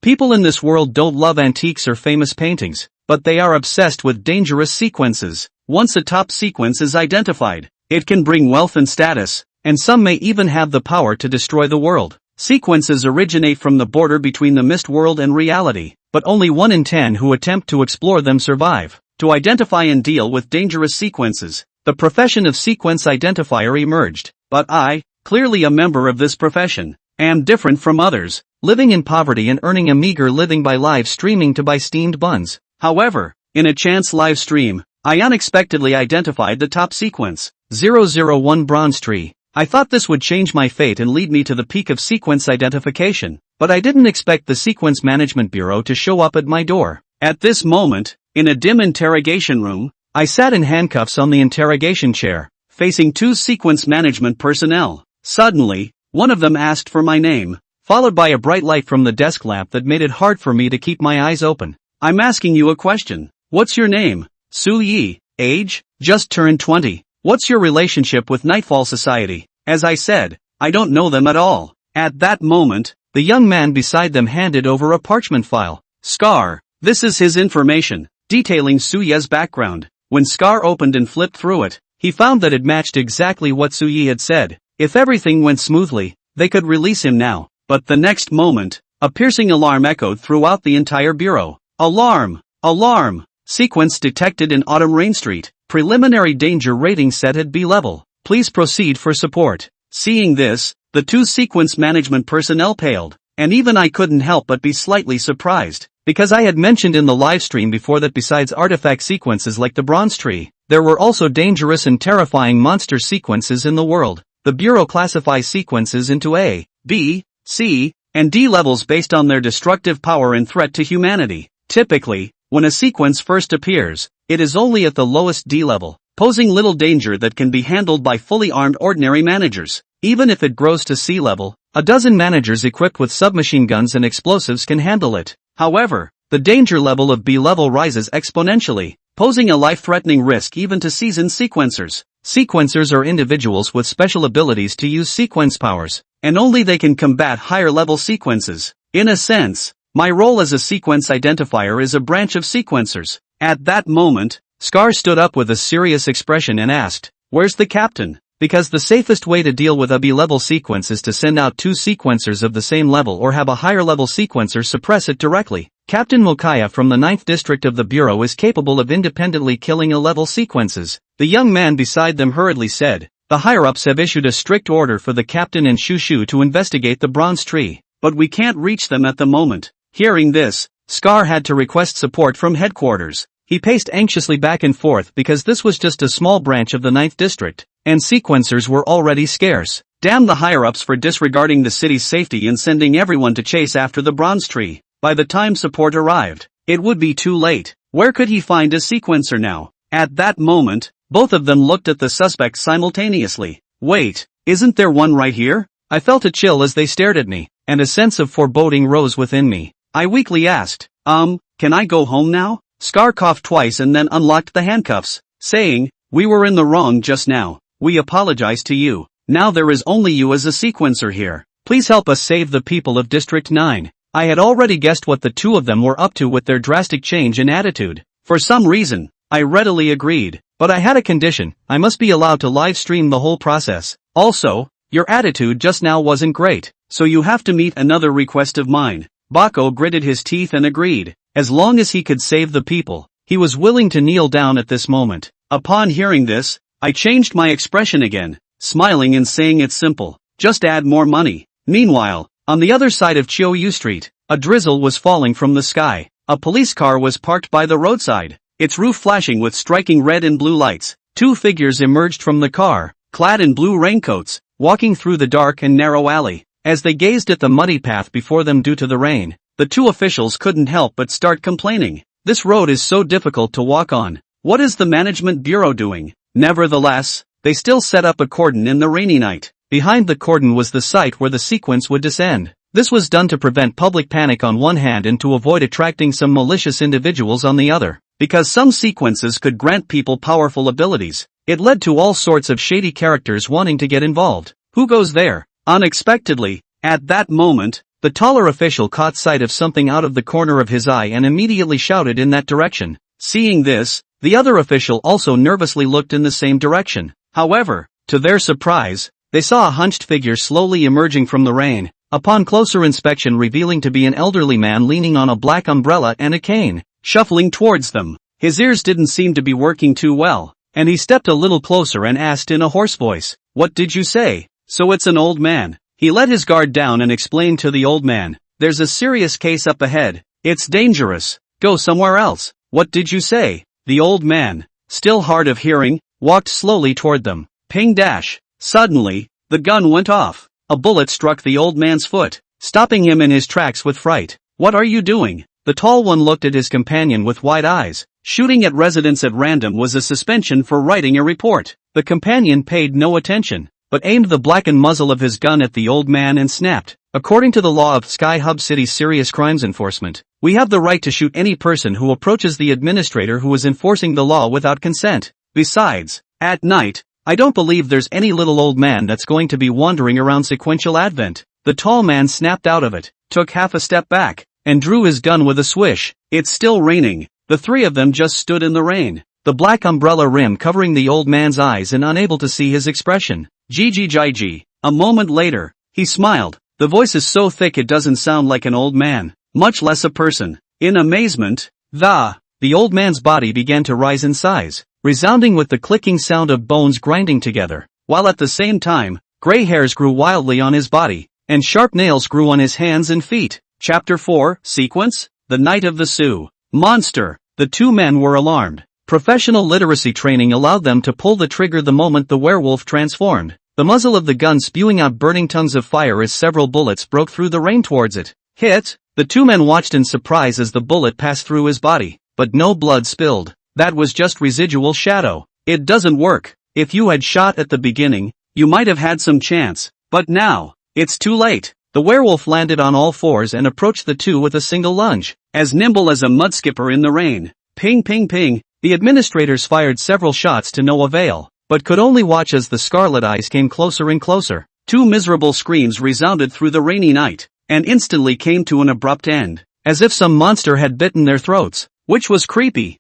People in this world don't love antiques or famous paintings, but they are obsessed with dangerous sequences. Once a top sequence is identified, it can bring wealth and status, and some may even have the power to destroy the world. Sequences originate from the border between the mist world and reality, but only 1 in 10 who attempt to explore them survive. To identify and deal with dangerous sequences, the profession of sequence identifier emerged. But I, clearly a member of this profession, am different from others, living in poverty and earning a meager living by live streaming to buy steamed buns. However, in a chance live stream, I unexpectedly identified the top sequence, 001 Bronze Tree. I thought this would change my fate and lead me to the peak of sequence identification, but I didn't expect the Sequence Management Bureau to show up at my door. At this moment, in a dim interrogation room, I sat in handcuffs on the interrogation chair, facing 2 sequence management personnel. Suddenly, one of them asked for my name, followed by a bright light from the desk lamp that made it hard for me to keep my eyes open. I'm asking you a question. What's your name? Su Yi. Age? Just turned 20. What's your relationship with Nightfall Society? As I said, I don't know them at all. At that moment, the young man beside them handed over a parchment file. Scar. This is his information, detailing Su Yi's background. When Scar opened and flipped through it, he found that it matched exactly what Su Yi had said. If everything went smoothly, they could release him now. But the next moment, a piercing alarm echoed throughout the entire bureau. Alarm! Alarm! Sequence detected in Autumn Rain Street. Preliminary danger rating set at B level. Please proceed for support. Seeing this, the 2 sequence management personnel paled, and even I couldn't help but be slightly surprised, because I had mentioned in the livestream before that besides artifact sequences like the Bronze Tree, there were also dangerous and terrifying monster sequences in the world. The Bureau classifies sequences into A, B, C, and D levels based on their destructive power and threat to humanity. Typically, when a sequence first appears, it is only at the lowest D level, posing little danger that can be handled by fully armed ordinary managers. Even if it grows to C level, a dozen managers equipped with submachine guns and explosives can handle it. However, the danger level of B level rises exponentially, posing a life-threatening risk even to seasoned sequencers. Sequencers are individuals with special abilities to use sequence powers, and only they can combat higher-level sequences. In a sense, my role as a sequence identifier is a branch of sequencers. At that moment, Scar stood up with a serious expression and asked, "Where's the captain?" Because the safest way to deal with a B-level sequence is to send out 2 sequencers of the same level or have a higher-level sequencer suppress it directly. Captain Mokaya from the 9th District of the Bureau is capable of independently killing A-level sequences. The young man beside them hurriedly said, "The higher-ups have issued a strict order for the captain and Shushu to investigate the Bronze Tree, but we can't reach them at the moment." Hearing this, Scar had to request support from headquarters. He paced anxiously back and forth because this was just a small branch of the 9th District, and sequencers were already scarce. Damn the higher-ups for disregarding the city's safety and sending everyone to chase after the Bronze Tree. By the time support arrived, it would be too late. Where could he find a sequencer now? At that moment, both of them looked at the suspect simultaneously. Wait, isn't there one right here? I felt a chill as they stared at me, and a sense of foreboding rose within me. I weakly asked, can I go home now? Scar coughed twice and then unlocked the handcuffs, saying, "We were in the wrong just now. We apologize to you. Now there is only you as a sequencer here. Please help us save the people of District 9. I had already guessed what the 2 of them were up to with their drastic change in attitude. For some reason, I readily agreed, but I had a condition. I must be allowed to live stream the whole process. Also, your attitude just now wasn't great, so you have to meet another request of mine." Bako gritted his teeth and agreed. As long as he could save the people, he was willing to kneel down at this moment. Upon hearing this, I changed my expression again, smiling and saying it's simple. Just add more money. Meanwhile, on the other side of Chiou Street, a drizzle was falling from the sky. A police car was parked by the roadside, its roof flashing with striking red and blue lights. 2 figures emerged from the car, clad in blue raincoats, walking through the dark and narrow alley. As they gazed at the muddy path before them due to the rain, the 2 officials couldn't help but start complaining. This road is so difficult to walk on. What is the management bureau doing? Nevertheless, they still set up a cordon in the rainy night. Behind the cordon was the site where the sequence would descend. This was done to prevent public panic on one hand and to avoid attracting some malicious individuals on the other. Because some sequences could grant people powerful abilities, it led to all sorts of shady characters wanting to get involved. Who goes there? Unexpectedly, at that moment, The taller official caught sight of something out of the corner of his eye and immediately shouted in that direction. Seeing this, the other official also nervously looked in the same direction. However, to their surprise, they saw a hunched figure slowly emerging from the rain, upon closer inspection revealing to be an elderly man leaning on a black umbrella and a cane, shuffling towards them. His ears didn't seem to be working too well, and he stepped a little closer and asked in a hoarse voice, "What did you say?" "So it's an old man." He let his guard down and explained to the old man, "There's a serious case up ahead. It's dangerous. Go somewhere else." "What did you say?" The old man, still hard of hearing, walked slowly toward them. Ping dash. Suddenly, the gun went off. A bullet struck the old man's foot, stopping him in his tracks with fright. "What are you doing?" The tall one looked at his companion with wide eyes. Shooting at residents at random was a suspension for writing a report. The companion paid no attention, but aimed the blackened muzzle of his gun at the old man and snapped. "According to the law of Sky Hub City's Serious Crimes Enforcement, we have the right to shoot any person who approaches the administrator who is enforcing the law without consent. Besides, at night, I don't believe there's any little old man that's going to be wandering around Sequential Advent." The tall man snapped out of it, took half a step back, and drew his gun with a swish. "It's still raining." The three of them just stood in the rain, the black umbrella rim covering the old man's eyes and unable to see his expression. "Gigi." A moment later, he smiled. The voice is so thick it doesn't sound like an old man, much less a person. In amazement, the old man's body began to rise in size, resounding with the clicking sound of bones grinding together, while at the same time, gray hairs grew wildly on his body, and sharp nails grew on his hands and feet. Chapter 4, Sequence? The Night of the Sioux. Monster. The two men were alarmed. Professional literacy training allowed them to pull the trigger the moment the werewolf transformed, the muzzle of the gun spewing out burning tongues of fire as several bullets broke through the rain towards it. Hit! The two men watched in surprise as the bullet passed through his body, but no blood spilled. That was just residual shadow. It doesn't work. If you had shot at the beginning, you might have had some chance, but now, it's too late. The werewolf landed on all fours and approached the two with a single lunge, as nimble as a mudskipper in the rain. Ping ping ping. The administrators fired several shots to no avail, but could only watch as the scarlet eyes came closer and closer. Two miserable screams resounded through the rainy night, and instantly came to an abrupt end, as if some monster had bitten their throats, which was creepy.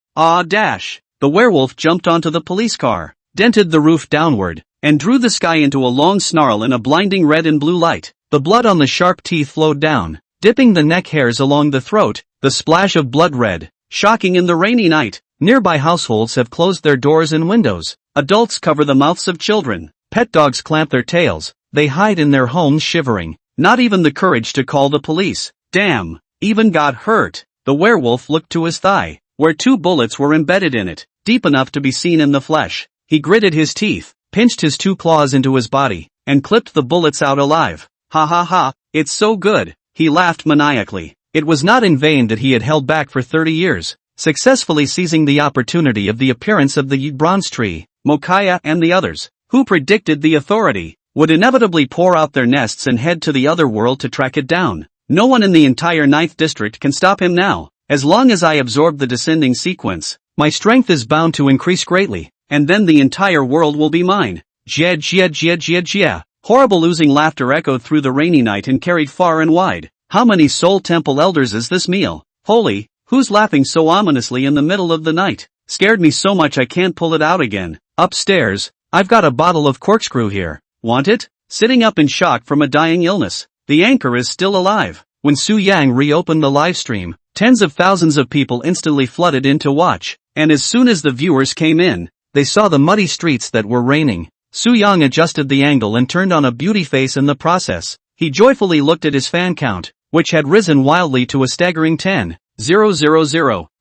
Dash. The werewolf jumped onto the police car, dented the roof downward, and drew the sky into a long snarl in a blinding red and blue light. The blood on the sharp teeth flowed down, dipping the neck hairs along the throat, the splash of blood red, shocking in the rainy night. Nearby households have closed their doors and windows. Adults cover the mouths of children. Pet dogs clamp their tails. They hide in their homes shivering. Not even the courage to call the police. Damn, even got hurt. The werewolf looked to his thigh, where two bullets were embedded in it, deep enough to be seen in the flesh. He gritted his teeth, pinched his two claws into his body, and clipped the bullets out alive. Ha ha ha, it's so good. He laughed maniacally. It was not in vain that he had held back for 30 years, successfully seizing the opportunity of the appearance of the bronze tree. Mokaya and the others, who predicted the authority, would inevitably pour out their nests and head to the other world to track it down. No one in the entire 9th district can stop him now. As long as I absorb the descending sequence, my strength is bound to increase greatly, and then the entire world will be mine. Jia jia jia jia jia. Horrible oozing laughter echoed through the rainy night and carried far and wide. How many Soul Temple elders is this meal? Holy, who's laughing so ominously in the middle of the night? Scared me so much I can't pull it out again. Upstairs, I've got a bottle of corkscrew here. Want it? Sitting up in shock from a dying illness. The anchor is still alive. When Su Yang reopened the live stream, tens of thousands of people instantly flooded in to watch, and as soon as the viewers came in, they saw the muddy streets that were raining. Su Yang adjusted the angle and turned on a beauty face in the process. He joyfully looked at his fan count, which had risen wildly to a staggering 10,000,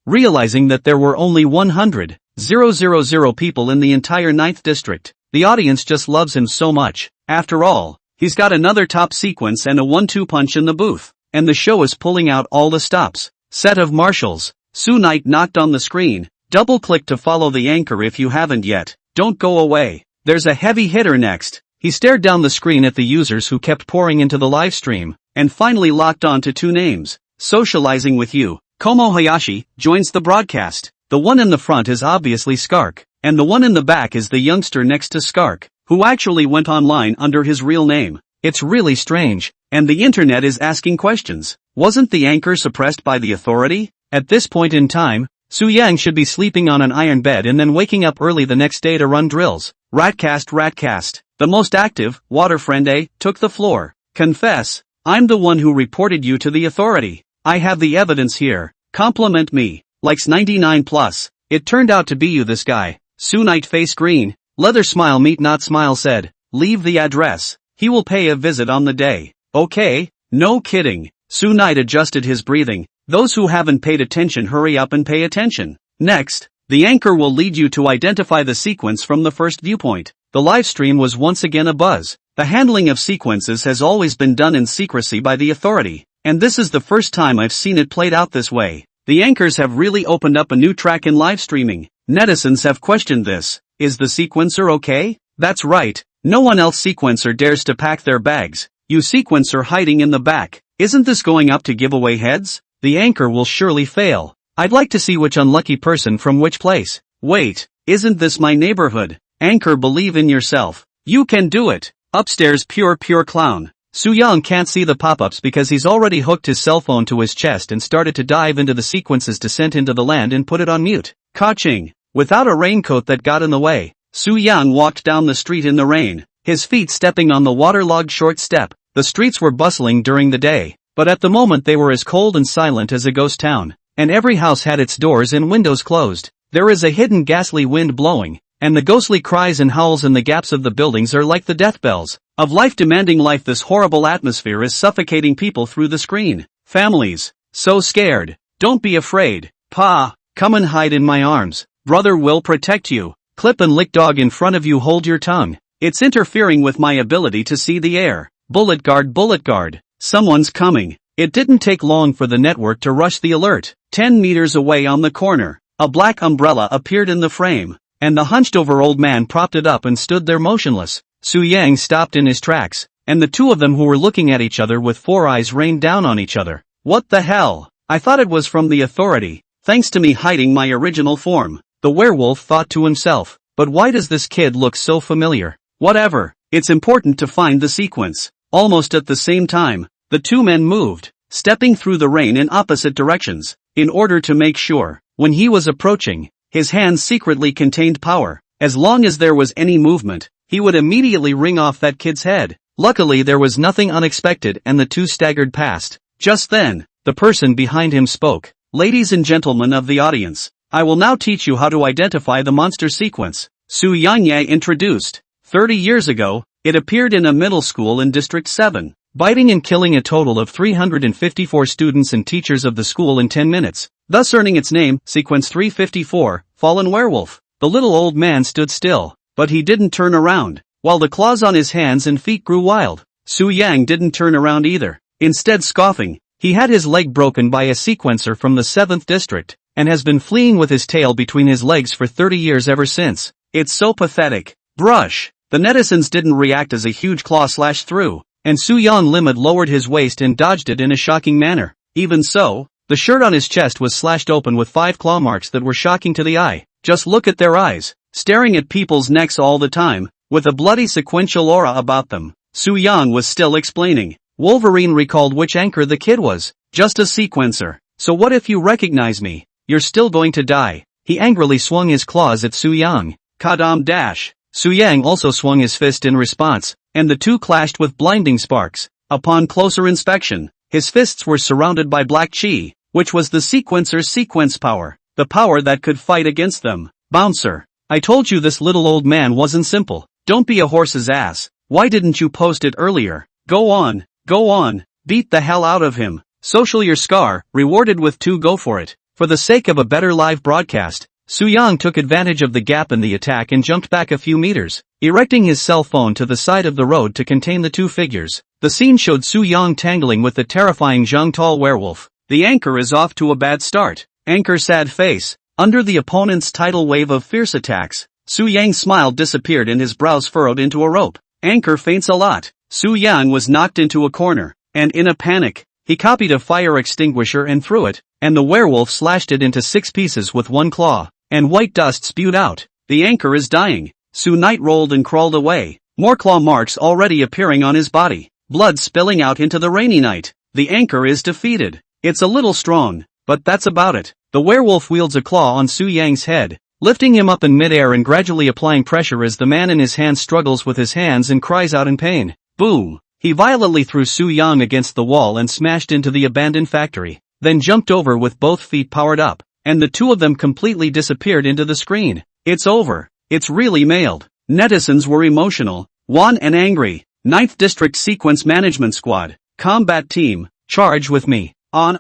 realizing that there were only 100,000 people in the entire 9th district. The audience just loves him so much. After all, he's got another top sequence and a 1-2 punch in the booth, and the show is pulling out all the stops. Set of marshals. Su Knight knocked on the screen. Double-click to follow the anchor if you haven't yet. Don't go away. There's a heavy hitter next. He stared down the screen at the users who kept pouring into the live stream, and finally locked on to two names. Socializing with you. Komo Hayashi joins the broadcast. The one in the front is obviously Skark, and the one in the back is the youngster next to Skark, who actually went online under his real name. It's really strange. And the internet is asking questions. Wasn't the anchor suppressed by the authority? At this point in time, Su Yang should be sleeping on an iron bed and then waking up early the next day to run drills. Ratcast. The most active, Waterfriend, took the floor. Confess. I'm the one who reported you to the authority. I have the evidence here. Compliment me. Likes 99 plus. It turned out to be you, this guy. Su Night face green. Leather smile meet not smile said. Leave the address. He will pay a visit on the day. Okay? No kidding. Su Night adjusted his breathing. Those who haven't paid attention hurry up and pay attention. Next, the anchor will lead you to identify the sequence from the first viewpoint. The live stream was once again a buzz. The handling of sequences has always been done in secrecy by the authority, and this is the first time I've seen it played out this way. The anchors have really opened up a new track in live streaming. Netizens have questioned this. Is the sequencer okay? That's right. No one else sequencer dares to pack their bags. You sequencer hiding in the back. Isn't this going up to give away heads? The anchor will surely fail. I'd like to see which unlucky person from which place. Wait, isn't this my neighborhood? Anchor, believe in yourself. You can do it. Upstairs, pure clown. Su Yang can't see the pop-ups because he's already hooked his cell phone to his chest and started to dive into the sequence's descent into the land and put it on mute. Ka-ching. Without a raincoat that got in the way, Su Yang walked down the street in the rain, his feet stepping on the waterlogged short step. The streets were bustling during the day, but at the moment they were as cold and silent as a ghost town, and every house had its doors and windows closed. There is a hidden ghastly wind blowing, and the ghostly cries and howls in the gaps of the buildings are like the death bells of life demanding life. This horrible atmosphere is suffocating people through the screen. Families, so scared. Don't be afraid. Pa, come and hide in my arms. Brother will protect you. Clip and lick dog in front of you, hold your tongue. It's interfering with my ability to see the air. Bullet guard. Someone's coming. It didn't take long for the network to rush the alert. 10 meters away on the corner, a black umbrella appeared in the frame, and the hunched-over old man propped it up and stood there motionless. Su Yang stopped in his tracks, and the two of them who were looking at each other with four eyes rained down on each other. What the hell? I thought it was from the authority, thanks to me hiding my original form. The werewolf thought to himself, but why does this kid look so familiar? Whatever, it's important to find the sequence. Almost at the same time, the two men moved, stepping through the rain in opposite directions, in order to make sure, when he was approaching, his hands secretly contained power. As long as there was any movement, he would immediately ring off that kid's head. Luckily there was nothing unexpected and the two staggered past. Just then, the person behind him spoke. Ladies and gentlemen of the audience, I will now teach you how to identify the monster sequence. Su Yang introduced. 30 years ago, it appeared in a middle school in District 7, biting and killing a total of 354 students and teachers of the school in 10 minutes, thus earning its name, Sequence 354, Fallen Werewolf. The little old man stood still, but he didn't turn around, while the claws on his hands and feet grew wild. Su Yang didn't turn around either, instead scoffing. He had his leg broken by a sequencer from the 7th district, and has been fleeing with his tail between his legs for 30 years ever since. It's so pathetic. Brush. The netizens didn't react as a huge claw slashed through, and Su Yang Limit lowered his waist and dodged it in a shocking manner. Even so, the shirt on his chest was slashed open with 5 claw marks that were shocking to the eye. Just look at their eyes, staring at people's necks all the time, with a bloody sequential aura about them. Su Yang was still explaining. Wolverine recalled which anchor the kid was. Just a sequencer. So what if you recognize me? You're still going to die. He angrily swung his claws at Su Yang. Kadam dash. Su Yang also swung his fist in response, and the two clashed with blinding sparks. Upon closer inspection, his fists were surrounded by black chi, which was the sequencer's sequence power, the power that could fight against them. Bouncer. I told you this little old man wasn't simple. Don't be a horse's ass. Why didn't you post it earlier? Go on, beat the hell out of him. Social your scar, rewarded with 2. Go for it. For the sake of a better live broadcast, Su Yang took advantage of the gap in the attack and jumped back a few meters, erecting his cell phone to the side of the road to contain the two figures. The scene showed Su Yang tangling with the terrifying Zhang Tall werewolf. The anchor is off to a bad start. Anchor sad face. Under the opponent's tidal wave of fierce attacks, Su Yang's smile disappeared and his brows furrowed into a rope. Anchor faints a lot. Su Yang was knocked into a corner, and in a panic, he copied a fire extinguisher and threw it, and the werewolf slashed it into 6 pieces with 1 claw, and white dust spewed out. The anchor is dying. Su Night rolled and crawled away, more claw marks already appearing on his body. blood spilling out into the rainy night. The anchor is defeated. It's a little strong, but that's about it. The werewolf wields a claw on Su Yang's head, lifting him up in midair and gradually applying pressure as the man in his hand struggles with his hands and cries out in pain. Boom! He violently threw Su Yang against the wall and smashed into the abandoned factory, then jumped over with both feet powered up, and the two of them completely disappeared into the screen. It's over. It's really mailed. Netizens were emotional, wan and angry. 9th District Sequence Management Squad, Combat Team, charge with me. On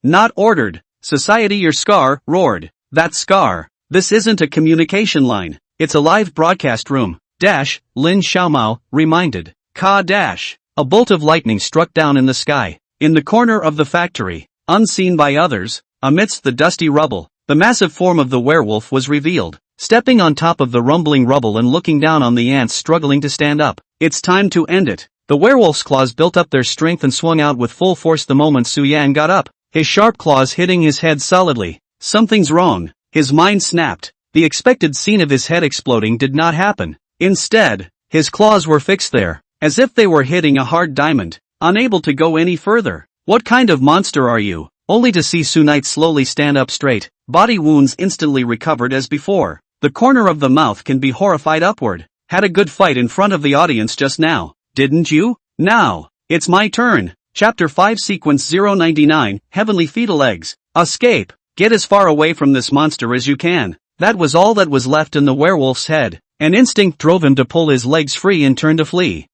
not ordered. Society your Scar, roared. That's Scar. This isn't a communication line. It's a live broadcast room. Lin Xiaomao reminded. A bolt of lightning struck down in the sky. In the corner of the factory, unseen by others, amidst the dusty rubble, the massive form of the werewolf was revealed, stepping on top of the rumbling rubble and looking down on the ants struggling to stand up. It's time to end it. The werewolf's claws built up their strength and swung out with full force the moment Su Yang got up, his sharp claws hitting his head solidly. Something's wrong. His mind snapped. The expected scene of his head exploding did not happen. Instead, his claws were fixed there, as if they were hitting a hard diamond, unable to go any further. What kind of monster are you? Only to see Su Knight slowly stand up straight, body wounds instantly recovered as before. The corner of the mouth can be horrified upward. Had a good fight in front of the audience just now, didn't you? Now, it's my turn. Chapter 5 Sequence 099, Heavenly Fetal Eggs. Escape. Get as far away from this monster as you can. That was all that was left in the werewolf's head. An instinct drove him to pull his legs free and turn to flee.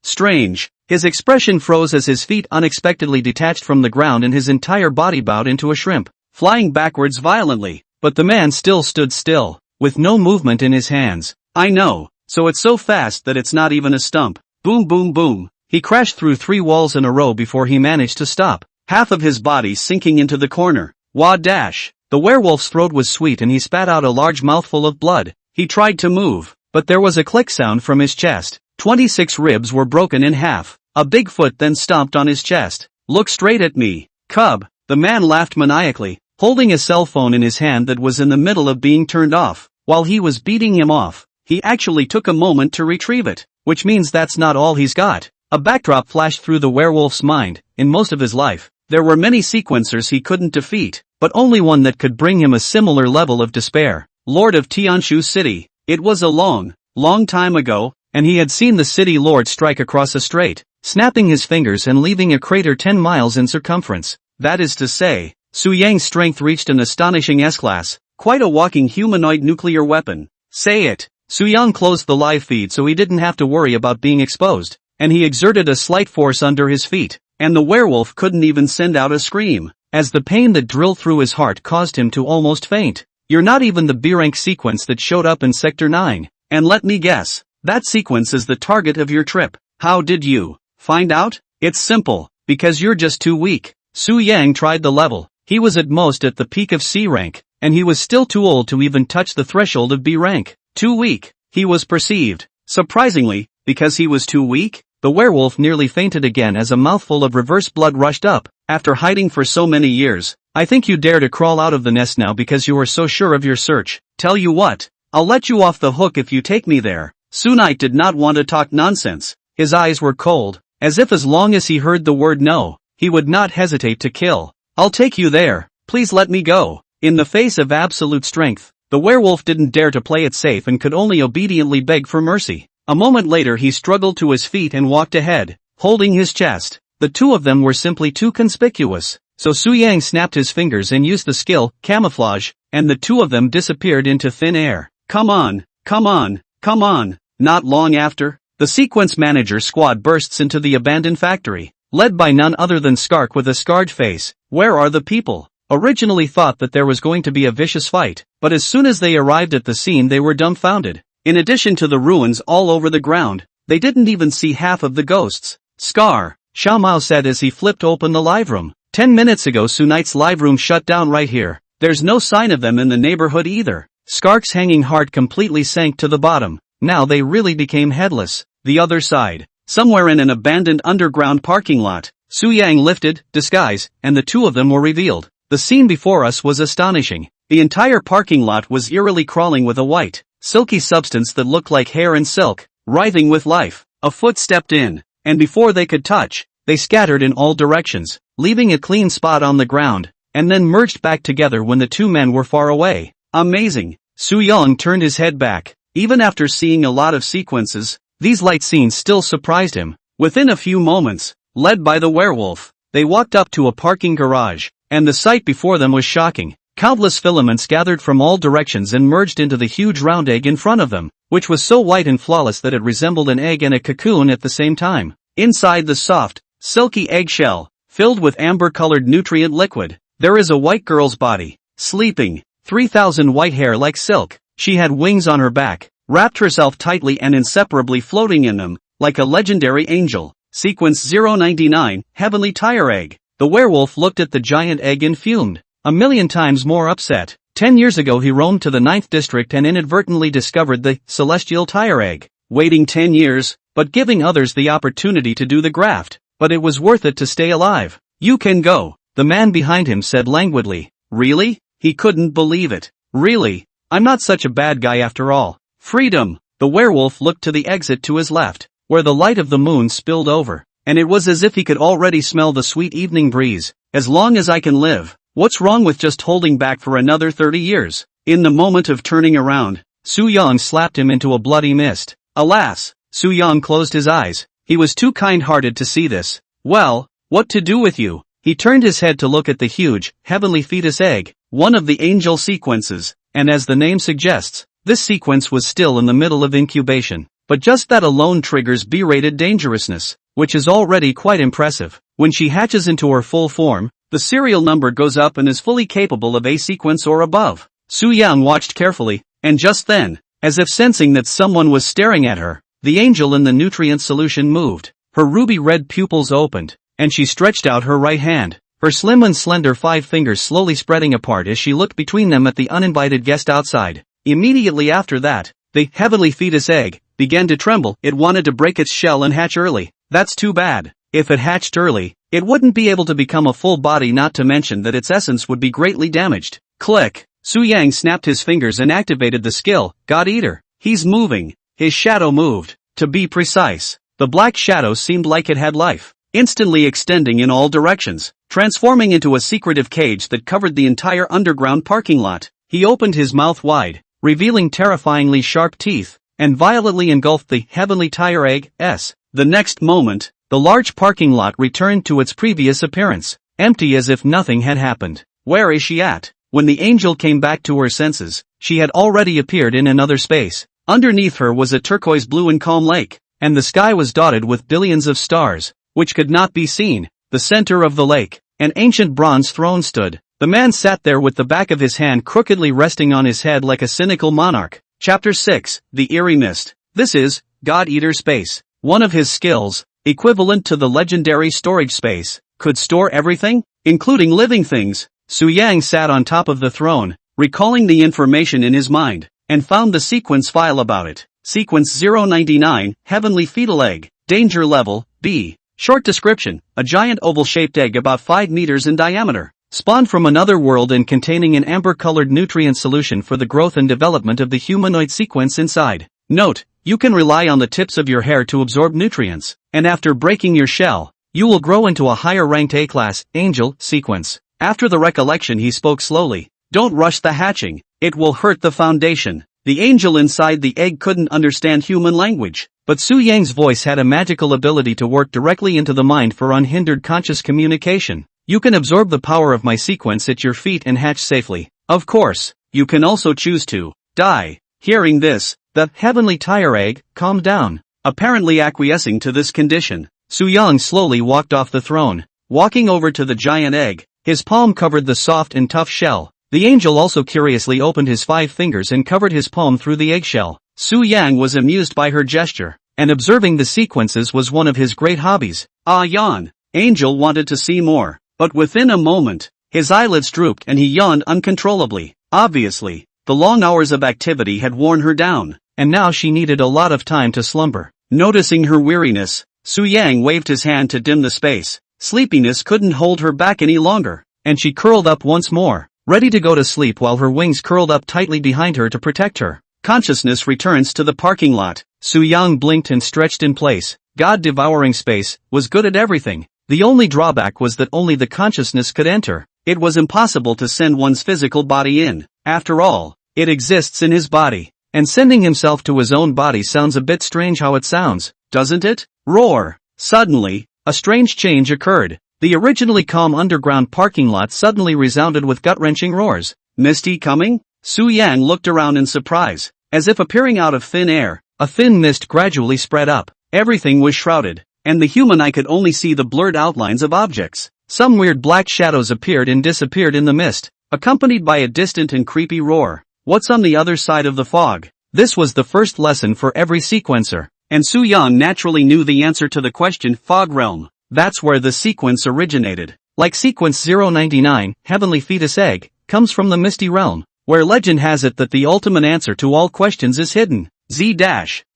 Strange. His expression froze as his feet unexpectedly detached from the ground and his entire body bowed into a shrimp, flying backwards violently. But the man still stood still, with no movement in his hands. I know. So it's so fast that it's not even a stump. Boom boom boom. He crashed through 3 walls in a row before he managed to stop, half of his body sinking into the corner. The werewolf's throat was sweet and he spat out a large mouthful of blood. He tried to move, but there was a click sound from his chest. 26 ribs were broken in half. A big foot then stomped on his chest. Look straight at me, cub. The man laughed maniacally, holding a cell phone in his hand that was in the middle of being turned off. While he was beating him off, he actually took a moment to retrieve it, which means that's not all he's got. A backdrop flashed through the werewolf's mind. In most of his life, there were many sequencers he couldn't defeat, but only one that could bring him a similar level of despair. Lord of Tianshu City. It was a long time ago, and he had seen the city lord strike across a strait, snapping his fingers and leaving a crater 10 miles in circumference. That is to say, Su Yang's strength reached an astonishing S-class, quite a walking humanoid nuclear weapon. Say it. Su Yang closed the live feed so he didn't have to worry about being exposed, and he exerted a slight force under his feet, and the werewolf couldn't even send out a scream, as the pain that drilled through his heart caused him to almost faint. You're not even the B-rank sequence that showed up in Sector 9, and let me guess, that sequence is the target of your trip. How did you find out? It's simple, because you're just too weak. Su Yang tried the level. He was at most at the peak of C rank, and he was still too old to even touch the threshold of B rank. Too weak, he was perceived. Surprisingly, because he was too weak, the werewolf nearly fainted again as a mouthful of reverse blood rushed up. After hiding for so many years, I think you dare to crawl out of the nest now because you are so sure of your search. Tell you what, I'll let you off the hook if you take me there. Su Knight did not want to talk nonsense. His eyes were cold, as if as long as he heard the word no, he would not hesitate to kill. I'll take you there. Please let me go. In the face of absolute strength, the werewolf didn't dare to play it safe and could only obediently beg for mercy. A moment later he struggled to his feet and walked ahead, holding his chest. The two of them were simply too conspicuous, so Su Yang snapped his fingers and used the skill, camouflage, and the two of them disappeared into thin air. Come on, come on, come on. Not long after, the sequence manager squad bursts into the abandoned factory, led by none other than Skark with a scarred face. Where are the people? Originally thought that there was going to be a vicious fight, but as soon as they arrived at the scene they were dumbfounded. In addition to the ruins all over the ground, they didn't even see half of the ghosts. Scar, Xiaomao said as he flipped open the live room. 10 minutes ago Su Knight's live room shut down right here. There's no sign of them in the neighborhood either. Skark's hanging heart completely sank to the bottom. Now they really became headless. The other side, somewhere in an abandoned underground parking lot, Su Yang lifted, disguise, and the two of them were revealed. The scene before us was astonishing. The entire parking lot was eerily crawling with a white, silky substance that looked like hair and silk, writhing with life. A foot stepped in, and before they could touch, they scattered in all directions, leaving a clean spot on the ground, and then merged back together when the two men were far away. Amazing! Su Yang turned his head back. Even after seeing a lot of sequences, these light scenes still surprised him. Within a few moments, led by the werewolf, they walked up to a parking garage, and the sight before them was shocking. Countless filaments gathered from all directions and merged into the huge round egg in front of them, which was so white and flawless that it resembled an egg and a cocoon at the same time. Inside the soft, silky eggshell, filled with amber-colored nutrient liquid, there is a white girl's body, sleeping, 3,000 white hair like silk. She had wings on her back, wrapped herself tightly and inseparably floating in them, like a legendary angel. Sequence 099, Heavenly Tire Egg. The werewolf looked at the giant egg and fumed, a million times more upset. 10 years ago he roamed to the 9th district and inadvertently discovered the celestial tire egg. Waiting 10 years, but giving others the opportunity to do the graft. But it was worth it to stay alive. You can go, the man behind him said languidly. Really? He couldn't believe it. Really? I'm not such a bad guy after all. Freedom! The werewolf looked to the exit to his left, where the light of the moon spilled over, and it was as if he could already smell the sweet evening breeze. As long as I can live, what's wrong with just holding back for another 30 years? In the moment of turning around, Su Yang slapped him into a bloody mist. Alas! Su Yang closed his eyes. He was too kind-hearted to see this. Well, what to do with you? He turned his head to look at the huge, heavenly fetus egg, one of the angel sequences, and as the name suggests, this sequence was still in the middle of incubation. But just that alone triggers B-rated dangerousness, which is already quite impressive. When she hatches into her full form, the serial number goes up and is fully capable of A sequence or above. Su Yang watched carefully, and just then, as if sensing that someone was staring at her, the angel in the nutrient solution moved. Her ruby-red pupils opened, and she stretched out her right hand, her slim and slender 5 fingers slowly spreading apart as she looked between them at the uninvited guest outside. Immediately after that, the heavenly fetus egg began to tremble. It wanted to break its shell and hatch early. That's too bad. If it hatched early, it wouldn't be able to become a full body, not to mention that its essence would be greatly damaged. Click! Su Yang snapped his fingers and activated the skill, God Eater. He's moving. His shadow moved. To be precise, the black shadow seemed like it had life, instantly extending in all directions, transforming into a secretive cage that covered the entire underground parking lot. He opened his mouth wide, revealing terrifyingly sharp teeth, and violently engulfed the heavenly tire egg. The next moment, the large parking lot returned to its previous appearance, empty as if nothing had happened. Where is she at? When the angel came back to her senses, she had already appeared in another space. Underneath her was a turquoise blue and calm lake, and the sky was dotted with billions of stars, which could not be seen. The center of the lake, an ancient bronze throne stood. The man sat there with the back of his hand crookedly resting on his head like a cynical monarch. Chapter 6, The Eerie Mist. This is God Eater Space. One of his skills, equivalent to the legendary storage space, could store everything, including living things. Su Yang sat on top of the throne, recalling the information in his mind, and found the sequence file about it. Sequence 099, Heavenly Fetal Egg. Danger Level, B. Short description, a giant oval-shaped egg about 5 meters in diameter, spawned from another world and containing an amber-colored nutrient solution for the growth and development of the humanoid sequence inside. Note, you can rely on the tips of your hair to absorb nutrients, and after breaking your shell, you will grow into a higher-ranked A-class, angel, sequence. After the recollection he spoke slowly. Don't rush the hatching, it will hurt the foundation. The angel inside the egg couldn't understand human language, but Su Yang's voice had a magical ability to work directly into the mind for unhindered conscious communication. You can absorb the power of my sequence at your feet and hatch safely. Of course, you can also choose to die. Hearing this, the heavenly tire egg calmed down. Apparently acquiescing to this condition, Su Yang slowly walked off the throne, walking over to the giant egg. His palm covered the soft and tough shell. The angel also curiously opened his 5 fingers and covered his palm through the eggshell. Su Yang was amused by her gesture, and observing the sequences was one of his great hobbies. Ah yawn. Angel wanted to see more, but within a moment, his eyelids drooped and he yawned uncontrollably. Obviously, the long hours of activity had worn her down, and now she needed a lot of time to slumber. Noticing her weariness, Su Yang waved his hand to dim the space. Sleepiness couldn't hold her back any longer, and she curled up once more, ready to go to sleep while her wings curled up tightly behind her to protect her. Consciousness returns to the parking lot. Su Yang blinked and stretched in place, God-devouring space, was good at everything. The only drawback was that only the consciousness could enter. It was impossible to send one's physical body in. After all, it exists in his body. And sending himself to his own body sounds a bit strange how it sounds, doesn't it? Roar! Suddenly, a strange change occurred. The originally calm underground parking lot suddenly resounded with gut-wrenching roars. Misty coming? Su Yang looked around in surprise. As if appearing out of thin air, a thin mist gradually spread up. Everything was shrouded, and the human eye could only see the blurred outlines of objects. Some weird black shadows appeared and disappeared in the mist, accompanied by a distant and creepy roar. What's on the other side of the fog? This was the first lesson for every sequencer, and Su Yang naturally knew the answer to the question Fog Realm. That's where the sequence originated. Like sequence 099, Heavenly Fetus Egg, comes from the Misty Realm, where legend has it that the ultimate answer to all questions is hidden. Z-.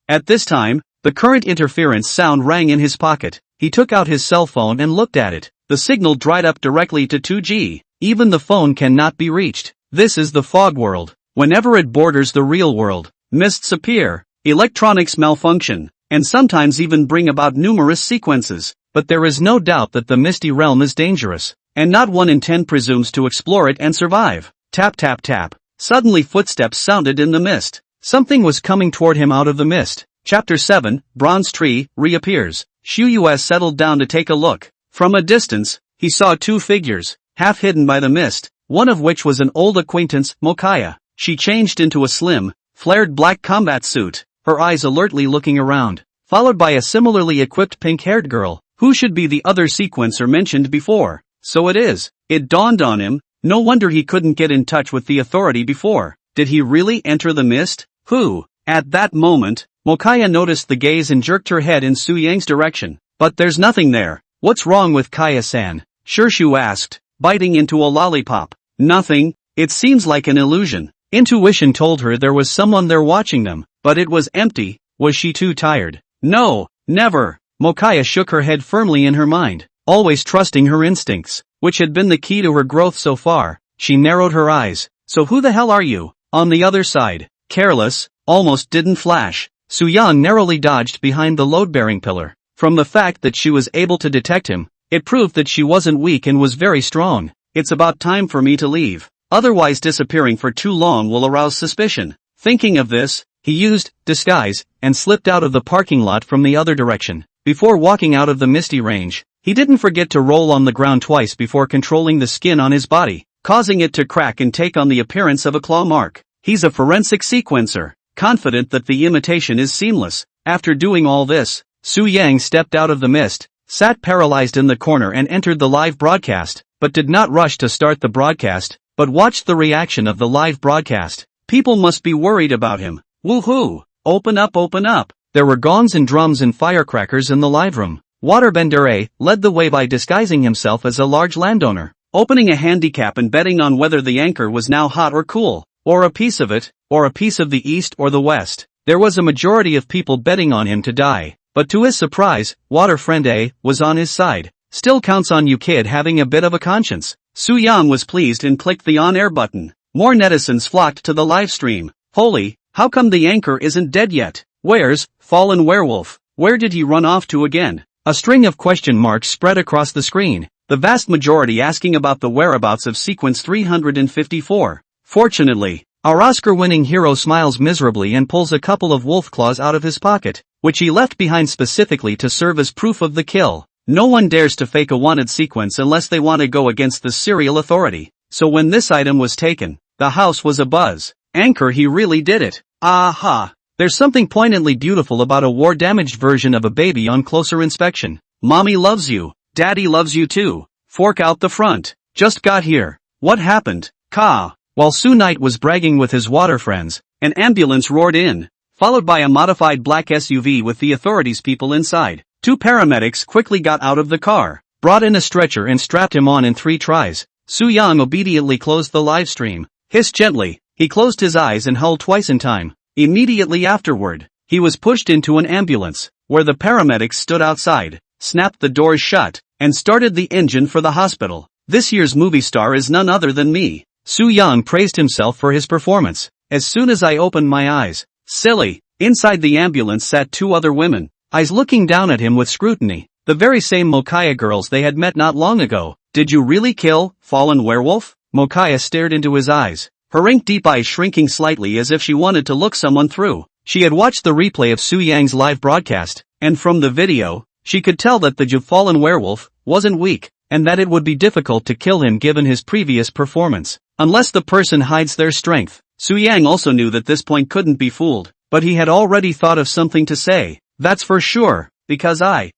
At this time, the current interference sound rang in his pocket. He took out his cell phone and looked at it. The signal dried up directly to 2G. Even the phone cannot be reached. This is the fog world. Whenever it borders the real world, mists appear, electronics malfunction, and sometimes even bring about numerous sequences. But there is no doubt that the Misty Realm is dangerous, and not 1 in 10 presumes to explore it and survive. Tap tap tap. Suddenly footsteps sounded in the mist. Something was coming toward him out of the mist. Chapter 7, Bronze Tree, reappears. Xu Yue settled down to take a look. From a distance, he saw 2 figures, half hidden by the mist, one of which was an old acquaintance, Mokaya. She changed into a slim, flared black combat suit, her eyes alertly looking around, followed by a similarly equipped pink-haired girl. Who should be the other sequencer mentioned before? So it is. It dawned on him. No wonder he couldn't get in touch with the authority before. Did he really enter the mist? Who? At that moment, Mokaya noticed the gaze and jerked her head in Su Yang's direction. But there's nothing there. What's wrong with Kaya-san? Shirshu asked, biting into a lollipop. Nothing. It seems like an illusion. Intuition told her there was someone there watching them, but it was empty. Was she too tired? No, never. Mokaya shook her head firmly in her mind, always trusting her instincts, which had been the key to her growth so far. She narrowed her eyes. So who the hell are you? On the other side. Careless, almost didn't flash. Su Yang narrowly dodged behind the load-bearing pillar. From the fact that she was able to detect him, it proved that she wasn't weak and was very strong. It's about time for me to leave. Otherwise disappearing for too long will arouse suspicion. Thinking of this, he used disguise and slipped out of the parking lot from the other direction. Before walking out of the misty range, he didn't forget to roll on the ground twice before controlling the skin on his body, causing it to crack and take on the appearance of a claw mark. He's a forensic sequencer, confident that the imitation is seamless. After doing all this, Su Yang stepped out of the mist, sat paralyzed in the corner and entered the live broadcast, but did not rush to start the broadcast, but watched the reaction of the live broadcast. People must be worried about him. Woohoo! Open up, open up! There were gongs and drums and firecrackers in the live room. Waterbender led the way by disguising himself as a large landowner, opening a handicap and betting on whether the anchor was now hot or cool, or a piece of it, or a piece of the east or the west. There was a majority of people betting on him to die, but to his surprise, Waterfriend A was on his side. Still counts on you kid having a bit of a conscience. Su Yang was pleased and clicked the on-air button. More netizens flocked to the live stream. Holy, how come the anchor isn't dead yet? Where's fallen werewolf? Where did he run off to again? A string of question marks spread across the screen, the vast majority asking about the whereabouts of sequence 354. Fortunately, our Oscar-winning hero smiles miserably and pulls a couple of wolf claws out of his pocket, which he left behind specifically to serve as proof of the kill. No one dares to fake a wanted sequence unless they want to go against the serial authority. So when this item was taken, the house was abuzz. Anchor, he really did it. Aha! There's something poignantly beautiful about a war-damaged version of a baby on closer inspection. Mommy loves you. Daddy loves you too. Fork out the front. Just got here. What happened? Ka. While Su Knight was bragging with his water friends, an ambulance roared in, followed by a modified black SUV with the authorities people inside. 2 paramedics quickly got out of the car, brought in a stretcher and strapped him on in 3 tries. Su Yang obediently closed the live stream. Hissed gently, he closed his eyes and howled twice in time. Immediately afterward, he was pushed into an ambulance, where the paramedics stood outside, snapped the doors shut, and started the engine for the hospital. This year's movie star is none other than me. Su Yang praised himself for his performance. As soon as I opened my eyes, silly, inside the ambulance sat 2 other women, eyes looking down at him with scrutiny. The very same Mokaya girls they had met not long ago. Did you really kill, fallen werewolf? Mokaya stared into his eyes, her ink-deep eyes shrinking slightly as if she wanted to look someone through. She had watched the replay of Su Yang's live broadcast, and from the video, she could tell that the fallen werewolf wasn't weak, and that it would be difficult to kill him given his previous performance, unless the person hides their strength. Su Yang also knew that this point couldn't be fooled, but he had already thought of something to say. That's for sure, because I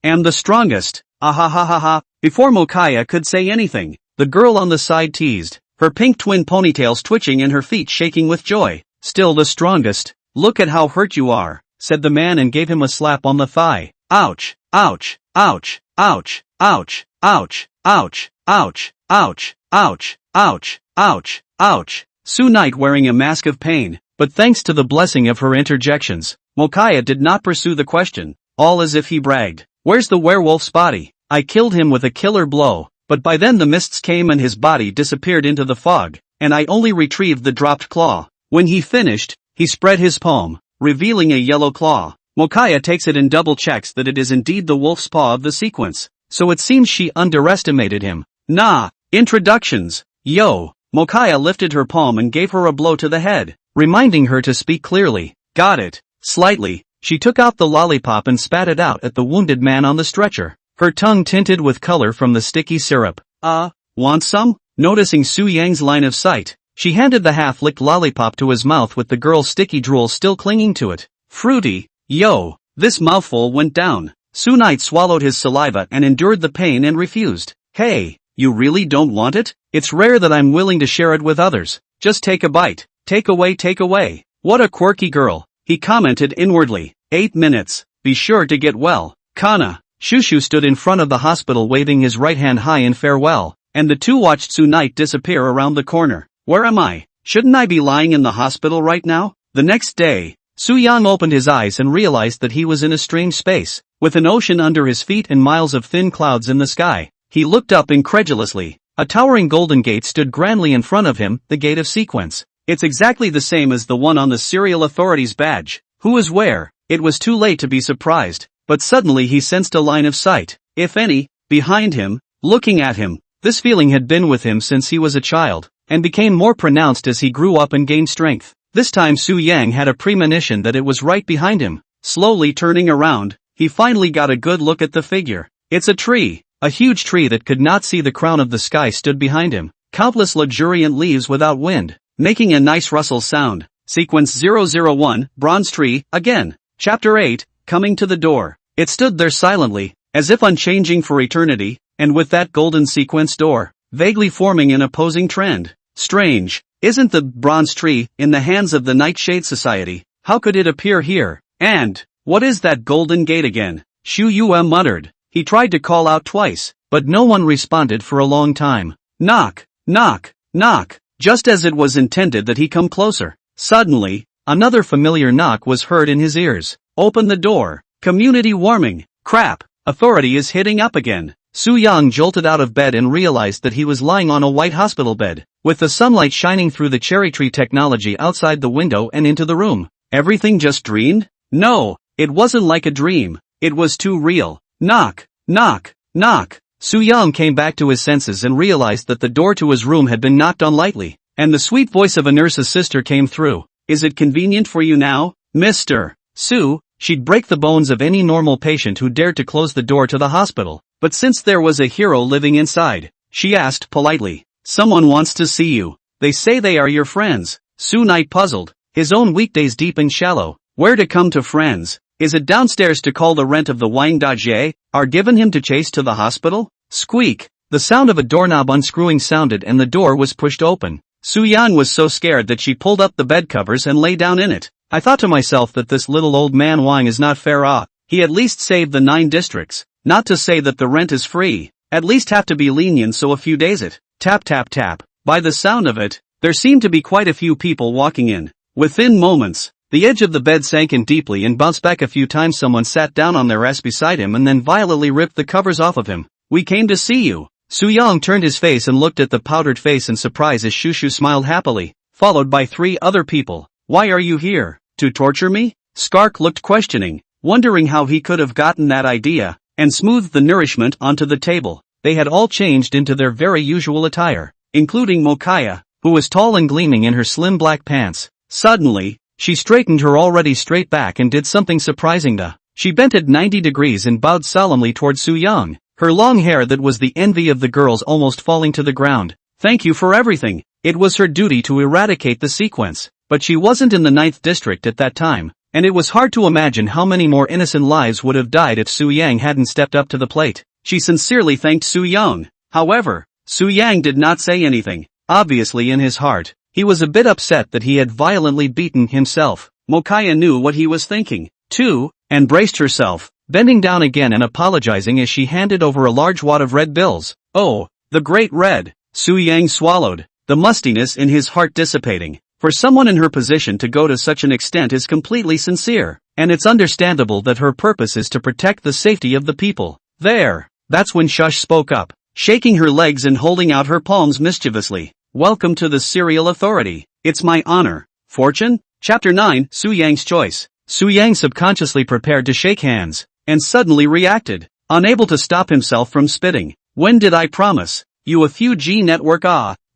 am the strongest. Ah ha ha ha ha. Before Mokaya could say anything, the girl on the side teased, her pink twin ponytails twitching and her feet shaking with joy. Still the strongest. Look at how hurt you are, said the man and gave him a slap on the thigh. Ouch, ouch, ouch, ouch, ouch, ouch, ouch, ouch, ouch, ouch, ouch, ouch, ouch. Su Knight wearing a mask of pain, but thanks to the blessing of her interjections, Mokaya did not pursue the question, all as if he bragged. Where's the werewolf's body? I killed him with a killer blow, but by then the mists came and his body disappeared into the fog, and I only retrieved the dropped claw. When he finished, he spread his palm, revealing a yellow claw. Mokaya takes it and double-checks that it is indeed the wolf's paw of the sequence, so it seems she underestimated him. Nah, introductions. Yo. Mokaya lifted her palm and gave her a blow to the head, reminding her to speak clearly. Got it. Slightly, she took out the lollipop and spat it out at the wounded man on the stretcher, her tongue tinted with color from the sticky syrup. Want some? Noticing Su Yang's line of sight, she handed the half-licked lollipop to his mouth with the girl's sticky drool still clinging to it. Fruity. Yo. This mouthful went down. Su Knight swallowed his saliva and endured the pain and refused. Hey, you really don't want it? It's rare that I'm willing to share it with others. Just take a bite. Take away, take away. What a quirky girl, he commented inwardly. 8 minutes. Be sure to get well. Kana. Shushu stood in front of the hospital waving his right hand high in farewell, and the two watched Su Knight disappear around the corner. Where am I? Shouldn't I be lying in the hospital right now? The next day, Su Yang opened his eyes and realized that he was in a strange space, with an ocean under his feet and miles of thin clouds in the sky. He looked up incredulously. A towering golden gate stood grandly in front of him, the gate of sequence. It's exactly the same as the one on the Serial Authority's badge. Who is where? It was too late to be surprised, but suddenly he sensed a line of sight, if any, behind him, looking at him. This feeling had been with him since he was a child, and became more pronounced as he grew up and gained strength. This time Su Yang had a premonition that it was right behind him. Slowly turning around, he finally got a good look at the figure. It's a tree. A huge tree that could not see the crown of the sky stood behind him. Countless luxuriant leaves without wind, making a nice rustle sound. Sequence 001, Bronze Tree, again. Chapter 8, Coming to the Door. It stood there silently, as if unchanging for eternity, and with that golden sequence door, vaguely forming an opposing trend. Strange, isn't the bronze tree in the hands of the Nightshade Society? How could it appear here? And, what is that golden gate again? Shu Yue muttered. He tried to call out twice, but no one responded for a long time. Knock, knock, knock. Just as it was intended that he come closer, suddenly, another familiar knock was heard in his ears. Open the door. Community warming. Crap, authority is hitting up again. Su Yang jolted out of bed and realized that he was lying on a white hospital bed, with the sunlight shining through the cherry tree technology outside the window and into the room. Everything just dreamed? No, it wasn't like a dream. It was too real. Knock, knock, knock. Su Yang came back to his senses and realized that the door to his room had been knocked on lightly, and the sweet voice of a nurse's sister came through. Is it convenient for you now, Mr. Su? She'd break the bones of any normal patient who dared to close the door to the hospital, but since there was a hero living inside, she asked politely. Someone wants to see you. They say they are your friends. Su Knight puzzled, his own weekdays deep and shallow. Where to come to friends? Is it downstairs to call the rent of the Wang Dajie, are given him to chase to the hospital? Squeak! The sound of a doorknob unscrewing sounded and the door was pushed open. Su Yan was so scared that she pulled up the bed covers and lay down in it. I thought to myself that this little old man Wang is not fair. He at least saved the 9 districts. Not to say that the rent is free. At least have to be lenient so a few days it. Tap tap tap. By the sound of it, there seemed to be quite a few people walking in. Within moments, the edge of the bed sank in deeply and bounced back a few times. Someone sat down on their ass beside him and then violently ripped the covers off of him. We came to see you. Su Yang turned his face and looked at the powdered face in surprise as Shushu smiled happily, followed by 3 other people. Why are you here? To torture me? Skark looked questioning. wondering how he could have gotten that idea, and smoothed the nourishment onto the table. They had all changed into their very usual attire, including Mokaya, who was tall and gleaming in her slim black pants. Suddenly, she straightened her already straight back and did something surprising. She bent at 90 degrees and bowed solemnly toward Su-young, her long hair that was the envy of the girls almost falling to the ground. Thank you for everything. It was her duty to eradicate the sequence, but she wasn't in the 9th district at that time, and it was hard to imagine how many more innocent lives would have died if Su-yang hadn't stepped up to the plate. She sincerely thanked Su-young. However, Su-yang did not say anything. Obviously in his heart, he was a bit upset that he had violently beaten himself. Mokaya knew what he was thinking, too, and braced herself, bending down again and apologizing as she handed over a large wad of red bills. Oh, the great red! Su-yang swallowed, the mustiness in his heart dissipating. For someone in her position to go to such an extent is completely sincere, and it's understandable that her purpose is to protect the safety of the people. There! That's when Shush spoke up, shaking her legs and holding out her palms mischievously. Welcome to the Serial Authority. It's my honor. Fortune? Chapter 9, Su-yang's Choice. Su-yang subconsciously prepared to shake hands, and suddenly reacted, unable to stop himself from spitting. When did I promise you a few G network?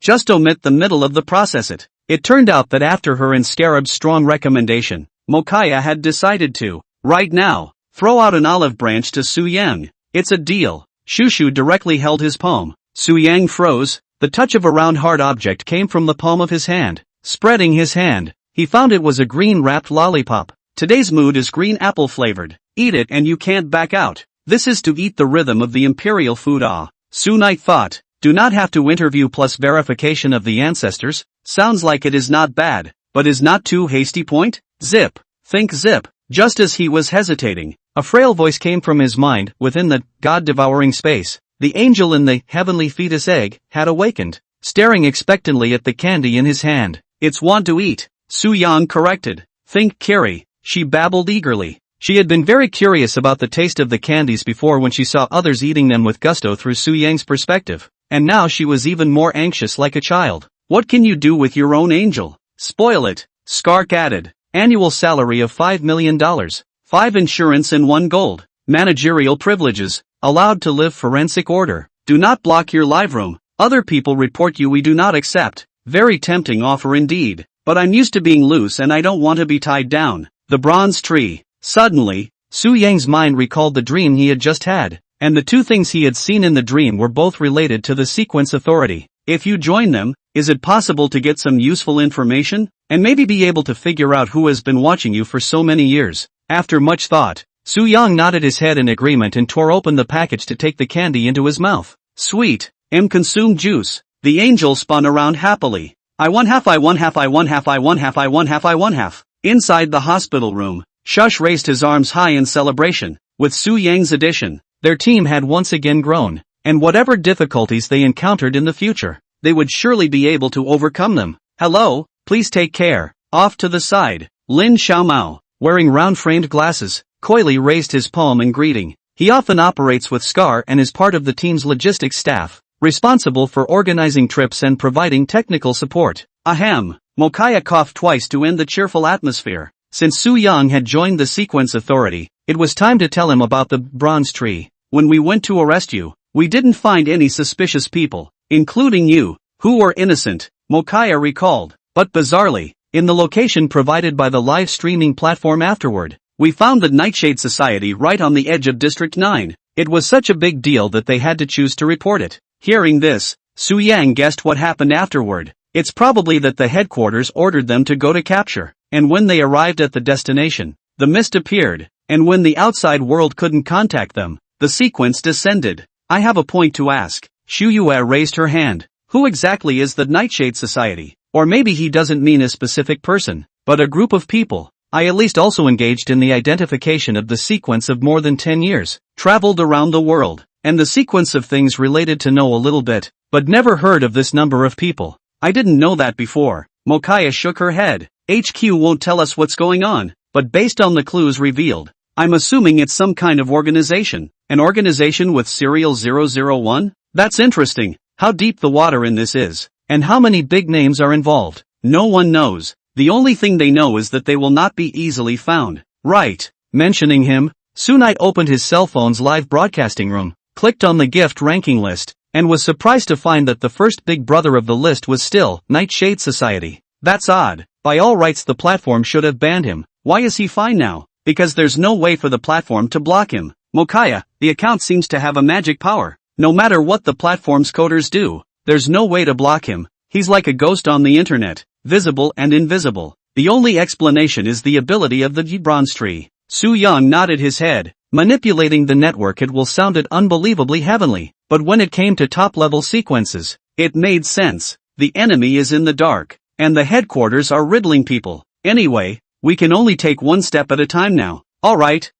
Just omit the middle of the process. It turned out that after her and Scarab's strong recommendation, Mokaya had decided to, right now, throw out an olive branch to Su-yang. It's a deal. Shushu directly held his palm. Su-yang froze. The touch of a round hard object came from the palm of his hand. Spreading his hand, he found it was a green wrapped lollipop. Today's mood is green apple flavored. Eat it and you can't back out. This is to eat the rhythm of the imperial food. Su-night thought. Do not have to interview plus verification of the ancestors. Sounds like it is not bad, but is not too hasty. Point? Zip. Think zip. Just as he was hesitating, a frail voice came from his mind. Within the God-devouring space, the angel in the heavenly fetus egg had awakened, staring expectantly at the candy in his hand. It's want to eat. Su-yang corrected. Think Kiri. She babbled eagerly. She had been very curious about the taste of the candies before when she saw others eating them with gusto through Su-yang's perspective, and now she was even more anxious like a child. What can you do with your own angel? Spoil it. Skark added. Annual salary of $5 million. 5 insurance and 1 gold. Managerial privileges. Allowed to live forensic order. Do not block your live room. Other people report you we do not accept. Very tempting offer indeed. But I'm used to being loose and I don't want to be tied down. The bronze tree. Suddenly, Su-yang's mind recalled the dream he had just had, and the two things he had seen in the dream were both related to the Sequence Authority. If you join them, is it possible to get some useful information, and maybe be able to figure out who has been watching you for so many years? After much thought, Su-yang nodded his head in agreement and tore open the package to take the candy into his mouth. Sweet. Consume juice. The angel spun around happily. I want half, I want half, I want half, I want half, I want half, I want half. Inside the hospital room, Shush raised his arms high in celebration. With Su-yang's addition, their team had once again grown, and whatever difficulties they encountered in the future, they would surely be able to overcome them. Hello, please take care. Off to the side, Lin Xiaomao, wearing round-framed glasses, coyly raised his palm in greeting. He often operates with Scar and is part of the team's logistics staff, responsible for organizing trips and providing technical support. Ahem. Mokaya coughed twice to end the cheerful atmosphere. Since Su-yang had joined the Sequence Authority, it was time to tell him about the bronze tree. When we went to arrest you, we didn't find any suspicious people, including you, who were innocent, Mokaya recalled. But bizarrely, in the location provided by the live streaming platform afterward, we found the Nightshade Society right on the edge of District 9. It was such a big deal that they had to choose to report it. Hearing this, Su-yang guessed what happened afterward. It's probably that the headquarters ordered them to go to capture, and when they arrived at the destination, the mist appeared, and when the outside world couldn't contact them, the sequence descended. I have a point to ask. Xu Yue raised her hand. Who exactly is the Nightshade Society? Or maybe he doesn't mean a specific person, but a group of people. I at least also engaged in the identification of the sequence of more than 10 years, traveled around the world, and the sequence of things related to know a little bit, but never heard of this number of people. I didn't know that before. Mokaya shook her head. HQ won't tell us what's going on, but based on the clues revealed, I'm assuming it's some kind of organization. An organization with serial 001? That's interesting. How deep the water in this is, and how many big names are involved. No one knows. The only thing they know is that they will not be easily found. Right. Mentioning him, Sunite opened his cell phone's live broadcasting room, clicked on the gift ranking list, and was surprised to find that the first big brother of the list was still Nightshade Society. That's odd. By all rights the platform should have banned him. Why is he fine now? Because there's no way for the platform to block him. Mokaya, the account seems to have a magic power. No matter what the platform's coders do, there's no way to block him. He's like a ghost on the internet, visible and invisible. The only explanation is the ability of the bronze tree. Su Yang nodded his head. Manipulating the network it will sounded unbelievably heavenly, but when it came to top-level sequences, it made sense. The enemy is in the dark, and the headquarters are riddling people. Anyway, we can only take one step at a time now. Alright.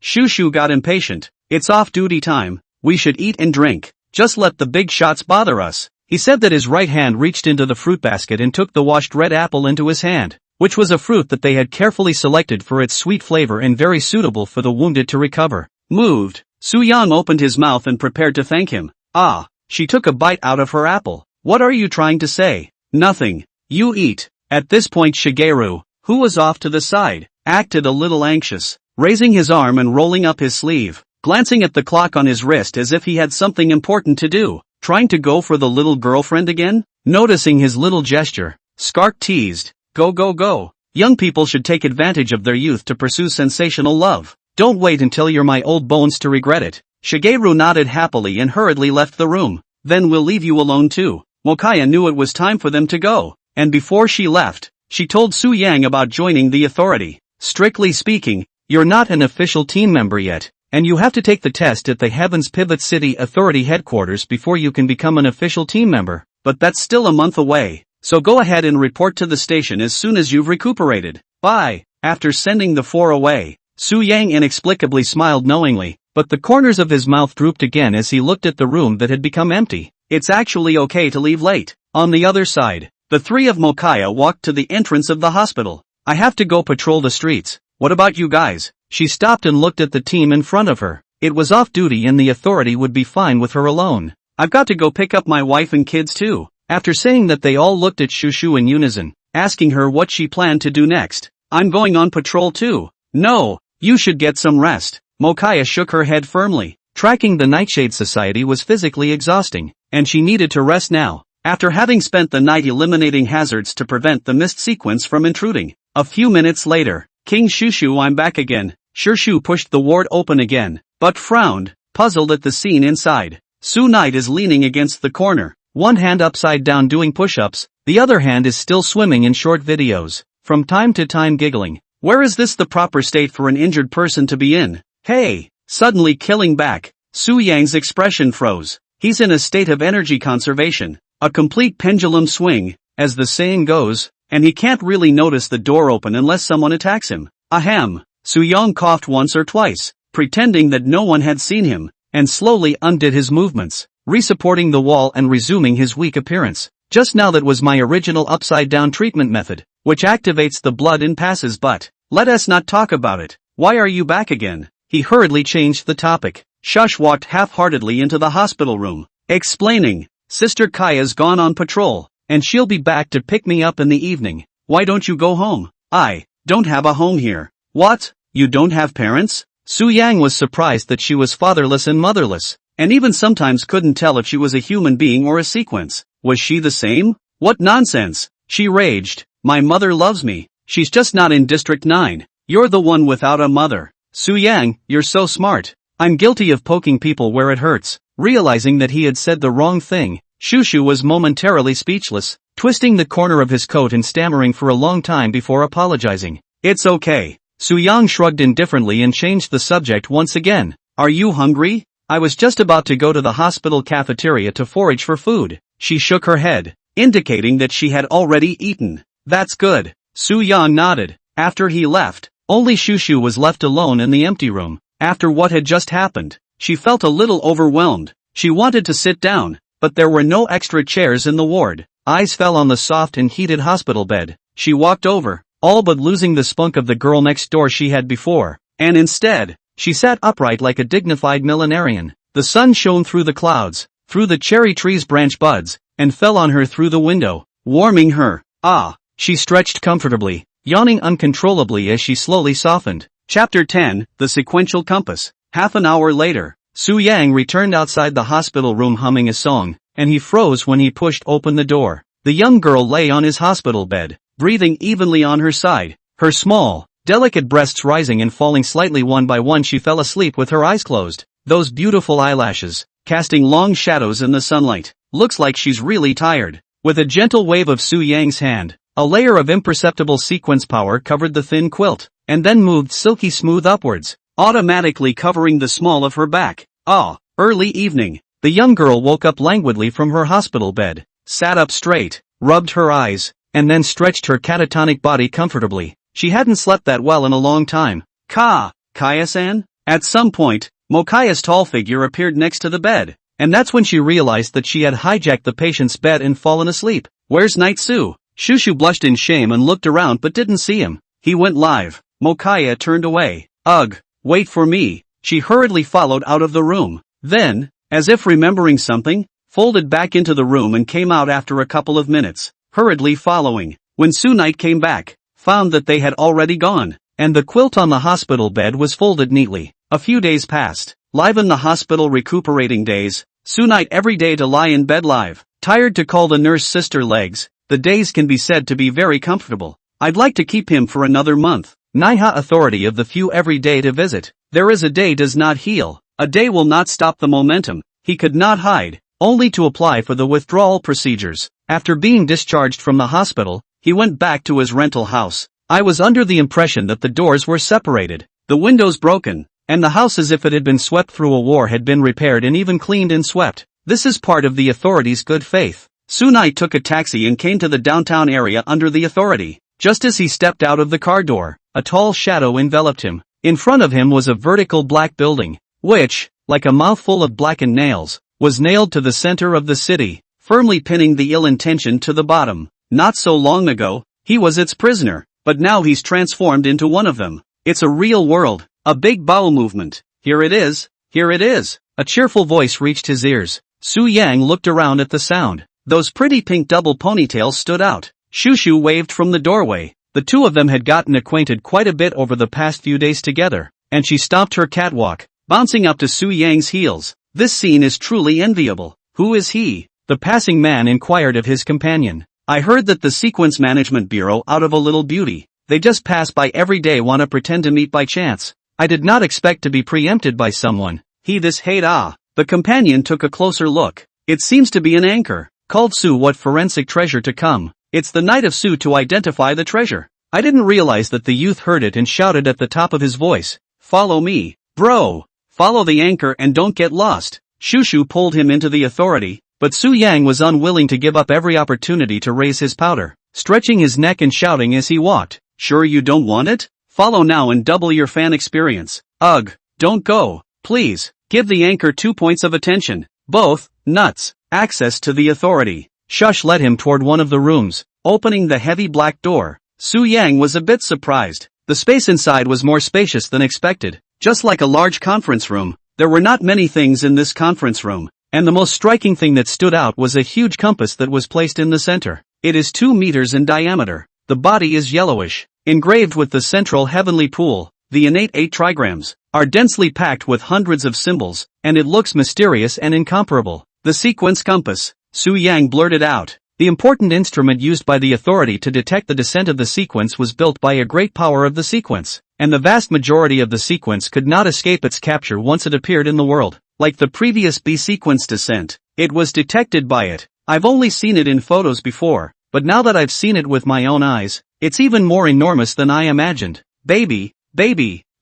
Shushu got impatient. It's off-duty time. We should eat and drink. Just let the big shots bother us. He said that his right hand reached into the fruit basket and took the washed red apple into his hand, which was a fruit that they had carefully selected for its sweet flavor and very suitable for the wounded to recover. Moved, Su Yang opened his mouth and prepared to thank him. Ah, she took a bite out of her apple. What are you trying to say? Nothing. You eat. At this point Shigeru, who was off to the side, acted a little anxious, raising his arm and rolling up his sleeve, glancing at the clock on his wrist as if he had something important to do. Trying to go for the little girlfriend again? Noticing his little gesture, Skark teased. Go. Young people should take advantage of their youth to pursue sensational love. Don't wait until you're my old bones to regret it. Shigeru nodded happily and hurriedly left the room. Then we'll leave you alone too. Mokaya knew it was time for them to go, and before she left, she told Su Yang about joining the authority. Strictly speaking, you're not an official team member yet, and you have to take the test at the Heaven's Pivot City Authority headquarters before you can become an official team member, but that's still a month away. So go ahead and report to the station as soon as you've recuperated. Bye. After sending the four away, Su Yang inexplicably smiled knowingly, but the corners of his mouth drooped again as he looked at the room that had become empty. It's actually okay to leave late. On the other side, the three of Mokaya walked to the entrance of the hospital. I have to go patrol the streets. What about you guys? She stopped and looked at the team in front of her. It was off duty and the authority would be fine with her alone. I've got to go pick up my wife and kids too. After saying that they all looked at Shushu in unison, asking her what she planned to do next. I'm going on patrol too. No, you should get some rest. Mokaya shook her head firmly. Tracking the Nightshade Society was physically exhausting, and she needed to rest now. After having spent the night eliminating hazards to prevent the mist sequence from intruding. A few minutes later, King Shushu, I'm back again. Shushu pushed the ward open again, but frowned, puzzled at the scene inside. Su Knight is leaning against the corner, one hand upside down doing push-ups, the other hand is still swimming in short videos, from time to time giggling. Where is this the proper state for an injured person to be in? Hey! Suddenly killing back, Su Yang's expression froze. He's in a state of energy conservation, a complete pendulum swing, as the saying goes, and he can't really notice the door open unless someone attacks him. Ahem. Su Yang coughed once or twice, pretending that no one had seen him, and slowly undid his movements, resupporting the wall and resuming his weak appearance. Just now that was my original upside-down treatment method, which activates the blood and passes but, let us not talk about it. Why are you back again? He hurriedly changed the topic. Shush walked half-heartedly into the hospital room, explaining, Sister Kaya's gone on patrol, and she'll be back to pick me up in the evening. Why don't you go home? I don't have a home here. What? You don't have parents? Su Yang was surprised that she was fatherless and motherless, and even sometimes couldn't tell if she was a human being or a sequence. Was she the same? What nonsense! She raged. My mother loves me. She's just not in District 9. You're the one without a mother. Su Yang, you're so smart. I'm guilty of poking people where it hurts. Realizing that he had said the wrong thing, Shushu was momentarily speechless, twisting the corner of his coat and stammering for a long time before apologizing. It's okay. Su Yang shrugged indifferently and changed the subject once again. Are you hungry? I was just about to go to the hospital cafeteria to forage for food. She shook her head, indicating that she had already eaten. That's good. Su Yang nodded. After he left, only Shushu was left alone in the empty room. After what had just happened, she felt a little overwhelmed. She wanted to sit down, but there were no extra chairs in the ward. Eyes fell on the soft and heated hospital bed. She walked over, all but losing the spunk of the girl next door she had before, and instead, she sat upright like a dignified millenarian. The sun shone through the clouds, through the cherry tree's branch buds, and fell on her through the window, warming her. Ah! She stretched comfortably, yawning uncontrollably as she slowly softened. Chapter 10, The Sequential Compass. Half an hour later, Su Yang returned outside the hospital room humming a song, and he froze when he pushed open the door. The young girl lay on his hospital bed, breathing evenly on her side, her small, delicate breasts rising and falling slightly one by one. She fell asleep with her eyes closed, those beautiful eyelashes, casting long shadows in the sunlight. Looks like she's really tired. With a gentle wave of Su Yang's hand, a layer of imperceptible sequence power covered the thin quilt, and then moved silky smooth upwards, automatically covering the small of her back. Early evening. The young girl woke up languidly from her hospital bed, sat up straight, rubbed her eyes, and then stretched her catatonic body comfortably. She hadn't slept that well in a long time. Kaya-san? At some point, Mokaya's tall figure appeared next to the bed, and that's when she realized that she had hijacked the patient's bed and fallen asleep. Where's Nitsu? Shushu blushed in shame and looked around but didn't see him. He went live. Mokaya turned away. Ugh, wait for me. She hurriedly followed out of the room. Then, as if remembering something, folded back into the room and came out after a couple of minutes, hurriedly following. When Su Knight came back, found that they had already gone, and the quilt on the hospital bed was folded neatly. A few days passed. Live in the hospital recuperating days, Su Knight every day to lie in bed live, tired to call the nurse sister legs. The days can be said to be very comfortable. I'd like to keep him for another month. Manhwa authority of the few every day to visit. There is a day does not heal. A day will not stop the momentum. He could not hide, only to apply for the withdrawal procedures. After being discharged from the hospital, he went back to his rental house. I was under the impression that the doors were separated, the windows broken, and the house as if it had been swept through a war had been repaired and even cleaned and swept. This is part of the authorities' good faith. Su Knight took a taxi and came to the downtown area under the authority. Just as he stepped out of the car door, a tall shadow enveloped him. In front of him was a vertical black building, which, like a mouthful of blackened nails, was nailed to the center of the city, firmly pinning the ill-intention to the bottom. Not so long ago, he was its prisoner, but now he's transformed into one of them. It's a real world, a big bowel movement. Here it is, here it is. A cheerful voice reached his ears. Su Yang looked around at the sound. Those pretty pink double ponytails stood out. Shushu waved from the doorway. The two of them had gotten acquainted quite a bit over the past few days together, and she stopped her catwalk, bouncing up to Su Yang's heels. This scene is truly enviable. Who is he? The passing man inquired of his companion. I heard that the Sequence Management Bureau out of a little beauty. They just pass by every day, wanna pretend to meet by chance. I did not expect to be preempted by someone. The companion took a closer look. It seems to be an anchor. Called Su. What forensic treasure to come. It's the Knight of Su to identify the treasure. I didn't realize that the youth heard it and shouted at the top of his voice. Follow me, bro. Follow the anchor and don't get lost. Shushu pulled him into the authority, but Su Yang was unwilling to give up every opportunity to raise his powder, stretching his neck and shouting as he walked. Sure you don't want it? Follow now and double your fan experience. Ugh, don't go, please. Give the anchor 2 points of attention. Both, nuts. Access to the authority. Shush led him toward one of the rooms, opening the heavy black door. Su Yang was a bit surprised. The space inside was more spacious than expected. Just like a large conference room, there were not many things in this conference room, and the most striking thing that stood out was a huge compass that was placed in the center. It is 2 meters in diameter. The body is yellowish, engraved with the central heavenly pool. The innate 8 trigrams are densely packed with hundreds of symbols, and it looks mysterious and incomparable. The sequence compass, Su Yang blurted out. The important instrument used by the authority to detect the descent of the sequence was built by a great power of the sequence, and the vast majority of the sequence could not escape its capture once it appeared in the world. Like the previous B sequence descent, it was detected by it. I've only seen it in photos before, but now that I've seen it with my own eyes, it's even more enormous than I imagined. Baby,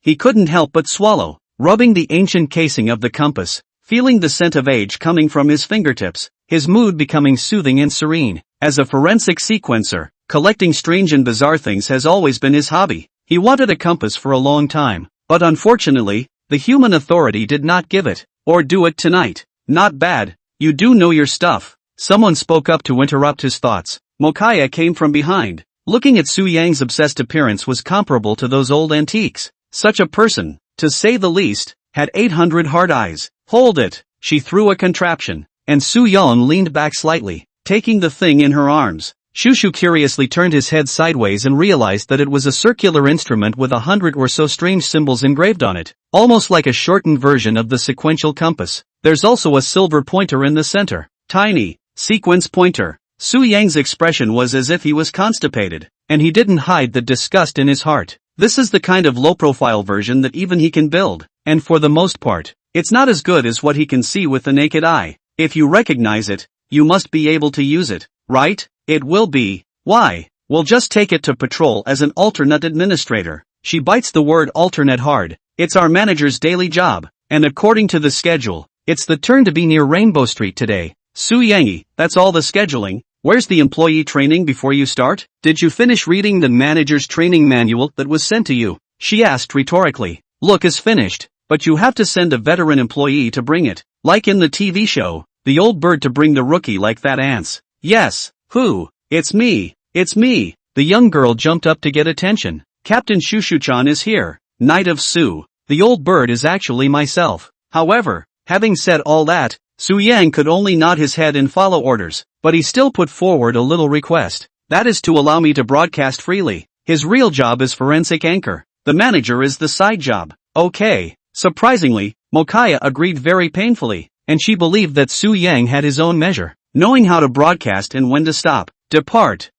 he couldn't help but swallow, rubbing the ancient casing of the compass, feeling the scent of age coming from his fingertips, his mood becoming soothing and serene. As a forensic sequencer, collecting strange and bizarre things has always been his hobby. He wanted a compass for a long time, but unfortunately, the human authority did not give it, or do it tonight. Not bad, you do know your stuff. Someone spoke up to interrupt his thoughts. Mokaya came from behind. Looking at Su Yang's obsessed appearance was comparable to those old antiques. Such a person, to say the least, had 800 hard eyes. Hold it, she threw a contraption, and Su Yang leaned back slightly, taking the thing in her arms. Shushu curiously turned his head sideways and realized that it was a circular instrument with 100 or so strange symbols engraved on it, almost like a shortened version of the sequential compass. There's also a silver pointer in the center. Tiny, sequence pointer. Su Yang's expression was as if he was constipated, and he didn't hide the disgust in his heart. This is the kind of low-profile version that even he can build, and for the most part, it's not as good as what he can see with the naked eye. If you recognize it, you must be able to use it, right? It will be. Why? We'll just take it to patrol as an alternate administrator. She bites the word alternate hard. It's our manager's daily job, and according to the schedule, it's the turn to be near Rainbow Street today. Su Yangi, that's all the scheduling. Where's the employee training before you start? Did you finish reading the manager's training manual that was sent to you? She asked rhetorically. Look is finished, but you have to send a veteran employee to bring it. Like in the TV show, the old bird to bring the rookie like that ants. Yes. Who? It's me. It's me. The young girl jumped up to get attention. Captain Shushu-chan is here. Knight of Su. The old bird is actually myself. However, having said all that, Su Yang could only nod his head and follow orders, but he still put forward a little request. That is to allow me to broadcast freely. His real job is forensic anchor. The manager is the side job. Okay. Surprisingly, Mokaya agreed very painfully, and she believed that Su Yang had his own measure, knowing how to broadcast and when to stop. Depart.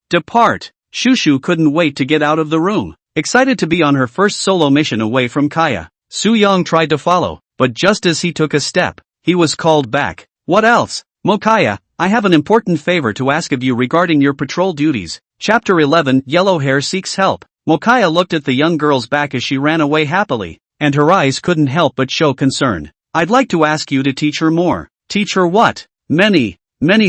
Shushu couldn't wait to get out of the room. Excited to be on her first solo mission away from Kaya, Su Yang tried to follow, but just as he took a step, he was called back. What else? Mokaya, I have an important favor to ask of you regarding your patrol duties. Chapter 11, Yellow Hair Seeks Help. Mokaya looked at the young girl's back as she ran away happily, and her eyes couldn't help but show concern. I'd like to ask you to teach her more. Teach her what? Many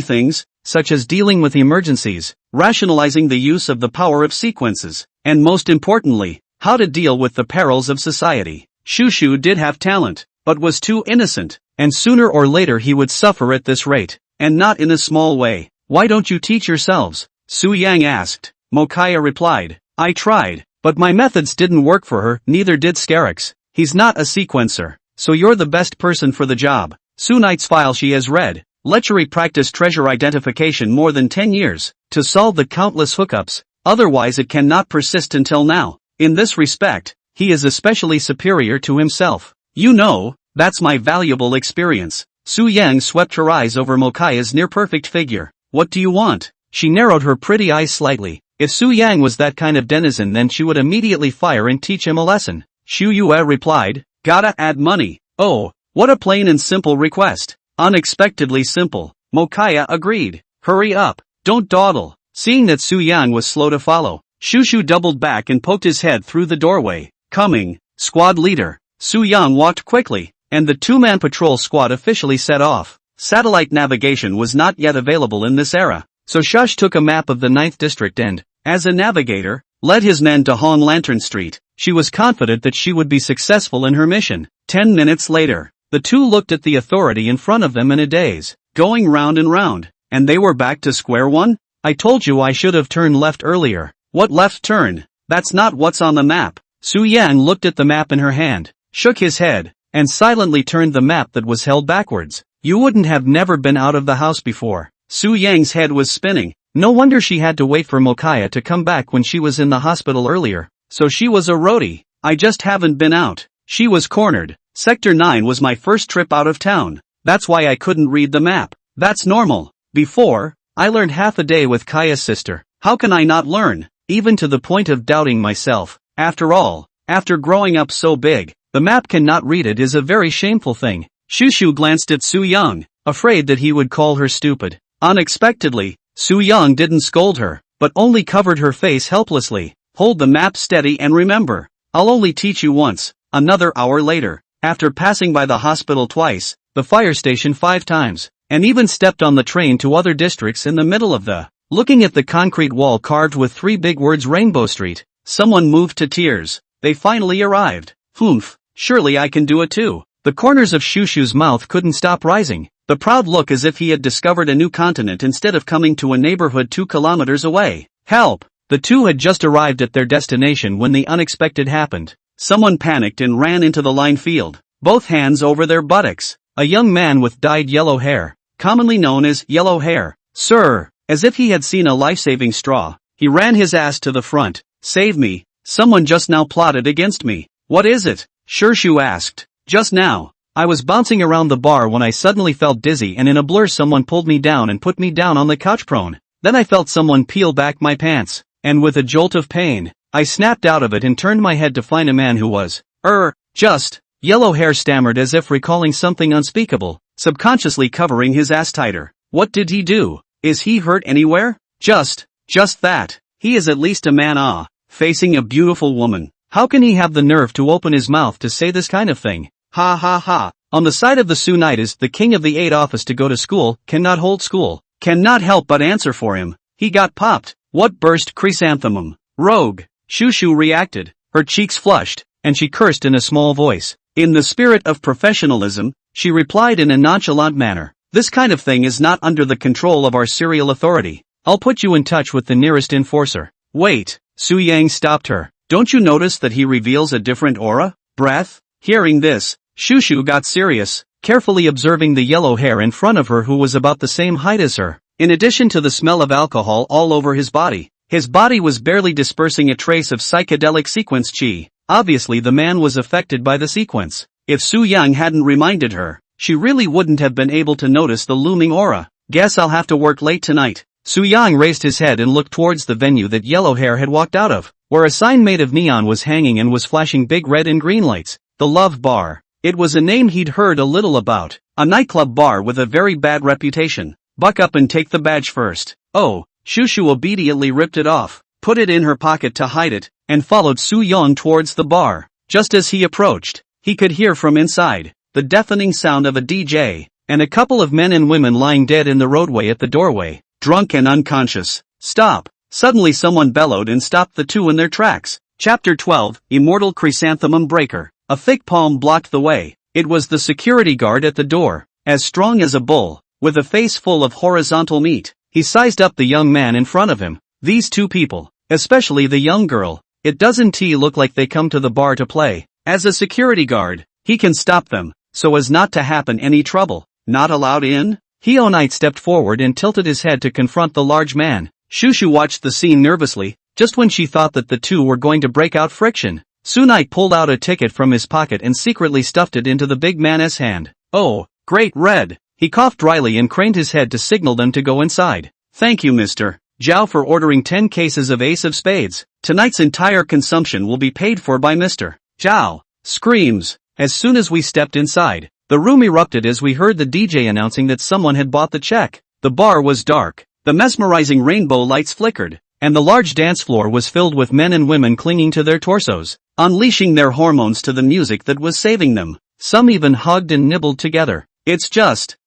things, such as dealing with emergencies, rationalizing the use of the power of sequences, and most importantly, how to deal with the perils of society. Shushu did have talent, but was too innocent, and sooner or later he would suffer at this rate, and not in a small way. Why don't you teach yourselves? Su Yang asked. Mokaya replied. I tried, but my methods didn't work for her, neither did Scarix. He's not a sequencer, so you're the best person for the job. Su Knight's file she has read. Lechery practiced treasure identification more than 10 years, to solve the countless hookups, otherwise it cannot persist until now. In this respect, he is especially superior to himself. You know, that's my valuable experience. Su Yang swept her eyes over Mokaya's near-perfect figure. What do you want? She narrowed her pretty eyes slightly. If Su Yang was that kind of denizen, then she would immediately fire and teach him a lesson. Shu Yue replied, gotta add money. Oh, what a plain and simple request. Unexpectedly simple. Mokaya agreed. Hurry up. Don't dawdle. Seeing that Su Yang was slow to follow, Shushu doubled back and poked his head through the doorway. Coming. Squad leader. Su Yang walked quickly, and the two-man patrol squad officially set off. Satellite navigation was not yet available in this era, so Shush took a map of the 9th district and, as a navigator, led his men to Han Lantern Street. She was confident that she would be successful in her mission. 10 minutes later, the two looked at the authority in front of them in a daze, going round and round, and they were back to square one? I told you I should have turned left earlier. What left turn? That's not what's on the map. Su Yang looked at the map in her hand, shook his head, and silently turned the map that was held backwards. You wouldn't have never been out of the house before. Su Yang's head was spinning. No wonder she had to wait for Mokaya to come back when she was in the hospital earlier. So she was a roadie. I just haven't been out. She was cornered. Sector 9 was my first trip out of town. That's why I couldn't read the map. That's normal. Before, I learned half a day with Kaya's sister. How can I not learn? Even to the point of doubting myself. After all, after growing up so big, the map cannot read it is a very shameful thing. Shushu glanced at Su Yang, afraid that he would call her stupid. Unexpectedly, Su Yang didn't scold her, but only covered her face helplessly. Hold the map steady and remember, I'll only teach you once. Another hour later, after passing by the hospital twice, the fire station 5 times, and even stepped on the train to other districts in the middle of the, looking at the concrete wall carved with 3 big words Rainbow Street, someone moved to tears. They finally arrived. Humph, surely I can do it too. The corners of Shushu's mouth couldn't stop rising. The proud look as if he had discovered a new continent instead of coming to a neighborhood 2 kilometers away. Help! The two had just arrived at their destination when the unexpected happened. Someone panicked and ran into the line field, both hands over their buttocks. A young man with dyed yellow hair, commonly known as yellow hair. Sir, As if he had seen a life-saving straw, he ran his ass to the front. Save me, someone just now plotted against me. What is it? Shushu asked. Just now, I was bouncing around the bar when I suddenly felt dizzy and in a blur someone pulled me down and put me down on the couch prone. Then I felt someone peel back my pants, and with a jolt of pain, I snapped out of it and turned my head to find a man who was, just, yellow hair stammered as if recalling something unspeakable, subconsciously covering his ass tighter. What did he do? Is he hurt anywhere? Just that. He is at least a man, facing a beautiful woman. How can he have the nerve to open his mouth to say this kind of thing? Ha ha ha. On the side of the Sunitas, the king of the 8 office to go to school, cannot hold school, cannot help but answer for him. He got popped. What burst chrysanthemum? Rogue. Shushu reacted. Her cheeks flushed, and she cursed in a small voice. In the spirit of professionalism, she replied in a nonchalant manner. This kind of thing is not under the control of our serial authority. I'll put you in touch with the nearest enforcer. Wait. Su Yang stopped her. Don't you notice that he reveals a different aura? Breath? Hearing this, Shushu got serious, carefully observing the yellow hair in front of her who was about the same height as her. In addition to the smell of alcohol all over his body was barely dispersing a trace of psychedelic sequence chi. Obviously the man was affected by the sequence. If Su Yang hadn't reminded her, she really wouldn't have been able to notice the looming aura. Guess I'll have to work late tonight. Su Yang raised his head and looked towards the venue that yellow hair had walked out of, where a sign made of neon was hanging and was flashing big red and green lights. The Love Bar. It was a name he'd heard a little about. A nightclub bar with a very bad reputation. Buck up and take the badge first. Oh, Shushu obediently ripped it off, put it in her pocket to hide it, and followed Su Yang towards the bar. Just as he approached, he could hear from inside the deafening sound of a DJ, and a couple of men and women lying dead in the roadway at the doorway, drunk and unconscious. Stop! Suddenly someone bellowed and stopped the two in their tracks. Chapter 12, Immortal Chrysanthemum Breaker. A thick palm blocked the way. It was the security guard at the door, as strong as a bull, with a face full of horizontal meat. He sized up the young man in front of him. These two people, especially the young girl, it doesn't look like they come to the bar to play. As a security guard, he can stop them, so as not to happen any trouble. Not allowed in? Heo Knight stepped forward and tilted his head to confront the large man. Shushu watched the scene nervously, just when she thought that the two were going to break out friction. Su Knight pulled out a ticket from his pocket and secretly stuffed it into the big man's hand. Oh, great red! He coughed dryly and craned his head to signal them to go inside. Thank you, Mr. Zhao, for ordering 10 cases of Ace of Spades. Tonight's entire consumption will be paid for by Mr. Zhao. Screams. As soon as we stepped inside, the room erupted as we heard the DJ announcing that someone had bought the check. The bar was dark. The mesmerizing rainbow lights flickered, and the large dance floor was filled with men and women clinging to their torsos, unleashing their hormones to the music that was saving them. Some even hugged and nibbled together. It's just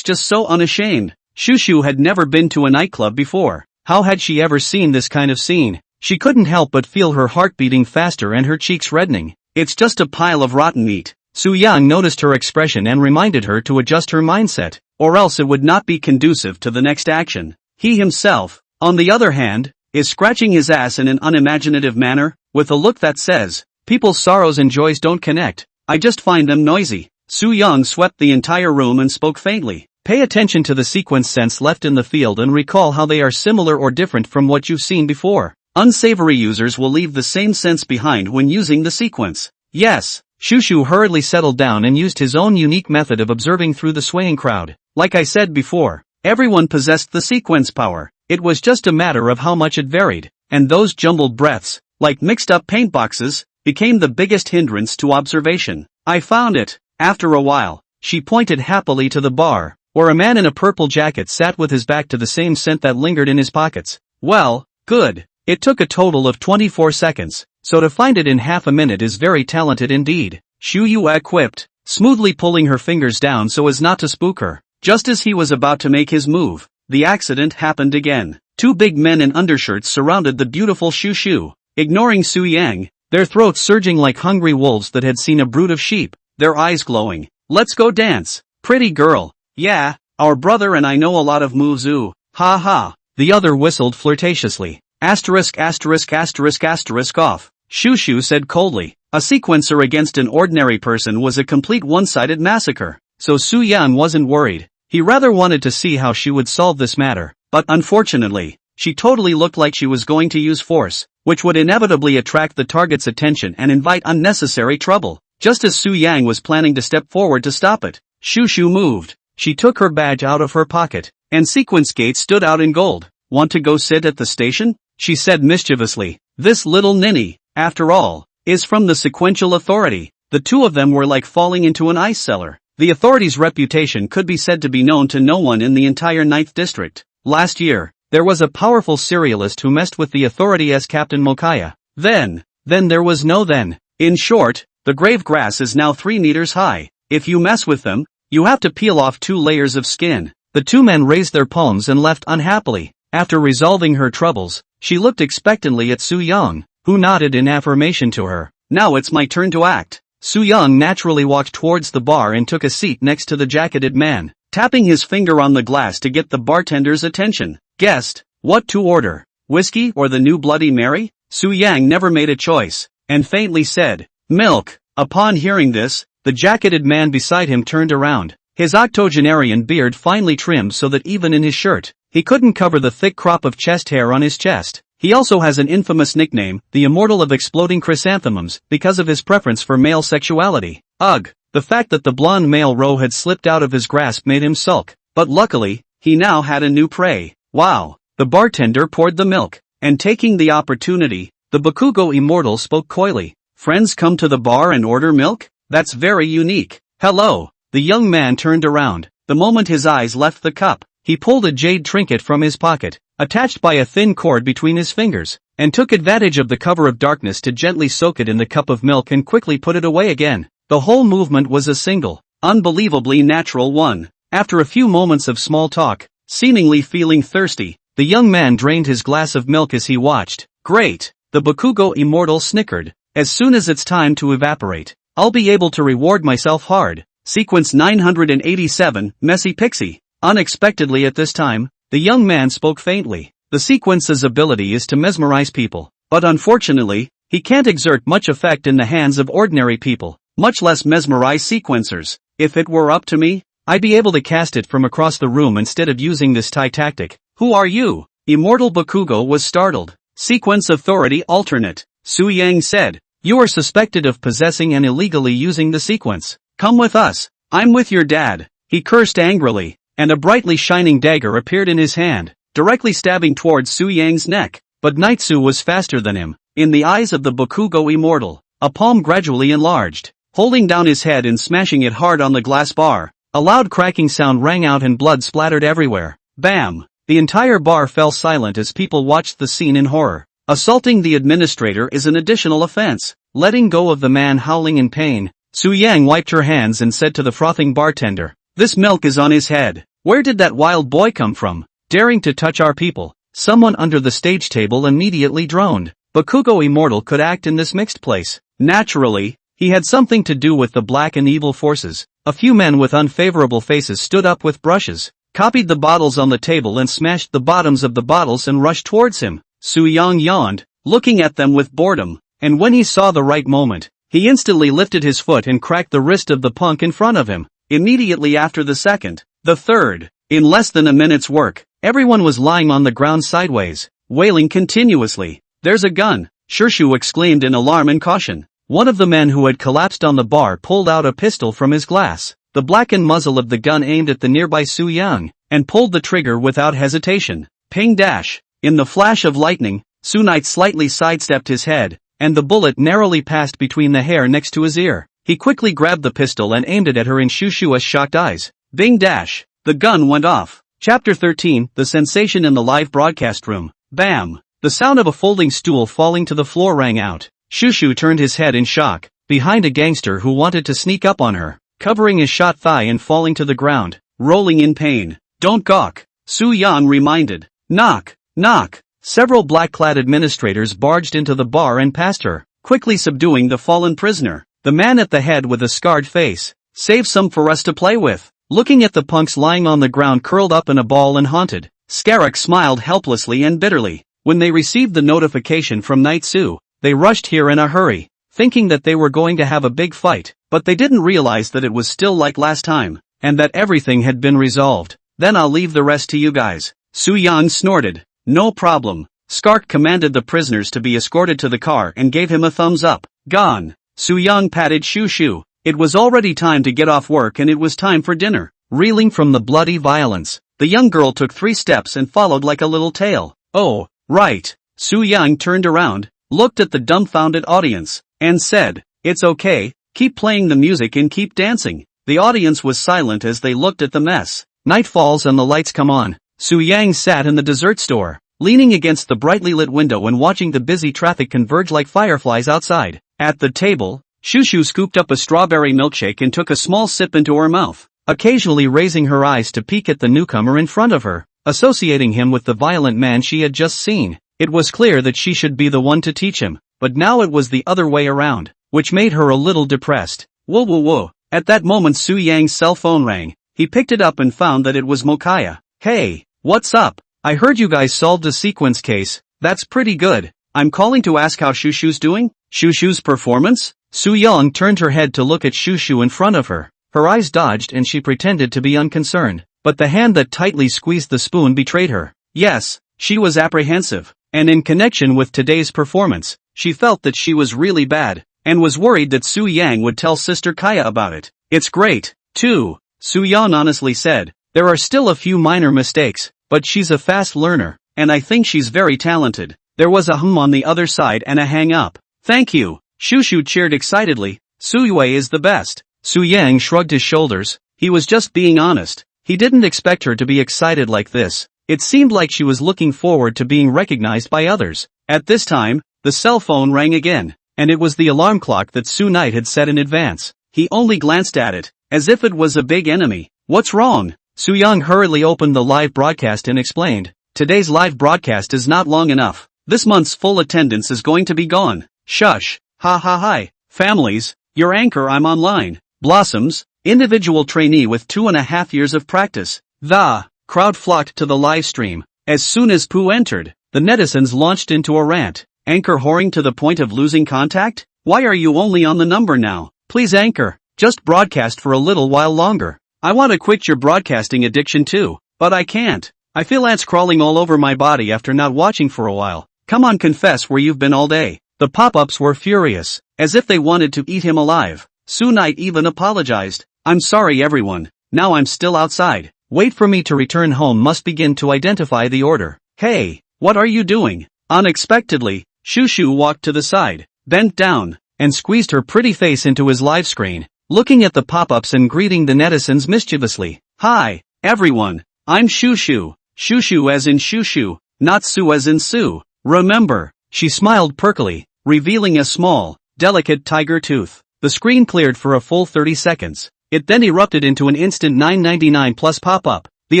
so unashamed. Shushu had never been to a nightclub before. How had she ever seen this kind of scene? She couldn't help but feel her heart beating faster and her cheeks reddening. It's just a pile of rotten meat. Su Yang noticed her expression and reminded her to adjust her mindset, or else it would not be conducive to the next action. He himself, on the other hand, is scratching his ass in an unimaginative manner, with a look that says, people's sorrows and joys don't connect, I just find them noisy. Su Yang swept the entire room and spoke faintly. Pay attention to the sequence scents left in the field and recall how they are similar or different from what you've seen before. Unsavory users will leave the same scents behind when using the sequence. Yes. Shushu hurriedly settled down and used his own unique method of observing through the swaying crowd. Like I said before, everyone possessed the sequence power. It was just a matter of how much it varied, and those jumbled breaths, like mixed-up paint boxes, became the biggest hindrance to observation. I found it. After a while, she pointed happily to the bar, where a man in a purple jacket sat with his back to the same scent that lingered in his pockets. Well, good. It took a total of 24 seconds, so to find it in half a minute is very talented indeed. Shu Yu quipped, smoothly pulling her fingers down so as not to spook her. Just as he was about to make his move, the accident happened again. Two big men in undershirts surrounded the beautiful Shushu, ignoring Su Yang, their throats surging like hungry wolves that had seen a brood of sheep, their eyes glowing. Let's go dance, pretty girl. Yeah, our brother and I know a lot of moves. Ooh, ha ha. The other whistled flirtatiously. Asterisk asterisk asterisk asterisk off. Shushu said coldly. A sequencer against an ordinary person was a complete one-sided massacre, so Su Yan wasn't worried. He rather wanted to see how she would solve this matter. but unfortunately, she totally looked like she was going to use force, which would inevitably attract the target's attention and invite unnecessary trouble. Just as Su Yang was planning to step forward to stop it, Shushu moved. She took her badge out of her pocket, and sequence gates stood out in gold. "Want to go sit at the station?" she said mischievously. This little ninny, after all, is from the Sequential Authority. The two of them were like falling into an ice cellar. The authority's reputation could be said to be known to no one in the entire 9th district. Last year, there was a powerful serialist who messed with the authority as Captain Mokaya. Then there was no then. In short, the grave grass is now 3 meters high. If you mess with them, you have to peel off 2 layers of skin. The two men raised their palms and left unhappily. After resolving her troubles, she looked expectantly at Su Yang, who nodded in affirmation to her. "Now it's my turn to act." Su Yang naturally walked towards the bar and took a seat next to the jacketed man, tapping his finger on the glass to get the bartender's attention. "Guest, what to order? Whiskey or the new Bloody Mary?" Su Yang never made a choice, and faintly said, "Milk." Upon hearing this, the jacketed man beside him turned around, his octogenarian beard finely trimmed so that even in his shirt, he couldn't cover the thick crop of chest hair on his chest. He also has an infamous nickname, the Immortal of Exploding Chrysanthemums, because of his preference for male sexuality. Ugh, the fact that the blonde male row had slipped out of his grasp made him sulk, but luckily, he now had a new prey. "Wow." The bartender poured the milk, and taking the opportunity, the Bakugo Immortal spoke coyly. "Friends come to the bar and order milk? That's very unique." "Hello." The young man turned around. The moment his eyes left the cup, he pulled a jade trinket from his pocket, attached by a thin cord between his fingers, and took advantage of the cover of darkness to gently soak it in the cup of milk and quickly put it away again. The whole movement was a single, unbelievably natural one. After a few moments of small talk, seemingly feeling thirsty, the young man drained his glass of milk as he watched. "Great," the Bakugo Immortal snickered. "As soon as it's time to evaporate, I'll be able to reward myself hard." Sequence 987, Messy Pixie. Unexpectedly at this time, the young man spoke faintly. The sequence's ability is to mesmerize people, but unfortunately, he can't exert much effect in the hands of ordinary people, much less mesmerize sequencers. If it were up to me, I'd be able to cast it from across the room instead of using this tie tactic. "Who are you?" Immortal Bakugo was startled. "Sequence Authority Alternate," Su Yang said. "You are suspected of possessing and illegally using the sequence. Come with us. I'm with your dad." He cursed angrily, and a brightly shining dagger appeared in his hand, directly stabbing towards Su Yang's neck. But Naitsu was faster than him. In the eyes of the Bakugo Immortal, a palm gradually enlarged, holding down his head and smashing it hard on the glass bar. A loud cracking sound rang out and blood splattered everywhere. Bam! The entire bar fell silent as people watched the scene in horror. Assaulting the administrator is an additional offense. Letting go of the man howling in pain, Su Yang wiped her hands and said to the frothing bartender, "This milk is on his head. Where did that wild boy come from? Daring to touch our people?" Someone under the stage table immediately droned. Bakugo Immortal could act in this mixed place. Naturally, he had something to do with the black and evil forces. A few men with unfavorable faces stood up with brushes, copied the bottles on the table and smashed the bottoms of the bottles and rushed towards him. Su Yang yawned, looking at them with boredom, and when he saw the right moment, he instantly lifted his foot and cracked the wrist of the punk in front of him. Immediately after the second, the third, in less than a minute's work, everyone was lying on the ground sideways, wailing continuously. "There's a gun!" Shushu exclaimed in alarm and caution. One of the men who had collapsed on the bar pulled out a pistol from his glass. The blackened muzzle of the gun aimed at the nearby Su Yang, and pulled the trigger without hesitation. Ping dash! In the flash of lightning, Su Knight slightly sidestepped his head, and the bullet narrowly passed between the hair next to his ear. He quickly grabbed the pistol and aimed it at her in Shushua's shocked eyes. Bing dash! The gun went off. Chapter 13, The Sensation in the Live Broadcast Room. Bam! The sound of a folding stool falling to the floor rang out. Shushu turned his head in shock, behind a gangster who wanted to sneak up on her, covering his shot thigh and falling to the ground, rolling in pain. "Don't gawk," Su Yang reminded. "Knock, knock." Several black-clad administrators barged into the bar and passed her, quickly subduing the fallen prisoner. The man at the head with a scarred face, "Save some for us to play with." Looking at the punks lying on the ground curled up in a ball and haunted, Scarrock smiled helplessly and bitterly. When they received the notification from Naitsu, they rushed here in a hurry, thinking that they were going to have a big fight, but they didn't realize that it was still like last time, and that everything had been resolved. "Then I'll leave the rest to you guys." Su Yang snorted. No problem. Skark commanded the prisoners to be escorted to the car and gave him a thumbs up. Gone. Su Yang patted Shu Shu. It was already time to get off work and it was time for dinner. Reeling from the bloody violence, the young girl took 3 steps and followed like a little tail. Oh, right. Su Yang turned around, looked at the dumbfounded audience, and said, "It's okay, keep playing the music and keep dancing." The audience was silent as they looked at the mess. Night falls and the lights come on. Su Yang sat in the dessert store, leaning against the brightly lit window and watching the busy traffic converge like fireflies outside. At the table, Shu Shu scooped up a strawberry milkshake and took a small sip into her mouth, occasionally raising her eyes to peek at the newcomer in front of her, associating him with the violent man she had just seen. It was clear that she should be the one to teach him, but now it was the other way around, which made her a little depressed. Whoa whoa whoa. At that moment Su Yang's cell phone rang. He picked it up and found that it was Mokaya. "Hey, what's up? I heard you guys solved a sequence case. That's pretty good. I'm calling to ask how Shu Shu's doing." Shu Shu's performance? Su Yang turned her head to look at Shu Shu in front of her. Her eyes dodged and she pretended to be unconcerned, but the hand that tightly squeezed the spoon betrayed her. Yes, she was apprehensive, and in connection with today's performance, she felt that she was really bad, and was worried that Su Yang would tell Sister Kaya about it. "It's great, too," Su Yang honestly said. "There are still a few minor mistakes, but she's a fast learner, and I think she's very talented." There was a hum on the other side and a hang up. "Thank you," Shu Shu cheered excitedly. "Su Yue is the best." Su Yang shrugged his shoulders. He was just being honest. He didn't expect her to be excited like this. It seemed like she was looking forward to being recognized by others. At this time, the cell phone rang again, and it was the alarm clock that Su Knight had set in advance. He only glanced at it, as if it was a big enemy. "What's wrong?" Su Yang hurriedly opened the live broadcast and explained. "Today's live broadcast is not long enough. This month's full attendance is going to be gone." "Shush. Ha ha hi. Families, your anchor I'm online. Blossoms, individual trainee with 2.5 years of practice." The crowd flocked to the live stream. As soon as Pooh entered, the netizens launched into a rant. "Anchor whoring to the point of losing contact? Why are you only on the number now? Please anchor, just broadcast for a little while longer. I want to quit your broadcasting addiction too, but I can't. I feel ants crawling all over my body after not watching for a while. Come on, confess where you've been all day." The pop-ups were furious, as if they wanted to eat him alive. Su Knight even apologized. "I'm sorry everyone, now I'm still outside. Wait for me to return home." Must begin to identify the order. "Hey, what are you doing?" Unexpectedly, Shu Shu walked to the side, bent down, and squeezed her pretty face into his live screen, looking at the pop-ups and greeting the netizens mischievously. "Hi, everyone, I'm Shu Shu. Shu Shu as in Shu Shu, not Su as in Sue. Remember?" She smiled perkily, revealing a small, delicate tiger tooth. The screen cleared for a full 30 seconds. It then erupted into an instant $9.99 plus pop-up. The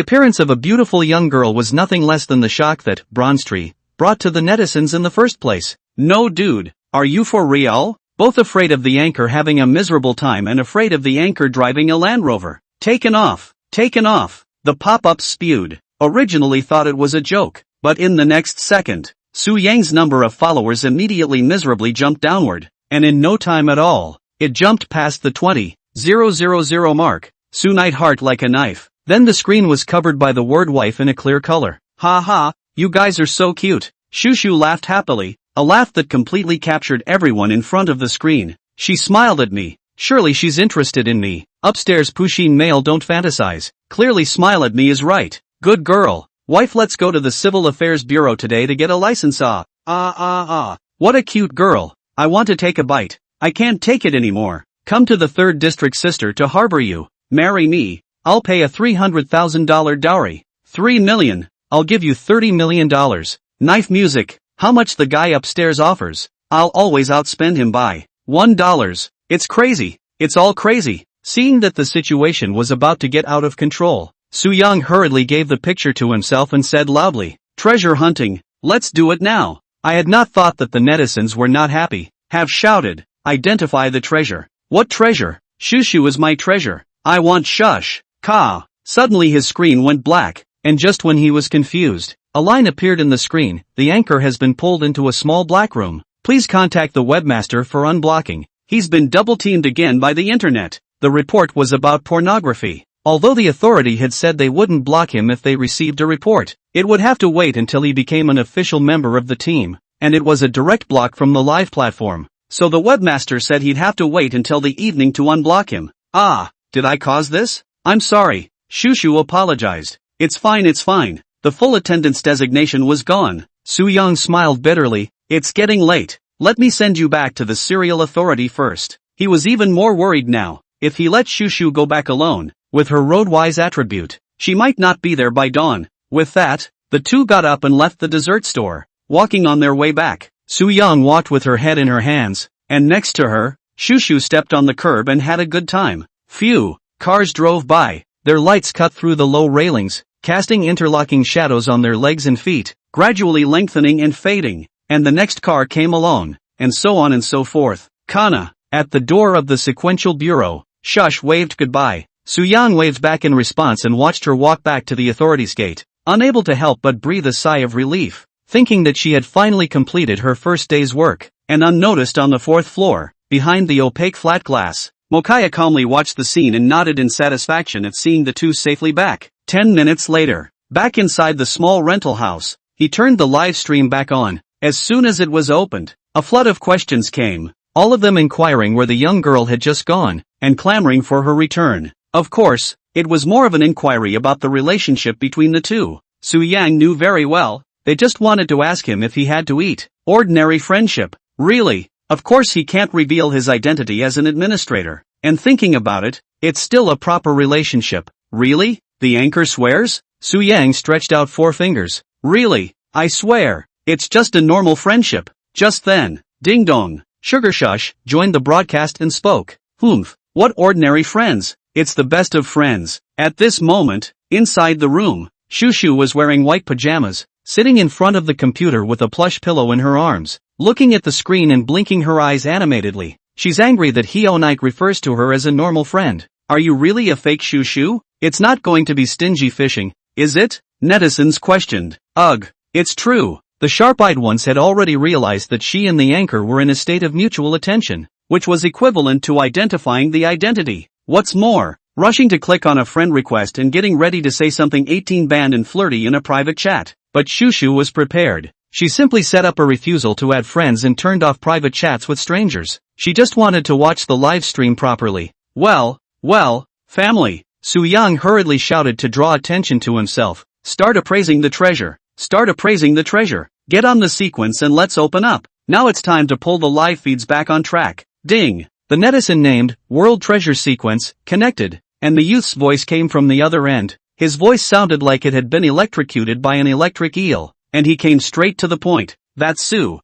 appearance of a beautiful young girl was nothing less than the shock that Bronze Tree brought to the netizens in the first place. "No dude, are you for real?" Both afraid of the anchor having a miserable time and afraid of the anchor driving a Land Rover. Taken off. The pop-ups spewed. Originally thought it was a joke, but in the next second, Su Yang's number of followers immediately miserably jumped downward, and in no time at all, it jumped past the 20,000 mark. Su Knight heart like a knife. Then the screen was covered by the word wife in a clear color. "Ha ha, you guys are so cute." Shu Shu laughed happily, a laugh that completely captured everyone in front of the screen. "She smiled at me. Surely she's interested in me." Upstairs Pusheen male don't fantasize. Clearly smile at me is right. "Good girl. Wife, let's go to the Civil Affairs Bureau today to get a license." What a cute girl. I want to take a bite. I can't take it anymore. "Come to the 3rd District, sister, to harbor you. Marry me. I'll pay a $300,000 dowry. 3 million. I'll give you $30 million. Knife music. How much the guy upstairs offers. I'll always outspend him by $1. It's crazy. It's all crazy." Seeing that the situation was about to get out of control, Su Yang hurriedly gave the picture to himself and said loudly, "Treasure hunting. Let's do it now." I had not thought that the netizens were not happy. Have shouted, "Identify the treasure." "What treasure? Shu Shu is my treasure. I want shush. Ka." Suddenly his screen went black, and just when he was confused, a line appeared in the screen. "The anchor has been pulled into a small black room. Please contact the webmaster for unblocking. He's been double-teamed again by the internet." The report was about pornography. Although the authority had said they wouldn't block him if they received a report, It would have to wait until he became an official member of the team, and it was a direct block from the live platform. So the webmaster said he'd have to wait until the evening to unblock him. Ah, did I cause this? I'm sorry. Shushu apologized. It's fine. The full attendance designation was gone. Su-young smiled bitterly. It's getting late. Let me send you back to the serial authority first. He was even more worried now. If he let Shushu go back alone, with her road-wise attribute, she might not be there by dawn. With that, the two got up and left the dessert store. Walking on their way back, Su-young walked with her head in her hands, and next to her, Shushu stepped on the curb and had a good time. Phew, cars drove by, their lights cut through the low railings, casting interlocking shadows on their legs and feet, gradually lengthening and fading, and the next car came along, and so on and so forth. Kana, at the door of the sequential bureau, Shush waved goodbye. Su-young waved back in response and watched her walk back to the authorities' gate, unable to help but breathe a sigh of relief, thinking that she had finally completed her first day's work. And unnoticed on the fourth floor, behind the opaque flat glass, Mokaya calmly watched the scene and nodded in satisfaction at seeing the two safely back. 10 minutes later, back inside the small rental house, he turned the live stream back on. As soon as it was opened, a flood of questions came, all of them inquiring where the young girl had just gone, and clamoring for her return. Of course, it was more of an inquiry about the relationship between the two. Su-young knew very well, they just wanted to ask him if he had to eat. Ordinary friendship. Really? Of course he can't reveal his identity as an administrator. And thinking about it, it's still a proper relationship. Really? The anchor swears? Su-young stretched out 4 fingers. Really? I swear. It's just a normal friendship. Just then, ding dong, Sugar Shush joined the broadcast and spoke. Humph, what ordinary friends? It's the best of friends. At this moment, inside the room, Shushu was wearing white pajamas, sitting in front of the computer with a plush pillow in her arms, looking at the screen and blinking her eyes animatedly. She's angry that Hyo-Nike refers to her as a normal friend. Are you really a fake Shushu? It's not going to be stingy fishing, is it? Netizens questioned. Ugh, it's true. The sharp-eyed ones had already realized that she and the anchor were in a state of mutual attention, which was equivalent to identifying the identity. What's more, rushing to click on a friend request and getting ready to say something 18 banned and flirty in a private chat. But Shushu was prepared. She simply set up a refusal to add friends and turned off private chats with strangers. She just wanted to watch the live stream properly. Well, family, Su-young hurriedly shouted to draw attention to himself. Start appraising the treasure. Get on the sequence and let's open up. Now it's time to pull the live feeds back on track. Ding! The netizen named World Treasure Sequence connected, and the youth's voice came from the other end. His voice sounded like it had been electrocuted by an electric eel, and he came straight to the point. That's Sue.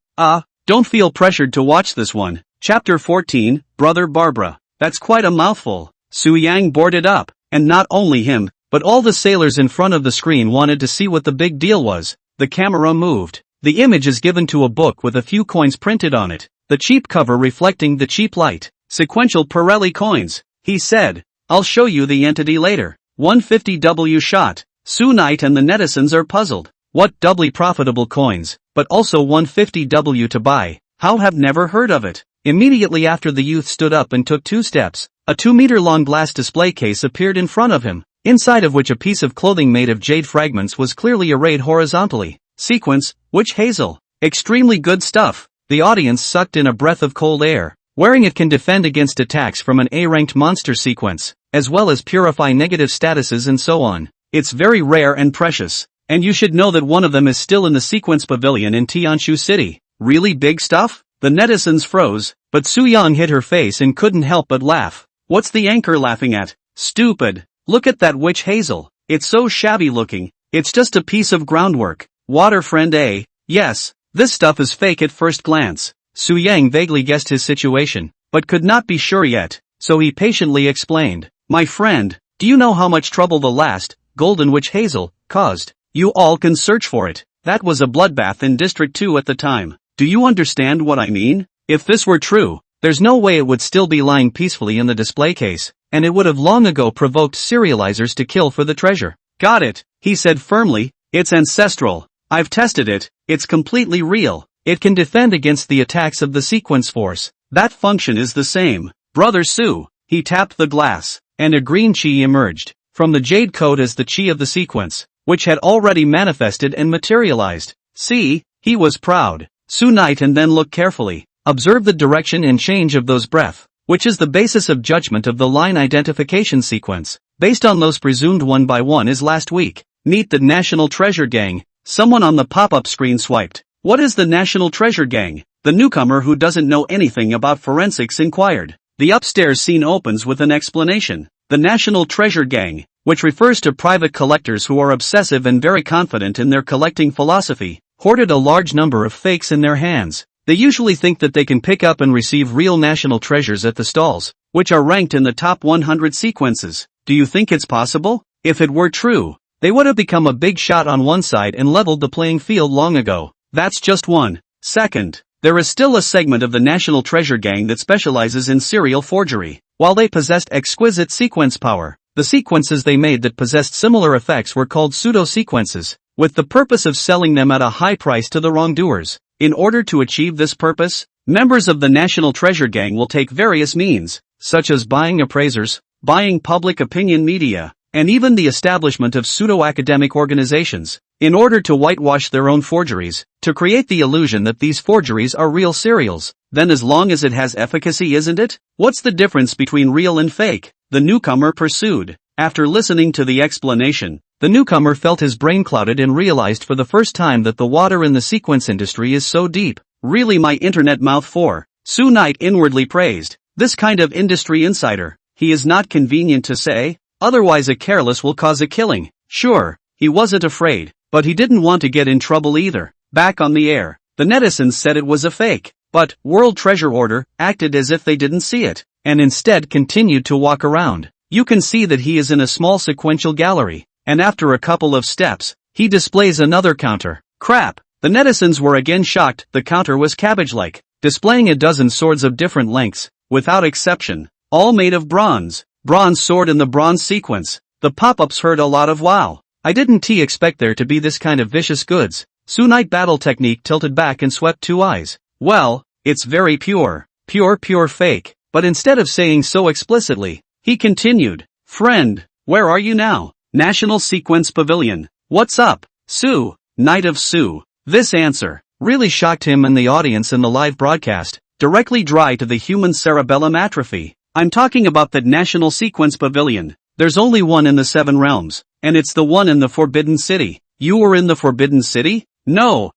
Don't feel pressured to watch this one. Chapter 14, Brother Barbara. That's quite a mouthful. Su-young boarded up, and not only him, but all the sailors in front of the screen wanted to see what the big deal was. The camera moved. The image is given to a book with a few coins printed on it, the cheap cover reflecting the cheap light. Sequential Pirelli coins, he said. I'll show you the entity later. 150W shot. Sue Knight and the netizens are puzzled. What doubly profitable coins, but also 150W to buy? How have never heard of it? Immediately after the youth stood up and took 2 steps, a 2-meter-long glass display case appeared in front of him, inside of which a piece of clothing made of jade fragments was clearly arrayed horizontally. Sequence, witch hazel. Extremely good stuff. The audience sucked in a breath of cold air. Wearing it can defend against attacks from an A-ranked monster sequence, as well as purify negative statuses and so on. It's very rare and precious. And you should know that one of them is still in the sequence pavilion in Tianshu City. Really big stuff? The netizens froze, but Su-young hid her face and couldn't help but laugh. What's the anchor laughing at? Stupid. Look at that witch hazel. It's so shabby looking. It's just a piece of groundwork. Water friend A. Yes, this stuff is fake at first glance. Su-young vaguely guessed his situation, but could not be sure yet, so he patiently explained. My friend, do you know how much trouble the last, golden witch hazel, caused? You all can search for it. That was a bloodbath in District 2 at the time. Do you understand what I mean? If this were true, there's no way it would still be lying peacefully in the display case, and it would have long ago provoked serializers to kill for the treasure. Got it, he said firmly. It's ancestral. I've tested it. It's completely real. It can defend against the attacks of the sequence force. That function is the same. Brother Sue. He tapped the glass, and a green chi emerged from the jade coat as the chi of the sequence. which had already manifested and materialized. See, he was proud. Su Night and then look carefully. Observe the direction and change of those breath, which is the basis of judgment of the line identification sequence. Based on those presumed one by one is last week. Meet the National Treasure Gang. Someone on the pop-up screen swiped. What is the National Treasure Gang? The newcomer who doesn't know anything about forensics inquired. The upstairs scene opens with an explanation. The National Treasure Gang, which refers to private collectors who are obsessive and very confident in their collecting philosophy, hoarded a large number of fakes in their hands. They usually think that they can pick up and receive real national treasures at the stalls, which are ranked in the top 100 sequences. Do you think it's possible? If it were true, they would have become a big shot on one side and leveled the playing field long ago. That's just one. Second, there is still a segment of the National Treasure Gang that specializes in serial forgery. While they possessed exquisite sequence power, the sequences they made that possessed similar effects were called pseudo-sequences, with the purpose of selling them at a high price to the wrongdoers. In order to achieve this purpose, members of the National Treasure Gang will take various means, such as buying appraisers, buying public opinion media, and even the establishment of pseudo-academic organizations, in order to whitewash their own forgeries, to create the illusion that these forgeries are real serials. Then as long as it has efficacy, isn't it? What's the difference between real and fake? The newcomer pursued. After listening to the explanation, the newcomer felt his brain clouded and realized for the first time that the water in the sequence industry is so deep. Really, my internet mouth for. Su Night inwardly praised. This kind of industry insider. He is not convenient to say, otherwise a careless will cause a killing. Sure, he wasn't afraid, but he didn't want to get in trouble either. Back on the air, the netizens said it was a fake, but World Treasure Order acted as if they didn't see it, and instead continued to walk around. You can see that he is in a small sequential gallery, and after a couple of steps, he displays another counter. Crap! The netizens were again shocked. The counter was cabbage-like, displaying a dozen swords of different lengths, without exception, all made of bronze. Bronze sword in the bronze sequence. The pop-ups heard a lot of wow. I didn't expect there to be this kind of vicious goods. Su Night battle technique tilted back and swept two eyes. Well, it's very pure. Pure fake. But instead of saying so explicitly, he continued. Friend, where are you now? National Sequence Pavilion. What's up, Su? Night of Su. This answer really shocked him and the audience in the live broadcast, directly dry to the human cerebellum atrophy. I'm talking about that National Sequence Pavilion. There's only one in the 7 realms, and it's the one in the Forbidden City. You were in the Forbidden City? No,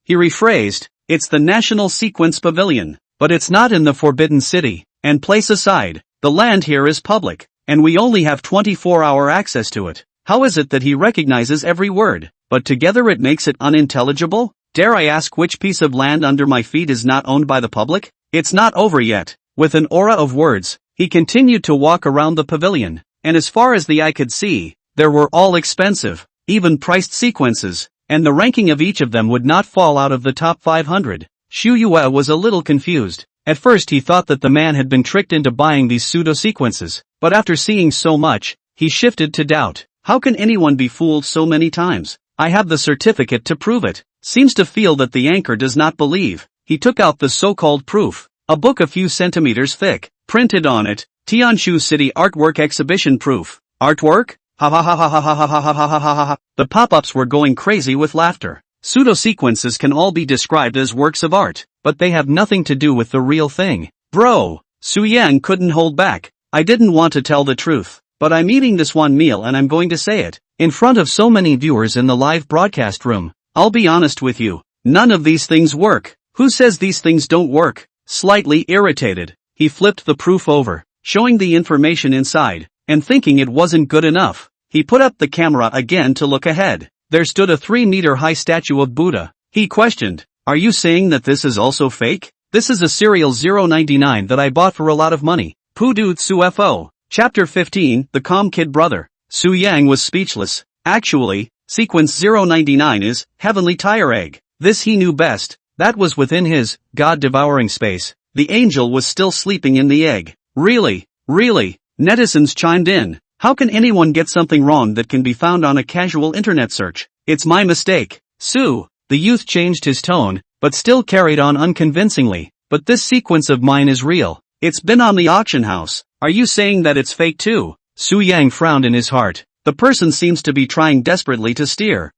he rephrased. It's the National Sequence Pavilion, but it's not in the Forbidden City. And place aside, the land here is public, and we only have 24-hour access to it. How is it that he recognizes every word, but together it makes it unintelligible? Dare I ask which piece of land under my feet is not owned by the public? It's not over yet. With an aura of words, he continued to walk around the pavilion, and as far as the eye could see, there were all expensive, even priced sequences, and the ranking of each of them would not fall out of the top 500. Xu Yue was a little confused. At first he thought that the man had been tricked into buying these pseudo-sequences, but after seeing so much, he shifted to doubt. How can anyone be fooled so many times? I have the certificate to prove it. Seems to feel that the anchor does not believe. He took out the so-called proof. A book a few centimeters thick, printed on it, Tianshu City Artwork Exhibition Proof. Artwork? Ha ha ha ha ha ha ha ha ha ha ha ha. The pop-ups were going crazy with laughter. Pseudo-sequences can all be described as works of art, but they have nothing to do with the real thing. Bro, Su Yang couldn't hold back. I didn't want to tell the truth, but I'm eating this one meal and I'm going to say it, in front of so many viewers in the live broadcast room. I'll be honest with you, none of these things work. Who says these things don't work? Slightly irritated, he flipped the proof over, showing the information inside, and thinking it wasn't good enough, he put up the camera again to look ahead. There stood a 3-meter-high statue of Buddha. He questioned, are you saying that this is also fake? This is a serial 099 that I bought for a lot of money. Pudu Tsu Fo. Chapter 15, The Calm Kid Brother. Su Yang was speechless. Actually, sequence 099 is Heavenly Tire Egg. This he knew best. That was within his God-devouring space. The angel was still sleeping in the egg. Really? Netizens chimed in. How can anyone get something wrong that can be found on a casual internet search? It's my mistake. Su. The youth changed his tone, but still carried on unconvincingly. But this sequence of mine is real. It's been on the auction house. Are you saying that it's fake too? Su Yang frowned in his heart. The person seems to be trying desperately to steer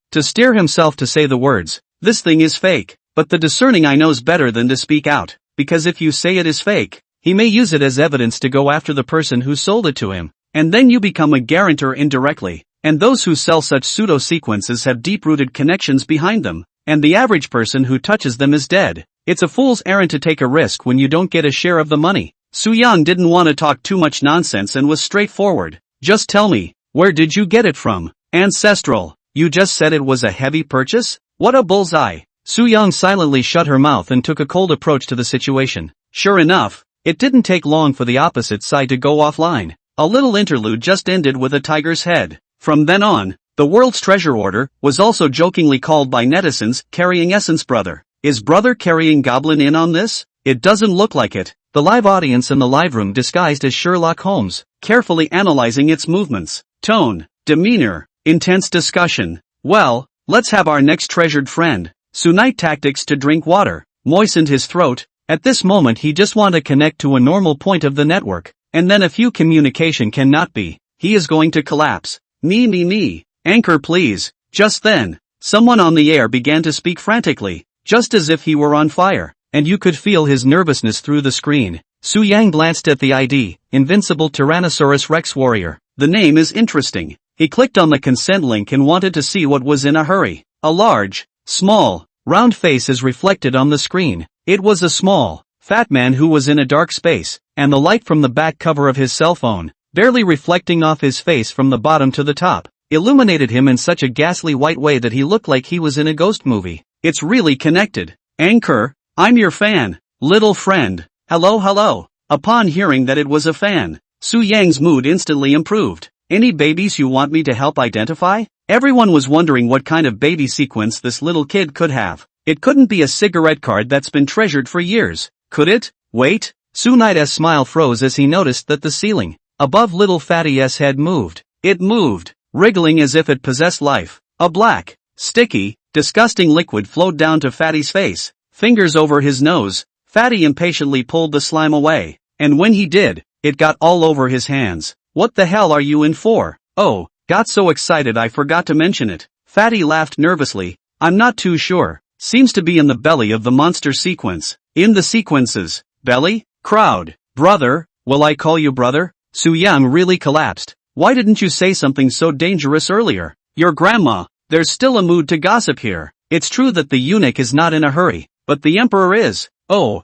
himself to say the words, "This thing is fake," but the discerning eye knows better than to speak out, because if you say it is fake, he may use it as evidence to go after the person who sold it to him, and then you become a guarantor indirectly, and those who sell such pseudo-sequences have deep-rooted connections behind them, and the average person who touches them is dead. It's a fool's errand to take a risk when you don't get a share of the money. Su-yang didn't want to talk too much nonsense and was straightforward. "Just tell me, where did you get it from?" "Ancestral. You just said it was a heavy purchase? What a bullseye." Su-yang silently shut her mouth and took a cold approach to the situation. Sure enough, it didn't take long for the opposite side to go offline. A little interlude just ended with a tiger's head. From then on, the world's treasure order was also jokingly called by netizens carrying Essence Brother. Is Brother carrying Goblin in on this? It doesn't look like it. The live audience in the live room disguised as Sherlock Holmes, carefully analyzing its movements, tone, demeanor, intense discussion. "Well, let's have our next treasured friend." Sunite tactics to drink water, moistened his throat. At this moment he just want to connect to a normal point of the network, and then a few communication cannot be. He is going to collapse. Me. Anchor please. Just then, someone on the air began to speak frantically, just as if he were on fire, and you could feel his nervousness through the screen. Su-yang glanced at the ID, Invincible Tyrannosaurus Rex Warrior. The name is interesting. He clicked on the consent link and wanted to see what was in a hurry. A large, small, round face is reflected on the screen. It was a small, fat man who was in a dark space, and the light from the back cover of his cell phone, barely reflecting off his face from the bottom to the top, illuminated him in such a ghastly white way that he looked like he was in a ghost movie. It's really connected. "Anchor, I'm your fan, little friend. Hello. Upon hearing that it was a fan, Su-yang's mood instantly improved. "Any babies you want me to help identify?" Everyone was wondering what kind of baby sequence this little kid could have. It couldn't be a cigarette card that's been treasured for years, could it? Wait. Sunite's smile froze as he noticed that the ceiling above little Fatty's head moved. It moved, wriggling as if it possessed life. A black, sticky, disgusting liquid flowed down to Fatty's face. Fingers over his nose, Fatty impatiently pulled the slime away, and when he did, it got all over his hands. "What the hell are you in for?" "Oh, got so excited I forgot to mention it." Fatty laughed nervously. "I'm not too sure. Seems to be in the belly of the monster sequence." "In the sequence's belly?" Crowd. "Brother, will I call you brother?" Su-yang really collapsed. "Why didn't you say something so dangerous earlier?" "Your grandma." There's still a mood to gossip here. It's true that the eunuch is not in a hurry, but the emperor is. Oh,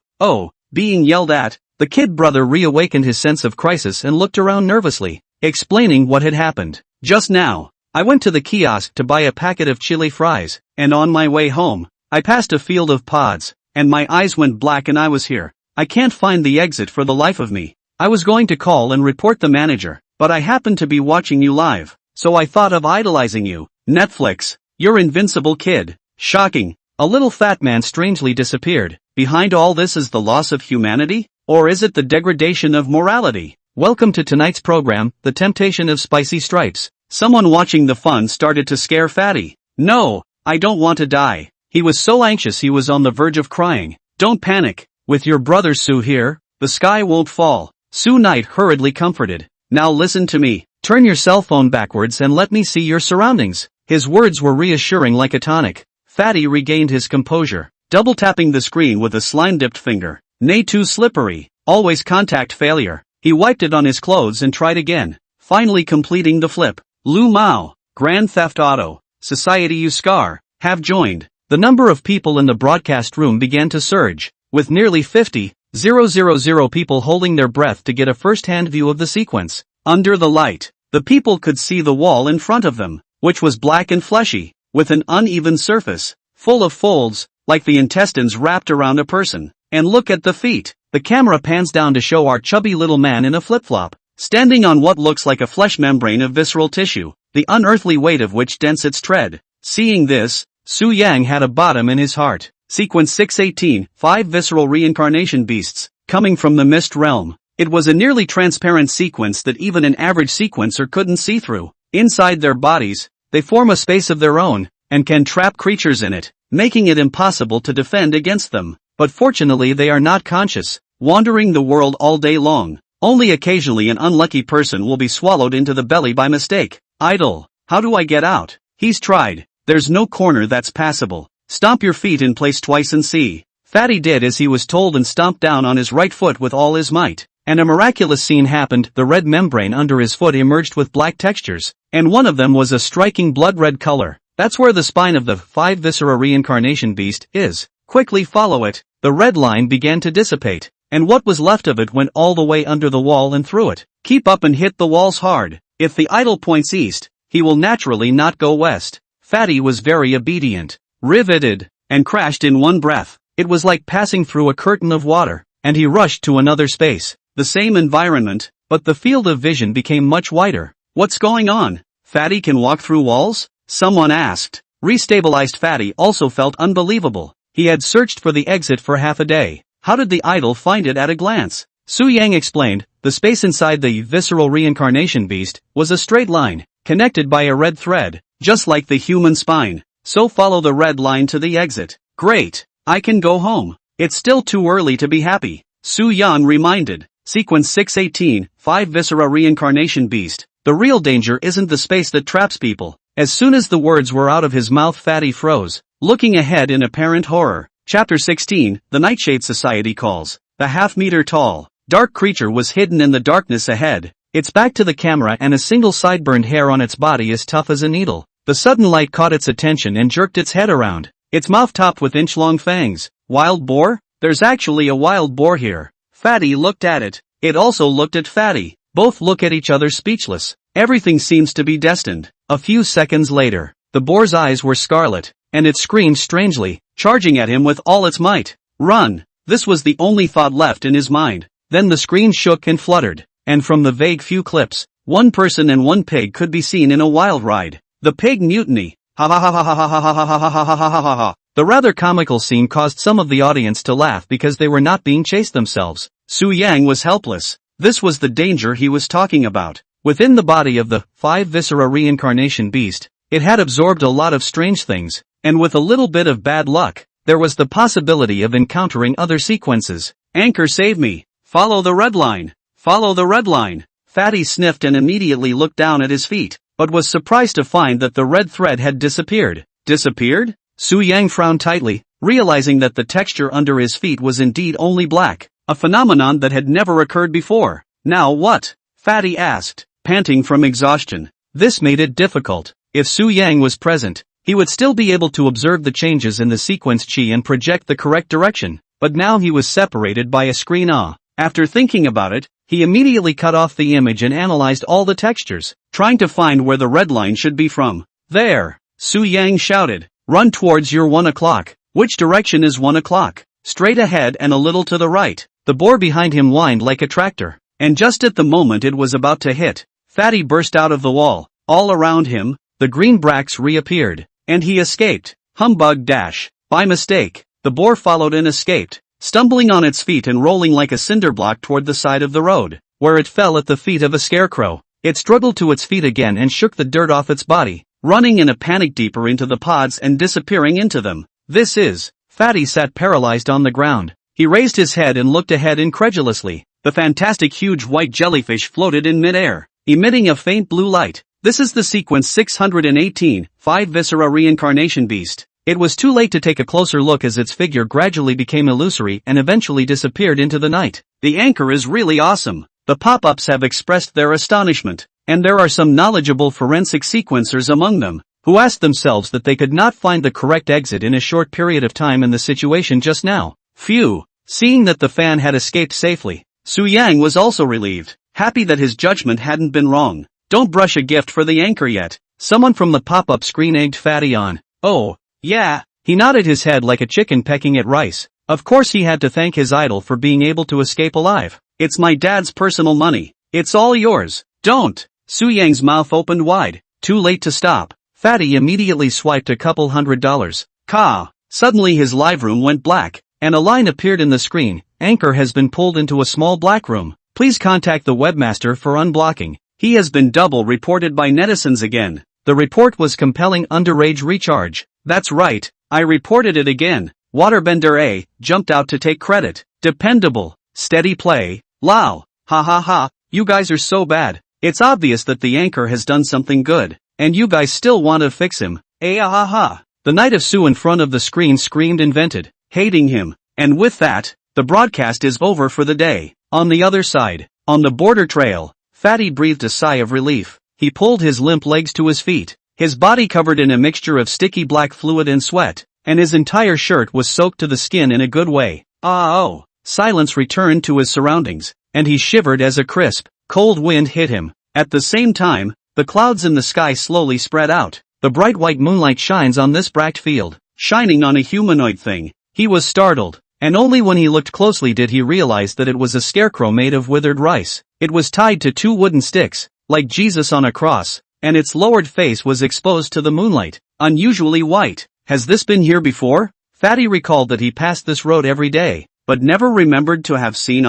being yelled at. The kid brother reawakened his sense of crisis and looked around nervously, explaining what had happened. "Just now, I went to the kiosk to buy a packet of chili fries, and on my way home, I passed a field of pods, and my eyes went black and I was here. I can't find the exit for the life of me. I was going to call and report the manager, but I happened to be watching you live, so I thought of idolizing you. Netflix, you're invincible kid." Shocking. A little fat man strangely disappeared. Behind all this is the loss of humanity? Or is it the degradation of morality? Welcome to tonight's program, The Temptation of Spicy Stripes. Someone watching the fun started to scare Fatty. "No, I don't want to die." He was so anxious he was on the verge of crying. "Don't panic. With your brother Sue here, the sky won't fall." Sue Knight hurriedly comforted. "Now listen to me. Turn your cell phone backwards and let me see your surroundings." His words were reassuring like a tonic. Fatty regained his composure, double-tapping the screen with a slime-dipped finger. "Nay, too slippery. Always contact failure." He wiped it on his clothes and tried again, finally completing the flip. Lu Mao, Grand Theft Auto, Society You Scar, have joined. The number of people in the broadcast room began to surge, with nearly 50,000 people holding their breath to get a first-hand view of the sequence. Under the light, the people could see the wall in front of them, which was black and fleshy, with an uneven surface, full of folds, like the intestines wrapped around a person. And look at the feet. The camera pans down to show our chubby little man in a flip-flop, standing on what looks like a flesh membrane of visceral tissue, the unearthly weight of which dents its tread. Seeing this, Su-yang had a bottom in his heart. Sequence 618, 5 visceral reincarnation beasts, coming from the mist realm. It was a nearly transparent sequence that even an average sequencer couldn't see through. Inside their bodies, they form a space of their own, and can trap creatures in it, making it impossible to defend against them. But fortunately they are not conscious, wandering the world all day long. Only occasionally an unlucky person will be swallowed into the belly by mistake. Idle. How do I get out? He's tried. There's no corner that's passable. Stomp your feet in place twice and see. Fatty did as he was told and stomped down on his right foot with all his might. And a miraculous scene happened. The red membrane under his foot emerged with black textures, and one of them was a striking blood red color. That's where the spine of the 5 viscera reincarnation beast is. Quickly follow it. The red line began to dissipate, and what was left of it went all the way under the wall and through it. Keep up and hit the walls hard. If the idol points east, he will naturally not go west. Fatty was very obedient, riveted, and crashed in one breath. It was like passing through a curtain of water, and he rushed to another space. The same environment, but the field of vision became much wider. What's going on? Fatty can walk through walls? Someone asked. Restabilized Fatty also felt unbelievable. He had searched for the exit for half a day. How did the idol find it at a glance? Su Yang explained. The space inside the visceral reincarnation beast was a straight line, connected by a red thread, just like the human spine. So follow the red line to the exit. Great. I can go home. It's still too early to be happy. Su Yan reminded. Sequence 618, 5 viscera reincarnation beast. The real danger isn't the space that traps people. As soon as the words were out of his mouth, Fatty froze, looking ahead in apparent horror. Chapter 16, The Nightshade Society Calls. The half-meter tall, dark creature was hidden in the darkness ahead, its back to the camera and a single sideburned hair on its body as tough as a needle. The sudden light caught its attention and jerked its head around, its mouth topped with inch-long fangs. Wild boar? There's actually a wild boar here. Fatty looked at it. It also looked at Fatty. Both look at each other speechless. Everything seems to be destined. A few seconds later, the boar's eyes were scarlet, and it screamed strangely, charging at him with all its might. Run! This was the only thought left in his mind. Then the screen shook and fluttered, and from the vague few clips, one person and one pig could be seen in a wild ride. The pig mutiny. Ha ha ha ha ha ha ha ha ha ha ha ha ha ha. The rather comical scene caused some of the audience to laugh because they were not being chased themselves. Su Yang was helpless. This was the danger he was talking about. Within the body of the 5 viscera reincarnation beast, it had absorbed a lot of strange things, and with a little bit of bad luck, there was the possibility of encountering other sequences. Anchor, save me. Follow the red line. Follow the red line. Fatty sniffed and immediately looked down at his feet, but was surprised to find that the red thread had disappeared. Disappeared? Su Yang frowned tightly, realizing that the texture under his feet was indeed only black, a phenomenon that had never occurred before. Now what? Fatty asked, panting from exhaustion. This made it difficult. If Su Yang was present, he would still be able to observe the changes in the sequence chi and project the correct direction, but now he was separated by a screen. After thinking about it, he immediately cut off the image and analyzed all the textures, trying to find where the red line should be from. There! Su Yang shouted. Run towards your 1 o'clock. Which direction is 1 o'clock? Straight ahead and a little to the right. The boar behind him whined like a tractor, and just at the moment it was about to hit, Fatty burst out of the wall. All around him, the green bracts reappeared, and he escaped. Humbug dash. By mistake, the boar followed and escaped, stumbling on its feet and rolling like a cinder block toward the side of the road, where it fell at the feet of a scarecrow. It struggled to its feet again and shook the dirt off its body, running in a panic deeper into the pods and disappearing into them. This is. Fatty sat paralyzed on the ground. He raised his head and looked ahead incredulously. The fantastic huge white jellyfish floated in midair, emitting a faint blue light. This is the sequence 618, 5 viscera reincarnation beast. It was too late to take a closer look as its figure gradually became illusory and eventually disappeared into the night. The anchor is really awesome. The pop-ups have expressed their astonishment, and there are some knowledgeable forensic sequencers among them, who asked themselves that they could not find the correct exit in a short period of time in the situation just now. Phew! Seeing that the fan had escaped safely, Su Yang was also relieved, happy that his judgment hadn't been wrong. Don't brush a gift for the anchor yet. Someone from the pop-up screen egged Fatty on. Oh, yeah. He nodded his head like a chicken pecking at rice. Of course he had to thank his idol for being able to escape alive. It's my dad's personal money. It's all yours. Don't. Su Yang's mouth opened wide. Too late to stop. Fatty immediately swiped a couple $100. Ka! Suddenly his live room went black, and a line appeared in the screen. Anchor has been pulled into a small black room. Please contact the webmaster for unblocking. He has been double reported by netizens again. The report was compelling underage recharge. That's right, I reported it again. Waterbender A jumped out to take credit. Dependable. Steady play. Lao. Ha ha ha, you guys are so bad. It's obvious that the anchor has done something good, and you guys still want to fix him. Ah. The Knight of Sue in front of the screen screamed and vented, hating him. And with that, the broadcast is over for the day. On the other side, on the border trail, Fatty breathed a sigh of relief. He pulled his limp legs to his feet, his body covered in a mixture of sticky black fluid and sweat, and his entire shirt was soaked to the skin in a good way. Oh. Silence returned to his surroundings, and he shivered as a crisp, cold wind hit him. At the same time, the clouds in the sky slowly spread out. The bright white moonlight shines on this bract field, shining on a humanoid thing. He was startled, and only when he looked closely did he realize that it was a scarecrow made of withered rice. It was tied to 2 wooden sticks, like Jesus on a cross, and its lowered face was exposed to the moonlight, unusually white. Has this been here before? Fatty recalled that he passed this road every day, but never remembered to have seen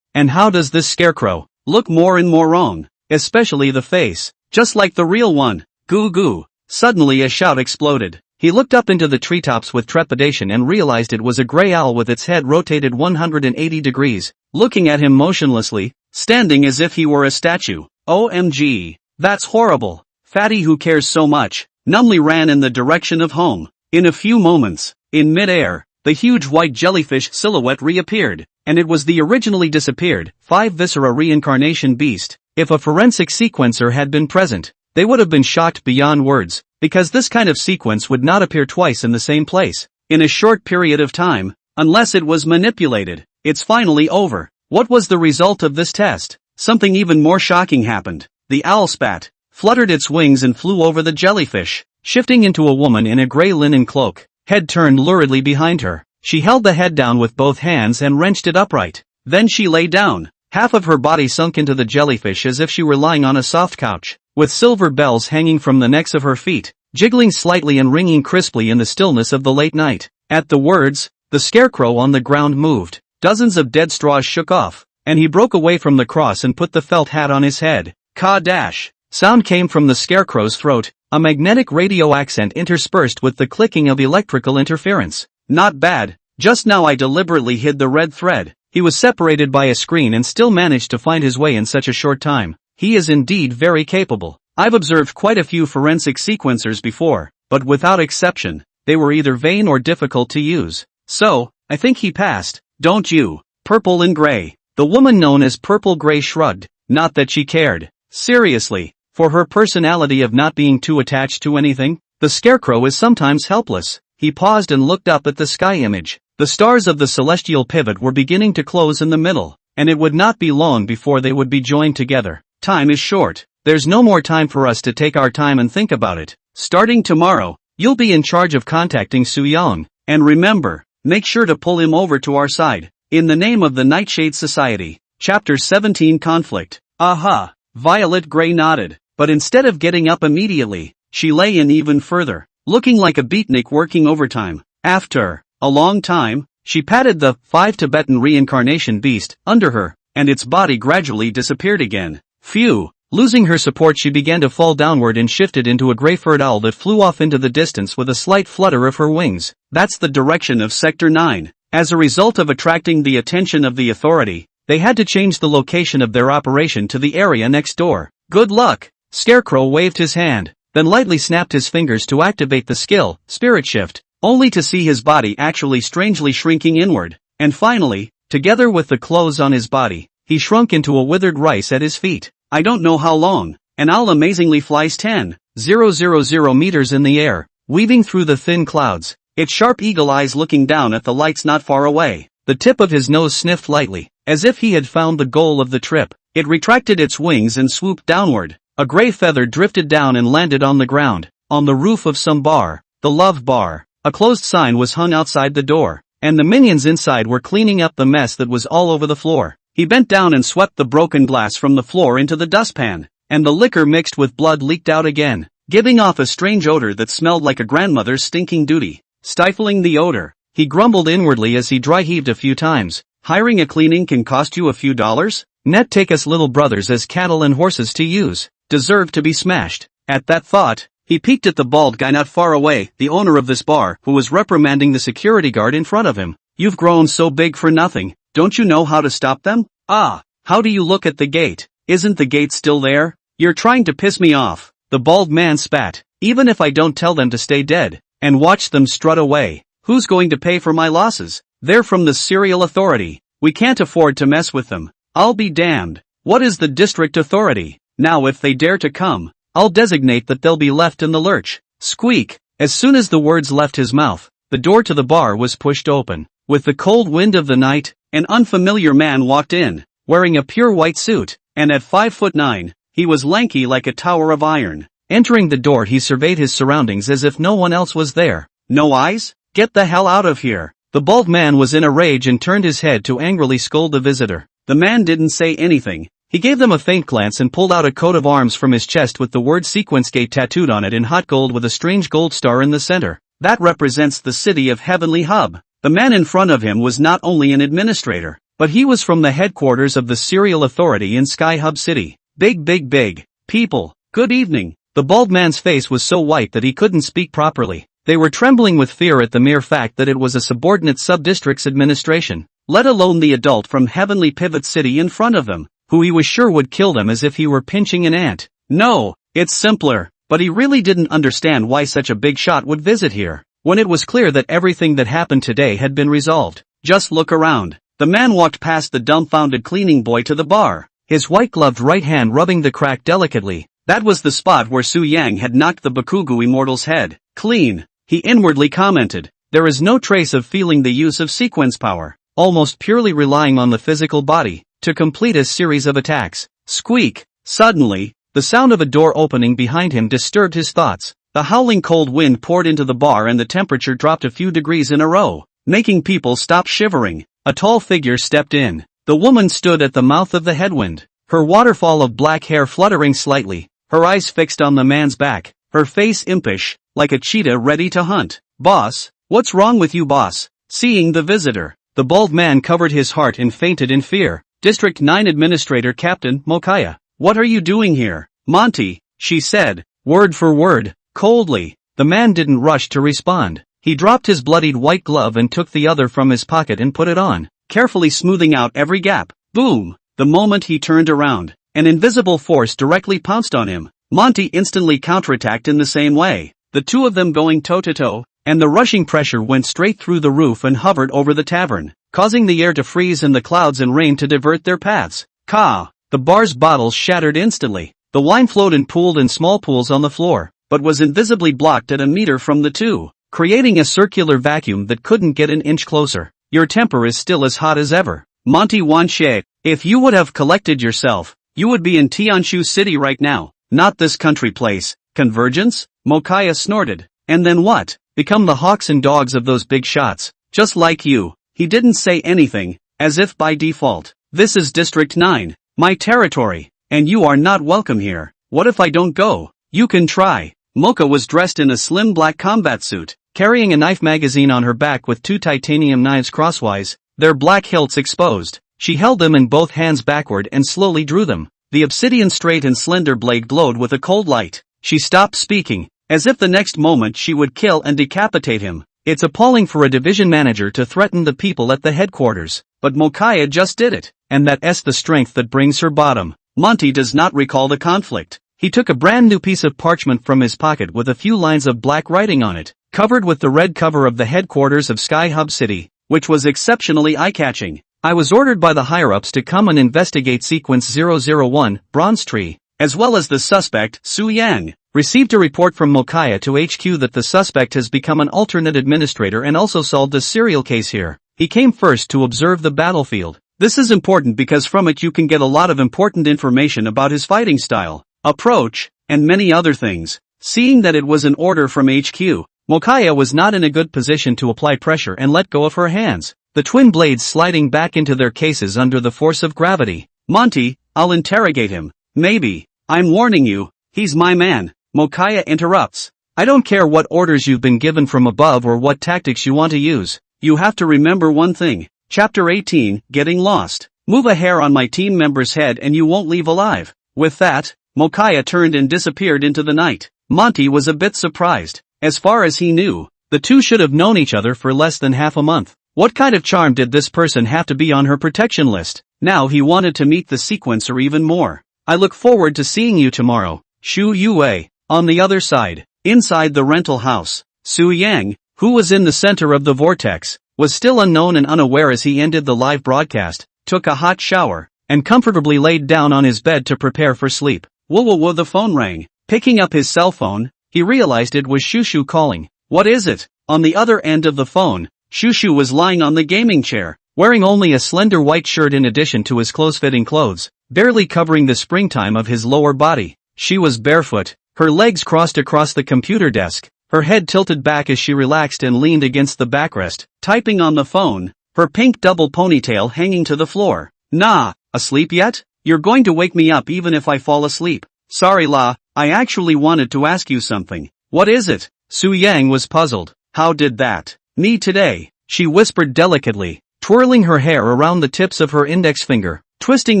And how does this scarecrow look more and more wrong, especially the face, just like the real one? Goo goo. Suddenly a shout exploded. He looked up into the treetops with trepidation and realized it was a gray owl with its head rotated 180 degrees, looking at him motionlessly, standing as if he were a statue. OMG. That's horrible. Fatty, who cares so much, numbly ran in the direction of home. In a few moments, in mid-air, the huge white jellyfish silhouette reappeared, and it was the originally disappeared 5 Viscera reincarnation beast. If a forensic sequencer had been present, they would have been shocked beyond words, because this kind of sequence would not appear twice in the same place, in a short period of time, unless it was manipulated. It's finally over. What was the result of this test? Something even more shocking happened. The owl spat, fluttered its wings and flew over the jellyfish, shifting into a woman in a gray linen cloak, head turned luridly behind her. She held the head down with both hands and wrenched it upright. Then she lay down, half of her body sunk into the jellyfish as if she were lying on a soft couch, with silver bells hanging from the necks of her feet, jiggling slightly and ringing crisply in the stillness of the late night. At the words, the scarecrow on the ground moved, dozens of dead straws shook off, and he broke away from the cross and put the felt hat on his head. Ka-dash! Sound came from the scarecrow's throat, a magnetic radio accent interspersed with the clicking of electrical interference. Not bad. Just now I deliberately hid the red thread. He was separated by a screen and still managed to find his way in such a short time. He is indeed very capable. I've observed quite a few forensic sequencers before, but without exception, they were either vain or difficult to use. So, I think he passed, don't you? Purple and gray. The woman known as Purple Gray shrugged, not that she cared. Seriously, for her personality of not being too attached to anything, the scarecrow is sometimes helpless. He paused and looked up at the sky image. The stars of the celestial pivot were beginning to close in the middle, and it would not be long before they would be joined together. Time is short. There's no more time for us to take our time and think about it. Starting tomorrow, you'll be in charge of contacting Su Yang, and remember, make sure to pull him over to our side. In the name of the Nightshade Society. Chapter 17 Conflict. Aha! Violet Gray nodded, but instead of getting up immediately, she lay in even further, looking like a beatnik working overtime. After a long time, she patted the 5 Tibetan reincarnation beast under her, and its body gradually disappeared again. Phew! Losing her support, she began to fall downward and shifted into a gray-furred owl that flew off into the distance with a slight flutter of her wings. That's the direction of Sector 9. As a result of attracting the attention of the authority, they had to change the location of their operation to the area next door. Good luck! Scarecrow waved his hand, then lightly snapped his fingers to activate the skill, Spirit Shift, only to see his body actually strangely shrinking inward. And finally, together with the clothes on his body, he shrunk into a withered rice at his feet. I don't know how long. An owl amazingly flies 10,000 meters in the air, weaving through the thin clouds, its sharp eagle eyes looking down at the lights not far away. The tip of his nose sniffed lightly, as if he had found the goal of the trip. It retracted its wings and swooped downward. A gray feather drifted down and landed on the ground, on the roof of some bar, the Love Bar. A closed sign was hung outside the door, and the minions inside were cleaning up the mess that was all over the floor. He bent down and swept the broken glass from the floor into the dustpan, and the liquor mixed with blood leaked out again, giving off a strange odor that smelled like a grandmother's stinking duty. Stifling the odor, he grumbled inwardly as he dry-heaved a few times. Hiring a cleaning can cost you a few dollars? Net take us little brothers as cattle and horses to use. Deserve to be smashed. At that thought, he peeked at the bald guy not far away, the owner of this bar, who was reprimanding the security guard in front of him. You've grown so big for nothing. Don't you know how to stop them? Ah, how do you look at the gate? Isn't the gate still there? You're trying to piss me off, the bald man spat. Even if I don't tell them to stay dead, and watch them strut away, who's going to pay for my losses? They're from the Serial Authority. We can't afford to mess with them. I'll be damned. What is the District Authority? Now if they dare to come, I'll designate that they'll be left in the lurch. Squeak. As soon as the words left his mouth, the door to the bar was pushed open. With the cold wind of the night, an unfamiliar man walked in, wearing a pure white suit, and at 5'9", he was lanky like a tower of iron. Entering the door, he surveyed his surroundings as if no one else was there. No eyes? Get the hell out of here. The bald man was in a rage and turned his head to angrily scold the visitor. The man didn't say anything. He gave them a faint glance and pulled out a coat of arms from his chest with the word Sequence Gate tattooed on it in hot gold with a strange gold star in the center. That represents the city of Heavenly Hub. The man in front of him was not only an administrator, but he was from the headquarters of the Serial Authority in Sky Hub City. Big. People, good evening. The bald man's face was so white that he couldn't speak properly. They were trembling with fear at the mere fact that it was a subordinate sub-district's administration, let alone the adult from Heavenly Pivot City in front of them, who he was sure would kill them as if he were pinching an ant. No, it's simpler, but he really didn't understand why such a big shot would visit here, when it was clear that everything that happened today had been resolved. Just look around. The man walked past the dumbfounded cleaning boy to the bar, his white-gloved right hand rubbing the crack delicately. That was the spot where Su Yang had knocked the Bakugo immortal's head clean. He inwardly commented, there is no trace of feeling the use of sequence power, almost purely relying on the physical body, to complete a series of attacks. Squeak! Suddenly, the sound of a door opening behind him disturbed his thoughts. The howling cold wind poured into the bar and the temperature dropped a few degrees in a row, making people stop shivering. A tall figure stepped in. The woman stood at the mouth of the headwind, her waterfall of black hair fluttering slightly, her eyes fixed on the man's back, her face impish, like a cheetah ready to hunt. Boss, what's wrong with you, boss? Seeing the visitor, the bald man covered his heart and fainted in fear. District 9 Administrator Captain Mokaya, what are you doing here? Monty, she said, word for word, coldly. The man didn't rush to respond. He dropped his bloodied white glove and took the other from his pocket and put it on, carefully smoothing out every gap. Boom! The moment he turned around, an invisible force directly pounced on him. Monty instantly counterattacked in the same way, the two of them going toe-to-toe, and the rushing pressure went straight through the roof and hovered over the tavern, causing the air to freeze and the clouds and rain to divert their paths. Ka! The bar's bottles shattered instantly. The wine flowed and pooled in small pools on the floor, but was invisibly blocked at a meter from the two, creating a circular vacuum that couldn't get an inch closer. Your temper is still as hot as ever. Monty Wanshe, if you would have collected yourself, you would be in Tianshu City right now, not this country place. Convergence? Mokaya snorted. And then what? Become the hawks and dogs of those big shots, just like you. He didn't say anything, as if by default. This is District 9, my territory, and you are not welcome here. What if I don't go? You can try. Mocha was dressed in a slim black combat suit, carrying a knife magazine on her back with two titanium knives crosswise, their black hilts exposed. She held them in both hands backward and slowly drew them. The obsidian straight and slender blade glowed with a cold light. She stopped speaking, as if the next moment she would kill and decapitate him. It's appalling for a division manager to threaten the people at the headquarters, but Mokaya just did it, and that's the strength that brings her bottom. Monty does not recall the conflict. He took a brand new piece of parchment from his pocket with a few lines of black writing on it, covered with the red cover of the headquarters of Sky Hub City, which was exceptionally eye-catching. I was ordered by the higher-ups to come and investigate Sequence 001, Bronze Tree, as well as the suspect, Su Yang. Received a report from Mokaya to HQ that the suspect has become an alternate administrator and also solved a serial case here. He came first to observe the battlefield. This is important because from it you can get a lot of important information about his fighting style, approach, and many other things. Seeing that it was an order from HQ, Mokaya was not in a good position to apply pressure and let go of her hands, the twin blades sliding back into their cases under the force of gravity. Monty, I'll interrogate him. Maybe. I'm warning you, he's my man. Mokaya interrupts. I don't care what orders you've been given from above or what tactics you want to use. You have to remember one thing. Chapter 18, Getting Lost. Move a hair on my team member's head and you won't leave alive. With that, Mokaya turned and disappeared into the night. Monty was a bit surprised. As far as he knew, the two should have known each other for less than half a month. What kind of charm did this person have to be on her protection list? Now he wanted to meet the sequencer even more. I look forward to seeing you tomorrow, Shu Yue. On the other side, inside the rental house, Su Yang, who was in the center of the vortex, was still unknown and unaware as he ended the live broadcast, took a hot shower, and comfortably laid down on his bed to prepare for sleep. Whoa, the phone rang. Picking up his cell phone, he realized it was Shushu calling. What is it? On the other end of the phone, Shushu was lying on the gaming chair, wearing only a slender white shirt in addition to his close-fitting clothes, barely covering the springtime of his lower body. She was barefoot, her legs crossed across the computer desk, her head tilted back as she relaxed and leaned against the backrest, typing on the phone, her pink double ponytail hanging to the floor. Nah, asleep yet? You're going to wake me up even if I fall asleep. Sorry La, I actually wanted to ask you something. What is it? Su Yang was puzzled. How did that? Me today, she whispered delicately, twirling her hair around the tips of her index finger, twisting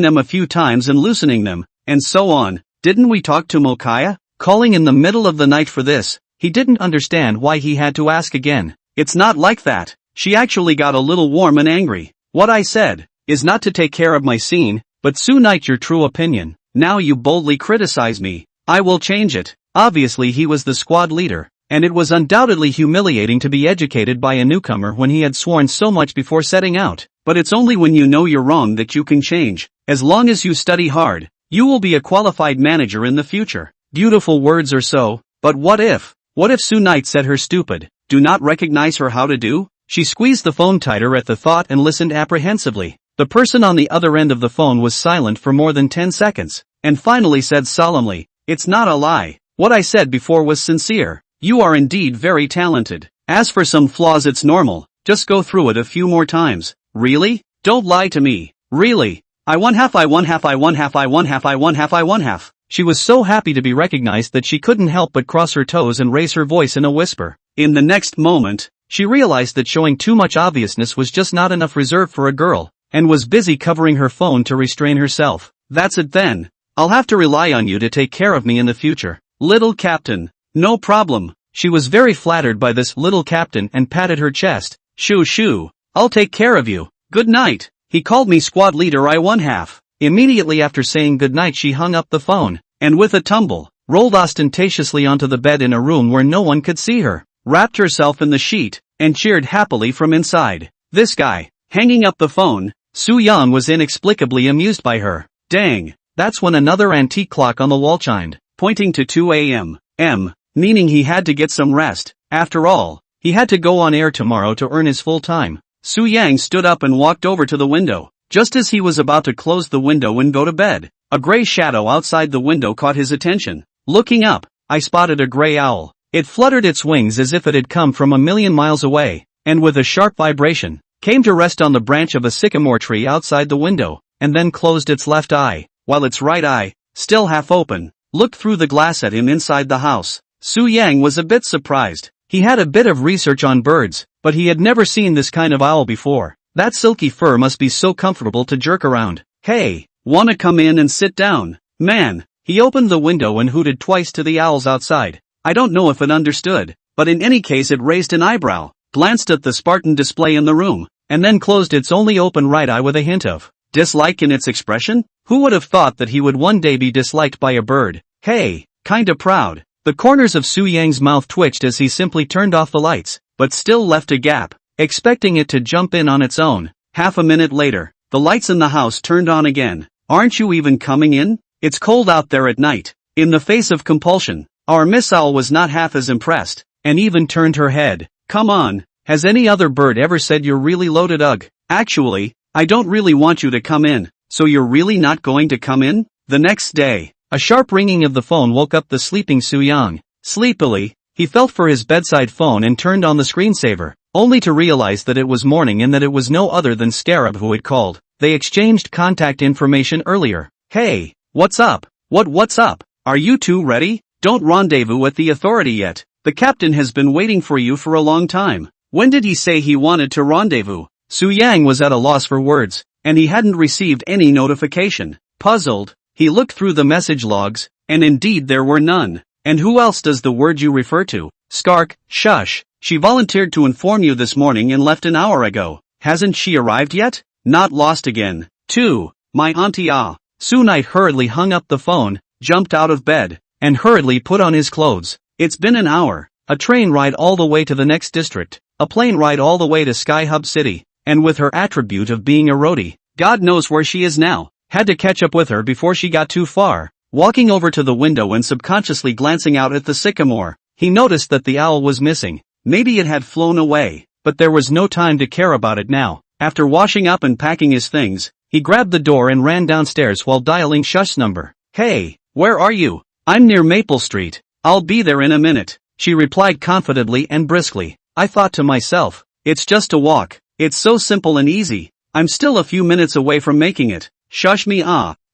them a few times and loosening them, and so on. Didn't we talk to Mokaya? Calling in the middle of the night for this, he didn't understand why he had to ask again. It's not like that. She actually got a little warm and angry. What I said is not to take care of my scene, but Su Knight your true opinion. Now you boldly criticize me. I will change it. Obviously he was the squad leader, and it was undoubtedly humiliating to be educated by a newcomer when he had sworn so much before setting out. But it's only when you know you're wrong that you can change. As long as you study hard, you will be a qualified manager in the future. Beautiful words or so, but what if Su Knight said her stupid, do not recognize her how to do? She squeezed the phone tighter at the thought and listened apprehensively. The person on the other end of the phone was silent for more than 10 seconds, and finally said solemnly, it's not a lie. What I said before was sincere. You are indeed very talented. As for some flaws, it's normal. Just go through it a few more times. Really? Don't lie to me. Really? I won half. She was so happy to be recognized that she couldn't help but cross her toes and raise her voice in a whisper. In the next moment, she realized that showing too much obviousness was just not enough reserved for a girl, and was busy covering her phone to restrain herself. That's it then. I'll have to rely on you to take care of me in the future. Little Captain. No problem. She was very flattered by this little captain and patted her chest. Shoo, I'll take care of you. Good night. He called me squad leader. I won half. Immediately after saying goodnight she hung up the phone, and with a tumble, rolled ostentatiously onto the bed in a room where no one could see her, wrapped herself in the sheet, and cheered happily from inside. This guy. Hanging up the phone, Su Yang was inexplicably amused by her. Dang. That's when another antique clock on the wall chimed, pointing to 2 a.m. Meaning he had to get some rest. After all, he had to go on air tomorrow to earn his full time. Su Yang stood up and walked over to the window. Just as he was about to close the window and go to bed, a gray shadow outside the window caught his attention. Looking up, I spotted a gray owl. It fluttered its wings as if it had come from a million miles away, and with a sharp vibration, came to rest on the branch of a sycamore tree outside the window, and then closed its left eye, while its right eye, still half open, looked through the glass at him inside the house. Su Yang was a bit surprised. He had a bit of research on birds, but he had never seen this kind of owl before. That silky fur must be so comfortable to jerk around. Hey, wanna come in and sit down? Man. He opened the window and hooted twice to the owls outside. I don't know if it understood, but in any case it raised an eyebrow, glanced at the Spartan display in the room, and then closed its only open right eye with a hint of dislike in its expression. Who would have thought that he would one day be disliked by a bird? Hey, kinda proud. The corners of Su Yang's mouth twitched as he simply turned off the lights, but still left a gap, expecting it to jump in on its own. Half a minute later, the lights in the house turned on again. Aren't you even coming in? It's cold out there at night. In the face of compulsion, our Miss Owl was not half as impressed, and even turned her head. Come on, has any other bird ever said you're really loaded? Ugh. Actually, I don't really want you to come in, so you're really not going to come in? The next day, a sharp ringing of the phone woke up the sleeping Su Yang. Sleepily, he felt for his bedside phone and turned on the screensaver, only to realize that it was morning and that it was no other than Scarab who had called. They exchanged contact information earlier. Hey, what's up? What's up? Are you two ready? Don't rendezvous at the authority yet. The captain has been waiting for you for a long time. When did he say he wanted to rendezvous? Su Yang was at a loss for words, and he hadn't received any notification. Puzzled, he looked through the message logs, and indeed there were none. And who else does the word you refer to? Skark, shush. She volunteered to inform you this morning and left an hour ago. Hasn't she arrived yet? Not lost again. 2. My auntie Su Knight hurriedly hung up the phone, jumped out of bed, and hurriedly put on his clothes. It's been an hour, a train ride all the way to the next district, a plane ride all the way to Sky Hub City, and with her attribute of being a roadie, God knows where she is now. Had to catch up with her before she got too far. Walking over to the window and subconsciously glancing out at the sycamore, he noticed that the owl was missing. Maybe it had flown away, but there was no time to care about it now. After washing up and packing his things, he grabbed the door and ran downstairs while dialing Shush's number. Hey, where are you? I'm near Maple Street. I'll be there in a minute, she replied confidently and briskly. I thought to myself, it's just a walk. It's so simple and easy. I'm still a few minutes away from making it. Shush me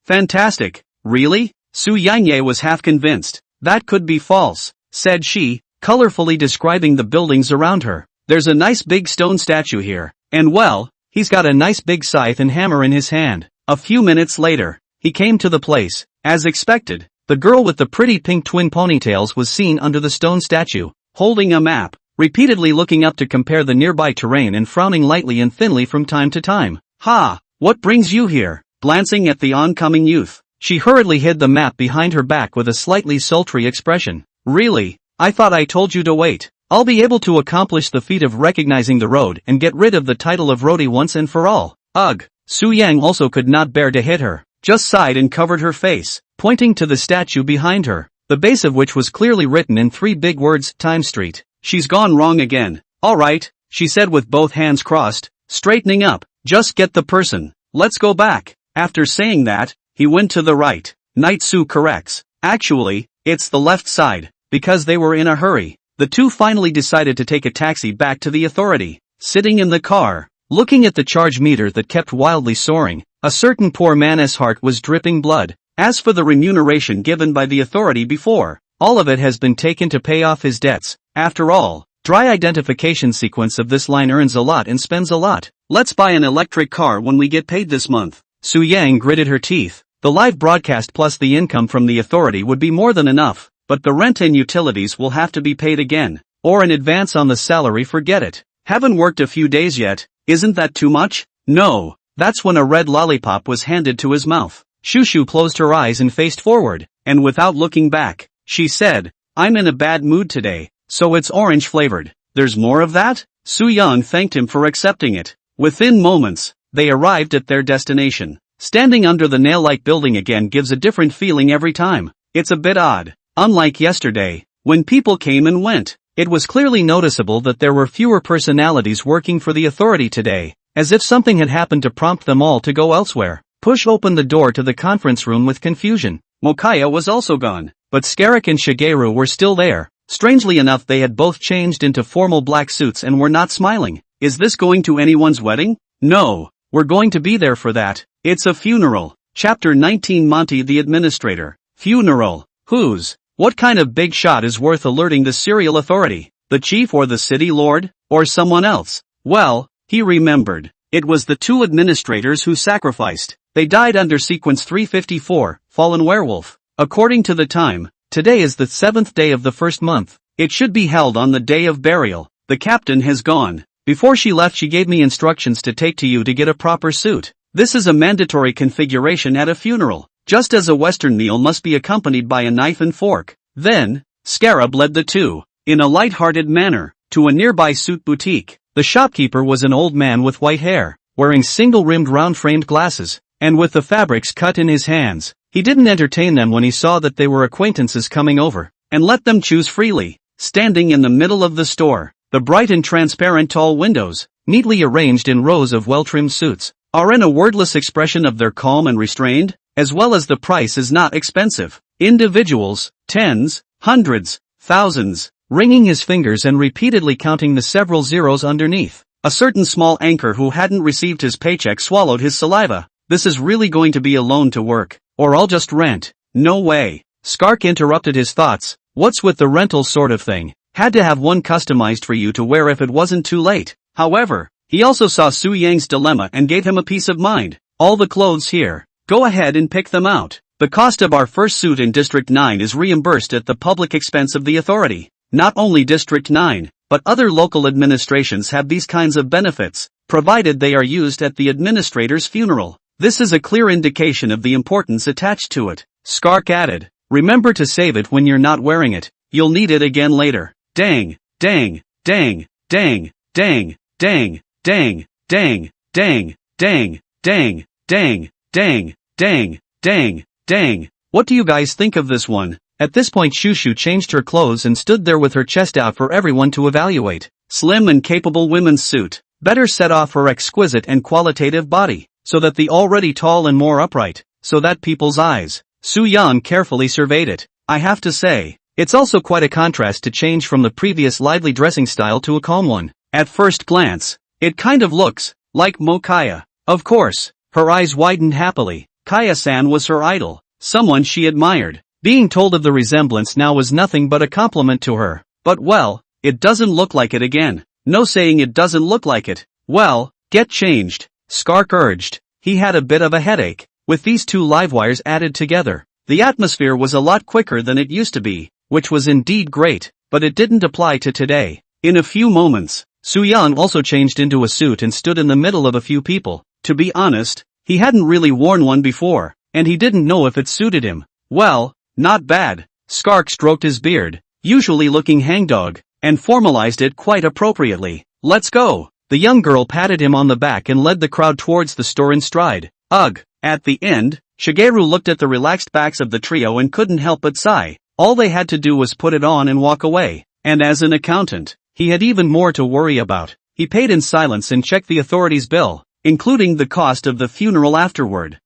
fantastic. Really? Su Yangye was half convinced. That could be false, said she, colorfully describing the buildings around her. There's a nice big stone statue here, and well, he's got a nice big scythe and hammer in his hand. A few minutes later, he came to the place. As expected, the girl with the pretty pink twin ponytails was seen under the stone statue, holding a map, repeatedly looking up to compare the nearby terrain and frowning lightly and thinly from time to time. Ha! What brings you here? Glancing at the oncoming youth, she hurriedly hid the map behind her back with a slightly sultry expression. Really? I thought I told you to wait. I'll be able to accomplish the feat of recognizing the road and get rid of the title of roadie once and for all. Ugh. Su Yang also could not bear to hit her, just sighed and covered her face, pointing to the statue behind her, the base of which was clearly written in 3 big words, Time Street. She's gone wrong again. All right, she said with both hands crossed, straightening up. Just get the person. Let's go back. After saying that, he went to the right. Knight Su corrects. Actually, it's the left side, because they were in a hurry. The two finally decided to take a taxi back to the authority. Sitting in the car, looking at the charge meter that kept wildly soaring, a certain poor man's heart was dripping blood. As for the remuneration given by the authority before, all of it has been taken to pay off his debts. After all, dry identification sequence of this line earns a lot and spends a lot. Let's buy an electric car when we get paid this month. Su Yang gritted her teeth. The live broadcast plus the income from the authority would be more than enough, but the rent and utilities will have to be paid again, or in advance on the salary. Forget it. Haven't worked a few days yet. Isn't that too much? No. That's when a red lollipop was handed to his mouth. Shushu closed her eyes and faced forward, and without looking back, she said, I'm in a bad mood today, so it's orange flavored. There's more of that? Su Yang thanked him for accepting it. Within moments, they arrived at their destination. Standing under the nail-like building again gives a different feeling every time. It's a bit odd. Unlike yesterday, when people came and went, it was clearly noticeable that there were fewer personalities working for the authority today, as if something had happened to prompt them all to go elsewhere. Push opened the door to the conference room with confusion. Mokaya was also gone, but Scarrick and Shigeru were still there. Strangely enough, they had both changed into formal black suits and were not smiling. Is this going to anyone's wedding? No, we're going to be there for that. It's a funeral. Chapter 19 Monty the Administrator. Funeral. Whose? What kind of big shot is worth alerting the serial authority? The chief or the city lord? Or someone else? Well, he remembered. It was the 2 administrators who sacrificed. They died under sequence 354, Fallen Werewolf. According to the time, today is the 7th day of the 1st month. It should be held on the day of burial. The captain has gone. Before she left, she gave me instructions to take to you to get a proper suit. This is a mandatory configuration at a funeral, just as a Western meal must be accompanied by a knife and fork. Then, Scarab led the two, in a light-hearted manner, to a nearby suit boutique. The shopkeeper was an old man with white hair, wearing single-rimmed round-framed glasses, and with the fabrics cut in his hands. He didn't entertain them when he saw that they were acquaintances coming over, and let them choose freely. Standing in the middle of the store, the bright and transparent tall windows, neatly arranged in rows of well-trimmed suits, are in a wordless expression of their calm and restrained, as well as the price is not expensive. Individuals, tens, hundreds, thousands, wringing his fingers and repeatedly counting the several zeros underneath. A certain small anchor who hadn't received his paycheck swallowed his saliva. This is really going to be a loan to work, or I'll just rent. No way. Skark interrupted his thoughts. What's with the rental sort of thing? Had to have one customized for you to wear if it wasn't too late. However, he also saw Su Yang's dilemma and gave him a peace of mind. All the clothes here. Go ahead and pick them out. The cost of our first suit in District 9 is reimbursed at the public expense of the authority. Not only District 9, but other local administrations have these kinds of benefits, provided they are used at the administrator's funeral. This is a clear indication of the importance attached to it. Skark added, remember to save it when you're not wearing it. You'll need it again later. Dang, dang, dang, dang, dang, dang, dang, dang, dang, dang, dang, dang, dang, dang, dang, dang. What do you guys think of this one? At this point Shushu changed her clothes and stood there with her chest out for everyone to evaluate. Slim and capable women's suit. Better set off her exquisite and qualitative body, so that the already tall and more upright, so that people's eyes. Su Yan carefully surveyed it. I have to say, it's also quite a contrast to change from the previous lively dressing style to a calm one. At first glance, it kind of looks like Kaya. Of course, her eyes widened happily. Kaya-san was her idol, someone she admired. Being told of the resemblance now was nothing but a compliment to her. But well, it doesn't look like it again. No saying it doesn't look like it. Well, get changed, Skark urged. He had a bit of a headache. With these two live wires added together, the atmosphere was a lot quicker than it used to be, which was indeed great, but it didn't apply to today. In a few moments, Su Yan also changed into a suit and stood in the middle of a few people. To be honest, he hadn't really worn one before, and he didn't know if it suited him. Well, not bad. Skark stroked his beard, usually looking hangdog, and formalized it quite appropriately. Let's go. The young girl patted him on the back and led the crowd towards the store in stride. Ugh. At the end, Shigeru looked at the relaxed backs of the trio and couldn't help but sigh. All they had to do was put it on and walk away. And as an accountant, he had even more to worry about. He paid in silence and checked the authorities' bill, including the cost of the funeral afterward.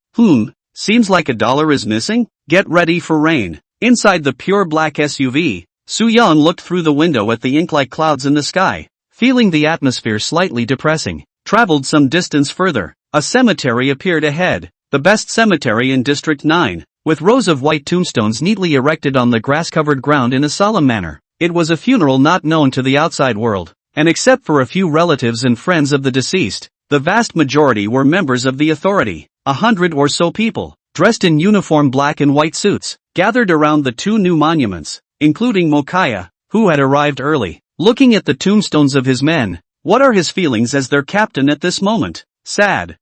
Seems like $1 is missing? Get ready for rain. Inside the pure black SUV, Su Yan looked through the window at the ink-like clouds in the sky, feeling the atmosphere slightly depressing. Traveled some distance further. A cemetery appeared ahead, the best cemetery in District 9, with rows of white tombstones neatly erected on the grass-covered ground in a solemn manner. It was a funeral not known to the outside world, and except for a few relatives and friends of the deceased, the vast majority were members of the authority. 100 or so people, dressed in uniform black and white suits, gathered around the two new monuments, including Mokaya, who had arrived early. Looking at the tombstones of his men, what are his feelings as their captain at this moment? Sad,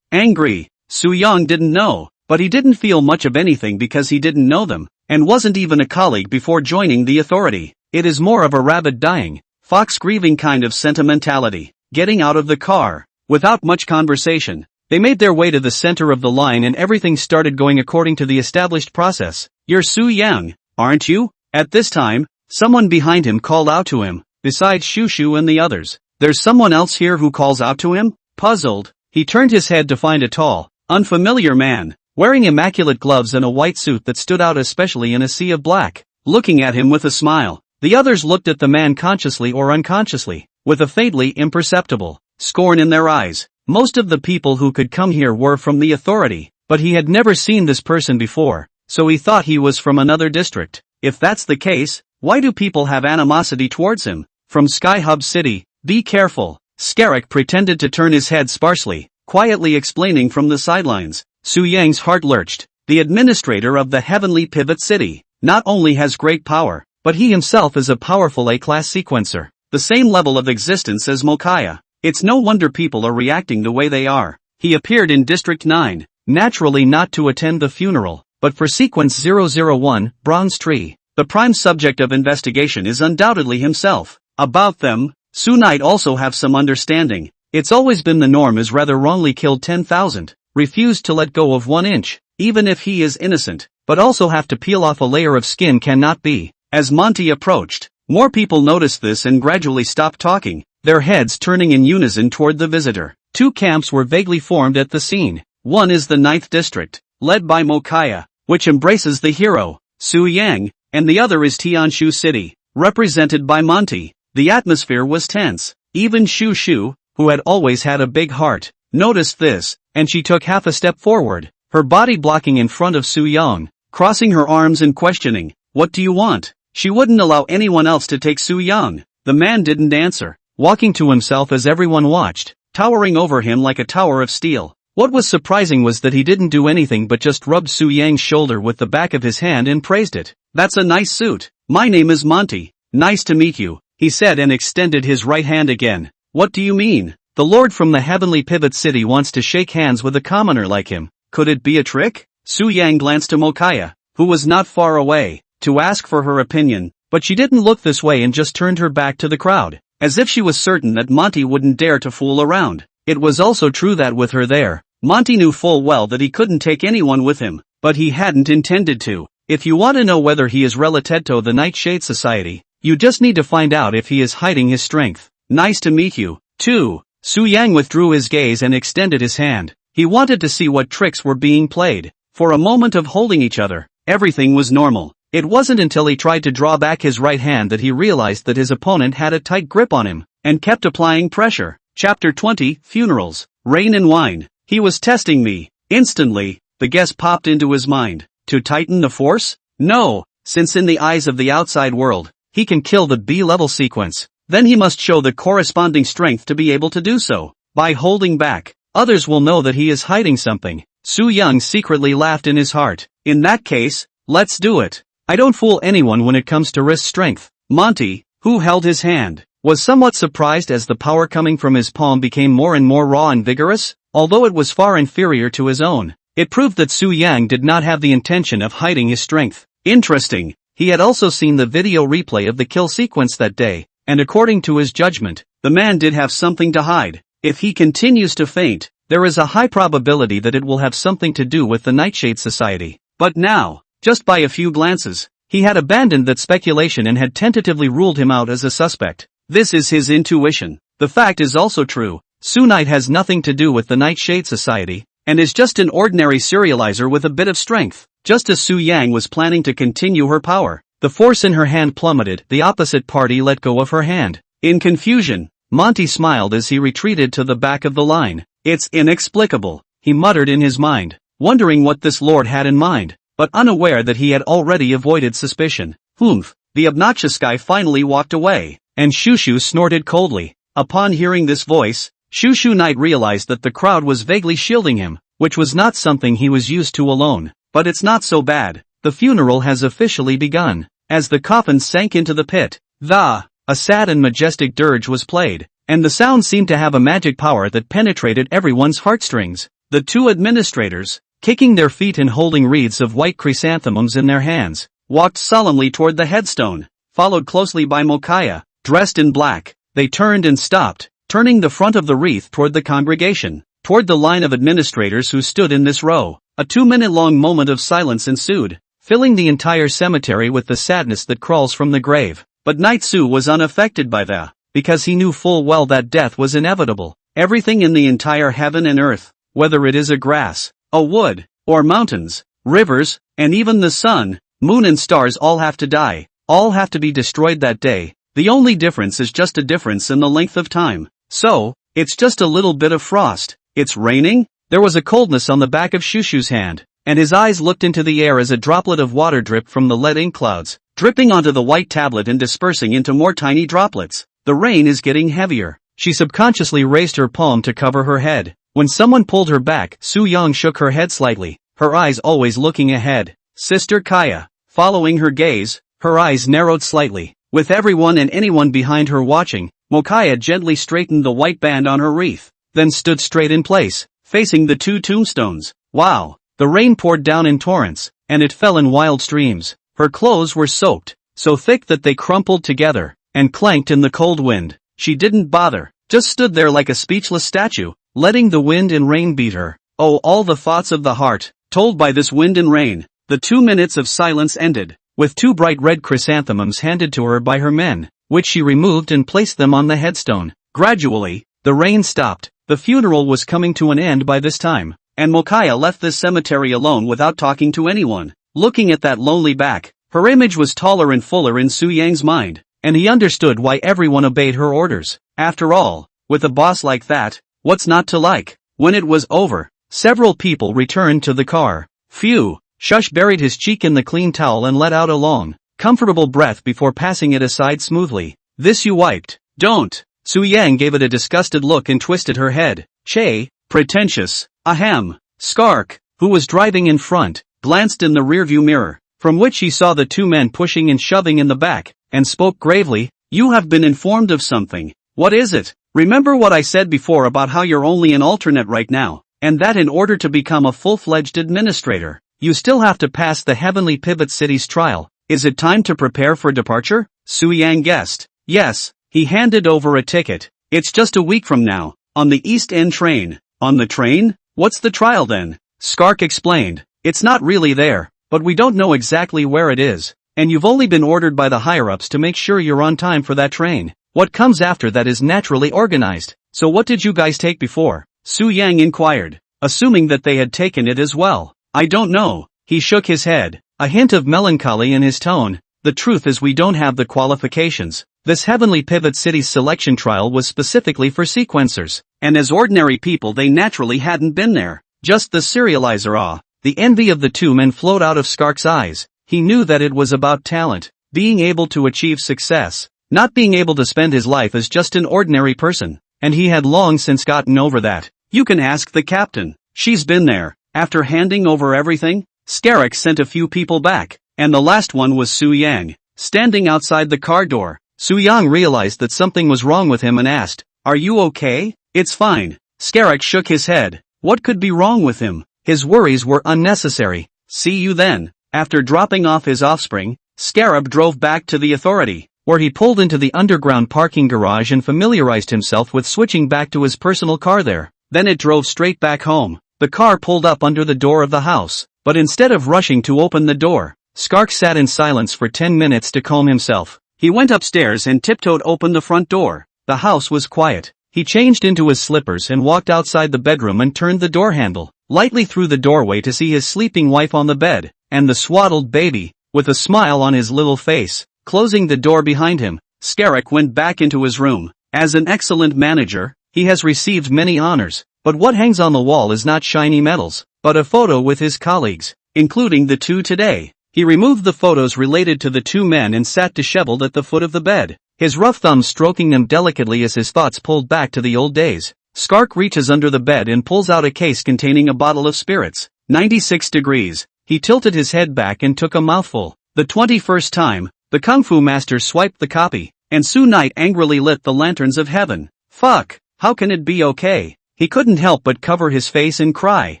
angry. Su Yang didn't know, but he didn't feel much of anything because he didn't know them, and wasn't even a colleague before joining the authority. It is more of a rabbit dying, fox grieving kind of sentimentality. Getting out of the car, without much conversation, they made their way to the center of the line and everything started going according to the established process. You're Su Yang, aren't you? At this time, someone behind him called out to him, besides Shushu and the others. There's someone else here who calls out to him? Puzzled, he turned his head to find a tall, unfamiliar man, wearing immaculate gloves and a white suit that stood out especially in a sea of black, looking at him with a smile. The others looked at the man consciously or unconsciously, with a faintly imperceptible scorn in their eyes. Most of the people who could come here were from the authority, but he had never seen this person before, so he thought he was from another district. If that's the case, why do people have animosity towards him? From Sky Hub City, be careful. Skarek pretended to turn his head sparsely, quietly explaining from the sidelines. Su Yang's heart lurched. The administrator of the Heavenly Pivot City not only has great power, but he himself is a powerful A-class sequencer, the same level of existence as Mokaya. It's no wonder people are reacting the way they are. He appeared in District 9, naturally not to attend the funeral, but for Sequence 001, Bronze Tree. The prime subject of investigation is undoubtedly himself. About them, Su Knight also have some understanding. It's always been the norm is rather wrongly killed 10,000, refused to let go of 1 inch, even if he is innocent, but also have to peel off a layer of skin cannot be. As Monty approached, more people noticed this and gradually stopped talking, their heads turning in unison toward the visitor. 2 camps were vaguely formed at the scene. One is the 9th District, led by Mokaya, which embraces the hero, Su Yang, and the other is Tianshu City, represented by Monty. The atmosphere was tense. Even Shushu, who had always had a big heart, noticed this, and she took half a step forward, her body blocking in front of Su Yang, crossing her arms and questioning, "What do you want?" She wouldn't allow anyone else to take Su Yang. The man didn't answer, walking to himself as everyone watched, towering over him like a tower of steel. What was surprising was that he didn't do anything but just rubbed Su Yang's shoulder with the back of his hand and praised it. "That's a nice suit. My name is Monty. Nice to meet you," he said and extended his right hand again. "What do you mean?" The Lord from the heavenly pivot city wants to shake hands with a commoner like him. Could it be a trick? Su Yang glanced to Mokaya, who was not far away, to ask for her opinion, but she didn't look this way and just turned her back to the crowd, as if she was certain that Monty wouldn't dare to fool around. It was also true that with her there, Monty knew full well that he couldn't take anyone with him, but he hadn't intended to. If you want to know whether he is related to the Nightshade Society, you just need to find out if he is hiding his strength. Nice to meet you, too. Su Yang withdrew his gaze and extended his hand. He wanted to see what tricks were being played. For a moment of holding each other, everything was normal. It wasn't until he tried to draw back his right hand that he realized that his opponent had a tight grip on him, and kept applying pressure. Chapter 20, Funerals, Rain and Wine. He was testing me. Instantly, the guess popped into his mind. To tighten the force? No, since in the eyes of the outside world, he can kill the B-level sequence, then he must show the corresponding strength to be able to do so. By holding back, others will know that he is hiding something. Su Yang secretly laughed in his heart. In that case, let's do it. I don't fool anyone when it comes to wrist strength. Monty, who held his hand, was somewhat surprised as the power coming from his palm became more and more raw and vigorous, although it was far inferior to his own. It proved that Su Yang did not have the intention of hiding his strength. Interesting, he had also seen the video replay of the kill sequence that day, and according to his judgment, the man did have something to hide. If he continues to faint, there is a high probability that it will have something to do with the Nightshade Society. But now, just by a few glances, he had abandoned that speculation and had tentatively ruled him out as a suspect. This is his intuition. The fact is also true. Su Knight has nothing to do with the Nightshade Society, and is just an ordinary serializer with a bit of strength. Just as Su Yang was planning to continue her power, the force in her hand plummeted. The opposite party let go of her hand. In confusion, Monty smiled as he retreated to the back of the line. It's inexplicable, he muttered in his mind, wondering what this lord had in mind, but unaware that he had already avoided suspicion. Humph, the obnoxious guy finally walked away, and Shushu snorted coldly. Upon hearing this voice, Shushu Knight realized that the crowd was vaguely shielding him, which was not something he was used to alone. But it's not so bad. The funeral has officially begun. As the coffin sank into the pit, a sad and majestic dirge was played, and the sound seemed to have a magic power that penetrated everyone's heartstrings. The two administrators, kicking their feet and holding wreaths of white chrysanthemums in their hands, walked solemnly toward the headstone, followed closely by Mokaya, dressed in black. They turned and stopped, turning the front of the wreath toward the congregation, toward the line of administrators who stood in this row. A 2-minute-long moment of silence ensued, filling the entire cemetery with the sadness that crawls from the grave. But Knight Su was unaffected by that, because he knew full well that death was inevitable. Everything in the entire heaven and earth, whether it is a grass, a wood, or mountains, rivers, and even the sun, moon and stars all have to die, all have to be destroyed that day. The only difference is just a difference in the length of time. So, it's just a little bit of frost. It's raining? There was a coldness on the back of Shushu's hand, and his eyes looked into the air as a droplet of water dripped from the lead ink clouds, dripping onto the white tablet and dispersing into more tiny droplets. The rain is getting heavier. She subconsciously raised her palm to cover her head. When someone pulled her back, Su Yang shook her head slightly, her eyes always looking ahead. Sister Kaya. Following her gaze, her eyes narrowed slightly. With everyone and anyone behind her watching, Mokaya gently straightened the white band on her wreath, then stood straight in place, facing the two tombstones. Wow! The rain poured down in torrents, and it fell in wild streams. Her clothes were soaked, so thick that they crumpled together, and clanked in the cold wind. She didn't bother, just stood there like a speechless statue, letting the wind and rain beat her. Oh, all the thoughts of the heart, told by this wind and rain. The 2 minutes of silence ended, with 2 bright red chrysanthemums handed to her by her men, which she removed and placed them on the headstone. Gradually, the rain stopped. The funeral was coming to an end by this time, and Mokaya left this cemetery alone without talking to anyone. Looking at that lonely back, her image was taller and fuller in Su Yang's mind, and he understood why everyone obeyed her orders. After all, with a boss like that, what's not to like? When it was over, several people returned to the car. Phew! Shush buried his cheek in the clean towel and let out a long, comfortable breath before passing it aside smoothly. This you wiped. Don't! Su Yang gave it a disgusted look and twisted her head. Che, pretentious. Ahem. Skark, who was driving in front, glanced in the rearview mirror, from which he saw the 2 men pushing and shoving in the back, and spoke gravely. You have been informed of something. What is it? Remember what I said before about how you're only an alternate right now, and that in order to become a full-fledged administrator, you still have to pass the Heavenly Pivot City's trial. Is it time to prepare for departure? Su Yang guessed. Yes, he handed over a ticket. It's just a week from now, on the East End train. On the train? What's the trial then? Skark explained. It's not really there, but we don't know exactly where it is, and you've only been ordered by the higher-ups to make sure you're on time for that train. What comes after that is naturally organized. So what did you guys take before? Su Yang inquired, assuming that they had taken it as well. I don't know. He shook his head, a hint of melancholy in his tone. The truth is we don't have the qualifications. This Heavenly Pivot City's selection trial was specifically for sequencers, and as ordinary people they naturally hadn't been there. Just the serializer. The envy of the two men flowed out of Skark's eyes. He knew that it was about talent, being able to achieve success, not being able to spend his life as just an ordinary person, and he had long since gotten over that. You can ask the captain. She's been there. After handing over everything, Skark sent a few people back, and the last one was Su Yang, standing outside the car door. Su Yang realized that something was wrong with him and asked, "Are you okay?" "It's fine." Skark shook his head. What could be wrong with him? His worries were unnecessary. See you then. After dropping off his offspring, Skarab drove back to the authority, where he pulled into the underground parking garage and familiarized himself with switching back to his personal car there. Then it drove straight back home. The car pulled up under the door of the house, but instead of rushing to open the door, Skark sat in silence for 10 minutes to calm himself. He went upstairs and tiptoed open the front door. The house was quiet. He changed into his slippers and walked outside the bedroom and turned the door handle lightly through the doorway to see his sleeping wife on the bed, and the swaddled baby, with a smile on his little face. Closing the door behind him, Skark went back into his room. As an excellent manager, he has received many honors, but what hangs on the wall is not shiny medals, but a photo with his colleagues, including the two today. He removed the photos related to the two men and sat disheveled at the foot of the bed, his rough thumb stroking them delicately as his thoughts pulled back to the old days. Skark reaches under the bed and pulls out a case containing a bottle of spirits. 96 degrees. He tilted his head back and took a mouthful. The 21st time, the Kung Fu master swiped the copy, and Su Knight angrily lit the lanterns of heaven. Fuck, how can it be okay? He couldn't help but cover his face and cry.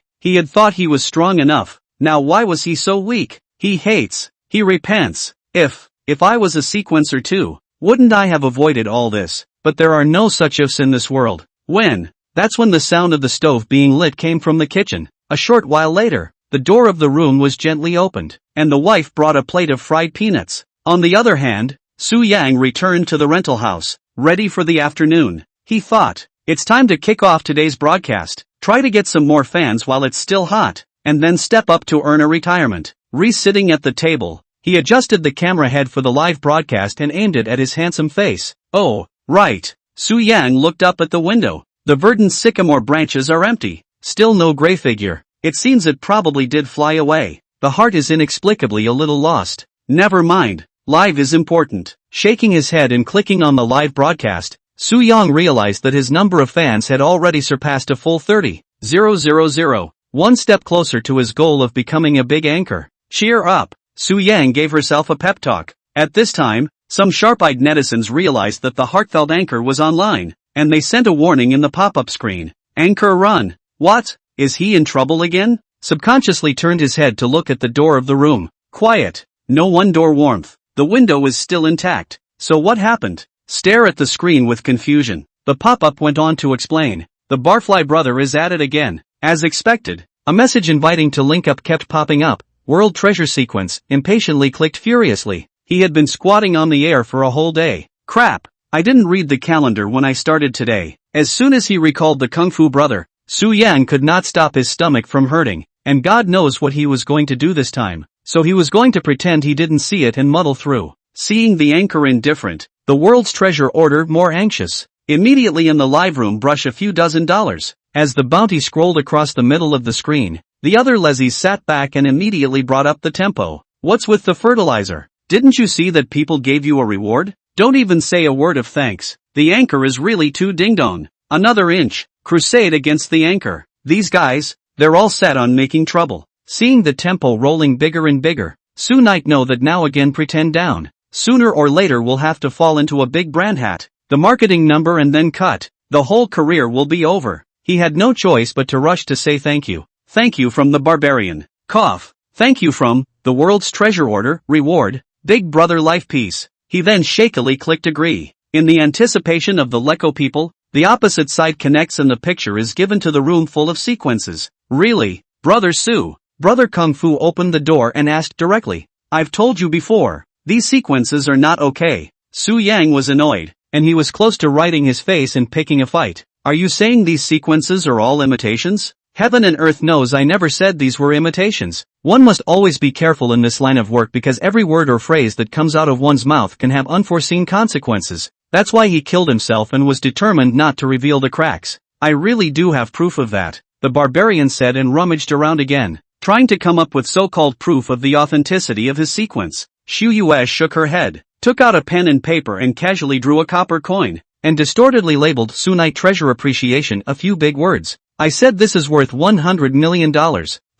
He had thought he was strong enough. Now why was he so weak? He hates. He repents. If I was a sequencer too, wouldn't I have avoided all this? But there are no such ifs in this world. That's when the sound of the stove being lit came from the kitchen. A short while later, the door of the room was gently opened, and the wife brought a plate of fried peanuts. On the other hand, Su Yang returned to the rental house, ready for the afternoon. He thought, it's time to kick off today's broadcast, try to get some more fans while it's still hot, and then step up to earn a retirement. Sitting at the table, he adjusted the camera head for the live broadcast and aimed it at his handsome face. Oh, right. Su Yang looked up at the window. The verdant sycamore branches are empty. Still no gray figure. It seems it probably did fly away. The heart is inexplicably a little lost. Never mind. Live is important. Shaking his head and clicking on the live broadcast, Su Yang realized that his number of fans had already surpassed a full 30,000. One step closer to his goal of becoming a big anchor. Cheer up. Su Yang gave herself a pep talk. At this time, some sharp-eyed netizens realized that the heartfelt anchor was online, and they sent a warning in the pop-up screen. Anchor run. What? Is he in trouble again? Subconsciously turned his head to look at the door of the room. Quiet. No one door warmth. The window is still intact. So what happened? Stare at the screen with confusion. The pop-up went on to explain. The Barfly brother is at it again. As expected, a message inviting to link up kept popping up. World treasure sequence. Impatiently clicked furiously. He had been squatting on the air for a whole day. Crap. I didn't read the calendar when I started today. As soon as he recalled the Kung Fu brother, Su Yang could not stop his stomach from hurting, and God knows what he was going to do this time. So he was going to pretend he didn't see it and muddle through. Seeing the anchor indifferent, the world's treasure order more anxious. Immediately in the live room brush a few $dozen. As the bounty scrolled across the middle of the screen, the other lezzies sat back and immediately brought up the tempo. What's with the fertilizer? Didn't you see that people gave you a reward? Don't even say a word of thanks. The anchor is really too ding-dong. Another inch. Crusade against the anchor. These guys, they're all set on making trouble. Seeing the tempo rolling bigger and bigger, Su Knight know that now again pretend down. Sooner or later we'll have to fall into a big brand hat. The marketing number and then cut. the whole career will be over. He had no choice but to rush to say thank you. Thank you from the barbarian. Cough. Thank you from the world's treasure order, reward, Big Brother life piece. He then shakily clicked agree. In the anticipation of the Leco people, the opposite side connects and the picture is given to the room full of sequences. Really? Brother Su. Brother Kung Fu opened the door and asked directly. I've told you before, these sequences are not okay. Su Yang was annoyed, and he was close to writing his face and picking a fight. Are you saying these sequences are all imitations? Heaven and earth knows I never said these were imitations. One must always be careful in this line of work because every word or phrase that comes out of one's mouth can have unforeseen consequences. That's why he killed himself and was determined not to reveal the cracks. I really do have proof of that, the barbarian said and rummaged around again, trying to come up with so-called proof of the authenticity of his sequence. Xu Yue shook her head, took out a pen and paper and casually drew a copper coin, and distortedly labeled Sunite Treasure Appreciation a few big words. I said this is worth $100 million.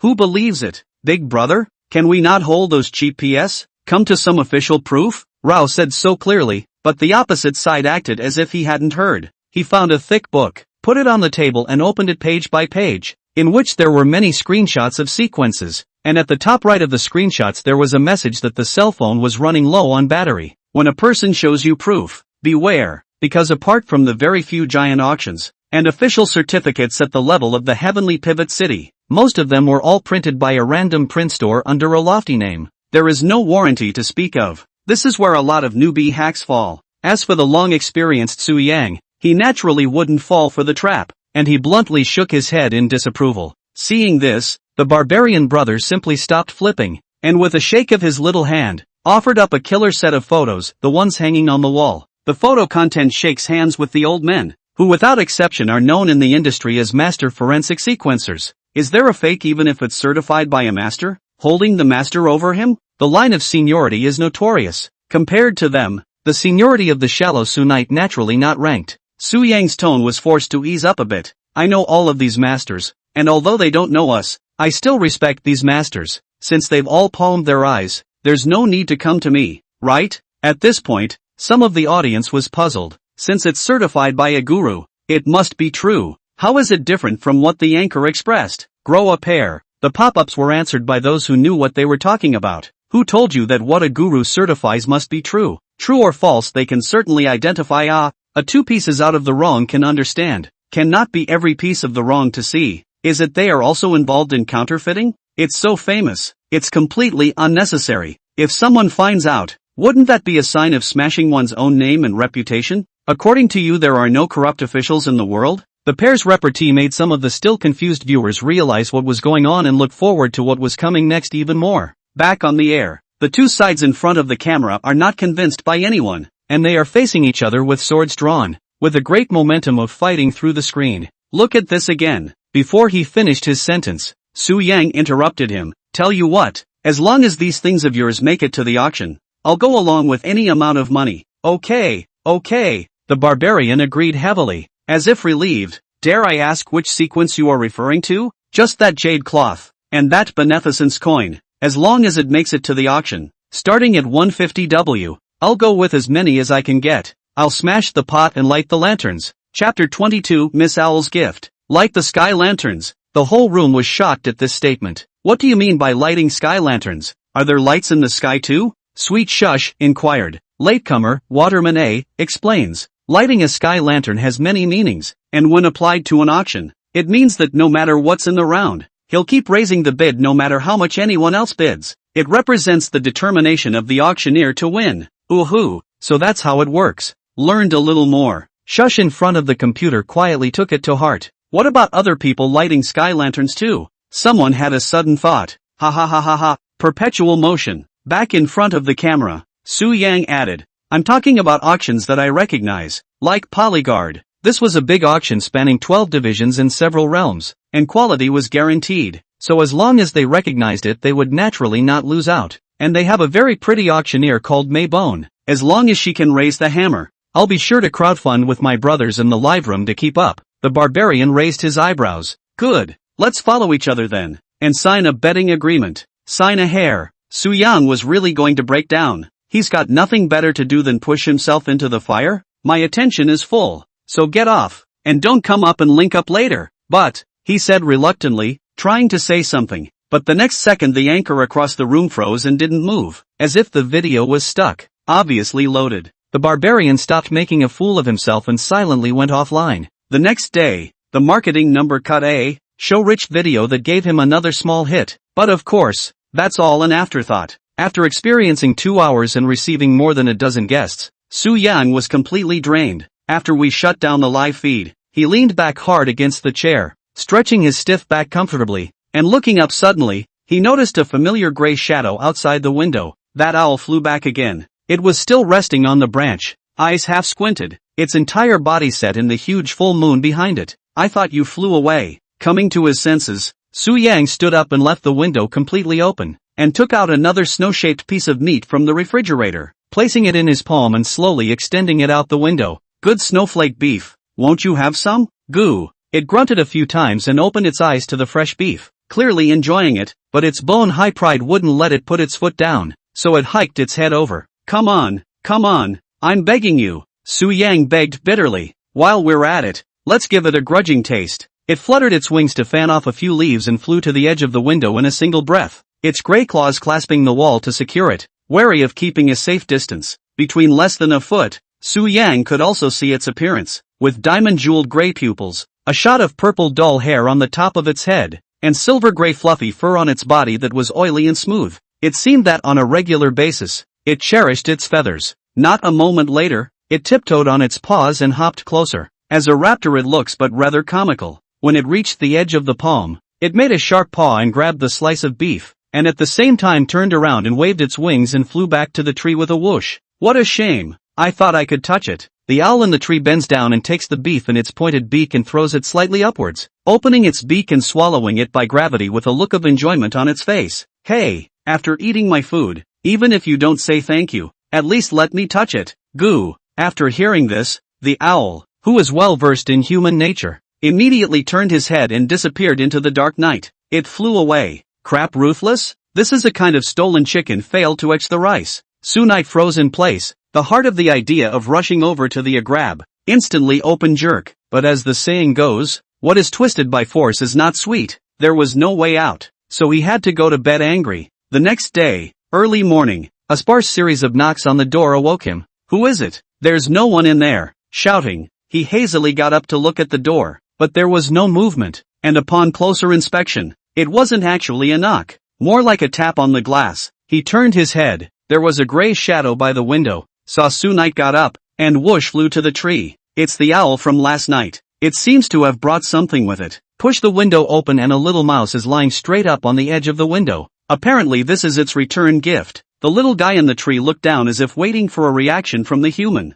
Who believes it? Big Brother? Can we not hold those cheap PS? Come to some official proof? Rao said so clearly, but the opposite side acted as if he hadn't heard. He found a thick book, put it on the table and opened it page by page, in which there were many screenshots of sequences, and at the top right of the screenshots there was a message that the cell phone was running low on battery. When a person shows you proof, beware, because apart from the very few giant auctions, and official certificates at the level of the heavenly pivot city, most of them were all printed by a random print store under a lofty name. There is no warranty to speak of. This is where a lot of newbie hacks fall. As for the long-experienced Su Yang, he naturally wouldn't fall for the trap, and he bluntly shook his head in disapproval. Seeing this, the barbarian brother simply stopped flipping, and with a shake of his little hand, offered up a killer set of photos, the ones hanging on the wall. The photo content shakes hands with the old men, who without exception are known in the industry as master forensic sequencers. Is there a fake even if it's certified by a master, holding the master over him? The line of seniority is notorious. Compared to them, the seniority of the shallow Sunite naturally not ranked. Su Yang's tone was forced to ease up a bit. I know all of these masters, and although they don't know us, I still respect these masters. Since they've all palmed their eyes, there's no need to come to me, right? At this point, some of the audience was puzzled. Since it's certified by a guru, it must be true. How is it different from what the anchor expressed? Grow a pair. The pop-ups were answered by those who knew what they were talking about. Who told you that what a guru certifies must be true? True or false they can certainly identify a two pieces out of the wrong can understand. Cannot be every piece of the wrong to see. Is it they are also involved in counterfeiting? It's so famous. It's completely unnecessary. If someone finds out, wouldn't that be a sign of smashing one's own name and reputation? According to you there are no corrupt officials in the world? The pair's repartee made some of the still confused viewers realize what was going on and look forward to what was coming next even more. Back on the air, the two sides in front of the camera are not convinced by anyone, and they are facing each other with swords drawn, with a great momentum of fighting through the screen. Look at this again. Before he finished his sentence, Su Yang interrupted him. Tell you what, as long as these things of yours make it to the auction, I'll go along with any amount of money. Okay. The barbarian agreed heavily, as if relieved. Dare I ask which sequence you are referring to? Just that jade cloth, and that beneficence coin, as long as it makes it to the auction. Starting at 150W, I'll go with as many as I can get. I'll smash the pot and light the lanterns. Chapter 22, Miss Owl's Gift. Light the sky lanterns. The whole room was shocked at this statement. What do you mean by lighting sky lanterns? Are there lights in the sky too? Sweet Shush inquired. Latecomer, Waterman A, explains. Lighting a sky lantern has many meanings, and when applied to an auction, it means that no matter what's in the round, he'll keep raising the bid no matter how much anyone else bids. It represents the determination of the auctioneer to win. Ooh, so that's how it works. Learned a little more. Shush in front of the computer quietly took it to heart. What about other people lighting sky lanterns too? Someone had a sudden thought. Ha. Perpetual motion. Back in front of the camera, Su Yang added. I'm talking about auctions that I recognize, like Polyguard. This was a big auction spanning 12 divisions in several realms, and quality was guaranteed, so as long as they recognized it they would naturally not lose out. And they have a very pretty auctioneer called Maybone. As long as she can raise the hammer, I'll be sure to crowdfund with my brothers in the live room to keep up. The barbarian raised his eyebrows. Good, let's follow each other then, and sign a betting agreement. Sign a hair. Su Yang was really going to break down. He's got nothing better to do than push himself into the fire? My attention is full, so get off. and don't come up and link up later. But, he said reluctantly, trying to say something, but the next second the anchor across the room froze and didn't move, as if the video was stuck, obviously loaded. The barbarian stopped making a fool of himself and silently went offline. The next day, the marketing number cut a show-rich video that gave him another small hit, but of course, that's all an afterthought. After experiencing 2 hours and receiving more than a dozen guests, Su Yang was completely drained. After we shut down the live feed, he leaned back hard against the chair, stretching his stiff back comfortably, and looking up suddenly, he noticed a familiar gray shadow outside the window. That owl flew back again. It was still resting on the branch, eyes half squinted, its entire body set in the huge full moon behind it. I thought you flew away. Coming to his senses, Su Yang stood up and left the window completely open, and took out another snow-shaped piece of meat from the refrigerator, placing it in his palm and slowly extending it out the window. Good snowflake beef, won't you have some? Goo. It grunted a few times and opened its eyes to the fresh beef, clearly enjoying it, but its bone-high pride wouldn't let it put its foot down, so it hiked its head over. Come on, I'm begging you, Su Yang begged bitterly. While we're at it, let's give it a grudging taste. It fluttered its wings to fan off a few leaves and flew to the edge of the window in a single breath, its gray claws clasping the wall to secure it, wary of keeping a safe distance. Between less than a foot, Su Yang could also see its appearance, with diamond-jeweled gray pupils, a shot of purple dull hair on the top of its head, and silver-gray fluffy fur on its body that was oily and smooth. It seemed that on a regular basis, it cherished its feathers. Not a moment later, it tiptoed on its paws and hopped closer. As a raptor it looks but rather comical. When it reached the edge of the palm, it made a sharp paw and grabbed the slice of beef, and at the same time turned around and waved its wings and flew back to the tree with a whoosh. What a shame. I thought I could touch it. The owl in the tree bends down and takes the beef in its pointed beak and throws it slightly upwards, opening its beak and swallowing it by gravity with a look of enjoyment on its face. Hey, after eating my food, even if you don't say thank you, at least let me touch it. Goo. After hearing this, the owl, who is well versed in human nature, immediately turned his head and disappeared into the dark night. It flew away. Crap, ruthless? This is a kind of stolen chicken failed to etch the rice. Su Night froze in place, the heart of the idea of rushing over to the grab, instantly open jerk. But as the saying goes, what is twisted by force is not sweet. There was no way out, so he had to go to bed angry. The next day, early morning, a sparse series of knocks on the door awoke him. Who is it? There's no one in there. Shouting, he hazily got up to look at the door, but there was no movement, and upon closer inspection, it wasn't actually a knock, more like a tap on the glass. He turned his head. There was a gray shadow by the window. Saw Su Night got up, and whoosh flew to the tree. It's the owl from last night. It seems to have brought something with it. Push the window open and a little mouse is lying straight up on the edge of the window. Apparently this is its return gift. The little guy in the tree looked down as if waiting for a reaction from the human.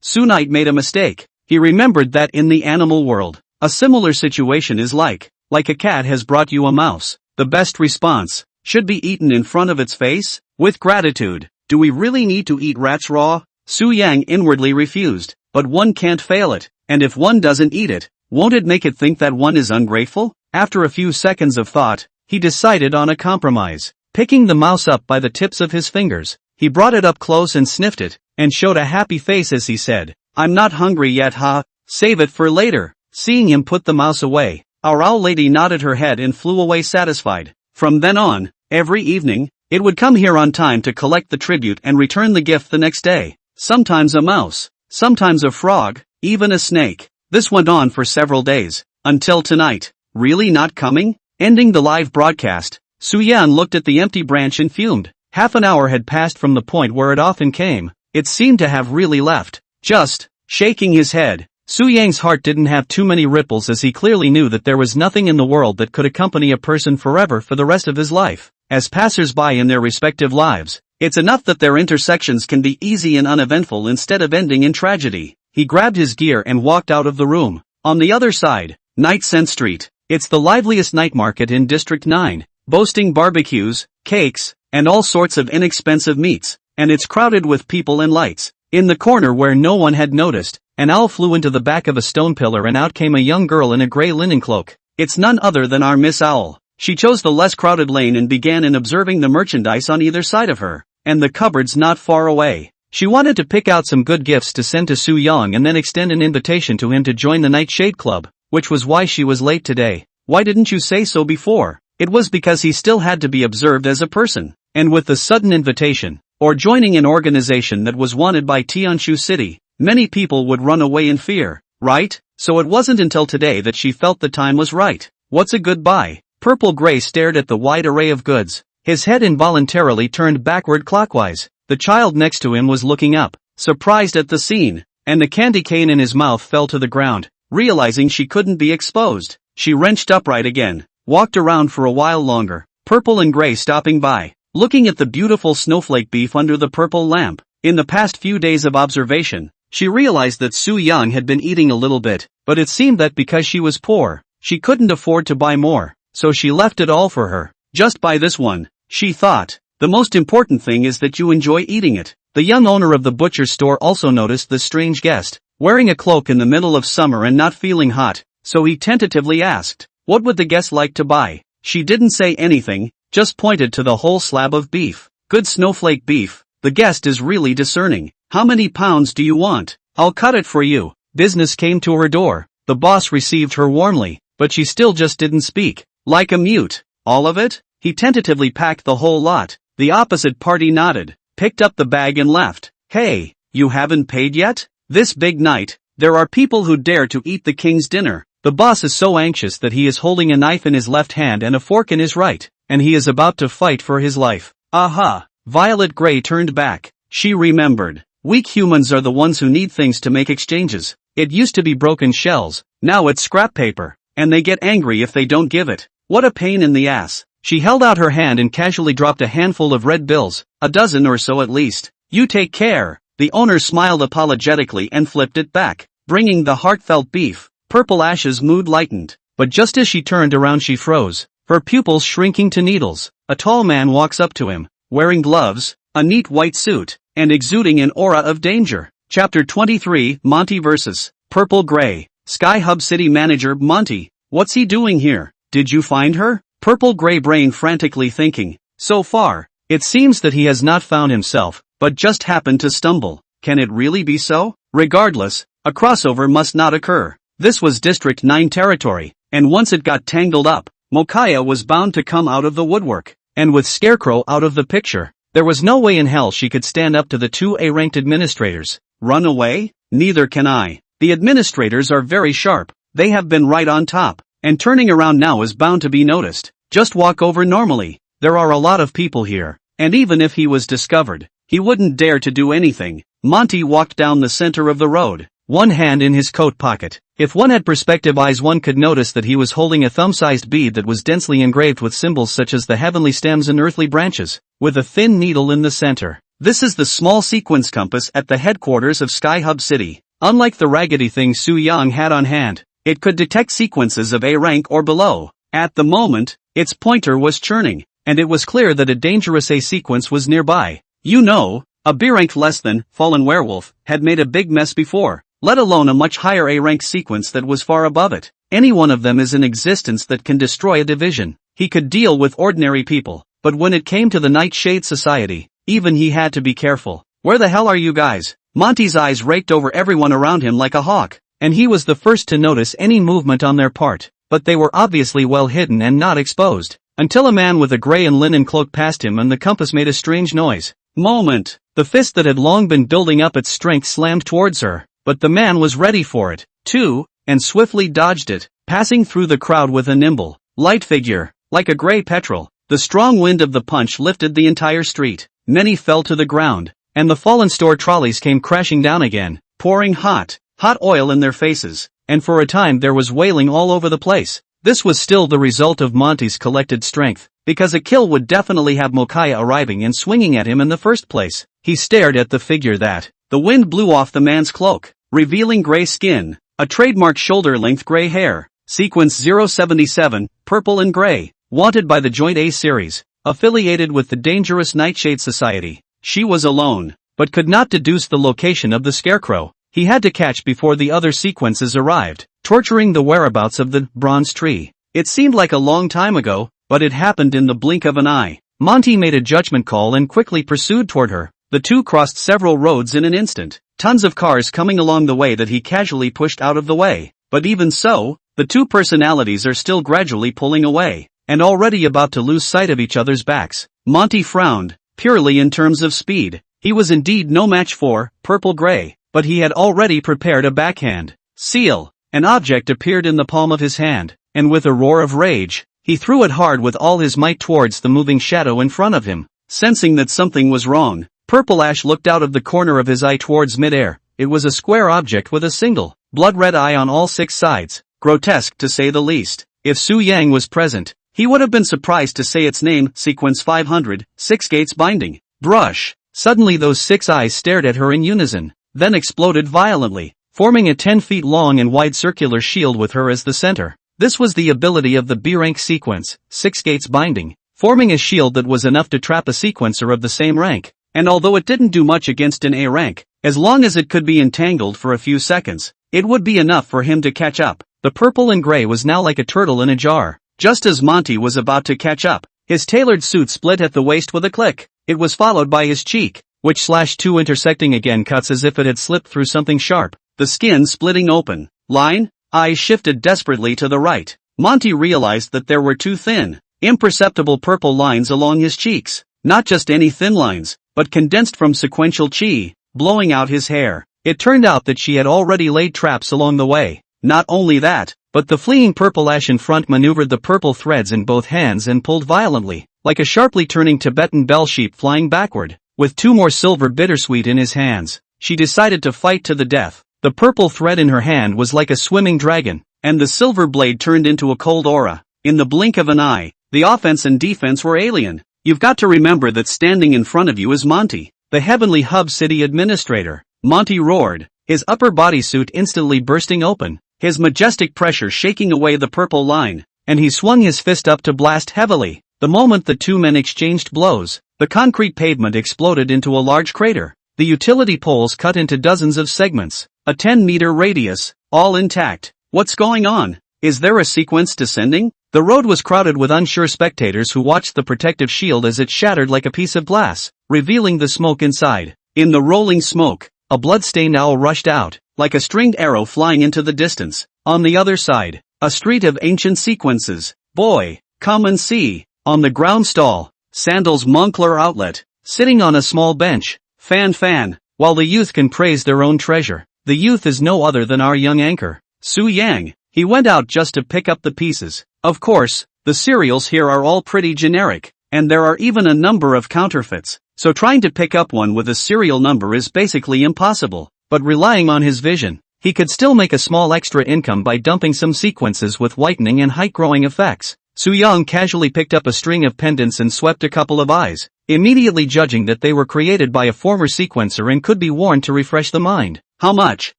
Su Night made a mistake. He remembered that in the animal world, a similar situation is like a cat has brought you a mouse. The best response should be eaten in front of its face, with gratitude. Do we really need to eat rats raw? Su Yang inwardly refused, but one can't fail it, and if one doesn't eat it, won't it make it think that one is ungrateful? After a few seconds of thought, he decided on a compromise. Picking the mouse up by the tips of his fingers, he brought it up close and sniffed it, and showed a happy face as he said, I'm not hungry yet, huh? Save it for later. Seeing him put the mouse away, our owl lady nodded her head and flew away satisfied. From then on, every evening, it would come here on time to collect the tribute and return the gift the next day. Sometimes a mouse, sometimes a frog, even a snake. This went on for several days, until tonight. Really not coming? Ending the live broadcast, Su Yan looked at the empty branch and fumed. Half an hour had passed from the point where it often came. It seemed to have really left. Just, shaking his head, Su Yang's heart didn't have too many ripples as he clearly knew that there was nothing in the world that could accompany a person forever for the rest of his life. As passers-by in their respective lives, it's enough that their intersections can be easy and uneventful instead of ending in tragedy. He grabbed his gear and walked out of the room. On the other side, Night Scent Street. It's the liveliest night market in District 9, boasting barbecues, cakes, and all sorts of inexpensive meats, and it's crowded with people and lights. In the corner where no one had noticed, an owl flew into the back of a stone pillar and out came a young girl in a gray linen cloak. It's none other than our Miss Owl. She chose the less crowded lane and began in observing the merchandise on either side of her, and the cupboards not far away. She wanted to pick out some good gifts to send to Su Young and then extend an invitation to him to join the Nightshade Club, which was why she was late today. Why didn't you say so before? It was because he still had to be observed as a person. And with the sudden invitation, or joining an organization that was wanted by Tianshu City, many people would run away in fear, right? So it wasn't until today that she felt the time was right. What's a good buy? Purple Gray stared at the wide array of goods. His head involuntarily turned backward clockwise. The child next to him was looking up, surprised at the scene, and the candy cane in his mouth fell to the ground. Realizing she couldn't be exposed, she wrenched upright again, walked around for a while longer, Purple and Gray stopping by, looking at the beautiful snowflake beef under the purple lamp. In the past few days of observation, she realized that Su Young had been eating a little bit, but it seemed that because she was poor, she couldn't afford to buy more, so she left it all for her. Just buy this one, she thought. The most important thing is that you enjoy eating it. The young owner of the butcher store also noticed the strange guest, wearing a cloak in the middle of summer and not feeling hot, so he tentatively asked, what would the guest like to buy? She didn't say anything, just pointed to the whole slab of beef. Good snowflake beef. The guest is really discerning. How many pounds do you want? I'll cut it for you. Business came to her door. The boss received her warmly, but she still just didn't speak. Like a mute. All of it? He tentatively packed the whole lot. The opposite party nodded, picked up the bag and left. Hey, you haven't paid yet? This big night, there are people who dare to eat the king's dinner. The boss is so anxious that he is holding a knife in his left hand and a fork in his right, and he is about to fight for his life. Aha! Violet Gray turned back. She remembered. Weak humans are the ones who need things to make exchanges. It used to be broken shells, now it's scrap paper, and they get angry if they don't give it. What a pain in the ass. She held out her hand and casually dropped a handful of red bills, a dozen or so at least. You take care. The owner smiled apologetically and flipped it back, bringing the heartfelt beef. Purple Ash's mood lightened, but just as she turned around she froze, her pupils shrinking to needles. A tall man walks up to him, wearing gloves, a neat white suit, and exuding an aura of danger. Chapter 23, Monty vs. Purple Gray. Sky Hub City Manager Monty. What's he doing here? Did you find her? Purple Gray brain frantically thinking. So far, it seems that he has not found himself, but just happened to stumble. Can it really be so? Regardless, a crossover must not occur. This was District 9 territory, and once it got tangled up, Mokaya was bound to come out of the woodwork. And with Scarecrow out of the picture, there was no way in hell she could stand up to the two A-ranked administrators. Run away? Neither can I. The administrators are very sharp. They have been right on top. And turning around now is bound to be noticed. Just walk over normally. There are a lot of people here. And even if he was discovered, he wouldn't dare to do anything. Monty walked down the center of the road, one hand in his coat pocket. If one had perspective eyes one could notice that he was holding a thumb-sized bead that was densely engraved with symbols such as the heavenly stems and earthly branches, with a thin needle in the center. This is the small sequence compass at the headquarters of Sky Hub City. Unlike the raggedy thing Su Yang had on hand, it could detect sequences of A rank or below. At the moment, its pointer was churning, and it was clear that a dangerous A sequence was nearby. You know, a B rank less than Fallen Werewolf had made a big mess before, let alone a much higher A rank sequence that was far above it. Any one of them is in existence that can destroy a division. He could deal with ordinary people, but when it came to the Nightshade Society, even he had to be careful. Where the hell are you guys? Monty's eyes raked over everyone around him like a hawk, and he was the first to notice any movement on their part, but they were obviously well hidden and not exposed, until a man with a gray and linen cloak passed him and the compass made a strange noise. Moment! The fist that had long been building up its strength slammed towards her, but the man was ready for it, too, and swiftly dodged it, passing through the crowd with a nimble, light figure, like a gray petrel. The strong wind of the punch lifted the entire street. Many fell to the ground, and the fallen store trolleys came crashing down again, pouring hot oil in their faces, and for a time there was wailing all over the place. This was still the result of Monty's collected strength, because a kill would definitely have Mokaya arriving and swinging at him in the first place. He stared at the figure that, the wind blew off the man's cloak, revealing gray skin, a trademark shoulder-length gray hair, sequence 077, purple and gray, wanted by the Joint A series, affiliated with the dangerous Nightshade Society. She was alone, but could not deduce the location of the Scarecrow. He had to catch before the other sequences arrived, torturing the whereabouts of the bronze tree. It seemed like a long time ago, but it happened in the blink of an eye. Monty made a judgment call and quickly pursued toward her, The two crossed several roads in an instant, tons of cars coming along the way that he casually pushed out of the way. But even so, the two personalities are still gradually pulling away, and already about to lose sight of each other's backs. Monty frowned. Purely in terms of speed, he was indeed no match for Purple Gray, but he had already prepared a backhand. Seal. An object appeared in the palm of his hand, and with a roar of rage, he threw it hard with all his might towards the moving shadow in front of him. Sensing that something was wrong, Purple Ash looked out of the corner of his eye towards midair. It was a square object with a single, blood-red eye on all 6 sides, grotesque to say the least. If Su Yang was present, he would have been surprised to say its name. Sequence 500, 6 gates binding. Brush. Suddenly those 6 eyes stared at her in unison, then exploded violently, forming a 10 feet long and wide circular shield with her as the center. This was the ability of the B rank sequence, 6 gates binding, forming a shield that was enough to trap a sequencer of the same rank. And although it didn't do much against an A rank, as long as it could be entangled for a few seconds, it would be enough for him to catch up. The purple and gray was now like a turtle in a jar. Just as Monty was about to catch up, his tailored suit split at the waist with a click. It was followed by his cheek, which /2 intersecting again cuts as if it had slipped through something sharp, the skin splitting open. Line, eyes shifted desperately to the right. Monty realized that there were 2 thin, imperceptible purple lines along his cheeks. Not just any thin lines, but condensed from sequential chi, blowing out his hair. It turned out that she had already laid traps along the way. Not only that, but the fleeing Purple Ash in front maneuvered the purple threads in both hands and pulled violently, like a sharply turning Tibetan bell sheep flying backward. With 2 more silver bittersweet in his hands, she decided to fight to the death. The purple thread in her hand was like a swimming dragon, and the silver blade turned into a cold aura. In the blink of an eye, the offense and defense were alien. You've got to remember that standing in front of you is Monty, the Heavenly Hub City Administrator. Monty roared, his upper bodysuit instantly bursting open, his majestic pressure shaking away the purple line, and he swung his fist up to blast heavily. The moment the 2 men exchanged blows, the concrete pavement exploded into a large crater. The utility poles cut into dozens of segments, a 10-meter radius, all intact. What's going on? Is there a sequence descending? The road was crowded with unsure spectators who watched the protective shield as it shattered like a piece of glass, revealing the smoke inside. In the rolling smoke, a blood-stained owl rushed out, like a stringed arrow flying into the distance. On the other side, a street of ancient sequences. Boy, come and see. On the ground stall, Sandal's Moncler outlet, sitting on a small bench. Fan. While the youth can praise their own treasure, the youth is no other than our young anchor, Su Yang. He went out just to pick up the pieces. Of course, the cereals here are all pretty generic, and there are even a number of counterfeits, so trying to pick up one with a serial number is basically impossible. But relying on his vision, he could still make a small extra income by dumping some sequences with whitening and height-growing effects. Su Yang casually picked up a string of pendants and swept a couple of eyes, immediately judging that they were created by a former sequencer and could be worn to refresh the mind. How much?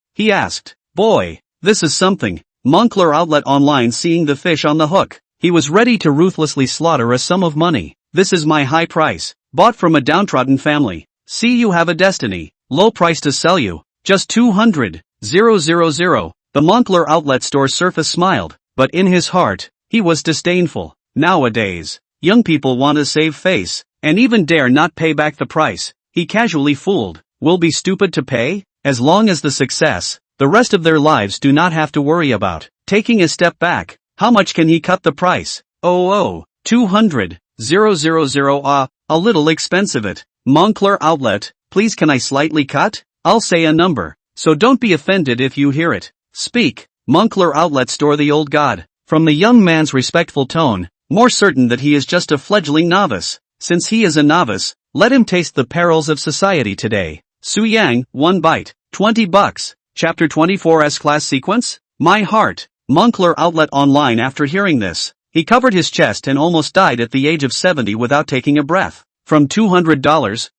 He asked. Boy, this is something. Moncler Outlet Online. Seeing the fish on the hook, he was ready to ruthlessly slaughter a sum of money. This is my high price, bought from a downtrodden family. See, you have a destiny, low price to sell you, just 200,000. The Moncler Outlet Store surface smiled, but in his heart, he was disdainful. Nowadays, young people want to save face, and even dare not pay back the price. He casually fooled. Will be stupid to pay? As long as the success, the rest of their lives do not have to worry about. Taking a step back, how much can he cut the price? 200,000. A little expensive it. Moncler Outlet, please, can I slightly cut? I'll say a number, so don't be offended if you hear it. Speak. Moncler Outlet Store. The old god, from the young man's respectful tone, more certain that he is just a fledgling novice. Since he is a novice, let him taste the perils of society today. Su Yang, 1 bite, $20. Chapter 24 S-Class Sequence? My heart. Moncler Outlet Online. After hearing this, he covered his chest and almost died at the age of 70 without taking a breath. From $200,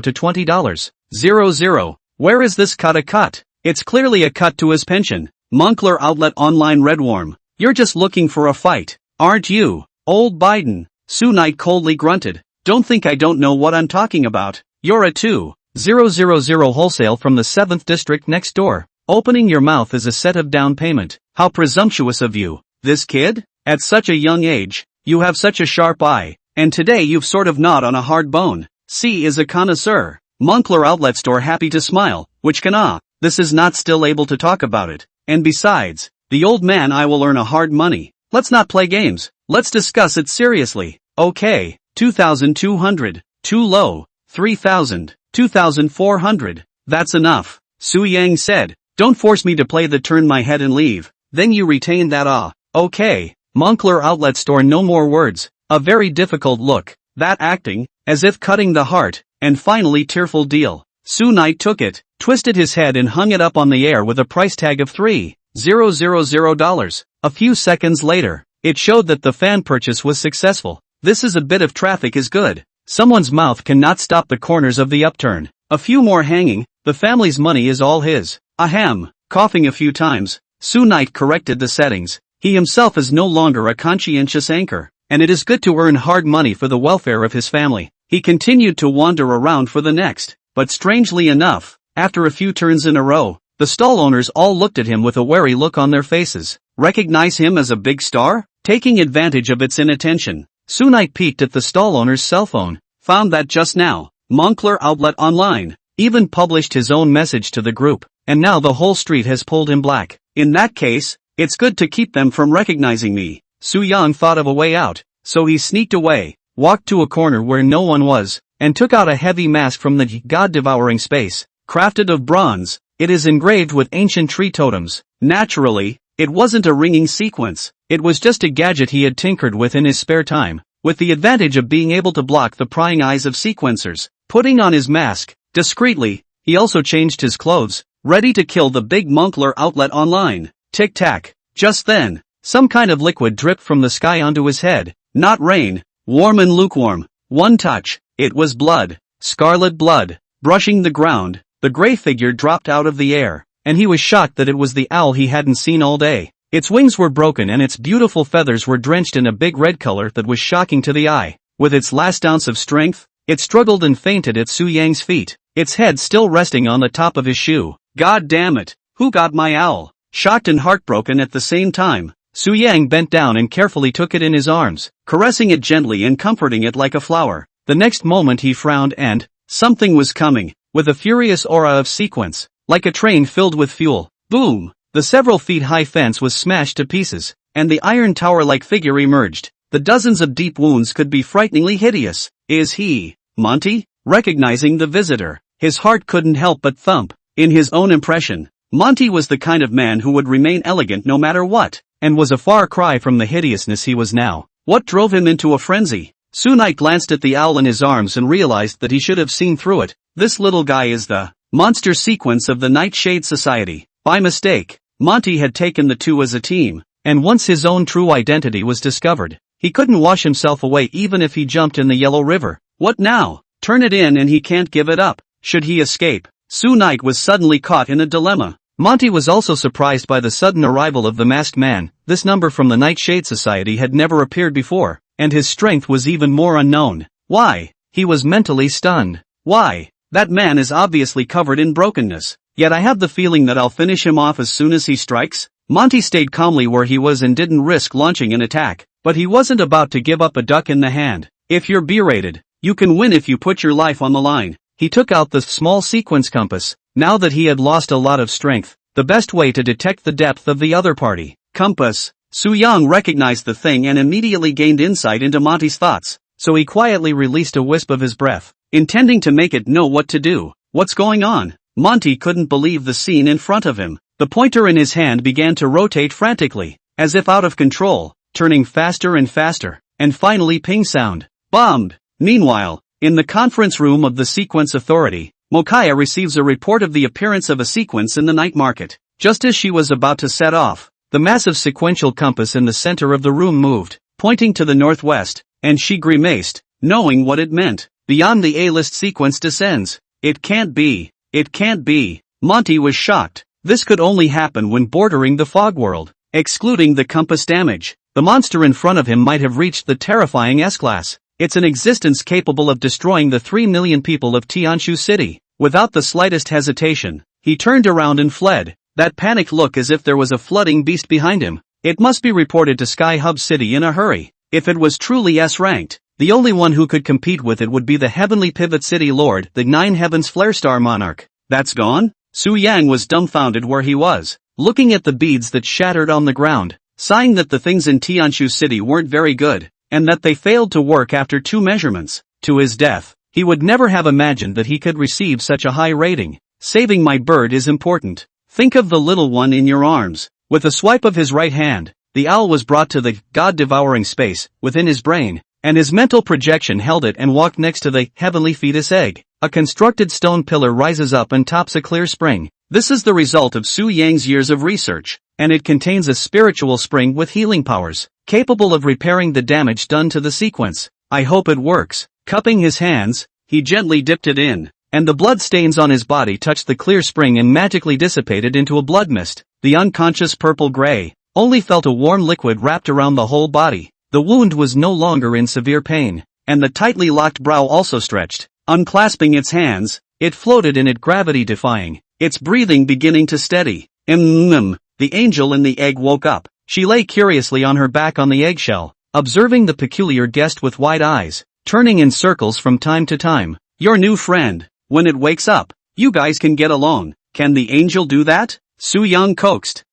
to $20, Where is this cut a cut? It's clearly a cut to his pension. Moncler Outlet Online. Redworm, you're just looking for a fight, aren't you, old Biden? Su Knight coldly grunted. Don't think I don't know what I'm talking about. You're a 2,000 wholesale from the 7th district next door. Opening your mouth is a set of down payment. How presumptuous of you. This kid? At such a young age, you have such a sharp eye, and today you've sort of gnawed on a hard bone. C is a connoisseur. Moncler outlet store happy to smile, which can this is not still able to talk about it. And besides, the old man I will earn a hard money. Let's not play games, let's discuss it seriously. Okay, 2,200, too low, 3,000, 2,400, that's enough. Su Yang said, don't force me to play the turn my head and leave, then you retain that Okay, Moncler outlet store no more words, a very difficult look, that acting, as if cutting the heart, and finally tearful deal. Su Knight took it, twisted his head and hung it up on the air with a price tag of $3,000. A few seconds later, it showed that the fan purchase was successful. This is a bit of traffic is good. Someone's mouth cannot stop the corners of the upturn. A few more hanging, the family's money is all his. Ahem, coughing a few times, Su Knight corrected the settings. He himself is no longer a conscientious anchor, and it is good to earn hard money for the welfare of his family. He continued to wander around for the next, but strangely enough, after a few turns in a row, the stall owners all looked at him with a wary look on their faces. Recognize him as a big star? Taking advantage of its inattention, Su Knight peeked at the stall owner's cell phone, found that just now, Moncler Outlet Online even published his own message to the group, and now the whole street has pulled him black. In that case, it's good to keep them from recognizing me. Su Yang thought of a way out, so he sneaked away, walked to a corner where no one was, and took out a heavy mask from the god-devouring space, crafted of bronze. It is engraved with ancient tree totems. Naturally, it wasn't a ringing sequence, it was just a gadget he had tinkered with in his spare time, with the advantage of being able to block the prying eyes of sequencers. Putting on his mask, discreetly, he also changed his clothes, ready to kill the big Moncler Outlet Online. Tic-tac. Just then, some kind of liquid dripped from the sky onto his head. Not rain, warm and lukewarm. One touch, it was blood. Scarlet blood. Brushing the ground, the gray figure dropped out of the air, and he was shocked that it was the owl he hadn't seen all day. Its wings were broken and its beautiful feathers were drenched in a big red color that was shocking to the eye. With its last ounce of strength, it struggled and fainted at Su Yang's feet, its head still resting on the top of his shoe. God damn it, who got my owl? Shocked and heartbroken at the same time, Su Yang bent down and carefully took it in his arms, caressing it gently and comforting it like a flower. The next moment he frowned and, something was coming, with a furious aura of sequence, like a train filled with fuel. Boom! The several feet high fence was smashed to pieces, and the iron tower-like figure emerged. The dozens of deep wounds could be frighteningly hideous. Is he, Monty? Recognizing the visitor, his heart couldn't help but thump. In his own impression, Monty was the kind of man who would remain elegant no matter what, and was a far cry from the hideousness he was now. What drove him into a frenzy? Su Knight glanced at the owl in his arms and realized that he should have seen through it. This little guy is the monster sequence of the Nightshade Society. By mistake, Monty had taken the two as a team, and once his own true identity was discovered, he couldn't wash himself away even if he jumped in the Yellow River. What now? Turn it in and he can't give it up. Should he escape? Su Knight was suddenly caught in a dilemma. Monty was also surprised by the sudden arrival of the masked man. This number from the Nightshade Society had never appeared before, and his strength was even more unknown. Why? He was mentally stunned. Why? That man is obviously covered in brokenness. Yet I have the feeling that I'll finish him off as soon as he strikes. Monty stayed calmly where he was and didn't risk launching an attack, but he wasn't about to give up a duck in the hand. If you're berated, you can win if you put your life on the line. He took out the small sequence compass. Now that he had lost a lot of strength, the best way to detect the depth of the other party. Compass. Su Yang recognized the thing and immediately gained insight into Monty's thoughts, so he quietly released a wisp of his breath, intending to make it know what to do. What's going on? Monty couldn't believe the scene in front of him. The pointer in his hand began to rotate frantically, as if out of control, turning faster and faster, and finally ping sound. Bombed. Meanwhile, in the conference room of the Sequence Authority, Mokaya receives a report of the appearance of a sequence in the night market. Just as she was about to set off, the massive sequential compass in the center of the room moved, pointing to the northwest, and she grimaced, knowing what it meant. Beyond the A-list sequence descends. It can't be. It can't be. Monty was shocked. This could only happen when bordering the fog world. Excluding the compass damage, the monster in front of him might have reached the terrifying S-class. It's an existence capable of destroying the 3 million people of Tianshu City. Without the slightest hesitation, he turned around and fled, that panicked look as if there was a flooding beast behind him. It must be reported to Sky Hub City in a hurry. If it was truly S-ranked, The only one who could compete with it would be the Heavenly Pivot City Lord, the Nine Heavens Flare Star Monarch. That's gone? Su Yang was dumbfounded where he was, looking at the beads that shattered on the ground, sighing that the things in Tianshu City weren't very good, and that they failed to work after 2 measurements. To his death, he would never have imagined that he could receive such a high rating. Saving my bird is important. Think of the little one in your arms. With a swipe of his right hand, the owl was brought to the God-devouring space within his brain, and his mental projection held it and walked next to the heavenly fetus egg. A constructed stone pillar rises up and tops a clear spring. This is the result of Su Yang's years of research, and it contains a spiritual spring with healing powers, capable of repairing the damage done to the sequence. I hope it works. Cupping his hands, he gently dipped it in, and the blood stains on his body touched the clear spring and magically dissipated into a blood mist. The unconscious purple-gray only felt a warm liquid wrapped around the whole body. The wound was no longer in severe pain, and the tightly locked brow also stretched. Unclasping its hands, it floated in it, gravity-defying, its breathing beginning to steady. The angel in the egg woke up. She lay curiously on her back on the eggshell, observing the peculiar guest with wide eyes, turning in circles from time to time. Your new friend. When it wakes up, you guys can get along. Can the angel do that? Su Yang coaxed.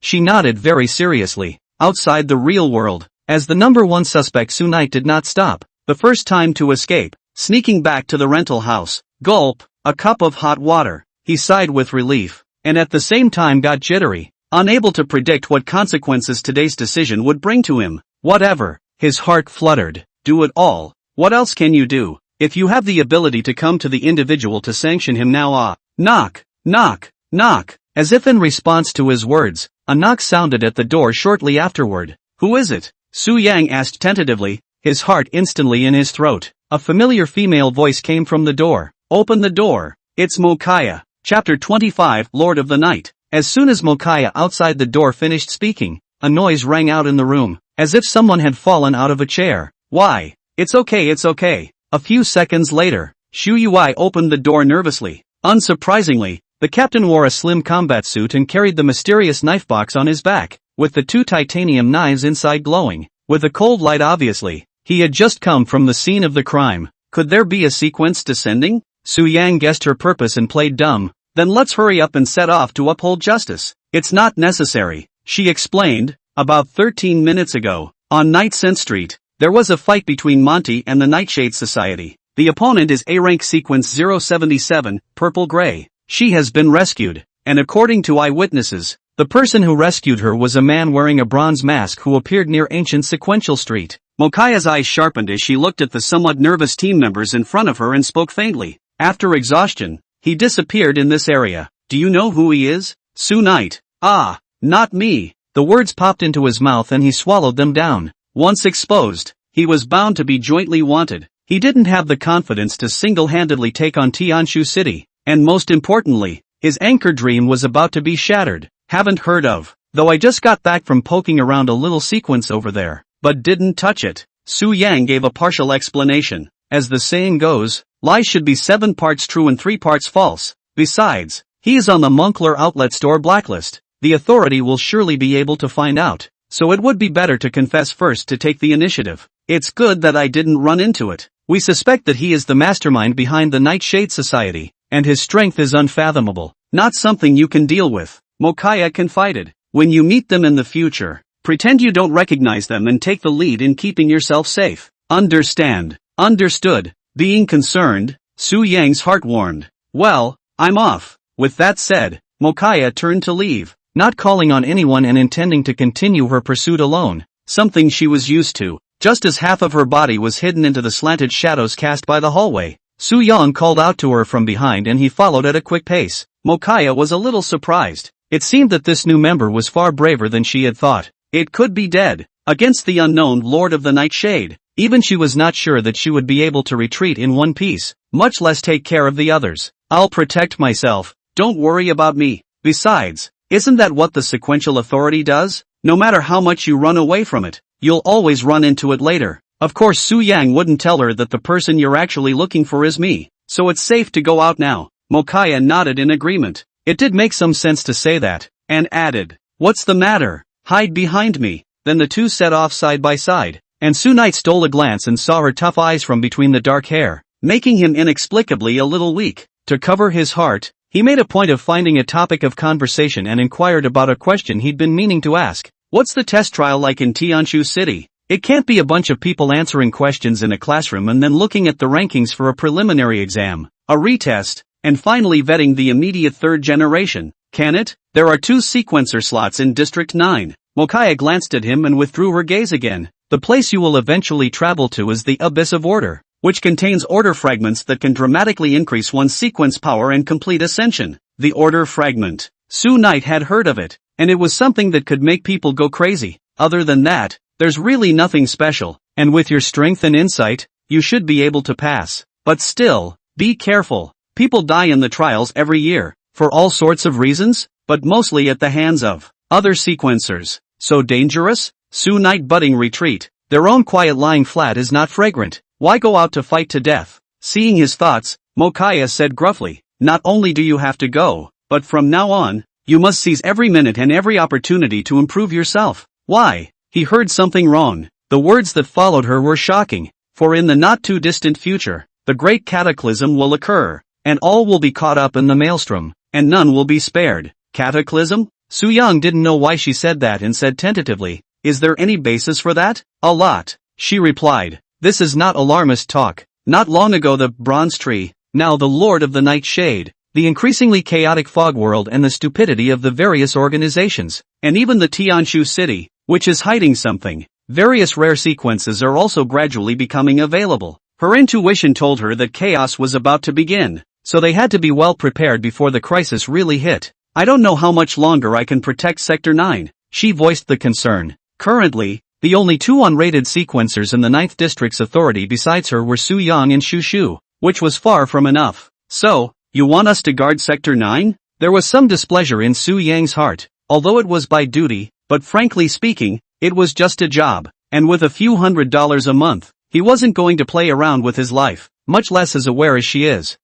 She nodded very seriously. Outside the real world, as the number 1 suspect, Su Knight did not stop. The first time to escape, sneaking back to the rental house. Gulp, a cup of hot water. He sighed with relief, and at the same time got jittery, unable to predict what consequences today's decision would bring to him. Whatever, his heart fluttered. Do it all. What else can you do? If you have the ability to come to the individual to sanction him now, knock, knock, knock. As if in response to his words, a knock sounded at the door shortly afterward. Who is it? Su Yang asked tentatively, his heart instantly in his throat. A familiar female voice came from the door. Open the door. It's Mokaya. Chapter 25, Lord of the Night. As soon as Mokaya outside the door finished speaking, a noise rang out in the room, as if someone had fallen out of a chair. Why? It's okay, it's okay. A few seconds later, Shu Yui opened the door nervously. Unsurprisingly, the captain wore a slim combat suit and carried the mysterious knife box on his back, with the 2 titanium knives inside glowing. With a cold light obviously, he had just come from the scene of the crime. Could there be a sequence descending? Su Yang guessed her purpose and played dumb. Then let's hurry up and set off to uphold justice. It's not necessary, she explained. About 13 minutes ago, on Night Scent Street, there was a fight between Monty and the Nightshade Society. The opponent is A-rank sequence 077, purple-gray. She has been rescued, and according to eyewitnesses, the person who rescued her was a man wearing a bronze mask who appeared near ancient Sequential Street. Mokaya's eyes sharpened as she looked at the somewhat nervous team members in front of her and spoke faintly. After exhaustion, he disappeared in this area. Do you know who he is? Su Knight. Ah, not me. The words popped into his mouth and he swallowed them down. Once exposed, he was bound to be jointly wanted. He didn't have the confidence to single-handedly take on Tianshu City. And most importantly, his anchor dream was about to be shattered. Haven't heard of, though I just got back from poking around a little sequence over there, but didn't touch it. Su Yang gave a partial explanation. As the saying goes, lies should be 7 parts true and 3 parts false. Besides, he is on the Moncler Outlet Store blacklist. The authority will surely be able to find out, so it would be better to confess first to take the initiative. It's good that I didn't run into it. We suspect that he is the mastermind behind the Nightshade Society, and his strength is unfathomable. Not something you can deal with, Mokaya confided. When you meet them in the future, pretend you don't recognize them and take the lead in keeping yourself safe. Understand? Understood. Being concerned, Su Yang's heart warmed. Well, I'm off. With that said, Mokaya turned to leave, not calling on anyone and intending to continue her pursuit alone, something she was used to. Just as half of her body was hidden into the slanted shadows cast by the hallway, Su Yang called out to her from behind and he followed at a quick pace. Mokaya was a little surprised. It seemed that this new member was far braver than she had thought. It could be dead. Against the unknown Lord of the Nightshade, even she was not sure that she would be able to retreat in one piece, much less take care of the others. I'll protect myself, don't worry about me. Besides, isn't that what the Sequential Authority does? No matter how much you run away from it, you'll always run into it later. Of course Su Yang wouldn't tell her that the person you're actually looking for is me, so it's safe to go out now. Mokaya nodded in agreement. It did make some sense to say that, and added, what's the matter? Hide behind me. Then the two set off side by side, and Su Knight stole a glance and saw her tough eyes from between the dark hair, making him inexplicably a little weak. To cover his heart, he made a point of finding a topic of conversation and inquired about a question he'd been meaning to ask. What's the test trial like in Tianshu City? It can't be a bunch of people answering questions in a classroom and then looking at the rankings for a preliminary exam, a retest, and finally vetting the immediate third generation, can it? There are 2 sequencer slots in District 9. Mokaya glanced at him and withdrew her gaze again. The place you will eventually travel to is the Abyss of Order, which contains order fragments that can dramatically increase one's sequence power and complete ascension. The Order Fragment. Su Knight had heard of it, and it was something that could make people go crazy. Other than that, there's really nothing special, and with your strength and insight, you should be able to pass. But still, be careful. People die in the trials every year, for all sorts of reasons, but mostly at the hands of other sequencers. So dangerous? Su Knight budding retreat. Their own quiet lying flat is not fragrant. Why go out to fight to death? Seeing his thoughts, Mokaya said gruffly, not only do you have to go, but from now on, you must seize every minute and every opportunity to improve yourself. Why? He heard something wrong. The words that followed her were shocking, for in the not-too-distant future, the great cataclysm will occur, and all will be caught up in the maelstrom, and none will be spared. Cataclysm? Su Yang didn't know why she said that and said tentatively, is there any basis for that? A lot. She replied, this is not alarmist talk. Not long ago the Bronze Tree, now the Lord of the Night Shade, the increasingly chaotic fog world and the stupidity of the various organizations, and even the Tianshu City, which is hiding something. Various rare sequences are also gradually becoming available. Her intuition told her that chaos was about to begin, so they had to be well prepared before the crisis really hit. I don't know how much longer I can protect Sector 9, she voiced the concern. Currently, the only 2 unrated sequencers in the 9th District's authority besides her were Su Yang and Shu Shu, which was far from enough. So, you want us to guard Sector 9? There was some displeasure in Su Yang's heart, although it was by duty, but frankly speaking, it was just a job, and with a few $100s a month, he wasn't going to play around with his life, much less as aware as she is.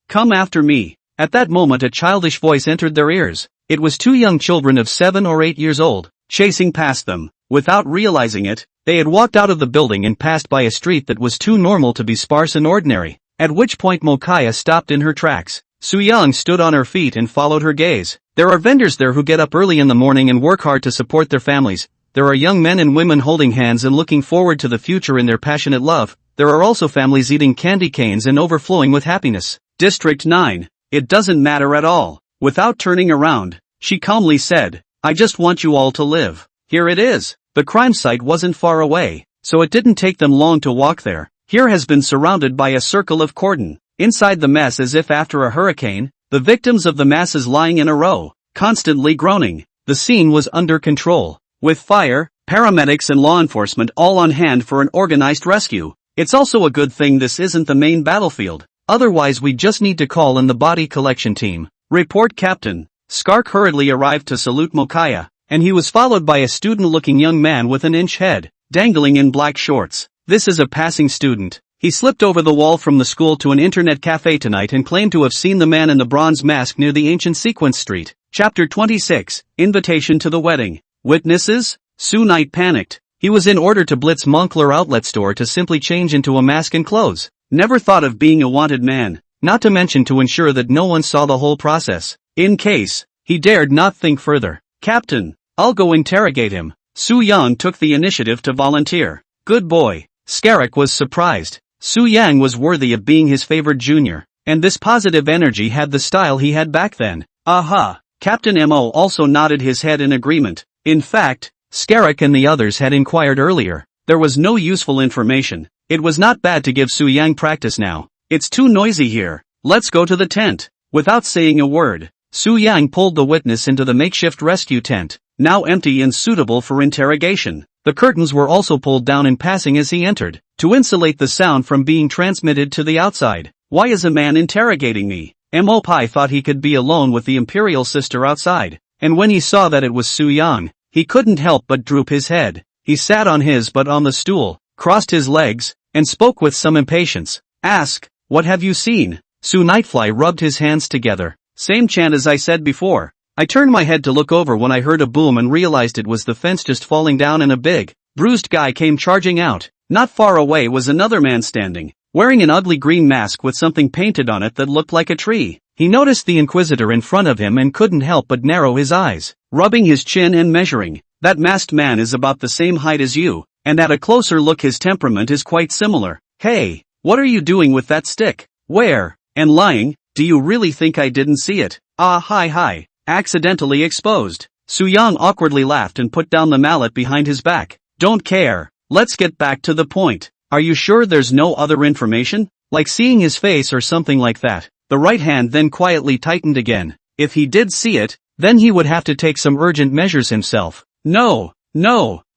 Come after me. At that moment a childish voice entered their ears. It was 2 young children of 7 or 8 years old, chasing past them. Without realizing it, they had walked out of the building and passed by a street that was too normal to be sparse and ordinary, at which point Mokaya stopped in her tracks. Su Yang stood on her feet and followed her gaze. There are vendors there who get up early in the morning and work hard to support their families. There are young men and women holding hands and looking forward to the future in their passionate love. There are also families eating candy canes and overflowing with happiness. District 9. It doesn't matter at all. Without turning around, she calmly said, I just want you all to live. Here it is. The crime site wasn't far away, so it didn't take them long to walk there. Here has been surrounded by a circle of cordon. Inside the mess, as if after a hurricane, the victims of the masses lying in a row, constantly groaning. The scene was under control, with fire, paramedics and law enforcement all on hand for an organized rescue. It's also a good thing this isn't the main battlefield, otherwise we just need to call in the body collection team. Report Captain. Skark hurriedly arrived to salute Mokaya, and he was followed by a student-looking young man with an inch head, dangling in black shorts. This is a passing student. He slipped over the wall from the school to an internet cafe tonight and claimed to have seen the man in the bronze mask near the ancient sequence street. Chapter 26, Invitation to the Wedding. Witnesses? Su Knight panicked. He was in order to blitz Moncler outlet store to simply change into a mask and clothes. Never thought of being a wanted man, not to mention to ensure that no one saw the whole process. In case, he dared not think further. Captain, I'll go interrogate him. Su Yang took the initiative to volunteer. Good boy. Skarek was surprised. Su Yang was worthy of being his favored junior, and this positive energy had the style he had back then. Aha! Captain Mo also nodded his head in agreement. In fact, Skarek and the others had inquired earlier. There was no useful information. It was not bad to give Su Yang practice now. It's too noisy here. Let's go to the tent. Without saying a word, Su Yang pulled the witness into the makeshift rescue tent, now empty and suitable for interrogation. The curtains were also pulled down in passing as he entered, to insulate the sound from being transmitted to the outside. Why is a man interrogating me? Mo Pai thought he could be alone with the imperial sister outside, and when he saw that it was Su Yang, he couldn't help but droop his head. He sat on his butt on the stool, crossed his legs, and spoke with some impatience. Ask, what have you seen? Su Nightfly rubbed his hands together. Same chant as I said before. I turned my head to look over when I heard a boom and realized it was the fence just falling down in a big, bruised guy came charging out. Not far away was another man standing, wearing an ugly green mask with something painted on it that looked like a tree. He noticed the Inquisitor in front of him and couldn't help but narrow his eyes, rubbing his chin and measuring. That masked man is about the same height as you, and at a closer look his temperament is quite similar. Hey, what are you doing with that stick? Where? And lying? Do you really think I didn't see it? Hi. Accidentally exposed. Su Yang awkwardly laughed and put down the mallet behind his back. Don't care. Let's get back to the point. Are you sure there's no other information? Like seeing his face or something like that? The right hand then quietly tightened again. If he did see it, then he would have to take some urgent measures himself. No.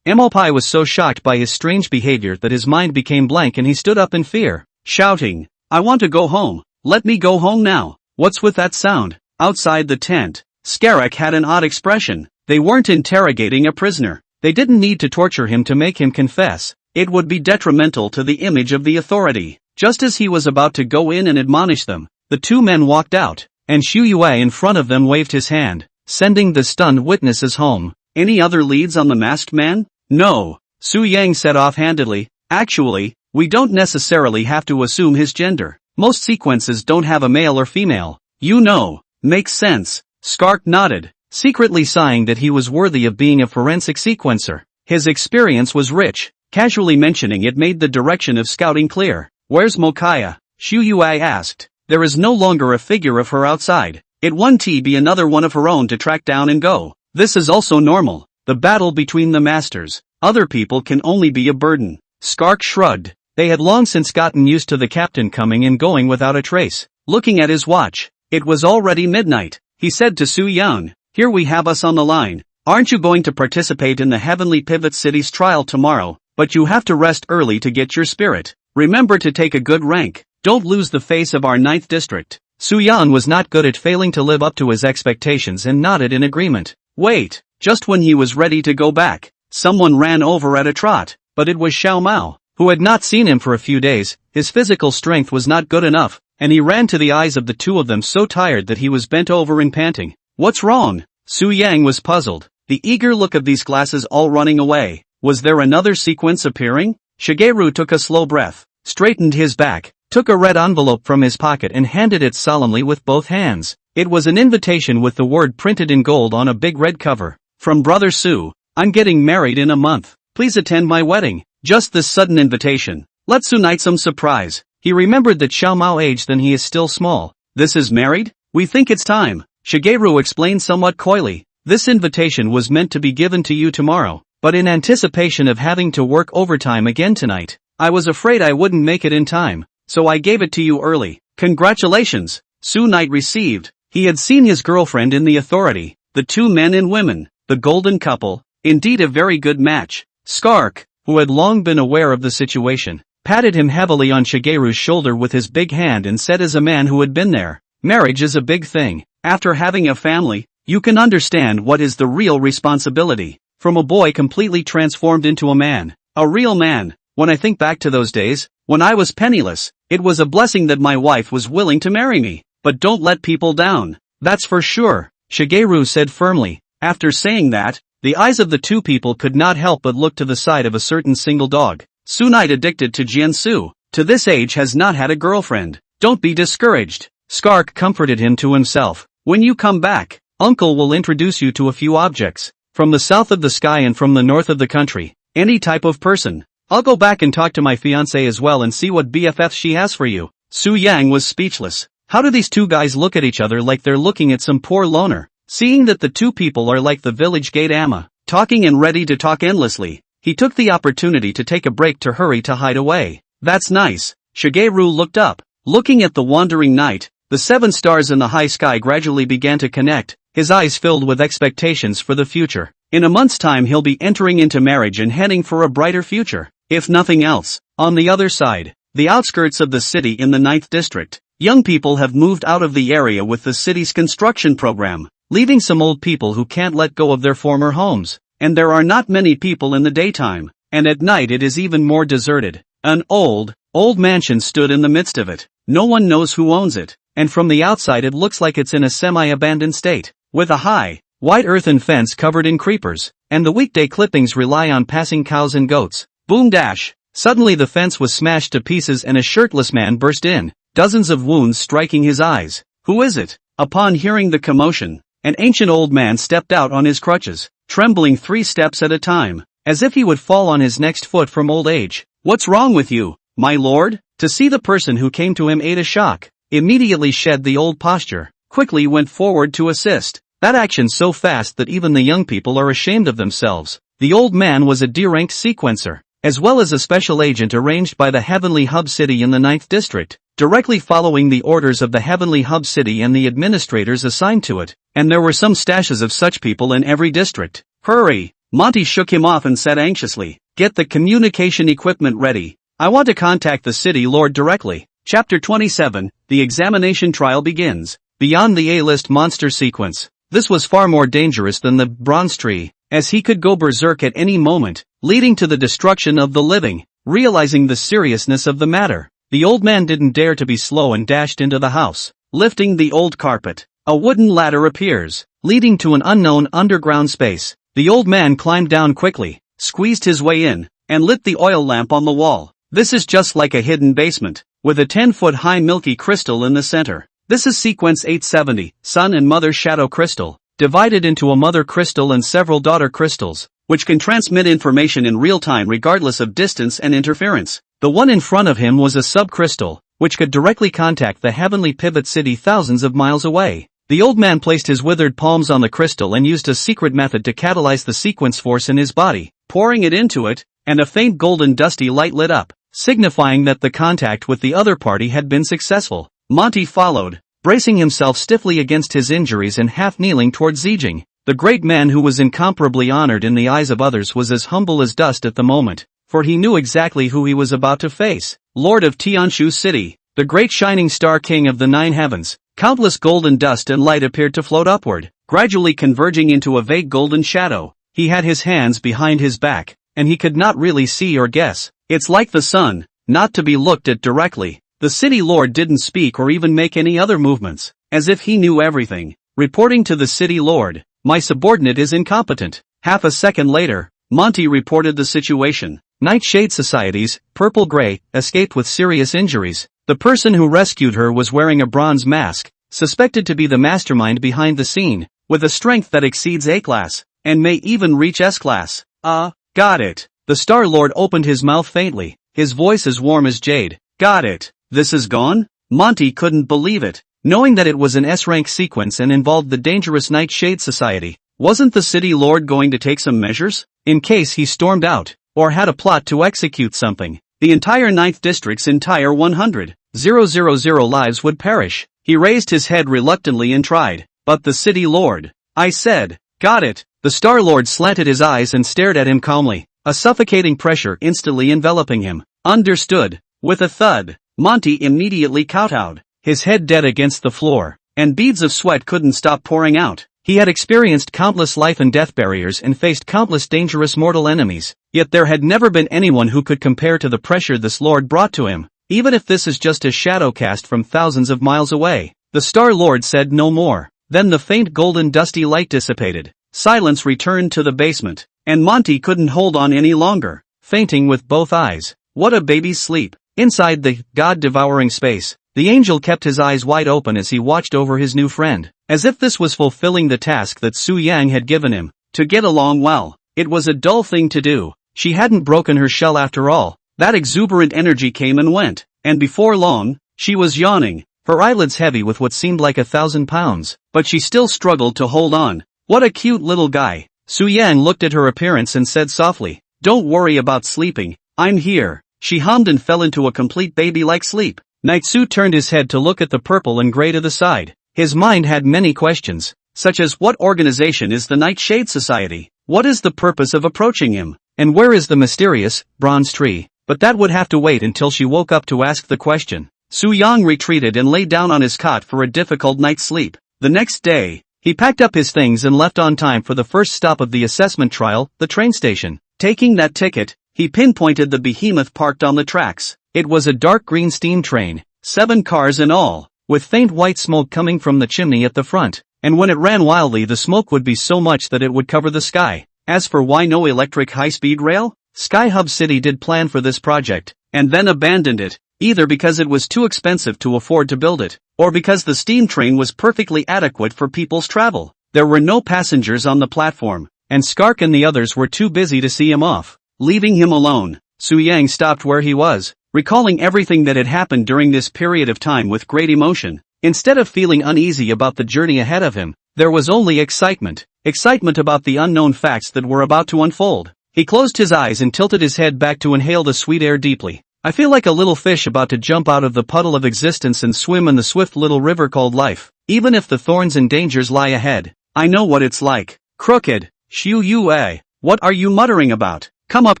Emopai was so shocked by his strange behavior that his mind became blank and he stood up in fear, shouting, I want to go home. Let me go home now. What's with that sound? Outside the tent, Scarek had an odd expression. They weren't interrogating a prisoner. They didn't need to torture him to make him confess. It would be detrimental to the image of the authority. Just as he was about to go in and admonish them, the two men walked out, and Xu Yue in front of them waved his hand, sending the stunned witnesses home. Any other leads on the masked man? No, Su Yang said offhandedly. Actually, we don't necessarily have to assume his gender. Most sequences don't have a male or female. You know. Makes sense. Skark nodded, secretly sighing that he was worthy of being a forensic sequencer. His experience was rich. Casually mentioning it made the direction of scouting clear. Where's Mokaya? Xu Yue asked. There is no longer a figure of her outside. It won't be another one of her own to track down and go. This is also normal. The battle between the masters. Other people can only be a burden. Skark shrugged. They had long since gotten used to the captain coming and going without a trace. Looking at his watch, it was already midnight. He said to Su Yang, here we have us on the line. Aren't you going to participate in the Heavenly Pivot City's trial tomorrow? But you have to rest early to get your spirit. Remember to take a good rank. Don't lose the face of our 9th district. Su Yan was not good at failing to live up to his expectations and nodded in agreement. Wait, just when he was ready to go back, someone ran over at a trot, but it was Xiao Mao, who had not seen him for a few days. His physical strength was not good enough, and he ran to the eyes of the two of them so tired that he was bent over and panting. What's wrong? Su Yang was puzzled. The eager look of these glasses all running away. Was there another sequence appearing? Shigeru took a slow breath, straightened his back, took a red envelope from his pocket and handed it solemnly with both hands. It was an invitation with the word printed in gold on a big red cover. From Brother Su, I'm getting married in a month. Please attend my wedding. Just this sudden invitation. Let's unite some surprise. He remembered that Xiao Mao aged and he is still small. This is married? We think it's time. Shigeru explained somewhat coyly. This invitation was meant to be given to you tomorrow, but in anticipation of having to work overtime again tonight, I was afraid I wouldn't make it in time, so I gave it to you early. Congratulations. Su Knight received. He had seen his girlfriend in the authority, the two men and women, the golden couple, indeed a very good match. Skark, who had long been aware of the situation, patted him heavily on Shigeru's shoulder with his big hand and said as a man who had been there, marriage is a big thing. After having a family, you can understand what is the real responsibility. From a boy completely transformed into a man, a real man. When I think back to those days, when I was penniless, it was a blessing that my wife was willing to marry me. But don't let people down. That's for sure, Shigeru said firmly. After saying that, the eyes of the two people could not help but look to the side of a certain single dog. Su Knight addicted to Jiansu, to this age has not had a girlfriend. Don't be discouraged. Skark comforted him to himself. When you come back, Uncle will introduce you to a few objects. From the south of the sky and from the north of the country. Any type of person. I'll go back and talk to my fiancée as well and see what BFFs she has for you. Su Yang was speechless. How do these two guys look at each other like they're looking at some poor loner? Seeing that the two people are like the village gate ama, talking and ready to talk endlessly, he took the opportunity to take a break to hurry to hide away. That's nice. Shigeru looked up. Looking at the wandering night, the 7 stars in the high sky gradually began to connect, his eyes filled with expectations for the future. In a month's time he'll be entering into marriage and heading for a brighter future, if nothing else. On the other side, the outskirts of the city in the 9th district, young people have moved out of the area with the city's construction program, leaving some old people who can't let go of their former homes. And there are not many people in the daytime, and at night it is even more deserted. An old mansion stood in the midst of it. No one knows who owns it, and from the outside it looks like it's in a semi-abandoned state, with a high, white earthen fence covered in creepers. and the weekday clippings rely on passing cows and goats. Boom dash! Suddenly the fence was smashed to pieces and a shirtless man burst in, dozens of wounds striking his eyes. Who is it? Upon hearing the commotion, an ancient old man stepped out on his crutches, trembling 3 steps at a time, as if he would fall on his next foot from old age. What's wrong with you, my lord? To see the person who came to him ate a shock. Immediately shed the old posture, quickly went forward to assist. That action so fast that even the young people are ashamed of themselves. The old man was a D-ranked sequencer, as well as a special agent arranged by the Heavenly Hub City in the 9th District, directly following the orders of the Heavenly Hub City and the administrators assigned to it, and there were some stashes of such people in every district. Hurry! Monty shook him off and said anxiously, get the communication equipment ready. I want to contact the city lord directly. Chapter 27, the examination trial begins. Beyond the A-list monster sequence, this was far more dangerous than the bronze tree, as he could go berserk at any moment, leading to the destruction of the living. Realizing the seriousness of the matter, the old man didn't dare to be slow and dashed into the house. Lifting the old carpet, a wooden ladder appears, leading to an unknown underground space. The old man climbed down quickly, squeezed his way in, and lit the oil lamp on the wall. This is just like a hidden basement, with a 10-foot-high milky crystal in the center. This is sequence 870, Sun and Mother Shadow Crystal, divided into a mother crystal and several daughter crystals, which can transmit information in real time regardless of distance and interference. The one in front of him was a sub-crystal, which could directly contact the heavenly pivot city thousands of miles away. The old man placed his withered palms on the crystal and used a secret method to catalyze the sequence force in his body, pouring it into it, and a faint golden dusty light lit up, signifying that the contact with the other party had been successful. Monty followed, bracing himself stiffly against his injuries and half-kneeling towards Zijing. The great man who was incomparably honored in the eyes of others was as humble as dust at the moment, for he knew exactly who he was about to face. Lord of Tianshu City, the great shining star king of the 9 heavens. Countless golden dust and light appeared to float upward, gradually converging into a vague golden shadow. He had his hands behind his back, and he could not really see or guess. It's like the sun, not to be looked at directly. The city lord didn't speak or even make any other movements, as if he knew everything. Reporting to the city lord, my subordinate is incompetent. Half a second later, Monty reported the situation. Nightshade Society's, Purple Gray, escaped with serious injuries. The person who rescued her was wearing a bronze mask, suspected to be the mastermind behind the scene, with a strength that exceeds A-class, and may even reach S-class. Got it. The Star Lord opened his mouth faintly, his voice as warm as jade. Got it. This is gone? Monty couldn't believe it, knowing that it was an S-rank sequence and involved the dangerous Nightshade Society. Wasn't the city lord going to take some measures, in case he stormed out, or had a plot to execute something? The entire 9th District's entire 100,000 lives would perish. He raised his head reluctantly and tried, but the city lord. I said, got it. The Star Lord slanted his eyes and stared at him calmly, a suffocating pressure instantly enveloping him. Understood. With a thud, Monty immediately kowtowed, his head dead against the floor, and beads of sweat couldn't stop pouring out. He had experienced countless life and death barriers and faced countless dangerous mortal enemies, yet there had never been anyone who could compare to the pressure this lord brought to him. Even if this is just a shadow cast from thousands of miles away. The Star Lord said no more. Then the faint golden dusty light dissipated. Silence returned to the basement, and Monty couldn't hold on any longer, fainting with both eyes. What a baby's sleep. Inside the God-devouring space, the angel kept his eyes wide open as he watched over his new friend, as if this was fulfilling the task that Su Yang had given him, to get along well. It was a dull thing to do. She hadn't broken her shell after all. That exuberant energy came and went, and before long, she was yawning, her eyelids heavy with what seemed like 1,000 pounds, but she still struggled to hold on. What a cute little guy. Su Yang looked at her appearance and said softly, don't worry about sleeping, I'm here. She hummed and fell into a complete baby-like sleep. Naitsu turned his head to look at the purple and gray to the side. His mind had many questions, such as what organization is the Nightshade Society? What is the purpose of approaching him? And where is the mysterious, bronze tree? But that would have to wait until she woke up to ask the question. Su Yang retreated and lay down on his cot for a difficult night's sleep. The next day, he packed up his things and left on time for the first stop of the assessment trial, the train station. Taking that ticket, he pinpointed the behemoth parked on the tracks. It was a dark green steam train, 7 cars in all, with faint white smoke coming from the chimney at the front, and when it ran wildly the smoke would be so much that it would cover the sky. As for why no electric high-speed rail, Sky Hub City did plan for this project, and then abandoned it, either because it was too expensive to afford to build it, or because the steam train was perfectly adequate for people's travel. There were no passengers on the platform, and Skark and the others were too busy to see him off. Leaving him alone, Su Yang stopped where he was, recalling everything that had happened during this period of time with great emotion. Instead of feeling uneasy about the journey ahead of him, there was only excitement. Excitement about the unknown facts that were about to unfold. He closed his eyes and tilted his head back to inhale the sweet air deeply. I feel like a little fish about to jump out of the puddle of existence and swim in the swift little river called life. Even if the thorns and dangers lie ahead, I know what it's like. Crooked. Shu Yue. What are you muttering about? Come up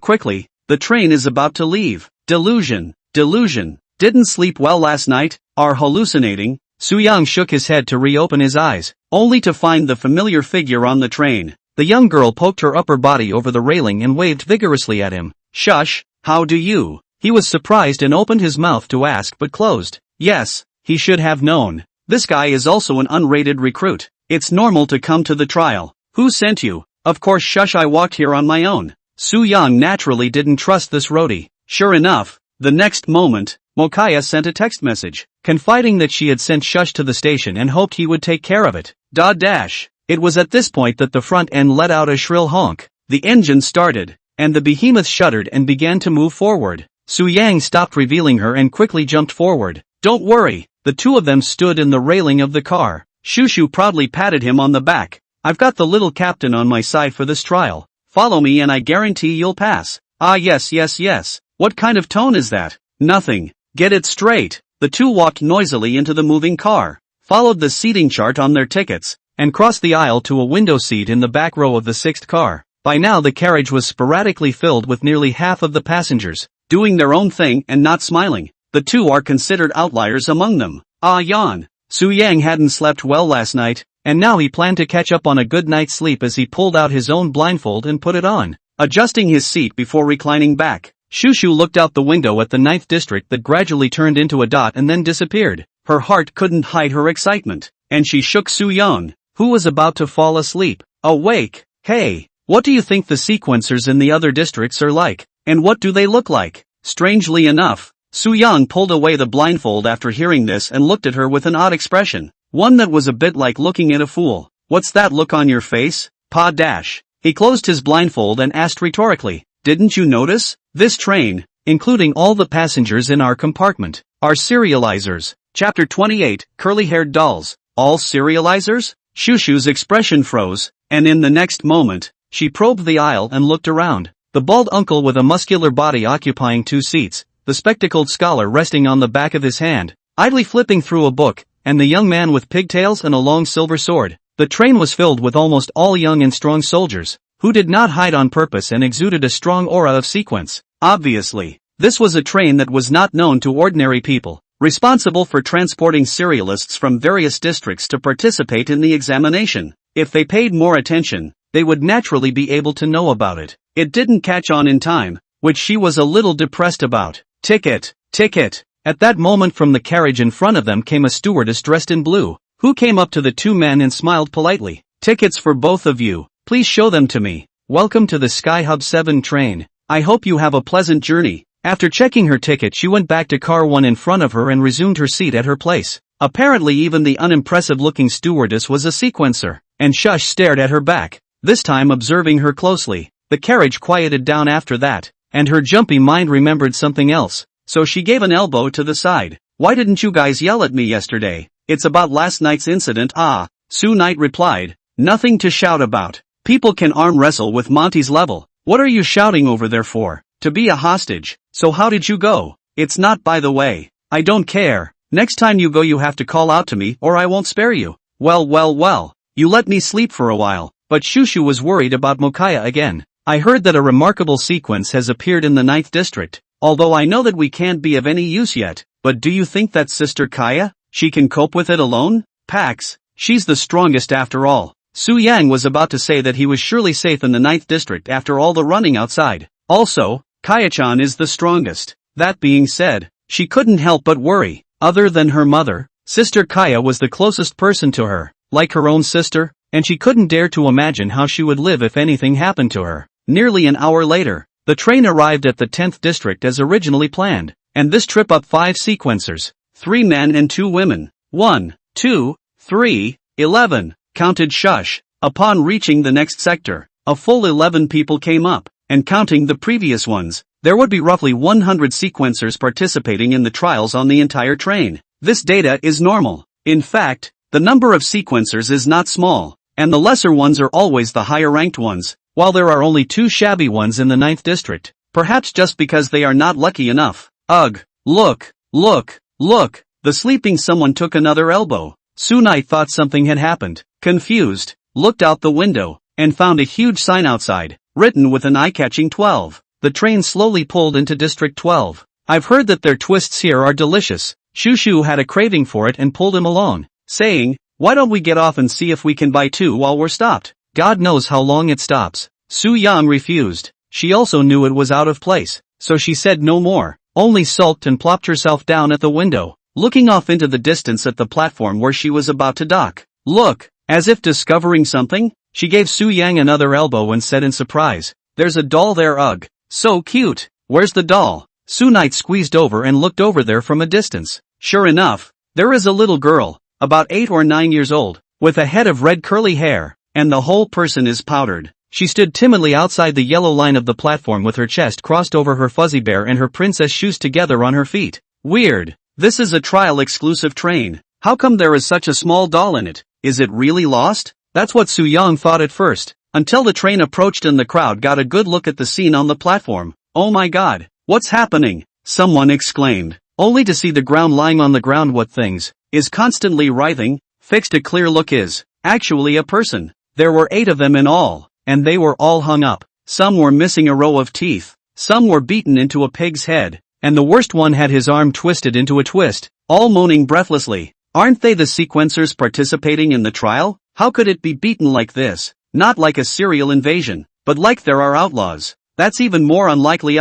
quickly, the train is about to leave. Delusion. Delusion. Didn't sleep well last night? Are hallucinating? Su Yang shook his head to reopen his eyes, only to find the familiar figure on the train. The young girl poked her upper body over the railing and waved vigorously at him. Shush, how do you? He was surprised and opened his mouth to ask but closed. Yes, he should have known. This guy is also an unrated recruit. It's normal to come to the trial. Who sent you? Of course shush, I walked here on my own. Su Yang naturally didn't trust this roadie. Sure enough, the next moment, Mokaya sent a text message, confiding that she had sent Shush to the station and hoped he would take care of it. Dash. It was at this point that the front end let out a shrill honk. The engine started, and the behemoth shuddered and began to move forward. Su Yang stopped revealing her and quickly jumped forward. Don't worry, the two of them stood in the railing of the car. Shushu proudly patted him on the back. I've got the little captain on my side for this trial. Follow me and I guarantee you'll pass. Ah yes. What kind of tone is that? Nothing. Get it straight. The two walked noisily into the moving car, followed the seating chart on their tickets, and crossed the aisle to a window seat in the back row of the sixth car. By now the carriage was sporadically filled with nearly half of the passengers, doing their own thing and not smiling. The two are considered outliers among them. Ah yawn. Su Yang hadn't slept well last night, and now he planned to catch up on a good night's sleep as he pulled out his own blindfold and put it on, adjusting his seat before reclining back. Shushu looked out the window at the 9th district that gradually turned into a dot and then disappeared. Her heart couldn't hide her excitement, and she shook Su Yang, who was about to fall asleep. Awake. Hey, what do you think the sequencers in the other districts are like, and what do they look like? Strangely enough, Su Yang pulled away the blindfold after hearing this and looked at her with an odd expression, one that was a bit like looking at a fool. What's that look on your face? Pa dash. He closed his blindfold and asked rhetorically, didn't you notice? This train, including all the passengers in our compartment, are serializers. Chapter 28, Curly-Haired Dolls. All serializers? Shushu's expression froze, and in the next moment, she probed the aisle and looked around. The bald uncle with a muscular body occupying two seats, the spectacled scholar resting on the back of his hand, idly flipping through a book, and the young man with pigtails and a long silver sword. The train was filled with almost all young and strong soldiers, who did not hide on purpose and exuded a strong aura of sequence. Obviously, this was a train that was not known to ordinary people, responsible for transporting serialists from various districts to participate in the examination. If they paid more attention, they would naturally be able to know about it. It didn't catch on in time, which she was a little depressed about. Ticket. At that moment from the carriage in front of them came a stewardess dressed in blue, who came up to the two men and smiled politely. Tickets for both of you. Please show them to me. Welcome to the Sky Hub 7 train. I hope you have a pleasant journey. After checking her ticket, she went back to car 1 in front of her and resumed her seat at her place. Apparently even the unimpressive-looking stewardess was a sequencer, and Shush stared at her back, this time observing her closely. The carriage quieted down after that, and her jumpy mind remembered something else, so she gave an elbow to the side. Why didn't you guys yell at me yesterday? It's about last night's incident. Ah, Su Knight replied. Nothing to shout about. People can arm wrestle with Monty's level. What are you shouting over there for? To be a hostage. So how did you go? It's not, by the way. I don't care. Next time you go you have to call out to me or I won't spare you. Well. You let me sleep for a while. But Shushu was worried about Mokaya again. I heard that a remarkable sequence has appeared in the 9th district. Although I know that we can't be of any use yet. But do you think that Sister Kaya? She can cope with it alone? Pax. She's the strongest after all. Su Yang was about to say that he was surely safe in the 9th district after all the running outside. Also, Kaya-chan is the strongest. That being said, she couldn't help but worry. Other than her mother, Sister Kaya was the closest person to her, like her own sister, and she couldn't dare to imagine how she would live if anything happened to her. Nearly an hour later, the train arrived at the 10th district as originally planned, and this trip up 5 sequencers, 3 men and 2 women. 1, 2, 3, 11, counted Shush. Upon reaching the next sector, a full 11 people came up, and counting the previous ones, there would be roughly 100 sequencers participating in the trials on the entire train. This data is normal. In fact, the number of sequencers is not small, and the lesser ones are always the higher-ranked ones, while there are only 2 shabby ones in the 9th district, perhaps just because they are not lucky enough. Ugh, look, the sleeping someone took another elbow. Sunai thought something had happened, confused, looked out the window, and found a huge sign outside, written with an eye-catching 12. The train slowly pulled into District 12. I've heard that their twists here are delicious. Shushu had a craving for it and pulled him along, saying, why don't we get off and see if we can buy 2 while we're stopped? God knows how long it stops. Su Yang refused. She also knew it was out of place, so she said no more, only sulked and plopped herself down at the window, looking off into the distance at the platform where she was about to dock. Look, as if discovering something, she gave Su Yang another elbow and said in surprise, there's a doll there. Ugh, so cute. Where's the doll? Su Knight squeezed over and looked over there from a distance. Sure enough, there is a little girl, about 8 or 9 years old, with a head of red curly hair, and the whole person is powdered. She stood timidly outside the yellow line of the platform with her chest crossed over her fuzzy bear and her princess shoes together on her feet. Weird. This is a trial-exclusive train. How come there is such a small doll in it? Is it really lost? That's what Su Yang thought at first, until the train approached and the crowd got a good look at the scene on the platform. Oh my god, what's happening? Someone exclaimed, only to see the ground lying on the ground. What things is constantly writhing, fixed. A clear look is actually a person. There were 8 of them in all, and they were all hung up. Some were missing a row of teeth, some were beaten into a pig's head, and the worst one had his arm twisted into a twist, all moaning breathlessly. Aren't they the sequencers participating in the trial? How could it be beaten like this? Not like a serial invasion, but like there are outlaws. That's even more unlikely.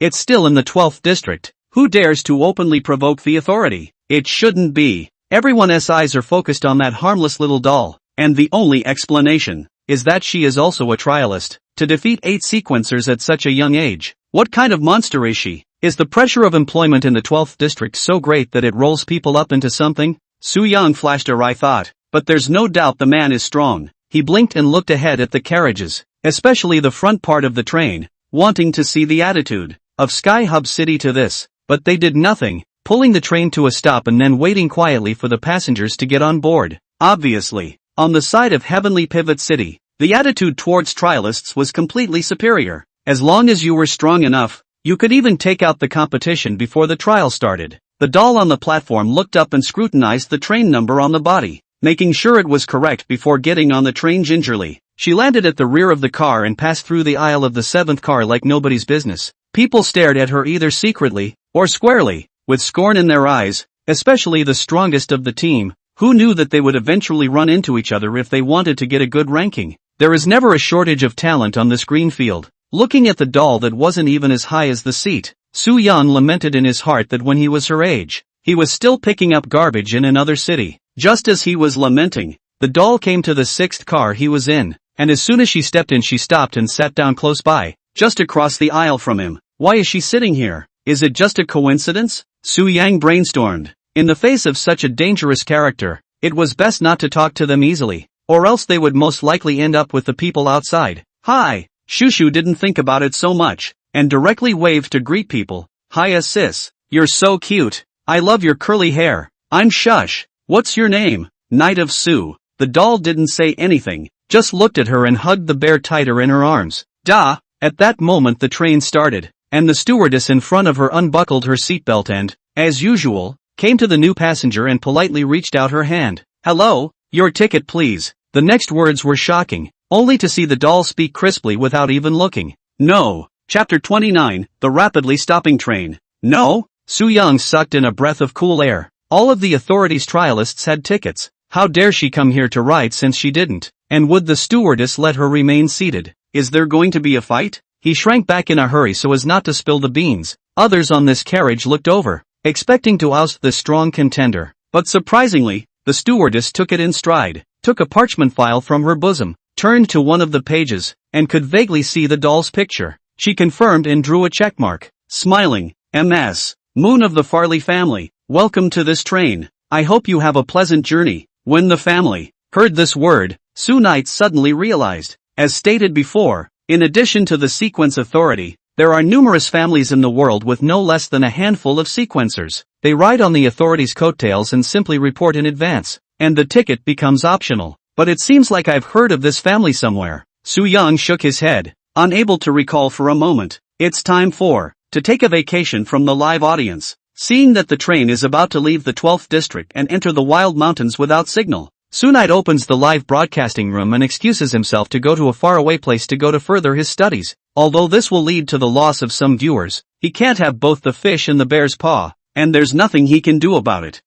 It's still in the 12th district. Who dares to openly provoke the authority? It shouldn't be. Everyone's eyes are focused on that harmless little doll, and the only explanation is that she is also a trialist. To defeat 8 sequencers at such a young age, what kind of monster is she? Is the pressure of employment in the 12th district so great that it rolls people up into something? Su Yang flashed a wry thought, but there's no doubt the man is strong. He blinked and looked ahead at the carriages, especially the front part of the train, wanting to see the attitude of Sky Hub City to this, but they did nothing, pulling the train to a stop and then waiting quietly for the passengers to get on board. Obviously, on the side of Heavenly Pivot City, the attitude towards trialists was completely superior. As long as you were strong enough, you could even take out the competition before the trial started. The doll on the platform looked up and scrutinized the train number on the body, making sure it was correct before getting on the train gingerly. She landed at the rear of the car and passed through the aisle of the 7th car like nobody's business. People stared at her either secretly or squarely, with scorn in their eyes, especially the strongest of the team, who knew that they would eventually run into each other if they wanted to get a good ranking. There is never a shortage of talent on this green field. Looking at the doll that wasn't even as high as the seat, Su Yan lamented in his heart that when he was her age, he was still picking up garbage in another city. Just as he was lamenting, the doll came to the 6th car he was in, and as soon as she stepped in she stopped and sat down close by, just across the aisle from him. Why is she sitting here? Is it just a coincidence? Su Yang brainstormed. In the face of such a dangerous character, it was best not to talk to them easily, or else they would most likely end up with the people outside. Hi! Shushu didn't think about it so much, and directly waved to greet people. Hiya sis, you're so cute. I love your curly hair. I'm Shush. What's your name? Knight of Su. The doll didn't say anything, just looked at her and hugged the bear tighter in her arms. Duh! At that moment the train started, and the stewardess in front of her unbuckled her seatbelt and, as usual, came to the new passenger and politely reached out her hand. Hello, your ticket please. The next words were shocking, only to see the doll speak crisply without even looking. No. Chapter 29, The Rapidly Stopping Train. No? Su Yang sucked in a breath of cool air. All of the authorities' trialists had tickets. How dare she come here to ride since she didn't? And would the stewardess let her remain seated? Is there going to be a fight? He shrank back in a hurry so as not to spill the beans. Others on this carriage looked over, expecting to oust the strong contender. But surprisingly, the stewardess took it in stride, took a parchment file from her bosom, turned to one of the pages, and could vaguely see the doll's picture. She confirmed and drew a checkmark, smiling. MS. Moon of the Farley family, welcome to this train. I hope you have a pleasant journey. When the family heard this word, Sue Knight suddenly realized, as stated before, in addition to the sequence authority, there are numerous families in the world with no less than a handful of sequencers. They ride on the authorities' coattails and simply report in advance, and the ticket becomes optional. But it seems like I've heard of this family somewhere. Su Yang shook his head, unable to recall for a moment. It's time to take a vacation from the live audience. Seeing that the train is about to leave the 12th district and enter the wild mountains without signal, Su Knight opens the live broadcasting room and excuses himself to go to a faraway place to go to further his studies. Although this will lead to the loss of some viewers, he can't have both the fish and the bear's paw, and there's nothing he can do about it.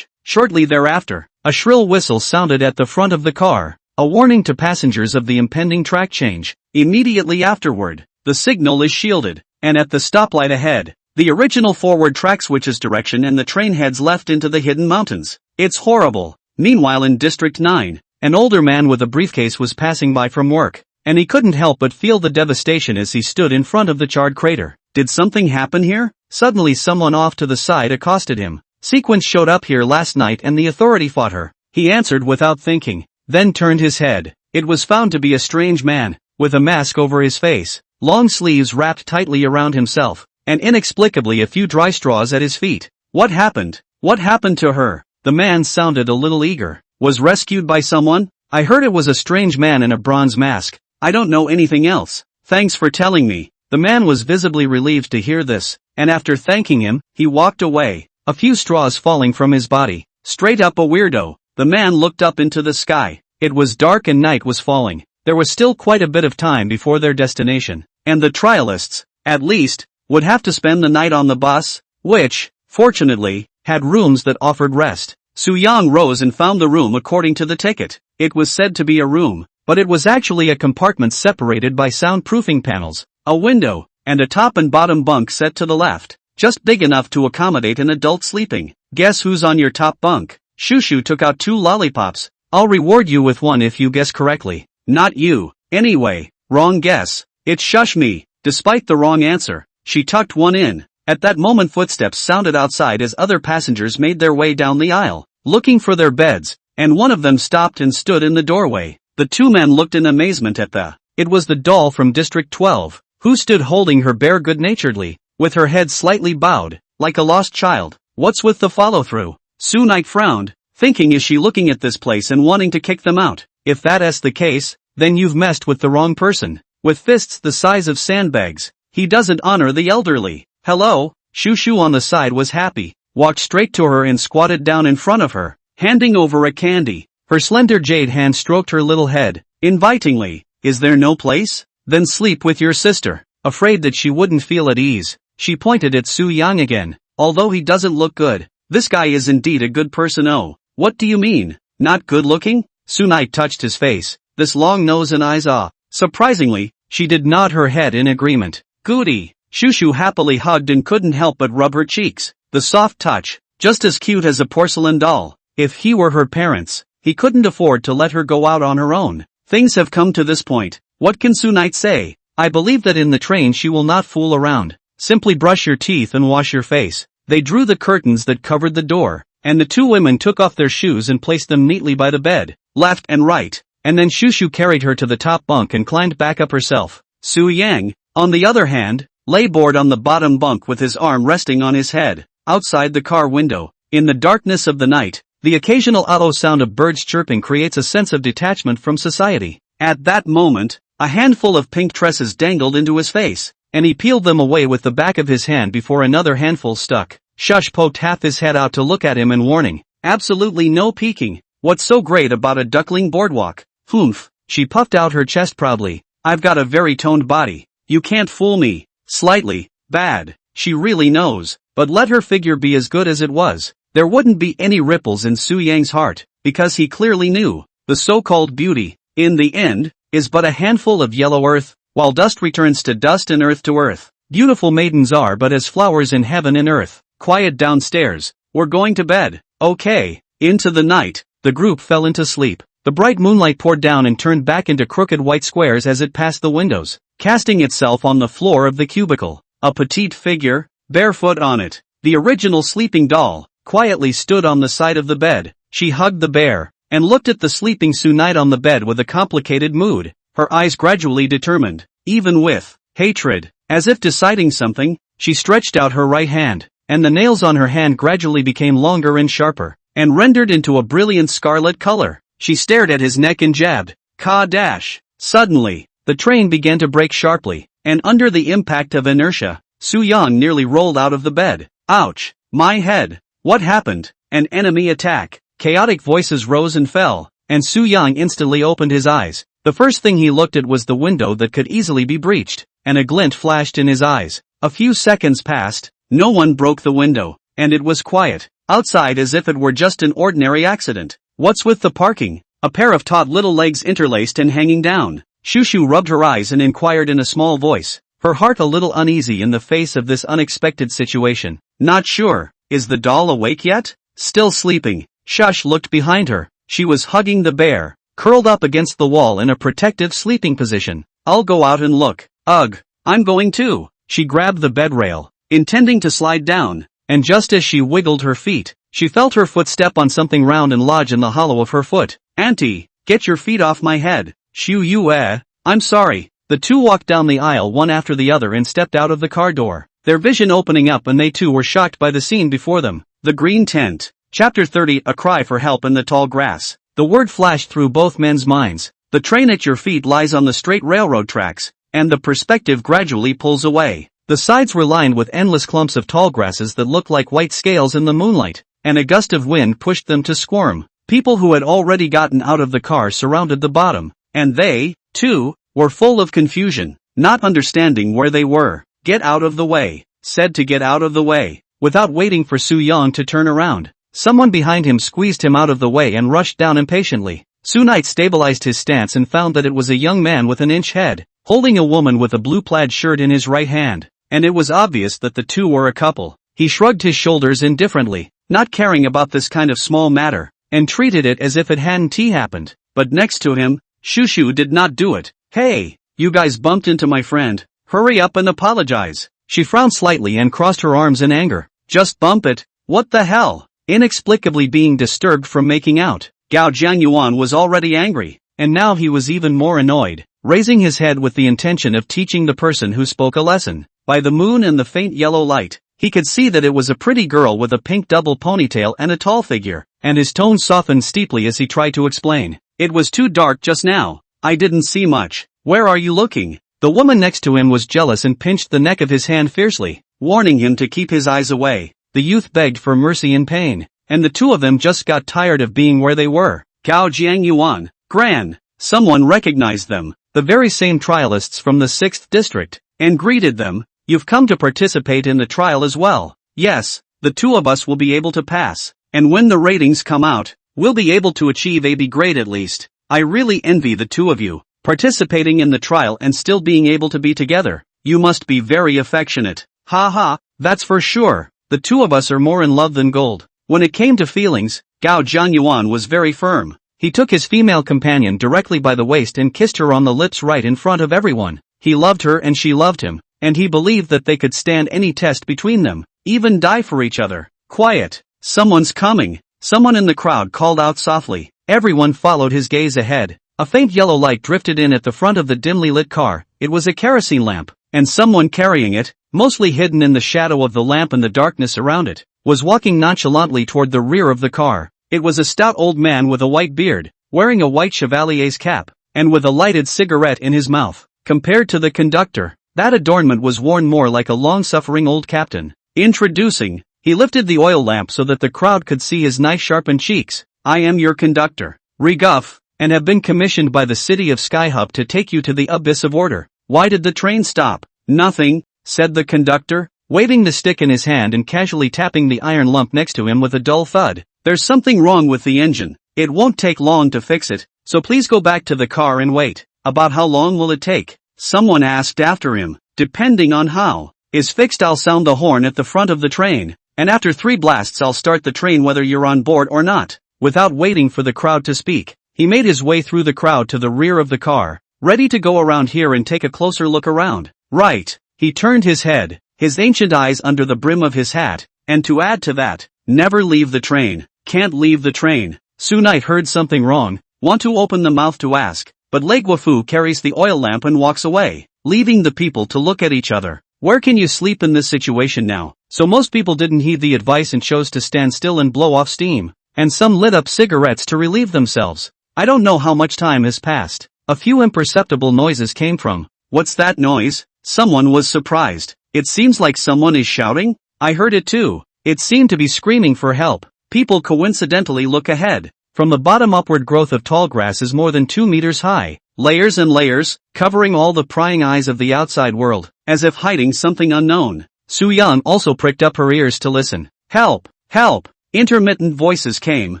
Shortly thereafter, a shrill whistle sounded at the front of the car, a warning to passengers of the impending track change. Immediately afterward, the signal is shielded, and at the stoplight ahead, the original forward track switches direction and the train heads left into the hidden mountains. It's horrible. Meanwhile in District 9, an older man with a briefcase was passing by from work, and he couldn't help but feel the devastation as he stood in front of the charred crater. Did something happen here? Suddenly someone off to the side accosted him. Sequence showed up here last night and the authority fought her. He answered without thinking, then turned his head. It was found to be a strange man, with a mask over his face, long sleeves wrapped tightly around himself, and inexplicably a few dry straws at his feet. What happened? What happened to her? The man sounded a little eager. Was rescued by someone? I heard it was a strange man in a bronze mask. I don't know anything else. Thanks for telling me. The man was visibly relieved to hear this, and after thanking him, he walked away, a few straws falling from his body. Straight up a weirdo. The man looked up into the sky. It was dark and night was falling. There was still quite a bit of time before their destination, and the trialists, at least, would have to spend the night on the bus, which, fortunately, had rooms that offered rest. Su Yang rose and found the room according to the ticket. It was said to be a room, but it was actually a compartment separated by soundproofing panels, a window, and a top and bottom bunk set to the left, just big enough to accommodate an adult sleeping. Guess who's on your top bunk? Shushu took out 2 lollipops. I'll reward you with one if you guess correctly. Not you. Anyway, wrong guess. It's shush me. Despite the wrong answer, she tucked one in. At that moment footsteps sounded outside as other passengers made their way down the aisle, looking for their beds, and one of them stopped and stood in the doorway. The 2 men looked in amazement at it was the doll from District 12, who stood holding her bear good-naturedly, with her head slightly bowed, like a lost child. What's with the follow-through? Su Knight frowned, thinking is she looking at this place and wanting to kick them out? If that's the case, then you've messed with the wrong person. With fists the size of sandbags, he doesn't honor the elderly. Hello? Shushu on the side was happy, walked straight to her and squatted down in front of her, handing over a candy. Her slender jade hand stroked her little head, invitingly. Is there no place? Then sleep with your sister. Afraid that she wouldn't feel at ease, she pointed at Su Yang again. Although he doesn't look good, this guy is indeed a good person. Oh, what do you mean? Not good looking? Su Knight touched his face, this long nose and eyes. Surprisingly, she did nod her head in agreement. Goody. Shushu happily hugged and couldn't help but rub her cheeks. The soft touch, just as cute as a porcelain doll. If he were her parents, he couldn't afford to let her go out on her own. Things have come to this point. What can Su Knight say? I believe that in the train she will not fool around. Simply brush your teeth and wash your face. They drew the curtains that covered the door, and the 2 women took off their shoes and placed them neatly by the bed, left and right, and then Shushu carried her to the top bunk and climbed back up herself. Su Yang, on the other hand, lay bored on the bottom bunk with his arm resting on his head, outside the car window. In the darkness of the night, the occasional auto sound of birds chirping creates a sense of detachment from society. At that moment, a handful of pink tresses dangled into his face, and he peeled them away with the back of his hand before another handful stuck. Shush poked half his head out to look at him and warning, absolutely no peeking. What's so great about a duckling boardwalk? Humph. She puffed out her chest proudly. I've got a very toned body. You can't fool me. Slightly. Bad. She really knows. But let her figure be as good as it was. There wouldn't be any ripples in Su Yang's heart, because he clearly knew, the so-called beauty, in the end, is but a handful of yellow earth, while dust returns to dust and earth to earth. Beautiful maidens are but as flowers in heaven and earth. Quiet downstairs. We're going to bed. Okay. Into the night, the group fell into sleep. The bright moonlight poured down and turned back into crooked white squares as it passed the windows, casting itself on the floor of the cubicle. A petite figure, barefoot on it, the original sleeping doll, quietly stood on the side of the bed. She hugged the bear, and looked at the sleeping Sunite on the bed with a complicated mood, her eyes gradually determined, even with hatred. As if deciding something, she stretched out her right hand, and the nails on her hand gradually became longer and sharper, and rendered into a brilliant scarlet color. She stared at his neck and jabbed, "Ka-dash." Suddenly, the train began to brake sharply, and under the impact of inertia, Su-young nearly rolled out of the bed. Ouch! My head! What happened? An enemy attack! Chaotic voices rose and fell, and Su-young instantly opened his eyes. The first thing he looked at was the window that could easily be breached, and a glint flashed in his eyes. A few seconds passed, no one broke the window, and it was quiet outside as if it were just an ordinary accident. What's with the parking? A pair of taut little legs interlaced and hanging down. Shushu rubbed her eyes and inquired in a small voice, her heart a little uneasy in the face of this unexpected situation. Not sure. Is the doll awake yet? Still sleeping. Shush looked behind her. She was hugging the bear, curled up against the wall in a protective sleeping position. I'll go out and look. Ugh, I'm going too. She grabbed the bed rail, intending to slide down, and just as she wiggled her feet, she felt her foot step on something round and lodge in the hollow of her foot. Auntie, get your feet off my head. Shu Yue, I'm sorry. The two walked down the aisle one after the other and stepped out of the car door, their vision opening up, and they too were shocked by the scene before them. The green tent. Chapter 30. A cry for help in the tall grass. The word flashed through both men's minds. The train at your feet lies on the straight railroad tracks, and the perspective gradually pulls away. The sides were lined with endless clumps of tall grasses that looked like white scales in the moonlight, and a gust of wind pushed them to squirm. People who had already gotten out of the car surrounded the bottom, and they, too, were full of confusion, not understanding where they were. Get out of the way. Said to get out of the way. Without waiting for Su-young to turn around, someone behind him squeezed him out of the way and rushed down impatiently. Sunite stabilized his stance and found that it was a young man with an inch head, holding a woman with a blue plaid shirt in his right hand, and it was obvious that the two were a couple. He shrugged his shoulders indifferently, not caring about this kind of small matter, and treated it as if it hadn't happened. But next to him, Shushu did not do it. Hey, you guys bumped into my friend. Hurry up and apologize. She frowned slightly and crossed her arms in anger. Just bump it. What the hell? Inexplicably being disturbed from making out, Gao Jiangyuan was already angry, and now he was even more annoyed, raising his head with the intention of teaching the person who spoke a lesson. By the moon and the faint yellow light, he could see that it was a pretty girl with a pink double ponytail and a tall figure, and his tone softened steeply as he tried to explain. It was too dark just now. I didn't see much. Where are you looking? The woman next to him was jealous and pinched the neck of his hand fiercely, warning him to keep his eyes away. The youth begged for mercy in pain, and the two of them just got tired of being where they were. Gao Jiangyuan, Gran. Someone recognized them, the very same trialists from the 6th district, and greeted them. You've come to participate in the trial as well. Yes, the two of us will be able to pass, and when the ratings come out, we'll be able to achieve a B grade at least. I really envy the two of you, participating in the trial and still being able to be together. You must be very affectionate. Ha ha, that's for sure. The two of us are more in love than gold. When it came to feelings, Gao Jiangyuan was very firm. He took his female companion directly by the waist and kissed her on the lips right in front of everyone. He loved her and she loved him, and he believed that they could stand any test between them, even die for each other. Quiet. Someone's coming. Someone in the crowd called out softly. Everyone followed his gaze ahead. A faint yellow light drifted in at the front of the dimly lit car. It was a kerosene lamp, and someone carrying it, mostly hidden in the shadow of the lamp and the darkness around it, was walking nonchalantly toward the rear of the car. It was a stout old man with a white beard, wearing a white chevalier's cap, and with a lighted cigarette in his mouth. Compared to the conductor, that adornment was worn more like a long-suffering old captain. Introducing, he lifted the oil lamp so that the crowd could see his knife-sharpened cheeks. I am your conductor, Reguff, and have been commissioned by the city of Skyhub to take you to the abyss of order. Why did the train stop? Nothing, said the conductor, waving the stick in his hand and casually tapping the iron lump next to him with a dull thud. There's something wrong with the engine. It won't take long to fix it, so please go back to the car and wait. About how long will it take? Someone asked after him. Depending on how is fixed, I'll sound the horn at the front of the train, and after 3 blasts I'll start the train whether you're on board or not. Without waiting for the crowd to speak, he made his way through the crowd to the rear of the car, ready to go around here and take a closer look around. Right. He turned his head, his ancient eyes under the brim of his hat, and to add to that, never leave the train, can't leave the train. Su Knight heard something wrong, want to open the mouth to ask, but Lei Guofu carries the oil lamp and walks away, leaving the people to look at each other. Where can you sleep in this situation now? So most people didn't heed the advice and chose to stand still and blow off steam, and some lit up cigarettes to relieve themselves. I don't know how much time has passed. A few imperceptible noises came from. What's that noise? Someone was surprised. It seems like someone is shouting? I heard it too. It seemed to be screaming for help. People coincidentally look ahead. From the bottom upward growth of tall grass is more than 2 meters high. Layers and layers, covering all the prying eyes of the outside world, as if hiding something unknown. Su Yang also pricked up her ears to listen. Help! Help! Intermittent voices came,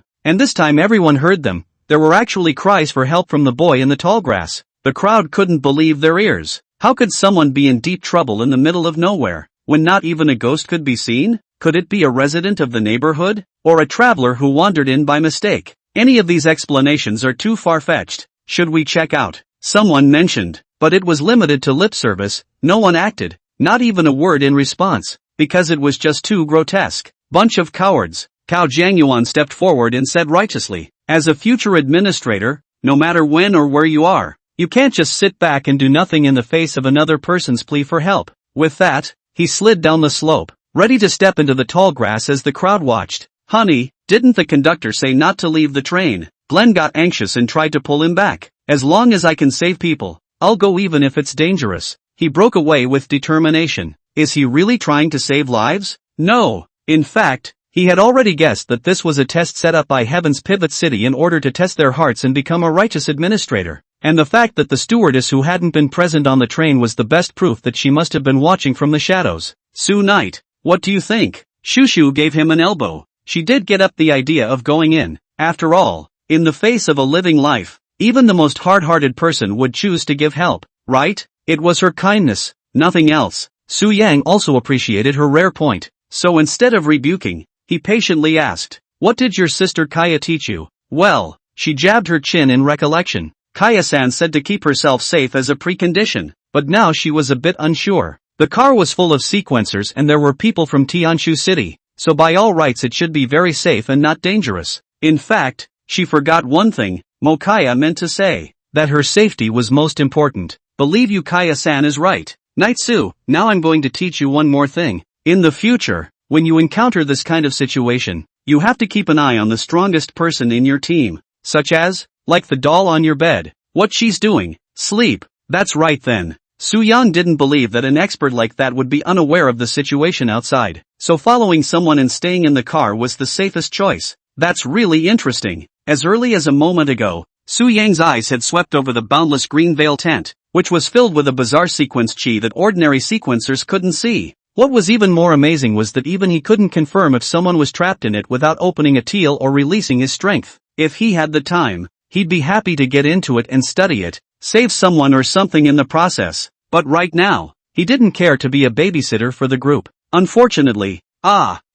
and this time everyone heard them. There were actually cries for help from the boy in the tall grass. The crowd couldn't believe their ears. How could someone be in deep trouble in the middle of nowhere, when not even a ghost could be seen? Could it be a resident of the neighborhood, or a traveler who wandered in by mistake? Any of these explanations are too far-fetched. Should we check out? Someone mentioned, but it was limited to lip service. No one acted, not even a word in response, because it was just too grotesque. Bunch of cowards. Cao Jiangyuan stepped forward and said righteously, as a future administrator, no matter when or where you are, you can't just sit back and do nothing in the face of another person's plea for help. With that, he slid down the slope, ready to step into the tall grass as the crowd watched. Honey, didn't the conductor say not to leave the train? Glenn got anxious and tried to pull him back. As long as I can save people, I'll go even if it's dangerous. He broke away with determination. Is he really trying to save lives? No. In fact, he had already guessed that this was a test set up by Heaven's Pivot City in order to test their hearts and become a righteous administrator. And the fact that the stewardess who hadn't been present on the train was the best proof that she must have been watching from the shadows. Su Knight, what do you think? Shushu gave him an elbow. She did get up the idea of going in. After all, in the face of a living life, even the most hard-hearted person would choose to give help, right? It was her kindness, nothing else. Su Yang also appreciated her rare point. So instead of rebuking, he patiently asked, what did your sister Kaya teach you? Well, she jabbed her chin in recollection. Kaya-san said to keep herself safe as a precondition, but now she was a bit unsure. The car was full of sequencers and there were people from Tianshu City, so by all rights it should be very safe and not dangerous. In fact, she forgot one thing. Mokaya meant to say that her safety was most important. Believe you, Kaya-san is right. Naitsu, now I'm going to teach you one more thing. In the future, when you encounter this kind of situation, you have to keep an eye on the strongest person in your team, such as, like the doll on your bed. What she's doing, sleep. That's right then. Su Yang didn't believe that an expert like that would be unaware of the situation outside, so following someone and staying in the car was the safest choice. That's really interesting. As early as a moment ago, Su Yang's eyes had swept over the boundless green veil tent, which was filled with a bizarre sequence chi that ordinary sequencers couldn't see. What was even more amazing was that even he couldn't confirm if someone was trapped in it without opening a teal or releasing his strength. If he had the time, he'd be happy to get into it and study it, save someone or something in the process. But right now, he didn't care to be a babysitter for the group. Unfortunately,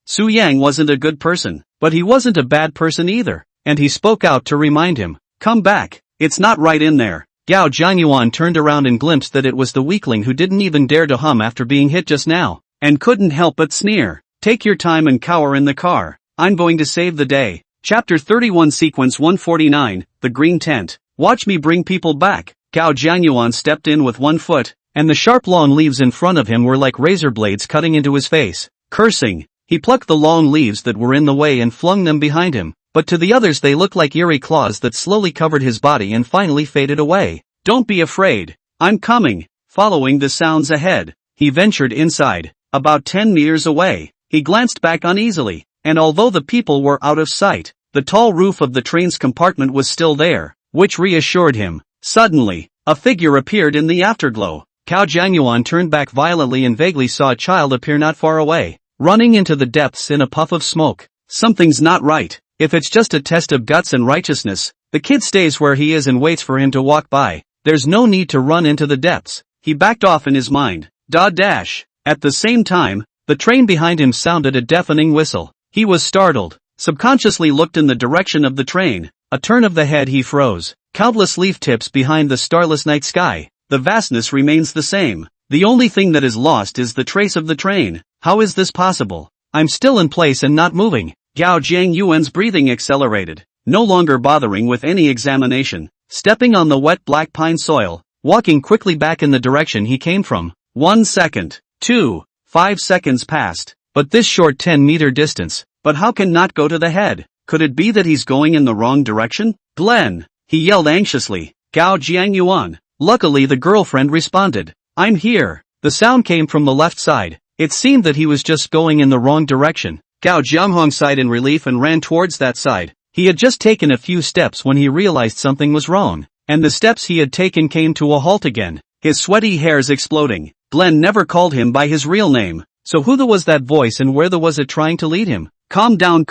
Su Yang wasn't a good person, but he wasn't a bad person either, and he spoke out to remind him, come back, it's not right in there. Gao Jianyuan turned around and glimpsed that it was the weakling who didn't even dare to hum after being hit just now, and couldn't help but sneer. Take your time and cower in the car. I'm going to save the day. Chapter 31 Sequence 149, The Green Tent. Watch me bring people back. Gao Jianyuan stepped in with one foot, and the sharp long leaves in front of him were like razor blades cutting into his face. Cursing, he plucked the long leaves that were in the way and flung them behind him, but to the others they looked like eerie claws that slowly covered his body and finally faded away. Don't be afraid. I'm coming. Following the sounds ahead, he ventured inside. About 10 meters away, he glanced back uneasily, and although the people were out of sight, the tall roof of the train's compartment was still there, which reassured him. Suddenly, a figure appeared in the afterglow. Cao Jianyuan turned back violently and vaguely saw a child appear not far away, running into the depths in a puff of smoke. Something's not right. If it's just a test of guts and righteousness, the kid stays where he is and waits for him to walk by. There's no need to run into the depths. He backed off in his mind. Dash. At the same time, the train behind him sounded a deafening whistle. He was startled. subconsciously looked in the direction of the train. A turn of the head he froze. Countless leaf tips behind the starless night sky. The vastness remains the same. The only thing that is lost is the trace of the train. How is this possible? I'm still in place and not moving. Gao Jiangyuan's breathing accelerated, no longer bothering with any examination. Stepping on the wet black pine soil, walking quickly back in the direction he came from. 1 second. 2. 5 seconds passed. But this short 10-meter distance. But how can not go to the head? Could it be that he's going in the wrong direction? Glenn! He yelled anxiously. Gao Jiangyuan. Luckily the girlfriend responded. I'm here. The sound came from the left side. It seemed that he was just going in the wrong direction. Gao Jianghong sighed in relief and ran towards that side. He had just taken a few steps when he realized something was wrong, and the steps he had taken came to a halt again, his sweaty hairs exploding. Glenn never called him by his real name, so who was that voice and where was it trying to lead him? Calm down,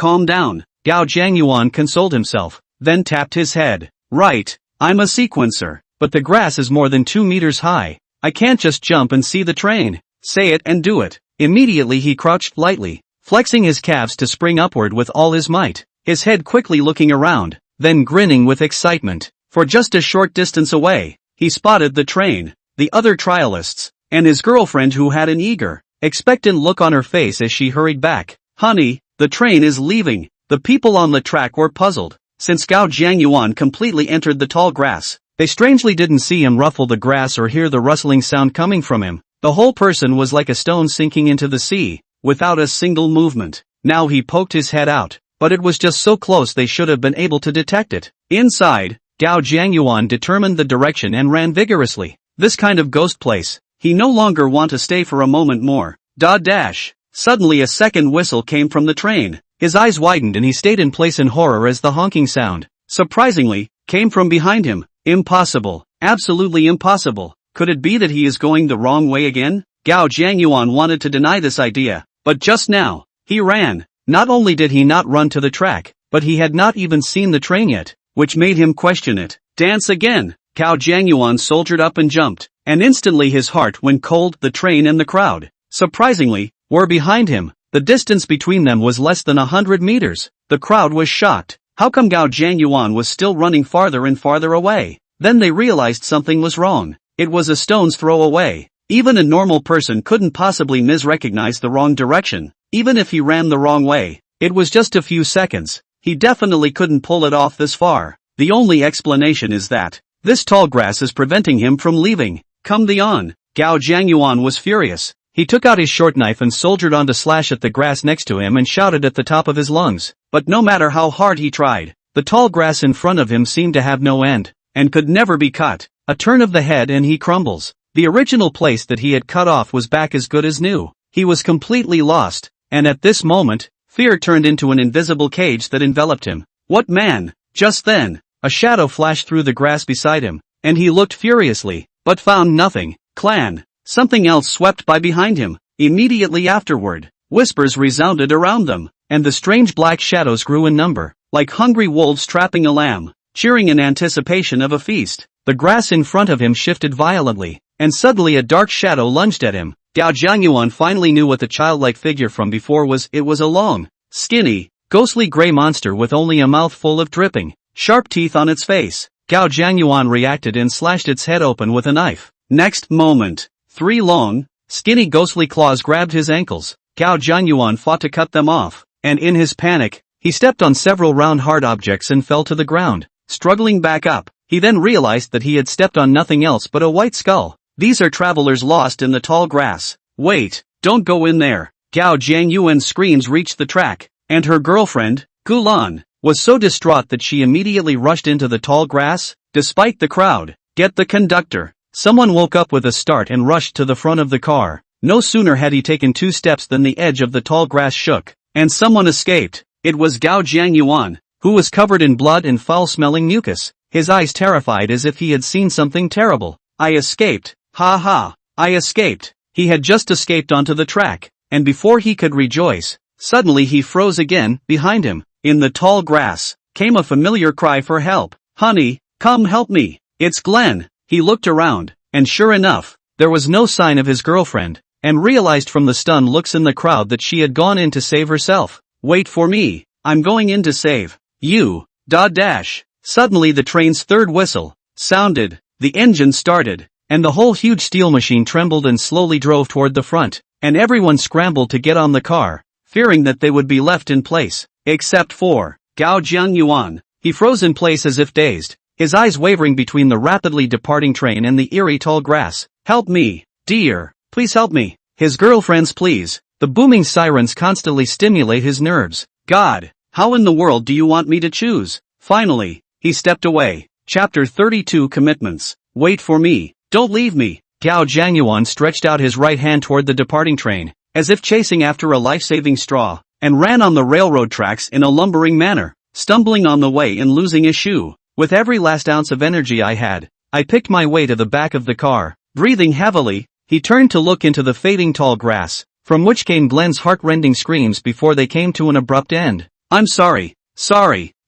Gao Jiangyuan consoled himself, then tapped his head. Right, I'm a sequencer, but the grass is more than 2 meters high. I can't just jump and see the train. Say it and do it. Immediately he crouched lightly, flexing his calves to spring upward with all his might, his head quickly looking around, then grinning with excitement. For just a short distance away, he spotted the train, the other trialists, and his girlfriend who had an eager, expectant look on her face as she hurried back. Honey, the train is leaving. The people on the track were puzzled. Since Gao Jiangyuan completely entered the tall grass, they strangely didn't see him ruffle the grass or hear the rustling sound coming from him. The whole person was like a stone sinking into the sea, without a single movement. Now he poked his head out, but it was just so close they should have been able to detect it. Inside, Gao Jiangyuan determined the direction and ran vigorously. This kind of ghost place, he no longer want to stay for a moment more. Dash! Suddenly a second whistle came from the train. His eyes widened and he stayed in place in horror as the honking sound, surprisingly, came from behind him. Impossible. Absolutely impossible. Could it be that he is going the wrong way again? Gao Jiangyuan wanted to deny this idea, but just now, he ran. Not only did he not run to the track, but he had not even seen the train yet, which made him question it. Dance again! Gao Jiangyuan soldiered up and jumped, and instantly his heart went cold. The train and the crowd, surprisingly, were behind him. The distance between them was less than 100 meters. The crowd was shocked. How come Gao Jiangyuan was still running farther and farther away? Then they realized something was wrong. It was a stone's throw away. Even a normal person couldn't possibly misrecognize the wrong direction, even if he ran the wrong way. It was just a few seconds. He definitely couldn't pull it off this far. The only explanation is that this tall grass is preventing him from leaving. Come the on. Gao Jiangyuan was furious. He took out his short knife and soldiered on to slash at the grass next to him and shouted at the top of his lungs. But no matter how hard he tried, the tall grass in front of him seemed to have no end, and could never be cut. A turn of the head and he crumbles. The original place that he had cut off was back as good as new. He was completely lost, and at this moment, fear turned into an invisible cage that enveloped him. What man? Just then, a shadow flashed through the grass beside him, and he looked furiously, but found nothing. Clan. Something else swept by behind him. Immediately afterward, whispers resounded around them, and the strange black shadows grew in number, like hungry wolves trapping a lamb, cheering in anticipation of a feast. The grass in front of him shifted violently, and suddenly a dark shadow lunged at him. Gao Jiangyuan finally knew what the childlike figure from before was. It was a long, skinny, ghostly gray monster with only a mouth full of dripping, sharp teeth on its face. Gao Jiangyuan reacted and slashed its head open with a knife. Next moment, 3 long, skinny ghostly claws grabbed his ankles. Gao Jiangyuan fought to cut them off, and in his panic, he stepped on several round hard objects and fell to the ground. Struggling back up, he then realized that he had stepped on nothing else but a white skull. These are travelers lost in the tall grass. Wait, don't go in there. Gao Jiangyuan's screams reached the track, and her girlfriend, Gulan, was so distraught that she immediately rushed into the tall grass, despite the crowd. Get the conductor. Someone woke up with a start and rushed to the front of the car. No sooner had he taken 2 steps than the edge of the tall grass shook, and someone escaped. It was Gao Jiangyuan, who was covered in blood and foul-smelling mucus, his eyes terrified as if he had seen something terrible. I escaped. Ha ha. I escaped. He had just escaped onto the track, and before he could rejoice, suddenly he froze again. Behind him, in the tall grass, came a familiar cry for help. Honey, come help me. It's Glenn. He looked around, and sure enough, there was no sign of his girlfriend, and realized from the stunned looks in the crowd that she had gone in to save herself. Wait for me. I'm going in to save you. Dash. Suddenly the train's third whistle sounded, the engine started, and the whole huge steel machine trembled and slowly drove toward the front, and everyone scrambled to get on the car, fearing that they would be left in place, except for Gao Jiangyuan. He froze in place as if dazed, his eyes wavering between the rapidly departing train and the eerie tall grass. Help me, dear, please help me. His girlfriends please. The booming sirens constantly stimulate his nerves. God, how in the world do you want me to choose? Finally, he stepped away. Chapter 32 Commitments. Wait for me. Don't leave me. Gao Jiangyuan stretched out his right hand toward the departing train, as if chasing after a life-saving straw, and ran on the railroad tracks in a lumbering manner, stumbling on the way and losing a shoe. With every last ounce of energy I had, I picked my way to the back of the car. Breathing heavily, he turned to look into the fading tall grass, from which came Glenn's heart-rending screams before they came to an abrupt end. I'm sorry.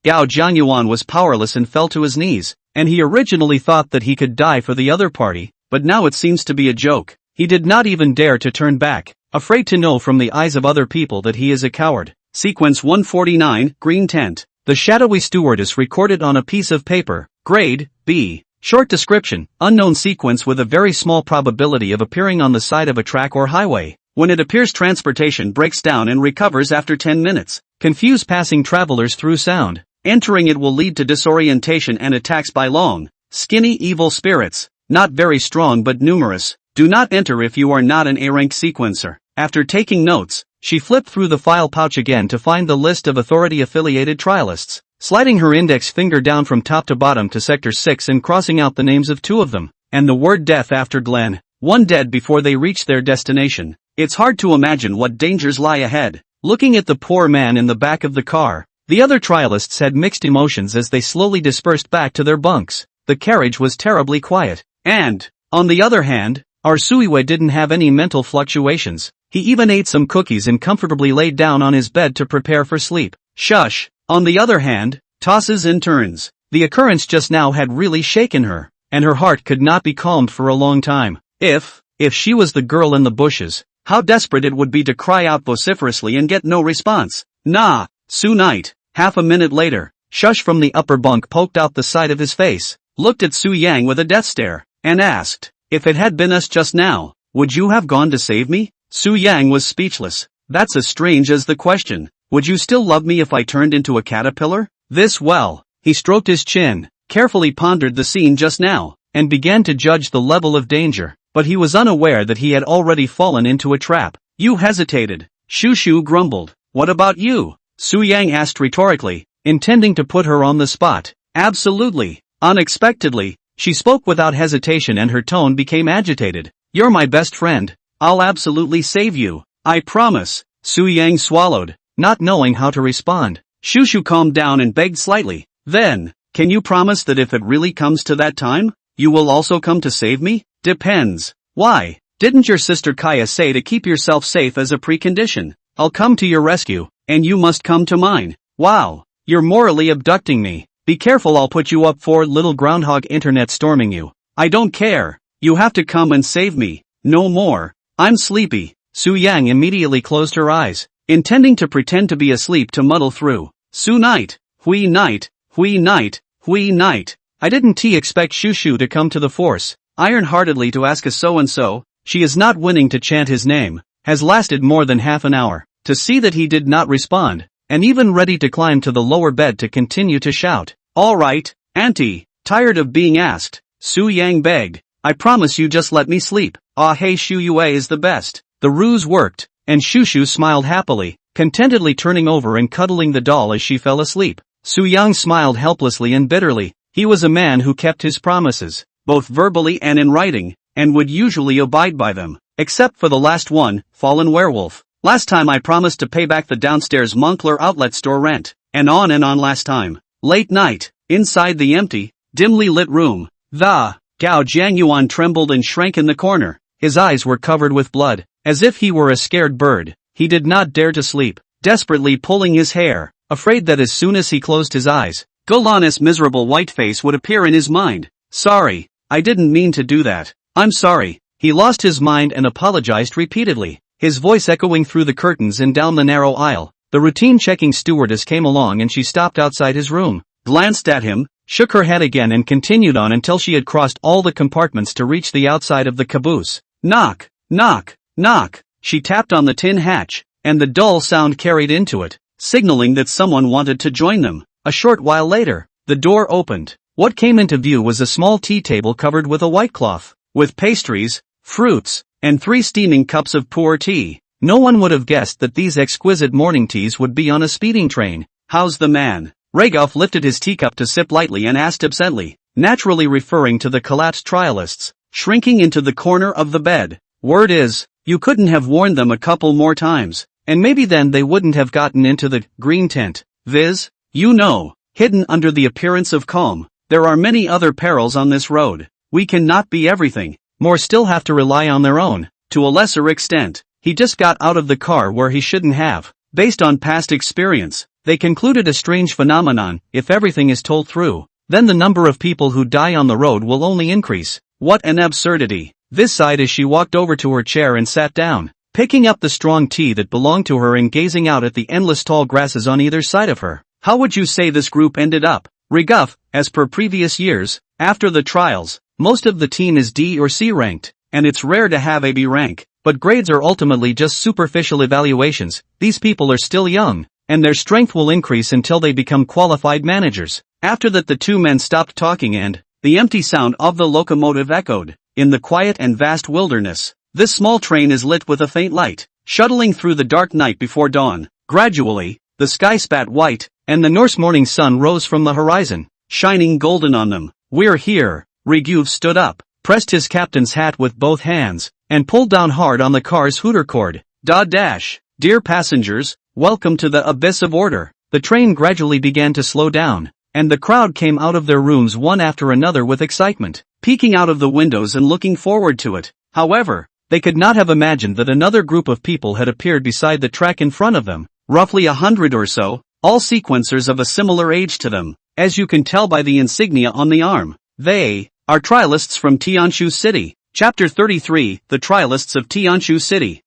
Gao Jiangyuan was powerless and fell to his knees, and he originally thought that he could die for the other party, but now it seems to be a joke. He did not even dare to turn back, afraid to know from the eyes of other people that he is a coward. Sequence 149, Green Tent. The shadowy stewardess recorded on a piece of paper, Grade, B. Short description, unknown sequence with a very small probability of appearing on the side of a track or highway. When it appears, transportation breaks down and recovers after 10 minutes. Confuse passing travelers through sound. Entering it will lead to disorientation and attacks by long, skinny evil spirits, not very strong but numerous. Do not enter if you are not an A-rank sequencer. After taking notes, she flipped through the file pouch again to find the list of authority-affiliated trialists, sliding her index finger down from top to bottom to Sector 6 and crossing out the names of 2 of them, and the word death after Glenn, 1 dead before they reached their destination. It's hard to imagine what dangers lie ahead. Looking at the poor man in the back of the car, the other trialists had mixed emotions as they slowly dispersed back to their bunks. The carriage was terribly quiet. And, on the other hand, our Suiwei didn't have any mental fluctuations. He even ate some cookies and comfortably laid down on his bed to prepare for sleep. Shush! On the other hand, tosses and turns. The occurrence just now had really shaken her, and her heart could not be calmed for a long time. If she was the girl in the bushes, how desperate it would be to cry out vociferously and get no response. Nah, Su Night. Half a minute later, Shush from the upper bunk poked out the side of his face, looked at Su Yang with a death stare, and asked, if it had been us just now, would you have gone to save me? Su Yang was speechless. That's as strange as the question. Would you still love me if I turned into a caterpillar? He stroked his chin, carefully pondered the scene just now, and began to judge the level of danger, but he was unaware that he had already fallen into a trap. You hesitated. Shu grumbled. What about you? Su Yang asked rhetorically, intending to put her on the spot. Absolutely. Unexpectedly, she spoke without hesitation and her tone became agitated. You're my best friend. I'll absolutely save you. I promise. Su Yang swallowed, not knowing how to respond. Shu calmed down and begged slightly. Then, can you promise that if it really comes to that time, you will also come to save me? Depends. Why? Didn't your sister Kaya say to keep yourself safe as a precondition? I'll come to your rescue, and you must come to mine. Wow. You're morally abducting me. Be careful, I'll put you up for little groundhog internet storming you. I don't care. You have to come and save me. No more. I'm sleepy. Su Yang immediately closed her eyes, intending to pretend to be asleep to muddle through. Su Night. Hui Night. Hui Night. Hui Night. I didn't expect Shu to come to the force. Iron-heartedly to ask a so-and-so, she is not winning to chant his name, has lasted more than half an hour. To see that he did not respond, and even ready to climb to the lower bed to continue to shout. All right, auntie, tired of being asked, Su Yang begged. I promise you just let me sleep. Ah hey, Shu Yue is the best. The ruse worked, and Shu smiled happily, contentedly turning over and cuddling the doll as she fell asleep. Su Yang smiled helplessly and bitterly. He was a man who kept his promises, both verbally and in writing, and would usually abide by them, except for the last one, Fallen Werewolf. Last time I promised to pay back the downstairs Moncler outlet store rent, and on last time. Late night, inside the empty, dimly lit room, Gao Jiangyuan trembled and shrank in the corner. His eyes were covered with blood, as if he were a scared bird. He did not dare to sleep, desperately pulling his hair, afraid that as soon as he closed his eyes, Golan's miserable white face would appear in his mind. Sorry, I didn't mean to do that. I'm sorry. He lost his mind and apologized repeatedly, his voice echoing through the curtains and down the narrow aisle. The routine-checking stewardess came along and she stopped outside his room, glanced at him, shook her head again and continued on until she had crossed all the compartments to reach the outside of the caboose. Knock, knock, knock. She tapped on the tin hatch, and the dull sound carried into it, signaling that someone wanted to join them. A short while later, the door opened. What came into view was a small tea table covered with a white cloth, with pastries, fruits, and 3 steaming cups of pu'er tea. No one would have guessed that these exquisite morning teas would be on a speeding train. How's the man? Ragov lifted his teacup to sip lightly and asked absently, naturally referring to the collapsed trialists, shrinking into the corner of the bed. Word is, you couldn't have warned them a couple more times, and maybe then they wouldn't have gotten into the green tent. Viz. You know, hidden under the appearance of calm, there are many other perils on this road. We cannot be everything. More still have to rely on their own, to a lesser extent. He just got out of the car where he shouldn't have. Based on past experience, they concluded a strange phenomenon: if everything is told through, then the number of people who die on the road will only increase. What an absurdity. This sighed as she walked over to her chair and sat down, picking up the strong tea that belonged to her and gazing out at the endless tall grasses on either side of her. How would you say this group ended up? Reguff, as per previous years, after the trials, most of the team is D or C ranked, and it's rare to have a B rank. But grades are ultimately just superficial evaluations. These people are still young, and their strength will increase until they become qualified managers. After that, the two men stopped talking and the empty sound of the locomotive echoed in the quiet and vast wilderness. This small train is lit with a faint light, shuttling through the dark night before dawn. Gradually, the sky spat white, and the Norse morning sun rose from the horizon, shining golden on them. We're here. Reguv stood up, pressed his captain's hat with both hands, and pulled down hard on the car's hooter cord. Dear passengers, welcome to the abyss of order. The train gradually began to slow down, and the crowd came out of their rooms one after another with excitement, peeking out of the windows and looking forward to it. However, they could not have imagined that another group of people had appeared beside the track in front of them, roughly 100 or so, all sequencers of a similar age to them, as you can tell by the insignia on the arm. They are trialists from Tianshu City. Chapter 33, The Trialists of Tianshu City.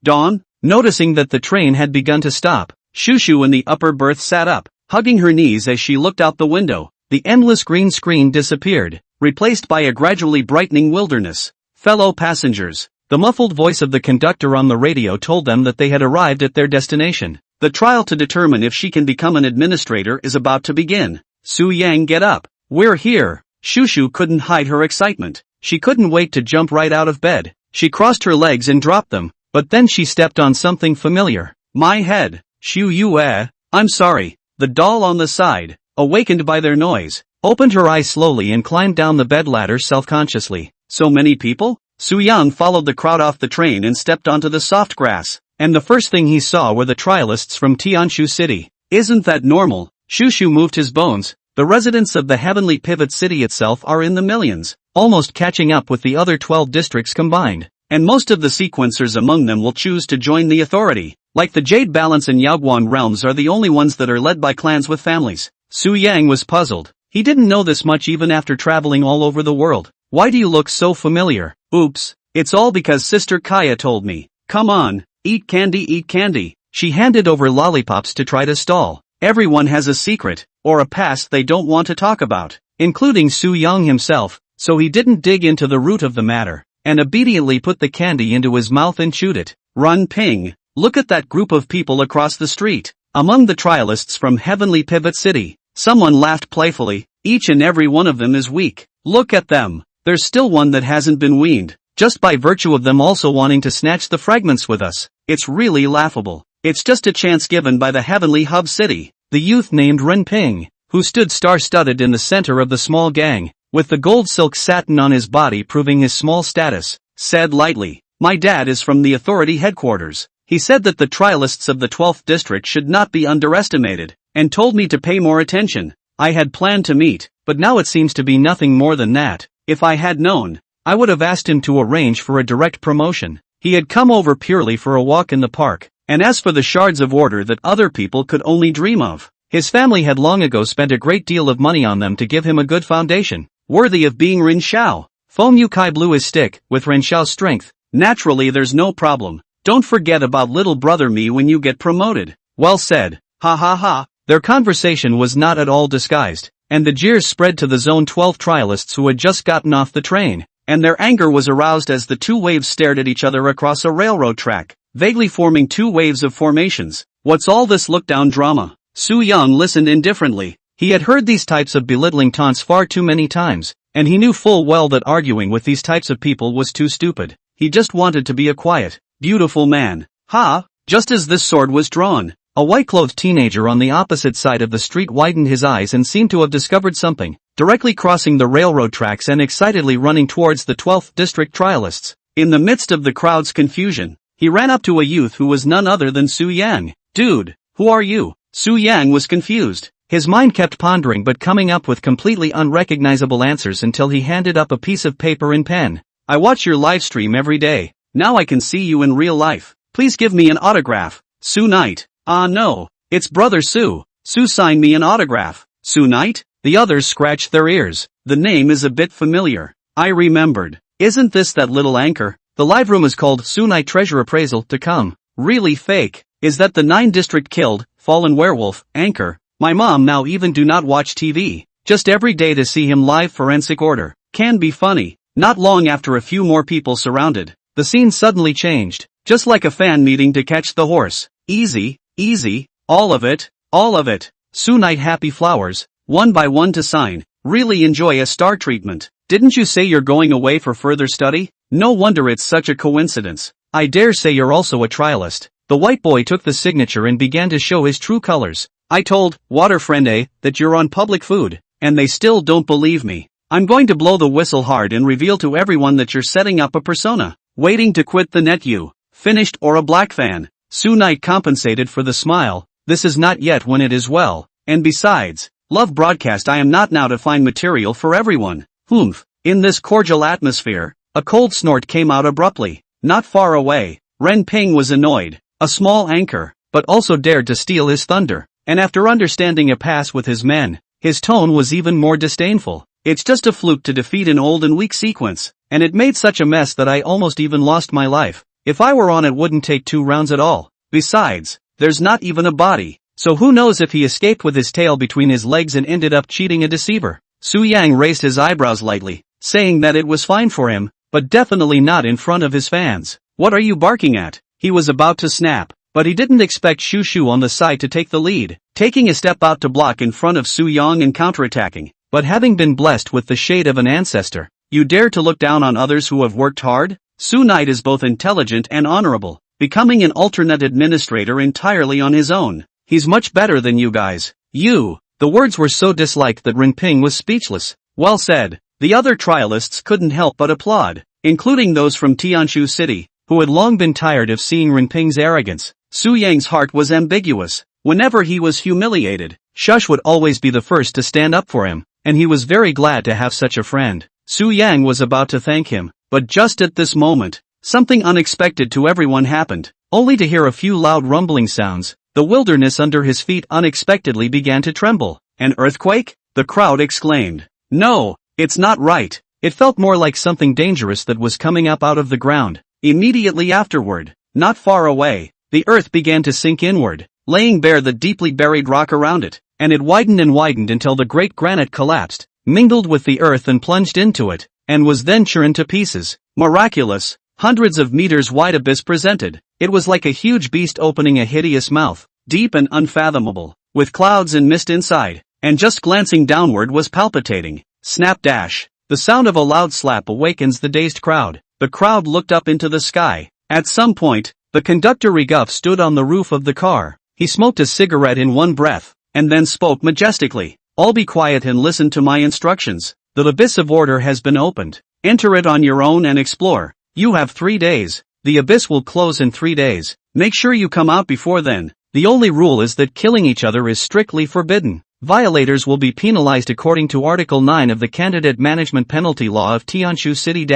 Dawn? Noticing that the train had begun to stop, Shushu in the upper berth sat up, hugging her knees as she looked out the window. The endless green screen disappeared, replaced by a gradually brightening wilderness. Fellow passengers, the muffled voice of the conductor on the radio told them that they had arrived at their destination. The trial to determine if she can become an administrator is about to begin. Su Yang, get up. We're here. Shushu couldn't hide her excitement. She couldn't wait to jump right out of bed. She crossed her legs and dropped them, but then she stepped on something familiar. My head. Shu Yue, I'm sorry. The doll on the side, awakened by their noise, opened her eyes slowly and climbed down the bed ladder self-consciously. So many people? Su Yang followed the crowd off the train and stepped onto the soft grass, and the first thing he saw were the trialists from Tianshu City. Isn't that normal? Shushu moved his bones. The residents of the heavenly pivot city itself are in the millions, almost catching up with the other 12 districts combined, and most of the sequencers among them will choose to join the authority. Like the Jade Balance and Yaoguan realms are the only ones that are led by clans with families. Su Yang was puzzled. He didn't know this much even after traveling all over the world. Why do you look so familiar? Oops, it's all because Sister Kaya told me. Come on, eat candy, eat candy. She handed over lollipops to try to stall. Everyone has a secret, or a past they don't want to talk about, including Su Yang himself, so he didn't dig into the root of the matter, and obediently put the candy into his mouth and chewed it. Run Ping, look at that group of people across the street. Among the trialists from Heavenly Pivot City, someone laughed playfully. Each and every one of them is weak. Look at them. There's still one that hasn't been weaned, just by virtue of them also wanting to snatch the fragments with us. It's really laughable. It's just a chance given by the Heavenly Hub City. The youth named Ren Ping, who stood star-studded in the center of the small gang, with the gold silk satin on his body proving his small status, said lightly, my dad is from the authority headquarters. He said that the trialists of the 12th district should not be underestimated, and told me to pay more attention. I had planned to meet, but now it seems to be nothing more than that. If I had known, I would have asked him to arrange for a direct promotion. He had come over purely for a walk in the park, and as for the shards of order that other people could only dream of, his family had long ago spent a great deal of money on them to give him a good foundation, worthy of being Rin Xiao. Feng Yukai blew his stick. With Rin Xiao's strength, naturally there's no problem. Don't forget about little brother me when you get promoted. Well said. Ha ha ha. Their conversation was not at all disguised, and the jeers spread to the Zone 12 trialists who had just gotten off the train, and their anger was aroused as the two waves stared at each other across a railroad track, vaguely forming two waves of formations. What's all this look-down drama? Su Young listened indifferently. He had heard these types of belittling taunts far too many times, and he knew full well that arguing with these types of people was too stupid. He just wanted to be a quiet, beautiful man. Ha! Just as this sword was drawn, a white-clothed teenager on the opposite side of the street widened his eyes and seemed to have discovered something, directly crossing the railroad tracks and excitedly running towards the 12th District trialists. In the midst of the crowd's confusion, he ran up to a youth who was none other than Su Yang. Dude, who are you? Su Yang was confused. His mind kept pondering but coming up with completely unrecognizable answers until he handed up a piece of paper and pen. I watch your live stream every day. Now I can see you in real life. Please give me an autograph. Su Knight. Ah no, it's Brother Su. Su signed me an autograph. Su Knight? The others scratched their ears. The name is a bit familiar. I remembered. Isn't this that little anchor? The live room is called Su Knight Treasure Appraisal to come. Really fake. Is that the 9 District killed, fallen werewolf, anchor? My mom now even do not watch TV. Just every day to see him live forensic order. Can be funny. Not long after a few more people surrounded, the scene suddenly changed. Just like a fan needing to catch the horse. Easy. Easy, all of it. Su Knight happy flowers, one by one to sign. Really enjoy a star treatment. Didn't you say you're going away for further study? No wonder it's such a coincidence. I dare say you're also a trialist. The white boy took the signature and began to show his true colors. I told Water Friend A that you're on public food, and they still don't believe me. I'm going to blow the whistle hard and reveal to everyone that you're setting up a persona, waiting to quit the net. You finished or a black fan? Su Knight compensated for the smile. This is not yet when it is well, and besides, love broadcast I am not now to find material for everyone. Humph. In this cordial atmosphere, a cold snort came out abruptly. Not far away, Ren Ping was annoyed. A small anchor, but also dared to steal his thunder, and after understanding a pass with his men, his tone was even more disdainful. It's just a fluke to defeat an old and weak sequence, and it made such a mess that I almost even lost my life. If I were on it wouldn't take 2 rounds at all. Besides, there's not even a body, so who knows if he escaped with his tail between his legs and ended up cheating a deceiver. Su Yang raised his eyebrows lightly, saying that it was fine for him, but definitely not in front of his fans. What are you barking at? He was about to snap, but he didn't expect Shu Shu on the side to take the lead, taking a step out to block in front of Su Yang and counterattacking. But having been blessed with the shade of an ancestor, you dare to look down on others who have worked hard? Su Knight is both intelligent and honorable, becoming an alternate administrator entirely on his own. He's much better than you guys. You. The words were so disliked that Ren Ping was speechless. Well said. The other trialists couldn't help but applaud, including those from Tianshu City, who had long been tired of seeing Ren Ping's arrogance. Su Yang's heart was ambiguous. Whenever he was humiliated, Shush would always be the first to stand up for him, and he was very glad to have such a friend. Su Yang was about to thank him, but just at this moment, something unexpected to everyone happened. Only to hear a few loud rumbling sounds, the wilderness under his feet unexpectedly began to tremble. An earthquake? The crowd exclaimed. No, it's not right. It felt more like something dangerous that was coming up out of the ground. Immediately afterward, not far away, the earth began to sink inward, laying bare the deeply buried rock around it, and it widened and widened until the great granite collapsed, mingled with the earth and plunged into it, and was then churned to pieces. Miraculous. Hundreds of meters wide abyss presented. It was like a huge beast opening a hideous mouth, deep and unfathomable, with clouds and mist inside, and just glancing downward was palpitating. Snap dash. The sound of a loud slap awakens the dazed crowd. The crowd looked up into the sky. At some point, the conductor Reguff stood on the roof of the car. He smoked a cigarette in one breath, and then spoke majestically. All be quiet and listen to my instructions. The abyss of order has been opened. Enter it on your own and explore. You have 3 days. The abyss will close in 3 days. Make sure you come out before then. The only rule is that killing each other is strictly forbidden. Violators will be penalized according to Article 9 of the Candidate Management Penalty Law of Tianshu City.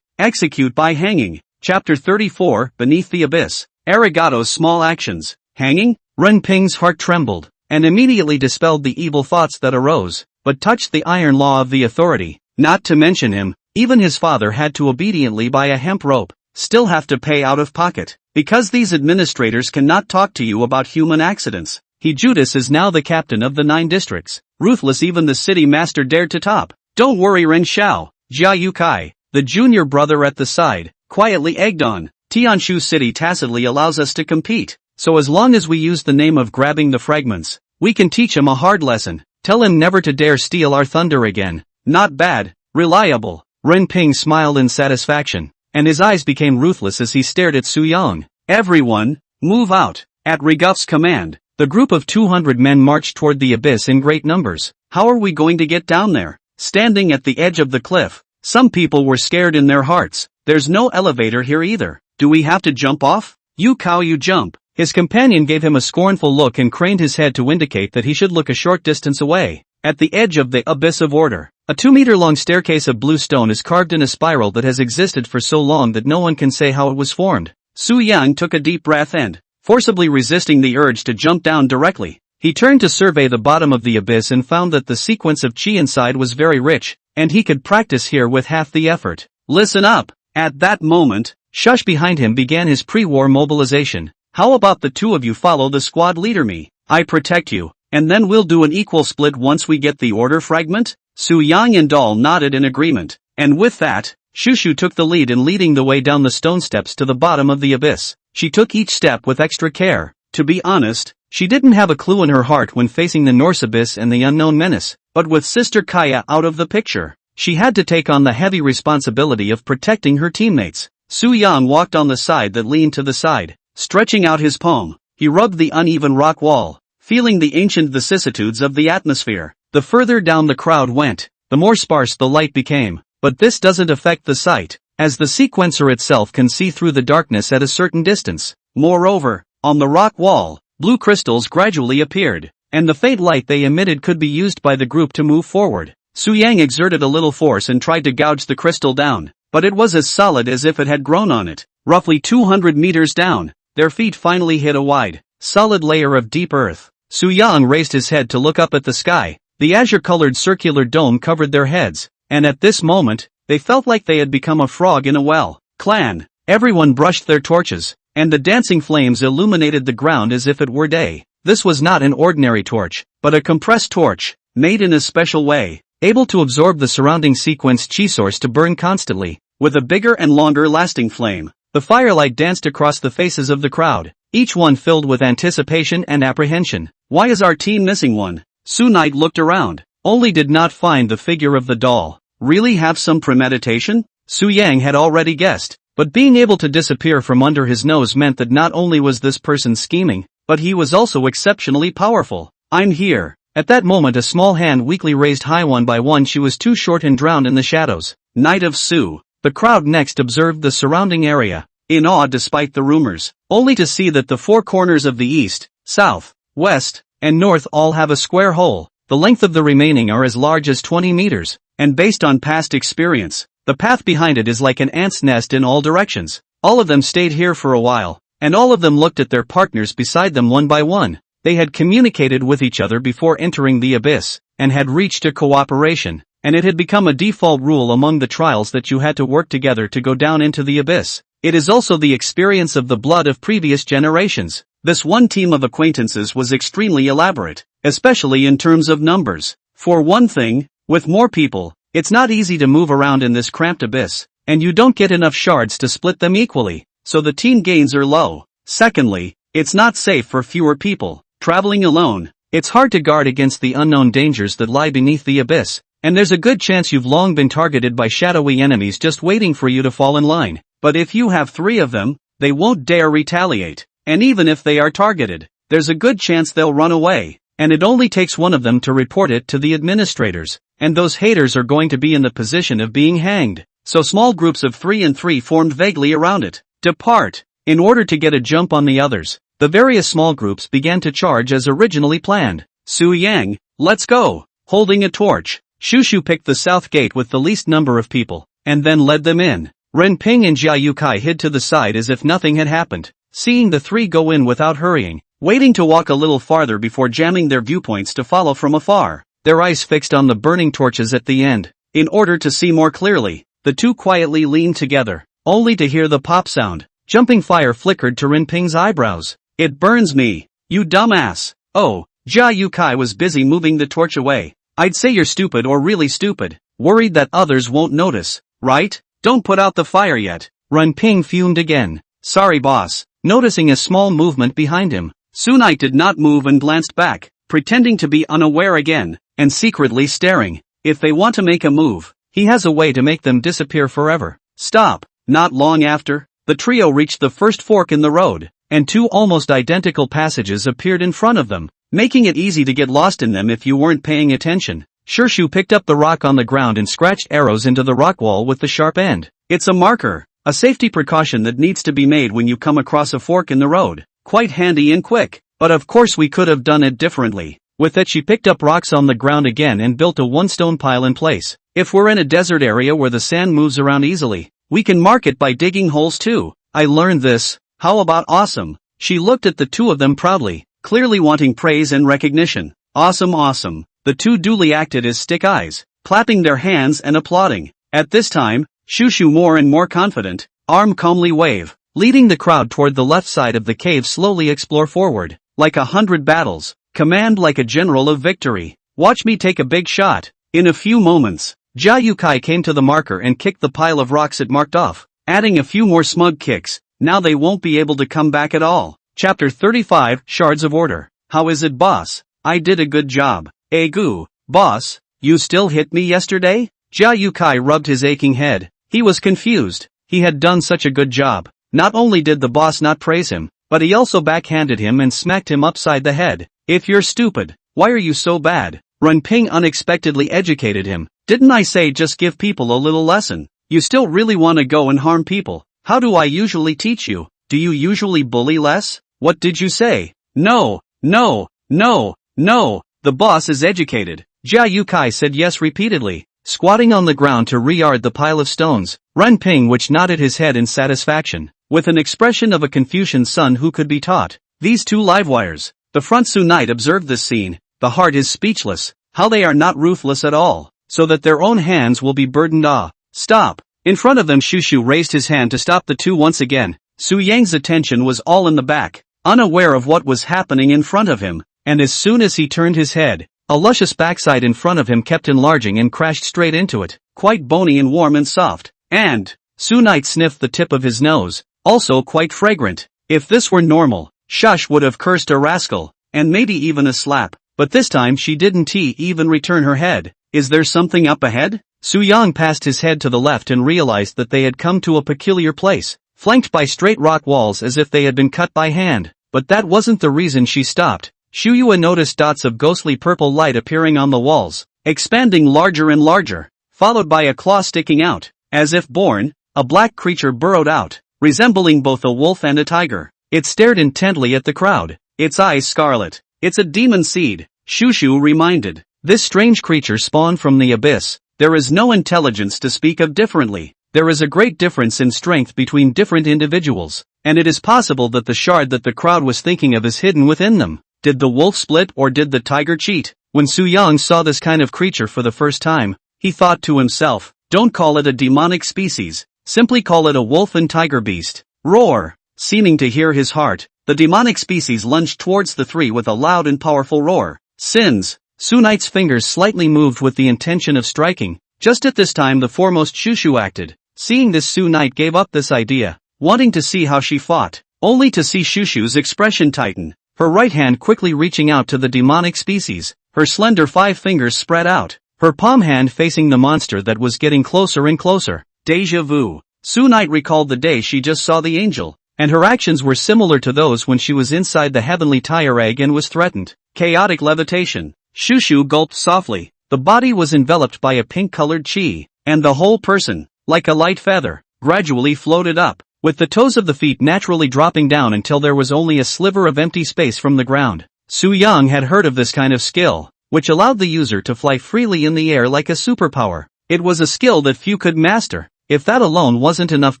Execute by hanging. Chapter 34, Beneath the Abyss. Arigato's Small Actions. Hanging? Ren Ping's heart trembled, and immediately dispelled the evil thoughts that arose, but touched the iron law of the authority. Not to mention him, even his father had to obediently buy a hemp rope. still have to pay out of pocket. Because these administrators cannot talk to you about human accidents. Judas is now the captain of the 9 districts. Ruthless, even the city master dared to top. Don't worry, Ren Xiao. Jia Yukai, the junior brother at the side, quietly egged on. Tianshu City tacitly allows us to compete. So as long as we use the name of grabbing the fragments, we can teach him a hard lesson. Tell him never to dare steal our thunder again. Not bad, reliable. Ren Ping smiled in satisfaction, and his eyes became ruthless as he stared at Su Yang. Everyone, move out. At Reguff's command, the group of 200 men marched toward the abyss in great numbers. How are we going to get down there? Standing at the edge of the cliff, some people were scared in their hearts. There's no elevator here either. Do we have to jump off? You cow, you jump. His companion gave him a scornful look and craned his head to indicate that he should look a short distance away. At the edge of the abyss of order, a 2-meter-long staircase of blue stone is carved in a spiral that has existed for so long that no one can say how it was formed. Su Yang took a deep breath and, forcibly resisting the urge to jump down directly, he turned to survey the bottom of the abyss and found that the sequence of chi inside was very rich, and he could practice here with half the effort. Listen up! At that moment, Shush behind him began his pre-war mobilization. How about the two of you follow the squad leader, me? I protect you, and then we'll do an equal split once we get the order fragment? Su Yang and Dal nodded in agreement, and with that, Shushu took the lead in leading the way down the stone steps to the bottom of the abyss. She took each step with extra care. To be honest, she didn't have a clue in her heart when facing the Norse abyss and the unknown menace, but with Sister Kaya out of the picture, she had to take on the heavy responsibility of protecting her teammates. Su Yang walked on the side that leaned to the side, stretching out his palm. He rubbed the uneven rock wall, feeling the ancient vicissitudes of the atmosphere. The further down the crowd went, the more sparse the light became, but this doesn't affect the sight, as the sequencer itself can see through the darkness at a certain distance. Moreover, on the rock wall, blue crystals gradually appeared, and the faint light they emitted could be used by the group to move forward. Su Yang exerted a little force and tried to gouge the crystal down, but it was as solid as if it had grown on it. Roughly 200 meters down, their feet finally hit a wide, solid layer of deep earth. Su Yang raised his head to look up at the sky. The azure-colored circular dome covered their heads, and at this moment, they felt like they had become a frog in a well. Clan. Everyone brushed their torches, and the dancing flames illuminated the ground as if it were day. This was not an ordinary torch, but a compressed torch, made in a special way, able to absorb the surrounding sequence chi source to burn constantly, with a bigger and longer lasting flame. The firelight danced across the faces of the crowd, each one filled with anticipation and apprehension. Why is our team missing one? Su Knight looked around, only did not find the figure of the doll. Really have some premeditation? Su Yang had already guessed, but being able to disappear from under his nose meant that not only was this person scheming, but he was also exceptionally powerful. I'm here. At that moment a small hand weakly raised high. One by one she was too short and drowned in the shadows. Knight of Su. The crowd next observed the surrounding area, in awe despite the rumors, only to see that the four corners of the east, south, west, and north all have a square hole. The length of the remaining are as large as 20 meters, and based on past experience, the path behind it is like an ant's nest in all directions. All of them stayed here for a while, and all of them looked at their partners beside them one by one. They had communicated with each other before entering the abyss, and had reached a cooperation, and it had become a default rule among the trials that you had to work together to go down into the abyss. It is also the experience of the blood of previous generations. This one team of acquaintances was extremely elaborate, especially in terms of numbers. For one thing, with more people, it's not easy to move around in this cramped abyss, and you don't get enough shards to split them equally, so the team gains are low. Secondly, it's not safe for fewer people. Traveling alone, it's hard to guard against the unknown dangers that lie beneath the abyss, and there's a good chance you've long been targeted by shadowy enemies just waiting for you to fall in line. But if you have 3 of them, they won't dare retaliate, and even if they are targeted, there's a good chance they'll run away, and it only takes one of them to report it to the administrators, and those haters are going to be in the position of being hanged. So small groups of 3 and 3 formed vaguely around it. Depart! In order to get a jump on the others, the various small groups began to charge as originally planned. Su Yang, let's go! Holding a torch, Shushu picked the south gate with the least number of people, and then led them in. Ren Ping and Jia Yukai hid to the side as if nothing had happened, seeing the 3 go in without hurrying, waiting to walk a little farther before jamming their viewpoints to follow from afar, their eyes fixed on the burning torches at the end. In order to see more clearly, the 2 quietly leaned together, only to hear the pop sound. Jumping fire flickered to Rinping's eyebrows. It burns me. You dumbass. Oh, Jia Yukai was busy moving the torch away. I'd say you're stupid or really stupid. Worried that others won't notice, right? Don't put out the fire yet. Rinping fumed again. Sorry boss. Noticing a small movement behind him, Sunite did not move and glanced back, pretending to be unaware again, and secretly staring. If they want to make a move, he has a way to make them disappear forever. Stop. Not long after, the trio reached the first fork in the road, and two almost identical passages appeared in front of them, making it easy to get lost in them if you weren't paying attention. Shirshu picked up the rock on the ground and scratched arrows into the rock wall with the sharp end. It's a marker, a safety precaution that needs to be made when you come across a fork in the road. Quite handy and quick, but of course we could have done it differently. With that she picked up rocks on the ground again and built a one-stone pile in place. If we're in a desert area where the sand moves around easily, we can mark it by digging holes too. I learned this. How about awesome? She looked at the two of them proudly, clearly wanting praise and recognition. Awesome, awesome. The two duly acted as stick eyes, clapping their hands and applauding. At this time, Shushu more and more confident, arm calmly wave, leading the crowd toward the left side of the cave slowly explore forward, like 100 battles, command like a general of victory. Watch me take a big shot. In a few moments, Jia Yukai came to the marker and kicked the pile of rocks it marked off, adding a few more smug kicks. Now they won't be able to come back at all. Chapter 35, Shards of Order. How is it, boss? I did a good job. Egu, boss, you still hit me yesterday? Jia Yukai rubbed his aching head. He was confused. He had done such a good job. Not only did the boss not praise him, but he also backhanded him and smacked him upside the head. If you're stupid, why are you so bad? Rinping unexpectedly educated him. Didn't I say just give people a little lesson? You still really want to go and harm people? How do I usually teach you? Do you usually bully less? What did you say? No, no, no, no, the boss is educated. Jia Yukai said yes repeatedly, squatting on the ground to re-yard the pile of stones. Rinping which nodded his head in satisfaction, with an expression of a Confucian son who could be taught. These two livewires. The front Sunite observed this scene. The heart is speechless. How they are not ruthless at all, so that their own hands will be burdened. Stop. In front of them Shushu raised his hand to stop the two once again. Su Yang's attention was all in the back, unaware of what was happening in front of him, and as soon as he turned his head, a luscious backside in front of him kept enlarging and crashed straight into it, quite bony and warm and soft, and, Sunite sniffed the tip of his nose, also quite fragrant. If this were normal, Shush would have cursed a rascal, and maybe even a slap, but this time she didn't even return her head. Is there something up ahead? Su Yang passed his head to the left and realized that they had come to a peculiar place, flanked by straight rock walls as if they had been cut by hand. But that wasn't the reason she stopped. Shuyua noticed dots of ghostly purple light appearing on the walls, expanding larger and larger, followed by a claw sticking out. As if born, a black creature burrowed out, resembling both a wolf and a tiger. It stared intently at the crowd, its eyes scarlet. It's a demon seed, Shushu reminded. This strange creature spawned from the abyss. There is no intelligence to speak of differently. There is a great difference in strength between different individuals, and it is possible that the shard that the crowd was thinking of is hidden within them. Did the wolf split or did the tiger cheat? When Su Yang saw this kind of creature for the first time, he thought to himself, don't call it a demonic species, simply call it a wolf and tiger beast. Roar! Seeming to hear his heart, the demonic species lunged towards the three with a loud and powerful roar. Sins! Sunite's fingers slightly moved with the intention of striking. Just at this time the foremost Shushu acted. Seeing this Sunite gave up this idea, wanting to see how she fought, only to see Shushu's expression tighten, her right hand quickly reaching out to the demonic species, her slender 5 fingers spread out, her palm hand facing the monster that was getting closer and closer. Deja vu. Sunite recalled the day she just saw the angel, and her actions were similar to those when she was inside the heavenly tire egg and was threatened. Chaotic levitation. Shushu gulped softly. The body was enveloped by a pink-colored chi, and the whole person, like a light feather, gradually floated up, with the toes of the feet naturally dropping down until there was only a sliver of empty space from the ground. Su Yang had heard of this kind of skill, which allowed the user to fly freely in the air like a superpower. It was a skill that few could master, if that alone wasn't enough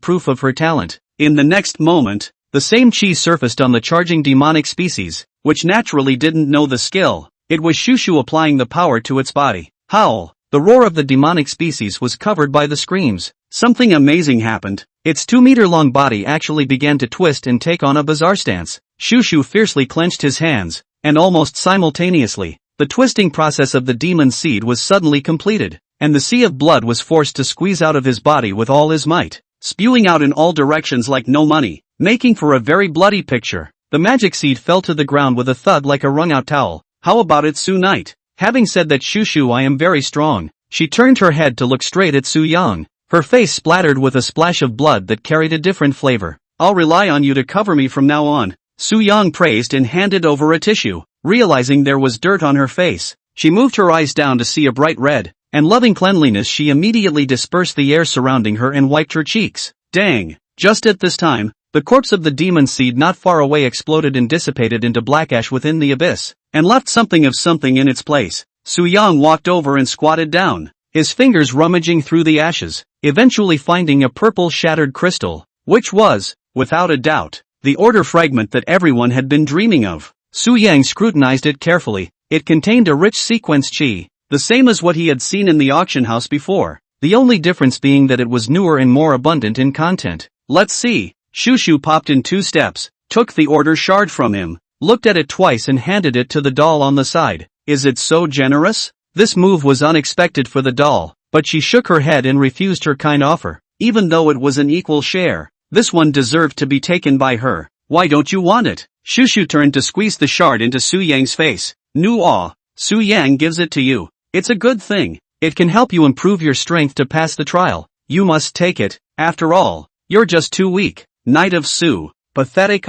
proof of her talent. In the next moment, the same chi surfaced on the charging demonic species, which naturally didn't know the skill. It was Shushu applying the power to its body. Howl! The roar of the demonic species was covered by the screams. Something amazing happened. Its 2-meter-long body actually began to twist and take on a bizarre stance. Shushu fiercely clenched his hands, and almost simultaneously, the twisting process of the demon seed was suddenly completed, and the sea of blood was forced to squeeze out of his body with all his might, spewing out in all directions like no money, making for a very bloody picture. The magic seed fell to the ground with a thud like a wrung-out towel. How about it, Su Knight? Having said that, Shushu, I am very strong. She turned her head to look straight at Su Yang, her face splattered with a splash of blood that carried a different flavor. I'll rely on you to cover me from now on. Su Yang praised and handed over a tissue. Realizing there was dirt on her face, she moved her eyes down to see a bright red, and loving cleanliness, she immediately dispersed the air surrounding her and wiped her cheeks. Dang! Just at this time, the corpse of the demon seed not far away exploded and dissipated into black ash within the abyss, and left something of something in its place. Su Yang walked over and squatted down, his fingers rummaging through the ashes, eventually finding a purple shattered crystal, which was, without a doubt, the order fragment that everyone had been dreaming of. Su Yang scrutinized it carefully. It contained a rich sequence chi, the same as what he had seen in the auction house before, the only difference being that it was newer and more abundant in content. Let's see. Shushu popped in 2 steps, took the order shard from him, looked at it twice and handed it to the doll on the side. Is it so generous? This move was unexpected for the doll, but she shook her head and refused her kind offer. Even though it was an equal share, this one deserved to be taken by her. Why don't you want it? Shushu turned to squeeze the shard into Su Yang's face. Su Yang gives it to you. It's a good thing. It can help you improve your strength to pass the trial. You must take it. After all, you're just too weak. Knight of Su. Pathetic.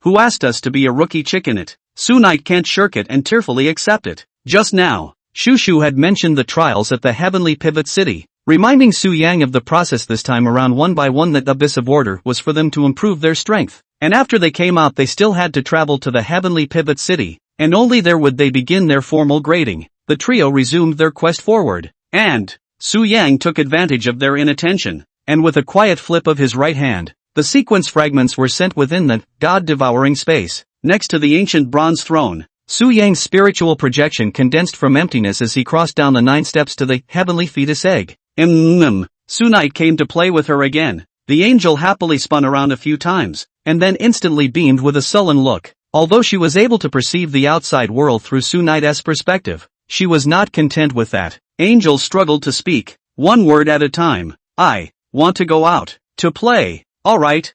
Who asked us to be a rookie chicken it? Su Knight can't shirk it and tearfully accept it. Just now, Shushu had mentioned the trials at the Heavenly Pivot City, reminding Su Yang of the process this time around. One by one, that abyss of order was for them to improve their strength, and after they came out they still had to travel to the Heavenly Pivot City, and only there would they begin their formal grading. The trio resumed their quest forward, and Su Yang took advantage of their inattention, and with a quiet flip of his right hand, the sequence fragments were sent within the God-devouring space, next to the ancient bronze throne. Su Yang's spiritual projection condensed from emptiness as he crossed down the 9 steps to the heavenly fetus egg. Su Knight came to play with her again. The angel happily spun around a few times, and then instantly beamed with a sullen look. Although she was able to perceive the outside world through Su Knight's perspective, she was not content with that. Angel struggled to speak, one word at a time. I want to go out to play. Alright,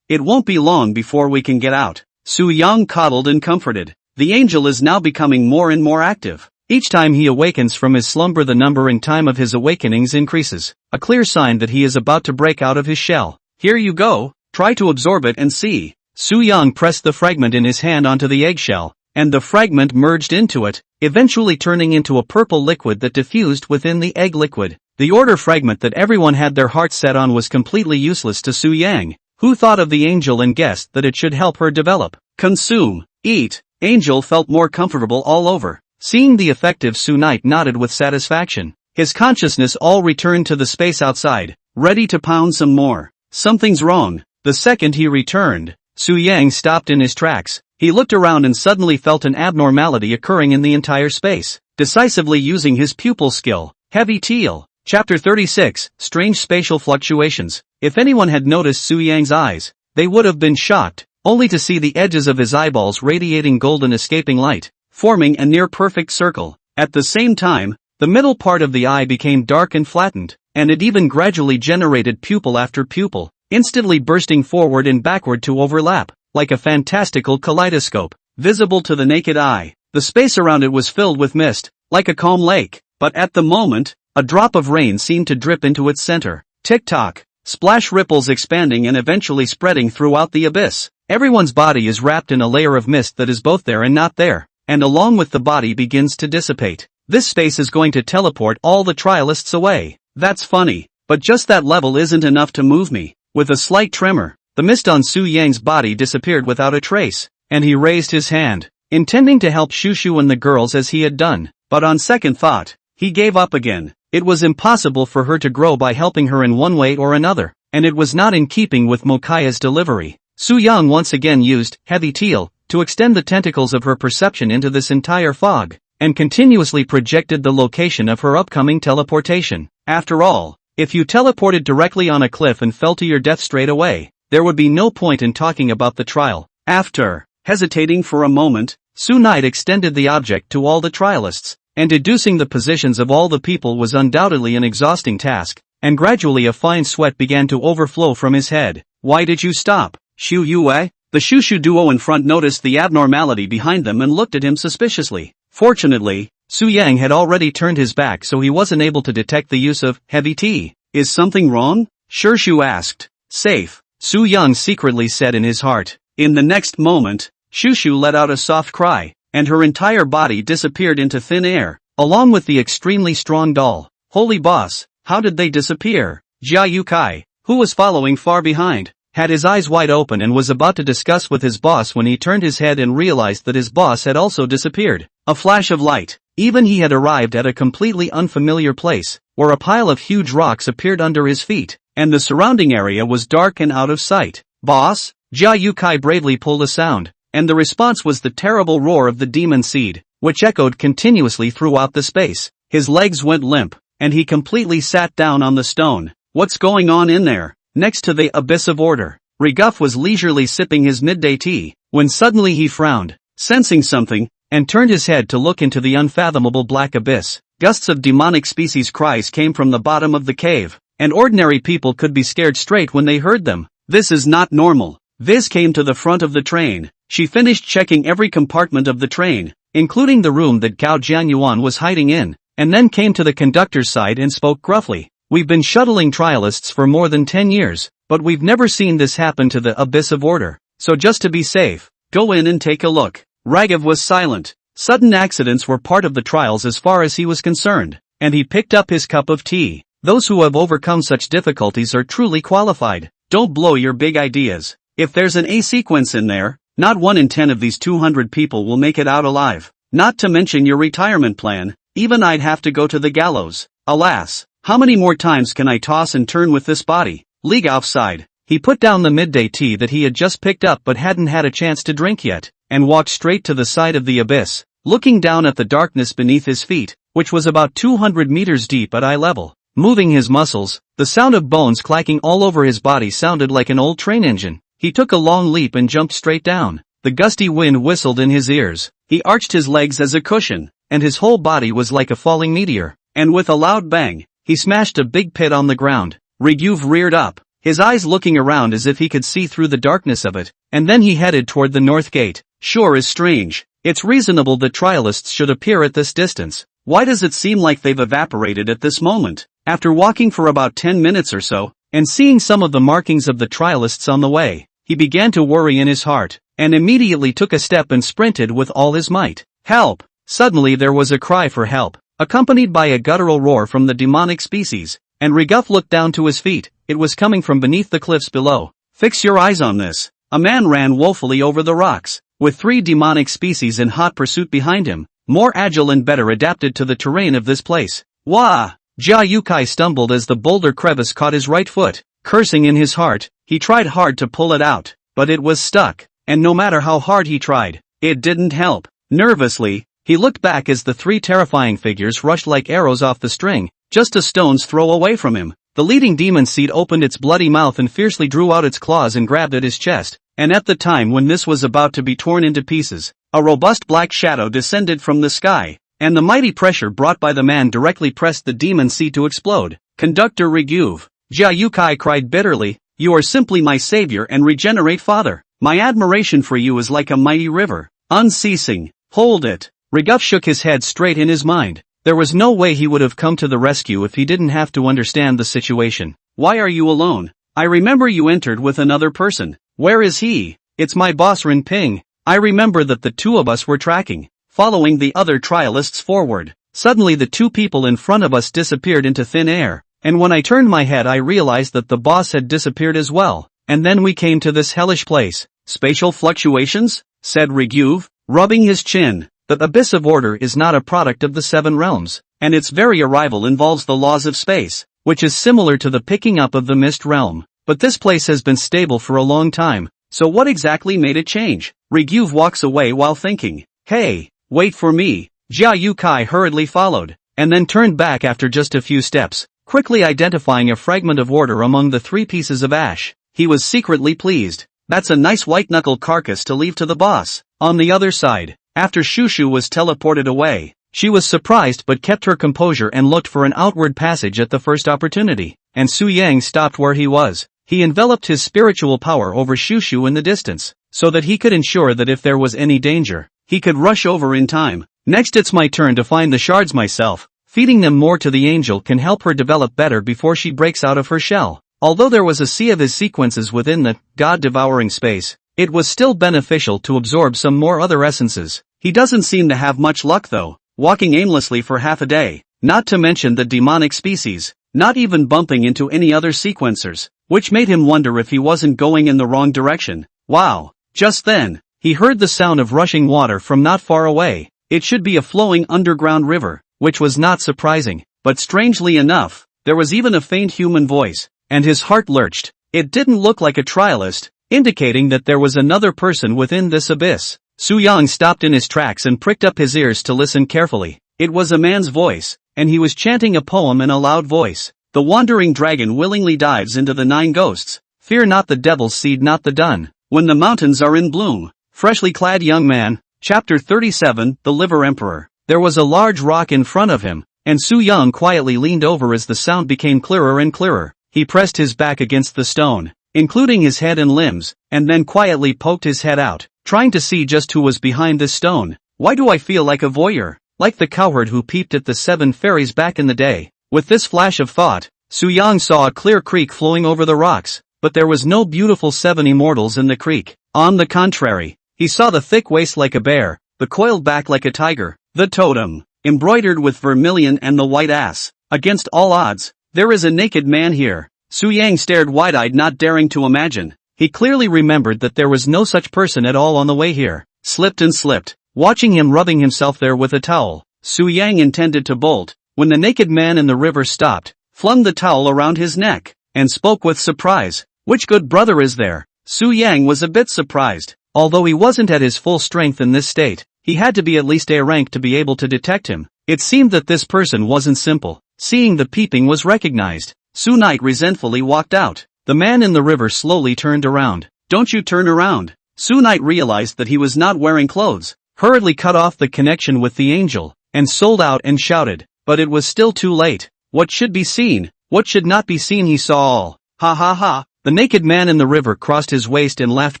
it won't be long before we can get out. Su Yang coddled and comforted. The angel is now becoming more and more active. Each time he awakens from his slumber, the number and time of his awakenings increases, a clear sign that he is about to break out of his shell. Here you go, try to absorb it and see. Su Yang pressed the fragment in his hand onto the eggshell, and the fragment merged into it, eventually turning into a purple liquid that diffused within the egg liquid. The order fragment that everyone had their hearts set on was completely useless to Su Yang, who thought of the angel and guessed that it should help her develop. Consume, eat. Angel felt more comfortable all over. Seeing the effective, Su Knight nodded with satisfaction. His consciousness all returned to the space outside, ready to pound some more. Something's wrong. The second he returned, Su Yang stopped in his tracks. He looked around and suddenly felt an abnormality occurring in the entire space. Decisively using his pupil skill, Heavy Teal. Chapter 36, Strange Spatial Fluctuations. If anyone had noticed Su Yang's eyes, they would have been shocked, only to see the edges of his eyeballs radiating golden escaping light, forming a near-perfect circle. At the same time, the middle part of the eye became dark and flattened, and it even gradually generated pupil after pupil, instantly bursting forward and backward to overlap, like a fantastical kaleidoscope, visible to the naked eye. The space around it was filled with mist, like a calm lake, but at the moment, a drop of rain seemed to drip into its center. Tick-tock, splash ripples expanding and eventually spreading throughout the abyss. Everyone's body is wrapped in a layer of mist that is both there and not there, and along with the body begins to dissipate. This space is going to teleport all the trialists away. That's funny, but just that level isn't enough to move me. With a slight tremor, the mist on Su Yang's body disappeared without a trace, and he raised his hand, intending to help Shushu and the girls as he had done, but on second thought, he gave up again. It was impossible for her to grow by helping her in one way or another, and it was not in keeping with Mokaya's delivery. Su Yang once again used Heavy Teal to extend the tentacles of her perception into this entire fog, and continuously projected the location of her upcoming teleportation. After all, If you teleported directly on a cliff and fell to your death straight away, there would be no point in talking about the trial. After hesitating for a moment, Su Knight extended the object to all the trialists, and deducing the positions of all the people was undoubtedly an exhausting task, and gradually a fine sweat began to overflow from his head. Why did you stop, Xu Yue? The Shushu duo in front noticed the abnormality behind them and looked at him suspiciously. Fortunately, Su Yang had already turned his back, so he wasn't able to detect the use of heavy tea. Is something wrong? Shu asked. Safe, Su Yang secretly said in his heart. In the next moment, Shushu let out a soft cry, and her entire body disappeared into thin air, along with the extremely strong doll. Holy boss, how did they disappear? Jia Yukai, who was following far behind, had his eyes wide open and was about to discuss with his boss when he turned his head and realized that his boss had also disappeared. A flash of light. Even he had arrived at a completely unfamiliar place, where a pile of huge rocks appeared under his feet, and the surrounding area was dark and out of sight. Boss? Jia Yukai bravely pulled a sound, and the response was the terrible roar of the demon seed, which echoed continuously throughout the space. His legs went limp, and he completely sat down on the stone. What's going on in there? Next to the abyss of order, Reguff was leisurely sipping his midday tea, when suddenly he frowned, sensing something, and turned his head to look into the unfathomable black abyss. Gusts of demonic species cries came from the bottom of the cave, and ordinary people could be scared straight when they heard them. This is not normal. Viz came to the front of the train. She finished checking every compartment of the train, including the room that Gao Jianyuan was hiding in, and then came to the conductor's side and spoke gruffly. We've been shuttling trialists for more than 10 years, but we've never seen this happen to the abyss of order. So just to be safe, go in and take a look. Raghav was silent. Sudden accidents were part of the trials as far as he was concerned, and he picked up his cup of tea. Those who have overcome such difficulties are truly qualified. Don't blow your big ideas. If there's an A sequence in there, not 1 in 10 of these 200 people will make it out alive. Not to mention your retirement plan, even I'd have to go to the gallows. Alas, how many more times can I toss and turn with this body? Li Gao sighed. He put down the midday tea that he had just picked up but hadn't had a chance to drink yet, and walked straight to the side of the abyss, looking down at the darkness beneath his feet, which was about 200 meters deep at eye level. Moving his muscles, the sound of bones clacking all over his body sounded like an old train engine. He took a long leap and jumped straight down. The gusty wind whistled in his ears. He arched his legs as a cushion, and his whole body was like a falling meteor. And with a loud bang, he smashed a big pit on the ground. Reguv reared up, his eyes looking around as if he could see through the darkness of it, and then he headed toward the north gate. Sure is strange. It's reasonable that trialists should appear at this distance. Why does it seem like they've evaporated at this moment? After walking for about 10 minutes or so, and seeing some of the markings of the trialists on the way, he began to worry in his heart, and immediately took a step and sprinted with all his might. Help! Suddenly there was a cry for help, accompanied by a guttural roar from the demonic species, and Reguff looked down to his feet. It was coming from beneath the cliffs below. Fix your eyes on this. A man ran woefully over the rocks, with 3 demonic species in hot pursuit behind him, more agile and better adapted to the terrain of this place. Wah! Jia Yukai stumbled as the boulder crevice caught his right foot. Cursing in his heart, he tried hard to pull it out, but it was stuck, and no matter how hard he tried, it didn't help. Nervously, he looked back as the 3 terrifying figures rushed like arrows off the string, just a stone's throw away from him. The leading demon seed opened its bloody mouth and fiercely drew out its claws and grabbed at his chest, and at the time when this was about to be torn into pieces, a robust black shadow descended from the sky, and the mighty pressure brought by the man directly pressed the demon seed to explode. Conductor Reguv, Jia Yukai cried bitterly, you are simply my savior and regenerate father. My admiration for you is like a mighty river, unceasing. Hold it. Reguff shook his head straight in his mind. There was no way he would have come to the rescue if he didn't have to understand the situation. Why are you alone? I remember you entered with another person. Where is he? It's my boss Rin Ping. I remember that the 2 of us were tracking, following the other trialists forward. Suddenly the 2 people in front of us disappeared into thin air, and when I turned my head I realized that the boss had disappeared as well, and then we came to this hellish place. Spatial fluctuations? Said Reguv, rubbing his chin. The abyss of order is not a product of the 7 realms, and its very arrival involves the laws of space, which is similar to the picking up of the mist realm. But this place has been stable for a long time, so what exactly made it change? Reguv walks away while thinking. Hey, wait for me. Jia Yukai hurriedly followed, and then turned back after just a few steps. quickly identifying a fragment of order among the 3 pieces of ash. He was secretly pleased. That's a nice white-knuckle carcass to leave to the boss. On the other side, after Shushu was teleported away, she was surprised but kept her composure and looked for an outward passage at the first opportunity. And Su Yang stopped where he was. He enveloped his spiritual power over Shushu in the distance, so that he could ensure that if there was any danger, he could rush over in time. Next it's my turn to find the shards myself. Feeding them more to the angel can help her develop better before she breaks out of her shell. Although there was a sea of his sequences within the God-devouring space, it was still beneficial to absorb some more other essences. He doesn't seem to have much luck though, walking aimlessly for half a day, not to mention the demonic species, not even bumping into any other sequencers, which made him wonder if he wasn't going in the wrong direction. Wow! Just then, he heard the sound of rushing water from not far away. It should be a flowing underground river, which was not surprising, but strangely enough, there was even a faint human voice, and his heart lurched. It didn't look like a trialist, indicating that there was another person within this abyss. Su Yang stopped in his tracks and pricked up his ears to listen carefully. It was a man's voice, and he was chanting a poem in a loud voice. The wandering dragon willingly dives into the 9 ghosts. Fear not the devil's seed, not the dun. When the mountains are in bloom. Freshly clad young man. Chapter 37, The Liver Emperor. There was a large rock in front of him, and Su Yang quietly leaned over as the sound became clearer and clearer. He pressed his back against the stone, including his head and limbs, and then quietly poked his head out, trying to see just who was behind this stone. Why do I feel like a voyeur? Like the cowherd who peeped at the 7 fairies back in the day. With this flash of thought, Su Yang saw a clear creek flowing over the rocks, but there was no beautiful 7 immortals in the creek. On the contrary, he saw the thick waist like a bear, the coiled back like a tiger, the totem, embroidered with vermilion, and the white ass. Against all odds, there is a naked man here. Su Yang stared wide-eyed, not daring to imagine. He clearly remembered that there was no such person at all on the way here. Slipped and slipped. Watching him rubbing himself there with a towel, Su Yang intended to bolt, when the naked man in the river stopped, flung the towel around his neck, and spoke with surprise. Which good brother is there? Su Yang was a bit surprised. Although he wasn't at his full strength in this state, he had to be at least A rank to be able to detect him. It seemed that this person wasn't simple. Seeing the peeping was recognized, Su Knight resentfully walked out. The man in the river slowly turned around. Don't you turn around. Su Knight realized that he was not wearing clothes, hurriedly cut off the connection with the angel, and sold out and shouted. But it was still too late. What should be seen, what should not be seen, he saw all. Ha ha ha. The naked man in the river crossed his waist and laughed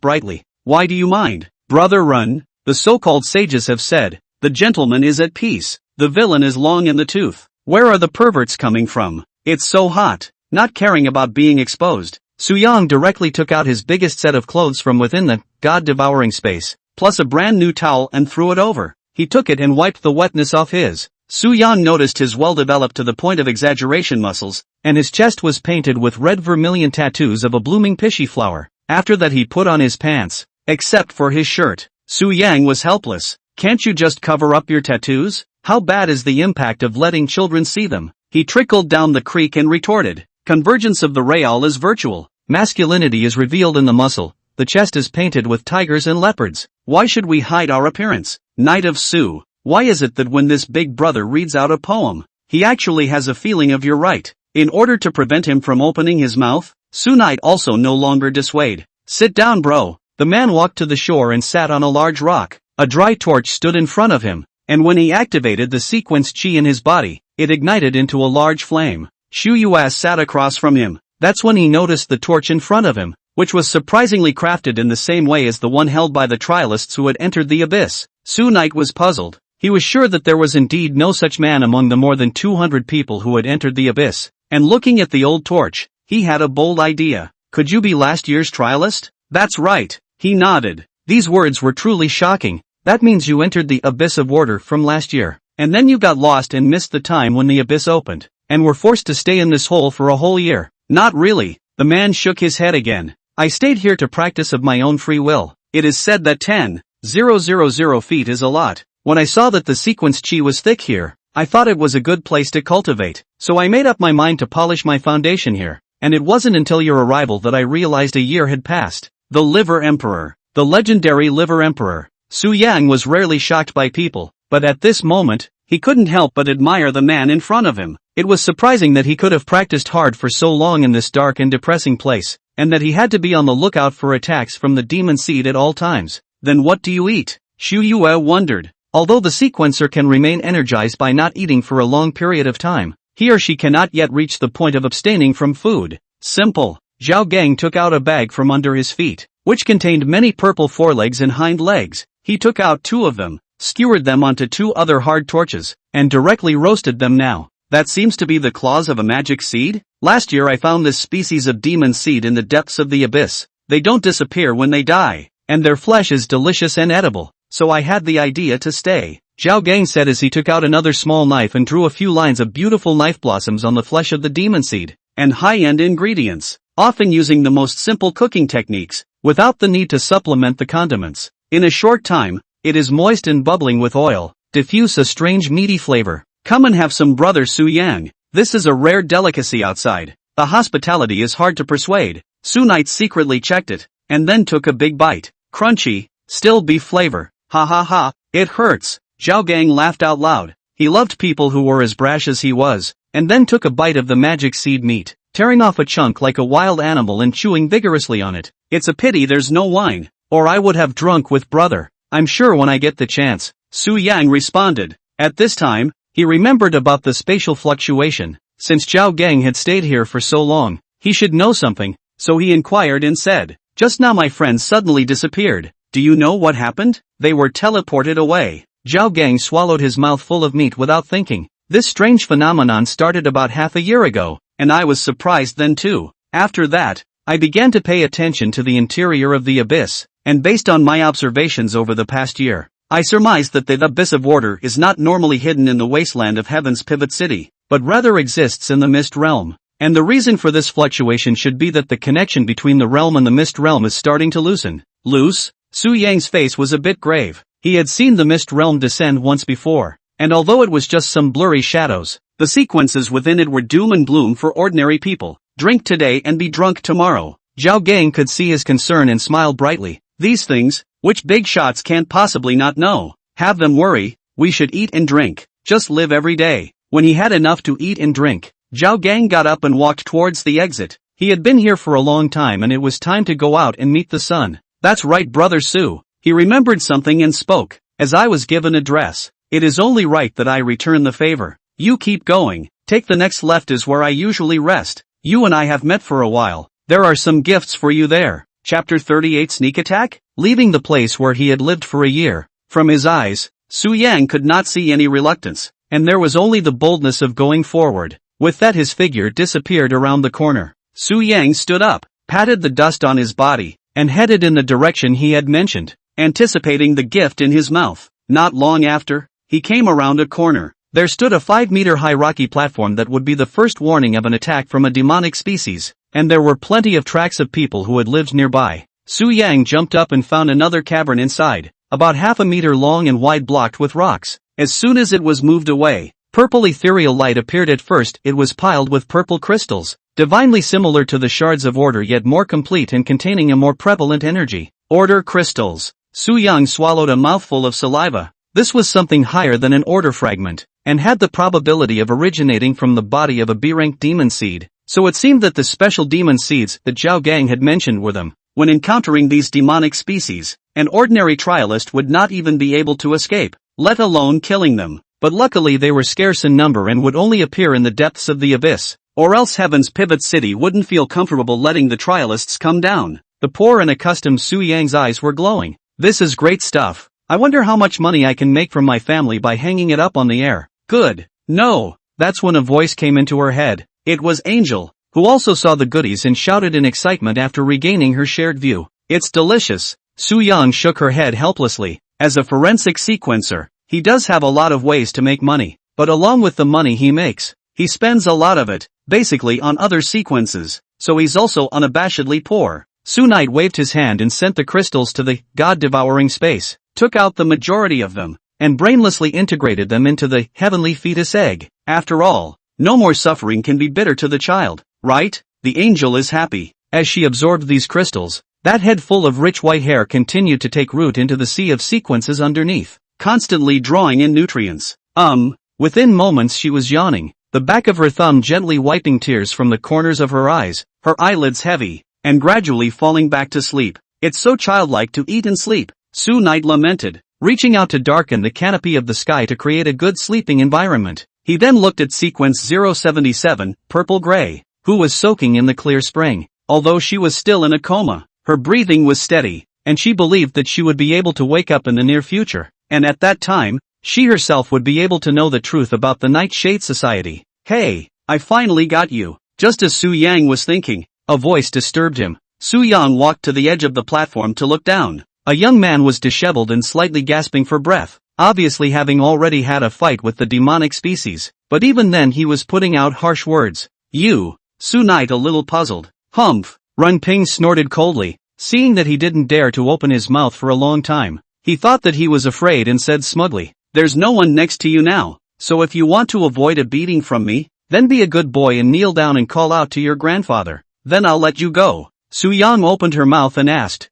brightly. Why do you mind? Brother, run. The so-called sages have said, the gentleman is at peace, the villain is long in the tooth. Where are the perverts coming from? It's so hot. Not caring about being exposed, Su Yang directly took out his biggest set of clothes from within the God-devouring space, plus a brand new towel, and threw it over. He took it and wiped the wetness off his. Su Yang noticed his well-developed to the point of exaggeration muscles, and his chest was painted with red vermilion tattoos of a blooming pishy flower. After that he put on his pants, except for his shirt. Su Yang was helpless. Can't you just cover up your tattoos? How bad is the impact of letting children see them? He trickled down the creek and retorted. Convergence of the real is virtual. Masculinity is revealed in the muscle. The chest is painted with tigers and leopards. Why should we hide our appearance? Knight of Su, why is it that when this big brother reads out a poem, he actually has a feeling of you're right? In order to prevent him from opening his mouth, Su Knight also no longer dissuade. Sit down, bro. The man walked to the shore and sat on a large rock. A dry torch stood in front of him, and when he activated the sequence chi in his body, it ignited into a large flame. Shu Yuas sat across from him. That's when he noticed the torch in front of him, which was surprisingly crafted in the same way as the one held by the trialists who had entered the abyss. Su Knight was puzzled. He was sure that there was indeed no such man among the more than 200 people who had entered the abyss, and looking at the old torch, he had a bold idea. Could you be last year's trialist? That's right. He nodded. These words were truly shocking. That means you entered the abyss of order from last year, and then you got lost and missed the time when the abyss opened, and were forced to stay in this hole for a whole year. Not really. The man shook his head again. I stayed here to practice of my own free will. It is said that 10,000 feet is a lot. When I saw that the sequence chi was thick here, I thought it was a good place to cultivate, so I made up my mind to polish my foundation here, and it wasn't until your arrival that I realized a year had passed. The Liver Emperor. The legendary Liver Emperor. Su Yang was rarely shocked by people, but at this moment, he couldn't help but admire the man in front of him. It was surprising that he could have practiced hard for so long in this dark and depressing place, and that he had to be on the lookout for attacks from the demon seed at all times. Then what do you eat? Xu Yue wondered. Although the sequencer can remain energized by not eating for a long period of time, he or she cannot yet reach the point of abstaining from food. Simple. Zhao Gang took out a bag from under his feet, which contained many purple forelegs and hind legs. He took out 2 of them, skewered them onto 2 other hard torches, and directly roasted them now. That seems to be the claws of a magic seed? Last year I found this species of demon seed in the depths of the abyss. They don't disappear when they die, and their flesh is delicious and edible, so I had the idea to stay. Zhao Gang said as he took out another small knife and drew a few lines of beautiful knife blossoms on the flesh of the demon seed, and high-end ingredients, often using the most simple cooking techniques, without the need to supplement the condiments. In a short time, it is moist and bubbling with oil, diffuse a strange meaty flavor. Come and have some, brother Su Yang. This is a rare delicacy outside. The hospitality is hard to persuade. Su Knight secretly checked it, and then took a big bite. Crunchy, still beef flavor. Ha ha ha, it hurts. Zhao Gang laughed out loud. He loved people who were as brash as he was, and then took a bite of the magic seed meat, tearing off a chunk like a wild animal and chewing vigorously on it. It's a pity there's no wine, or I would have drunk with brother. I'm sure when I get the chance, Su Yang responded. At this time, he remembered about the spatial fluctuation. Since Zhao Gang had stayed here for so long, he should know something, so he inquired and said, "Just now my friends suddenly disappeared. Do you know what happened?" "They were teleported away." Zhao Gang swallowed his mouth full of meat without thinking. This strange phenomenon started about half a year ago, and I was surprised then too. After that, I began to pay attention to the interior of the abyss, and based on my observations over the past year, I surmised that the abyss of order is not normally hidden in the wasteland of heaven's pivot city, but rather exists in the mist realm. And the reason for this fluctuation should be that the connection between the realm and the mist realm is starting to loosen. Loose? Su Yang's face was a bit grave. He had seen the mist realm descend once before, and although it was just some blurry shadows, the sequences within it were doom and gloom for ordinary people. Drink today and be drunk tomorrow. Zhao Gang could see his concern and smiled brightly. These things, which big shots can't possibly not know. Have them worry, we should eat and drink. Just live every day. When he had enough to eat and drink, Zhao Gang got up and walked towards the exit. He had been here for a long time and it was time to go out and meet the sun. That's right, brother Su. He remembered something and spoke. As I was given a dress, it is only right that I return the favor. You keep going. Take the next left is where I usually rest. You and I have met for a while. There are some gifts for you there. Chapter 38 Sneak Attack? Leaving the place where he had lived for a year, from his eyes, Su Yang could not see any reluctance, and there was only the boldness of going forward. With that his figure disappeared around the corner. Su Yang stood up, patted the dust on his body, and headed in the direction he had mentioned, anticipating the gift in his mouth. Not long after, he came around a corner. There stood a 5-meter-high rocky platform that would be the first warning of an attack from a demonic species, and there were plenty of tracks of people who had lived nearby. Su Yang jumped up and found another cavern inside, about half a meter long and wide, blocked with rocks. As soon as it was moved away, purple ethereal light appeared. At first it was piled with purple crystals, divinely similar to the shards of order yet more complete and containing a more prevalent energy. Order crystals. Su Yang swallowed a mouthful of saliva. This was something higher than an order fragment, and had the probability of originating from the body of a B-rank demon seed, so it seemed that the special demon seeds that Zhao Gang had mentioned were them. When encountering these demonic species, an ordinary trialist would not even be able to escape, let alone killing them. But luckily they were scarce in number and would only appear in the depths of the abyss, or else Heaven's Pivot City wouldn't feel comfortable letting the trialists come down. The poor and accustomed Su Yang's eyes were glowing. This is great stuff. I wonder how much money I can make from my family by hanging it up on the air. Good. No. That's when a voice came into her head. It was Angel, who also saw the goodies and shouted in excitement after regaining her shared view. It's delicious. Su Yang shook her head helplessly. As a forensic sequencer, he does have a lot of ways to make money, but along with the money he makes, he spends a lot of it, basically on other sequences, so he's also unabashedly poor. Su Knight waved his hand and sent the crystals to the god-devouring space, took out the majority of them, and brainlessly integrated them into the heavenly fetus egg. After all, no more suffering can be bitter to the child, right? The angel is happy. As she absorbed these crystals, that head full of rich white hair continued to take root into the sea of sequences underneath, constantly drawing in nutrients. Within moments she was yawning, the back of her thumb gently wiping tears from the corners of her eyes, her eyelids heavy, and gradually falling back to sleep. It's so childlike to eat and sleep, Su Knight lamented, reaching out to darken the canopy of the sky to create a good sleeping environment. He then looked at sequence 077, Purple Gray, who was soaking in the clear spring. Although she was still in a coma, her breathing was steady, and she believed that she would be able to wake up in the near future, and at that time, she herself would be able to know the truth about the Nightshade Society. Hey, I finally got you. Just as Su Yang was thinking, a voice disturbed him. Su Yang walked to the edge of the platform to look down. A young man was disheveled and slightly gasping for breath, obviously having already had a fight with the demonic species, but even then he was putting out harsh words. You, Su Knight a little puzzled. Humph, Renping snorted coldly, seeing that he didn't dare to open his mouth for a long time. He thought that he was afraid and said smugly, there's no one next to you now, so if you want to avoid a beating from me, then be a good boy and kneel down and call out to your grandfather, then I'll let you go. Su Yang opened her mouth and asked,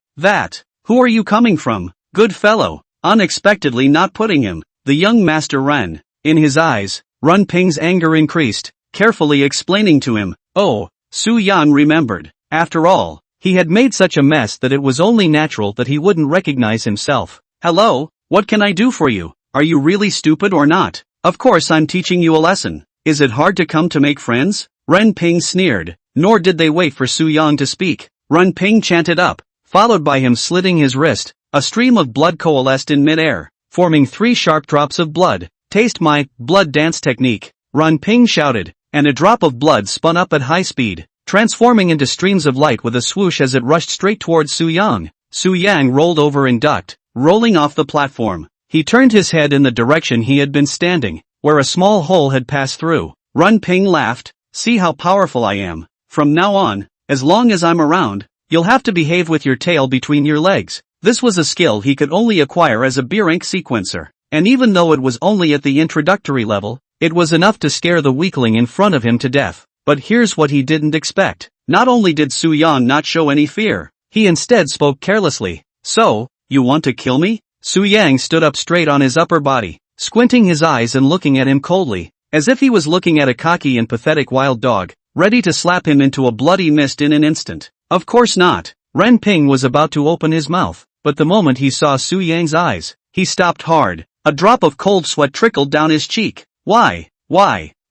who are you coming from, good fellow? Unexpectedly not putting him, the young master ran. In his eyes, Renping's anger increased, carefully explaining to him, oh, Su Yang remembered. After all, he had made such a mess that it was only natural that he wouldn't recognize himself. Hello, what can I do for you? Are you really stupid or not? Of course I'm teaching you a lesson. Is it hard to come to make friends? Renping sneered, nor did they wait for Su Yang to speak. Renping chanted up, followed by him slitting his wrist. A stream of blood coalesced in midair, forming 3 sharp drops of blood. Taste my blood dance technique, Renping shouted, and a drop of blood spun up at high speed, transforming into streams of light with a swoosh as it rushed straight towards Su Yang. Su Yang rolled over and ducked, rolling off the platform. He turned his head in the direction he had been standing, where a small hole had passed through. Renping laughed, see how powerful I am. From now on, as long as I'm around, you'll have to behave with your tail between your legs. This was a skill he could only acquire as a B-rank sequencer, and even though it was only at the introductory level, it was enough to scare the weakling in front of him to death. But here's what he didn't expect. Not only did Su Yang not show any fear, he instead spoke carelessly. So, you want to kill me? Su Yang stood up straight on his upper body, squinting his eyes and looking at him coldly, as if he was looking at a cocky and pathetic wild dog, ready to slap him into a bloody mist in an instant. Of course not. Renping was about to open his mouth, but the moment he saw Su Yang's eyes, he stopped hard. A drop of cold sweat trickled down his cheek. Why?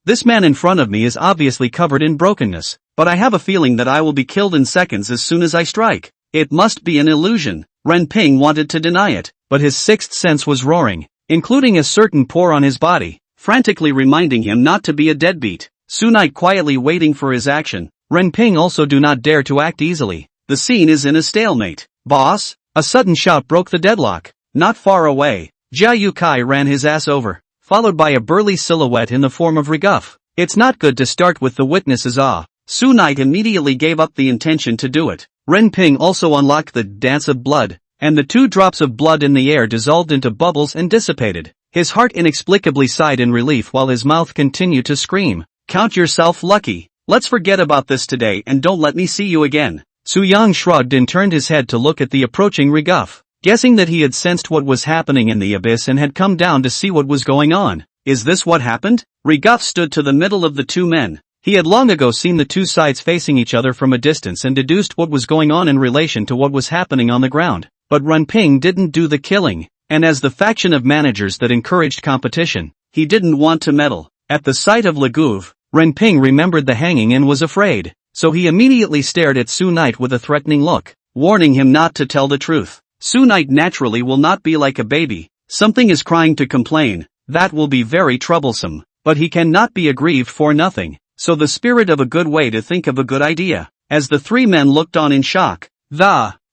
This man in front of me is obviously covered in brokenness, but I have a feeling that I will be killed in seconds as soon as I strike. It must be an illusion. Renping wanted to deny it, but his sixth sense was roaring, including a certain pore on his body, frantically reminding him not to be a deadbeat. Su Knight quietly waiting for his action. Renping also do not dare to act easily. The scene is in a stalemate. Boss? A sudden shout broke the deadlock. Not far away, Jia Yukai ran his ass over, followed by a burly silhouette in the form of Reguff. It's not good to start with the witnesses. Su Knight immediately gave up the intention to do it. Renping also unlocked the dance of blood, and the 2 drops of blood in the air dissolved into bubbles and dissipated. His heart inexplicably sighed in relief while his mouth continued to scream. Count yourself lucky. Let's forget about this today and don't let me see you again. Su Yang shrugged and turned his head to look at the approaching Reguff, guessing that he had sensed what was happening in the abyss and had come down to see what was going on. Is this what happened? Reguff stood to the middle of the 2 men. He had long ago seen the 2 sides facing each other from a distance and deduced what was going on in relation to what was happening on the ground. But Renping didn't do the killing, and as the faction of managers that encouraged competition, he didn't want to meddle. At the sight of Legouv, Renping remembered the hanging and was afraid, so he immediately stared at Su Knight with a threatening look, warning him not to tell the truth. Su Knight naturally will not be like a baby. Something is crying to complain, that will be very troublesome, but he cannot be aggrieved for nothing, so the spirit of a good way to think of a good idea. As the 3 men looked on in shock,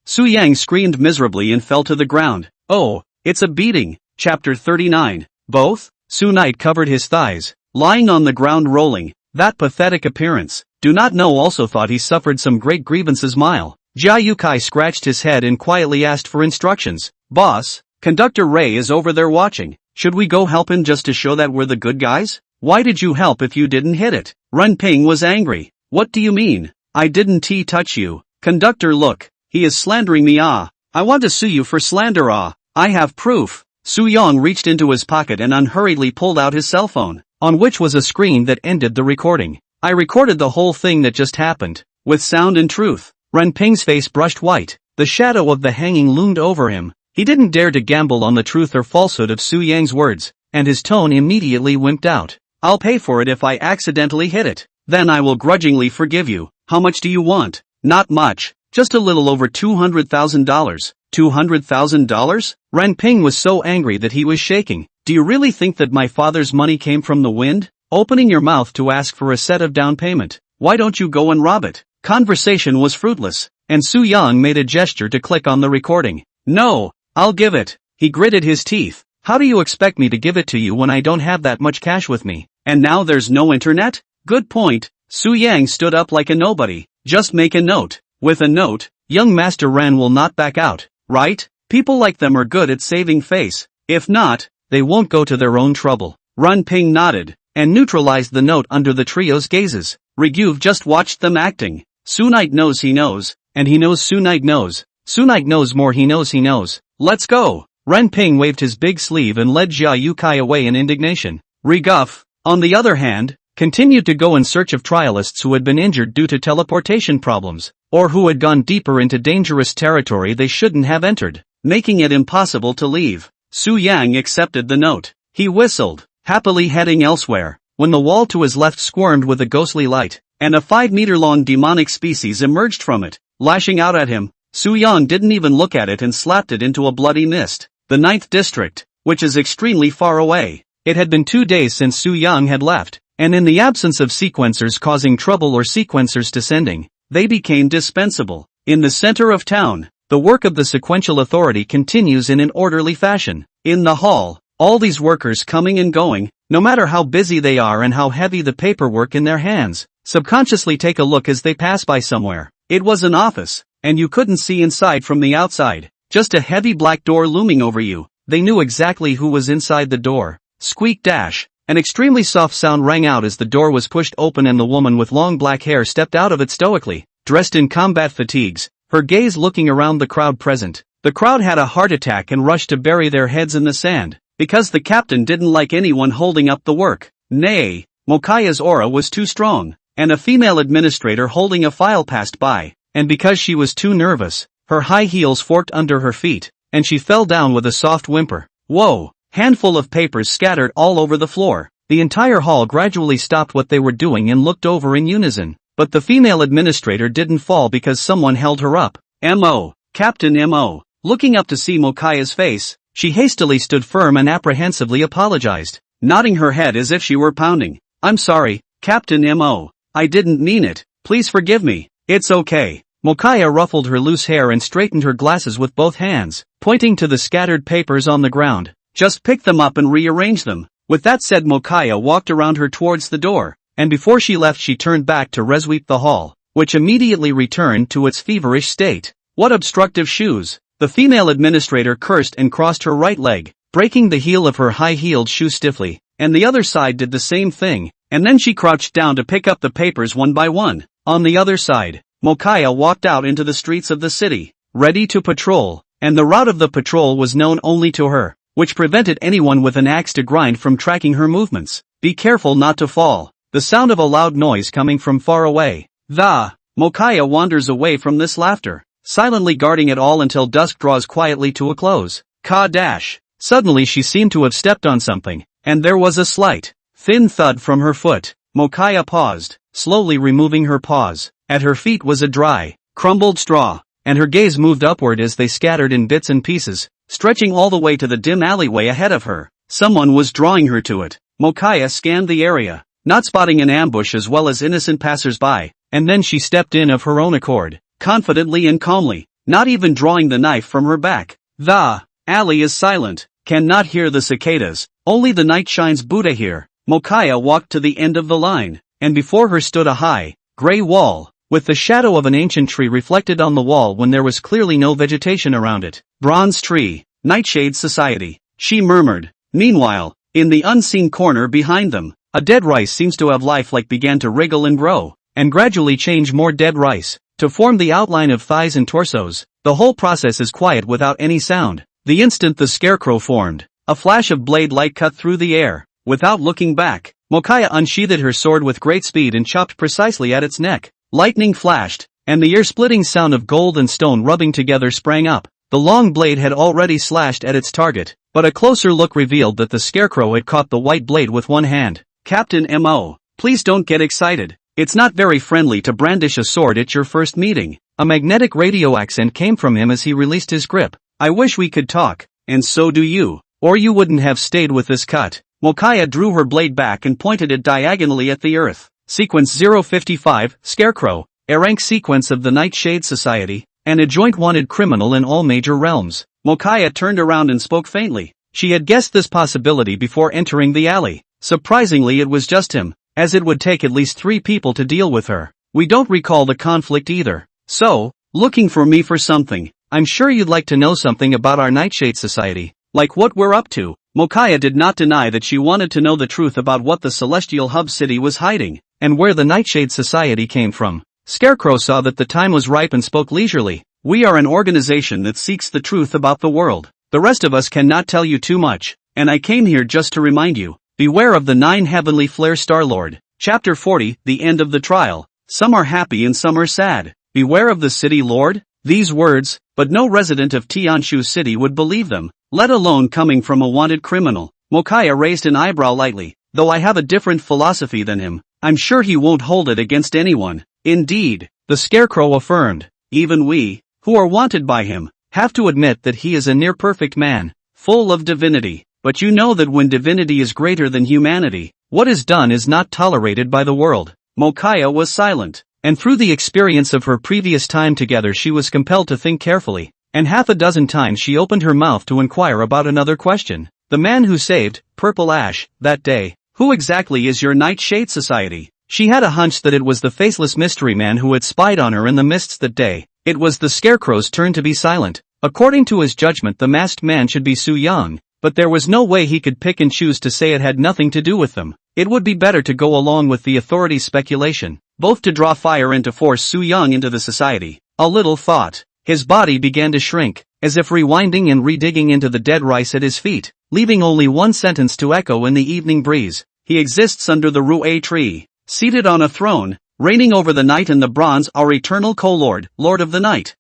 Su Yang screamed miserably and fell to the ground. Oh, it's a beating. Chapter 39. Both? Su Knight covered his thighs, lying on the ground rolling. That pathetic appearance. Do not know also thought he suffered some great grievances. Jia Yukai scratched his head and quietly asked for instructions. Boss, Conductor Ray is over there watching. Should we go help him just to show that we're the good guys? Why did you help if you didn't hit it? Renping was angry. What do you mean? I didn't touch you. Conductor, look. He is slandering me. I want to sue you for slander. I have proof. Su-young reached into his pocket and unhurriedly pulled out his cell phone, on which was a screen that ended the recording. I recorded the whole thing that just happened, with sound and truth. Renping's face brushed white. The shadow of the hanging loomed over him. He didn't dare to gamble on the truth or falsehood of Su-yang's words, and his tone immediately wimped out. I'll pay for it if I accidentally hit it. Then I will grudgingly forgive you. How much do you want? Not much. Just a little over $200,000. $200,000? Renping was so angry that he was shaking. Do you really think that my father's money came from the wind? Opening your mouth to ask for a set of down payment. Why don't you go and rob it? Conversation was fruitless, and Su-young made a gesture to click on the recording. No, I'll give it. He gritted his teeth. How do you expect me to give it to you when I don't have that much cash with me? And now there's no internet? Good point. Su-yang stood up like a nobody. Just make a note. With a note, young Master Ren will not back out, right? People like them are good at saving face. If not, they won't go to their own trouble. Renping nodded, and neutralized the note under the trio's gazes. Ryuv just watched them acting. Sunite knows he knows, and he knows Sunite knows. Sunite knows more he knows. Let's go! Renping waved his big sleeve and led Jia Yukai away in indignation. Reguff, on the other hand, continued to go in search of trialists who had been injured due to teleportation problems, or who had gone deeper into dangerous territory they shouldn't have entered, making it impossible to leave. Su-yang accepted the note. He whistled, happily heading elsewhere, when the wall to his left squirmed with a ghostly light, and a 5-meter-long demonic species emerged from it, lashing out at him. Su-young didn't even look at it and slapped it into a bloody mist. The 9th district, which is extremely far away. It had been 2 days since Su-young had left, and in the absence of sequencers causing trouble or sequencers descending, they became dispensable. In the center of town, the work of the sequential authority continues in an orderly fashion. In the hall, all these workers coming and going, no matter how busy they are and how heavy the paperwork in their hands, subconsciously take a look as they pass by somewhere. It was an office, and you couldn't see inside from the outside, just a heavy black door looming over you. They knew exactly who was inside the door. Squeak dash. An extremely soft sound rang out as the door was pushed open and the woman with long black hair stepped out of it stoically, dressed in combat fatigues, her gaze looking around the crowd present. The crowd had a heart attack and rushed to bury their heads in the sand, because the captain didn't like anyone holding up the work. Nay, Mokaya's aura was too strong, and a female administrator holding a file passed by, and because she was too nervous, her high heels forked under her feet, and she fell down with a soft whimper. Whoa! Handful of papers scattered all over the floor. The entire hall gradually stopped what they were doing and looked over in unison. But the female administrator didn't fall because someone held her up. M.O. Captain M.O. Looking up to see Mokaya's face, she hastily stood firm and apprehensively apologized, nodding her head as if she were pounding. I'm sorry, Captain M.O. I didn't mean it. Please forgive me. It's okay. Mokaya ruffled her loose hair and straightened her glasses with both hands, pointing to the scattered papers on the ground. Just pick them up and rearrange them. With that said, Mokaya walked around her towards the door, and before she left she turned back to resweep the hall, which immediately returned to its feverish state. What obstructive shoes! The female administrator cursed and crossed her right leg, breaking the heel of her high-heeled shoe stiffly, and the other side did the same thing, and then she crouched down to pick up the papers one by one. On the other side, Mokaya walked out into the streets of the city, ready to patrol, and the route of the patrol was known only to her, which prevented anyone with an axe to grind from tracking her movements. Be careful not to fall. The sound of a loud noise coming from far away. Mokaya wanders away from this laughter, silently guarding it all until dusk draws quietly to a close. Ka-dash. Suddenly she seemed to have stepped on something, and there was a slight, thin thud from her foot. Mokaya paused, slowly removing her paws. At her feet was a dry, crumbled straw, and her gaze moved upward as they scattered in bits and pieces, stretching all the way to the dim alleyway ahead of her. Someone was drawing her to it. Mokaya scanned the area, not spotting an ambush as well as innocent passers-by, and then she stepped in of her own accord, confidently and calmly, not even drawing the knife from her back. The alley is silent, cannot hear the cicadas, only the night shines Buddha here. Mokaya walked to the end of the line, and before her stood a high, gray wall, with the shadow of an ancient tree reflected on the wall when there was clearly no vegetation around it. Bronze tree, Nightshade Society, she murmured. Meanwhile, in the unseen corner behind them, a dead rice seems to have life like began to wriggle and grow, and gradually change more dead rice, to form the outline of thighs and torsos. The whole process is quiet without any sound. The instant the scarecrow formed, A flash of blade light cut through the air. Without looking back, Mokaya unsheathed her sword with great speed and chopped precisely at its neck. Lightning flashed, and the ear-splitting sound of gold and stone rubbing together sprang up. The long blade had already slashed at its target, but a closer look revealed that the scarecrow had caught the white blade with one hand. Captain M.O., please don't get excited. It's not very friendly to brandish a sword at your first meeting. A magnetic radio accent came from him as he released his grip. I wish we could talk, and so do you, or you wouldn't have stayed with this cut. Mokaya drew her blade back and pointed it diagonally at the earth. Sequence 055, Scarecrow, a rank sequence of the Nightshade Society, and a joint wanted criminal in all major realms. Mokaya turned around and spoke faintly. She had guessed this possibility before entering the alley. Surprisingly, it was just him, as it would take at least 3 people to deal with her. We don't recall the conflict either. So, looking for me for something. I'm sure you'd like to know something about our Nightshade Society, like what we're up to. Mokaya did not deny that she wanted to know the truth about what the Celestial Hub City was hiding, and where the Nightshade Society came from. Scarecrow saw that the time was ripe and spoke leisurely. We are an organization that seeks the truth about the world. The rest of us cannot tell you too much, and I came here just to remind you. Beware of the 9 heavenly flare Star-Lord. Chapter 40, The End of the Trial. Some are happy and some are sad. Beware of the City Lord? These words, but no resident of Tianshu City would believe them, let alone coming from a wanted criminal. Mokaya raised an eyebrow lightly. Though I have a different philosophy than him, I'm sure he won't hold it against anyone. Indeed, the Scarecrow affirmed. Even we, who are wanted by him, have to admit that he is a near-perfect man, full of divinity. But you know that when divinity is greater than humanity, what is done is not tolerated by the world. Mokaya was silent, and through the experience of her previous time together she was compelled to think carefully, and half a dozen times she opened her mouth to inquire about another question. The man who saved Purple Ash that day, who exactly is your Nightshade Society? She had a hunch that it was the faceless mystery man who had spied on her in the mists that day. It was the Scarecrow's turn to be silent. According to his judgment, the masked man should be Su Yang, but there was no way he could pick and choose to say it had nothing to do with them. It would be better to go along with the authorities' speculation, both to draw fire and to force Su Yang into the society. A little thought. His body began to shrink, as if rewinding and redigging into the dead rice at his feet, leaving only one sentence to echo in the evening breeze. He exists under the Rue tree, seated on a throne, reigning over the night and the bronze, our eternal co-lord, Lord of the Night.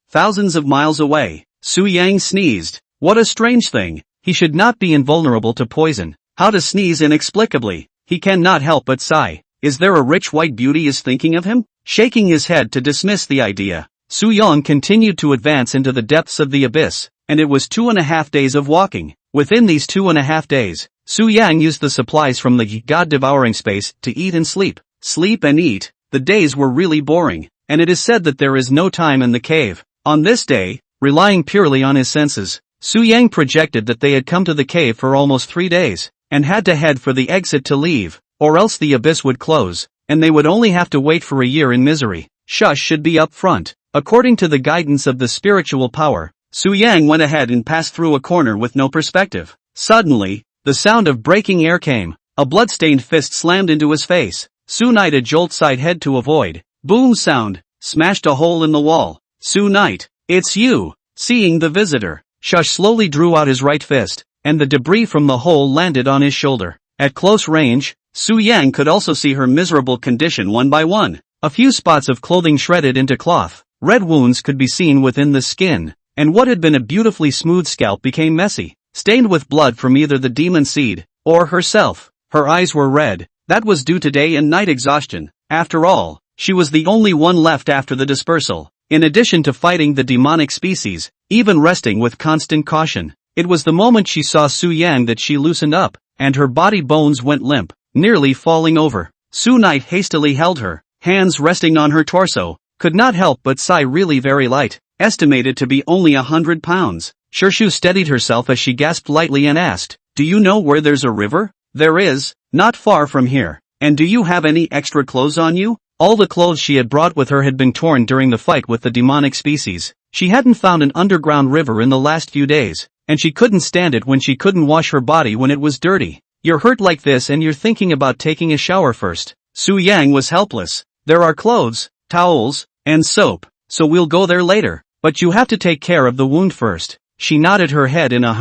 Thousands of miles away. Su Yang sneezed. What a strange thing. He should not be invulnerable to poison. How to sneeze inexplicably. He cannot help but sigh. Is there a rich white beauty is thinking of him? Shaking his head to dismiss the idea, Su Yang continued to advance into the depths of the abyss, and it was 2.5 days of walking. Within these 2.5 days, Su Yang used the supplies from the god-devouring space to eat and sleep. Sleep and eat. The days were really boring, and it is said that there is no time in the cave. On this day, relying purely on his senses, Su Yang projected that they had come to the cave for almost 3 days, and had to head for the exit to leave, or else the abyss would close, and they would only have to wait for a year in misery. Shush should be up front. According to the guidance of the spiritual power, Su Yang went ahead and passed through a corner with no perspective. Suddenly, the sound of breaking air came. A blood-stained fist slammed into his face. Su Knight a jolt side head to avoid. Boom sound, smashed a hole in the wall. Su Knight, it's you. Seeing the visitor, Shush slowly drew out his right fist, and the debris from the hole landed on his shoulder. At close range, Su Yang could also see her miserable condition one by one. A few spots of clothing shredded into cloth. Red wounds could be seen within the skin, and what had been a beautifully smooth scalp became messy, stained with blood from either the demon seed, or herself. Her eyes were red. That was due to day and night exhaustion. After all, she was the only one left after the dispersal. In addition to fighting the demonic species, even resting with constant caution, it was the moment she saw Su Yang that she loosened up, and her body bones went limp, nearly falling over. Su Knight hastily held her, hands resting on her torso, could not help but sigh, really very light, estimated to be only 100 pounds. Shu steadied herself as she gasped lightly and asked, do you know where there's a river? There is, not far from here. And do you have any extra clothes on you? All the clothes she had brought with her had been torn during the fight with the demonic species. She hadn't found an underground river in the last few days, and she couldn't stand it when she couldn't wash her body when it was dirty. You're hurt like this and you're thinking about taking a shower first. Su Yang was helpless. There are clothes, towels, and soap, so we'll go there later. But you have to take care of the wound first. She nodded her head in a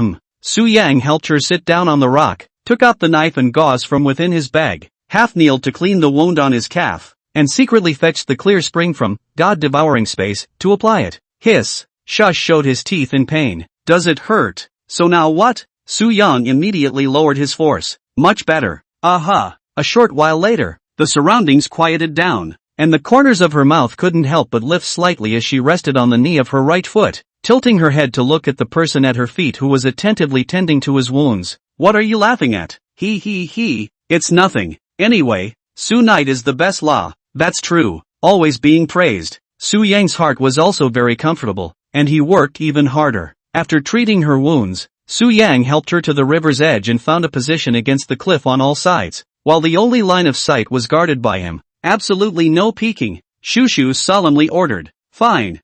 Su Yang helped her sit down on the rock, took out the knife and gauze from within his bag, half-kneeled to clean the wound on his calf, and secretly fetched the clear spring from God-devouring space to apply it. Hiss. Shush showed his teeth in pain. Does it hurt? So now what? Su Yang immediately lowered his force. Much better. Aha. A short while later, the surroundings quieted down, and the corners of her mouth couldn't help but lift slightly as she rested on the knee of her right foot, tilting her head to look at the person at her feet who was attentively tending to his wounds. What are you laughing at? He. It's nothing. Anyway, Su Knight is the best law. That's true. Always being praised. Su Yang's heart was also very comfortable, and he worked even harder. After treating her wounds, Su Yang helped her to the river's edge and found a position against the cliff on all sides, while the only line of sight was guarded by him. Absolutely no peeking. Shushu solemnly ordered. Fine.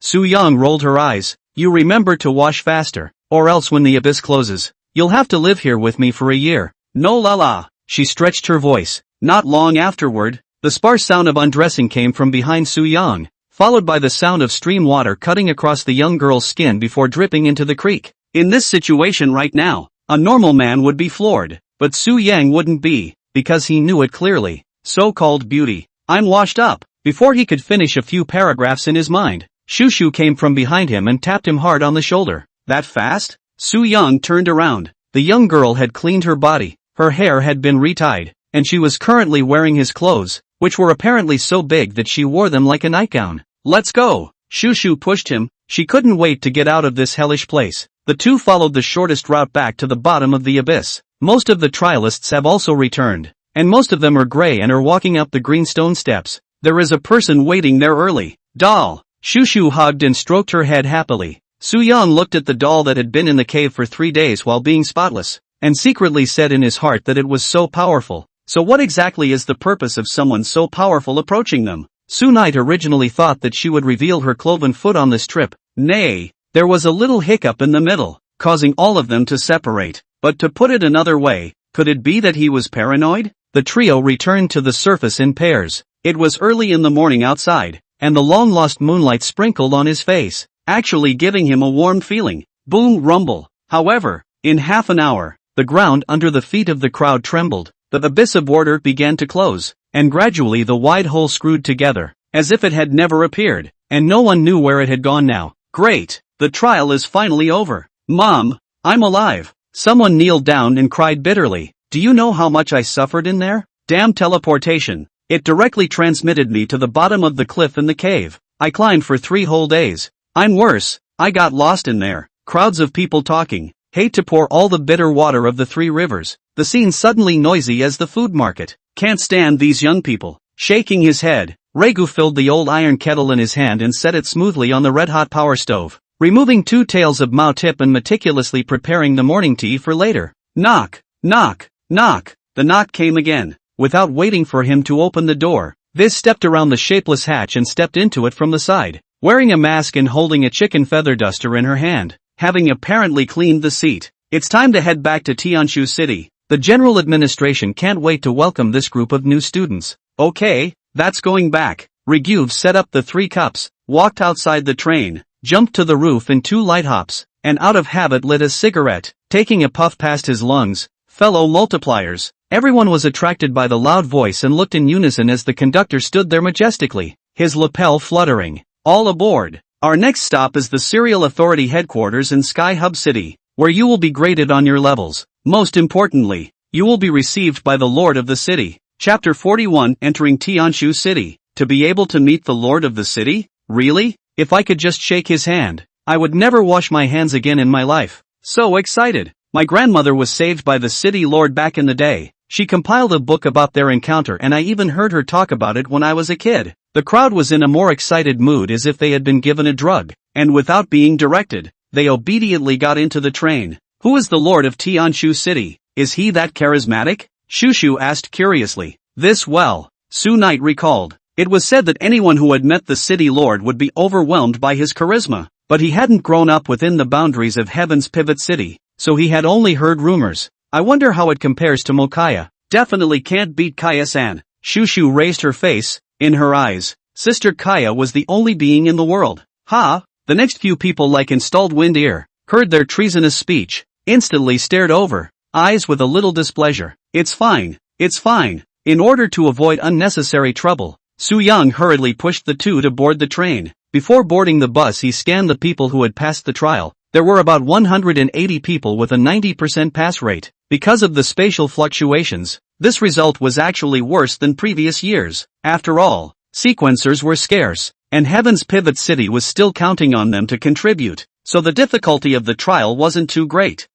Su Yang rolled her eyes. You remember to wash faster, or else when the abyss closes, you'll have to live here with me for a year. No la. She stretched her voice. Not long afterward, the sparse sound of undressing came from behind Su Yang, followed by the sound of stream water cutting across the young girl's skin before dripping into the creek. In this situation right now, a normal man would be floored, but Su Yang wouldn't be, because he knew it clearly. So-called beauty. I'm washed up. Before he could finish a few paragraphs in his mind, Shushu came from behind him and tapped him hard on the shoulder. That fast? Su Yang turned around. The young girl had cleaned her body, her hair had been retied, and she was currently wearing his clothes, which were apparently so big that she wore them like a nightgown. Let's go! Shushu pushed him. She couldn't wait to get out of this hellish place. The two followed the shortest route back to the bottom of the abyss. Most of the trialists have also returned, and most of them are gray and are walking up the green stone steps. There is a person waiting there early. Doll! Shushu hugged and stroked her head happily. Su Yang looked at the doll that had been in the cave for 3 days while being spotless, and secretly said in his heart that it was so powerful. So what exactly is the purpose of someone so powerful approaching them? Su Knight originally thought that she would reveal her cloven foot on this trip. Nay, there was a little hiccup in the middle, causing all of them to separate. But to put it another way, could it be that he was paranoid? The trio returned to the surface in pairs. It was early in the morning outside, and the long-lost moonlight sprinkled on his face, actually giving him a warm feeling. Boom rumble. However, in half an hour, the ground under the feet of the crowd trembled, the abyss of water began to close, and gradually the wide hole screwed together, as if it had never appeared, and no one knew where it had gone now. Great! The trial is finally over. Mom, I'm alive. Someone kneeled down and cried bitterly. Do you know how much I suffered in there? Damn teleportation. It directly transmitted me to the bottom of the cliff in the cave. I climbed for 3 whole days. I'm worse. I got lost in there. Crowds of people talking. Hate to pour all the bitter water of the 3 rivers. The scene suddenly noisy as the food market. Can't stand these young people. Shaking his head, Regu filled the old iron kettle in his hand and set it smoothly on the red-hot power stove, removing 2 tails of Mao tip and meticulously preparing the morning tea for later. Knock. The knock came again. Without waiting for him to open the door, Viz stepped around the shapeless hatch and stepped into it from the side, wearing a mask and holding a chicken feather duster in her hand, having apparently cleaned the seat. It's time to head back to Tianshu City. The general administration can't wait to welcome this group of new students. Okay, that's going back. Riguv set up the 3 cups, walked outside the train, jumped to the roof in 2 light hops, and out of habit lit a cigarette, taking a puff past his lungs. Fellow multipliers. Everyone was attracted by the loud voice and looked in unison as the conductor stood there majestically, his lapel fluttering. All aboard. Our next stop is the Serial Authority headquarters in Sky Hub City, where you will be graded on your levels. Most importantly, you will be received by the Lord of the City. Chapter 41 Entering Tianshu City. To be able to meet the Lord of the City? Really? If I could just shake his hand, I would never wash my hands again in my life. So excited. My grandmother was saved by the city lord back in the day. She compiled a book about their encounter and I even heard her talk about it when I was a kid. The crowd was in a more excited mood as if they had been given a drug, and without being directed, they obediently got into the train. Who is the lord of Tianshu City? Is he that charismatic? Shushu asked curiously. Su Knight recalled. It was said that anyone who had met the city lord would be overwhelmed by his charisma, but he hadn't grown up within the boundaries of Heaven's Pivot City, so he had only heard rumors. I wonder how it compares to Mokaya. Definitely can't beat Kaya-san. Shushu raised her face. In her eyes, Sister Kaya was the only being in the world. The next few people like installed wind ear. heard their treasonous speech, instantly stared over, eyes with a little displeasure. It's fine. It's fine. In order to avoid unnecessary trouble, Su Yang hurriedly pushed the two to board the train. Before boarding the bus, he scanned the people who had passed the trial. There were about 180 people with a 90% pass rate. Because of the spatial fluctuations, this result was actually worse than previous years. After all, sequencers were scarce, and Heaven's Pivot City was still counting on them to contribute, so the difficulty of the trial wasn't too great.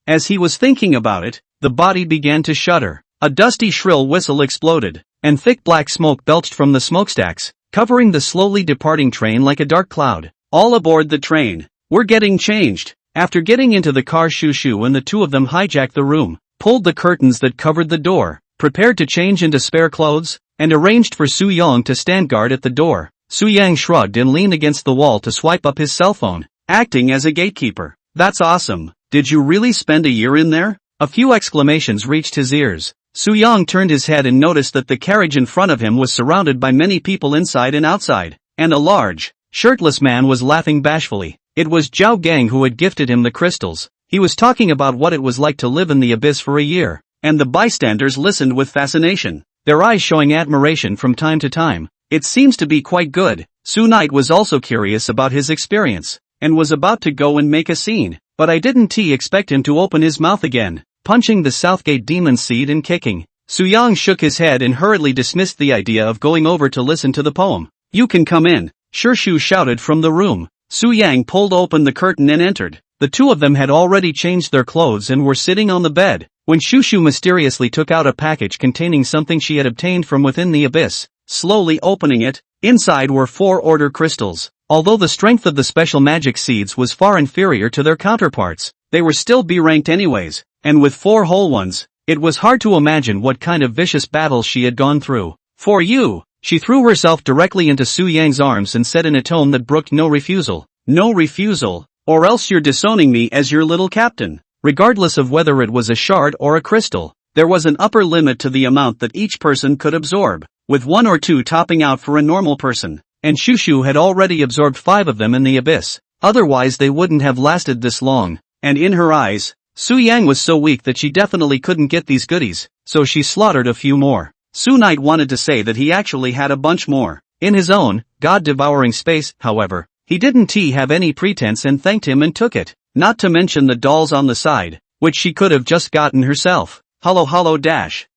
As he was thinking about it, the body began to shudder. A dusty shrill whistle exploded, and thick black smoke belched from the smokestacks, covering the slowly departing train like a dark cloud. All aboard the train. We're getting changed. After getting into the car, Shushu and the two of them hijacked the room, pulled the curtains that covered the door, prepared to change into spare clothes, and arranged for Su Yang to stand guard at the door. Su Yang shrugged and leaned against the wall to swipe up his cell phone, acting as a gatekeeper. That's awesome. Did you really spend a year in there? A few exclamations reached his ears. Su Yang turned his head and noticed that the carriage in front of him was surrounded by many people inside and outside, and a large, shirtless man was laughing bashfully. It was Zhao Gang who had gifted him the crystals. He was talking about what it was like to live in the abyss for a year, and the bystanders listened with fascination, their eyes showing admiration from time to time. It seems to be quite good. Su Knight was also curious about his experience, and was about to go and make a scene, but I didn't expect him to open his mouth again, punching the Southgate demon seed and kicking. Su Yang shook his head and hurriedly dismissed the idea of going over to listen to the poem. You can come in, Shu shouted from the room. Su Yang pulled open the curtain and entered. The two of them had already changed their clothes and were sitting on the bed, when Shushu mysteriously took out a package containing something she had obtained from within the abyss. Slowly opening it, inside were 4 order crystals. Although the strength of the special magic seeds was far inferior to their counterparts, they were still B-ranked anyways, and with 4 whole ones, it was hard to imagine what kind of vicious battles she had gone through. For you! She threw herself directly into Su Yang's arms and said in a tone that brooked no refusal. No refusal, or else you're disowning me as your little captain. Regardless of whether it was a shard or a crystal, there was an upper limit to the amount that each person could absorb, with 1 or 2 topping out for a normal person, and Shushu had already absorbed 5 of them in the abyss. Otherwise they wouldn't have lasted this long, and in her eyes, Su Yang was so weak that she definitely couldn't get these goodies, so she slaughtered a few more. Su Knight wanted to say that he actually had a bunch more. In his own, god-devouring space, however, he didn't have any pretense and thanked him and took it, not to mention the dolls on the side, which she could have just gotten herself. Hollow.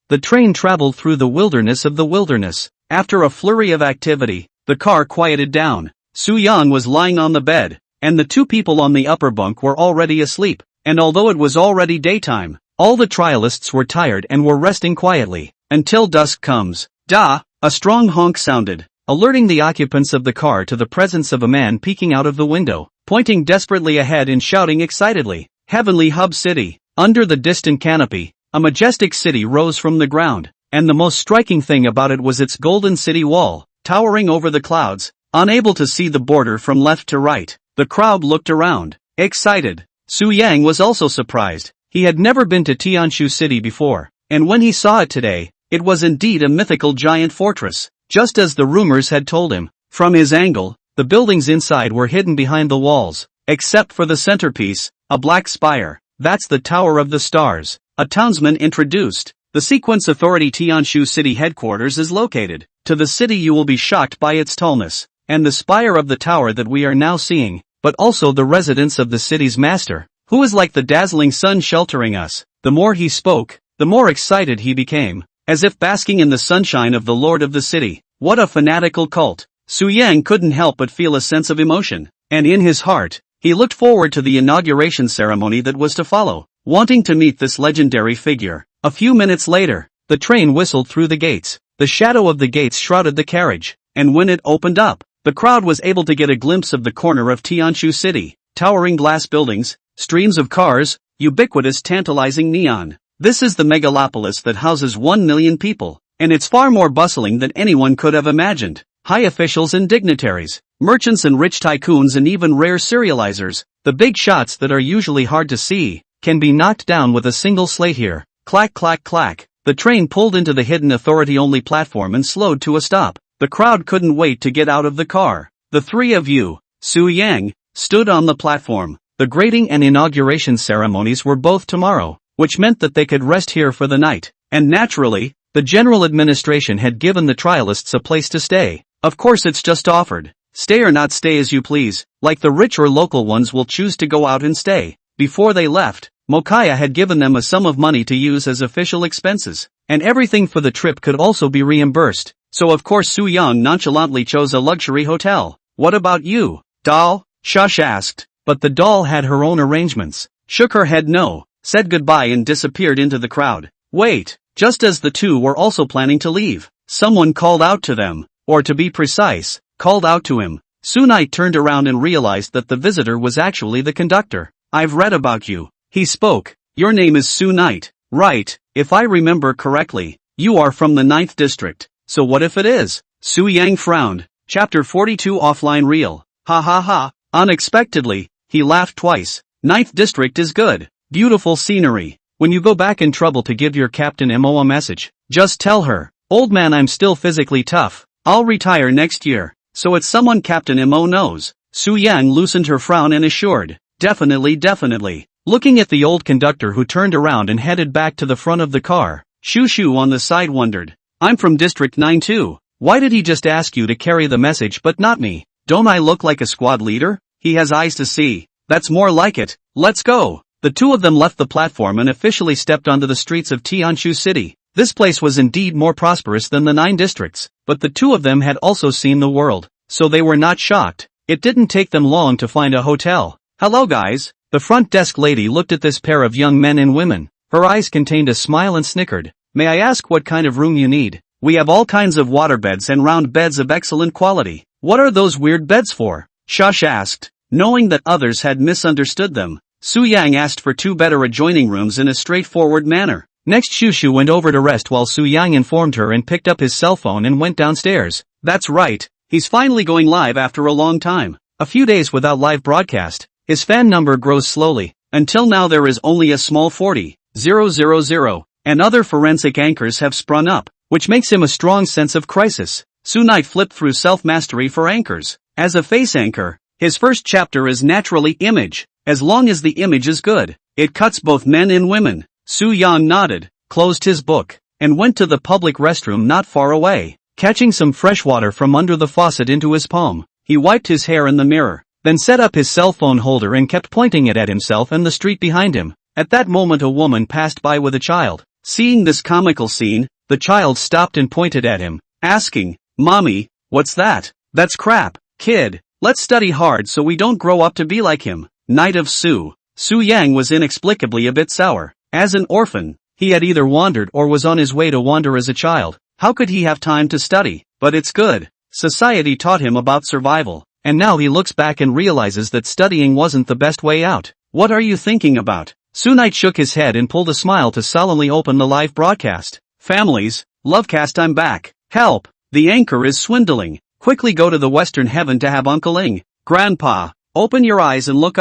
The train traveled through the wilderness of the wilderness. After a flurry of activity, the car quieted down. Su Yang was lying on the bed, and the 2 people on the upper bunk were already asleep, and although it was already daytime, all the trialists were tired and were resting quietly, until dusk comes. A strong honk sounded, alerting the occupants of the car to the presence of a man peeking out of the window, pointing desperately ahead and shouting excitedly, Heavenly Hub City. Under the distant canopy, a majestic city rose from the ground, and the most striking thing about it was its golden city wall, towering over the clouds. Unable to see the border from left to right, the crowd looked around, excited. Su Yang was also surprised. He had never been to Tianshu City before, and when he saw it today, it was indeed a mythical giant fortress, just as the rumors had told him. From his angle, the buildings inside were hidden behind the walls, except for the centerpiece, a black spire. That's the Tower of the Stars. A townsman introduced. The Sequence Authority Tianshu City headquarters is located. To the city you will be shocked by its tallness, and the spire of the tower that we are now seeing, but also the residence of the city's master, who is like the dazzling sun sheltering us. The more he spoke, the more excited he became, as if basking in the sunshine of the lord of the city. What a fanatical cult! Su Yang couldn't help but feel a sense of emotion, and in his heart, he looked forward to the inauguration ceremony that was to follow, wanting to meet this legendary figure. A few minutes later, the train whistled through the gates. The shadow of the gates shrouded the carriage, and when it opened up, the crowd was able to get a glimpse of the corner of Tianshu City, towering glass buildings, streams of cars, ubiquitous tantalizing neon. This is the megalopolis that houses 1 million people, and it's far more bustling than anyone could have imagined. High officials and dignitaries, merchants and rich tycoons and even rare serializers, the big shots that are usually hard to see, can be knocked down with a single slate here. Clack clack clack. The train pulled into the hidden authority-only platform and slowed to a stop. The crowd couldn't wait to get out of the car. The 3 of you, Su Yang, stood on the platform. The grading and inauguration ceremonies were both tomorrow, which meant that they could rest here for the night. And naturally, the general administration had given the trialists a place to stay. Of course it's just offered. Stay or not stay as you please, like the rich or local ones will choose to go out and stay. Before they left, Mokaya had given them a sum of money to use as official expenses, and everything for the trip could also be reimbursed. So of course Su Yang nonchalantly chose a luxury hotel. What about you, doll? Shush asked, but the doll had her own arrangements, shook her head no, said goodbye and disappeared into the crowd. Wait, just as the two were also planning to leave, someone called out to them, or to be precise, called out to him. Su Knight turned around and realized that the visitor was actually the conductor. I've read about you. He spoke. Your name is Su Knight, right? If I remember correctly, you are from the 9th district. So what if it is? Su Yang frowned. Chapter 42 Offline Reel. Ha ha ha. Unexpectedly, he laughed twice. 9th district is good. Beautiful scenery. When you go back in trouble to give your Captain Mo a message, just tell her, old man, I'm still physically tough. I'll retire next year. So it's someone Captain Mo knows. Su Yang loosened her frown and assured, definitely. Looking at the old conductor who turned around and headed back to the front of the car, Shu Shu on the side wondered, I'm from District 9 too. Why did he just ask you to carry the message but not me? Don't I look like a squad leader? He has eyes to see. That's more like it. Let's go. The two of them left the platform and officially stepped onto the streets of Tianshu City. This place was indeed more prosperous than the 9 districts, but the two of them had also seen the world, so they were not shocked. It didn't take them long to find a hotel. Hello guys. The front desk lady looked at this pair of young men and women. Her eyes contained a smile and snickered. May I ask what kind of room you need? We have all kinds of waterbeds and round beds of excellent quality. What are those weird beds for? Shush asked. Knowing that others had misunderstood them, Su Yang asked for 2 better adjoining rooms in a straightforward manner. Next Shu Shu went over to rest while Su Yang informed her and picked up his cell phone and went downstairs. That's right. He's finally going live after a long time. A few days without live broadcast. His fan number grows slowly. Until now there is only a small 40,000, and other forensic anchors have sprung up, which makes him a strong sense of crisis. Su Knight flipped through self-mastery for anchors. As a face anchor, his first chapter is naturally image. As long as the image is good, it cuts both men and women. Su Yang nodded, closed his book, and went to the public restroom not far away. Catching some fresh water from under the faucet into his palm, he wiped his hair in the mirror, then set up his cell phone holder and kept pointing it at himself and the street behind him. At that moment a woman passed by with a child. Seeing this comical scene, the child stopped and pointed at him, asking, Mommy, what's that? That's crap, kid. Let's study hard so we don't grow up to be like him. Knight of Su. Su Yang was inexplicably a bit sour. As an orphan, he had either wandered or was on his way to wander as a child. How could he have time to study? But it's good. Society taught him about survival. And now he looks back and realizes that studying wasn't the best way out. What are you thinking about? Su Knight shook his head and pulled a smile to solemnly open the live broadcast. Families, Lovecast, I'm back. Help! The anchor is swindling. Quickly go to the Western Heaven to have Uncle Ing. Grandpa, open your eyes and look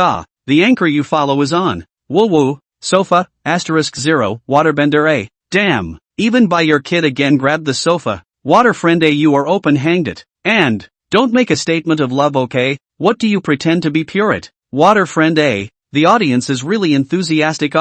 the anchor you follow is on. Woo woo, sofa, *0, waterbender A. Damn, even by your kid again grabbed the sofa. Water friend A you are open hanged it. And, don't make a statement of love okay, what do you pretend to be purite? Water friend A, the audience is really enthusiastic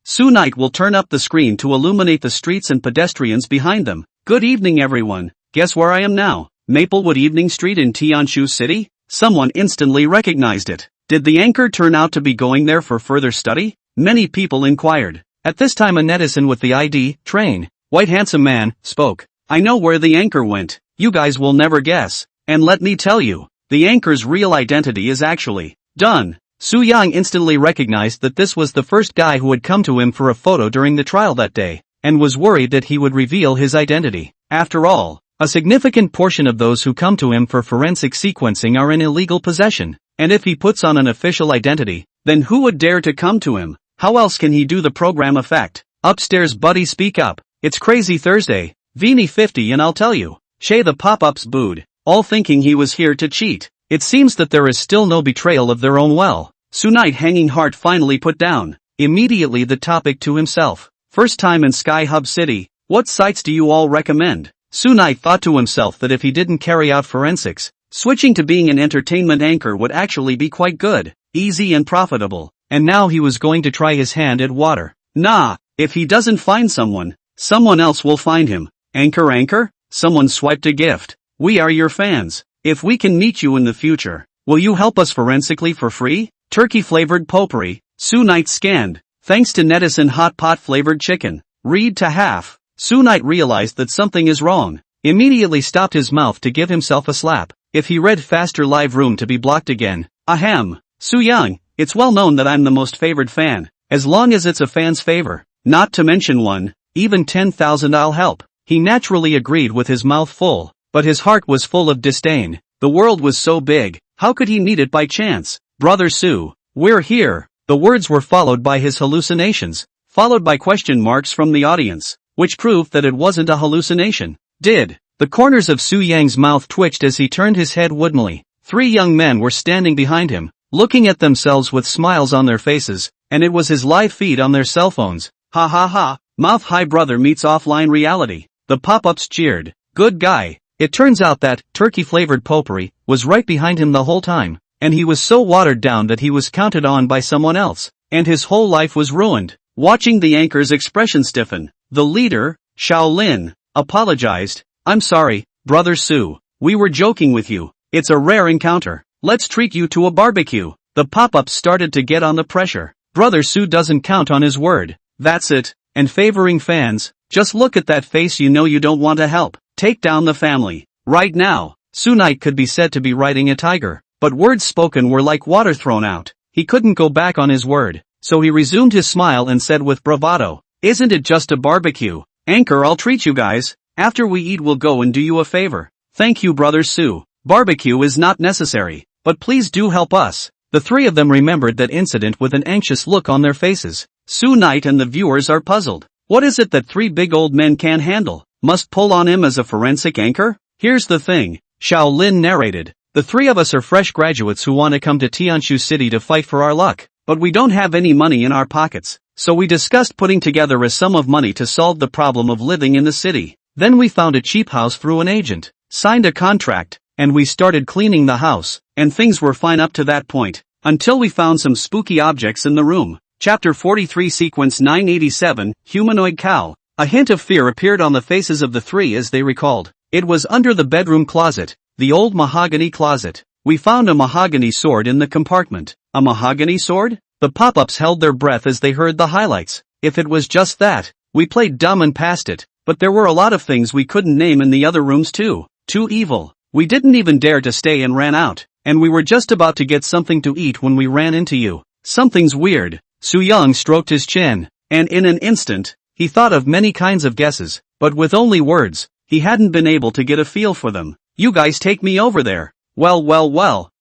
Su Knight will turn up the screen to illuminate the streets and pedestrians behind them. Good evening everyone, guess where I am now? Maplewood Evening Street in Tianshu City? Someone instantly recognized it. Did the anchor turn out to be going there for further study? Many people inquired. At this time a netizen with the ID, Train, White Handsome Man, spoke. I know where the anchor went. You guys will never guess. And let me tell you, the anchor's real identity is actually done. Su Yang instantly recognized that this was the first guy who had come to him for a photo during the trial that day, and was worried that he would reveal his identity. After all, a significant portion of those who come to him for forensic sequencing are in illegal possession, and if he puts on an official identity, then who would dare to come to him? How else can he do the program effect? Upstairs buddy speak up. It's crazy Thursday. Vini 50 and I'll tell you. Shay the pop-ups booed, all thinking he was here to cheat. It seems that there is still no betrayal of their own well. Su Knight hanging heart finally put down. Immediately the topic to himself. First time in Sky Hub City. What sites do you all recommend? Su Knight thought to himself that if he didn't carry out forensics, switching to being an entertainment anchor would actually be quite good. easy and profitable, and now he was going to try his hand at water. Nah, if he doesn't find someone else will find him. Anchor? Someone swiped a gift. We are your fans. If we can meet you in the future, will you help us forensically for free? Turkey-flavored potpourri, Sue Knight scanned. Thanks to netizen hot pot-flavored chicken. Read to half. Sue Knight realized that something is wrong. Immediately stopped his mouth to give himself a slap. If he read faster, live room to be blocked again. Ahem. Soo Young, it's well known that I'm the most favored fan. As long as it's a fan's favor. Not to mention one, even 10,000 I'll help. He naturally agreed with his mouth full, but his heart was full of disdain. The world was so big, how could he meet it by chance? Brother Sue, we're here. The words were followed by his hallucinations, followed by question marks from the audience, which proved that it wasn't a hallucination. The corners of Soo Yang's mouth twitched as he turned his head woodenly. 3 young men were standing behind him, looking at themselves with smiles on their faces, and it was his live feed on their cell phones. Ha ha ha, mouth high brother meets offline reality. The pop-ups cheered. Good guy. It turns out that turkey-flavored potpourri was right behind him the whole time, and he was so watered down that he was counted on by someone else, and his whole life was ruined. Watching the anchor's expression stiffen, the leader, Shaolin, apologized. I'm sorry, Brother Sue. We were joking with you. It's a rare encounter. Let's treat you to a barbecue. The pop-ups started to get on the pressure. Brother Sue doesn't count on his word. That's it. And favoring fans, just look at that face, you know you don't want to help. Take down the family. Right now, Soo Knight could be said to be riding a tiger, but words spoken were like water thrown out. He couldn't go back on his word, so he resumed his smile and said with bravado, isn't it just a barbecue? Anchor, I'll treat you guys. After we eat we'll go and do you a favor. Thank you, Brother Sue. Barbecue is not necessary, but please do help us. The 3 of them remembered that incident with an anxious look on their faces. Soo Knight and the viewers are puzzled. What is it that 3 big old men can't handle? Must pull on him as a forensic anchor? Here's the thing, Shaolin narrated. The 3 of us are fresh graduates who want to come to Tianshu City to fight for our luck, but we don't have any money in our pockets. So we discussed putting together a sum of money to solve the problem of living in the city. Then we found a cheap house through an agent, signed a contract, and we started cleaning the house, and things were fine up to that point, until we found some spooky objects in the room. Chapter 43 Sequence 987, Humanoid Cow. A hint of fear appeared on the faces of the 3 as they recalled. It was under the bedroom closet, the old mahogany closet. We found a mahogany sword in the compartment. A mahogany sword? The pop-ups held their breath as they heard the highlights. If it was just that, we played dumb and passed it, but there were a lot of things we couldn't name in the other rooms too. Too evil. We didn't even dare to stay and ran out, and we were just about to get something to eat when we ran into you. Something's weird. Soo Young stroked his chin, and in an instant, he thought of many kinds of guesses, but with only words, he hadn't been able to get a feel for them. You guys take me over there. Well,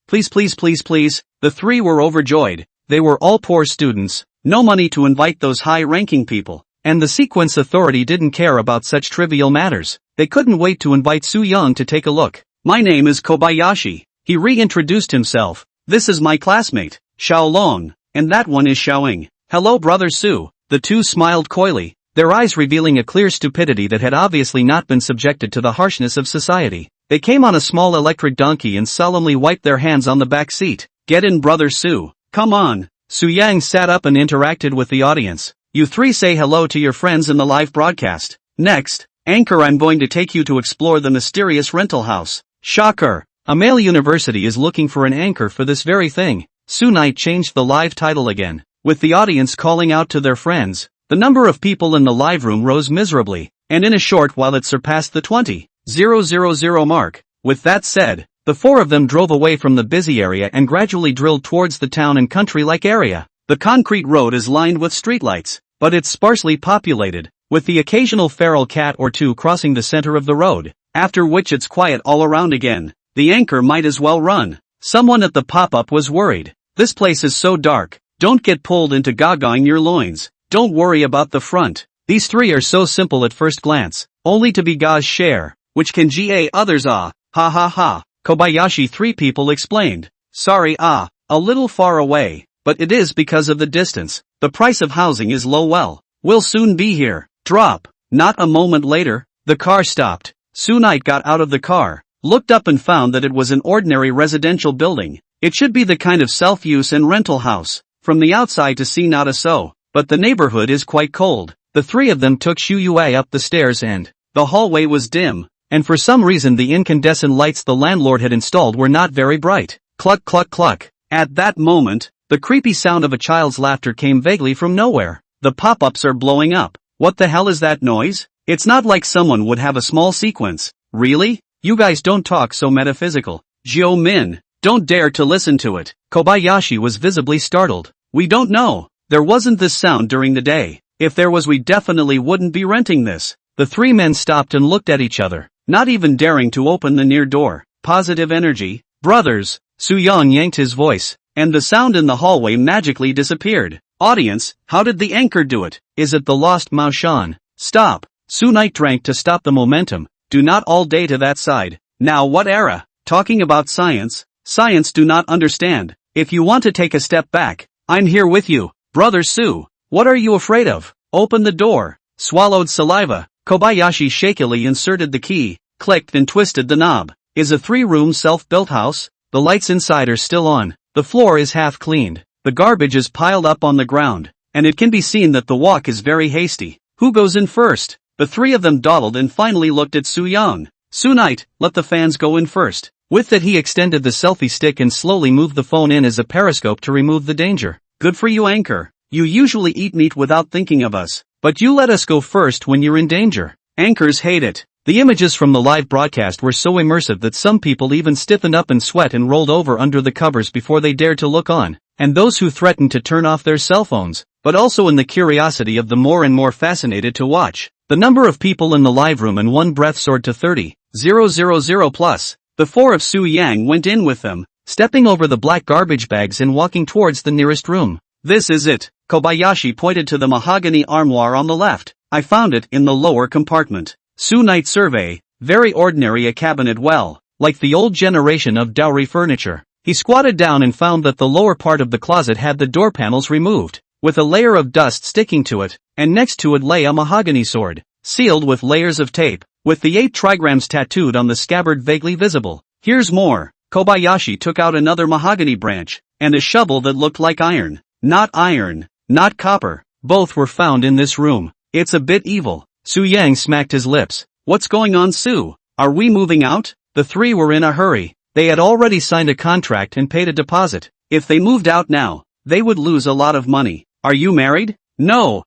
please. The 3 were overjoyed. They were all poor students, no money to invite those high-ranking people, and the Sequence Authority didn't care about such trivial matters. They couldn't wait to invite Soo Young to take a look. My name is Kobayashi. He reintroduced himself. This is my classmate, Xiaolong, and that one is Xiaoying. Hello, Brother Sue. The 2 smiled coyly, their eyes revealing a clear stupidity that had obviously not been subjected to the harshness of society. They came on a small electric donkey and solemnly wiped their hands on the back seat. Get in, Brother Sue. Come on. Soo Yang sat up and interacted with the audience. You 3 say hello to your friends in the live broadcast. Next, Anchor, I'm going to take you to explore the mysterious rental house. Shocker. A male university is looking for an anchor for this very thing. Soo Knight changed the live title again, with the audience calling out to their friends. The number of people in the live room rose miserably, and in a short while it surpassed the 20,000 mark. With that said, the 4 of them drove away from the busy area and gradually drilled towards the town and country-like area. The concrete road is lined with streetlights, but it's sparsely populated, with the occasional feral cat or 2 crossing the center of the road, after which it's quiet all around again. The anchor might as well run. Someone at the pop-up was worried. This place is so dark, don't get pulled into gagaing your loins. Don't worry about the front. These 3 are so simple at first glance, only to be Ga's share, which can ga others ha ha. Kobayashi 3 people explained. Sorry a little far away, but it is because of the distance. The price of housing is low. We'll soon be here. Drop. Not a moment later, the car stopped. Soo Knight got out of the car, looked up and found that it was an ordinary residential building. It should be the kind of self-use and rental house. From the outside to see not a so, but the neighborhood is quite cold. The three of them took Shu Yue up the stairs and the hallway was dim, and for some reason the incandescent lights the landlord had installed were not very bright. Cluck cluck cluck. At that moment, the creepy sound of a child's laughter came vaguely from nowhere. The pop-ups are blowing up. What the hell is that noise? It's not like someone would have a small sequence. Really? You guys don't talk so metaphysical. Jiao Min, don't dare to listen to it. Kobayashi was visibly startled. We don't know. There wasn't this sound during the day. If there was, we definitely wouldn't be renting this. The three men stopped and looked at each other, not even daring to open the near door. Positive energy. Brothers, Su Yang yanked his voice, and the sound in the hallway magically disappeared. Audience, how did the anchor do it? Is it the lost Mao Shan? Stop. Su Knight drank to stop the momentum. Do not all day to that side. Now what era? Talking about science? Science do not understand. If you want to take a step back, I'm here with you. Brother Su, what are you afraid of? Open the door. Swallowed saliva. Kobayashi shakily inserted the key, clicked and twisted the knob. Is a 3-room self-built house. The lights inside are still on. The floor is half cleaned. The garbage is piled up on the ground, and it can be seen that the walk is very hasty. Who goes in first? The three of them dawdled and finally looked at Su Yang. Su Knight, let the fans go in first. With that he extended the selfie stick and slowly moved the phone in as a periscope to remove the danger. Good for you, Anchor. You usually eat meat without thinking of us, but you let us go first when you're in danger. Anchors hate it. The images from the live broadcast were so immersive that some people even stiffened up in sweat and rolled over under the covers before they dared to look on, and those who threatened to turn off their cell phones, but also in the curiosity of the more and more fascinated to watch. The number of people in the live room in one breath soared to 30,000 plus. The four of Su Yang went in with them, stepping over the black garbage bags and walking towards the nearest room. This is it. Kobayashi pointed to the mahogany armoire on the left. I found it in the lower compartment. Su Knight survey, very ordinary, a cabinet well, like the old generation of dowry furniture. He squatted down and found that the lower part of the closet had the door panels removed, with a layer of dust sticking to it, and next to it lay a mahogany sword, sealed with layers of tape, with the 8 trigrams tattooed on the scabbard vaguely visible. Here's more. Kobayashi took out another mahogany branch, and a shovel that looked like iron. Not iron, not copper. Both were found in this room. It's a bit evil. Su Yang smacked his lips. What's going on, Su? Are we moving out? The three were in a hurry. They had already signed a contract and paid a deposit. If they moved out now, they would lose a lot of money. Are you married? No,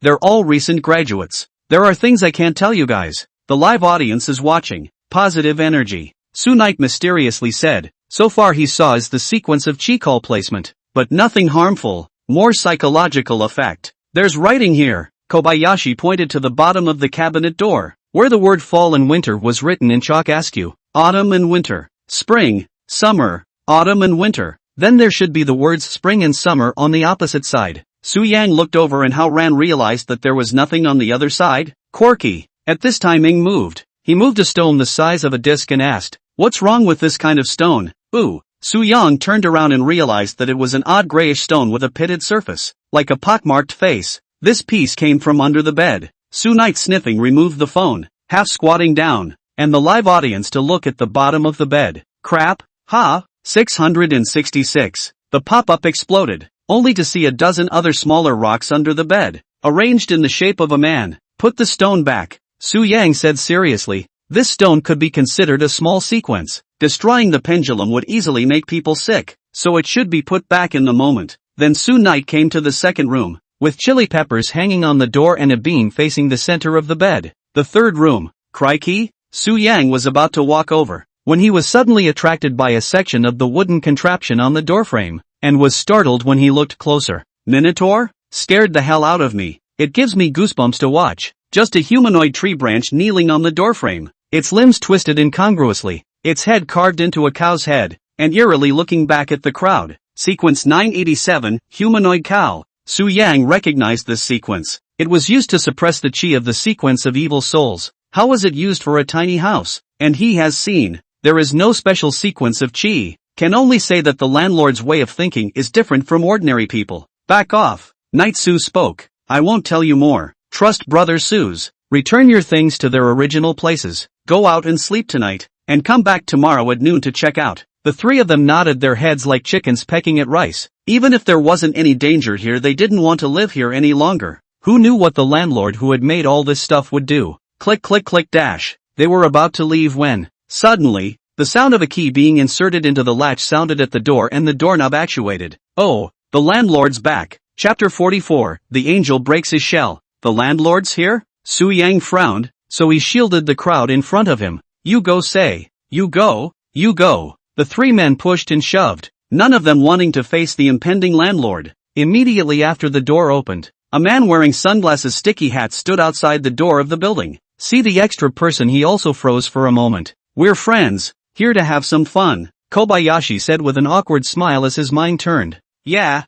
they're all recent graduates. There are things I can't tell you guys. The live audience is watching. Positive energy. Su Knight mysteriously said. So far he saw is the sequence of chi call placement, but nothing harmful, more psychological effect. There's writing here. Kobayashi pointed to the bottom of the cabinet door, where the word fall and winter was written in chalk askew. Autumn and winter. Spring, summer, autumn and winter. Then there should be the words spring and summer on the opposite side. Su Yang looked over and Hao Ran realized that there was nothing on the other side. Quirky. At this time Ing moved. He moved a stone the size of a disc and asked, "What's wrong with this kind of stone?" Ooh. Su Yang turned around and realized that it was an odd grayish stone with a pitted surface, like a pockmarked face. This piece came from under the bed. Su Knight sniffing removed the phone, half squatting down, and the live audience to look at the bottom of the bed. Crap, ha, 666. The pop-up exploded, only to see a dozen other smaller rocks under the bed, arranged in the shape of a man. Put the stone back, Su Yang said seriously. This stone could be considered a small sequence. Destroying the pendulum would easily make people sick, so it should be put back in the moment. Then Su Knight came to the second room, with chili peppers hanging on the door and a beam facing the center of the bed. The third room. Crikey? Su Yang was about to walk over, when he was suddenly attracted by a section of the wooden contraption on the doorframe, and was startled when he looked closer. Minotaur? Scared the hell out of me. It gives me goosebumps to watch. Just a humanoid tree branch kneeling on the doorframe, its limbs twisted incongruously, its head carved into a cow's head, and eerily looking back at the crowd. Sequence 987, humanoid cow. Su Yang recognized this sequence. It was used to suppress the chi of the sequence of evil souls. How was it used for a tiny house? And he has seen. There is no special sequence of chi. Can only say that the landlord's way of thinking is different from ordinary people. Back off. Knight Su spoke. I won't tell you more. Trust Brother Su's. Return your things to their original places. Go out and sleep tonight, and come back tomorrow at noon to check out. The three of them nodded their heads like chickens pecking at rice. Even if there wasn't any danger here, they didn't want to live here any longer. Who knew what the landlord who had made all this stuff would do? Click click click dash. They were about to leave when, suddenly, the sound of a key being inserted into the latch sounded at the door and the doorknob actuated. Oh, the landlord's back. Chapter 44, The Angel Breaks His Shell. The landlord's here? Su Yang frowned, so he shielded the crowd in front of him. You go say. You go. You go. The three men pushed and shoved, none of them wanting to face the impending landlord. Immediately after the door opened, a man wearing sunglasses sticky hat stood outside the door of the building. See the extra person? He also froze for a moment. We're friends, here to have some fun, Kobayashi said with an awkward smile as his mind turned. Yeah,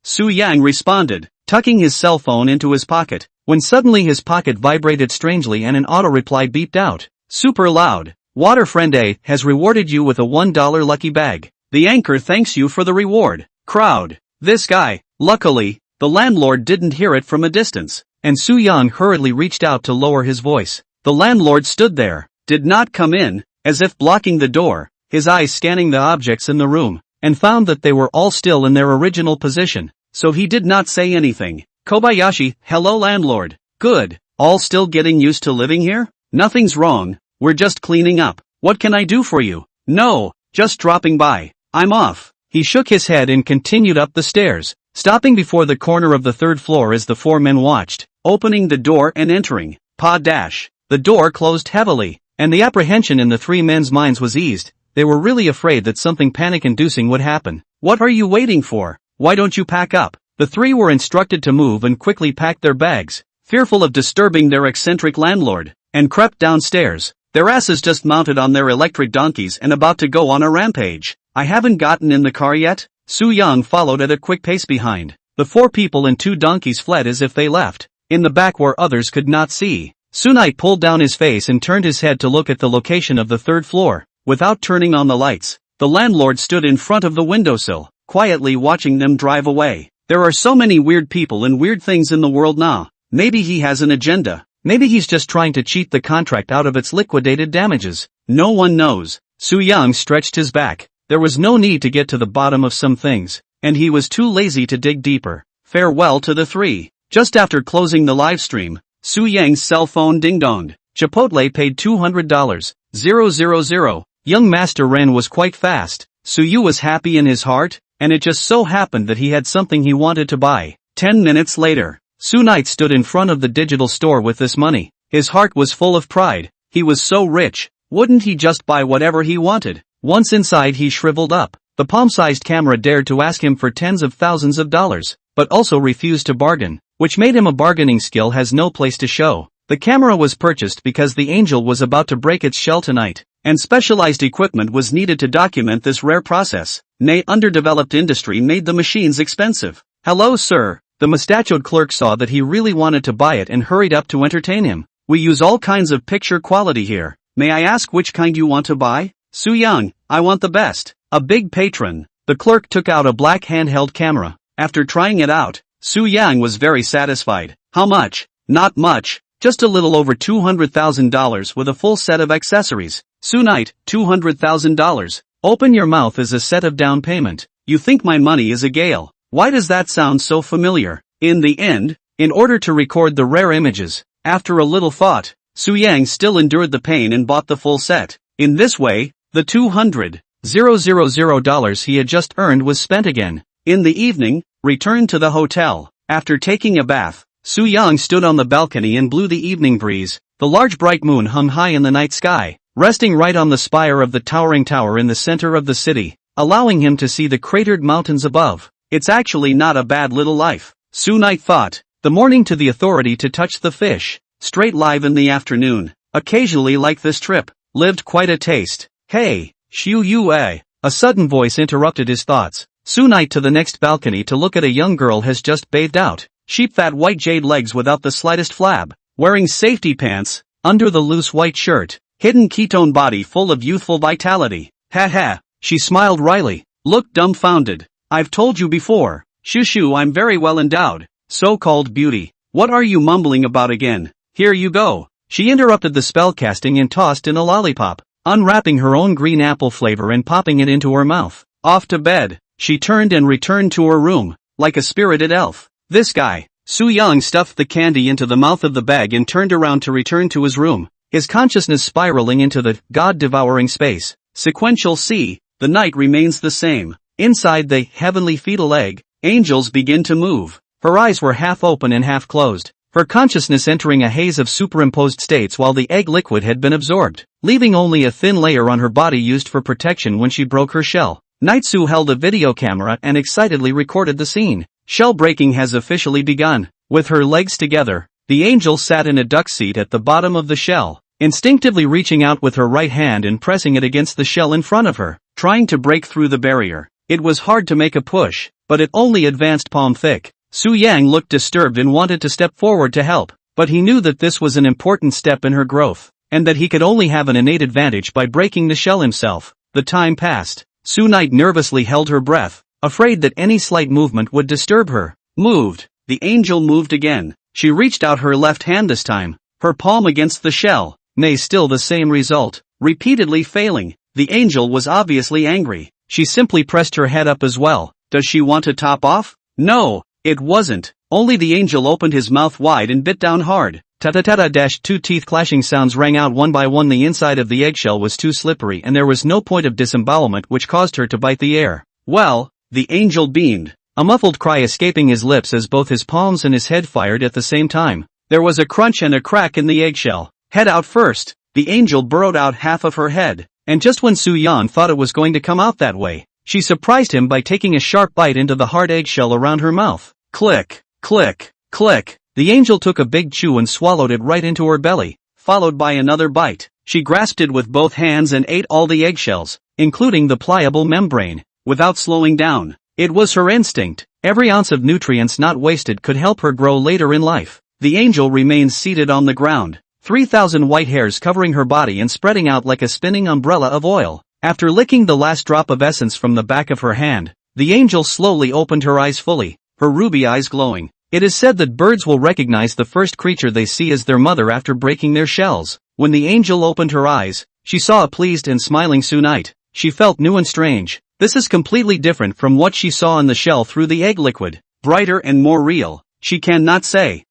Su Yang responded, tucking his cell phone into his pocket, when suddenly his pocket vibrated strangely and an auto-reply beeped out. Super loud. Water Friend A has rewarded you with a $1 lucky bag. The anchor thanks you for the reward. Crowd. This guy. Luckily, the landlord didn't hear it from a distance, and Su Yang hurriedly reached out to lower his voice. The landlord stood there, did not come in, as if blocking the door, his eyes scanning the objects in the room, and found that they were all still in their original position, so he did not say anything. Kobayashi, hello landlord. Good. All still getting used to living here? Nothing's wrong. We're just cleaning up. What can I do for you? No, just dropping by. I'm off. He shook his head and continued up the stairs, stopping before the corner of the third floor as the four men watched, opening the door and entering. Dash. The door closed heavily, and the apprehension in the three men's minds was eased. They were really afraid that something panic-inducing would happen. What are you waiting for? Why don't you pack up? The three were instructed to move and quickly packed their bags, fearful of disturbing their eccentric landlord, and crept downstairs. Their asses just mounted on their electric donkeys and about to go on a rampage. I haven't gotten in the car yet? Su Yang followed at a quick pace behind. The four people and two donkeys fled as if they left, in the back where others could not see. Sunite pulled down his face and turned his head to look at the location of the third floor. Without turning on the lights, the landlord stood in front of the windowsill, quietly watching them drive away. There are so many weird people and weird things in the world now. Maybe he has an agenda. Maybe he's just trying to cheat the contract out of its liquidated damages. No one knows. Su Yang stretched his back. There was no need to get to the bottom of some things, and he was too lazy to dig deeper. Farewell to the three. Just after closing the live stream, Su Yang's cell phone ding-donged. Chipotle paid $200. 000. Young Master Ren was quite fast. Su Yu was happy in his heart, and it just so happened that he had something he wanted to buy. 10 minutes later, Su Knight stood in front of the digital store with this money. His heart was full of pride. He was so rich, wouldn't he just buy whatever he wanted? Once inside he shriveled up. The palm-sized camera dared to ask him for tens of thousands of dollars, but also refused to bargain, which made him a bargaining skill has no place to show. The camera was purchased because the angel was about to break its shell tonight, and specialized equipment was needed to document this rare process. Nay, underdeveloped industry made the machines expensive. Hello sir. The mustachioed clerk saw that he really wanted to buy it and hurried up to entertain him. We use all kinds of picture quality here. May I ask which kind you want to buy? Su Yang, I want the best. A big patron. The clerk took out a black handheld camera. After trying it out, Su Yang was very satisfied. How much? Not much. Just a little over $200,000 with a full set of accessories. Su Knight, $200,000. Open your mouth as a set of down payment. You think my money is a gale. Why does that sound so familiar? In the end, in order to record the rare images, after a little thought, Su Yang still endured the pain and bought the full set. In this way, the $200,000 he had just earned was spent again. In the evening, returned to the hotel. After taking a bath, Su Yang stood on the balcony and blew the evening breeze. The large bright moon hung high in the night sky, resting right on the spire of the towering tower in the center of the city, allowing him to see the cratered mountains above. It's actually not a bad little life, Su Knight thought. The morning to the authority to touch the fish, straight live in the afternoon, occasionally like this trip, lived quite a taste. Hey, Xiu Yu A sudden voice interrupted his thoughts. Su Knight to the next balcony to look at a young girl has just bathed out, sheep-fat white jade legs without the slightest flab, wearing safety pants, under the loose white shirt, hidden ketone body full of youthful vitality. Ha ha, she smiled wryly, looked dumbfounded. I've told you before, Shushu, I'm very well endowed, so-called beauty. What are you mumbling about again? Here you go. She interrupted the spellcasting and tossed in a lollipop. unwrapping her own green apple flavor and popping it into her mouth. Off to bed, she turned and returned to her room, like a spirited elf. This guy. Soo-young stuffed the candy into the mouth of the bag and turned around to return to his room, his consciousness spiraling into the God-devouring space. Sequential C. The night remains the same. Inside the heavenly fetal egg, angels begin to move. Her eyes were half open and half closed, her consciousness entering a haze of superimposed states while the egg liquid had been absorbed, leaving only a thin layer on her body used for protection when she broke her shell. Naitsu held a video camera and excitedly recorded the scene. Shell breaking has officially begun. With her legs together, the angel sat in a duck seat at the bottom of the shell, instinctively reaching out with her right hand and pressing it against the shell in front of her, trying to break through the barrier. It was hard to make a push, but it only advanced palm thick. Soo-young looked disturbed and wanted to step forward to help, but he knew that this was an important step in her growth, and that he could only have an innate advantage by breaking the shell himself. The time passed. Soo-night nervously held her breath, afraid that any slight movement would disturb her. Moved. The angel moved again. She reached out her left hand this time, her palm against the shell. Nay, still the same result, repeatedly failing. The angel was obviously angry. She simply pressed her head up as well. Does she want to top off? No, it wasn't. Only the angel opened his mouth wide and bit down hard. Ta-ta-ta-ta-2 teeth clashing sounds rang out one by one. The inside of the eggshell was too slippery and there was no point of disembowelment which caused her to bite the air. Well, the angel beamed, a muffled cry escaping his lips as both his palms and his head fired at the same time. There was a crunch and a crack in the eggshell. Head out first. The angel burrowed out half of her head, and just when Soo-young thought it was going to come out that way, she surprised him by taking a sharp bite into the hard eggshell around her mouth. Click, click, click. The angel took a big chew and swallowed it right into her belly, followed by another bite. She grasped it with both hands and ate all the eggshells, including the pliable membrane, without slowing down. It was her instinct. Every ounce of nutrients not wasted could help her grow later in life. The angel remained seated on the ground, 3,000 white hairs covering her body and spreading out like a spinning umbrella of oil. After licking the last drop of essence from the back of her hand, the angel slowly opened her eyes fully, her ruby eyes glowing. It is said that birds will recognize the first creature they see as their mother after breaking their shells. When the angel opened her eyes, she saw a pleased and smiling Soo-night. She felt new and strange. This is completely different from what she saw in the shell through the egg liquid. Brighter and more real. She cannot say.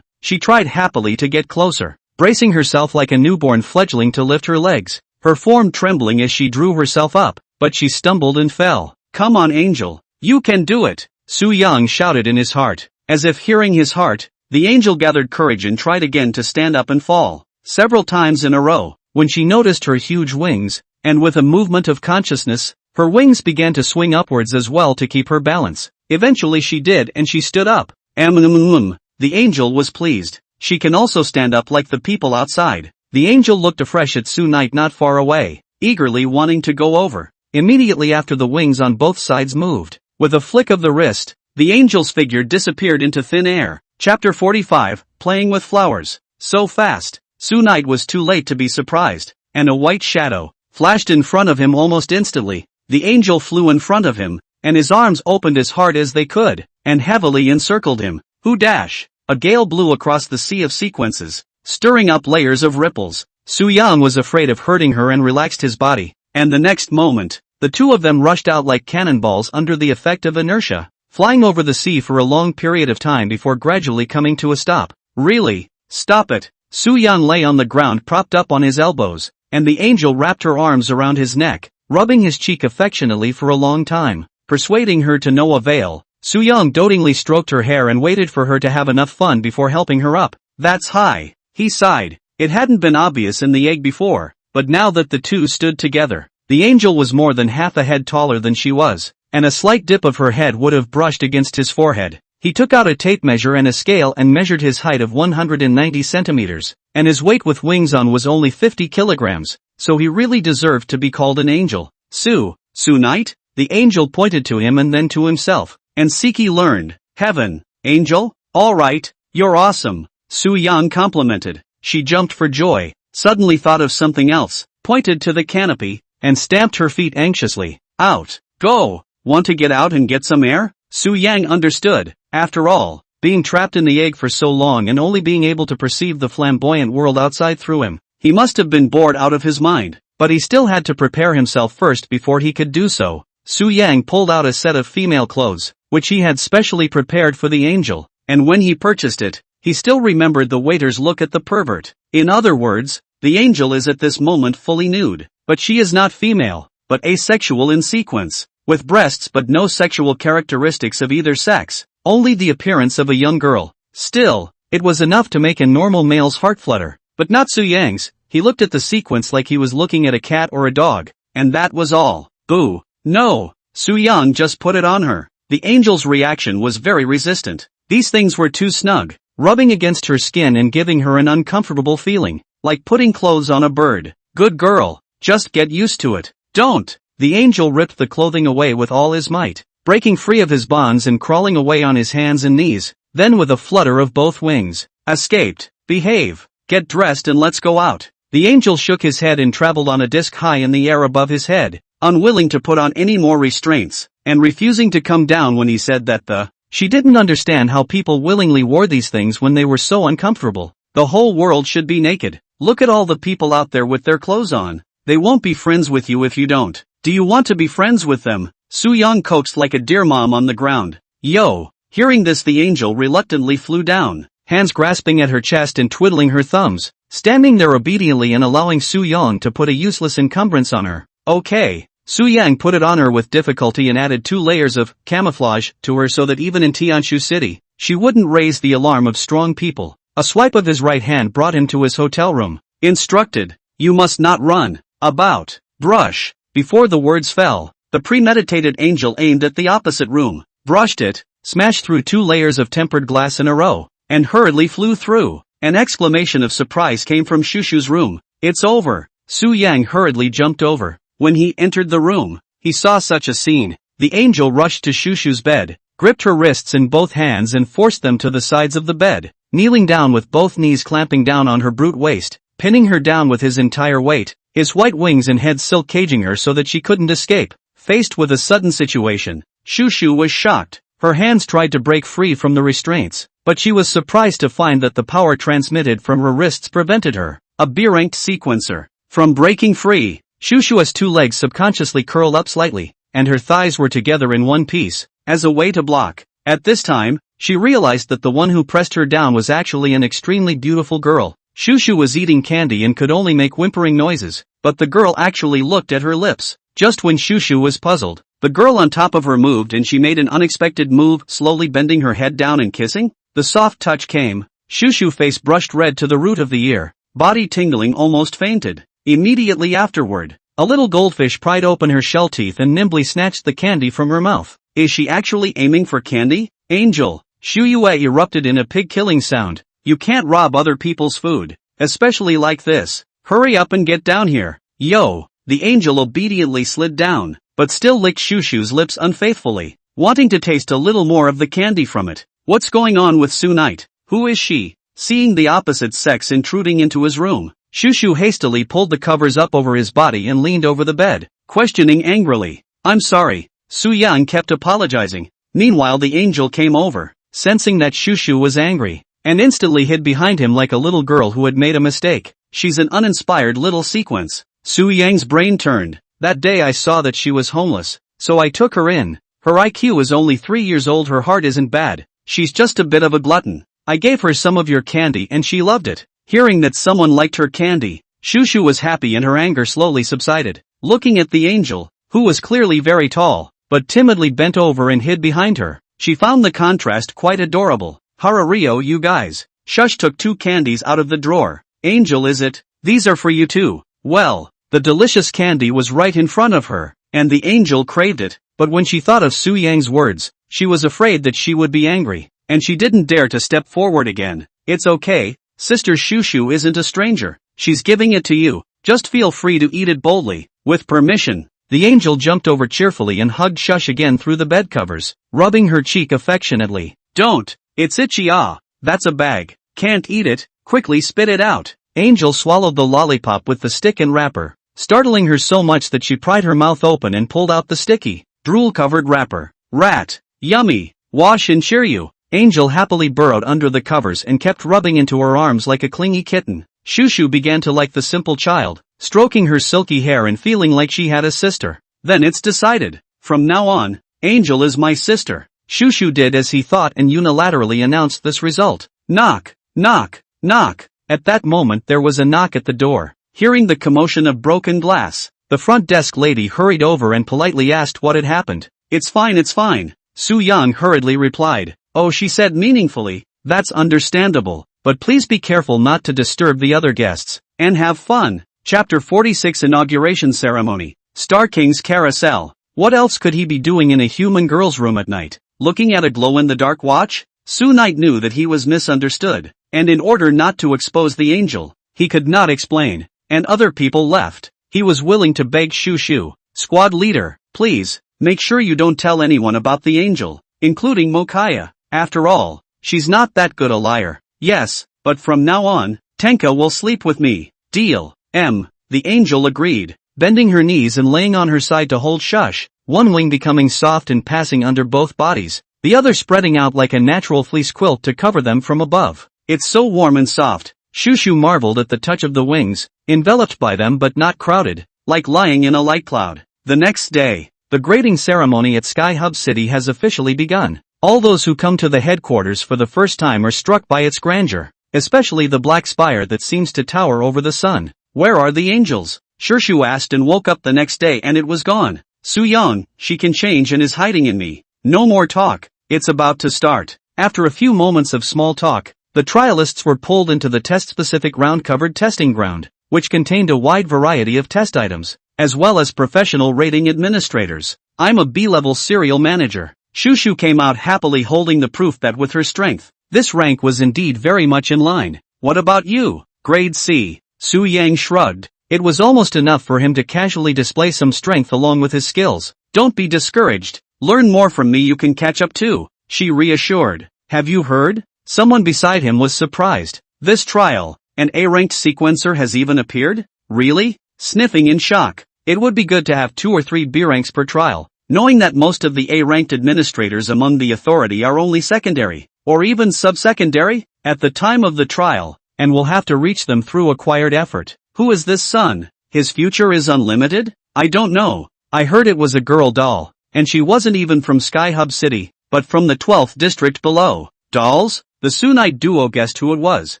She tried happily to get closer, bracing herself like a newborn fledgling to lift her legs, her form trembling as she drew herself up, but she stumbled and fell. Come on, angel. You can do it. Soo-young shouted in his heart. As if hearing his heart, the angel gathered courage and tried again to stand up and fall, several times in a row. When she noticed her huge wings, and with a movement of consciousness, her wings began to swing upwards as well to keep her balance. Eventually she did and she stood up. The angel was pleased. She can also stand up like the people outside. The angel looked afresh at Soo-night not far away, eagerly wanting to go over. Immediately after the wings on both sides moved. With a flick of the wrist, the angel's figure disappeared into thin air. Chapter 45, Playing with Flowers. So fast, Soo-night was too late to be surprised, and a white shadow flashed in front of him almost instantly. The angel flew in front of him, and his arms opened as hard as they could, and heavily encircled him. Hoo-dash! A gale blew across the sea of sequences, stirring up layers of ripples. Soo-young was afraid of hurting her and relaxed his body, and the next moment, the two of them rushed out like cannonballs under the effect of inertia, flying over the sea for a long period of time before gradually coming to a stop. Really? Stop it! Soo-young lay on the ground propped up on his elbows, and the angel wrapped her arms around his neck, rubbing his cheek affectionately for a long time. Persuading her to no avail, Soo-young dotingly stroked her hair and waited for her to have enough fun before helping her up. That's high, he sighed. It hadn't been obvious in the egg before, but now that the two stood together, the angel was more than half a head taller than she was, and a slight dip of her head would have brushed against his forehead. He took out a tape measure and a scale and measured his height of 190 centimeters, and his weight with wings on was only 50 kilograms, so he really deserved to be called an angel. Soo-night? The angel pointed to him and then to himself, and Siki learned. Heaven, angel? Alright, you're awesome, Soo-young complimented. She jumped for joy, suddenly thought of something else, pointed to the canopy, and stamped her feet anxiously. Out. Go. Want to get out and get some air? Soo-young understood. After all, being trapped in the egg for so long and only being able to perceive the flamboyant world outside through him, He must have been bored out of his mind, but he still had to prepare himself first before he could do so. Su Yang pulled out a set of female clothes, which he had specially prepared for the angel, and when he purchased it, he still remembered the waiter's look at the pervert. In other words, the angel is at this moment fully nude, but she is not female, but asexual in sequence, with breasts but no sexual characteristics of either sex, only the appearance of a young girl. Still, it was enough to make a normal male's heart flutter, but not Su Yang's. He looked at the sequence like he was looking at a cat or a dog, and that was all. Boo! No! Su Yang just put it on her. The angel's reaction was very resistant. These things were too snug, rubbing against her skin and giving her an uncomfortable feeling, like putting clothes on a bird. Good girl, just get used to it. Don't! The angel ripped the clothing away with all his might, breaking free of his bonds and crawling away on his hands and knees, then with a flutter of both wings, escaped. Behave, get dressed and let's go out. The angel shook his head and traveled on a disc high in the air above his head, unwilling to put on any more restraints, and refusing to come down when he said that she didn't understand how people willingly wore these things when they were so uncomfortable. The whole world should be naked. Look at all the people out there with their clothes on. They won't be friends with you if you don't. Do you want to be friends with them? Su Yang coaxed like a deer mom on the ground. Yo! Hearing this, the angel reluctantly flew down, hands grasping at her chest and twiddling her thumbs, standing there obediently and allowing Su Yang to put a useless encumbrance on her. Okay. Su Yang put it on her with difficulty and added 2 layers of camouflage to her so that even in Tianshu City, she wouldn't raise the alarm of strong people. A swipe of his right hand brought him to his hotel room. Instructed, you must not run about. Brush. Before the words fell, the premeditated angel aimed at the opposite room, brushed it, smashed through 2 layers of tempered glass in a row, and hurriedly flew through. An exclamation of surprise came from Shushu's room. It's over. Su Yang hurriedly jumped over. When he entered the room, he saw such a scene. The angel rushed to Shushu's bed, gripped her wrists in both hands and forced them to the sides of the bed, kneeling down with both knees clamping down on her brute waist, pinning her down with his entire weight, his white wings and head silk caging her so that she couldn't escape. Faced with a sudden situation, Shushu was shocked. Her hands tried to break free from the restraints, but she was surprised to find that the power transmitted from her wrists prevented her, a B-ranked sequencer, from breaking free. Shushu's 2 legs subconsciously curled up slightly, and her thighs were together in one piece, as a way to block. At this time, she realized that the one who pressed her down was actually an extremely beautiful girl. Shushu was eating candy and could only make whimpering noises, but the girl actually looked at her lips. Just when Shushu was puzzled, the girl on top of her moved and she made an unexpected move, slowly bending her head down and kissing. The soft touch came. Shushu's face brushed red to the root of the ear, body tingling, almost fainted. Immediately afterward, a little goldfish pried open her shell teeth and nimbly snatched the candy from her mouth. Is she actually aiming for candy? Angel! Shu Yue erupted in a pig-killing sound. You can't rob other people's food, especially like this. Hurry up and get down here. Yo! The angel obediently slid down, but still licked Shushu's lips unfaithfully, wanting to taste a little more of the candy from it. What's going on with Su Knight? Who is she? Seeing the opposite sex intruding into his room, Shushu hastily pulled the covers up over his body and leaned over the bed, questioning angrily. I'm sorry. Su Yang kept apologizing. Meanwhile, the angel came over, sensing that Shushu was angry, and instantly hid behind him like a little girl who had made a mistake. She's an uninspired little sequence. Su Yang's brain turned. That day I saw that she was homeless, so I took her in. Her IQ is only 3 years old, her heart isn't bad. She's just a bit of a glutton. I gave her some of your candy and she loved it. Hearing that someone liked her candy, Shushu was happy and her anger slowly subsided. Looking at the angel, who was clearly very tall, but timidly bent over and hid behind her, she found the contrast quite adorable. Harario, you guys. Shush took 2 candies out of the drawer. Angel, is it? These are for you too. Well, the delicious candy was right in front of her, and the angel craved it, but when she thought of Su Yang's words, she was afraid that she would be angry, and she didn't dare to step forward again. It's okay, Sister Shushu isn't a stranger. She's giving it to you. Just feel free to eat it boldly, with permission. The angel jumped over cheerfully and hugged Shush again through the bed covers, rubbing her cheek affectionately. Don't, it's itchy. Ah, that's a bag. Can't eat it, quickly spit it out. Angel swallowed the lollipop with the stick and wrapper, startling her so much that she pried her mouth open and pulled out the sticky, drool-covered wrapper. Rat. Yummy. Wash and cheer you. Angel happily burrowed under the covers and kept rubbing into her arms like a clingy kitten. Shushu began to like the simple child, stroking her silky hair and feeling like she had a sister. Then it's decided. From now on, Angel is my sister. Shushu did as he thought and unilaterally announced this result. Knock, knock, knock. At that moment there was a knock at the door. Hearing the commotion of broken glass, the front desk lady hurried over and politely asked what had happened. It's fine, it's fine. Su Yang hurriedly replied. Oh, she said meaningfully, that's understandable, but please be careful not to disturb the other guests, and have fun. Chapter 46 Inauguration Ceremony. Star King's Carousel. What else could he be doing in a human girl's room at night? Looking at a glow-in-the-dark watch? Su Knight knew that he was misunderstood, and in order not to expose the angel, he could not explain, and other people left. He was willing to beg Shushu, squad leader, please, make sure you don't tell anyone about the angel, including Mokaya. After all, she's not that good a liar. Yes, but from now on, Tenka will sleep with me. Deal. The angel agreed, bending her knees and laying on her side to hold shush, one wing becoming soft and passing under both bodies, the other spreading out like a natural fleece quilt to cover them from above. It's so warm and soft. Shushu marveled at the touch of the wings, enveloped by them but not crowded, like lying in a light cloud. The next day, the grading ceremony at Sky Hub City has officially begun. All those who come to the headquarters for the first time are struck by its grandeur, especially the black spire that seems to tower over the sun. Where are the angels? Shushu asked and woke up the next day and it was gone. Su Yang, she can change and is hiding in me. No more talk, it's about to start. After a few moments of small talk, the trialists were pulled into the test-specific round-covered testing ground, which contained a wide variety of test items, as well as professional rating administrators. I'm a B-level serial manager. Shushu came out happily holding the proof that with her strength, this rank was indeed very much in line. What about you? Grade C. Su Yang shrugged. It was almost enough for him to casually display some strength along with his skills. Don't be discouraged. Learn more from me, you can catch up too, she reassured. Have you heard? Someone beside him was surprised. This trial, an A-ranked sequencer has even appeared? Really? Sniffing in shock. It would be good to have 2 or 3 B ranks per trial, knowing that most of the A-ranked administrators among the authority are only secondary, or even sub-secondary, at the time of the trial, and will have to reach them through acquired effort. Who is this son? His future is unlimited? I don't know. I heard it was a girl doll, and she wasn't even from Sky Hub City, but from the 12th district below. Dolls? The Su Knight duo guessed who it was.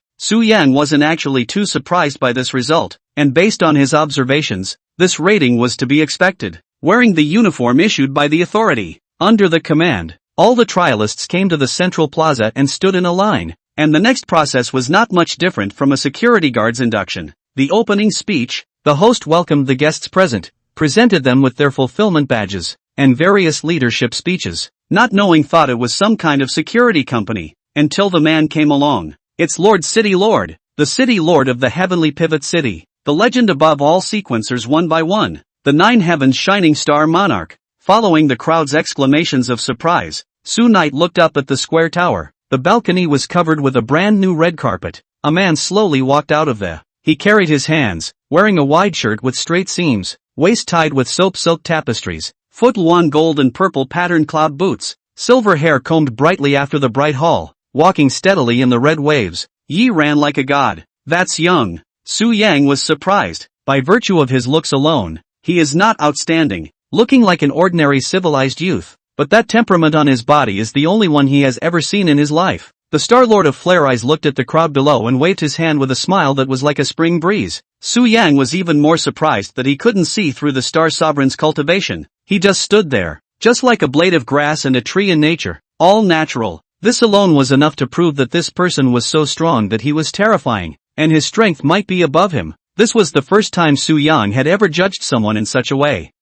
Su Yang wasn't actually too surprised by this result, and based on his observations, this rating was to be expected. Wearing the uniform issued by the authority, under the command, all the trialists came to the central plaza and stood in a line, and the next process was not much different from a security guard's induction. The opening speech, the host welcomed the guests present, presented them with their fulfillment badges, and various leadership speeches, not knowing thought it was some kind of security company, until the man came along. It's Lord City Lord, the City Lord of the Heavenly Pivot City, the legend above all sequencers one by one, the 9 heavens shining star monarch. Following the crowd's exclamations of surprise, Su Knight looked up at the square tower. The balcony was covered with a brand new red carpet. A man slowly walked out of there. He carried his hands, wearing a wide shirt with straight seams, waist tied with soap silk tapestries, foot worn gold and purple patterned cloud boots, silver hair combed brightly after the bright hall, walking steadily in the red waves. Yi ran like a god. That's young. Su Yang was surprised. By virtue of his looks alone, he is not outstanding, looking like an ordinary civilized youth, but that temperament on his body is the only one he has ever seen in his life. The Star-Lord of Flare Eyes looked at the crowd below and waved his hand with a smile that was like a spring breeze. Su Yang was even more surprised that he couldn't see through the Star Sovereign's cultivation. He just stood there, just like a blade of grass and a tree in nature, all natural. This alone was enough to prove that this person was so strong that he was terrifying, and his strength might be above him. This was the first time Su Yang had ever judged someone in such a way.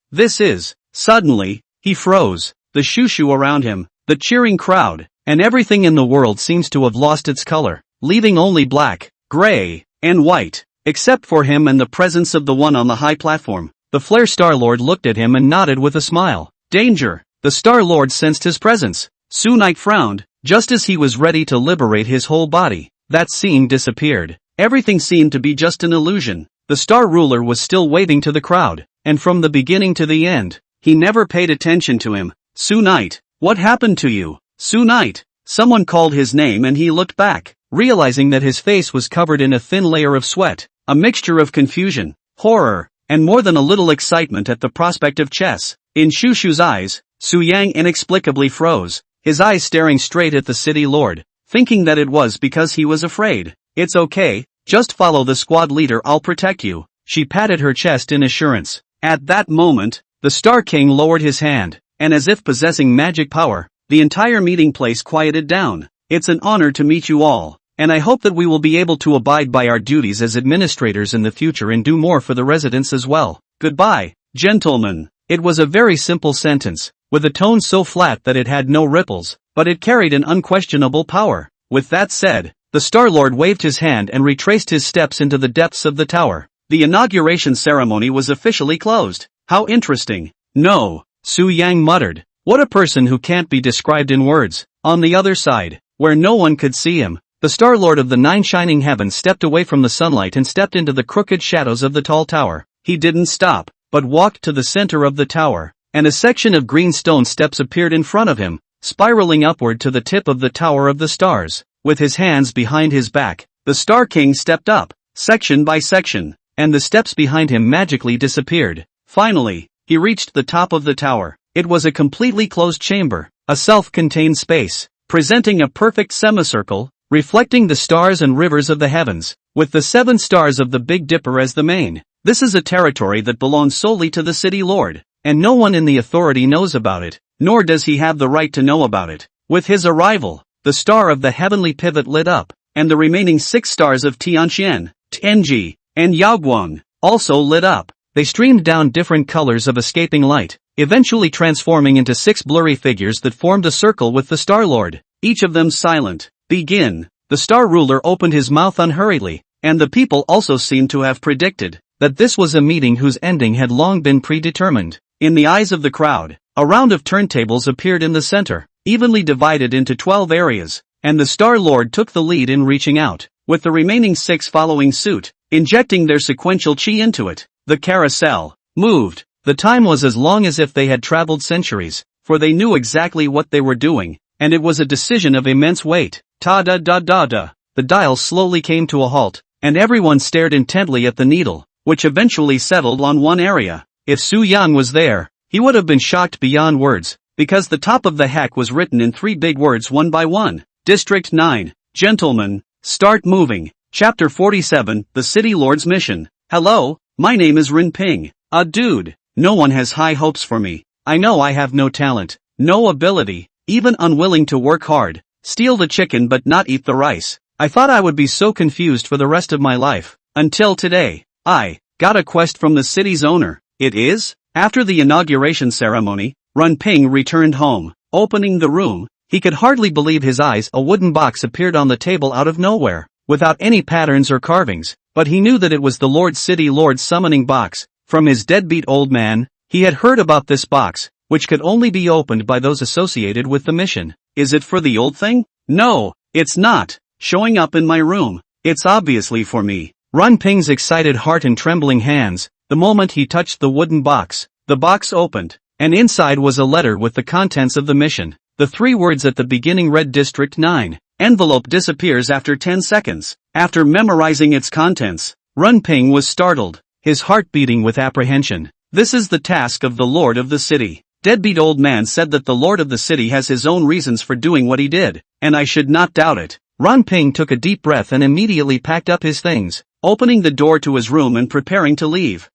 Suddenly, he froze. The shushu around him, the cheering crowd, and everything in the world seems to have lost its color, leaving only black, gray, and white, except for him and the presence of the one on the high platform. The Flare Star-Lord looked at him and nodded with a smile. Danger! The Star-Lord sensed his presence. Su Knight frowned, just as he was ready to liberate his whole body. That scene disappeared. Everything seemed to be just an illusion. The Star Ruler was still waving to the crowd, and from the beginning to the end, he never paid attention to him. Su Knight, what happened to you? Su Knight. Someone called his name and he looked back. realizing that his face was covered in a thin layer of sweat, a mixture of confusion, horror, and more than a little excitement at the prospect of chess. In Shushu's eyes, Su Yang inexplicably froze, his eyes staring straight at the city lord, thinking that it was because he was afraid. It's okay, just follow the squad leader, I'll protect you. She patted her chest in assurance. At that moment, the Star King lowered his hand, and as if possessing magic power, the entire meeting place quieted down. It's an honor to meet you all, and I hope that we will be able to abide by our duties as administrators in the future and do more for the residents as well. Goodbye, gentlemen. It was a very simple sentence, with a tone so flat that it had no ripples, but it carried an unquestionable power. With that said, the Star-Lord waved his hand and retraced his steps into the depths of the tower. The inauguration ceremony was officially closed. How interesting. No, Su Yang muttered. What a person who can't be described in words. On the other side, where no one could see him, the Star-Lord of the Nine Shining Heavens stepped away from the sunlight and stepped into the crooked shadows of the tall tower. He didn't stop, but walked to the center of the tower, and a section of green stone steps appeared in front of him, spiraling upward to the tip of the Tower of the Stars. With his hands behind his back, the Star King stepped up, section by section, and the steps behind him magically disappeared. Finally, he reached the top of the tower. It was a completely closed chamber, a self-contained space, presenting a perfect semicircle, reflecting the stars and rivers of the heavens, with the 7 stars of the Big Dipper as the main. This is a territory that belongs solely to the city lord, and no one in the authority knows about it, nor does he have the right to know about it. With his arrival, the star of the heavenly pivot lit up, and the remaining 6 stars of Tianqian, Tenji, and Yaoguang also lit up. They streamed down different colors of escaping light, eventually transforming into 6 blurry figures that formed a circle with the Star-Lord, each of them silent. Begin. The Star Ruler opened his mouth unhurriedly, and the people also seemed to have predicted that this was a meeting whose ending had long been predetermined. In the eyes of the crowd, a round of turntables appeared in the center, evenly divided into 12 areas, and the Star-Lord took the lead in reaching out, with the remaining 6 following suit, injecting their sequential chi into it. The carousel moved. The time was as long as if they had traveled centuries, for they knew exactly what they were doing, and it was a decision of immense weight. Ta-da-da-da-da. The dial slowly came to a halt, and everyone stared intently at the needle, which eventually settled on one area. If Su Yang was there, he would have been shocked beyond words, because the top of the hack was written in 3 big words one by one. District 9. Gentlemen, start moving. Chapter 47, The City Lord's Mission. Hello, my name is Rin Ping. A dude. No one has high hopes for me. I know I have no talent, no ability, even unwilling to work hard, steal the chicken but not eat the rice. I thought I would be so confused for the rest of my life. Until today, I got a quest from the city's owner. It is? After the inauguration ceremony, Rin Ping returned home. Opening the room, he could hardly believe his eyes. A wooden box appeared on the table out of nowhere, without any patterns or carvings, but he knew that it was the City Lord's summoning box. From his deadbeat old man, he had heard about this box, which could only be opened by those associated with the mission. Is it for the old thing? No, it's not. Showing up in my room. It's obviously for me. Rin Ping's excited heart and trembling hands. The moment he touched the wooden box, the box opened, and inside was a letter with the contents of the mission. The 3 words at the beginning read District 9. Envelope disappears after 10 seconds. After memorizing its contents, Rin Ping was startled, his heart beating with apprehension. This is the task of the Lord of the City. Deadbeat old man said that the Lord of the City has his own reasons for doing what he did, and I should not doubt it. Rin Ping took a deep breath and immediately packed up his things, opening the door to his room and preparing to leave.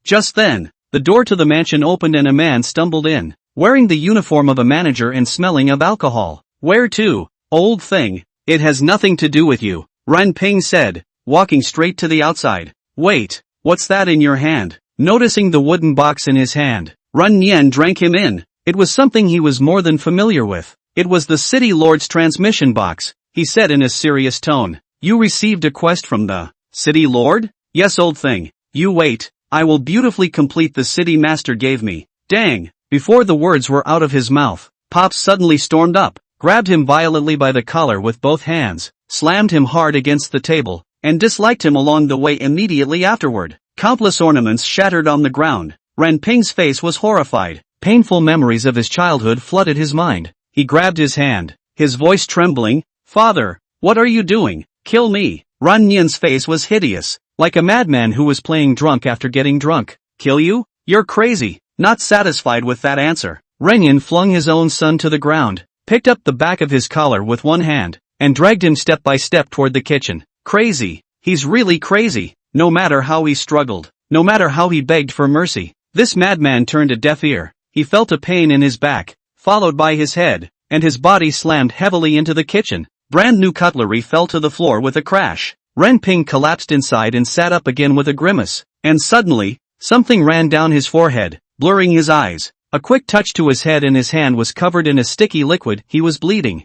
Just then, the door to the mansion opened and a man stumbled in, wearing the uniform of a manager and smelling of alcohol. Where to, old thing? It has nothing to do with you, Rin Ping said, walking straight to the outside. Wait, what's that in your hand? Noticing the wooden box in his hand, Rin Yen drank him in. It was something he was more than familiar with. It was the City Lord's transmission box, he said in a serious tone. You received a quest from the City Lord? Yes, old thing. You wait, I will beautifully complete the City Master gave me. Dang! Before the words were out of his mouth, Pops suddenly stormed up, grabbed him violently by the collar with both hands, slammed him hard against the table, and disliked him along the way immediately afterward. Countless ornaments shattered on the ground. Rin Ping's face was horrified. Painful memories of his childhood flooded his mind. He grabbed his hand, his voice trembling. Father, What are you doing? Kill me. Ren Yan's face was hideous, like a madman who was playing drunk after getting drunk. Kill you? You're crazy. Not satisfied with that answer, Ren Yan flung his own son to the ground, picked up the back of his collar with one hand, and dragged him step by step toward the kitchen. Crazy. He's really crazy. No matter how he struggled, no matter how he begged for mercy, this madman turned a deaf ear. He felt a pain in his back, followed by his head, and his body slammed heavily into the kitchen. Brand new cutlery fell to the floor with a crash. Ren Ping collapsed inside and sat up again with a grimace, and suddenly, something ran down his forehead, blurring his eyes. A quick touch to his head and his hand was covered in a sticky liquid. He was bleeding.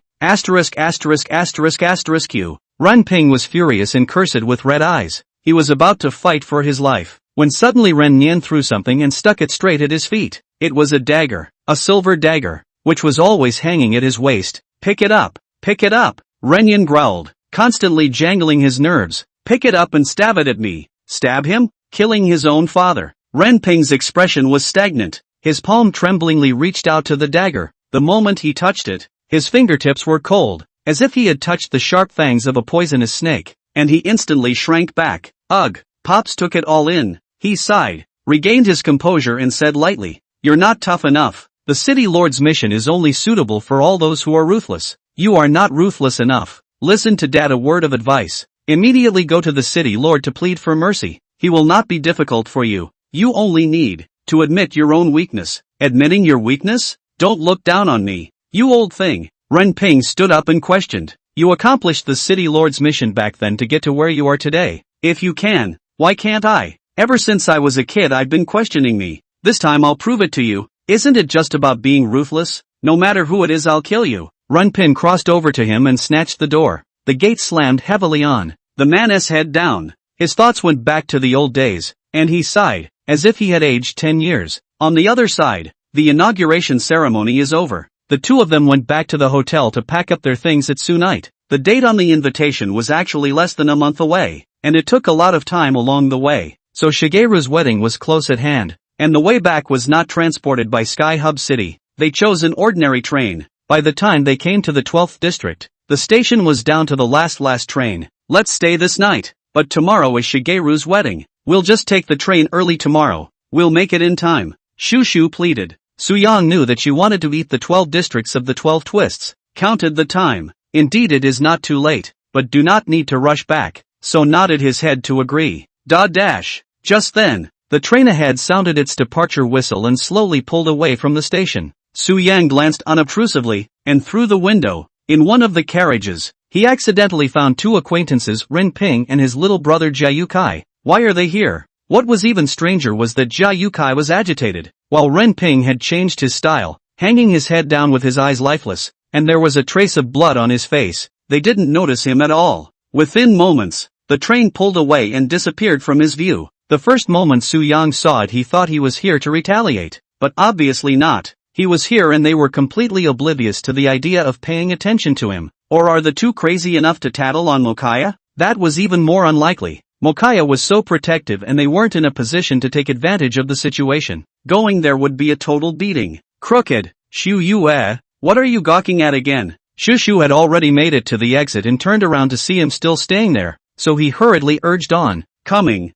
Q. Ren Ping was furious and cursed with red eyes. He was about to fight for his life, when suddenly Ren Yan threw something and stuck it straight at his feet. It was a dagger, a silver dagger, which was always hanging at his waist. Pick it up, pick it up, Ren Yan growled, constantly jangling his nerves. Pick it up and stab it at me. Stab him? Killing his own father. Ren Ping's expression was stagnant. His palm tremblingly reached out to the dagger. The moment he touched it, his fingertips were cold, as if he had touched the sharp fangs of a poisonous snake, and he instantly shrank back. Ugh, Pops took it all in. He sighed, regained his composure and said lightly, "You're not tough enough. The City Lord's mission is only suitable for all those who are ruthless. You are not ruthless enough. Listen to Dad, a word of advice. Immediately go to the City Lord to plead for mercy. He will not be difficult for you. You only need to admit your own weakness." Admitting your weakness? Don't look down on me, you old thing. Ren Ping stood up and questioned. You accomplished the City Lord's mission back then to get to where you are today. If you can, why can't I? Ever since I was a kid I've been questioning me. This time I'll prove it to you. Isn't it just about being ruthless? No matter who it is, I'll kill you. Ren Ping crossed over to him and snatched the door. The gate slammed heavily on. The man's head down. His thoughts went back to the old days, and he sighed, as if he had aged 10 years. On the other side, the inauguration ceremony is over. The two of them went back to the hotel to pack up their things at night. The date on the invitation was actually less than a month away, and it took a lot of time along the way, so Shigeru's wedding was close at hand, and the way back was not transported by Sky Hub City. They chose an ordinary train. By the time they came to the 12th district, the station was down to the last train. Let's stay this night, but tomorrow is Shigeru's wedding. We'll just take the train early tomorrow. We'll make it in time, Shushu pleaded. Suyang knew that she wanted to eat the 12 districts of the 12 twists, counted the time. Indeed, it is not too late, but do not need to rush back, so nodded his head to agree. Just then, the train ahead sounded its departure whistle and slowly pulled away from the station. Suyang glanced unobtrusively, and through the window, in one of the carriages, he accidentally found two acquaintances, Ren Ping and his little brother Jia. Why are they here? What was even stranger was that Jia was agitated, while Ren Ping had changed his style, hanging his head down with his eyes lifeless, and there was a trace of blood on his face. They didn't notice him at all. Within moments, the train pulled away and disappeared from his view. The first moment Suyang saw it, he thought he was here to retaliate, but obviously not. He was here and they were completely oblivious to the idea of paying attention to him. Or are the two crazy enough to tattle on Mokaya? That was even more unlikely. Mokaya was so protective and they weren't in a position to take advantage of the situation. Going there would be a total beating. Crooked, Shu Yue, what are you gawking at again? Shushu had already made it to the exit and turned around to see him still staying there, so he hurriedly urged on. Coming.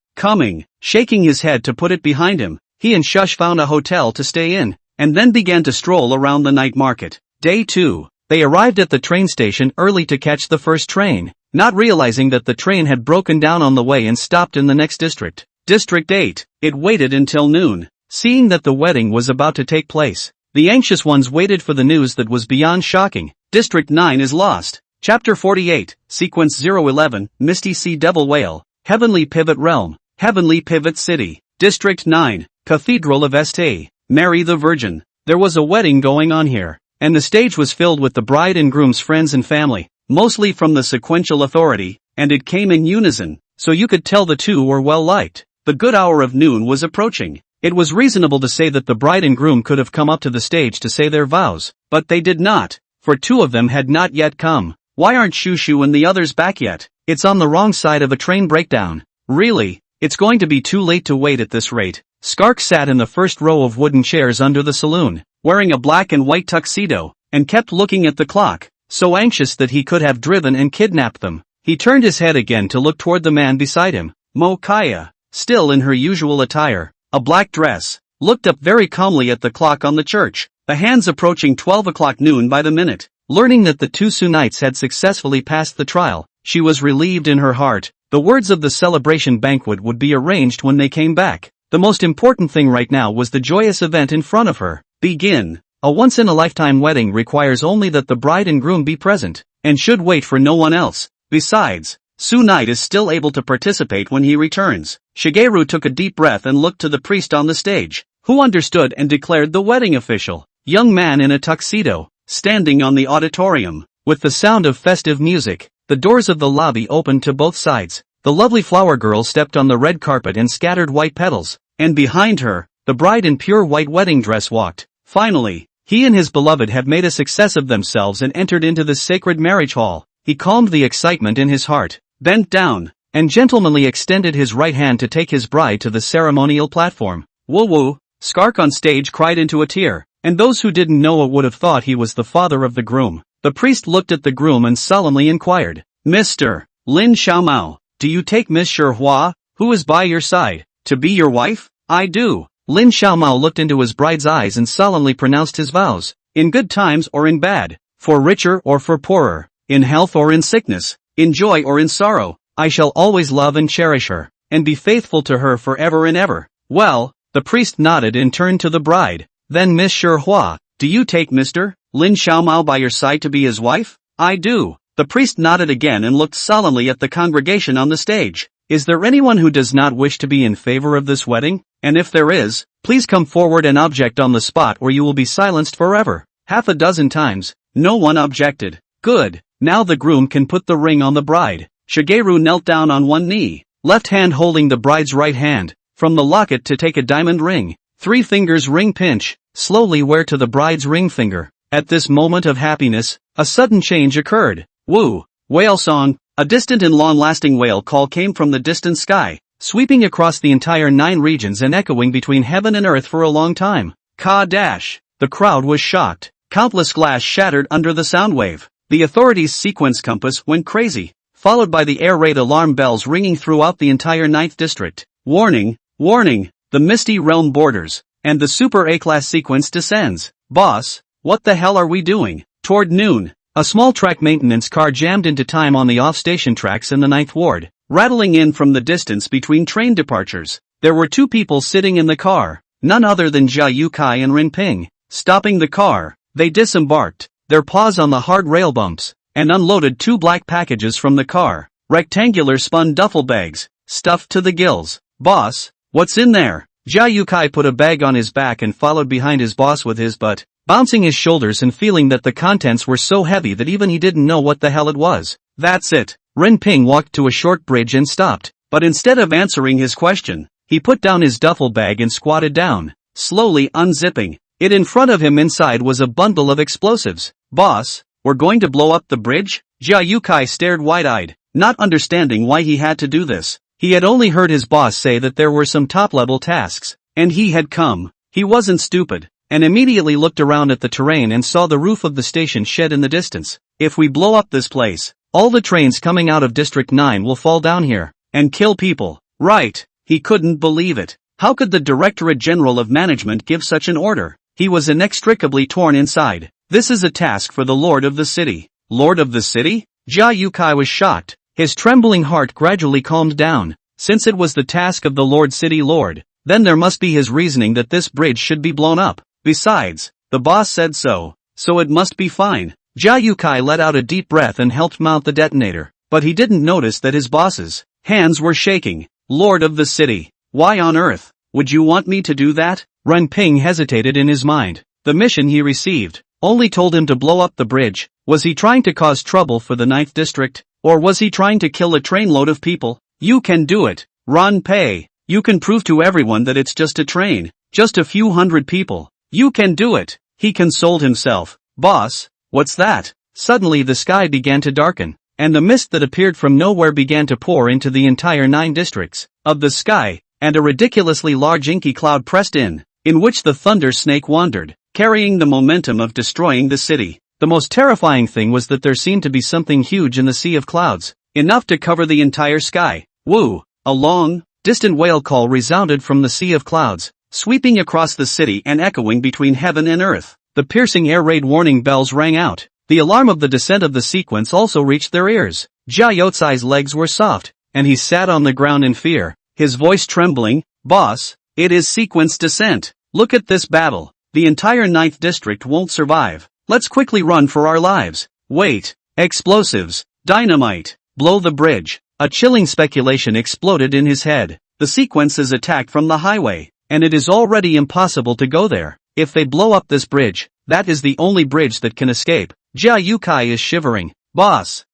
Shaking his head to put it behind him, he and Shush found a hotel to stay in, and then began to stroll around the night market. Day 2. They arrived at the train station early to catch the first train, not realizing that the train had broken down on the way and stopped in the next district. District 8. It waited until noon. Seeing that the wedding was about to take place, the anxious ones waited for the news that was beyond shocking. District 9 is lost. Chapter 48, Sequence 011, Misty Sea Devil Whale, Heavenly Pivot Realm, Heavenly Pivot City. District 9, Cathedral of St. Mary the Virgin. There was a wedding going on here, and the stage was filled with the bride and groom's friends and family, mostly from the sequential authority, and it came in unison, so you could tell the two were well liked. The good hour of noon was approaching. It was reasonable to say that the bride and groom could have come up to the stage to say their vows, but they did not, for two of them had not yet come. Why aren't Shushu and the others back yet? It's on the wrong side of a train breakdown. Really? It's going to be too late to wait at this rate. Skark sat in the first row of wooden chairs under the saloon, wearing a black and white tuxedo, and kept looking at the clock. so anxious that he could have driven and kidnapped them. He turned his head again to look toward the man beside him. Kaya, still in her usual attire, a black dress, looked up very calmly at the clock on the church, the hands approaching 12 o'clock noon by the minute. Learning that the two Sioux knights had successfully passed the trial, she was relieved in her heart. The words of the celebration banquet would be arranged when they came back. The most important thing right now was the joyous event in front of her. Begin. A once-in-a-lifetime wedding requires only that the bride and groom be present, and should wait for no one else. Besides, Sioux Knight is still able to participate when he returns. Shigeru took a deep breath and looked to the priest on the stage, who understood and declared the wedding official. Young man in a tuxedo, standing on the auditorium. With the sound of festive music, the doors of the lobby opened to both sides. The lovely flower girl stepped on the red carpet and scattered white petals, and behind her, the bride in pure white wedding dress walked. Finally, he and his beloved have made a success of themselves and entered into the sacred marriage hall. He calmed the excitement in his heart, bent down, and gentlemanly extended his right hand to take his bride to the ceremonial platform. Woo woo, Skark on stage cried into a tear, and those who didn't know it would have thought he was the father of the groom. The priest looked at the groom and solemnly inquired, Mr. Lin Xiaomao, do you take Miss Hua, who is by your side, to be your wife? I do. Lin Xiaomao looked into his bride's eyes and solemnly pronounced his vows, in good times or in bad, for richer or for poorer, in health or in sickness, in joy or in sorrow, I shall always love and cherish her, and be faithful to her forever and ever. Well, the priest nodded and turned to the bride. Then Miss Hua, do you take Mr. Lin Xiaomao by your side to be his wife? I do. The priest nodded again and looked solemnly at the congregation on the stage. Is there anyone who does not wish to be in favor of this wedding? And if there is, please come forward and object on the spot or you will be silenced forever. Half a dozen times, no one objected. Good. Now the groom can put the ring on the bride. Shigeru knelt down on one knee, left hand holding the bride's right hand, from the locket to take a diamond ring. 3 fingers ring pinch, slowly wear to the bride's ring finger. At this moment of happiness, a sudden change occurred. Woo! Whale song. A distant and long-lasting whale call came from the distant sky, sweeping across the entire 9 regions and echoing between heaven and earth for a long time. Ka-dash! The crowd was shocked. Countless glass shattered under the sound wave. The authorities' sequence compass went crazy, followed by the air raid alarm bells ringing throughout the entire 9th district. Warning! Warning! The Misty Realm borders, and the Super A-class sequence descends. Boss, what the hell are we doing? Toward noon, a small track maintenance car jammed into time on the off-station tracks in the 9th ward, rattling in from the distance between train departures. There were 2 people sitting in the car, none other than Jia Yukai and Rin Ping. Stopping the car, they disembarked, their paws on the hard rail bumps, and unloaded 2 black packages from the car, rectangular spun duffel bags, stuffed to the gills. Boss, what's in there? Jia Yukai put a bag on his back and followed behind his boss with his butt, bouncing his shoulders and feeling that the contents were so heavy that even he didn't know what the hell it was. That's it. Ren Ping walked to a short bridge and stopped, but instead of answering his question, he put down his duffel bag and squatted down, slowly unzipping it. In front of him inside was a bundle of explosives. Boss, we're going to blow up the bridge? Jia Yukai stared wide-eyed, not understanding why he had to do this. He had only heard his boss say that there were some top-level tasks, and he had come. He wasn't stupid, and immediately looked around at the terrain and saw the roof of the station shed in the distance. If we blow up this place, all the trains coming out of District 9 will fall down here, and kill people. Right, he couldn't believe it. How could the Directorate General of Management give such an order? He was inextricably torn inside. This is a task for the Lord of the City. Lord of the City? Jia Yukai was shocked. His trembling heart gradually calmed down. Since it was the task of the Lord City Lord, then there must be his reasoning that this bridge should be blown up. Besides, the boss said so it must be fine. Jia Yukai let out a deep breath and helped mount the detonator, but he didn't notice that his boss's hands were shaking. Lord of the City, why on earth would you want me to do that? Ren Ping hesitated in his mind. The mission he received only told him to blow up the bridge. Was he trying to cause trouble for the 9th district? Or was he trying to kill a trainload of people? You can do it, Ron Pei. You can prove to everyone that it's just a train, just a few hundred people. You can do it. He consoled himself. Boss, what's that? Suddenly the sky began to darken, and the mist that appeared from nowhere began to pour into the entire 9 districts of the sky, and a ridiculously large inky cloud pressed in which the thunder snake wandered, carrying the momentum of destroying the city. The most terrifying thing was that there seemed to be something huge in the sea of clouds, enough to cover the entire sky. Woo! A long, distant whale call resounded from the sea of clouds, sweeping across the city and echoing between heaven and earth. The piercing air raid warning bells rang out. The alarm of the descent of the sequence also reached their ears. Jia Yotsai's legs were soft, and he sat on the ground in fear, his voice trembling. Boss, it is sequence descent. Look at this battle. The entire 9th district won't survive. Let's quickly run for our lives. Wait. Explosives. Dynamite. Blow the bridge. A chilling speculation exploded in his head. The sequence is attacked from the highway, and it is already impossible to go there. If they blow up this bridge, that is the only bridge that can escape. Jia Yukai is shivering. Boss,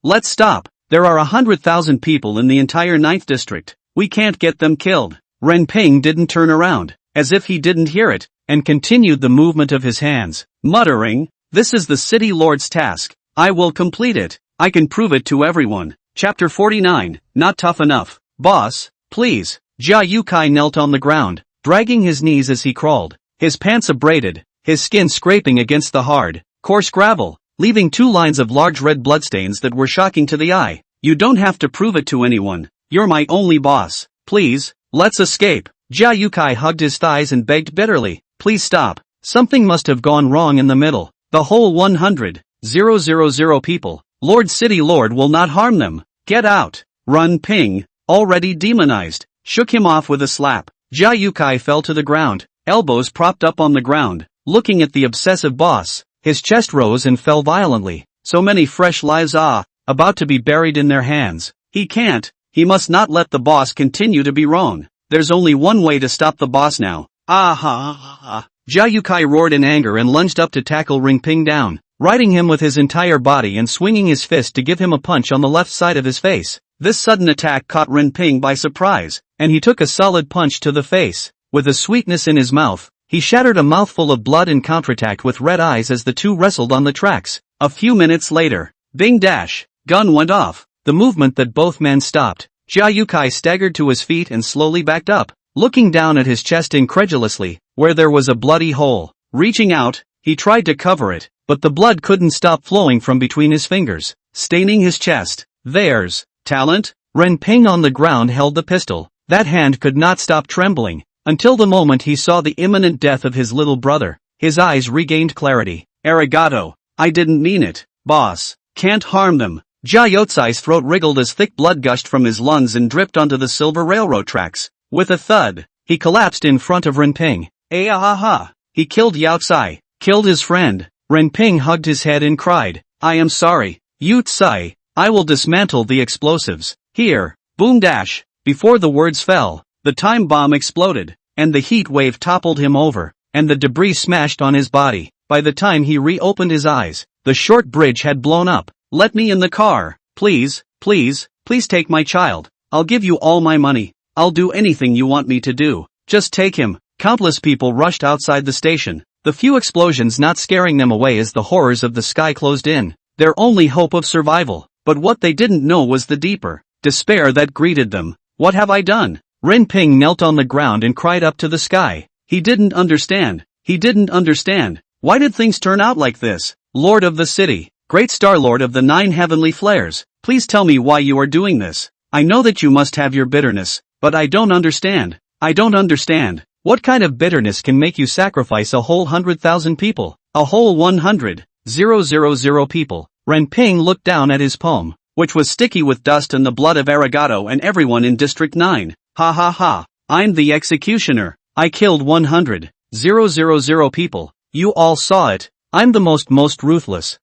let's stop. There are 100,000 people in the entire 9th district. We can't get them killed. Ren Ping didn't turn around, as if he didn't hear it, and continued the movement of his hands, muttering, "This is the city lord's task. I will complete it. I can prove it to everyone." Chapter 49, Not Tough Enough. Boss, please. Jia Yukai knelt on the ground, dragging his knees as he crawled, his pants abraded, his skin scraping against the hard, coarse gravel, leaving 2 lines of large red bloodstains that were shocking to the eye. You don't have to prove it to anyone. You're my only boss. Please, let's escape. Jia Yukai hugged his thighs and begged bitterly, please stop. Something must have gone wrong in the middle. The whole 100,000 people. Lord City Lord will not harm them. Get out. Ren Ping, already demonized, shook him off with a slap. Jia Yukai fell to the ground, elbows propped up on the ground, looking at the obsessive boss. His chest rose and fell violently. So many fresh lives about to be buried in their hands. He must not let the boss continue to be wrong. There's only one way to stop the boss now. Jia Yukai roared in anger and lunged up to tackle Ren Ping down, riding him with his entire body and swinging his fist to give him a punch on the left side of his face. This sudden attack caught Ren Ping by surprise, and he took a solid punch to the face. With a sweetness in his mouth, he shattered a mouthful of blood and counterattacked with red eyes as the two wrestled on the tracks. A few minutes later, bing dash, gun went off. The movement that both men stopped. Jia Yukai staggered to his feet and slowly backed up, looking down at his chest incredulously, where there was a bloody hole. Reaching out, he tried to cover it, but the blood couldn't stop flowing from between his fingers, staining his chest. There's talent. Ren Ping on the ground held the pistol. That hand could not stop trembling, until the moment he saw the imminent death of his little brother. His eyes regained clarity. Arigato. I didn't mean it. Boss, can't harm them. Jia Yotsai's throat wriggled as thick blood gushed from his lungs and dripped onto the silver railroad tracks. With a thud, he collapsed in front of Ren Ping. He killed Yotsai, killed his friend. Ren Ping hugged his head and cried, I am sorry, Yotsai. I will dismantle the explosives. Here. Boom dash. Before the words fell, the time bomb exploded, and the heat wave toppled him over, and the debris smashed on his body. By the time he reopened his eyes, the short bridge had blown up. Let me in the car. Please take my child. I'll give you all my money. I'll do anything you want me to do. Just take him. Countless people rushed outside the station, the few explosions not scaring them away as the horrors of the sky closed in, their only hope of survival. But what they didn't know was the deeper despair that greeted them. What have I done? Ren Ping knelt on the ground and cried up to the sky. He didn't understand. Why did things turn out like this? Lord of the city, great Star Lord of the 9 heavenly flares, please tell me why you are doing this. I know that you must have your bitterness, but I don't understand. What kind of bitterness can make you sacrifice a whole 100,000 people? A whole 100,000 people. Ren Ping looked down at his palm, which was sticky with dust and the blood of Arigato and everyone in District 9. I'm the executioner. I killed 100,000 people. You all saw it. I'm the most ruthless.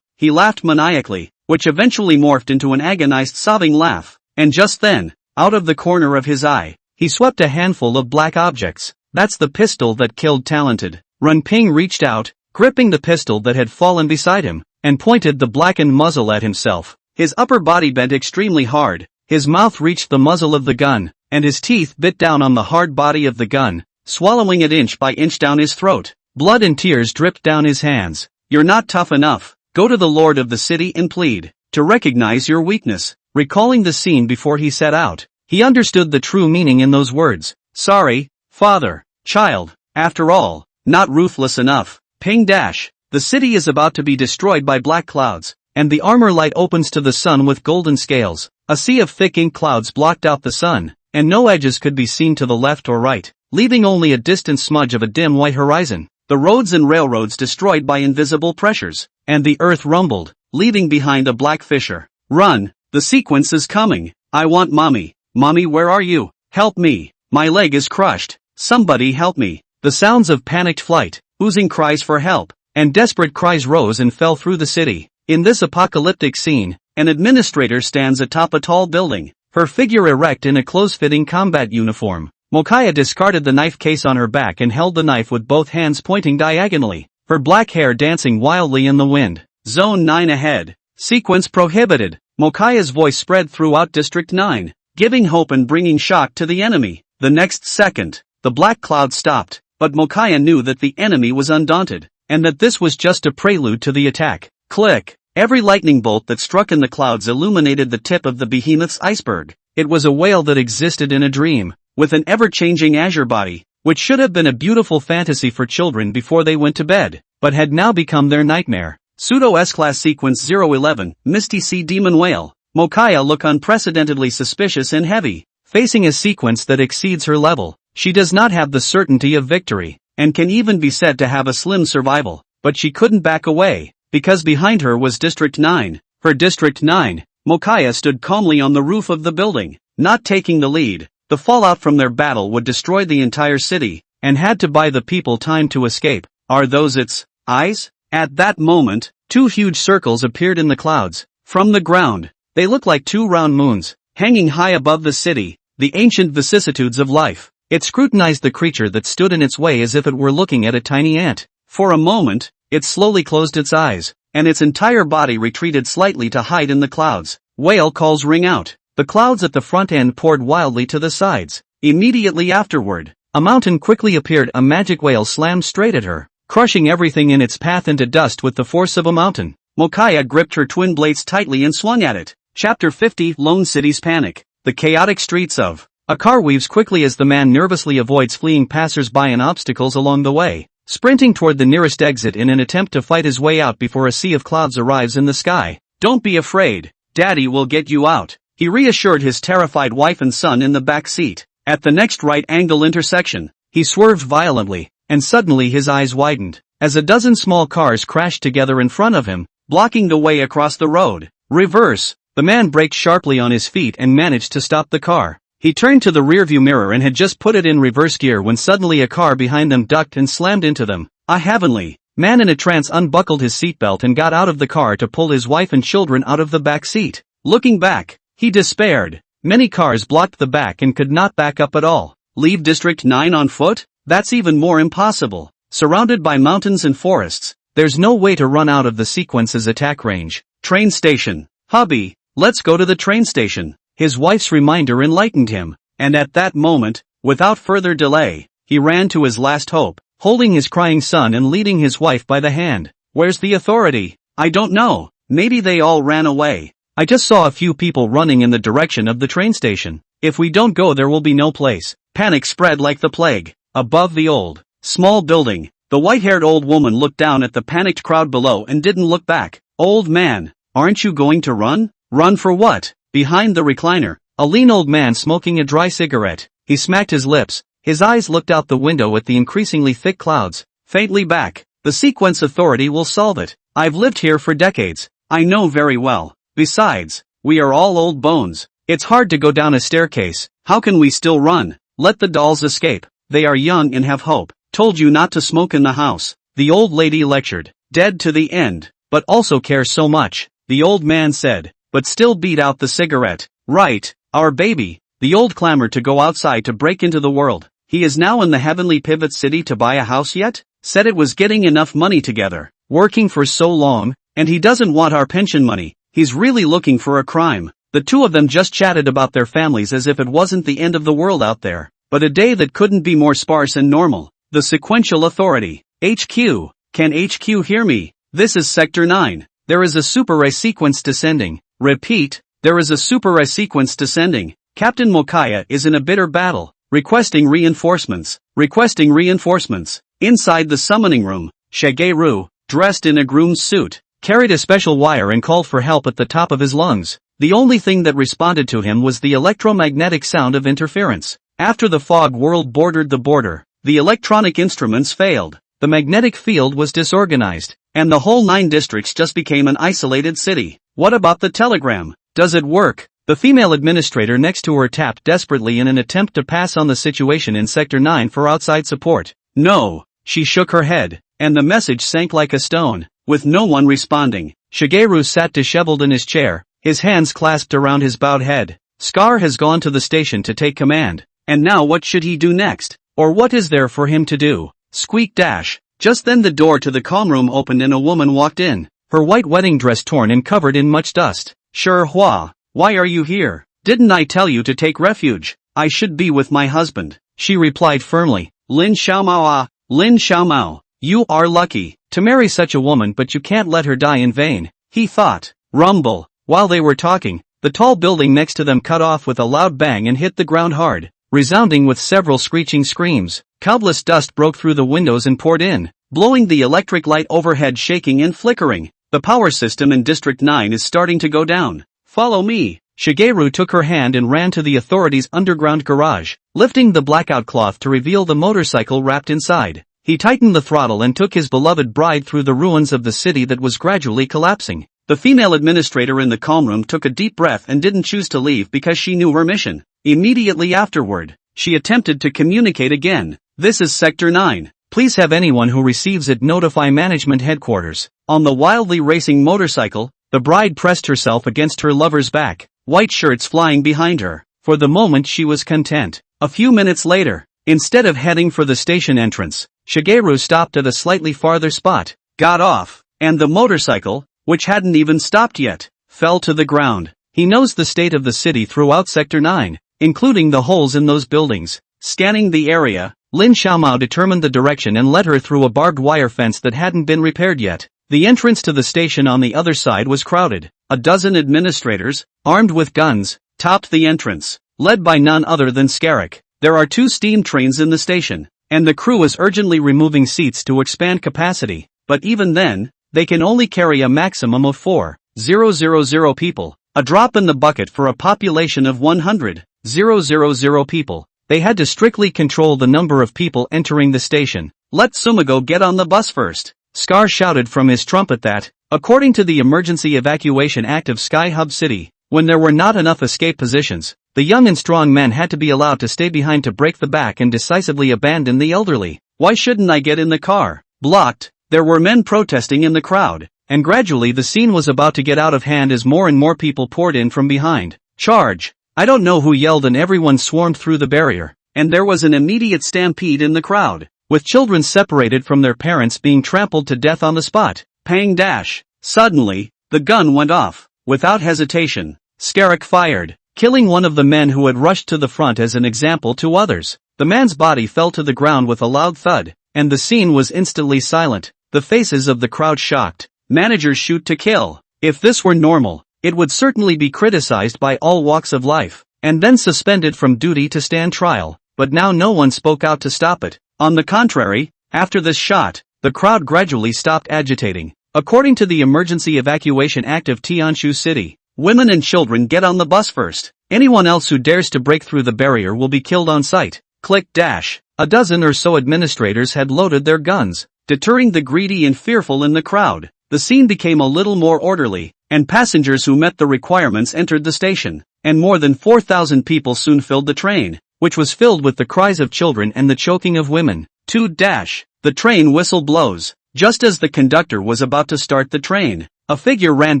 He laughed maniacally, which eventually morphed into an agonized sobbing laugh. And just then, out of the corner of his eye, he swept a handful of black objects. That's the pistol that killed Talented. Ren Ping reached out, gripping the pistol that had fallen beside him, and pointed the blackened muzzle at himself. His upper body bent extremely hard, his mouth reached the muzzle of the gun, and his teeth bit down on the hard body of the gun, swallowing it inch by inch down his throat. Blood and tears dripped down his hands. You're not tough enough. Go to the Lord of the city and plead to recognize your weakness. Recalling the scene before he set out, he understood the true meaning in those words. Sorry, father, child, after all, not ruthless enough. Ping dash. The city is about to be destroyed by black clouds, and the armor light opens to the sun with golden scales. A sea of thick ink clouds blocked out the sun, and no edges could be seen to the left or right, leaving only a distant smudge of a dim white horizon. The roads and railroads destroyed by invisible pressures, and the earth rumbled, leaving behind a black fissure. Run! The sequence is coming! I want mommy! Mommy, where are you? Help me! My leg is crushed! Somebody help me! The sounds of panicked flight, oozing cries for help, and desperate cries rose and fell through the city. In this apocalyptic scene, an administrator stands atop a tall building, her figure erect in a close-fitting combat uniform. Mokaya discarded the knife case on her back and held the knife with both hands pointing diagonally, her black hair dancing wildly in the wind. Zone 9 ahead. Sequence prohibited. Mokaya's voice spread throughout District 9, giving hope and bringing shock to the enemy. The next second, the black cloud stopped, but Mokaya knew that the enemy was undaunted, and that this was just a prelude to the attack. Click! Every lightning bolt that struck in the clouds illuminated the tip of the behemoth's iceberg. It was a whale that existed in a dream, with an ever-changing azure body, which should have been a beautiful fantasy for children before they went to bed, but had now become their nightmare. Pseudo S-Class Sequence 011, Misty Sea Demon Whale. Mokaya look unprecedentedly suspicious and heavy, facing a sequence that exceeds her level. She does not have the certainty of victory, and can even be said to have a slim survival, but she couldn't back away, because behind her was District 9. For District 9, Mokaya stood calmly on the roof of the building, not taking the lead. The fallout from their battle would destroy the entire city, and had to buy the people time to escape. Are those its eyes? At that moment, two huge circles appeared in the clouds. From the ground, they looked like two round moons, hanging high above the city, the ancient vicissitudes of life. It scrutinized the creature that stood in its way as if it were looking at a tiny ant. For a moment, it slowly closed its eyes, and its entire body retreated slightly to hide in the clouds. Whale calls ring out. The clouds at the front end poured wildly to the sides. Immediately afterward, a mountain quickly appeared. A magic whale slammed straight at her, crushing everything in its path into dust with the force of a mountain. Mokaya gripped her twin blades tightly and swung at it. Chapter 50, Lone City's Panic. The chaotic streets of a car weaves quickly as the man nervously avoids fleeing passers-by and obstacles along the way, sprinting toward the nearest exit in an attempt to fight his way out before a sea of clouds arrives in the sky. Don't be afraid. Daddy will get you out, he reassured his terrified wife and son in the back seat. At the next right-angle intersection, he swerved violently, and suddenly his eyes widened, as a dozen small cars crashed together in front of him, blocking the way across the road. Reverse! The man braked sharply on his feet and managed to stop the car. He turned to the rearview mirror and had just put it in reverse gear when suddenly a car behind them ducked and slammed into them. A heavenly man in a trance unbuckled his seatbelt and got out of the car to pull his wife and children out of the back seat. Looking back, he despaired. Many cars blocked the back and could not back up at all. Leave District 9 on foot? That's even more impossible. Surrounded by mountains and forests, there's no way to run out of the sequence's attack range. Train station. Hubby, let's go to the train station. His wife's reminder enlightened him, and at that moment, without further delay, he ran to his last hope, holding his crying son and leading his wife by the hand. Where's the authority? I don't know. Maybe they all ran away. I just saw a few people running in the direction of the train station. If we don't go, there will be no place. Panic spread like the plague. Above the old, small building, the white-haired old woman looked down at the panicked crowd below and didn't look back. Old man, aren't you going to run? Run for what? Behind the recliner, a lean old man smoking a dry cigarette. He smacked his lips. His eyes looked out the window at the increasingly thick clouds. Faintly back. The sequence authority will solve it. I've lived here for decades. I know very well. Besides, we are all old bones. It's hard to go down a staircase. How can we still run? Let the dolls escape. They are young and have hope. Told you not to smoke in the house. The old lady lectured. Dead to the end, but also care so much, the old man said, but still beat out the cigarette. Right, our baby. The old clamored to go outside to break into the world. He is now in the heavenly pivot city to buy a house yet? Said it was getting enough money together. Working for so long, and he doesn't want our pension money. He's really looking for a crime. The two of them just chatted about their families as if it wasn't the end of the world out there, but a day that couldn't be more sparse and normal. The sequential authority. HQ. Can HQ hear me? This is Sector 9. There is a super-ray sequence descending. Repeat, there is a super-ray sequence descending. Captain Mokaya is in a bitter battle. Requesting reinforcements. Requesting reinforcements. Inside the summoning room, Shigeru, dressed in a groom's suit, carried a special wire and called for help at the top of his lungs. The only thing that responded to him was the electromagnetic sound of interference. After the fog world bordered the border, the electronic instruments failed, the magnetic field was disorganized, and the whole 9 districts just became an isolated city. What about the telegram? Does it work? The female administrator next to her tapped desperately in an attempt to pass on the situation in Sector 9 for outside support. No, she shook her head, and the message sank like a stone. With no one responding, Shigeru sat disheveled in his chair, his hands clasped around his bowed head. Scar has gone to the station to take command, and now what should he do next? Or what is there for him to do? Squeak dash. Just then the door to the comm room opened and a woman walked in, her white wedding dress torn and covered in much dust. Sure Hua, why are you here? Didn't I tell you to take refuge? I should be with my husband, she replied firmly. Lin Xiaomao, you are lucky to marry such a woman, but you can't let her die in vain, he thought. Rumble. While they were talking, the tall building next to them cut off with a loud bang and hit the ground hard, resounding with several screeching screams. Cloudless dust broke through the windows and poured in, blowing the electric light overhead shaking and flickering. The power system in District 9 is starting to go down. Follow me. Shigeru took her hand and ran to the authorities' underground garage, lifting the blackout cloth to reveal the motorcycle wrapped inside. He tightened the throttle and took his beloved bride through the ruins of the city that was gradually collapsing. The female administrator in the comm room took a deep breath and didn't choose to leave because she knew her mission. Immediately afterward, she attempted to communicate again. This is Sector 9. Please have anyone who receives it notify management headquarters. On the wildly racing motorcycle, the bride pressed herself against her lover's back, white shirts flying behind her. For the moment she was content. A few minutes later, instead of heading for the station entrance, Shigeru stopped at a slightly farther spot, got off, and the motorcycle, which hadn't even stopped yet, fell to the ground. He knows the state of the city throughout Sector 9, including the holes in those buildings. Scanning the area, Lin Xiaomao determined the direction and led her through a barbed wire fence that hadn't been repaired yet. The entrance to the station on the other side was crowded. A dozen administrators, armed with guns, topped the entrance, led by none other than Scarrick. There are 2 steam trains in the station, and the crew is urgently removing seats to expand capacity, but even then, they can only carry a maximum of 4,000 people, a drop in the bucket for a population of 100,000 people. They had to strictly control the number of people entering the station. Let Sumigo get on the bus first. Scar shouted from his trumpet that, according to the Emergency Evacuation Act of Sky Hub City, when there were not enough escape positions, the young and strong men had to be allowed to stay behind to break the back and decisively abandon the elderly. Why shouldn't I get in the car? Blocked. There were men protesting in the crowd, and gradually the scene was about to get out of hand as more and more people poured in from behind. Charge! I don't know who yelled and everyone swarmed through the barrier, and there was an immediate stampede in the crowd, with children separated from their parents being trampled to death on the spot. Pang dash! Suddenly, the gun went off. Without hesitation, Scarrick fired, killing one of the men who had rushed to the front as an example to others. The man's body fell to the ground with a loud thud, and the scene was instantly silent. The faces of the crowd shocked. Managers shoot to kill. If this were normal, it would certainly be criticized by all walks of life, and then suspended from duty to stand trial, but now no one spoke out to stop it. On the contrary, after this shot, the crowd gradually stopped agitating. According to the Emergency Evacuation Act of Tianshu City, women and children get on the bus first. Anyone else who dares to break through the barrier will be killed on sight. Click dash. A dozen or so administrators had loaded their guns, deterring the greedy and fearful in the crowd. The scene became a little more orderly, and passengers who met the requirements entered the station, and more than 4,000 people soon filled the train, which was filled with the cries of children and the choking of women. 2 dash. The train whistle blows. Just as the conductor was about to start the train, a figure ran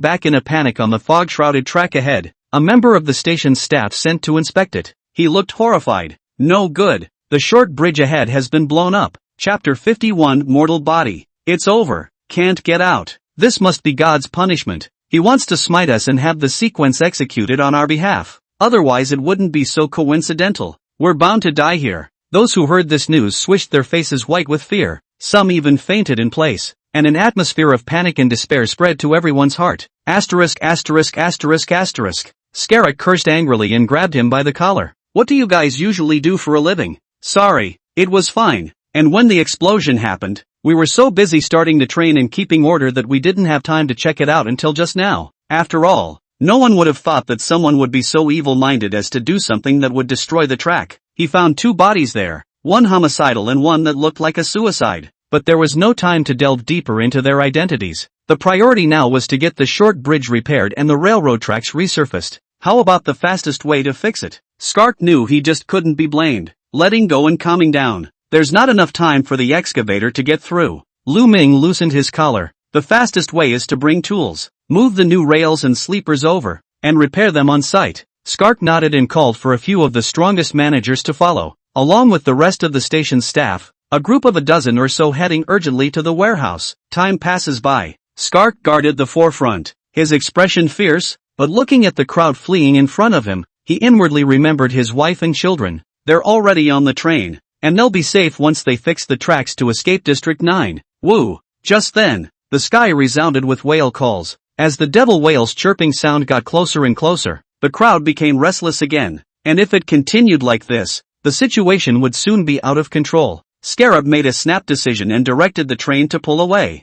back in a panic on the fog-shrouded track ahead, a member of the station's staff sent to inspect it. He looked horrified. No good. The short bridge ahead has been blown up. Chapter 51 Mortal Body. It's over. Can't get out. This must be God's punishment. He wants to smite us and have the sequence executed on our behalf. Otherwise it wouldn't be so coincidental. We're bound to die here. Those who heard this news swished their faces white with fear. Some even fainted in place, and an atmosphere of panic and despair spread to everyone's heart. Scarrick cursed angrily and grabbed him by the collar. What do you guys usually do for a living? Sorry, it was fine. And when the explosion happened, we were so busy starting the train and keeping order that we didn't have time to check it out until just now. After all, no one would have thought that someone would be so evil-minded as to do something that would destroy the track. He found 2 bodies there, one homicidal and one that looked like a suicide. But there was no time to delve deeper into their identities. The priority now was to get the short bridge repaired and the railroad tracks resurfaced. How about the fastest way to fix it? Skark knew he just couldn't be blamed. Letting go and calming down. There's not enough time for the excavator to get through. Lu Ming loosened his collar. The fastest way is to bring tools, move the new rails and sleepers over, and repair them on site. Skark nodded and called for a few of the strongest managers to follow. Along with the rest of the station's staff, a group of a dozen or so heading urgently to the warehouse. Time passes by. Skark guarded the forefront, his expression fierce, but looking at the crowd fleeing in front of him, he inwardly remembered his wife and children. They're already on the train, and they'll be safe once they fix the tracks to escape District 9. Woo! Just then, the sky resounded with whale calls. As the devil whale's chirping sound got closer and closer, the crowd became restless again, and if it continued like this, the situation would soon be out of control. Scarab made a snap decision and directed the train to pull away.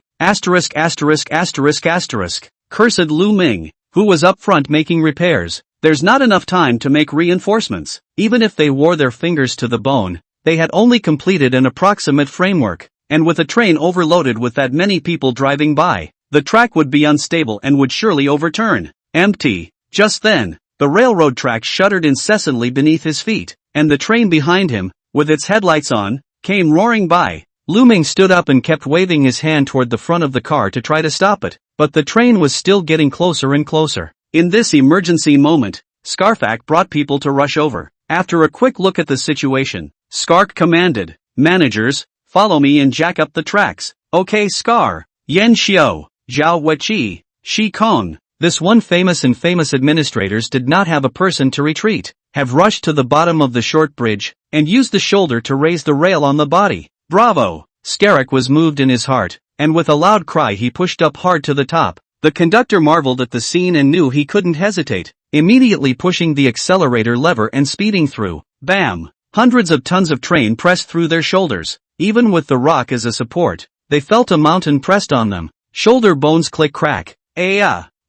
Cursed Lu Ming, who was up front making repairs. There's not enough time to make reinforcements. Even if they wore their fingers to the bone, they had only completed an approximate framework, and with a train overloaded with that many people driving by, the track would be unstable and would surely overturn. Empty. Just then, the railroad track shuddered incessantly beneath his feet, and the train behind him, with its headlights on, came roaring by. Lu Ming stood up and kept waving his hand toward the front of the car to try to stop it, but the train was still getting closer and closer. In this emergency moment, Skarfak brought people to rush over. After a quick look at the situation, Skark commanded, "Managers, follow me and jack up the tracks." "Okay, Scar." Yan Xiao, Zhao Weqi, Shi Kong. This one famous administrators did not have a person to retreat, have rushed to the bottom of the short bridge, and used the shoulder to raise the rail on the body. Bravo! Skarek was moved in his heart, and with a loud cry he pushed up hard to the top. The conductor marveled at the scene and knew he couldn't hesitate, immediately pushing the accelerator lever and speeding through. Bam! Hundreds of tons of train pressed through their shoulders. Even with the rock as a support, they felt a mountain pressed on them. Shoulder bones click-crack.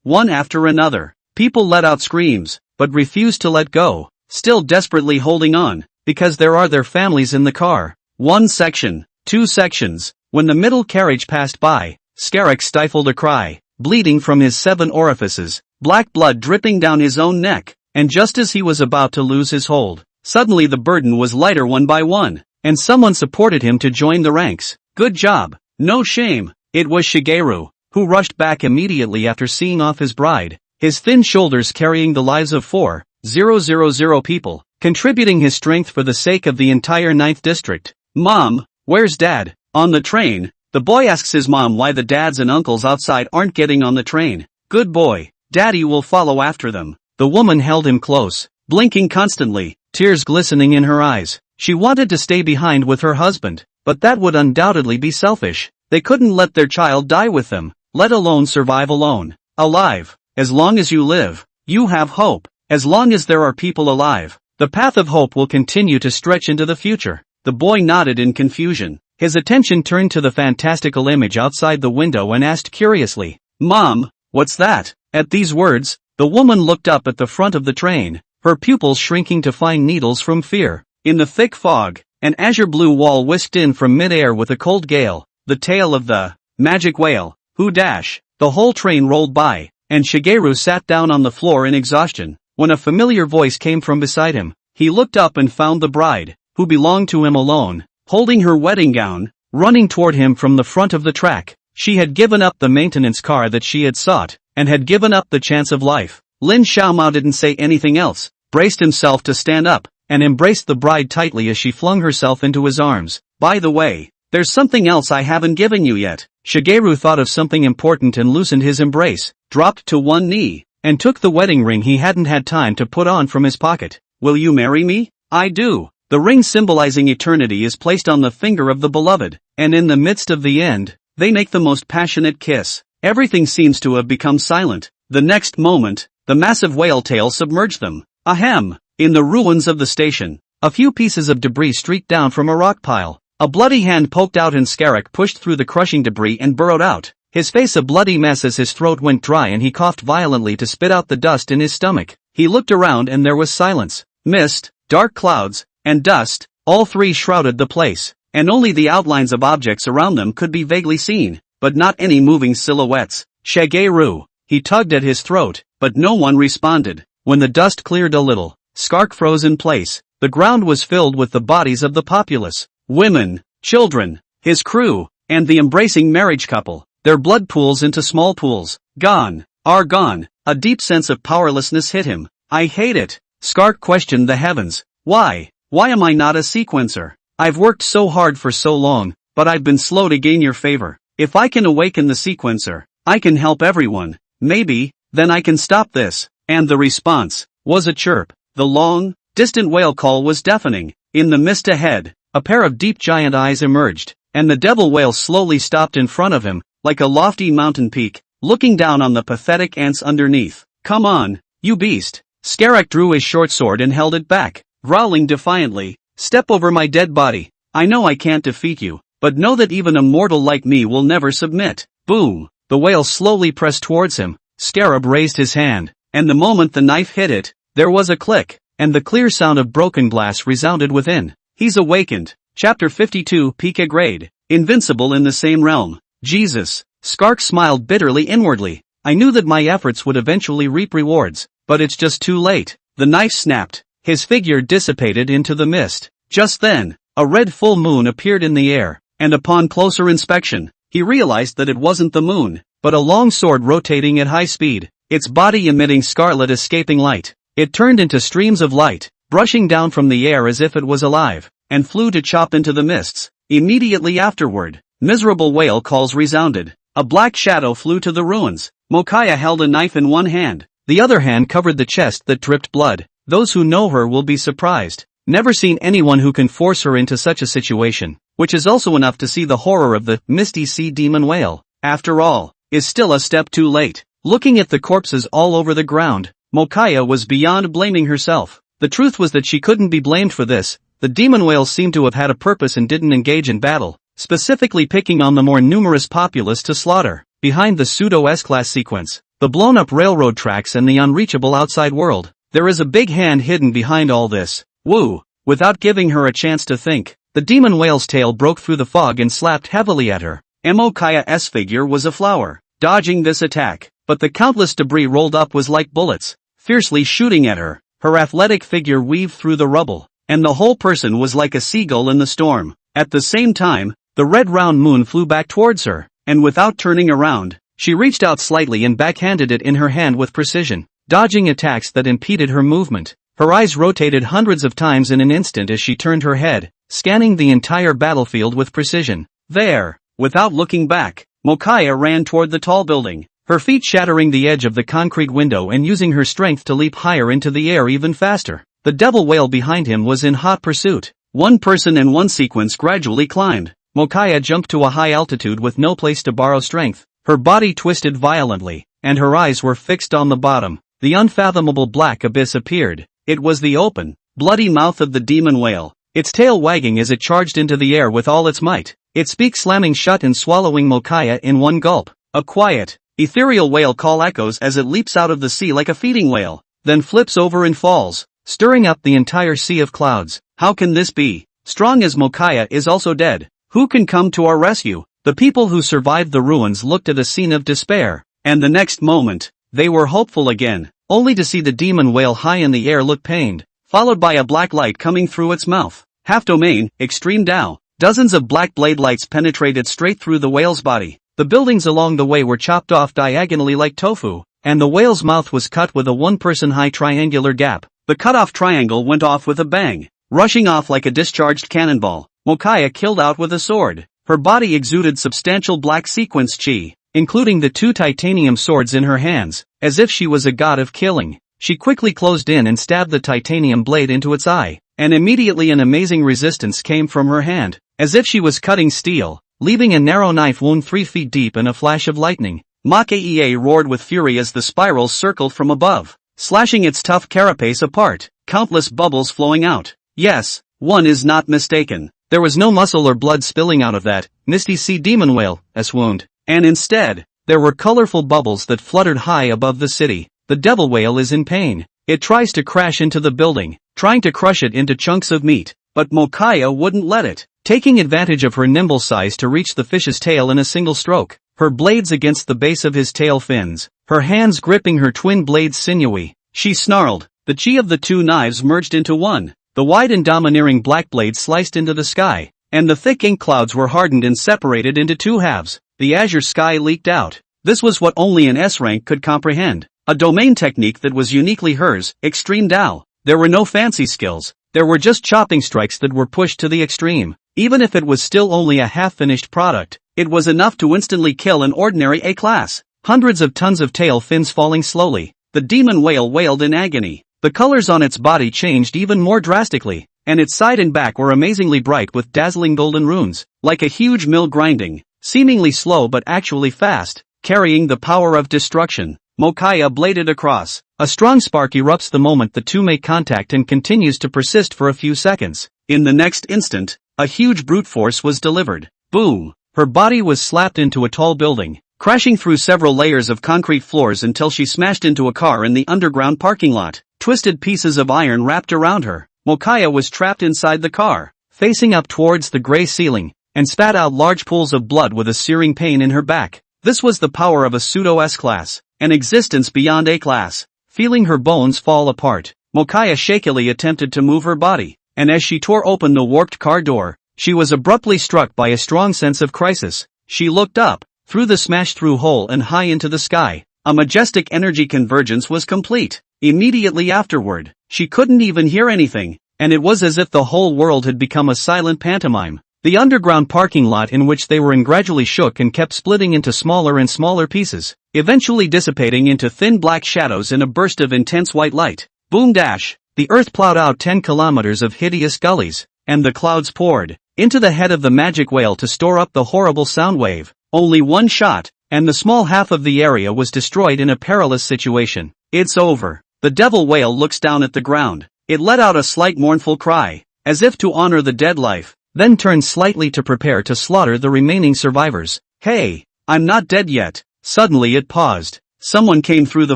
One after another. People let out screams, but refused to let go, still desperately holding on, because there are their families in the car. 1 section, 2 sections. When the middle carriage passed by, Skarek stifled a cry, bleeding from his 7 orifices, black blood dripping down his own neck, and just as he was about to lose his hold, suddenly the burden was lighter one by one, and someone supported him to join the ranks. Good job. No shame. It was Shigeru, who rushed back immediately after seeing off his bride, his thin shoulders carrying the lives of 4,000 people, contributing his strength for the sake of the entire 9th district. "Mom, where's Dad?" On the train, the boy asks his mom why the dads and uncles outside aren't getting on the train. "Good boy, Daddy will follow after them." The woman held him close, blinking constantly, tears glistening in her eyes. She wanted to stay behind with her husband, but that would undoubtedly be selfish. They couldn't let their child die with them, let alone survive alone. Alive. As long as you live, you have hope. As long as there are people alive, the path of hope will continue to stretch into the future. The boy nodded in confusion. His attention turned to the fantastical image outside the window and asked curiously, "Mom, what's that?" At these words, the woman looked up at the front of the train, her pupils shrinking to find needles from fear. In the thick fog, an azure blue wall whisked in from midair with a cold gale, the tail of the magic whale. Who dash? The whole train rolled by, and Shigeru sat down on the floor in exhaustion, when a familiar voice came from beside him. He looked up and found the bride, who belonged to him alone, holding her wedding gown, running toward him from the front of the track. She had given up the maintenance car that she had sought, and had given up the chance of life. Lin Xiaomao didn't say anything else, braced himself to stand up, and embraced the bride tightly as she flung herself into his arms. "By the way, there's something else I haven't given you yet." Shigeru thought of something important and loosened his embrace, dropped to one knee, and took the wedding ring he hadn't had time to put on from his pocket. "Will you marry me?" "I do." The ring symbolizing eternity is placed on the finger of the beloved, and in the midst of the end, they make the most passionate kiss. Everything seems to have become silent. The next moment, the massive whale tail submerged them. Ahem! In the ruins of the station, a few pieces of debris streaked down from a rock pile. A bloody hand poked out and Scarek pushed through the crushing debris and burrowed out, his face a bloody mess as his throat went dry and he coughed violently to spit out the dust in his stomach. He looked around and there was silence. Mist, dark clouds, and dust, all three shrouded the place, and only the outlines of objects around them could be vaguely seen, but not any moving silhouettes. Shigeru. He tugged at his throat, but no one responded. When the dust cleared a little, Scark froze in place. The ground was filled with the bodies of the populace, women, children, his crew, and the embracing marriage couple, their blood pools into small pools. Gone, are gone. A deep sense of powerlessness hit him. I hate it. Scark questioned the heavens. Why am I not a sequencer? I've worked so hard for so long, but I've been slow to gain your favor. If I can awaken the sequencer, I can help everyone. Maybe, then I can stop this. And the response was a chirp. The long, distant whale call was deafening. In the mist ahead, a pair of deep giant eyes emerged, and the devil whale slowly stopped in front of him, like a lofty mountain peak, looking down on the pathetic ants underneath. Come on, you beast. Scarek drew his short sword and held it back, growling defiantly. Step over my dead body. I know I can't defeat you, but know that even a mortal like me will never submit. Boom. The whale slowly pressed towards him. Scarab raised his hand, and the moment the knife hit it, there was a click, and the clear sound of broken glass resounded within. He's awakened. Chapter 52 Pika Grade. Invincible in the same realm. Jesus. Scark smiled bitterly inwardly. I knew that my efforts would eventually reap rewards, but it's just too late. The knife snapped. His figure dissipated into the mist. Just then, a red full moon appeared in the air, and upon closer inspection, he realized that it wasn't the moon, but a long sword rotating at high speed, its body emitting scarlet escaping light. It turned into streams of light, brushing down from the air as if it was alive, and flew to chop into the mists. Immediately afterward, miserable whale calls resounded. A black shadow flew to the ruins. Mokaya held a knife in one hand. The other hand covered the chest that dripped blood. Those who know her will be surprised. Never seen anyone who can force her into such a situation, which is also enough to see the horror of the misty sea demon whale. After all, is still a step too late. Looking at the corpses all over the ground, Mokaya was beyond blaming herself. The truth was that she couldn't be blamed for this. The demon whales seemed to have had a purpose and didn't engage in battle, specifically picking on the more numerous populace to slaughter. Behind the pseudo-S-class sequence, the blown-up railroad tracks and the unreachable outside world, there is a big hand hidden behind all this. Woo! Without giving her a chance to think, the demon whale's tail broke through the fog and slapped heavily at her. Mokaya's figure was a flower, dodging this attack, but the countless debris rolled up was like bullets, fiercely shooting at her. Her athletic figure weaved through the rubble, and the whole person was like a seagull in the storm. At the same time, the red round moon flew back towards her, and without turning around, she reached out slightly and backhanded it in her hand with precision, dodging attacks that impeded her movement. Her eyes rotated hundreds of times in an instant as she turned her head, scanning the entire battlefield with precision. There, without looking back, Mokaya ran toward the tall building, her feet shattering the edge of the concrete window and using her strength to leap higher into the air even faster. The devil whale behind him was in hot pursuit. One person and one sequence gradually climbed. Mokaya jumped to a high altitude with no place to borrow strength. Her body twisted violently, and her eyes were fixed on the bottom. The unfathomable black abyss appeared. It was the open, bloody mouth of the demon whale, its tail wagging as it charged into the air with all its might, its beak slamming shut and swallowing Mokaya in one gulp. A quiet, ethereal whale call echoes as it leaps out of the sea like a feeding whale, then flips over and falls, stirring up the entire sea of clouds. How can this be? Strong as Mokaya is also dead. Who can come to our rescue? The people who survived the ruins looked at a scene of despair, and the next moment, they were hopeful again, only to see the demon whale high in the air look pained, followed by a black light coming through its mouth. Half domain, extreme Dao. Dozens of black blade lights penetrated straight through the whale's body. The buildings along the way were chopped off diagonally like tofu, and the whale's mouth was cut with a one-person high triangular gap. The cut-off triangle went off with a bang, rushing off like a discharged cannonball. Mokaya killed out with a sword. Her body exuded substantial black sequence chi, including the two titanium swords in her hands, as if she was a god of killing. She quickly closed in and stabbed the titanium blade into its eye, and immediately an amazing resistance came from her hand, as if she was cutting steel, leaving a narrow knife wound 3 feet deep in a flash of lightning. Makaea roared with fury as the spirals circled from above, slashing its tough carapace apart, countless bubbles flowing out. Yes, one is not mistaken. There was no muscle or blood spilling out of that misty sea demon whale's wound, and instead, there were colorful bubbles that fluttered high above the city. The devil whale is in pain. It tries to crash into the building, trying to crush it into chunks of meat, but Mokaya wouldn't let it, taking advantage of her nimble size to reach the fish's tail in a single stroke, her blades against the base of his tail fins, her hands gripping her twin blades sinewy. She snarled. The chi of the two knives merged into one. The wide and domineering black blade sliced into the sky, and the thick ink clouds were hardened and separated into two halves. The azure sky leaked out. This was what only an S rank could comprehend. A domain technique that was uniquely hers, extreme Dao. There were no fancy skills. There were just chopping strikes that were pushed to the extreme. Even if it was still only a half-finished product, it was enough to instantly kill an ordinary A-class. Hundreds of tons of tail fins falling slowly. The demon whale wailed in agony. The colors on its body changed even more drastically, and its side and back were amazingly bright with dazzling golden runes, like a huge mill grinding, seemingly slow but actually fast, carrying the power of destruction. Mokaya bladed across. A strong spark erupts the moment the two make contact and continues to persist for a few seconds. In the next instant, a huge brute force was delivered. Boom! Her body was slapped into a tall building, crashing through several layers of concrete floors until she smashed into a car in the underground parking lot. Twisted pieces of iron wrapped around her. Mokaya was trapped inside the car, facing up towards the gray ceiling, and spat out large pools of blood with a searing pain in her back. This was the power of a pseudo S-class, an existence beyond A-class. Feeling her bones fall apart, Mokaya shakily attempted to move her body, and as she tore open the warped car door, she was abruptly struck by a strong sense of crisis. She looked up, through the smashed-through hole and high into the sky. A majestic energy convergence was complete. Immediately afterward, she couldn't even hear anything, and it was as if the whole world had become a silent pantomime. The underground parking lot in which they were in gradually shook and kept splitting into smaller and smaller pieces, eventually dissipating into thin black shadows in a burst of intense white light. Boom dash! The earth plowed out 10 kilometers of hideous gullies, and the clouds poured into the head of the magic whale to store up the horrible sound wave. Only one shot, and the small half of the area was destroyed in a perilous situation. It's over. The devil whale looks down at the ground. It let out a slight mournful cry, as if to honor the dead life, then turned slightly to prepare to slaughter the remaining survivors. Hey, I'm not dead yet. Suddenly it paused. Someone came through the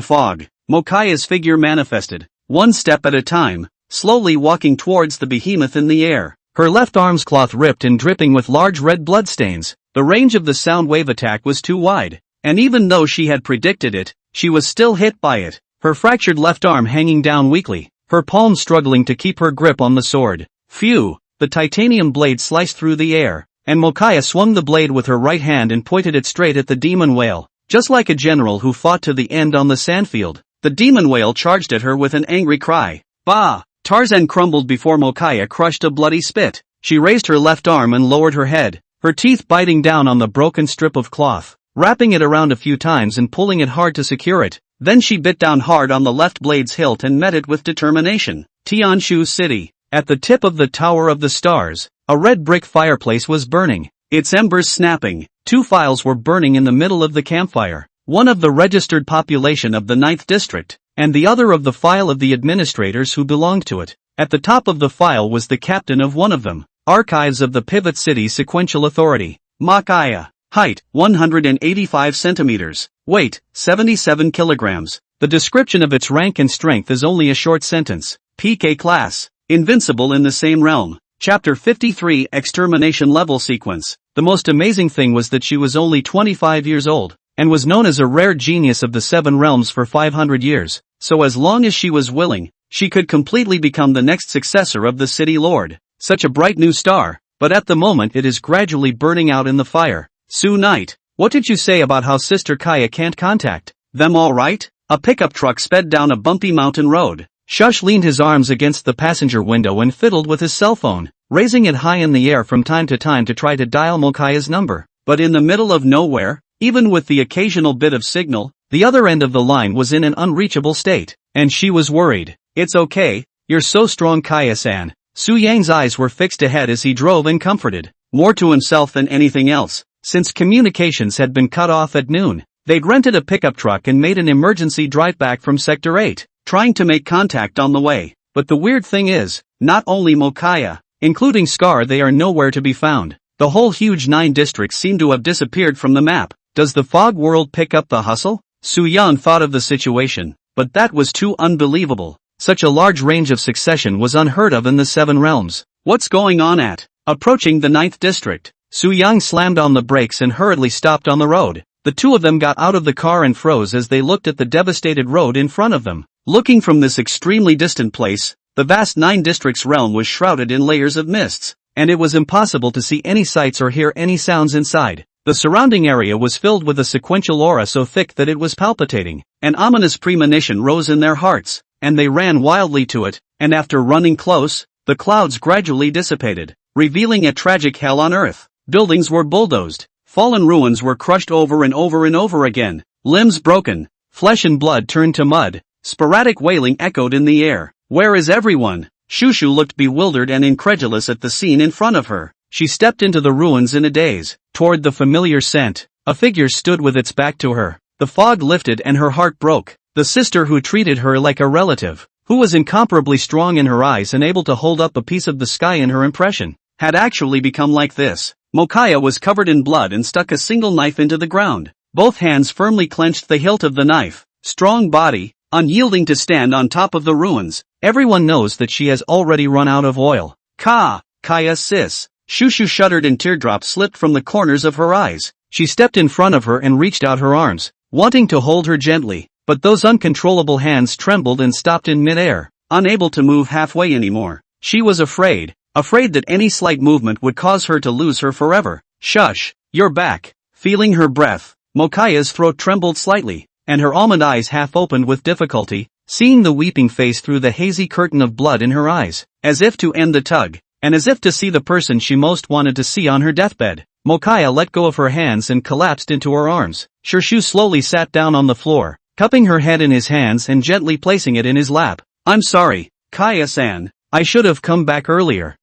fog. Mokaya's figure manifested, one step at a time, slowly walking towards the behemoth in the air. Her left arm's cloth ripped and dripping with large red bloodstains. The range of the sound wave attack was too wide, and even though she had predicted it, she was still hit by it. Her fractured left arm hanging down weakly, her palm struggling to keep her grip on the sword. Phew! The titanium blade sliced through the air, and Mokaya swung the blade with her right hand and pointed it straight at the demon whale. Just like a general who fought to the end on the sandfield, the demon whale charged at her with an angry cry. Bah! Tarzan crumbled before Mokaya crushed a bloody spit. She raised her left arm and lowered her head, her teeth biting down on the broken strip of cloth, wrapping it around a few times and pulling it hard to secure it. Then she bit down hard on the left blade's hilt and met it with determination. Tianshu City. At the tip of the Tower of the Stars, a red brick fireplace was burning, its embers snapping. Two files were burning in the middle of the campfire, one of the registered population of the 9th district, and the other of the file of the administrators who belonged to it. At the top of the file was the captain of one of them. Archives of the Pivot City Sequential Authority. Mokaya. Height, 185 centimeters. Weight, 77 kilograms. The description of its rank and strength is only a short sentence. PK class. Invincible in the same realm. Chapter 53 Extermination Level Sequence. The most amazing thing was that she was only 25 years old, and was known as a rare genius of the 7 realms for 500 years. So as long as she was willing, she could completely become the next successor of the city lord. Such a bright new star, but at the moment it is gradually burning out in the fire. Sue Knight, what did you say about how Sister Kaya can't contact them all right? A pickup truck sped down a bumpy mountain road. Shush leaned his arms against the passenger window and fiddled with his cell phone, raising it high in the air from time to time to try to dial Mokaya's number. But in the middle of nowhere, even with the occasional bit of signal, the other end of the line was in an unreachable state, and she was worried. It's okay, you're so strong, Kaya-san. Su Yang's eyes were fixed ahead as he drove and comforted, more to himself than anything else. Since communications had been cut off at noon, they'd rented a pickup truck and made an emergency drive back from Sector 8, trying to make contact on the way. But the weird thing is, not only Mokaya, Including Scar, they are nowhere to be found. The whole huge 9 districts seem to have disappeared from the map. Does the fog world pick up the hustle? Su Yang thought of the situation, but that was too unbelievable. Such a large range of succession was unheard of in the 7 realms. What's going on at? Approaching the 9th district, Su Yang slammed on the brakes and hurriedly stopped on the road. The two of them got out of the car and froze as they looked at the devastated road in front of them. Looking from this extremely distant place, the vast 9 districts realm was shrouded in layers of mists, and it was impossible to see any sights or hear any sounds inside. The surrounding area was filled with a sequential aura so thick that it was palpitating. An ominous premonition rose in their hearts, and they ran wildly to it, and after running close, the clouds gradually dissipated, revealing a tragic hell on earth. Buildings were bulldozed, fallen ruins were crushed over and over and over again, limbs broken, flesh and blood turned to mud, sporadic wailing echoed in the air. Where is everyone? Shushu looked bewildered and incredulous at the scene in front of her. She stepped into the ruins in a daze. Toward the familiar scent, a figure stood with its back to her. The fog lifted and her heart broke. The sister who treated her like a relative, who was incomparably strong in her eyes and able to hold up a piece of the sky in her impression, had actually become like this. Mokaya was covered in blood and stuck a single knife into the ground. Both hands firmly clenched the hilt of the knife. Strong body, unyielding to stand on top of the ruins. Everyone knows that she has already run out of oil. Kaya sis. Shushu shuddered and teardrops slipped from the corners of her eyes. She stepped in front of her and reached out her arms, wanting to hold her gently, but those uncontrollable hands trembled and stopped in midair, unable to move halfway anymore. She was afraid that any slight movement would cause her to lose her forever. Shush, you're back. Feeling her breath, Mokaya's throat trembled slightly, and her almond eyes half opened with difficulty, seeing the weeping face through the hazy curtain of blood in her eyes, as if to end the tug, and as if to see the person she most wanted to see on her deathbed. Mokaya let go of her hands and collapsed into her arms. Shushu slowly sat down on the floor, cupping her head in his hands and gently placing it in his lap. I'm sorry, Kaya-san. I should have come back earlier.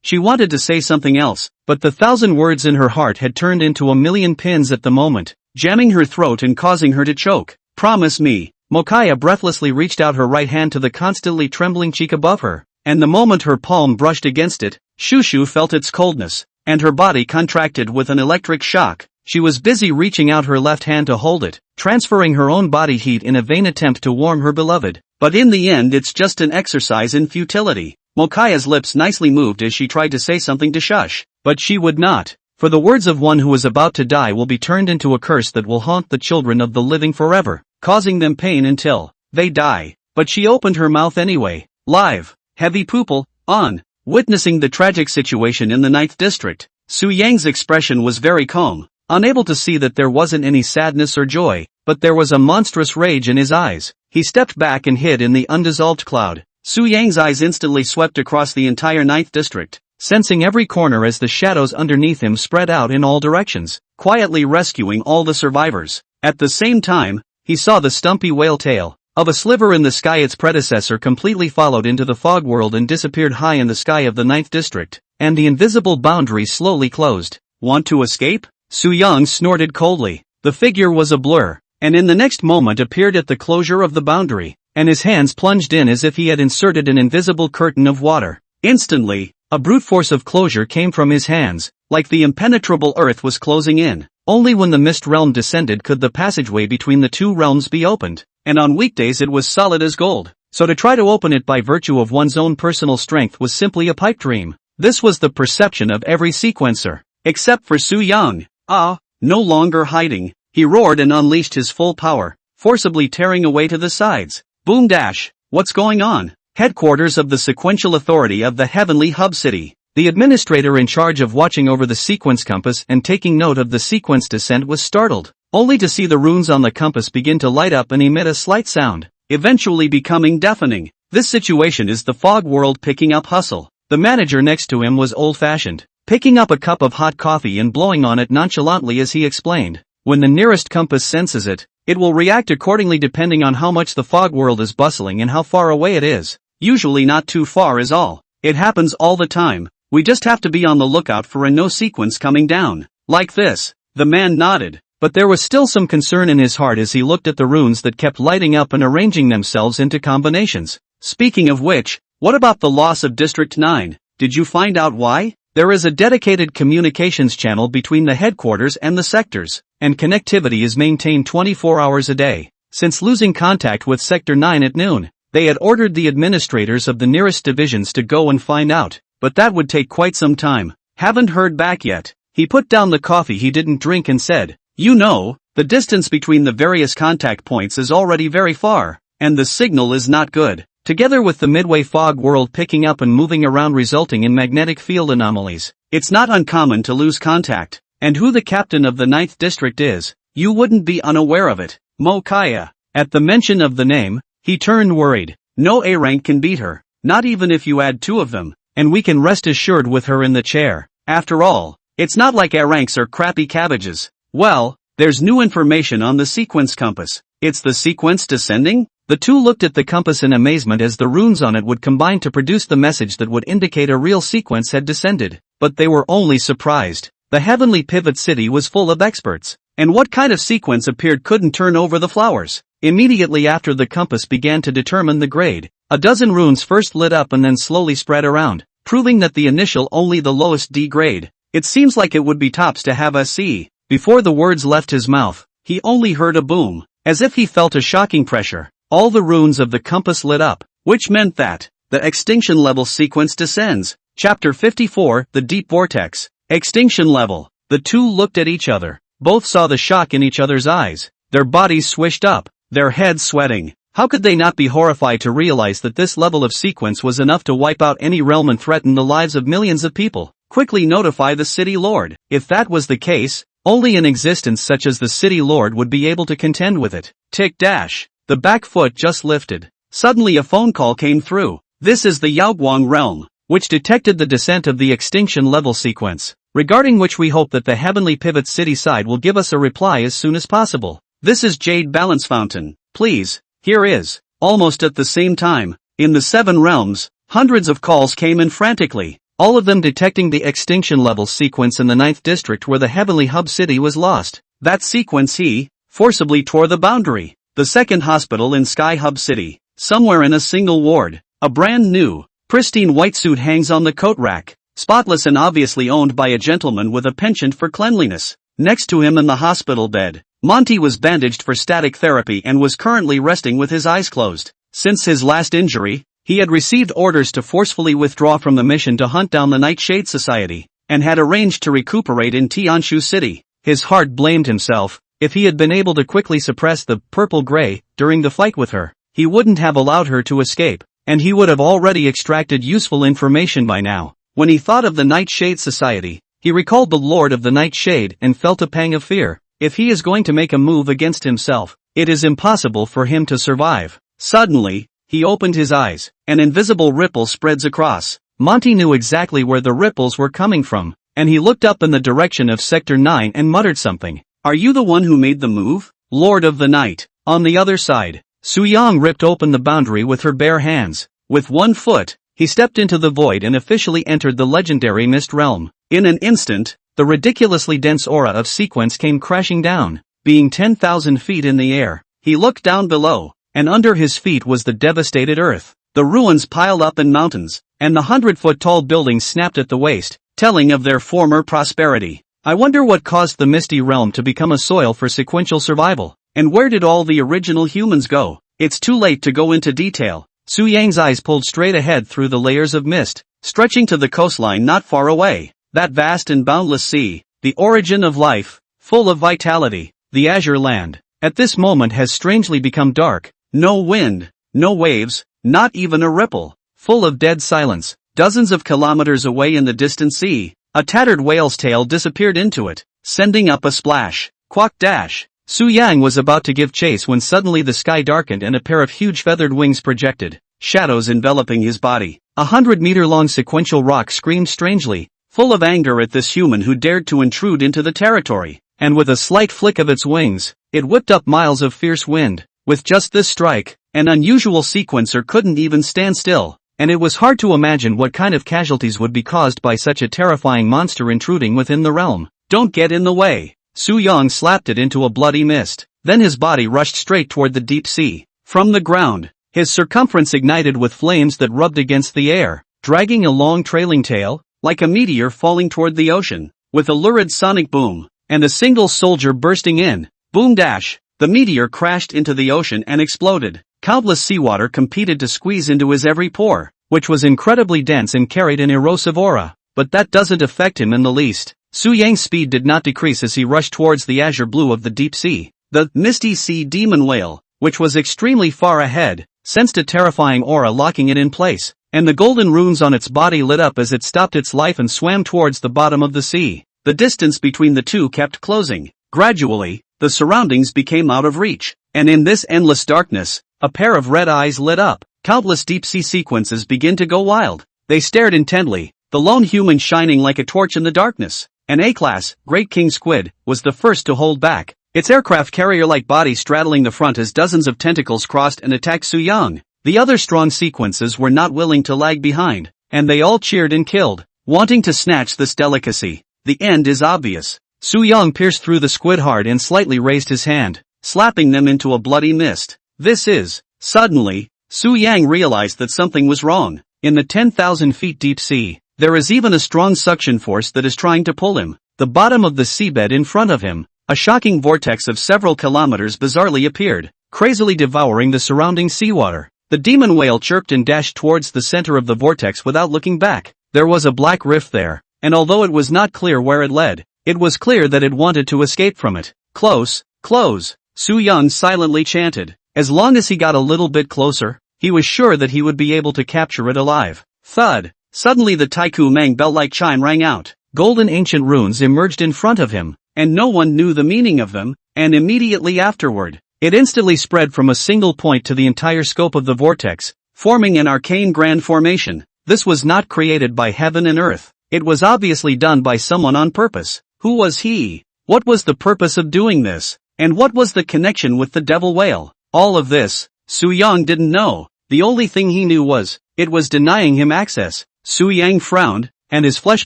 She wanted to say something else, but the 1,000 words in her heart had turned into a million pins at the moment, jamming her throat and causing her to choke. Promise me. Mokaya breathlessly reached out her right hand to the constantly trembling cheek above her, and the moment her palm brushed against it, Shushu felt its coldness, and her body contracted with an electric shock. She was busy reaching out her left hand to hold it, transferring her own body heat in a vain attempt to warm her beloved. But in the end it's just an exercise in futility. Mokaya's lips nicely moved as she tried to say something to shush, but she would not, for the words of one who is about to die will be turned into a curse that will haunt the children of the living forever, causing them pain until they die. But she opened her mouth anyway. Live, heavy pupil, on. Witnessing the tragic situation in the 9th district, Su Yang's expression was very calm, unable to see that there wasn't any sadness or joy, but there was a monstrous rage in his eyes. He stepped back and hid in the undissolved cloud. Su Yang's eyes instantly swept across the entire 9th district, sensing every corner as the shadows underneath him spread out in all directions, quietly rescuing all the survivors. At the same time, he saw the stumpy whale tail of a sliver in the sky. Its predecessor completely followed into the fog world and disappeared high in the sky of the 9th district, and the invisible boundary slowly closed. Want to escape? Su Yang snorted coldly. The figure was a blur, and in the next moment appeared at the closure of the boundary, and his hands plunged in as if he had inserted an invisible curtain of water. Instantly, a brute force of closure came from his hands, like the impenetrable earth was closing in. Only when the mist realm descended could the passageway between the two realms be opened, and on weekdays it was solid as gold, so to try to open it by virtue of one's own personal strength was simply a pipe dream. This was the perception of every sequencer, except for Su Yang. No longer hiding, he roared and unleashed his full power, forcibly tearing away to the sides. Boom dash, what's going on? Headquarters of the Sequential Authority of the Heavenly Hub City. The administrator in charge of watching over the sequence compass and taking note of the sequence descent was startled, only to see the runes on the compass begin to light up and emit a slight sound, eventually becoming deafening. This situation is the fog world picking up hustle. The manager next to him was old-fashioned, picking up a cup of hot coffee and blowing on it nonchalantly as he explained. When the nearest compass senses it, it will react accordingly depending on how much the fog world is bustling and how far away it is. Usually not too far is all. It happens all the time. We just have to be on the lookout for a no sequence coming down. Like this. The man nodded, but there was still some concern in his heart as he looked at the runes that kept lighting up and arranging themselves into combinations. Speaking of which, what about the loss of District 9? Did you find out why? There is a dedicated communications channel between the headquarters and the sectors, and connectivity is maintained 24 hours a day. Since losing contact with Sector 9 at noon, they had ordered the administrators of the nearest divisions to go and find out, but that would take quite some time. Haven't heard back yet. He put down the coffee he didn't drink and said, "You know, the distance between the various contact points is already very far, and the signal is not good." Together with the Midway fog world picking up and moving around resulting in magnetic field anomalies, it's not uncommon to lose contact. And who the captain of the 9th district is, you wouldn't be unaware of it. Mo Kaya. At the mention of the name, he turned worried. No A rank can beat her, not even if you add 2 of them, and we can rest assured with her in the chair. After all, it's not like A ranks are crappy cabbages. Well, there's new information on the sequence compass. It's the sequence descending? The two looked at the compass in amazement as the runes on it would combine to produce the message that would indicate a real sequence had descended. But they were only surprised. The heavenly pivot city was full of experts. And what kind of sequence appeared couldn't turn over the flowers? Immediately after the compass began to determine the grade, a dozen runes first lit up and then slowly spread around, proving that the initial only the lowest D grade. It seems like it would be tops to have a C. Before the words left his mouth, he only heard a boom, as if he felt a shocking pressure. All the runes of the compass lit up, which meant that the extinction level sequence descends. Chapter 54, The Deep Vortex. Extinction level. The two looked at each other. Both saw the shock in each other's eyes. Their bodies swished up, their heads sweating. How could they not be horrified to realize that this level of sequence was enough to wipe out any realm and threaten the lives of millions of people? Quickly notify the city lord. If that was the case, only an existence such as the city lord would be able to contend with it. Tick dash. The back foot just lifted. Suddenly a phone call came through. This is the Yaoguang realm, which detected the descent of the extinction level sequence, regarding which we hope that the heavenly pivot city side will give us a reply as soon as possible. This is Jade Balance Fountain. Please, here is. Almost at the same time, in the 7 realms, hundreds of calls came in frantically, all of them detecting the extinction level sequence in the 9th district where the heavenly hub city was lost. That sequence he forcibly tore the boundary. The second hospital in Sky Hub City, somewhere in a single ward, a brand new, pristine white suit hangs on the coat rack, spotless and obviously owned by a gentleman with a penchant for cleanliness. Next to him in the hospital bed, Monty was bandaged for static therapy and was currently resting with his eyes closed. Since his last injury, he had received orders to forcefully withdraw from the mission to hunt down the Nightshade Society, and had arranged to recuperate in Tianshu City. His heart blamed himself. If he had been able to quickly suppress the purple-gray during the fight with her, he wouldn't have allowed her to escape, and he would have already extracted useful information by now. When he thought of the Nightshade Society, he recalled the Lord of the Nightshade and felt a pang of fear. If he is going to make a move against himself, it is impossible for him to survive. Suddenly, he opened his eyes. An invisible ripple spreads across. Monty knew exactly where the ripples were coming from, and he looked up in the direction of Sector 9 and muttered something. Are you the one who made the move? Lord of the Night. On the other side, Su Yang ripped open the boundary with her bare hands. With one foot, he stepped into the void and officially entered the legendary Mist Realm. In an instant, the ridiculously dense aura of sequence came crashing down. Being 10,000 feet in the air, he looked down below, and under his feet was the devastated earth. The ruins piled up in mountains, and the 100-foot-tall buildings snapped at the waist, telling of their former prosperity. I wonder what caused the Misty Realm to become a soil for sequential survival, and where did all the original humans go? It's too late to go into detail. Su Yang's eyes pulled straight ahead through the layers of mist, stretching to the coastline not far away. That vast and boundless sea, the origin of life, full of vitality, the azure land, at this moment has strangely become dark. No wind, no waves, not even a ripple, full of dead silence. Dozens of kilometers away in the distant sea, a tattered whale's tail disappeared into it, sending up a splash. Quack dash. Su Yang was about to give chase when suddenly the sky darkened and a pair of huge feathered wings projected, shadows enveloping his body. 100-meter-long sequential rock screamed strangely, full of anger at this human who dared to intrude into the territory, and with a slight flick of its wings, it whipped up miles of fierce wind. With just this strike, an unusual sequencer couldn't even stand still, and it was hard to imagine what kind of casualties would be caused by such a terrifying monster intruding within the realm. Don't get in the way. Su Yang slapped it into a bloody mist. Then his body rushed straight toward the deep sea. From the ground, his circumference ignited with flames that rubbed against the air, dragging a long trailing tail, like a meteor falling toward the ocean, with a lurid sonic boom, and a single soldier bursting in. Boom dash! The meteor crashed into the ocean and exploded. Countless seawater competed to squeeze into his every pore, which was incredibly dense and carried an erosive aura. But that doesn't affect him in the least. Su Yang's speed did not decrease as he rushed towards the azure blue of the deep sea. The misty sea demon whale, which was extremely far ahead, sensed a terrifying aura locking it in place, and the golden runes on its body lit up as it stopped its life and swam towards the bottom of the sea. The distance between the two kept closing. Gradually, the surroundings became out of reach, and in this endless darkness, a pair of red eyes lit up. Countless deep-sea sequences began to go wild. They stared intently, the lone human shining like a torch in the darkness. An A-class, Great King Squid, was the first to hold back, its aircraft carrier-like body straddling the front as dozens of tentacles crossed and attacked Su Yang. The other strong sequences were not willing to lag behind, and they all cheered and killed, wanting to snatch this delicacy. The end is obvious. Su Yang pierced through the squid hard and slightly raised his hand, slapping them into a bloody mist. This is... Suddenly, Su Yang realized that something was wrong. In the 10,000 feet deep sea, there is even a strong suction force that is trying to pull him. The bottom of the seabed in front of him, a shocking vortex of several kilometers bizarrely appeared, crazily devouring the surrounding seawater. The demon whale chirped and dashed towards the center of the vortex without looking back. There was a black rift there, and although it was not clear where it led, it was clear that it wanted to escape from it. Close, close, Su Yang silently chanted. As long as he got a little bit closer, he was sure that he would be able to capture it alive. Thud! Suddenly the Taiku Mang bell-like chime rang out. Golden ancient runes emerged in front of him, and no one knew the meaning of them, and immediately afterward, it instantly spread from a single point to the entire scope of the vortex, forming an arcane grand formation. This was not created by heaven and earth. It was obviously done by someone on purpose. Who was he? What was the purpose of doing this? And what was the connection with the devil whale? All of this, Su Yang didn't know. The only thing he knew was, it was denying him access. Su Yang frowned, and his flesh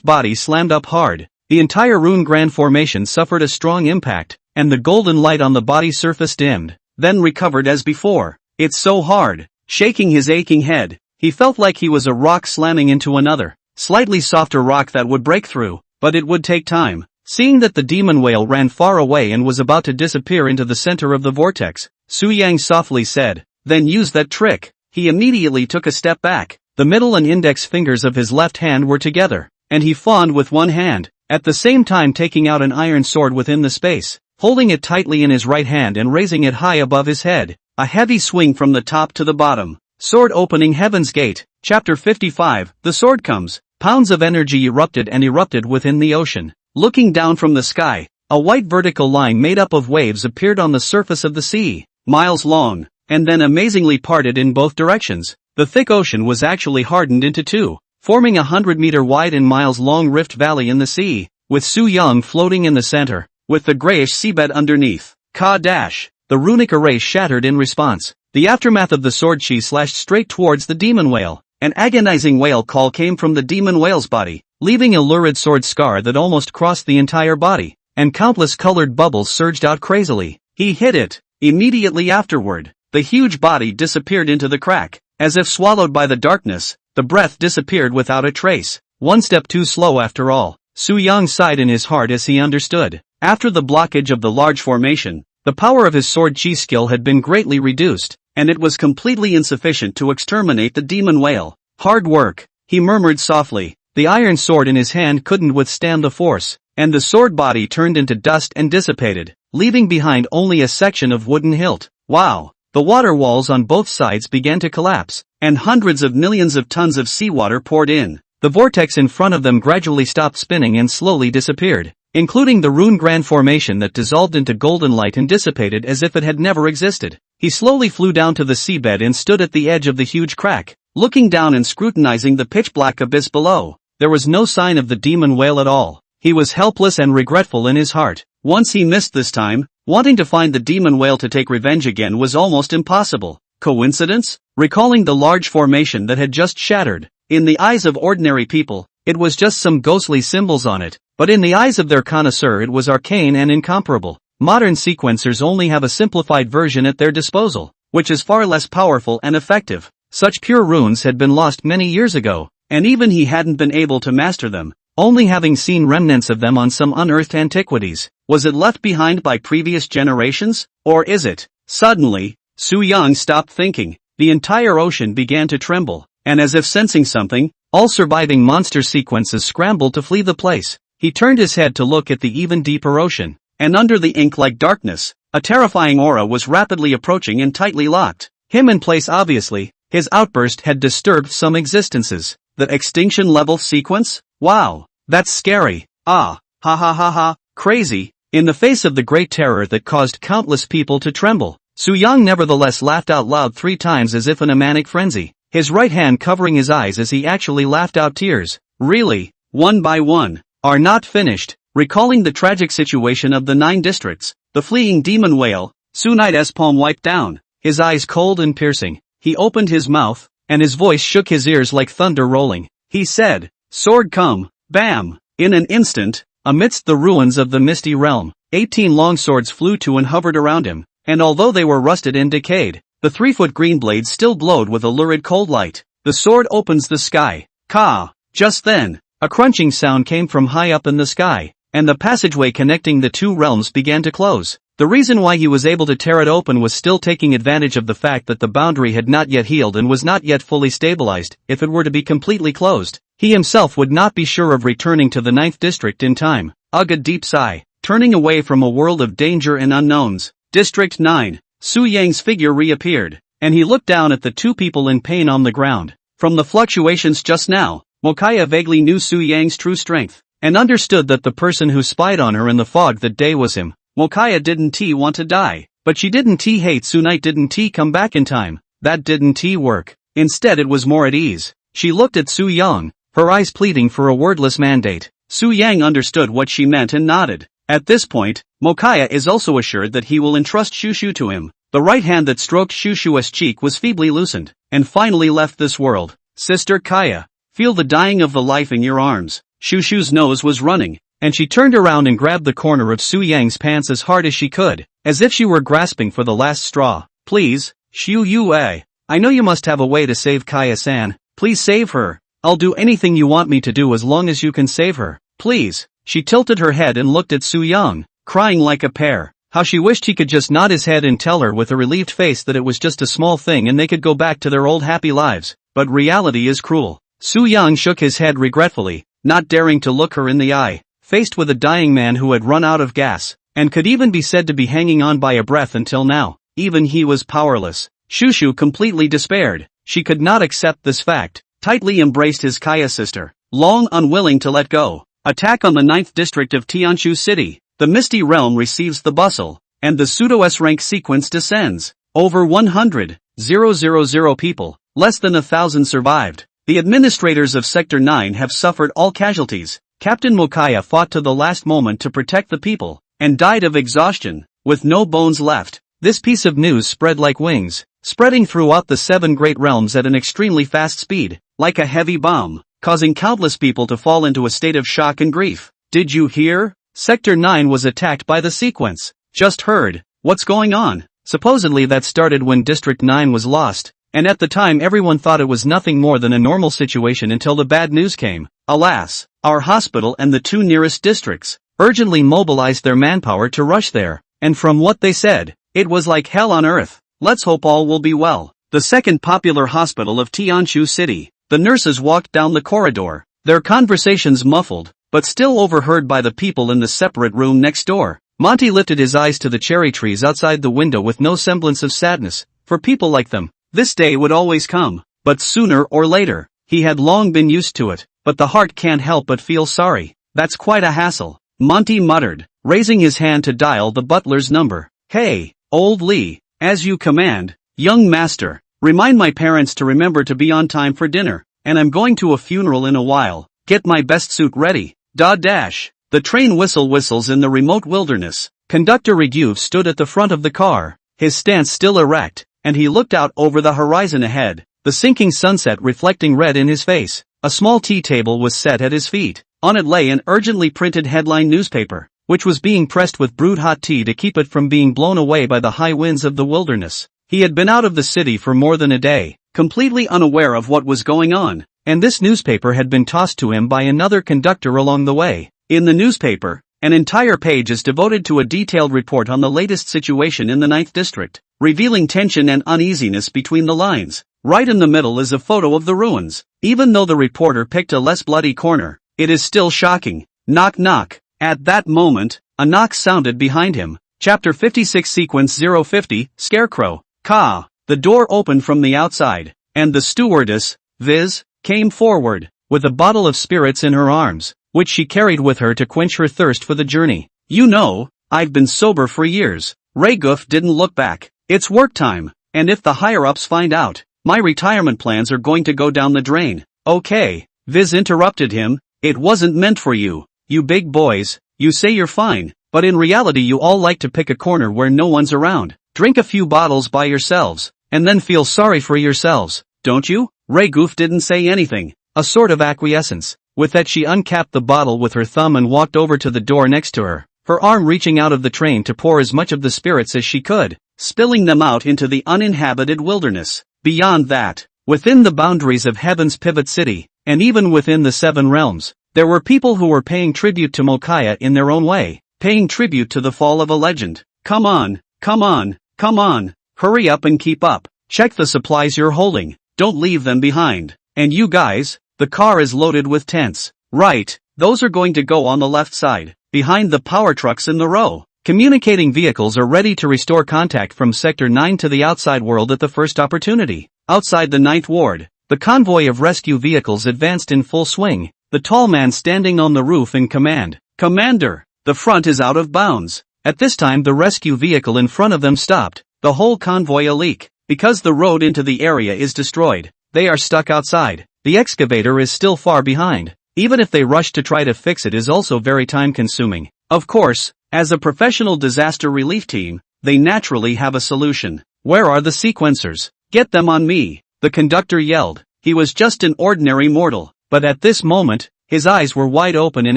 body slammed up hard. The entire rune grand formation suffered a strong impact, and the golden light on the body's surface dimmed, then recovered as before. It's so hard. Shaking his aching head, he felt like he was a rock slamming into another, slightly softer rock that would break through, but it would take time. Seeing that the demon whale ran far away and was about to disappear into the center of the vortex, Su Yang softly said, "Then use that trick." He immediately took a step back. The middle and index fingers of his left hand were together, and he fawned with one hand, at the same time taking out an iron sword within the space, holding it tightly in his right hand and raising it high above his head. A heavy swing from the top to the bottom. Sword opening Heaven's Gate. Chapter 55, The Sword Comes. Pounds of energy erupted and erupted within the ocean. Looking down from the sky, a white vertical line made up of waves appeared on the surface of the sea, miles long, and then amazingly parted in both directions. The thick ocean was actually hardened into two, forming a 100-meter wide and miles-long rift valley in the sea, with Su Yang floating in the center, with the grayish seabed underneath. Ka-dash! The runic array shattered in response. The aftermath of the sword chi slashed straight towards the demon whale. An agonizing wail call came from the demon whale's body, leaving a lurid sword scar that almost crossed the entire body, and countless colored bubbles surged out crazily. He hit it. Immediately afterward, the huge body disappeared into the crack. As if swallowed by the darkness, the breath disappeared without a trace. One step too slow after all. Su Yang sighed in his heart as he understood. After the blockage of the large formation, the power of his sword chi skill had been greatly reduced, and it was completely insufficient to exterminate the demon whale. Hard work, he murmured softly. The iron sword in his hand couldn't withstand the force, and the sword body turned into dust and dissipated, leaving behind only a section of wooden hilt. Wow! The water walls on both sides began to collapse, and hundreds of millions of tons of seawater poured in. The vortex in front of them gradually stopped spinning and slowly disappeared, including the rune grand formation that dissolved into golden light and dissipated as if it had never existed. He slowly flew down to the seabed and stood at the edge of the huge crack, looking down and scrutinizing the pitch-black abyss below. There was no sign of the demon whale at all. He was helpless and regretful in his heart. Once he missed this time, wanting to find the demon whale to take revenge again was almost impossible. Coincidence? Recalling the large formation that had just shattered, in the eyes of ordinary people, it was just some ghostly symbols on it, but in the eyes of their connoisseur it was arcane and incomparable. Modern sequencers only have a simplified version at their disposal, which is far less powerful and effective. Such pure runes had been lost many years ago, and even he hadn't been able to master them, only having seen remnants of them on some unearthed antiquities. Was it left behind by previous generations, or is it? Suddenly, Su Yang stopped thinking. The entire ocean began to tremble, and as if sensing something, all surviving monster sequences scrambled to flee the place. He turned his head to look at the even deeper ocean, and under the ink-like darkness, a terrifying aura was rapidly approaching and tightly locked him in place. Obviously, his outburst had disturbed some existences. The extinction level sequence? Wow, that's scary. Ah, ha ha ha ha, crazy. In the face of the great terror that caused countless people to tremble, Su Yang nevertheless laughed out loud 3 times as if in a manic frenzy, his right hand covering his eyes as he actually laughed out tears. Really, one by one, are not finished. Recalling the tragic situation of the 9 districts, the fleeing demon whale, Su Night's palm wiped down, his eyes cold and piercing. He opened his mouth, and his voice shook his ears like thunder rolling. He said, "Sword come." Bam! In an instant, amidst the ruins of the misty realm, 18 long swords flew to and hovered around him, and although they were rusted and decayed, the 3-foot green blades still glowed with a lurid cold light. The sword opens the sky. Ka! Just then, a crunching sound came from high up in the sky, and the passageway connecting the 2 realms began to close. The reason why he was able to tear it open was still taking advantage of the fact that the boundary had not yet healed and was not yet fully stabilized. If it were to be completely closed, he himself would not be sure of returning to the 9th district in time. Ugh, a deep sigh, turning away from a world of danger and unknowns. District 9. Su Yang's figure reappeared, and he looked down at the 2 people in pain on the ground. From the fluctuations just now, Mokaya vaguely knew Su Yang's true strength, and understood that the person who spied on her in the fog that day was him. Mokaya didn't want to die, but she didn't hate Su Night. Didn't come back in time. That didn't work. Instead it was more at ease. She looked at Su Yang, her eyes pleading for a wordless mandate. Su Yang understood what she meant and nodded. At this point, Mokaya is also assured that he will entrust Shushu to him. The right hand that stroked Shushu's cheek was feebly loosened, and finally left this world. Sister Kaya, feel the dying of the life in your arms. Shushu's nose was running, and she turned around and grabbed the corner of Su Yang's pants as hard as she could, as if she were grasping for the last straw. Please, Shu Yue, I know you must have a way to save Kaya-san. Please save her. I'll do anything you want me to do as long as you can save her. Please. She tilted her head and looked at Su Yang, crying like a pear. How she wished he could just nod his head and tell her with a relieved face that it was just a small thing and they could go back to their old happy lives. But reality is cruel. Su Yang shook his head regretfully, not daring to look her in the eye. Faced with a dying man who had run out of gas, and could even be said to be hanging on by a breath until now, even he was powerless. Shushu completely despaired. She could not accept this fact, tightly embraced his Kaya sister, long unwilling to let go. Attack on the 9th district of Tianshu City. The Misty Realm receives the bustle, and the pseudo-S rank sequence descends. Over 100,000 people, less than 1,000 survived. The administrators of Sector 9 have suffered all casualties. Captain Mokaya fought to the last moment to protect the people, and died of exhaustion, with no bones left. This piece of news spread like wings, spreading throughout the 7 great realms at an extremely fast speed, like a heavy bomb, causing countless people to fall into a state of shock and grief. Did you hear? Sector 9 was attacked by the sequence. Just heard. What's going on? Supposedly that started when District 9 was lost, and at the time everyone thought it was nothing more than a normal situation until the bad news came. Alas, our hospital and the 2 nearest districts urgently mobilized their manpower to rush there, and from what they said, it was like hell on earth. Let's hope all will be well. The second popular hospital of Tianshu City. The nurses walked down the corridor, their conversations muffled, but still overheard by the people in the separate room next door. Monty lifted his eyes to the cherry trees outside the window with no semblance of sadness. For people like them, this day would always come, but sooner or later. He had long been used to it, but the heart can't help but feel sorry. That's quite a hassle, Monty muttered, raising his hand to dial the butler's number. Hey, old Lee, as you command, young master. Remind my parents to remember to be on time for dinner, and I'm going to a funeral in a while. Get my best suit ready. Dash. The train whistles in the remote wilderness. Conductor Ryuv stood at the front of the car, his stance still erect, and he looked out over the horizon ahead, the sinking sunset reflecting red in his face. A small tea table was set at his feet. On it lay an urgently printed headline newspaper, which was being pressed with brewed hot tea to keep it from being blown away by the high winds of the wilderness. He had been out of the city for more than a day, completely unaware of what was going on. and this newspaper had been tossed to him by another conductor along the way. In the newspaper, an entire page is devoted to a detailed report on the latest situation in the 9th district, revealing tension and uneasiness between the lines. Right in the middle is a photo of the ruins. Even though the reporter picked a less bloody corner, it is still shocking. Knock knock. At that moment, a knock sounded behind him. Chapter 56 Sequence 050, Scarecrow. Ka. The door opened from the outside, and the stewardess, Viz, came forward, with a bottle of spirits in her arms, which she carried with her to quench her thirst for the journey. You know, I've been sober for years. Raygoof didn't look back. It's work time, and if the higher-ups find out, my retirement plans are going to go down the drain. Okay, Viz interrupted him, it wasn't meant for you. You big boys, you say you're fine, but in reality you all like to pick a corner where no one's around. Drink a few bottles by yourselves, and then feel sorry for yourselves, don't you? Raygoof didn't say anything, a sort of acquiescence. With that she uncapped the bottle with her thumb and walked over to the door next to her, her arm reaching out of the train to pour as much of the spirits as she could, spilling them out into the uninhabited wilderness. Beyond that, within the boundaries of Heaven's Pivot City, and even within the Seven Realms, there were people who were paying tribute to Mokaya in their own way, paying tribute to the fall of a legend. Come on, come on, come on, hurry up and keep up, check the supplies you're holding, don't leave them behind. And you guys, the car is loaded with tents. Right, those are going to go on the left side, behind the power trucks in the row. Communicating vehicles are ready to restore contact from Sector 9 to the outside world at the first opportunity. Outside the 9th Ward, the convoy of rescue vehicles advanced in full swing, the tall man standing on the roof in command. Commander, the front is out of bounds. At this time the rescue vehicle in front of them stopped, the whole convoy a leak. Because the road into the area is destroyed, they are stuck outside. The excavator is still far behind. Even if they rush to try to fix it is also very time-consuming. Of course, as a professional disaster relief team, they naturally have a solution. Where are the sequencers? Get them on me, the conductor yelled. He was just an ordinary mortal, but at this moment, his eyes were wide open in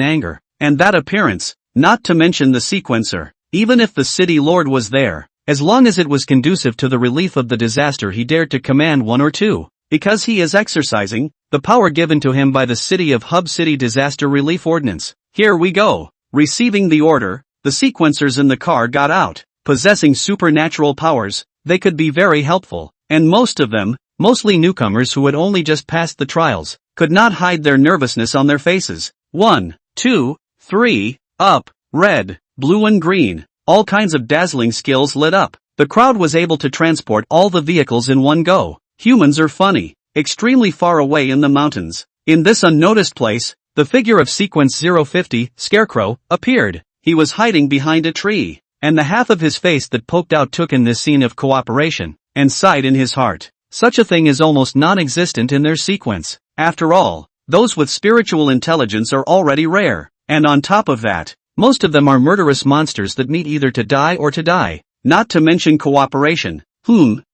anger. And that appearance, not to mention the sequencer, even if the city lord was there, as long as it was conducive to the relief of the disaster he dared to command one or two, because he is exercising the power given to him by the City of Hub City Disaster Relief Ordinance. Here we go. Receiving the order, the sequencers in the car got out. Possessing supernatural powers, they could be very helpful, and most of them, mostly newcomers who had only just passed the trials, could not hide their nervousness on their faces. 1, 2, 3, up, red, blue and green, all kinds of dazzling skills lit up. The crowd was able to transport all the vehicles in one go. Humans are funny. Extremely far away in the mountains, in this unnoticed place, the figure of Sequence 050, Scarecrow, appeared. He was hiding behind a tree, and the half of his face that poked out took in this scene of cooperation, and sighed in his heart. Such a thing is almost non-existent in their sequence. After all, those with spiritual intelligence are already rare, and on top of that, most of them are murderous monsters that meet either to die or to die, not to mention cooperation.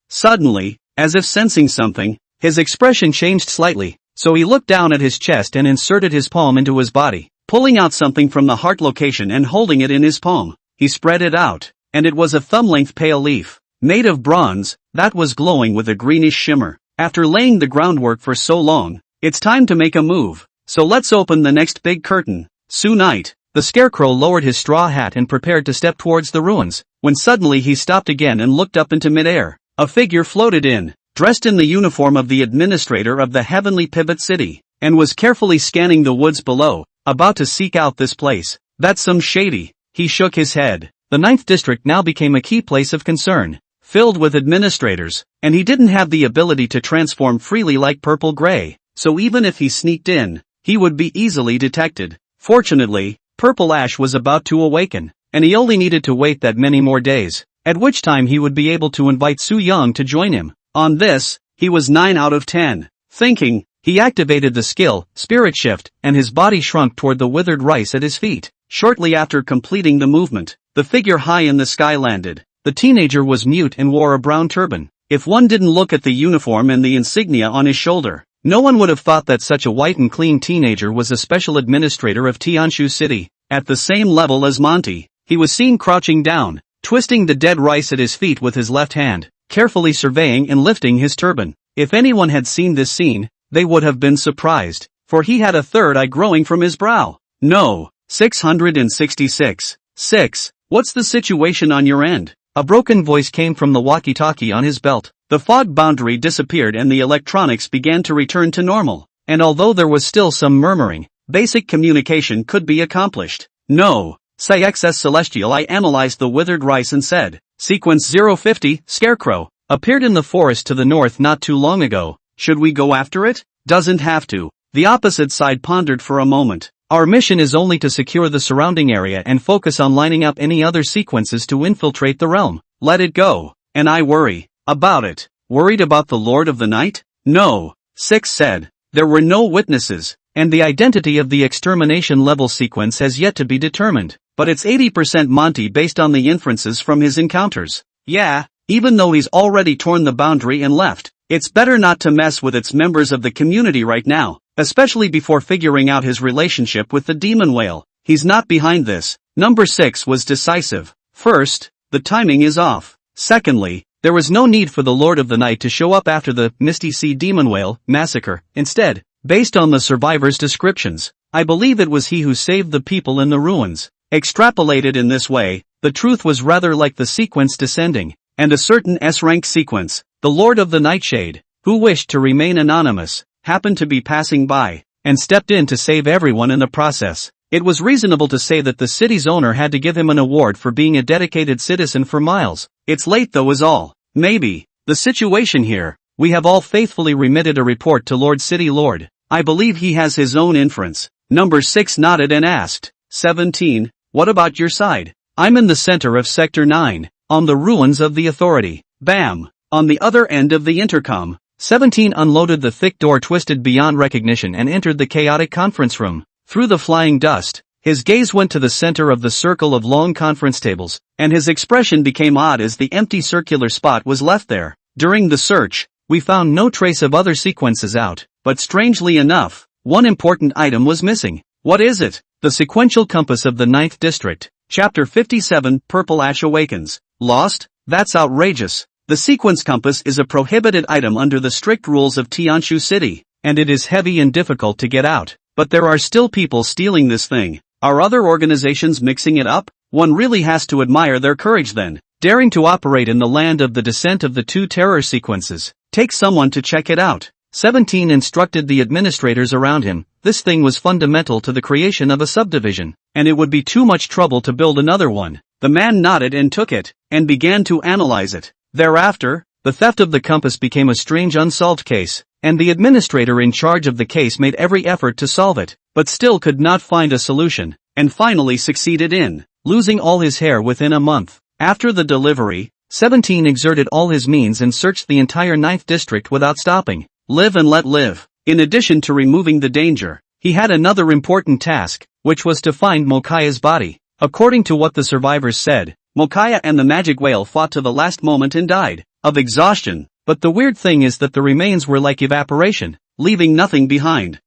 Suddenly, as if sensing something, his expression changed slightly, so he looked down at his chest and inserted his palm into his body, pulling out something from the heart location and holding it in his palm. He spread it out, and it was a thumb-length pale leaf, made of bronze, that was glowing with a greenish shimmer. After laying the groundwork for so long, it's time to make a move, so let's open the next big curtain. Soonite, the Scarecrow lowered his straw hat and prepared to step towards the ruins, when suddenly he stopped again and looked up into midair. A figure floated in, dressed in the uniform of the administrator of the Heavenly Pivot City, and was carefully scanning the woods below, about to seek out this place. That's some shady. He shook his head. The 9th district now became a key place of concern, filled with administrators, and he didn't have the ability to transform freely like Purple Gray, so even if he sneaked in, he would be easily detected. Fortunately, Purple Ash was about to awaken, and he only needed to wait that many more days, at which time he would be able to invite Su Young to join him. On this, he was 9 out of 10. Thinking, he activated the skill, Spirit Shift, and his body shrunk toward the withered rice at his feet. Shortly after completing the movement, the figure high in the sky landed. The teenager was mute and wore a brown turban. If one didn't look at the uniform and the insignia on his shoulder, no one would have thought that such a white and clean teenager was a special administrator of Tianshu City. At the same level as Monty, he was seen crouching down, twisting the dead rice at his feet with his left hand, carefully surveying and lifting his turban. If anyone had seen this scene, they would have been surprised, for he had a third eye growing from his brow. No. 666. 6. What's the situation on your end? A broken voice came from the walkie-talkie on his belt. The fog boundary disappeared and the electronics began to return to normal. And although there was still some murmuring, basic communication could be accomplished. No. CXS Celestial. I analyzed the withered rice and said, Sequence 050, Scarecrow, appeared in the forest to the north not too long ago. Should we go after it? Doesn't have to. The opposite side pondered for a moment. Our mission is only to secure the surrounding area and focus on lining up any other sequences to infiltrate the realm. Let it go. And I worry about it. Worried about the Lord of the Night? No. 6 said. There were no witnesses, and the identity of the extermination level sequence has yet to be determined. But it's 80% Monty based on the inferences from his encounters. Yeah, even though he's already torn the boundary and left, it's better not to mess with its members of the community right now, especially before figuring out his relationship with the demon whale. He's not behind this. Number 6 was decisive. First, the timing is off. Secondly, there was no need for the Lord of the Night to show up after the Misty Sea Demon Whale massacre. Instead, based on the survivors' descriptions, I believe it was he who saved the people in the ruins. Extrapolated in this way, the truth was rather like the sequence descending, and a certain S-rank sequence, the Lord of the Nightshade, who wished to remain anonymous, happened to be passing by, and stepped in to save everyone in the process. It was reasonable to say that the city's owner had to give him an award for being a dedicated citizen for miles. It's late though is all. Maybe. The situation here, we have all faithfully remitted a report to Lord City Lord. I believe he has his own inference. Number 6 nodded and asked, 17, what about your side? I'm in the center of Sector 9, on the ruins of the Authority. Bam! On the other end of the intercom, 17 unloaded the thick door twisted beyond recognition and entered the chaotic conference room. Through the flying dust, his gaze went to the center of the circle of long conference tables, and his expression became odd as the empty circular spot was left there. During the search, we found no trace of other sequences out, but strangely enough, one important item was missing. What is it? The sequential compass of the 9th District, Chapter 57, Purple Ash Awakens. Lost? That's outrageous. The sequence compass is a prohibited item under the strict rules of Tianshu City, and it is heavy and difficult to get out. But there are still people stealing this thing. Are other organizations mixing it up? One really has to admire their courage then, daring to operate in the land of the descent of the 2 terror sequences. Take someone to check it out. 17 instructed the administrators around him. This thing was fundamental to the creation of a subdivision, and it would be too much trouble to build another one. The man nodded and took it, and began to analyze it. Thereafter, the theft of the compass became a strange unsolved case, and the administrator in charge of the case made every effort to solve it, but still could not find a solution, and finally succeeded in losing all his hair within a month. After the delivery, 17 exerted all his means and searched the entire 9th District without stopping. Live and let live. In addition to removing the danger, he had another important task, which was to find Mokaya's body. According to what the survivors said, Mokaya and the magic whale fought to the last moment and died of exhaustion. But the weird thing is that the remains were like evaporation, leaving nothing behind.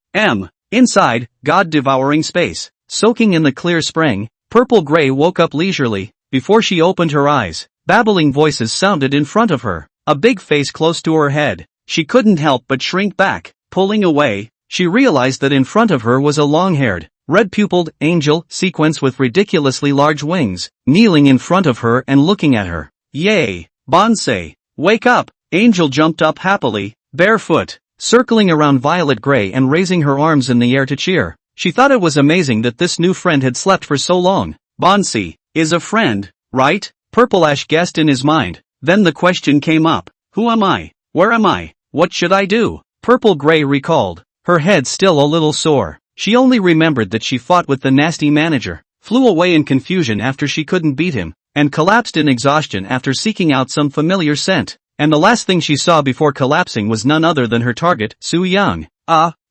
Inside, God-devouring space. Soaking in the clear spring, Purple Gray woke up leisurely. Before she opened her eyes, babbling voices sounded in front of her. A big face close to her head. She couldn't help but shrink back. Pulling away, she realized that in front of her was a long-haired, red-pupiled angel sequence with ridiculously large wings, kneeling in front of her and looking at her. Yay! Bonsai! Wake up! Angel jumped up happily, barefoot, circling around Violet Gray and raising her arms in the air to cheer. She thought it was amazing that this new friend had slept for so long. Bonsai is a friend, right? Purple Ash guessed in his mind. Then the question came up. Who am I? Where am I? What should I do? Purple Gray recalled, her head still a little sore. She only remembered that she fought with the nasty manager, flew away in confusion after she couldn't beat him, and collapsed in exhaustion after seeking out some familiar scent. And the last thing she saw before collapsing was none other than her target, Su Yang.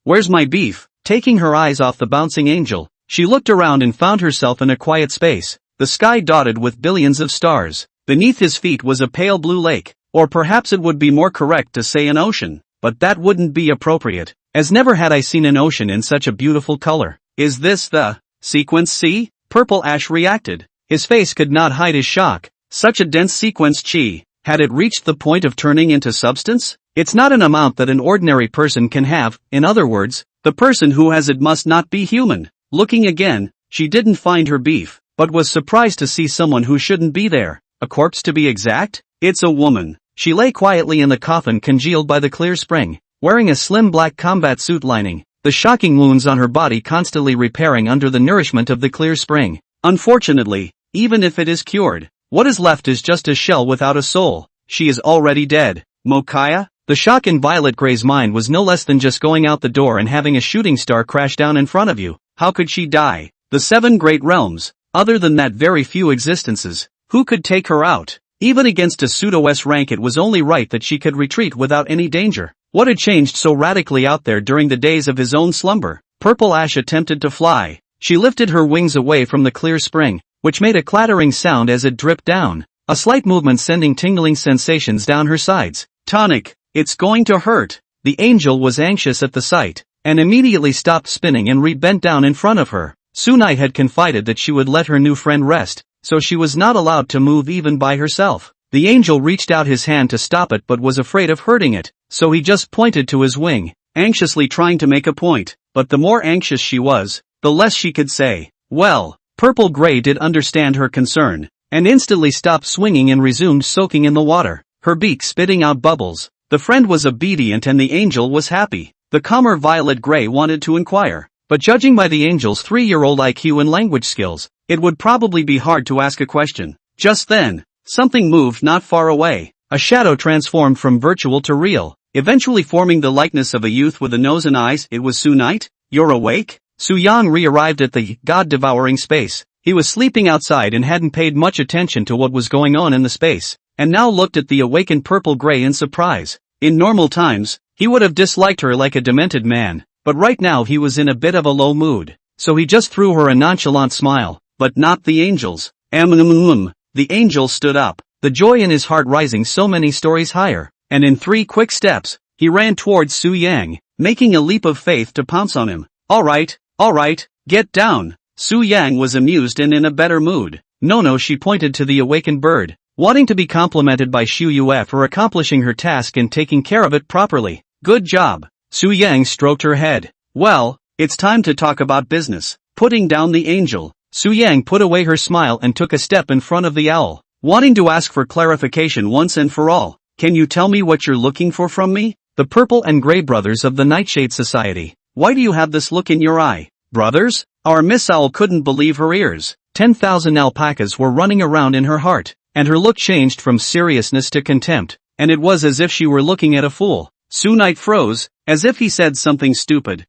Where's my beef? Taking her eyes off the bouncing angel, she looked around and found herself in a quiet space, the sky dotted with billions of stars. Beneath his feet was a pale blue lake, or perhaps it would be more correct to say an ocean, but that wouldn't be appropriate, as never had I seen an ocean in such a beautiful color. Is this the sequence C? Purple Ash reacted. His face could not hide his shock. Such a dense sequence chi. Had it reached the point of turning into substance? It's not an amount that an ordinary person can have, in other words, the person who has it must not be human. Looking again, she didn't find her beef, but was surprised to see someone who shouldn't be there. A corpse to be exact? It's a woman. She lay quietly in the coffin congealed by the clear spring, wearing a slim black combat suit lining, the shocking wounds on her body constantly repairing under the nourishment of the clear spring. Unfortunately, even if it is cured, what is left is just a shell without a soul. She is already dead. Mokaya? The shock in Violet Gray's mind was no less than just going out the door and having a shooting star crash down in front of you. How could she die? The 7 great realms. Other than that, very few existences. Who could take her out? Even against a pseudo-S rank, it was only right that she could retreat without any danger. What had changed so radically out there during the days of his own slumber? Purple Ash attempted to fly. She lifted her wings away from the clear spring, which made a clattering sound as it dripped down. A slight movement sending tingling sensations down her sides. Tonic, it's going to hurt. The angel was anxious at the sight, and immediately stopped spinning and bent down in front of her. Tsunite had confided that she would let her new friend rest, so she was not allowed to move even by herself. The angel reached out his hand to stop it but was afraid of hurting it, so he just pointed to his wing, anxiously trying to make a point. But the more anxious she was, the less she could say. Well, Purple Gray did understand her concern, and instantly stopped swinging and resumed soaking in the water, her beak spitting out bubbles. The friend was obedient and the angel was happy. The calmer Violet Gray wanted to inquire, but judging by the angel's 3-year-old IQ and language skills, it would probably be hard to ask a question. Just then, something moved not far away. A shadow transformed from virtual to real, eventually forming the likeness of a youth with a nose and eyes. It was Tsunite? You're awake? Su Yang re-arrived at the god-devouring space. He was sleeping outside and hadn't paid much attention to what was going on in the space, and now looked at the awakened Purple Gray in surprise. In normal times, he would have disliked her like a demented man, but right now he was in a bit of a low mood, so he just threw her a nonchalant smile. But not the angel's. The angel stood up, the joy in his heart rising so many stories higher, and in 3 quick steps, he ran towards Su Yang, making a leap of faith to pounce on him. Alright, get down. Su Yang was amused and in a better mood. No, she pointed to the awakened bird, wanting to be complimented by Shu Yue for accomplishing her task and taking care of it properly. Good job. Su Yang stroked her head. Well, it's time to talk about business. Putting down the angel, Su Yang put away her smile and took a step in front of the owl, wanting to ask for clarification once and for all. Can you tell me what you're looking for from me? The Purple and Gray brothers of the Nightshade Society. Why do you have this look in your eye? Brothers? Our Miss Owl couldn't believe her ears. 10,000 alpacas were running around in her heart, and her look changed from seriousness to contempt, and it was as if she were looking at a fool. Tsunite froze, as if he said something stupid.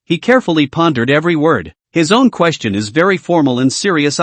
He carefully pondered every word. His own question is very formal and serious.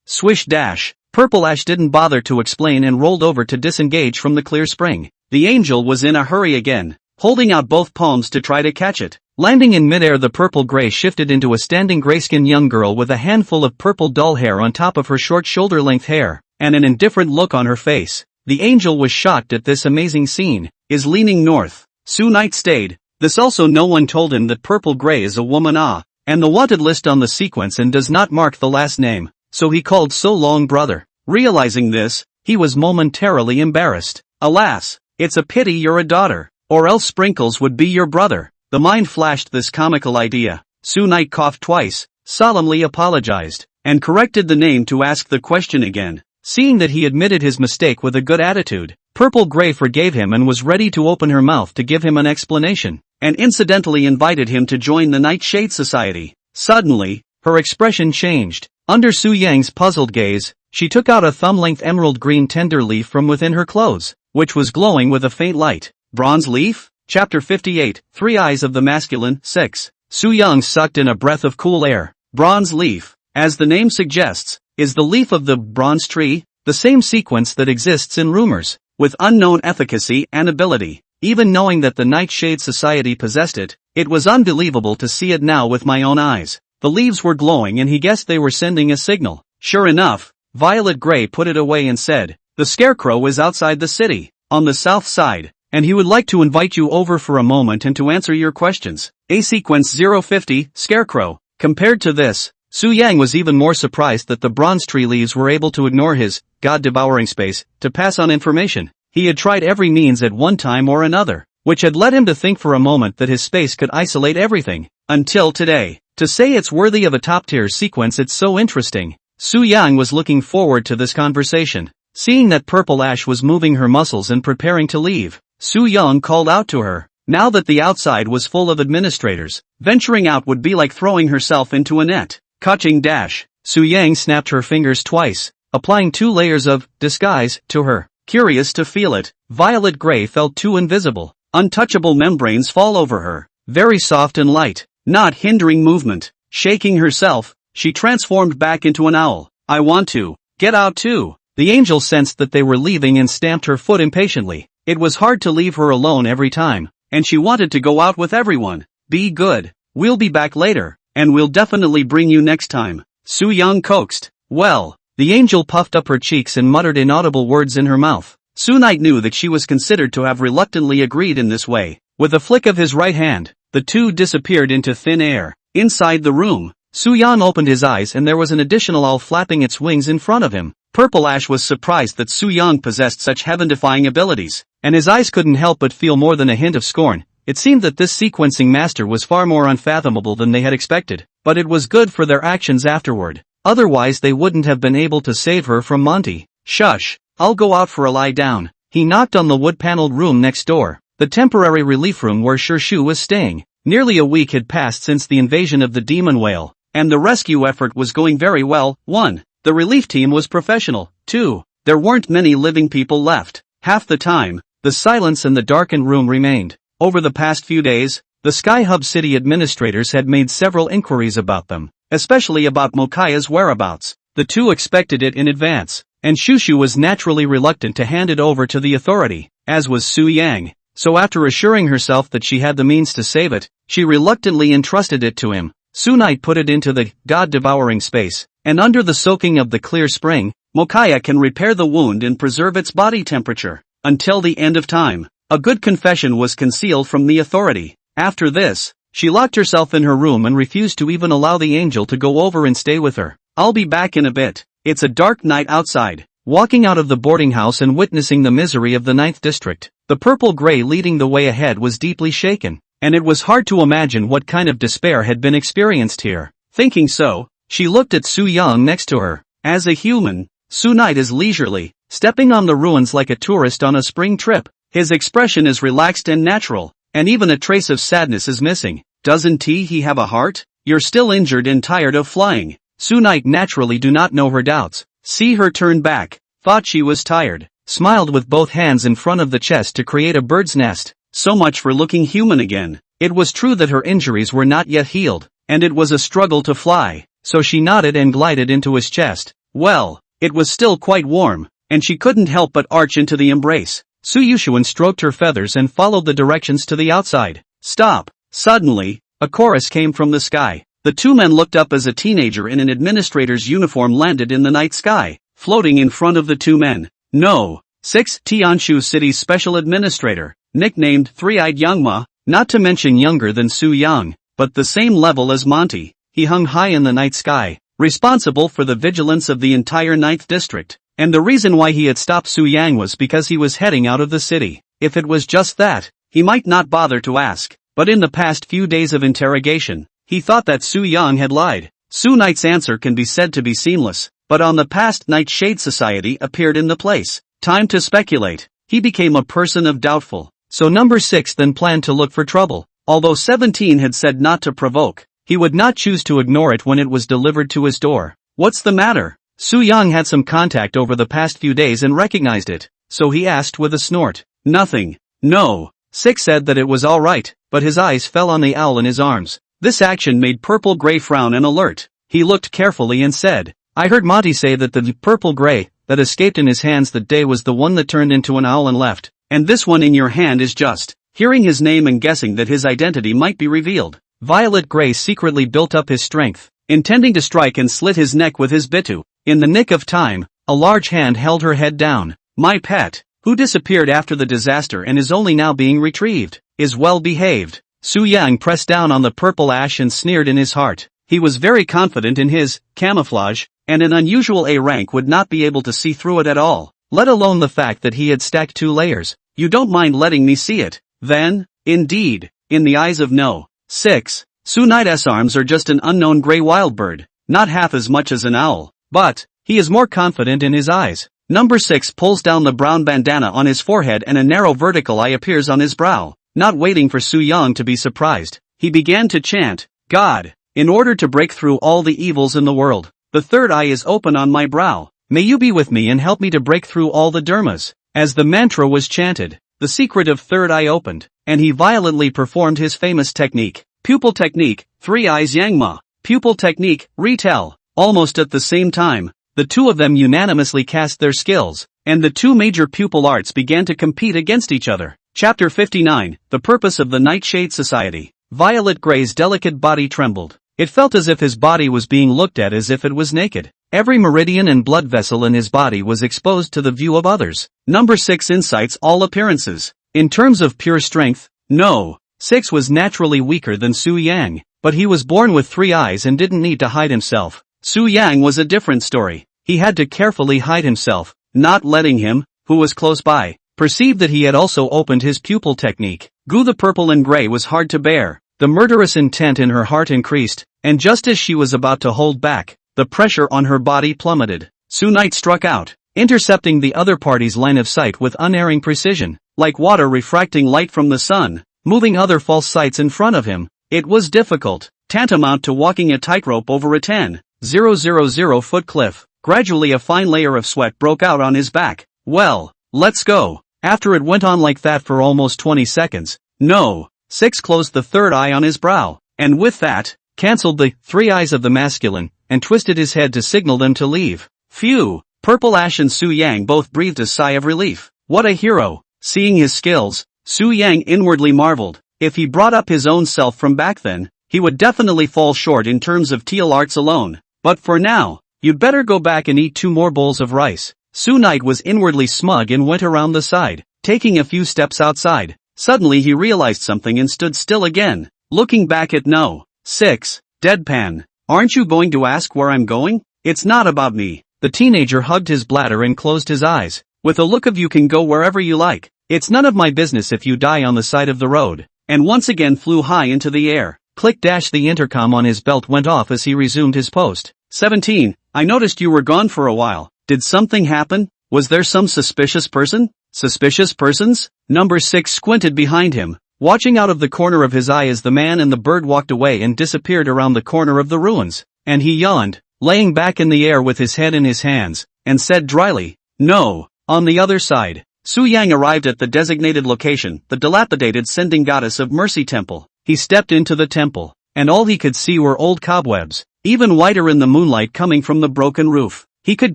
Swish dash. Purple Ash didn't bother to explain and rolled over to disengage from the clear spring. The angel was in a hurry again, holding out both palms to try to catch it. Landing in midair, the Purple Gray shifted into a standing gray-skinned young girl with a handful of purple dull hair on top of her short shoulder-length hair, and an indifferent look on her face. The angel was shocked at this amazing scene, is leaning north. Tsunite stayed. This also no one told him that Purple Gray is a woman and the wanted list on the sequence and does not mark the last name, so he called so long brother. Realizing this, he was momentarily embarrassed. Alas, it's a pity you're a daughter, or else Sprinkles would be your brother. The mind flashed this comical idea. Tsunite coughed twice, solemnly apologized, and corrected the name to ask the question again. Seeing that he admitted his mistake with a good attitude, Purple Gray forgave him and was ready to open her mouth to give him an explanation, and incidentally invited him to join the Nightshade Society. Suddenly, her expression changed. Under Su Yang's puzzled gaze, she took out a thumb-length emerald green tender leaf from within her clothes, which was glowing with a faint light. Bronze leaf? Chapter 58, 3 Eyes of the Masculine, 6. Su Yang sucked in a breath of cool air. Bronze leaf, as the name suggests, is the leaf of the bronze tree, the same sequence that exists in rumors, with unknown efficacy and ability. Even knowing that the Nightshade Society possessed it, it was unbelievable to see it now with my own eyes. The leaves were glowing and he guessed they were sending a signal. Sure enough, Violet Gray put it away and said, the Scarecrow is outside the city, on the south side, and he would like to invite you over for a moment and to answer your questions. A sequence 050, Scarecrow. Compared to this, Su Yang was even more surprised that the bronze tree leaves were able to ignore his God-devouring space to pass on information. He had tried every means at one time or another, which had led him to think for a moment that his space could isolate everything. Until today. To say it's worthy of a top-tier sequence, it's so interesting. Su Yang was looking forward to this conversation. Seeing that Purple Ash was moving her muscles and preparing to leave, Su Yang called out to her. Now that the outside was full of administrators, venturing out would be like throwing herself into a net. Catching dash. Su Yang snapped her fingers twice, applying 2 layers of disguise to her. Curious to feel it, Violet Gray felt too invisible. Untouchable membranes fall over her, very soft and light, not hindering movement. Shaking herself, she transformed back into an owl. I want to get out too. The angel sensed that they were leaving and stamped her foot impatiently. It was hard to leave her alone every time, and she wanted to go out with everyone. Be good. We'll be back later, and we'll definitely bring you next time. Su Yang coaxed. Well, the angel puffed up her cheeks and muttered inaudible words in her mouth. Su Knight knew that she was considered to have reluctantly agreed in this way. With a flick of his right hand, the two disappeared into thin air. Inside the room, Su Yang opened his eyes and there was an additional owl flapping its wings in front of him. Purple Ash was surprised that Su Yang possessed such heaven-defying abilities, and his eyes couldn't help but feel more than a hint of scorn. It seemed that this sequencing master was far more unfathomable than they had expected, but it was good for their actions afterward. Otherwise they wouldn't have been able to save her from Monty. Shush, I'll go out for a lie down. He knocked on the wood-paneled room next door, the temporary relief room where Shu was staying. Nearly a week had passed since the invasion of the demon whale, and the rescue effort was going very well. 1. The relief team was professional. 2. There weren't many living people left. Half the time, the silence in the darkened room remained. Over the past few days, the Sky Hub City administrators had made several inquiries about them, especially about Mokaya's whereabouts. The two expected it in advance, and Shushu was naturally reluctant to hand it over to the authority, as was Su Yang. So after assuring herself that she had the means to save it, she reluctantly entrusted it to him. Su Knight put it into the God-devouring space, and under the soaking of the clear spring, Mokaya can repair the wound and preserve its body temperature until the end of time. A good confession was concealed from the authority. After this, she locked herself in her room and refused to even allow the angel to go over and stay with her. I'll be back in a bit. It's a dark night outside. Walking out of the boarding house and witnessing the misery of the 9th district, the purple gray leading the way ahead was deeply shaken, and it was hard to imagine what kind of despair had been experienced here. Thinking so, she looked at Su Yang next to her. As a human, Su Knight is leisurely, stepping on the ruins like a tourist on a spring trip. His expression is relaxed and natural, and even a trace of sadness is missing. Doesn't he have a heart? You're still injured and tired of flying. Su Knight naturally do not know her doubts. See her turn back, thought she was tired, smiled with both hands in front of the chest to create a bird's nest. So much for looking human again. It was true that her injuries were not yet healed, and it was a struggle to fly, so she nodded and glided into his chest. Well, it was still quite warm, and she couldn't help but arch into the embrace. Su Yushuan stroked her feathers and followed the directions to the outside. Stop! Suddenly, a chorus came from the sky. The two men looked up as a teenager in an administrator's uniform landed in the night sky, floating in front of the two men. No. 6. Tianshu City's special administrator, nicknamed Three-Eyed Youngma, not to mention younger than Su Yang, but the same level as Monty. He hung high in the night sky, responsible for the vigilance of the entire 9th district. And the reason why he had stopped Su Yang was because he was heading out of the city. If it was just that, he might not bother to ask, but in the past few days of interrogation, he thought that Su Yang had lied. Su Knight's answer can be said to be seamless, but on the past night Shade Society appeared in the place. Time to speculate. He became a person of doubtful. So number 6 then planned to look for trouble. Although 17 had said not to provoke, he would not choose to ignore it when it was delivered to his door. What's the matter? Su Yang had some contact over the past few days and recognized it, so he asked with a snort. Nothing. No. 6 said that it was alright, but his eyes fell on the owl in his arms. This action made Purple Gray frown and alert. He looked carefully and said, I heard Monty say that the purple gray that escaped in his hands that day was the one that turned into an owl and left, and this one in your hand is just. Hearing his name and guessing that his identity might be revealed, Violet Gray secretly built up his strength, intending to strike and slit his neck with his bitu. In the nick of time, a large hand held her head down. My pet, who disappeared after the disaster and is only now being retrieved, is well behaved. Su Yang pressed down on the purple ash and sneered in his heart. He was very confident in his camouflage, and an unusual A rank would not be able to see through it at all, let alone the fact that he had stacked 2 layers. You don't mind letting me see it, then? Indeed, in the eyes of No. 6, Sue Knight's arms are just an unknown gray wild bird, not half as much as an owl, but he is more confident in his eyes. Number 6 pulls down the brown bandana on his forehead and a narrow vertical eye appears on his brow. Not waiting for Su Yang to be surprised, he began to chant, God, in order to break through all the evils in the world, the third eye is open on my brow. May you be with me and help me to break through all the dharmas. As the mantra was chanted, the secret of third eye opened, and he violently performed his famous technique. Pupil technique, 3 eyes Yangma. Pupil technique, retell. Almost at the same time, the two of them unanimously cast their skills, and the 2 major pupil arts began to compete against each other. Chapter 59, The Purpose of the Nightshade Society. Violet Gray's delicate body trembled. It felt as if his body was being looked at as if it was naked. Every meridian and blood vessel in his body was exposed to the view of others. Number 6 incites all appearances. In terms of pure strength, No. 6 was naturally weaker than Su Yang, but he was born with 3 eyes and didn't need to hide himself. Su Yang was a different story. He had to carefully hide himself, not letting him, who was close by, perceive that he had also opened his pupil technique. Gu the purple and gray was hard to bear. The murderous intent in her heart increased, and just as she was about to hold back, the pressure on her body plummeted. Su Knight struck out, intercepting the other party's line of sight with unerring precision, like water refracting light from the sun, moving other false sights in front of him. It was difficult, tantamount to walking a tightrope over a 10,000 foot cliff. Gradually a fine layer of sweat broke out on his back. Well, let's go. After it went on like that for almost 20 seconds, No. 6 closed the third eye on his brow, and with that, cancelled the 3 eyes of the masculine, and twisted his head to signal them to leave. Phew! Purple Ash and Su Yang both breathed a sigh of relief. What a hero! Seeing his skills, Su Yang inwardly marveled. If he brought up his own self from back then, he would definitely fall short in terms of teal arts alone. But for now, you'd better go back and eat 2 more bowls of rice. Su Knight was inwardly smug and went around the side, taking a few steps outside. Suddenly he realized something and stood still again, looking back at No. 6, deadpan. Aren't you going to ask where I'm going? It's not about me. The teenager hugged his bladder and closed his eyes, with a look of you can go wherever you like. It's none of my business if you die on the side of the road, and once again flew high into the air. Click dash the intercom on his belt went off as he resumed his post. 17, I noticed you were gone for a while. Did something happen? Was there some suspicious person? Suspicious persons? Number 6 squinted behind him, watching out of the corner of his eye as the man and the bird walked away and disappeared around the corner of the ruins, and he yawned, laying back in the air with his head in his hands, and said dryly, No. On the other side, Su Yang arrived at the designated location, the dilapidated sending goddess of mercy temple. He stepped into the temple, and all he could see were old cobwebs, even whiter in the moonlight coming from the broken roof. He could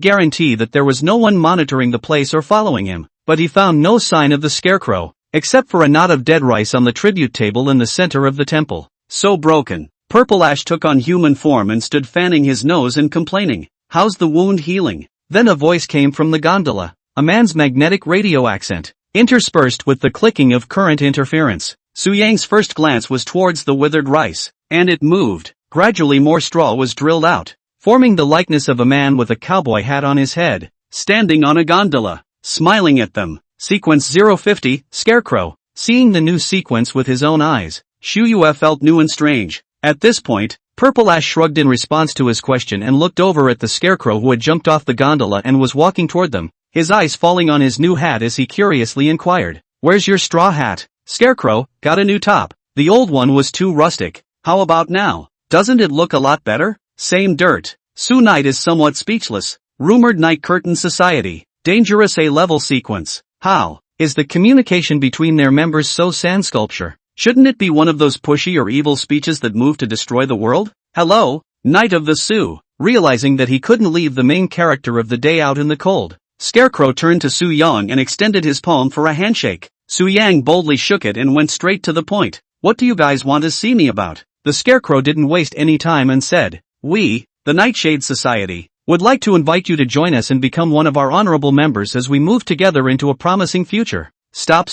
guarantee that there was no one monitoring the place or following him, but he found no sign of the scarecrow, except for a knot of dead rice on the tribute table in the center of the temple. So broken, Purple Ash took on human form and stood fanning his nose and complaining, How's the wound healing? Then a voice came from the gondola, a man's magnetic radio accent, interspersed with the clicking of current interference. Su Yang's first glance was towards the withered rice, and it moved. Gradually more straw was drilled out, forming the likeness of a man with a cowboy hat on his head, standing on a gondola, smiling at them. Sequence 050, Scarecrow. Seeing the new sequence with his own eyes, Xu Yue felt new and strange. At this point, Purple Ash shrugged in response to his question and looked over at the scarecrow who had jumped off the gondola and was walking toward them, his eyes falling on his new hat as he curiously inquired, Where's your straw hat? Scarecrow, got a new top. The old one was too rustic. How about now? Doesn't it look a lot better? Same dirt. Su Knight is somewhat speechless. Rumored Night Curtain Society. Dangerous A-level sequence. How? Is the communication between their members so sand sculpture? Shouldn't it be one of those pushy or evil speeches that move to destroy the world? Hello, Knight of the Sioux. Realizing that he couldn't leave the main character of the day out in the cold, Scarecrow turned to Su Yang and extended his palm for a handshake. Su Yang boldly shook it and went straight to the point. What do you guys want to see me about? The Scarecrow didn't waste any time and said, We, the Nightshade Society, would like to invite you to join us and become one of our honorable members as we move together into a promising future. Stop.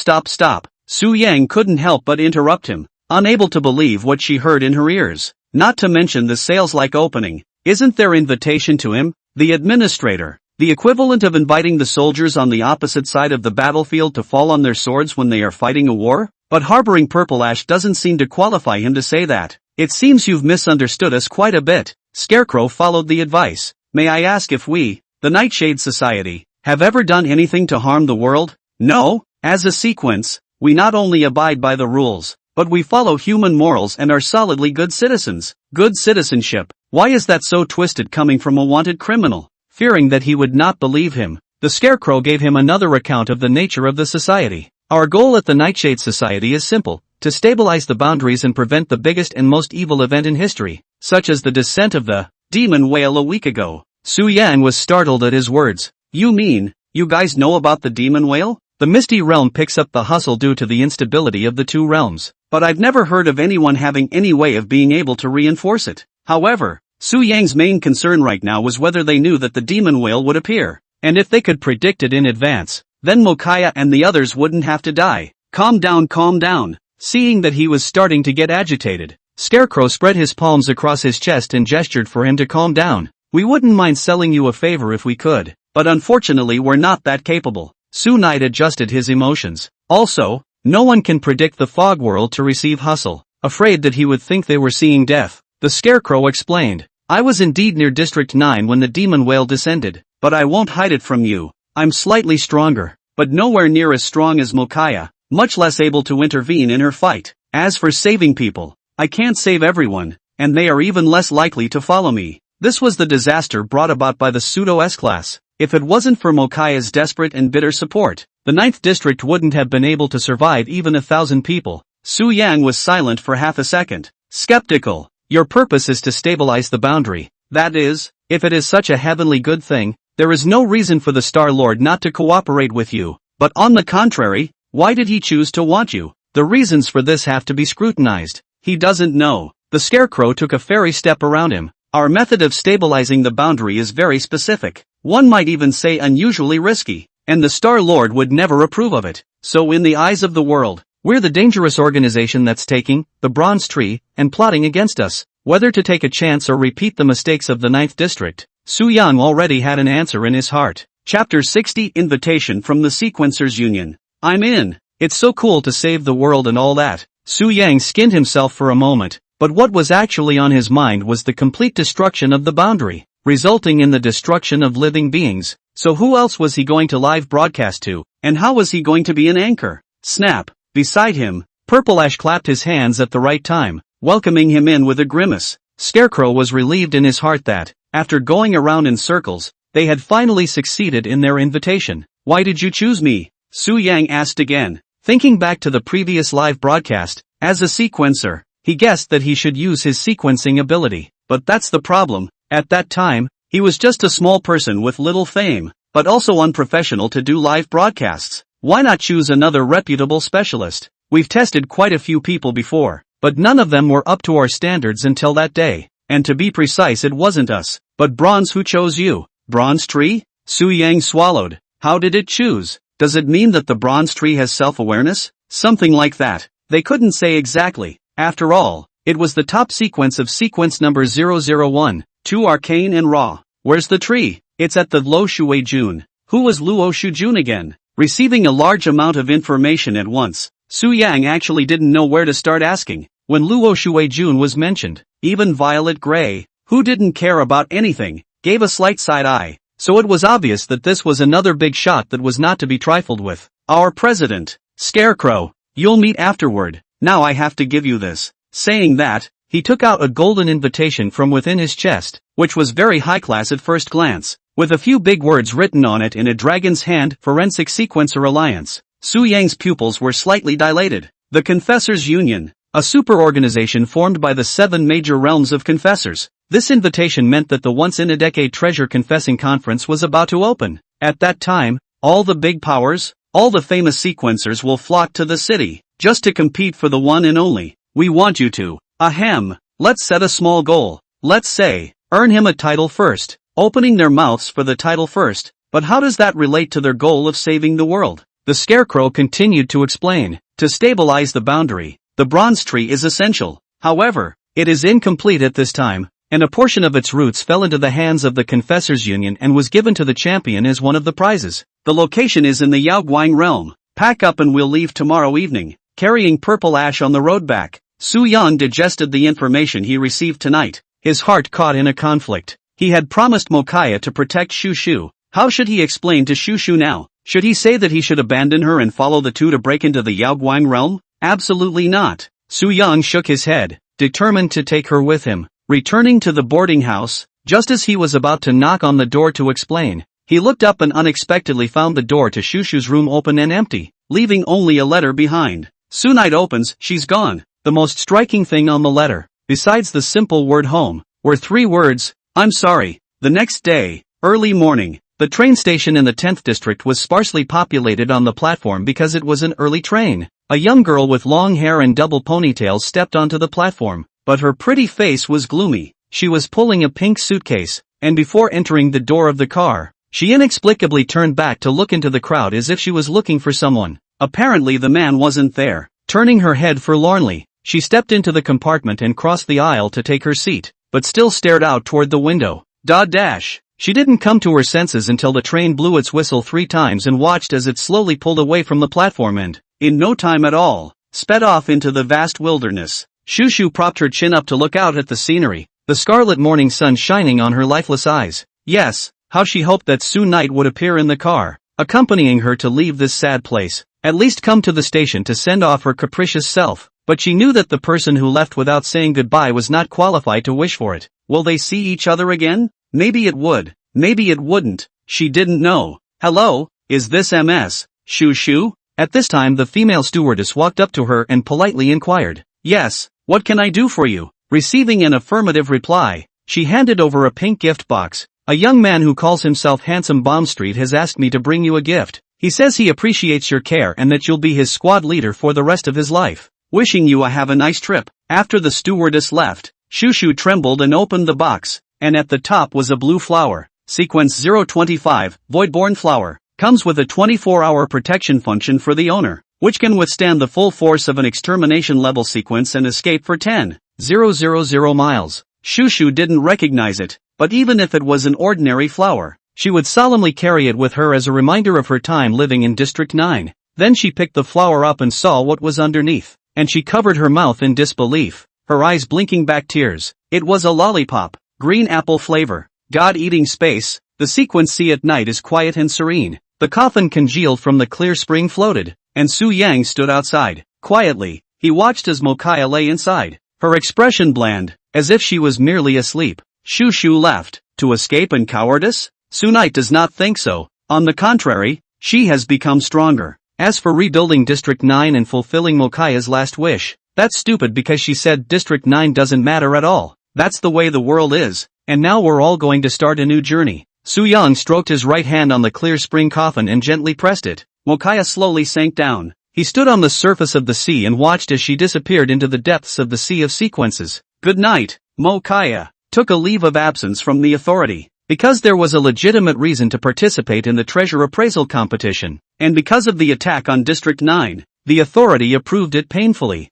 Su Yang couldn't help but interrupt him. unable to believe what she heard in her ears. Not to mention the sales-like opening. Isn't their invitation to him, the administrator, the equivalent of inviting the soldiers on the opposite side of the battlefield to fall on their swords when they are fighting a war? But harboring purple ash doesn't seem to qualify him to say that. It seems you've misunderstood us quite a bit. Scarecrow followed the advice. May I ask if we, the Nightshade Society, have ever done anything to harm the world? No. As a sequence, we not only abide by the rules, but we follow human morals and are solidly good citizens. Good citizenship. Why is that so twisted coming from a wanted criminal? Fearing that he would not believe him, the Scarecrow gave him another account of the nature of the society. Our goal at the Nightshade Society is simple, to stabilize the boundaries and prevent the biggest and most evil event in history, such as the descent of the demon whale a week ago. Su Yang was startled at his words. You mean, you guys know about the demon whale? The Misty Realm picks up the hustle due to the instability of the two realms, but I've never heard of anyone having any way of being able to reinforce it. However, Su Yang's main concern right now was whether they knew that the demon whale would appear, and if they could predict it in advance, then Mokaya and the others wouldn't have to die. Calm down, calm down. Seeing that he was starting to get agitated, Scarecrow spread his palms across his chest and gestured for him to calm down. We wouldn't mind selling you a favor if we could, but unfortunately we're not that capable. Su Knight adjusted his emotions. Also, no one can predict the fog world to receive hustle. Afraid that he would think they were seeing death, the Scarecrow explained. I was indeed near District 9 when the demon whale descended, but I won't hide it from you. I'm slightly stronger, but nowhere near as strong as Mokaya, much less able to intervene in her fight. As for saving people, I can't save everyone, and they are even less likely to follow me. This was the disaster brought about by the pseudo S-class. If it wasn't for Mokaya's desperate and bitter support, the 9th district wouldn't have been able to survive even 1,000 people. Su Yang was silent for half a second. Skeptical. Your purpose is to stabilize the boundary. That is, if it is such a heavenly good thing, there is no reason for the Star Lord not to cooperate with you. But on the contrary, why did he choose to want you? The reasons for this have to be scrutinized. He doesn't know. The Scarecrow took a fairy step around him. Our method of stabilizing the boundary is very specific. One might even say unusually risky, and the Star Lord would never approve of it. So in the eyes of the world, we're the dangerous organization that's taking the bronze tree and plotting against us. Whether to take a chance or repeat the mistakes of the 9th district, Su Yang already had an answer in his heart. Chapter 60 Invitation from the Sequencers Union. I'm in. It's so cool to save the world and all that. Su Yang skinned himself for a moment, but what was actually on his mind was the complete destruction of the boundary, resulting in the destruction of living beings. So who else was he going to live broadcast to, and how was he going to be an anchor? Snap. Beside him, Purple Ash clapped his hands at the right time, welcoming him in with a grimace. Scarecrow was relieved in his heart that, after going around in circles, they had finally succeeded in their invitation. Why did you choose me? Su Yang asked again. Thinking back to the previous live broadcast, as a sequencer, he guessed that he should use his sequencing ability. But that's the problem. At that time, he was just a small person with little fame, but also unprofessional to do live broadcasts. Why not choose another reputable specialist? We've tested quite a few people before, but none of them were up to our standards until that day. And to be precise, it wasn't us, but Bronze who chose you. Bronze tree? Su Yang swallowed. How did it choose? Does it mean that the bronze tree has self-awareness? Something like that. They couldn't say exactly. After all, it was the top sequence of sequence number 001, 2 arcane and raw. Where's the tree? It's at the Luo Shui Jun. Who was Luo Shu Jun again? Receiving a large amount of information at once, Su Yang actually didn't know where to start asking. When Luo Shui Jun was mentioned, even Violet Gray, who didn't care about anything, gave a slight side eye. So it was obvious that this was another big shot that was not to be trifled with. Our president, Scarecrow, you'll meet afterward. Now I have to give you this. Saying that, he took out a golden invitation from within his chest, which was very high class at first glance, with a few big words written on it in a dragon's hand. Forensic Sequencer Alliance. Su Yang's pupils were slightly dilated. The Confessors Union, a super-organization formed by the 7 major realms of confessors. This invitation meant that the once-in-a-decade treasure confessing conference was about to open. At that time, all the big powers, all the famous sequencers will flock to the city, just to compete for the one and only. We want you to. Ahem. Let's set a small goal. Let's say, earn him a title first. Opening their mouths for the title first. But how does that relate to their goal of saving the world? The Scarecrow continued to explain. To stabilize the boundary, The bronze tree is essential. However, it is incomplete at this time, and a portion of its roots fell into the hands of the Confessors Union and was given to the champion as one of the prizes. The location is in the Yaoguang realm. Pack up and we'll leave tomorrow evening. Carrying purple ash on the road back, Su Yang digested the information he received tonight. His heart caught in a conflict. He had promised Mokaya to protect Shushu. How should he explain to Shushu now? Should he say that he should abandon her and follow the two to break into the Yaoguang realm? Absolutely not. Su Yang shook his head, determined to take her with him. Returning to the boarding house, just as he was about to knock on the door to explain, he looked up and unexpectedly found the door to Shushu's room open and empty, leaving only a letter behind. Sunite opens, she's gone. The most striking thing on the letter, besides the simple word home, were 3 words, I'm sorry. The next day, early morning, the train station in the 10th district was sparsely populated on the platform because it was an early train. A young girl with long hair and double ponytails stepped onto the platform, but her pretty face was gloomy. She was pulling a pink suitcase, and before entering the door of the car, she inexplicably turned back to look into the crowd as if she was looking for someone. Apparently the man wasn't there. Turning her head forlornly, she stepped into the compartment and crossed the aisle to take her seat, but still stared out toward the window. She didn't come to her senses until the train blew its whistle 3 times and watched as it slowly pulled away from the platform and, in no time at all, sped off into the vast wilderness. Shushu propped her chin up to look out at the scenery, the scarlet morning sun shining on her lifeless eyes. Yes, how she hoped that Su Knight would appear in the car, accompanying her to leave this sad place, at least come to the station to send off her capricious self. But she knew that the person who left without saying goodbye was not qualified to wish for it. Will they see each other again? Maybe it would, maybe it wouldn't, she didn't know. Hello, is this Ms. Shushu? At this time the female stewardess walked up to her and politely inquired, yes, what can I do for you? Receiving an affirmative reply, she handed over a pink gift box. A young man who calls himself Handsome Bomb Street has asked me to bring you a gift. He says he appreciates your care and that you'll be his squad leader for the rest of his life. Wishing you a have a nice trip. After the stewardess left, Shushu trembled and opened the box, and at the top was a blue flower. Sequence 025, Voidborn Flower. Comes with a 24-hour protection function for the owner, which can withstand the full force of an extermination level sequence and escape for 10,000 miles. Shushu didn't recognize it, but even if it was an ordinary flower, she would solemnly carry it with her as a reminder of her time living in District 9. Then she picked the flower up and saw what was underneath, and she covered her mouth in disbelief, her eyes blinking back tears. It was a lollipop, green apple flavor. God-eating space. The sequence C at night is quiet and serene. The coffin congealed from the clear spring floated, and Su Yang stood outside. Quietly, he watched as Mokaya lay inside, her expression bland, as if she was merely asleep. Shushu left, to escape and cowardice? Su Knight does not think so. On the contrary, she has become stronger. As for rebuilding District 9 and fulfilling Mokaya's last wish, that's stupid because she said District 9 doesn't matter at all. That's the way the world is, and now we're all going to start a new journey. Su Yang stroked his right hand on the clear spring coffin and gently pressed it. Mokaya slowly sank down. He stood on the surface of the sea and watched as she disappeared into the depths of the sea of sequences. Good night, Mokaya. Took a leave of absence from the authority, because there was a legitimate reason to participate in the treasure appraisal competition, and because of the attack on District 9, the authority approved it painfully.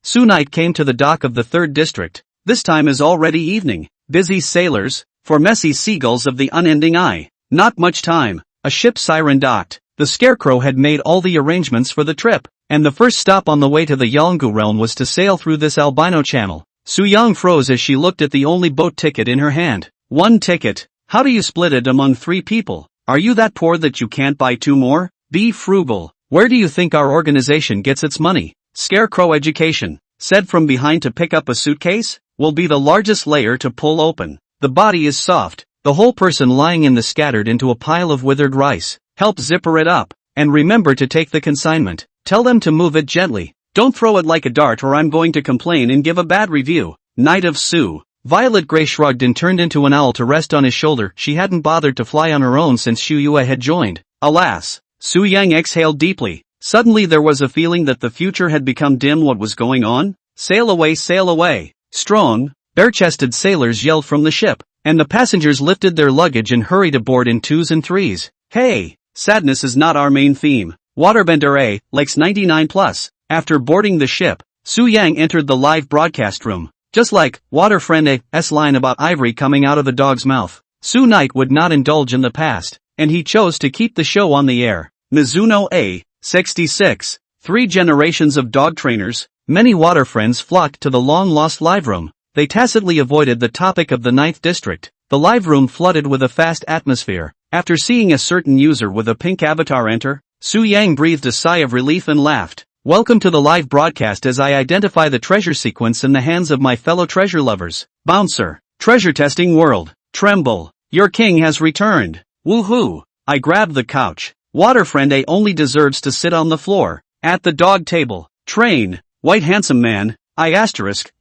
Su Knight came to the dock of the 3rd district. This time is already evening. Busy sailors, for messy seagulls of the unending eye. Not much time. A ship siren docked. The Scarecrow had made all the arrangements for the trip, and the first stop on the way to the Yolngu realm was to sail through this albino channel. Su Yang froze as she looked at the only boat ticket in her hand. 1 ticket. How do you split it among 3 people? Are you that poor that you can't buy 2 more? Be frugal. Where do you think our organization gets its money? Scarecrow Education. Said from behind to pick up a suitcase? Will be the largest layer to pull open. The body is soft, the whole person lying in the scattered into a pile of withered rice. Help zipper it up, and remember to take the consignment. Tell them to move it gently. Don't throw it like a dart or I'm going to complain and give a bad review. Knight of Su. Violet Gray shrugged and turned into an owl to rest on his shoulder. She hadn't bothered to fly on her own since Shu Yue had joined. Alas. Su Yang exhaled deeply. Suddenly there was a feeling that the future had become dim. What was going on? Sail away, sail away. Strong, bare-chested sailors yelled from the ship, and the passengers lifted their luggage and hurried aboard in 2s and 3s. Hey, sadness is not our main theme. Waterbender A, Lakes 99+. After boarding the ship, Su Yang entered the live broadcast room. Just like Water Friend A's line about ivory coming out of the dog's mouth, Su Knight would not indulge in the past, and he chose to keep the show on the air. Mizuno A. 66. 3 generations of dog trainers. Many water friends flocked to the long-lost live room. They tacitly avoided the topic of the 9th district. The live room flooded with a fast atmosphere. After seeing a certain user with a pink avatar enter, Su Yang breathed a sigh of relief and laughed. Welcome to the live broadcast as I identify the treasure sequence in the hands of my fellow treasure lovers. Bouncer. Treasure testing world. Tremble. Your king has returned. Woohoo. I grabbed the couch. Water Friend A only deserves to sit on the floor. At the dog table. Train. White handsome man.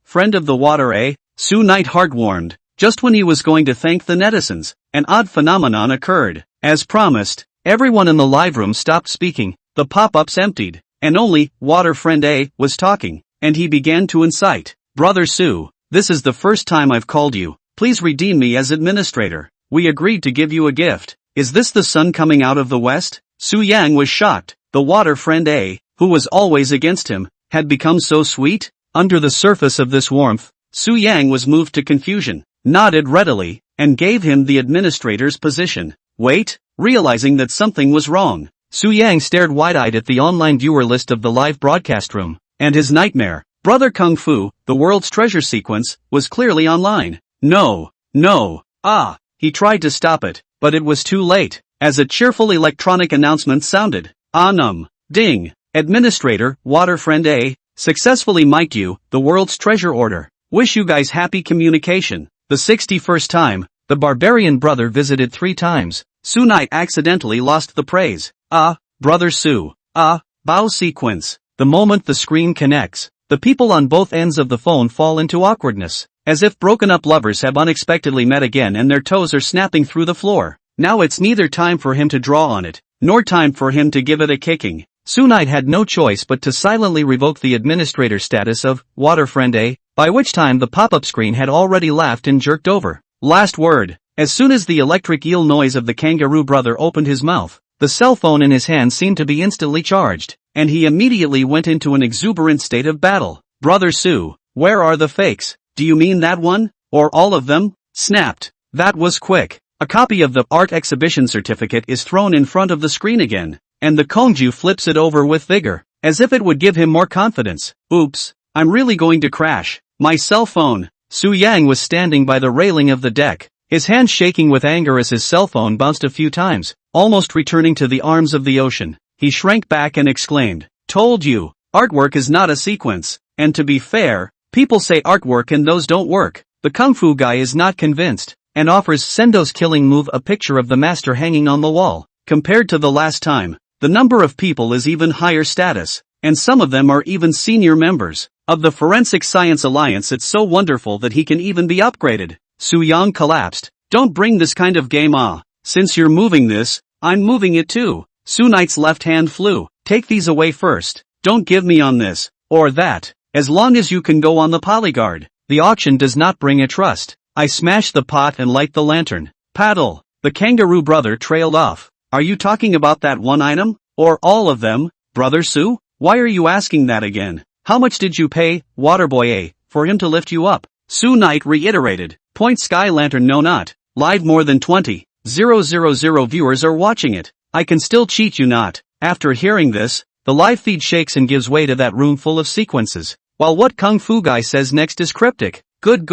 Friend of the water A. Su Knight heart warmed. Just when he was going to thank the netizens, an odd phenomenon occurred. As promised, everyone in the live room stopped speaking, the pop-ups emptied, and only Water Friend A was talking, and he began to incite. Brother Su, this is the first time I've called you. Please redeem me as administrator. We agreed to give you a gift. Is this the sun coming out of the west? Su Yang was shocked. The Water Friend A, who was always against him, had become so sweet? Under the surface of this warmth, Su Yang was moved to confusion, nodded readily, and gave him the administrator's position. Wait, realizing that something was wrong, Su Yang stared wide-eyed at the online viewer list of the live broadcast room, and his nightmare, Brother Kung Fu, the world's treasure sequence, was clearly online. No. He tried to stop it, but it was too late, as a cheerful electronic announcement sounded. Ding. Administrator, Water Friend A, successfully mic'd you, the world's treasure order. Wish you guys happy communication. The 61st time, the barbarian brother visited 3 times. Su Knight accidentally lost the praise. Brother Su. Bow sequence. The moment the screen connects, the people on both ends of the phone fall into awkwardness, as if broken-up lovers have unexpectedly met again and their toes are snapping through the floor. Now it's neither time for him to draw on it, nor time for him to give it a kicking. Su Knight had no choice but to silently revoke the administrator status of Water Friend A, by which time the pop-up screen had already laughed and jerked over. Last word. As soon as the electric eel noise of the kangaroo brother opened his mouth, the cell phone in his hand seemed to be instantly charged, and he immediately went into an exuberant state of battle. Brother Su, where are the fakes? Do you mean that one? Or all of them? Snapped. That was quick. A copy of the art exhibition certificate is thrown in front of the screen again, and the Kongju flips it over with vigor, as if it would give him more confidence. Oops, I'm really going to crash. My cell phone. Su Yang was standing by the railing of the deck, his hands shaking with anger as his cell phone bounced a few times, almost returning to the arms of the ocean. He shrank back and exclaimed, "Told you, artwork is not a sequence, and to be fair, people say artwork and those don't work." The Kung Fu guy is not convinced, and offers Sendo's killing move a picture of the master hanging on the wall. Compared to the last time, the number of people is even higher status, and some of them are even senior members of the Forensic Science Alliance. It's so wonderful that he can even be upgraded. Su Yang collapsed. Don't bring this kind of game. Since you're moving this, I'm moving it too. Su Knight's left hand flew. Take these away first. Don't give me on this, or that. As long as you can go on the polyguard. The auction does not bring a trust. I smash the pot and light the lantern. Paddle. The kangaroo brother trailed off. Are you talking about that one item? Or all of them? Brother Su? Why are you asking that again? How much did you pay, Waterboy A, for him to lift you up? Su Knight reiterated. Point Sky Lantern. No, not. Live. More than 20,000 viewers are watching it. I can still cheat you not. After hearing this, the live feed shakes and gives way to that room full of sequences, while what Kung Fu guy says next is cryptic. Good.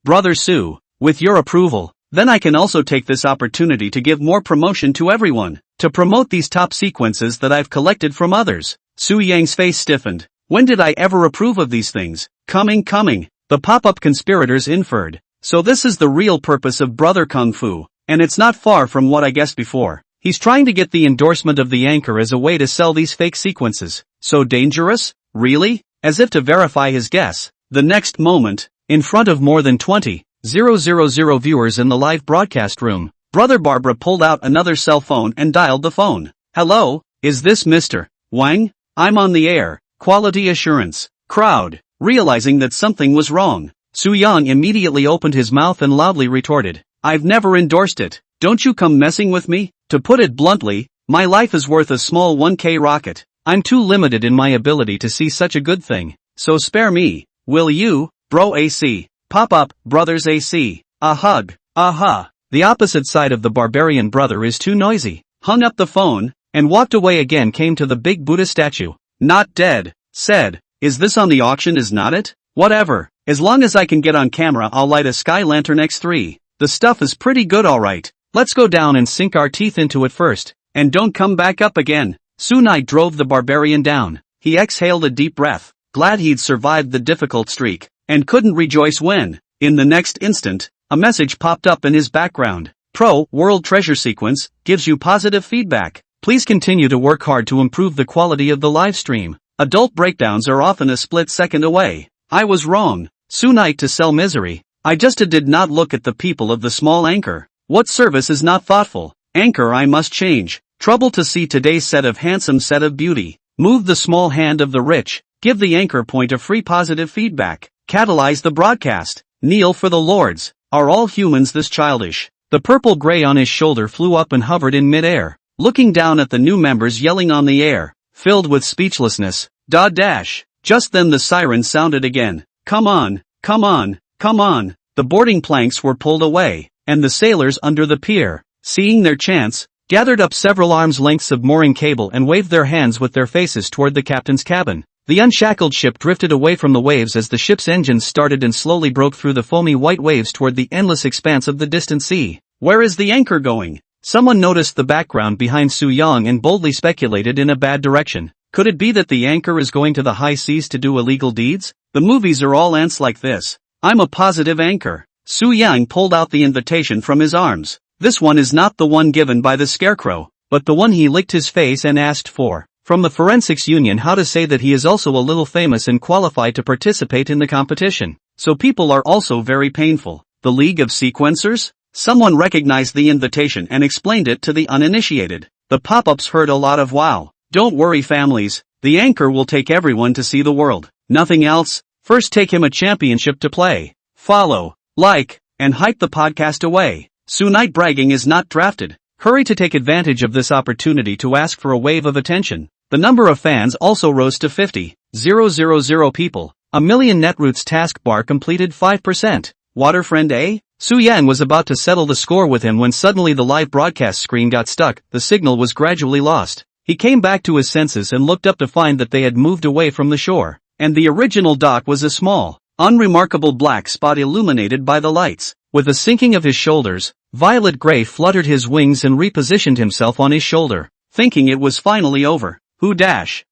Brother Su, with your approval, then I can also take this opportunity to give more promotion to everyone, to promote these top sequences that I've collected from others. Su Yang's face stiffened. When did I ever approve of these things? Coming. The pop-up conspirators inferred. So this is the real purpose of Brother Kung Fu, and it's not far from what I guessed before. He's trying to get the endorsement of the anchor as a way to sell these fake sequences. So dangerous? Really? As if to verify his guess, the next moment, in front of more than 20,000 viewers in the live broadcast room, Brother Barbara pulled out another cell phone and dialed the phone. Hello, is this Mr. Wang? I'm on the air. Quality assurance. Crowd. Realizing that something was wrong, Su Yang immediately opened his mouth and loudly retorted. I've never endorsed it. Don't you come messing with me? To put it bluntly, my life is worth a small 1K rocket. I'm too limited in my ability to see such a good thing. So spare me, will you, bro AC? Pop up, brothers AC. A hug. Aha. The opposite side of the barbarian brother is too noisy. Hung up the phone, and walked away again. Came to the big Buddha statue. Not dead. Said, is this on the auction? Is not it? Whatever. As long as I can get on camera I'll light a Sky Lantern X3. The stuff is pretty good alright. Let's go down and sink our teeth into it first. And don't come back up again. Sunai drove the barbarian down. He exhaled a deep breath, glad he'd survived the difficult streak, and couldn't rejoice when, in the next instant, a message popped up in his background. Pro, World Treasure Sequence, gives you positive feedback. Please continue to work hard to improve the quality of the live stream. Adult breakdowns are often a split second away. I was wrong. Sunai to sell misery. I just did not look at the people of the small anchor. What service is not thoughtful? Anchor I must change. Trouble to see today's set of handsome set of beauty. Move the small hand of the rich. Give the anchor point a free positive feedback. Catalyze the broadcast. Kneel for the lords. Are all humans this childish? The purple gray on his shoulder flew up and hovered in midair, looking down at the new members yelling on the air, filled with speechlessness. Dash. Just then the siren sounded again. Come on, come on, come on. The boarding planks were pulled away, and the sailors under the pier, seeing their chance, gathered up several arms lengths of mooring cable and waved their hands with their faces toward the captain's cabin. The unshackled ship drifted away from the waves as the ship's engines started and slowly broke through the foamy white waves toward the endless expanse of the distant sea. Where is the anchor going? Someone noticed the background behind Su Yang and boldly speculated in a bad direction. Could it be that the anchor is going to the high seas to do illegal deeds? The movies are all ants like this. I'm a positive anchor. Su Yang pulled out the invitation from his arms. This one is not the one given by the scarecrow, but the one he licked his face and asked for. From the Forensics Union, how to say that he is also a little famous and qualified to participate in the competition. So people are also very painful. The League of Sequencers? Someone recognized the invitation and explained it to the uninitiated. The pop-ups heard a lot of wow. Don't worry families, the anchor will take everyone to see the world. Nothing else? First take him a championship to play. Follow, like, and hype the podcast away. Sunite bragging is not drafted. Hurry to take advantage of this opportunity to ask for a wave of attention. The number of fans also rose to 50,000 people. A million Netroots taskbar completed 5%. Waterfriend A? Su Yan was about to settle the score with him when suddenly the live broadcast screen got stuck. The signal was gradually lost. He came back to his senses and looked up to find that they had moved away from the shore, and the original dock was a small, unremarkable black spot illuminated by the lights. With a sinking of his shoulders, Violet Gray fluttered his wings and repositioned himself on his shoulder, thinking it was finally over.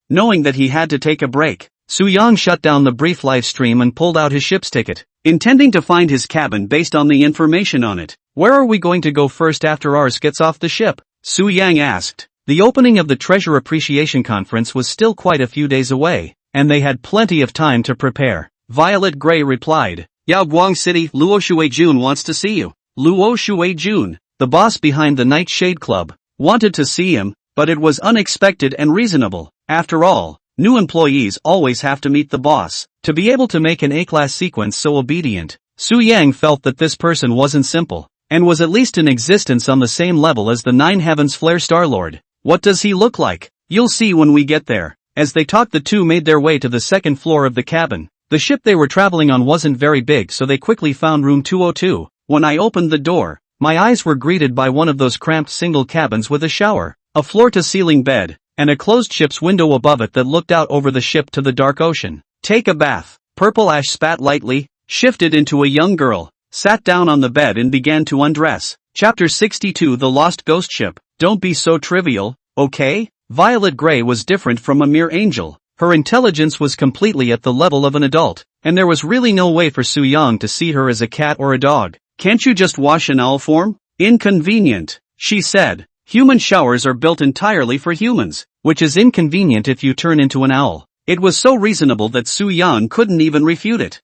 Knowing that he had to take a break, Su Yang shut down the brief live stream and pulled out his ship's ticket, intending to find his cabin based on the information on it. Where are we going to go first after ours gets off the ship? Su Yang asked. The opening of the Treasure Appreciation Conference was still quite a few days away, and they had plenty of time to prepare. Violet Gray replied, Yao Guang City, Luo Shui Jun wants to see you. Luo Shui Jun, the boss behind the Nightshade Club, wanted to see him, but it was unexpected and reasonable. After all, new employees always have to meet the boss. To be able to make an A-class sequence so obedient, Su Yang felt that this person wasn't simple, and was at least in existence on the same level as the Nine Heavens Flare Star-Lord. What does he look like? You'll see when we get there. As they talked, the two made their way to the second floor of the cabin. The ship they were traveling on wasn't very big, so they quickly found room 202. When I opened the door, my eyes were greeted by one of those cramped single cabins with a shower, a floor-to-ceiling bed, and a closed ship's window above it that looked out over the ship to the dark ocean. Take a bath. Purple Ash spat lightly, shifted into a young girl, sat down on the bed and began to undress. Chapter 62 The Lost Ghost Ship. Don't be so trivial, okay? Violet Gray was different from a mere angel. Her intelligence was completely at the level of an adult, and there was really no way for Su Yang to see her as a cat or a dog. Can't you just wash in owl form? Inconvenient, she said. Human showers are built entirely for humans, which is inconvenient if you turn into an owl. It was so reasonable that Su Yang couldn't even refute it.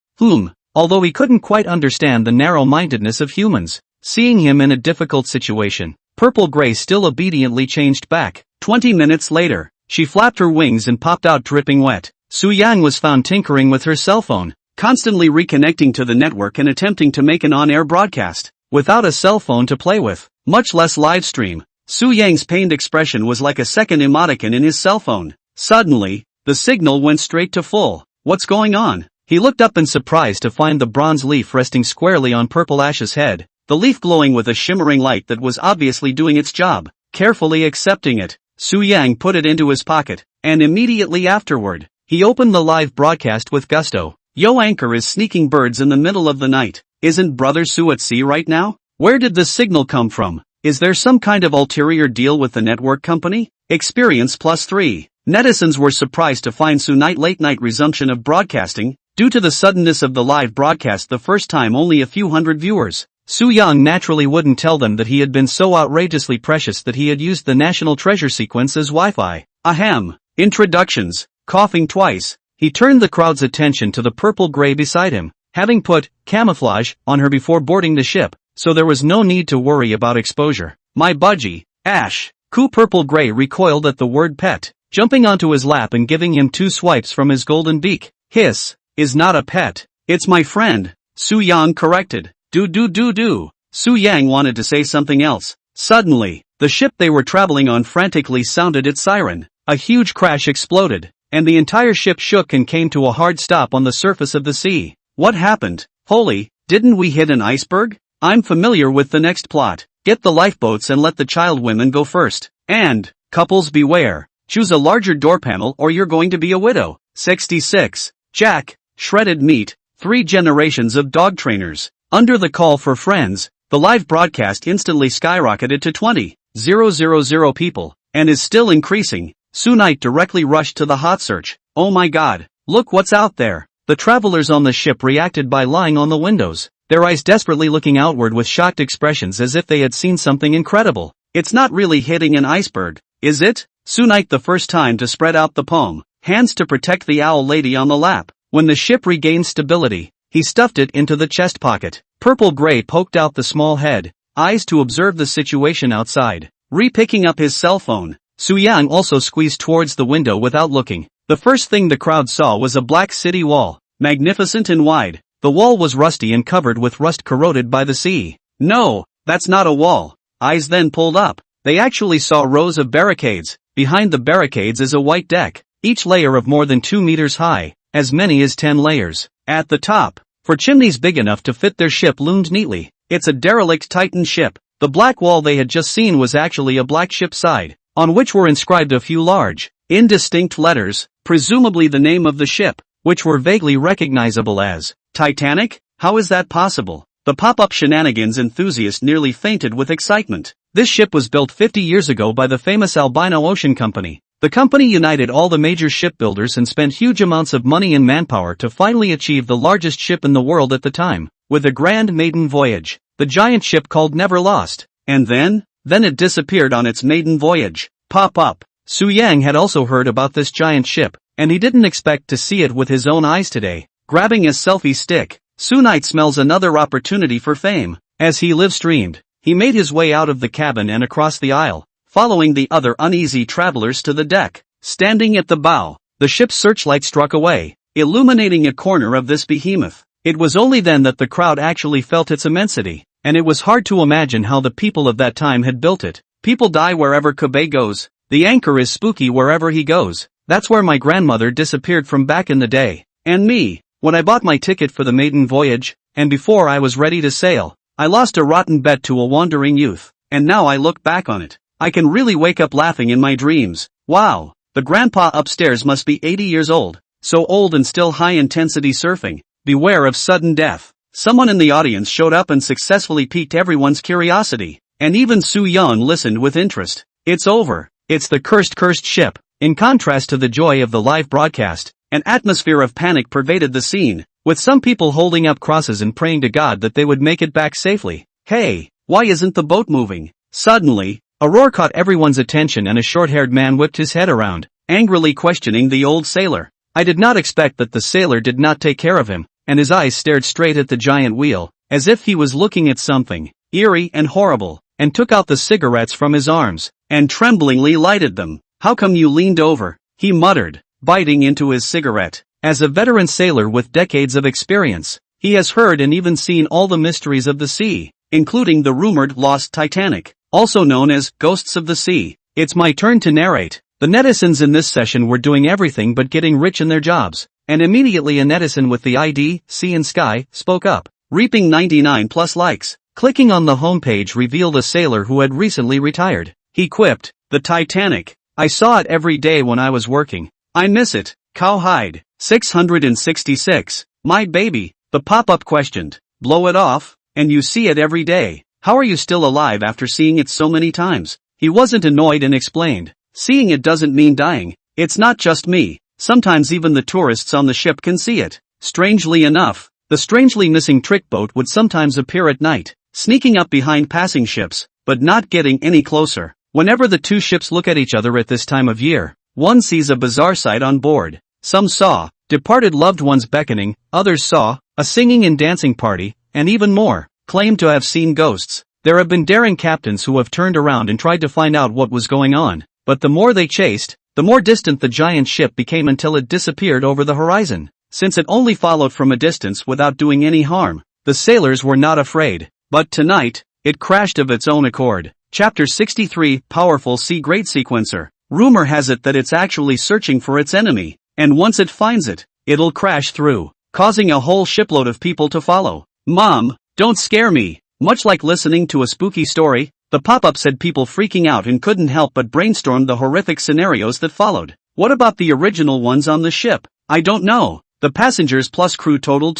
Although he couldn't quite understand the narrow-mindedness of humans, seeing him in a difficult situation, Purple Gray still obediently changed back. 20 minutes later, she flapped her wings and popped out dripping wet. Su Yang was found tinkering with her cell phone, constantly reconnecting to the network and attempting to make an on-air broadcast. Without a cell phone to play with, much less live stream, Su Yang's pained expression was like a second emoticon in his cell phone. Suddenly, the signal went straight to full. What's going on? He looked up in surprise to find the bronze leaf resting squarely on Purple Ash's head, the leaf glowing with a shimmering light that was obviously doing its job. Carefully accepting it, Su Yang put it into his pocket, and immediately afterward, he opened the live broadcast with gusto. Yo, anchor is sneaking birds in the middle of the night. Isn't Brother Su at sea right now? Where did the signal come from? Is there some kind of ulterior deal with the network company? Experience +3. Netizens were surprised to find Su Night late night resumption of broadcasting. Due to the suddenness of the live broadcast the first time only a few hundred viewers. Su Yang naturally wouldn't tell them that he had been so outrageously precious that he had used the national treasure sequence as Wi-Fi. Ahem. Introductions. Coughing twice, he turned the crowd's attention to the purple gray beside him, having put camouflage on her before boarding the ship, so there was no need to worry about exposure. My budgie, Ash. Purple gray recoiled at the word pet, jumping onto his lap and giving him 2 swipes from his golden beak. Hiss. Is not a pet. It's my friend. Su Yang corrected. Do. Su Yang wanted to say something else. Suddenly, the ship they were traveling on frantically sounded its siren. A huge crash exploded, and the entire ship shook and came to a hard stop on the surface of the sea. What happened? Holy, didn't we hit an iceberg? I'm familiar with the next plot. Get the lifeboats and let the child women go first. And, couples beware. Choose a larger door panel or you're going to be a widow. 66. Jack. Shredded meat. 3 generations of dog trainers. Under the call for friends, the live broadcast instantly skyrocketed to 20,000 people, and is still increasing. Su Night directly rushed to the hot search. Oh my god, look what's out there. The travelers on the ship reacted by lying on the windows, their eyes desperately looking outward with shocked expressions as if they had seen something incredible. It's not really hitting an iceberg, is it? Su Night the first time to spread out the palm, hands to protect the owl lady on the lap. When the ship regained stability, he stuffed it into the chest pocket. Purple Gray poked out the small head, eyes to observe the situation outside. Re-picking up his cell phone, Su Yang also squeezed towards the window without looking. The first thing the crowd saw was a black city wall, magnificent and wide. The wall was rusty and covered with rust corroded by the sea. No, that's not a wall. Eyes then pulled up. They actually saw rows of barricades. Behind the barricades is a white deck, each layer of more than 2 meters high. As many as 10 layers. At the top, for chimneys big enough to fit their ship loomed neatly. It's a derelict Titan ship. The black wall they had just seen was actually a black ship side, on which were inscribed a few large, indistinct letters, presumably the name of the ship, which were vaguely recognizable as Titanic? How is that possible? The pop-up shenanigans enthusiast nearly fainted with excitement. This ship was built 50 years ago by the famous Albino Ocean Company. The company united all the major shipbuilders and spent huge amounts of money and manpower to finally achieve the largest ship in the world at the time, with a grand maiden voyage, the giant ship called Never Lost. And then it disappeared on its maiden voyage. Pop up. Su Yang had also heard about this giant ship, and he didn't expect to see it with his own eyes today. Grabbing his selfie stick, Su Night smells another opportunity for fame. As he live-streamed, he made his way out of the cabin and across the aisle, following the other uneasy travelers to the deck. Standing at the bow, the ship's searchlight struck away, illuminating a corner of this behemoth. It was only then that the crowd actually felt its immensity, and it was hard to imagine how the people of that time had built it. People die wherever Kobe goes. The anchor is spooky wherever he goes. That's where my grandmother disappeared from back in the day. And me, when I bought my ticket for the maiden voyage, and before I was ready to sail, I lost a rotten bet to a wandering youth, and now I look back on it. I can really wake up laughing in my dreams. Wow, the grandpa upstairs must be 80 years old, so old and still high-intensity surfing. Beware of sudden death. Someone in the audience showed up and successfully piqued everyone's curiosity, and even Su Yang listened with interest. It's over. It's the cursed ship. In contrast to the joy of the live broadcast, an atmosphere of panic pervaded the scene, with some people holding up crosses and praying to God that they would make it back safely. Hey, why isn't the boat moving? Suddenly, a roar caught everyone's attention and a short-haired man whipped his head around, angrily questioning the old sailor. I did not expect that the sailor did not take care of him, and his eyes stared straight at the giant wheel, as if he was looking at something eerie and horrible, and took out the cigarettes from his arms, and tremblingly lighted them. How come you leaned over? He muttered, biting into his cigarette. As a veteran sailor with decades of experience, he has heard and even seen all the mysteries of the sea, including the rumored lost Titanic, also known as Ghosts of the Sea. It's my turn to narrate. The netizens in this session were doing everything but getting rich in their jobs, and immediately a netizen with the ID, Sea and Sky, spoke up, reaping 99 plus likes. Clicking on the homepage revealed a sailor who had recently retired. He quipped, "The Titanic. I saw it every day when I was working. I miss it. Cowhide." 666. My baby, the pop-up questioned. Blow it off, and you see it every day. How are you still alive after seeing it so many times? He wasn't annoyed and explained. Seeing it doesn't mean dying. It's not just me. Sometimes even the tourists on the ship can see it. Strangely enough, the strangely missing trick boat would sometimes appear at night, sneaking up behind passing ships, but not getting any closer. Whenever the two ships look at each other at this time of year, one sees a bizarre sight on board. Some saw departed loved ones beckoning, others saw a singing and dancing party, and even more claimed to have seen ghosts. There have been daring captains who have turned around and tried to find out what was going on, but the more they chased, the more distant the giant ship became until it disappeared over the horizon. Since it only followed from a distance without doing any harm, the sailors were not afraid. But tonight, it crashed of its own accord. Chapter 63, Powerful Sea Great Sequencer. Rumor has it that it's actually searching for its enemy, and once it finds it, it'll crash through, causing a whole shipload of people to follow. Mom, don't scare me. Much like listening to a spooky story, the pop-ups had people freaking out and couldn't help but brainstorm the horrific scenarios that followed. What about the original ones on the ship? I don't know. The passengers plus crew totaled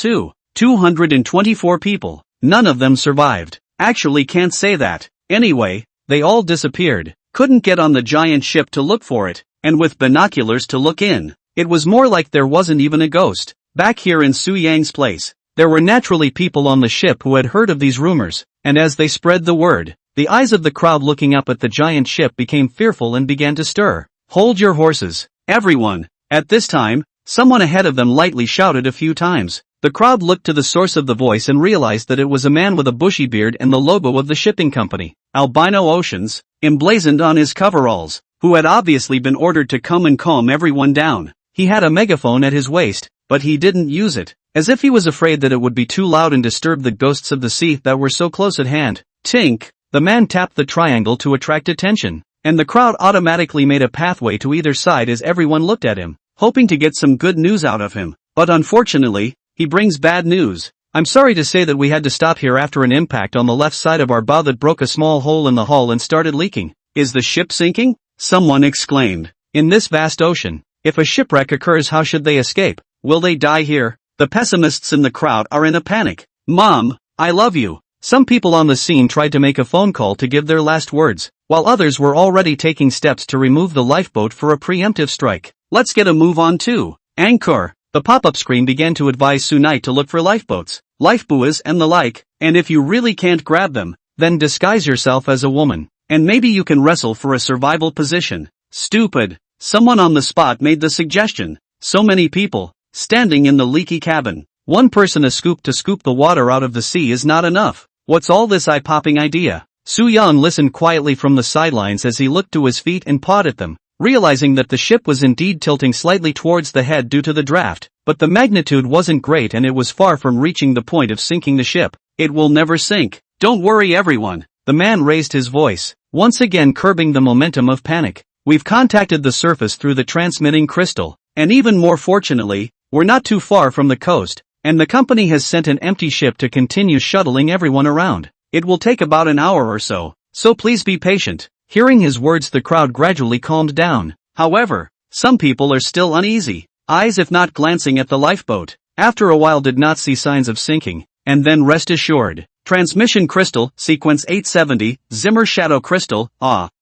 224 people. None of them survived. Actually can't say that. Anyway, they all disappeared. Couldn't get on the giant ship to look for it, and with binoculars to look in. It was more like there wasn't even a ghost. Back here in Su Yang's place, there were naturally people on the ship who had heard of these rumors, and as they spread the word, the eyes of the crowd looking up at the giant ship became fearful and began to stir. Hold your horses, everyone. At this time, someone ahead of them lightly shouted a few times. The crowd looked to the source of the voice and realized that it was a man with a bushy beard and the logo of the shipping company, Albino Oceans, emblazoned on his coveralls, who had obviously been ordered to come and calm everyone down. He had a megaphone at his waist, but he didn't use it, as if he was afraid that it would be too loud and disturb the ghosts of the sea that were so close at hand. Tink! The man tapped the triangle to attract attention, and the crowd automatically made a pathway to either side as everyone looked at him, hoping to get some good news out of him. But unfortunately, he brings bad news. I'm sorry to say that we had to stop here after an impact on the left side of our bow that broke a small hole in the hull and started leaking. Is the ship sinking? Someone exclaimed. In this vast ocean, if a shipwreck occurs, how should they escape? Will they die here? The pessimists in the crowd are in a panic. Mom, I love you. Some people on the scene tried to make a phone call to give their last words, while others were already taking steps to remove the lifeboat for a preemptive strike. Let's get a move on too. Anchor. The pop-up screen began to advise Sunai to look for lifeboats, lifebuoys and the like, and if you really can't grab them, then disguise yourself as a woman, and maybe you can wrestle for a survival position. Stupid. Someone on the spot made the suggestion. So many people, standing in the leaky cabin. One person a scoop to scoop the water out of the sea is not enough. What's all this eye-popping idea? Su Yan listened quietly from the sidelines as he looked to his feet and pawed at them, realizing that the ship was indeed tilting slightly towards the head due to the draft, but the magnitude wasn't great and it was far from reaching the point of sinking the ship. It will never sink. Don't worry everyone. The man raised his voice, once again curbing the momentum of panic. We've contacted the surface through the transmitting crystal, and even more fortunately, we're not too far from the coast, and the company has sent an empty ship to continue shuttling everyone around. It will take about an hour or so please be patient. Hearing his words, the crowd gradually calmed down. However, some people are still uneasy, eyes if not glancing at the lifeboat. After a while did not see signs of sinking, and then rest assured. Transmission crystal, sequence 870, Zimmer shadow crystal,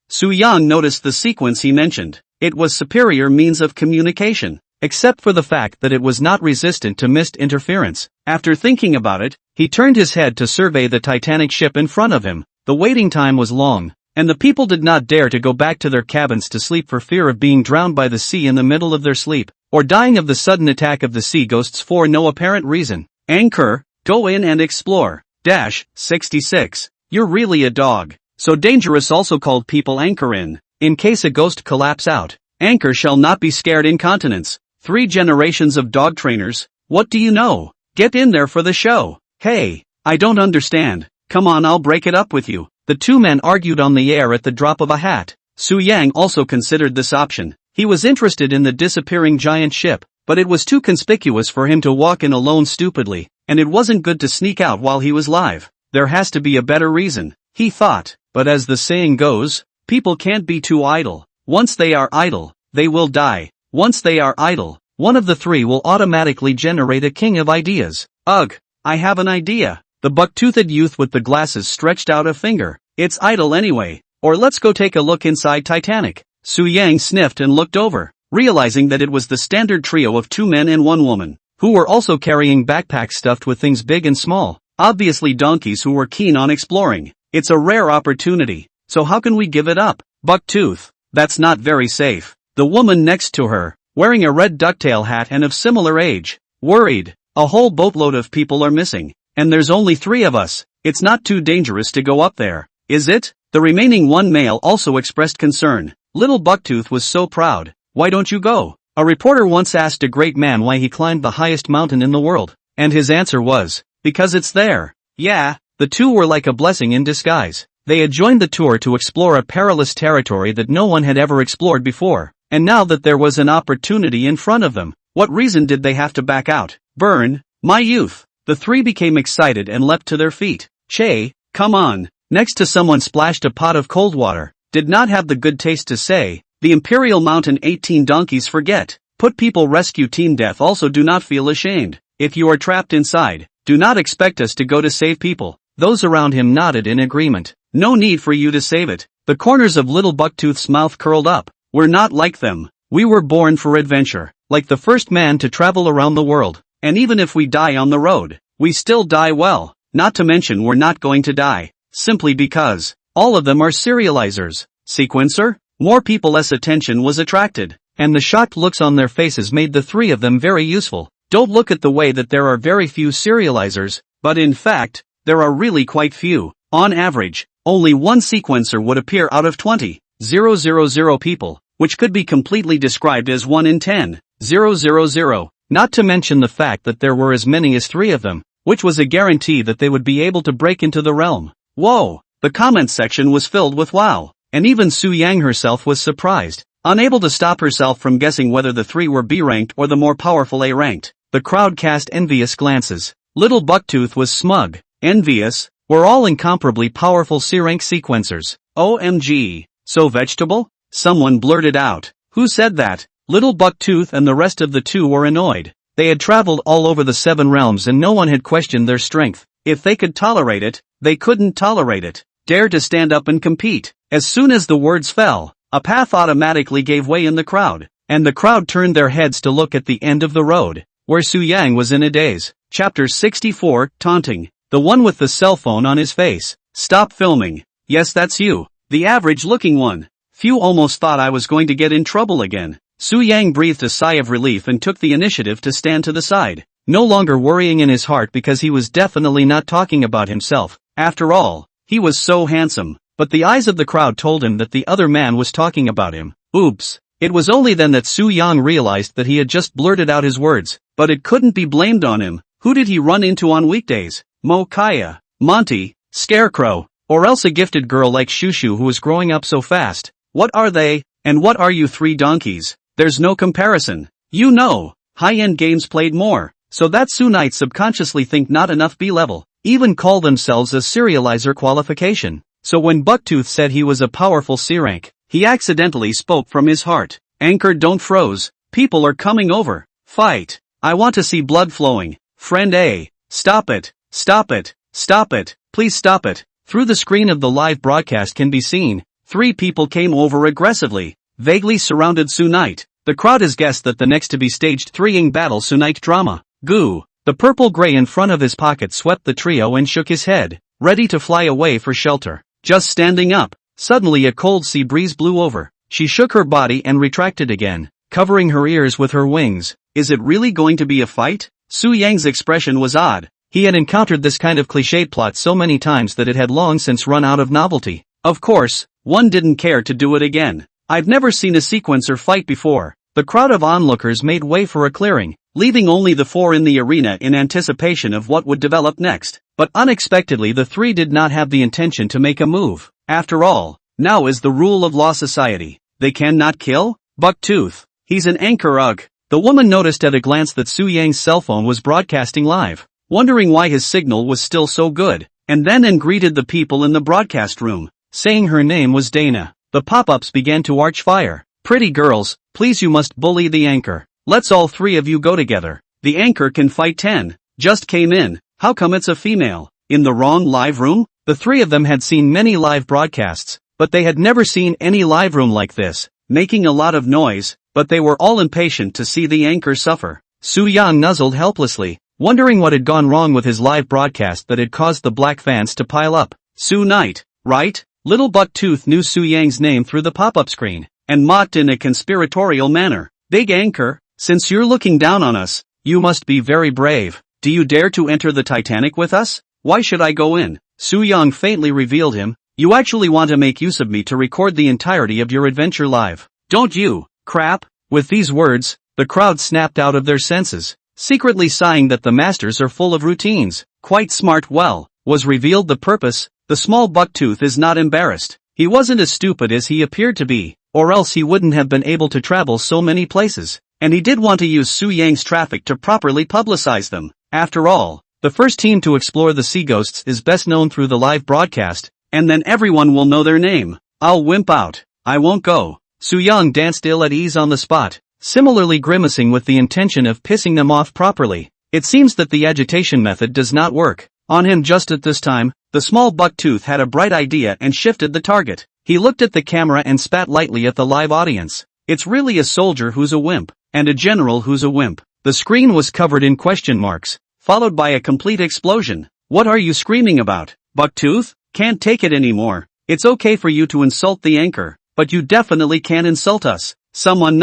Su Yang noticed the sequence he mentioned. It was superior means of communication, except for the fact that it was not resistant to mist interference. After thinking about it, he turned his head to survey the Titanic ship in front of him. The waiting time was long, and the people did not dare to go back to their cabins to sleep for fear of being drowned by the sea in the middle of their sleep, or dying of the sudden attack of the sea ghosts for no apparent reason. Anchor, go in and explore. 66. You're really a dog. So dangerous, also called people anchor in case a ghost collapse out. Anchor shall not be scared incontinence. 3 generations of dog trainers. What do you know? Get in there for the show. Hey, I don't understand. Come on, I'll break it up with you. The two men argued on the air at the drop of a hat. Su Yang also considered this option. He was interested in the disappearing giant ship, but it was too conspicuous for him to walk in alone stupidly, and it wasn't good to sneak out while he was live. There has to be a better reason, he thought, but as the saying goes, people can't be too idle. Once they are idle, they will die. Once they are idle, one of the three will automatically generate a king of ideas. Ugh, I have an idea. The buck-toothed youth with the glasses stretched out a finger. It's idle anyway. Or let's go take a look inside Titanic. Su Yang sniffed and looked over, realizing that it was the standard trio of 2 men and 1 woman, who were also carrying backpacks stuffed with things big and small, obviously donkeys who were keen on exploring. It's a rare opportunity, so how can we give it up? Bucktooth, that's not very safe. The woman next to her, wearing a red ducktail hat and of similar age, worried. A whole boatload of people are missing, and there's only 3 of us. It's not too dangerous to go up there, is it? The remaining 1 male also expressed concern. Little Bucktooth was so proud. Why don't you go? A reporter once asked a great man why he climbed the highest mountain in the world, and his answer was, because it's there. Yeah, the two were like a blessing in disguise. They had joined the tour to explore a perilous territory that no one had ever explored before, and now that there was an opportunity in front of them, what reason did they have to back out? Burn, my youth. The 3 became excited and leapt to their feet. Che, come on. Next to someone splashed a pot of cold water. Did not have the good taste to say, the Imperial Mountain 18 donkeys forget. Put people rescue team death also do not feel ashamed. If you are trapped inside, do not expect us to go to save people. Those around him nodded in agreement. No need for you to save it. The corners of little Bucktooth's mouth curled up. We're not like them. We were born for adventure, like the first man to travel around the world. And even if we die on the road, we still die well. Not to mention we're not going to die, simply because all of them are serializers. Sequencer? More people, less attention was attracted, and the shocked looks on their faces made the 3 of them very useful. Don't look at the way that there are very few serializers, but in fact, there are really quite few. On average, only 1 sequencer would appear out of 20,000 people, which could be completely described as 1 in 10,000. Not to mention the fact that there were as many as 3 of them, which was a guarantee that they would be able to break into the realm. Whoa! The comment section was filled with wow, and even Su Yang herself was surprised, unable to stop herself from guessing whether the 3 were B-ranked or the more powerful A-ranked. The crowd cast envious glances. Little Bucktooth was smug. Envious? We're all incomparably powerful C-rank sequencers. OMG. So vegetable? Someone blurted out. Who said that? Little Bucktooth and the rest of the 2 were annoyed. They had traveled all over the 7 realms and no one had questioned their strength. If they could tolerate it, they couldn't tolerate it. Dare to stand up and compete. As soon as the words fell, a path automatically gave way in the crowd, and the crowd turned their heads to look at the end of the road, where Su Yang was in a daze. Chapter 64, Taunting. The one with the cell phone on his face. Stop filming. Yes, that's you. The average-looking one. Phew, almost thought I was going to get in trouble again. Su Yang breathed a sigh of relief and took the initiative to stand to the side, no longer worrying in his heart because he was definitely not talking about himself. After all, he was so handsome, but the eyes of the crowd told him that the other man was talking about him. Oops. It was only then that Su Yang realized that he had just blurted out his words, but it couldn't be blamed on him. Who did he run into on weekdays? Mo Kaya, Monty, Scarecrow, or else a gifted girl like Shushu who was growing up so fast. What are they, and what are you 3 donkeys? There's no comparison. You know, high-end games played more, so that Sunites subconsciously think not enough B-level, even call themselves a serializer qualification. So when Bucktooth said he was a powerful C-rank, he accidentally spoke from his heart. Anchor, don't froze. People are coming over. Fight. I want to see blood flowing. Friend A. Stop it. Stop it. Stop it. Please stop it. Through the screen of the live broadcast can be seen, 3 people came over aggressively, vaguely surrounded Sunite. The crowd has guessed that the next to be staged 3-ing battle Sunite drama. Goo. The purple gray in front of his pocket swept the trio and shook his head, ready to fly away for shelter. Just standing up. Suddenly a cold sea breeze blew over. She shook her body and retracted again, covering her ears with her wings. Is it really going to be a fight? Su Yang's expression was odd. He had encountered this kind of cliched plot so many times that it had long since run out of novelty. Of course, one didn't care to do it again. I've never seen a sequencer fight before. The crowd of onlookers made way for a clearing, leaving only the 4 in the arena in anticipation of what would develop next. But unexpectedly the 3 did not have the intention to make a move. After all, Now is the rule of law society. They cannot kill? Bucktooth. He's an anchor ugh. The woman noticed at a glance that Su Yang's cell phone was broadcasting live, wondering why his signal was still so good, and greeted the people in the broadcast room, saying her name was Dana. The pop-ups began to arch fire. Pretty girls, please you must bully the anchor. Let's all three of you go together. The anchor can fight 10. Just came in. How come it's a female? In the wrong live room? The three of them had seen many live broadcasts, but they had never seen any live room like this, making a lot of noise, but they were all impatient to see the anchor suffer. Su Yang nuzzled helplessly, wondering what had gone wrong with his live broadcast that had caused the black fans to pile up. Su Knight, right? Little Bucktooth knew Su Yang's name through the pop-up screen, and mocked in a conspiratorial manner. Big anchor, since you're looking down on us, you must be very brave. Do you dare to enter the Titanic with us? Why should I go in? Su Yang faintly revealed him. You actually want to make use of me to record the entirety of your adventure live, don't you? Crap. With these words, the crowd snapped out of their senses, secretly sighing that the masters are full of routines. Quite smart. Well, was revealed the purpose. The small Bucktooth is not embarrassed. He wasn't as stupid as he appeared to be, or else he wouldn't have been able to travel so many places, and he did want to use Su Yang's traffic to properly publicize them. After all, the first team to explore the sea ghosts is best known through the live broadcast, and then everyone will know their name. I'll wimp out. I won't go. Su Yang danced ill at ease on the spot, similarly grimacing with the intention of pissing them off properly. It seems that the agitation method does not work on him just at this time. The small Bucktooth had a bright idea and shifted the target. He looked at the camera and spat lightly at the live audience. It's really a soldier who's a wimp, and a general who's a wimp. The screen was covered in question marks, followed by a complete explosion. What are you screaming about, Bucktooth? Can't take it anymore. It's okay for you to insult the anchor, but you definitely can't insult us. Someone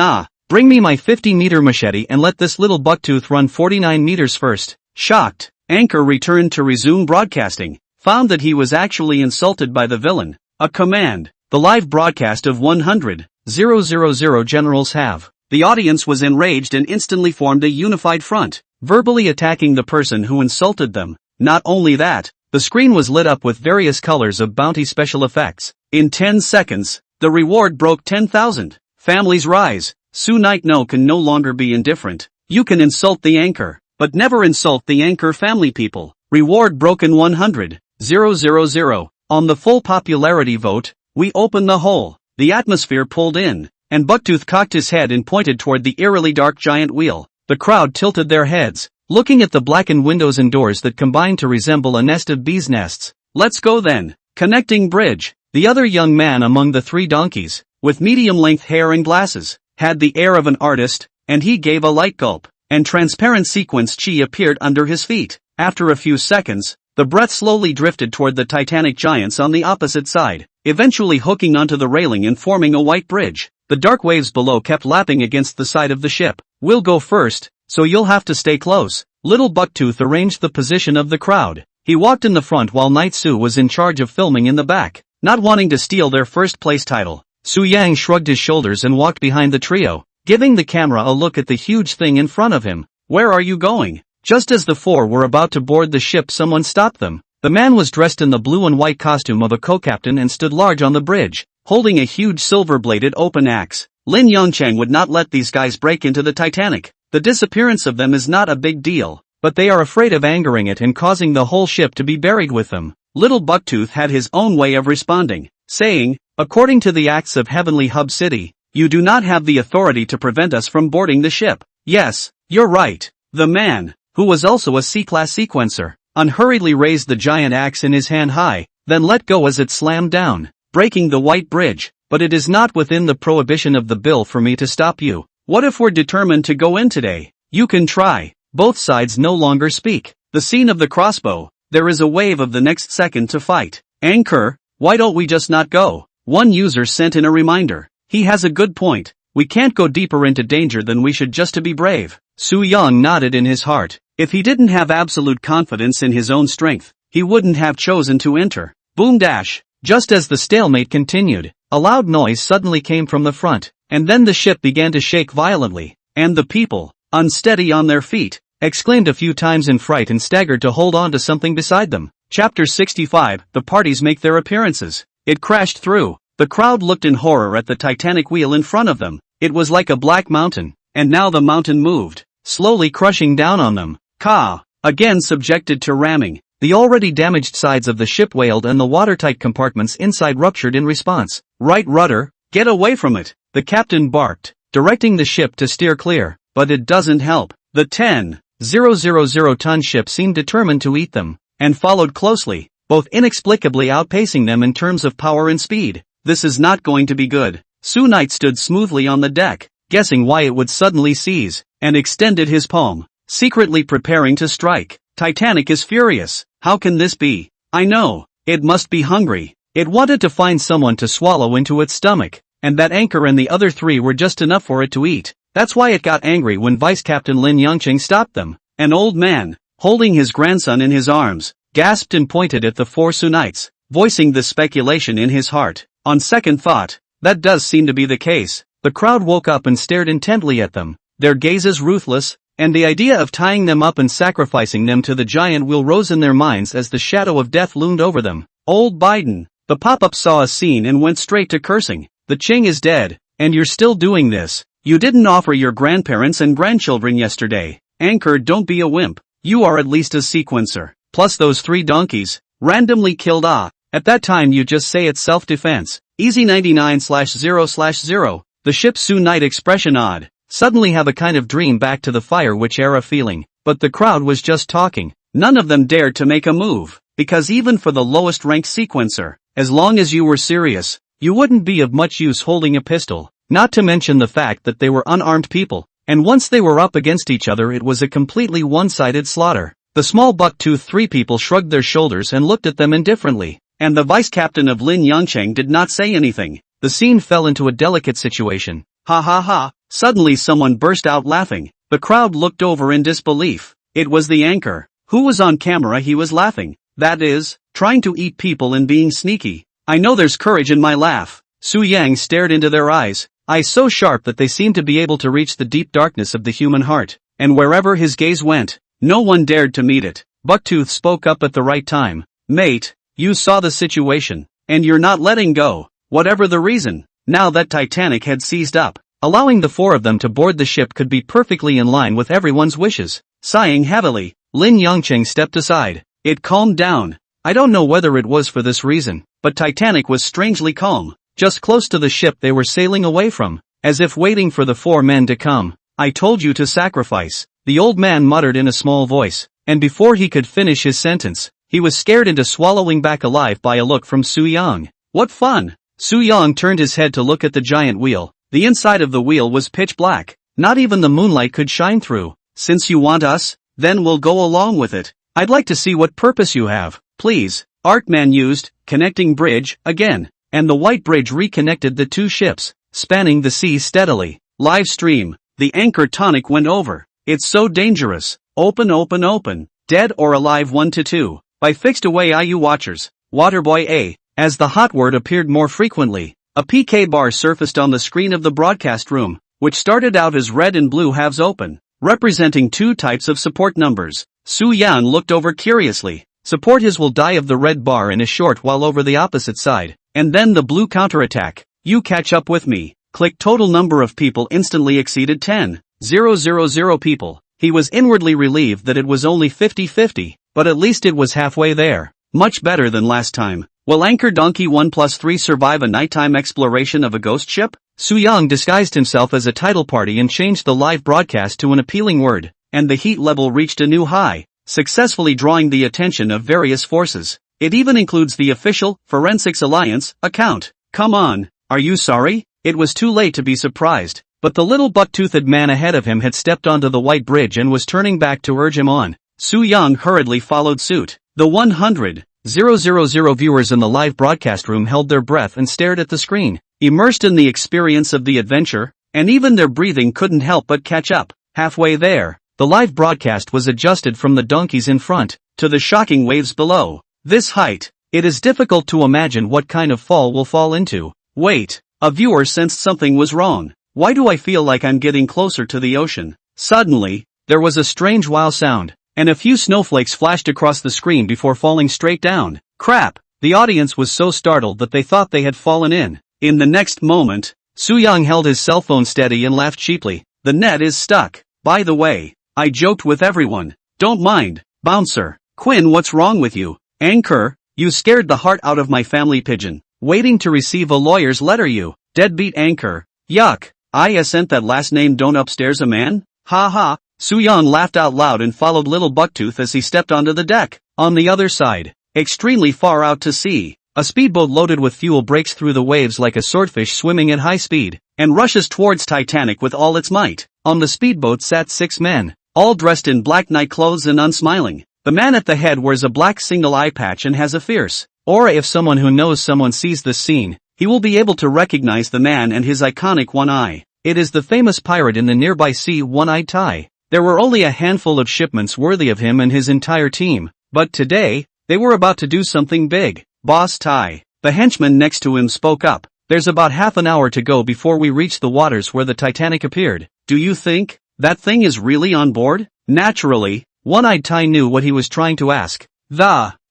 bring me my 50-meter machete and let this little Bucktooth run 49 meters first. Shocked, anchor returned to resume broadcasting, found that he was actually insulted by the villain. A command. The live broadcast of 100,000 generals have. The audience was enraged and instantly formed a unified front, verbally attacking the person who insulted them. Not only that, the screen was lit up with various colors of bounty special effects. In 10 seconds, the reward broke 10,000. Families rise. Su Knight can no longer be indifferent. You can insult the anchor, but never insult the anchor family people. Reward broken 100,000. On the full popularity vote, we open the hole. The atmosphere pulled in, and Bucktooth cocked his head and pointed toward the eerily dark giant wheel. The crowd tilted their heads, looking at the blackened windows and doors that combined to resemble a nest of bees' nests. Let's go then. Connecting bridge. The other young man among the three donkeys, with medium-length hair and glasses, had the air of an artist, and he gave a light gulp, and transparent sequence chi appeared under his feet. After a few seconds, the breath slowly drifted toward the Titanic giants on the opposite side, eventually hooking onto the railing and forming a white bridge. The dark waves below kept lapping against the side of the ship. We'll go first, so you'll have to stay close. Little Bucktooth arranged the position of the crowd. He walked in the front while Night Su was in charge of filming in the back, not wanting to steal their first place title. Su Yang shrugged his shoulders and walked behind the trio, giving the camera a look at the huge thing in front of him. Where are you going? Just as the four were about to board the ship, someone stopped them. The man was dressed in the blue and white costume of a co-captain and stood large on the bridge, holding a huge silver-bladed open axe. Lin Yongchang would not let these guys break into the Titanic. The disappearance of them is not a big deal, but they are afraid of angering it and causing the whole ship to be buried with them. Little Bucktooth had his own way of responding, saying, according to the acts of Heavenly Hub City, you do not have the authority to prevent us from boarding the ship. Yes, you're right. The man, who was also a C-class sequencer, unhurriedly raised the giant axe in his hand high, then let go as it slammed down, breaking the white bridge. But it is not within the prohibition of the bill for me to stop you. What if we're determined to go in today? You can try. Both sides no longer speak. The scene of the crossbow. There is a wave of the next second to fight. Anchor, why don't we just not go? One user sent in a reminder. He has a good point. We can't go deeper into danger than we should just to be brave. Su Yang nodded in his heart. If he didn't have absolute confidence in his own strength, he wouldn't have chosen to enter. Boom dash. Just as the stalemate continued, a loud noise suddenly came from the front, and then the ship began to shake violently, and the people, unsteady on their feet, exclaimed a few times in fright and staggered to hold on to something beside them. Chapter 65, the parties make their appearances. It crashed through. The crowd looked in horror at the titanic wheel in front of them. It was like a black mountain, and now the mountain moved, slowly crushing down on them. Ka! Again subjected to ramming. The already damaged sides of the ship wailed and the watertight compartments inside ruptured in response. Right rudder, get away from it, the captain barked, directing the ship to steer clear, but it doesn't help. The 10,000-ton ship seemed determined to eat them, and followed closely, both inexplicably outpacing them in terms of power and speed. This is not going to be good. Sue Knight stood smoothly on the deck, guessing why it would suddenly seize, and extended his palm, secretly preparing to strike. Titanic is furious. How can this be? I know. It must be hungry. It wanted to find someone to swallow into its stomach, and that anchor and the other three were just enough for it to eat. That's why it got angry when Vice Captain Lin Yangqing stopped them. An old man, holding his grandson in his arms, gasped and pointed at the four Sue Knights, voicing the speculation in his heart. On second thought, that does seem to be the case. The crowd woke up and stared intently at them, their gazes ruthless, and the idea of tying them up and sacrificing them to the giant wheel rose in their minds as the shadow of death loomed over them. Old Biden. The pop-up saw a scene and went straight to cursing. The Ching is dead, and you're still doing this. You didn't offer your grandparents and grandchildren yesterday. Anchor, don't be a wimp. You are at least a sequencer. Plus those 3 donkeys, randomly killed. At that time you just say it's self-defense. Easy 99/0/0. The ship Sue Knight expression odd. Suddenly have a kind of dream back to the Fire Witch era feeling. But the crowd was just talking. None of them dared to make a move, because even for the lowest ranked sequencer, as long as you were serious, you wouldn't be of much use holding a pistol. Not to mention the fact that they were unarmed people, and once they were up against each other it was a completely one-sided slaughter. The small buck-toothed 3 people shrugged their shoulders and looked at them indifferently, and the vice captain of Lin Yangqing did not say anything. The scene fell into a delicate situation. Ha ha ha! Suddenly someone burst out laughing. The crowd looked over in disbelief. It was the anchor. Who was on camera? He was laughing. That is, trying to eat people and being sneaky. I know there's courage in my laugh. Su Yang stared into their eyes so sharp that they seemed to be able to reach the deep darkness of the human heart, and wherever his gaze went, no one dared to meet it. Bucktooth spoke up at the right time. Mate, you saw the situation, and you're not letting go, whatever the reason. Now that Titanic had seized up, allowing the 4 of them to board the ship could be perfectly in line with everyone's wishes. Sighing heavily, Lin Yangqing stepped aside. It calmed down. I don't know whether it was for this reason, but Titanic was strangely calm, just close to the ship they were sailing away from, as if waiting for the 4 men to come. I told you to sacrifice, the old man muttered in a small voice, and before he could finish his sentence, he was scared into swallowing back alive by a look from Su Yang. What fun! Su Yang turned his head to look at the giant wheel. The inside of the wheel was pitch black. Not even the moonlight could shine through. Since you want us, then we'll go along with it. I'd like to see what purpose you have, please. Artman used, connecting bridge, again, and the white bridge reconnected the 2 ships, spanning the sea steadily. Live stream. The anchor tonic went over. It's so dangerous. Open. Dead or alive 1 to 2. By fixed away IU watchers. Waterboy A. As the hot word appeared more frequently, a PK bar surfaced on the screen of the broadcast room, which started out as red and blue halves open, representing 2 types of support numbers. Su Yan looked over curiously. Support his will die of the red bar in a short while over the opposite side, and then the blue counterattack. You catch up with me. Click total number of people instantly exceeded 10,000 people. He was inwardly relieved that it was only 50-50, but at least it was halfway there. Much better than last time. Will Anchor Donkey 1+3 survive a nighttime exploration of a ghost ship? Su Yang disguised himself as a title party and changed the live broadcast to an appealing word, and the heat level reached a new high, successfully drawing the attention of various forces. It even includes the official Forensics Alliance account. Come on, are you sorry? It was too late to be surprised, but the little buck-toothed man ahead of him had stepped onto the white bridge and was turning back to urge him on. Su Yang hurriedly followed suit. The 100,000 viewers in the live broadcast room held their breath and stared at the screen, immersed in the experience of the adventure, and even their breathing couldn't help but catch up. Halfway there, the live broadcast was adjusted from the donkeys in front to the shocking waves below. This height, it is difficult to imagine what kind of fall we'll fall into. Wait, a viewer sensed something was wrong. Why do I feel like I'm getting closer to the ocean? Suddenly, there was a strange wow sound, and a few snowflakes flashed across the screen before falling straight down. Crap! The audience was so startled that they thought they had fallen in. In the next moment, Soo-young held his cell phone steady and laughed cheaply. The net is stuck. By the way, I joked with everyone. Don't mind, bouncer. Quinn, what's wrong with you? Anchor, you scared the heart out of my family pigeon. Waiting to receive a lawyer's letter, you deadbeat anchor. Yuck, I sent that last name don't upstairs a man? Ha ha. Soo-young laughed out loud and followed little Bucktooth as he stepped onto the deck. On the other side, extremely far out to sea, a speedboat loaded with fuel breaks through the waves like a swordfish swimming at high speed, and rushes towards Titanic with all its might. On the speedboat sat 6 men, all dressed in black night clothes and unsmiling. The man at the head wears a black single eye patch and has a fierce aura. If someone who knows someone sees this scene, he will be able to recognize the man and his iconic one eye. It is the famous pirate in the nearby sea, One-Eyed Tai. There were only a handful of shipments worthy of him and his entire team, but today, they were about to do something big. Boss Tai, the henchman next to him, spoke up. There's about half an hour to go before we reach the waters where the Titanic appeared. Do you think that thing is really on board? Naturally, One-Eyed Tai knew what he was trying to ask.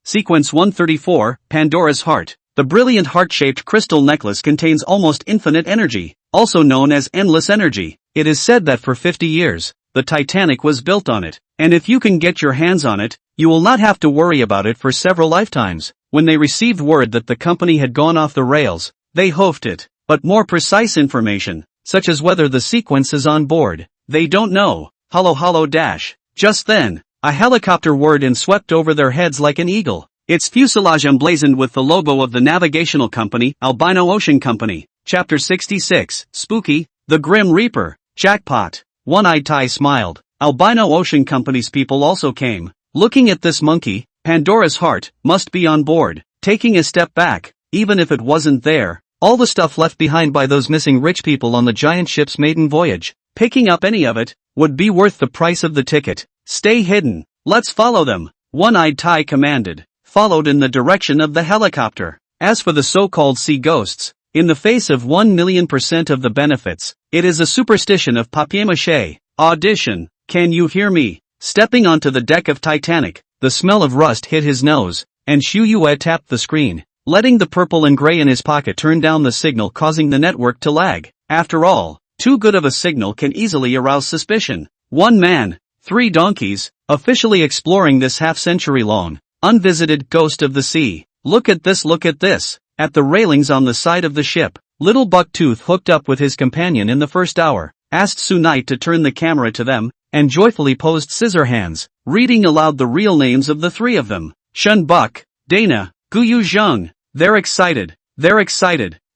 Sequence 134, Pandora's Heart. The brilliant heart-shaped crystal necklace contains almost infinite energy, also known as endless energy. It is said that for 50 years, the Titanic was built on it, and if you can get your hands on it, you will not have to worry about it for several lifetimes. When they received word that the company had gone off the rails, they hoofed it, but more precise information, such as whether the sequence is on board, they don't know. Hollow dash. Just then, a helicopter whirred and swept over their heads like an eagle, its fuselage emblazoned with the logo of the navigational company, Albino Ocean Company. Chapter 66, Spooky, the Grim Reaper. Jackpot. One-Eyed Tai smiled. Albino Ocean Company's people also came. Looking at this monkey, Pandora's Heart must be on board. Taking a step back, even if it wasn't there, all the stuff left behind by those missing rich people on the giant ship's maiden voyage, picking up any of it, would be worth the price of the ticket. Stay hidden. Let's follow them, One-Eyed Tai commanded, followed in the direction of the helicopter. As for the so-called sea ghosts, in the face of 1,000,000% of the benefits, it is a superstition of papier-mâché. Audition. Can you hear me? Stepping onto the deck of Titanic, the smell of rust hit his nose, and Xu Yue tapped the screen, letting the purple and gray in his pocket turn down the signal, causing the network to lag. After all, too good of a signal can easily arouse suspicion. 1 man, 3 donkeys, officially exploring this half-century-long, unvisited ghost of the sea. Look at this, look at this. At the railings on the side of the ship, little Bucktooth, hooked up with his companion in the first hour, asked Soo-night to turn the camera to them, and joyfully posed scissor hands, reading aloud the real names of the 3 of them. Shun Buck, Dana, Guyu Zheng. They're excited.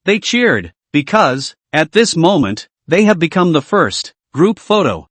They cheered, because, at this moment, they have become the first. Group photo.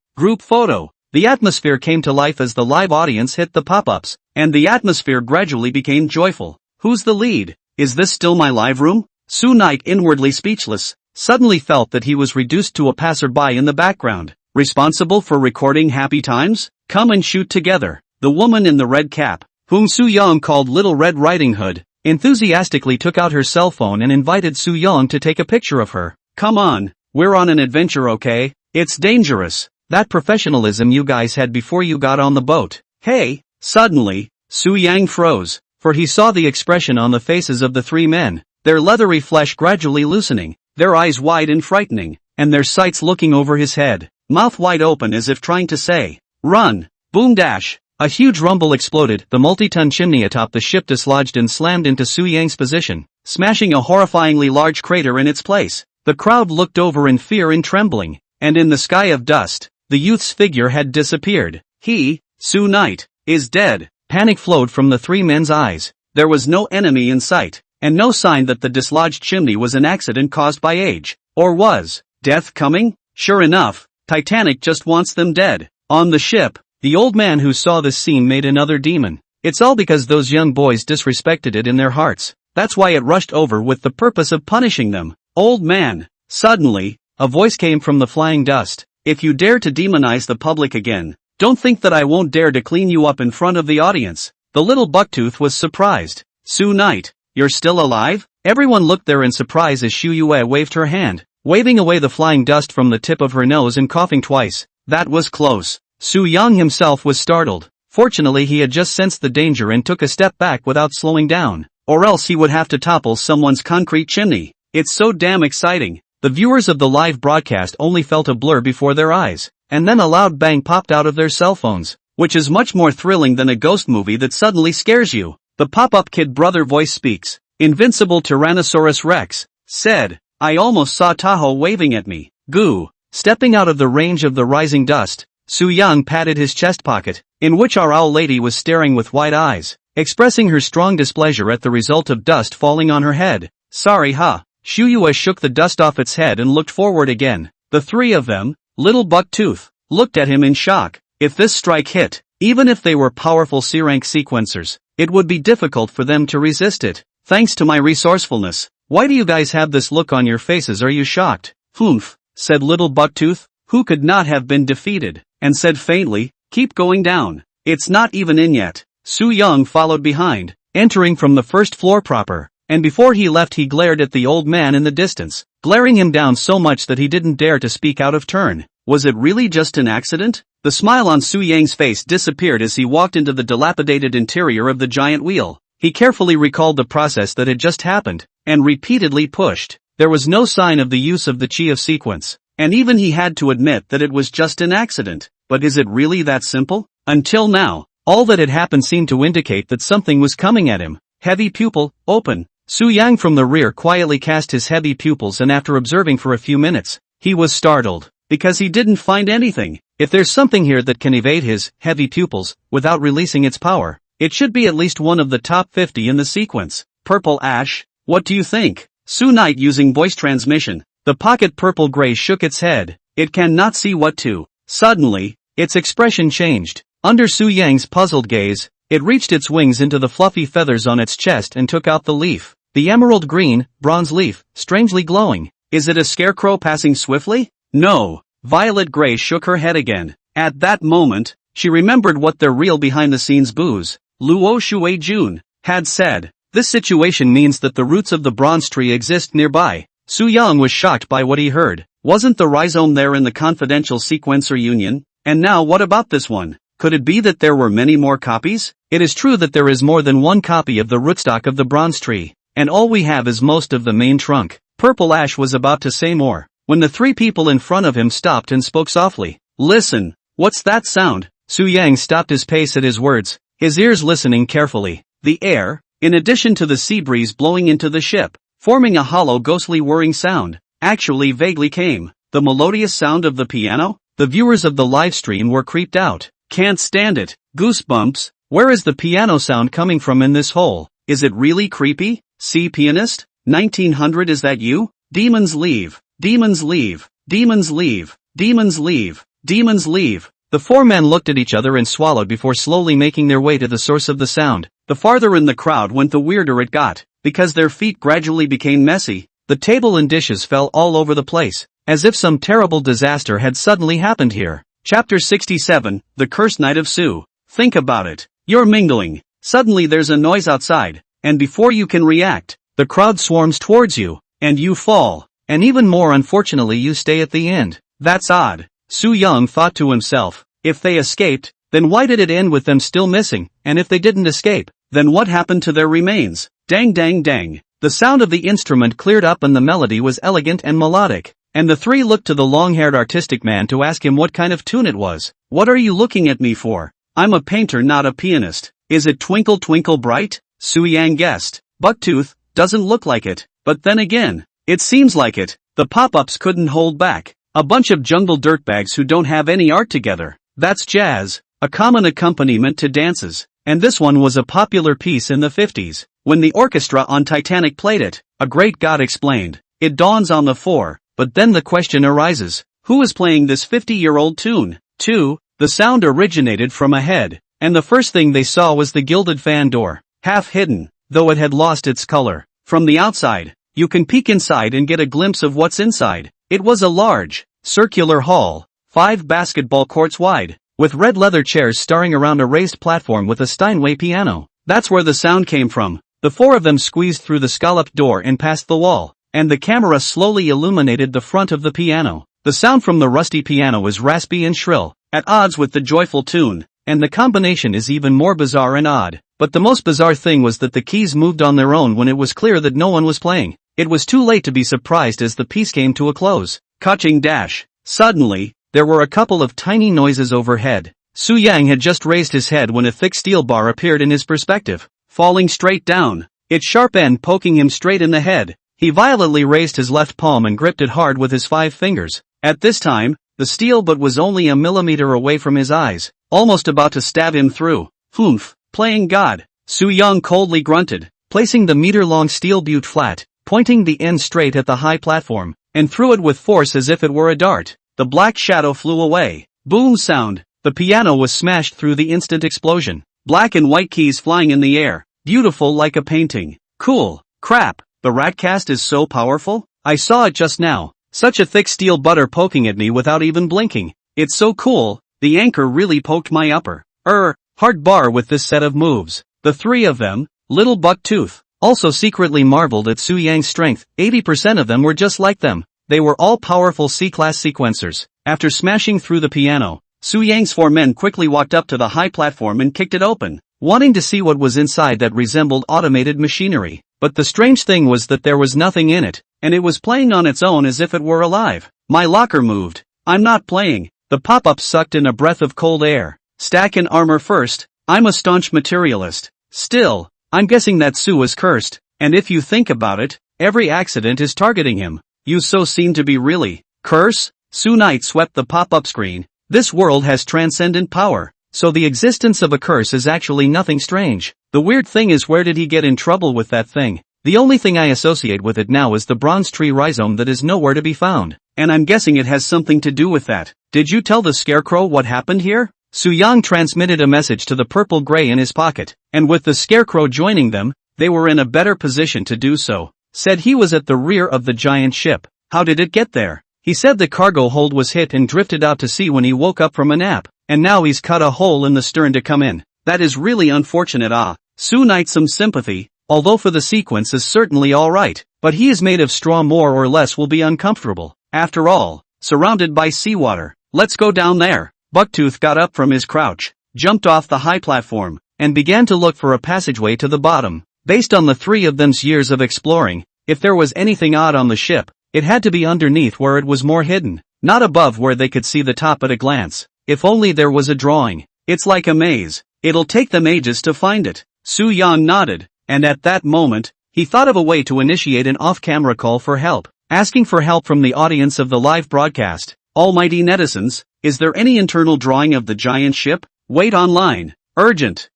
The atmosphere came to life as the live audience hit the pop-ups, and the atmosphere gradually became joyful. Who's the lead? Is this still my live room? Soo-night, inwardly speechless, suddenly felt that he was reduced to a passerby in the background, responsible for recording happy times. Come and shoot together. The woman in the red cap, whom Soo-young called Little Red Riding Hood, enthusiastically took out her cell phone and invited Soo-young to take a picture of her. Come on, we're on an adventure, okay? It's dangerous. That professionalism you guys had before you got on the boat. Hey! Suddenly, Soo-young froze, for he saw the expression on the faces of the 3 men, their leathery flesh gradually loosening, their eyes wide and frightening, and their sights looking over his head, mouth wide open as if trying to say, "Run!" Boom dash! A huge rumble exploded. The multi-ton chimney atop the ship dislodged and slammed into Soo-young's position, smashing a horrifyingly large crater in its place. The crowd looked over in fear and trembling, and in the sky of dust, the youth's figure had disappeared. He, Soo-night, is dead. Panic flowed from the 3 men's eyes. There was no enemy in sight, and no sign that the dislodged chimney was an accident caused by age. Or was death coming? Sure enough, Titanic just wants them dead. On the ship, the old man who saw this scene made another demon. It's all because those young boys disrespected it in their hearts. That's why it rushed over with the purpose of punishing them. Old man. Suddenly, a voice came from the flying dust. If you dare to demonize the public again, don't think that I won't dare to clean you up in front of the audience. The little Bucktooth was surprised. Soo-night, you're still alive? Everyone looked there in surprise as Xu Yue waved her hand, waving away the flying dust from the tip of her nose and coughing twice. That was close. Soo-young himself was startled. Fortunately, he had just sensed the danger and took a step back without slowing down, or else he would have to topple someone's concrete chimney. It's so damn exciting. The viewers of the live broadcast only felt a blur before their eyes, and then a loud bang popped out of their cell phones, which is much more thrilling than a ghost movie that suddenly scares you. The pop-up kid brother voice speaks. Invincible Tyrannosaurus Rex said, I almost saw Tahoe waving at me. Goo. Stepping out of the range of the rising dust, Su Yang patted his chest pocket, in which our owl lady was staring with wide eyes, expressing her strong displeasure at the result of dust falling on her head. Sorry huh? Shuyua shook the dust off its head and looked forward again. The three of them, little Bucktooth, looked at him in shock. If this strike hit, even if they were powerful C-rank sequencers, it would be difficult for them to resist it. Thanks to my resourcefulness. Why do you guys have this look on your faces? Are you shocked? Humph, said little Bucktooth, who could not have been defeated, and said faintly, keep going down. It's not even in yet. Su Yang followed behind, entering from the first floor proper, and before he left he glared at the old man in the distance, glaring him down so much that he didn't dare to speak out of turn. Was it really just an accident? The smile on Su Yang's face disappeared as he walked into the dilapidated interior of the giant wheel. He carefully recalled the process that had just happened, and repeatedly pushed. There was no sign of the use of the chi of sequence, and even he had to admit that it was just an accident. But is it really that simple? Until now, all that had happened seemed to indicate that something was coming at him. Heavy pupil, open. Su Yang from the rear quietly cast his heavy pupils, and after observing for a few minutes, he was startled, because he didn't find anything. If there's something here that can evade his heavy pupils without releasing its power, it should be at least one of the top 50 in the sequence. Purple Ash, what do you think? Su Knight using voice transmission. The pocket purple gray shook its head. It cannot see what to. Suddenly, its expression changed. Under Su Yang's puzzled gaze, it reached its wings into the fluffy feathers on its chest and took out the leaf. The emerald green, bronze leaf, strangely glowing. Is it a scarecrow passing swiftly? No. Violet Gray shook her head again. At that moment, she remembered what their real behind-the-scenes booze, Luo Shui Jun, had said. This situation means that the roots of the bronze tree exist nearby. Su Yang was shocked by what he heard. Wasn't the rhizome there in the confidential sequencer union? And now what about this one? Could it be that there were many more copies? It is true that there is more than one copy of the rootstock of the bronze tree, and all we have is most of the main trunk. Purple Ash was about to say more, when the three people in front of him stopped and spoke softly. Listen, what's that sound? Su Yang stopped his pace at his words, his ears listening carefully. The air, in addition to the sea breeze blowing into the ship, forming a hollow ghostly whirring sound, actually vaguely came. The melodious sound of the piano? The viewers of the live stream were creeped out. Can't stand it. Goosebumps. Where is the piano sound coming from in this hole? Is it really creepy? See pianist? 1900, is that you? Demons leave. Demons leave. Demons leave. Demons leave. Demons leave. The four men looked at each other and swallowed before slowly making their way to the source of the sound. The farther in the crowd went, the weirder it got, because their feet gradually became messy. The table and dishes fell all over the place, as if some terrible disaster had suddenly happened here. Chapter 67, The Cursed Night of Su. Think about it. You're mingling. Suddenly there's a noise outside, and before you can react, the crowd swarms towards you, and you fall. And even more unfortunately, you stay at the end. That's odd. Su Yang thought to himself. If they escaped, then why did it end with them still missing? And if they didn't escape, then what happened to their remains? Dang dang dang. The sound of the instrument cleared up and the melody was elegant and melodic. And the three looked to the long-haired artistic man to ask him what kind of tune it was. What are you looking at me for? I'm a painter, not a pianist. Is it Twinkle Twinkle Bright? Su Yang guessed. Bucktooth, doesn't look like it. But then again, it seems like it. The pop-ups couldn't hold back. A bunch of jungle dirtbags who don't have any art together. That's jazz, a common accompaniment to dances. And this one was a popular piece in the 50s, when the orchestra on Titanic played it. A great God explained. It dawns on the four, but then the question arises, who is playing this 50-year-old tune? 2. The sound originated from ahead, and the first thing they saw was the gilded fan door, half hidden, though it had lost its color. From the outside, you can peek inside and get a glimpse of what's inside. It was a large, circular hall, 5 basketball courts wide, with red leather chairs starring around a raised platform with a Steinway piano. That's where the sound came from. The four of them squeezed through the scalloped door and past the wall, and the camera slowly illuminated the front of the piano. The sound from the rusty piano is raspy and shrill, at odds with the joyful tune, and the combination is even more bizarre and odd. But the most bizarre thing was that the keys moved on their own when it was clear that no one was playing. It was too late to be surprised as the piece came to a close. Catching dash. Suddenly, there were a couple of tiny noises overhead. Su Yang had just raised his head when a thick steel bar appeared in his perspective, falling straight down, its sharp end poking him straight in the head. He violently raised his left palm and gripped it hard with his 5 fingers. At this time, the steel butt was only a millimeter away from his eyes, almost about to stab him through. Humph, playing God. Su Yang coldly grunted, placing the meter-long steel butte flat, pointing the end straight at the high platform, and threw it with force as if it were a dart. The black shadow flew away. Boom sound. The piano was smashed through the instant explosion. Black and white keys flying in the air. Beautiful like a painting. Cool. Crap. The Ratcast is so powerful? I saw it just now. Such a thick steel butter poking at me without even blinking. It's so cool. The anchor really poked my upper. Hard bar with this set of moves. The 3 of them, Little Bucktooth, also secretly marveled at Su Yang's strength. 80% of them were just like them. They were all powerful C-class sequencers. After smashing through the piano, Su Yang's 4 men quickly walked up to the high platform and kicked it open, wanting to see what was inside that resembled automated machinery. But the strange thing was that there was nothing in it, and it was playing on its own as if it were alive. My locker moved. I'm not playing. The pop-up sucked in a breath of cold air. Stack in armor first. I'm a staunch materialist. Still, I'm guessing that Su is cursed, and if you think about it, every accident is targeting him. You so seem to be really. Curse? Su Knight swept the pop-up screen. This world has transcendent power, so the existence of a curse is actually nothing strange. The weird thing is, where did he get in trouble with that thing? The only thing I associate with it now is the bronze tree rhizome that is nowhere to be found, and I'm guessing it has something to do with that. Did you tell the scarecrow what happened here? Su Yang transmitted a message to the purple gray in his pocket, and with the scarecrow joining them, they were in a better position to do so. Said he was at the rear of the giant ship. How did it get there? He said the cargo hold was hit and drifted out to sea when he woke up from a nap, and now he's cut a hole in the stern to come in. That is really unfortunate. Su Knight some sympathy, although for the sequence is certainly alright, but he is made of straw, more or less will be uncomfortable. After all, surrounded by seawater. Let's go down there. Bucktooth got up from his crouch, jumped off the high platform, and began to look for a passageway to the bottom. Based on the 3 of them's years of exploring, if there was anything odd on the ship, it had to be underneath where it was more hidden, not above where they could see the top at a glance. If only there was a drawing. It's like a maze. It'll take them ages to find it. Su Yang nodded, and at that moment, he thought of a way to initiate an off-camera call for help, asking for help from the audience of the live broadcast. Almighty netizens, is there any internal drawing of the giant ship? Wait online. Urgent.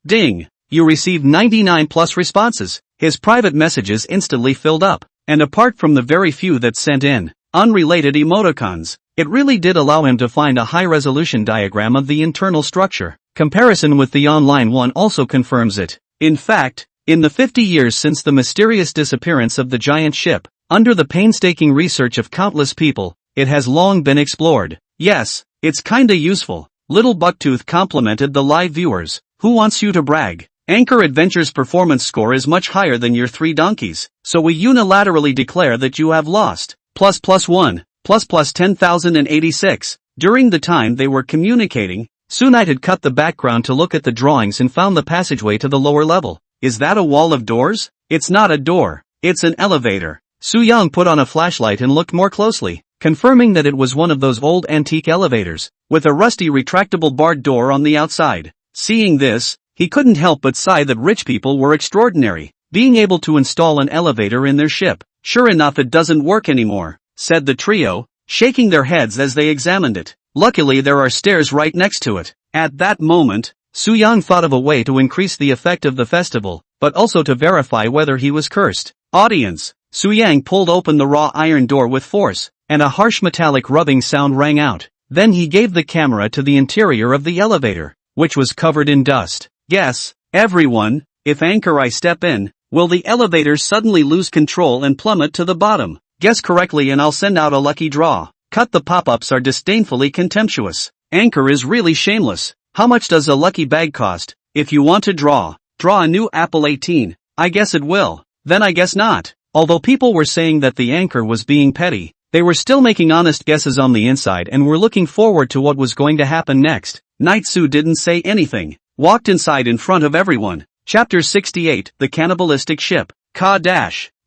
Ding. You received 99 plus responses. His private messages instantly filled up, and apart from the very few that sent in unrelated emoticons, it really did allow him to find a high-resolution diagram of the internal structure. Comparison with the online one also confirms it. In fact, in the 50 years since the mysterious disappearance of the giant ship, under the painstaking research of countless people, it has long been explored. Yes, it's kinda useful. Little Bucktooth complimented the live viewers. Who wants you to brag? Anchor Adventure's performance score is much higher than your 3 donkeys, so we unilaterally declare that you have lost. ++1, ++10,086. During the time they were communicating, Su Knight had cut the background to look at the drawings and found the passageway to the lower level. Is that a wall of doors? It's not a door. It's an elevator. Su Yang put on a flashlight and looked more closely, confirming that it was one of those old antique elevators, with a rusty retractable barred door on the outside. Seeing this, he couldn't help but sigh that rich people were extraordinary, being able to install an elevator in their ship. Sure enough, it doesn't work anymore, said the trio, shaking their heads as they examined it. Luckily there are stairs right next to it. At that moment, Su Yang thought of a way to increase the effect of the festival, but also to verify whether he was cursed. Audience. Su Yang pulled open the raw iron door with force, and a harsh metallic rubbing sound rang out. Then he gave the camera to the interior of the elevator, which was covered in dust. Guess, everyone, if Anchor I step in, will the elevator suddenly lose control and plummet to the bottom? Guess correctly and I'll send out a lucky draw. Cut. The pop-ups are disdainfully contemptuous. Anchor is really shameless. How much does a lucky bag cost? If you want to draw a new Apple 18. I guess it will. Then I guess not. Although people were saying that the Anchor was being petty, they were still making honest guesses on the inside and were looking forward to what was going to happen next. Night Su didn't say anything. Walked inside in front of everyone. Chapter 68, The Cannibalistic Ship.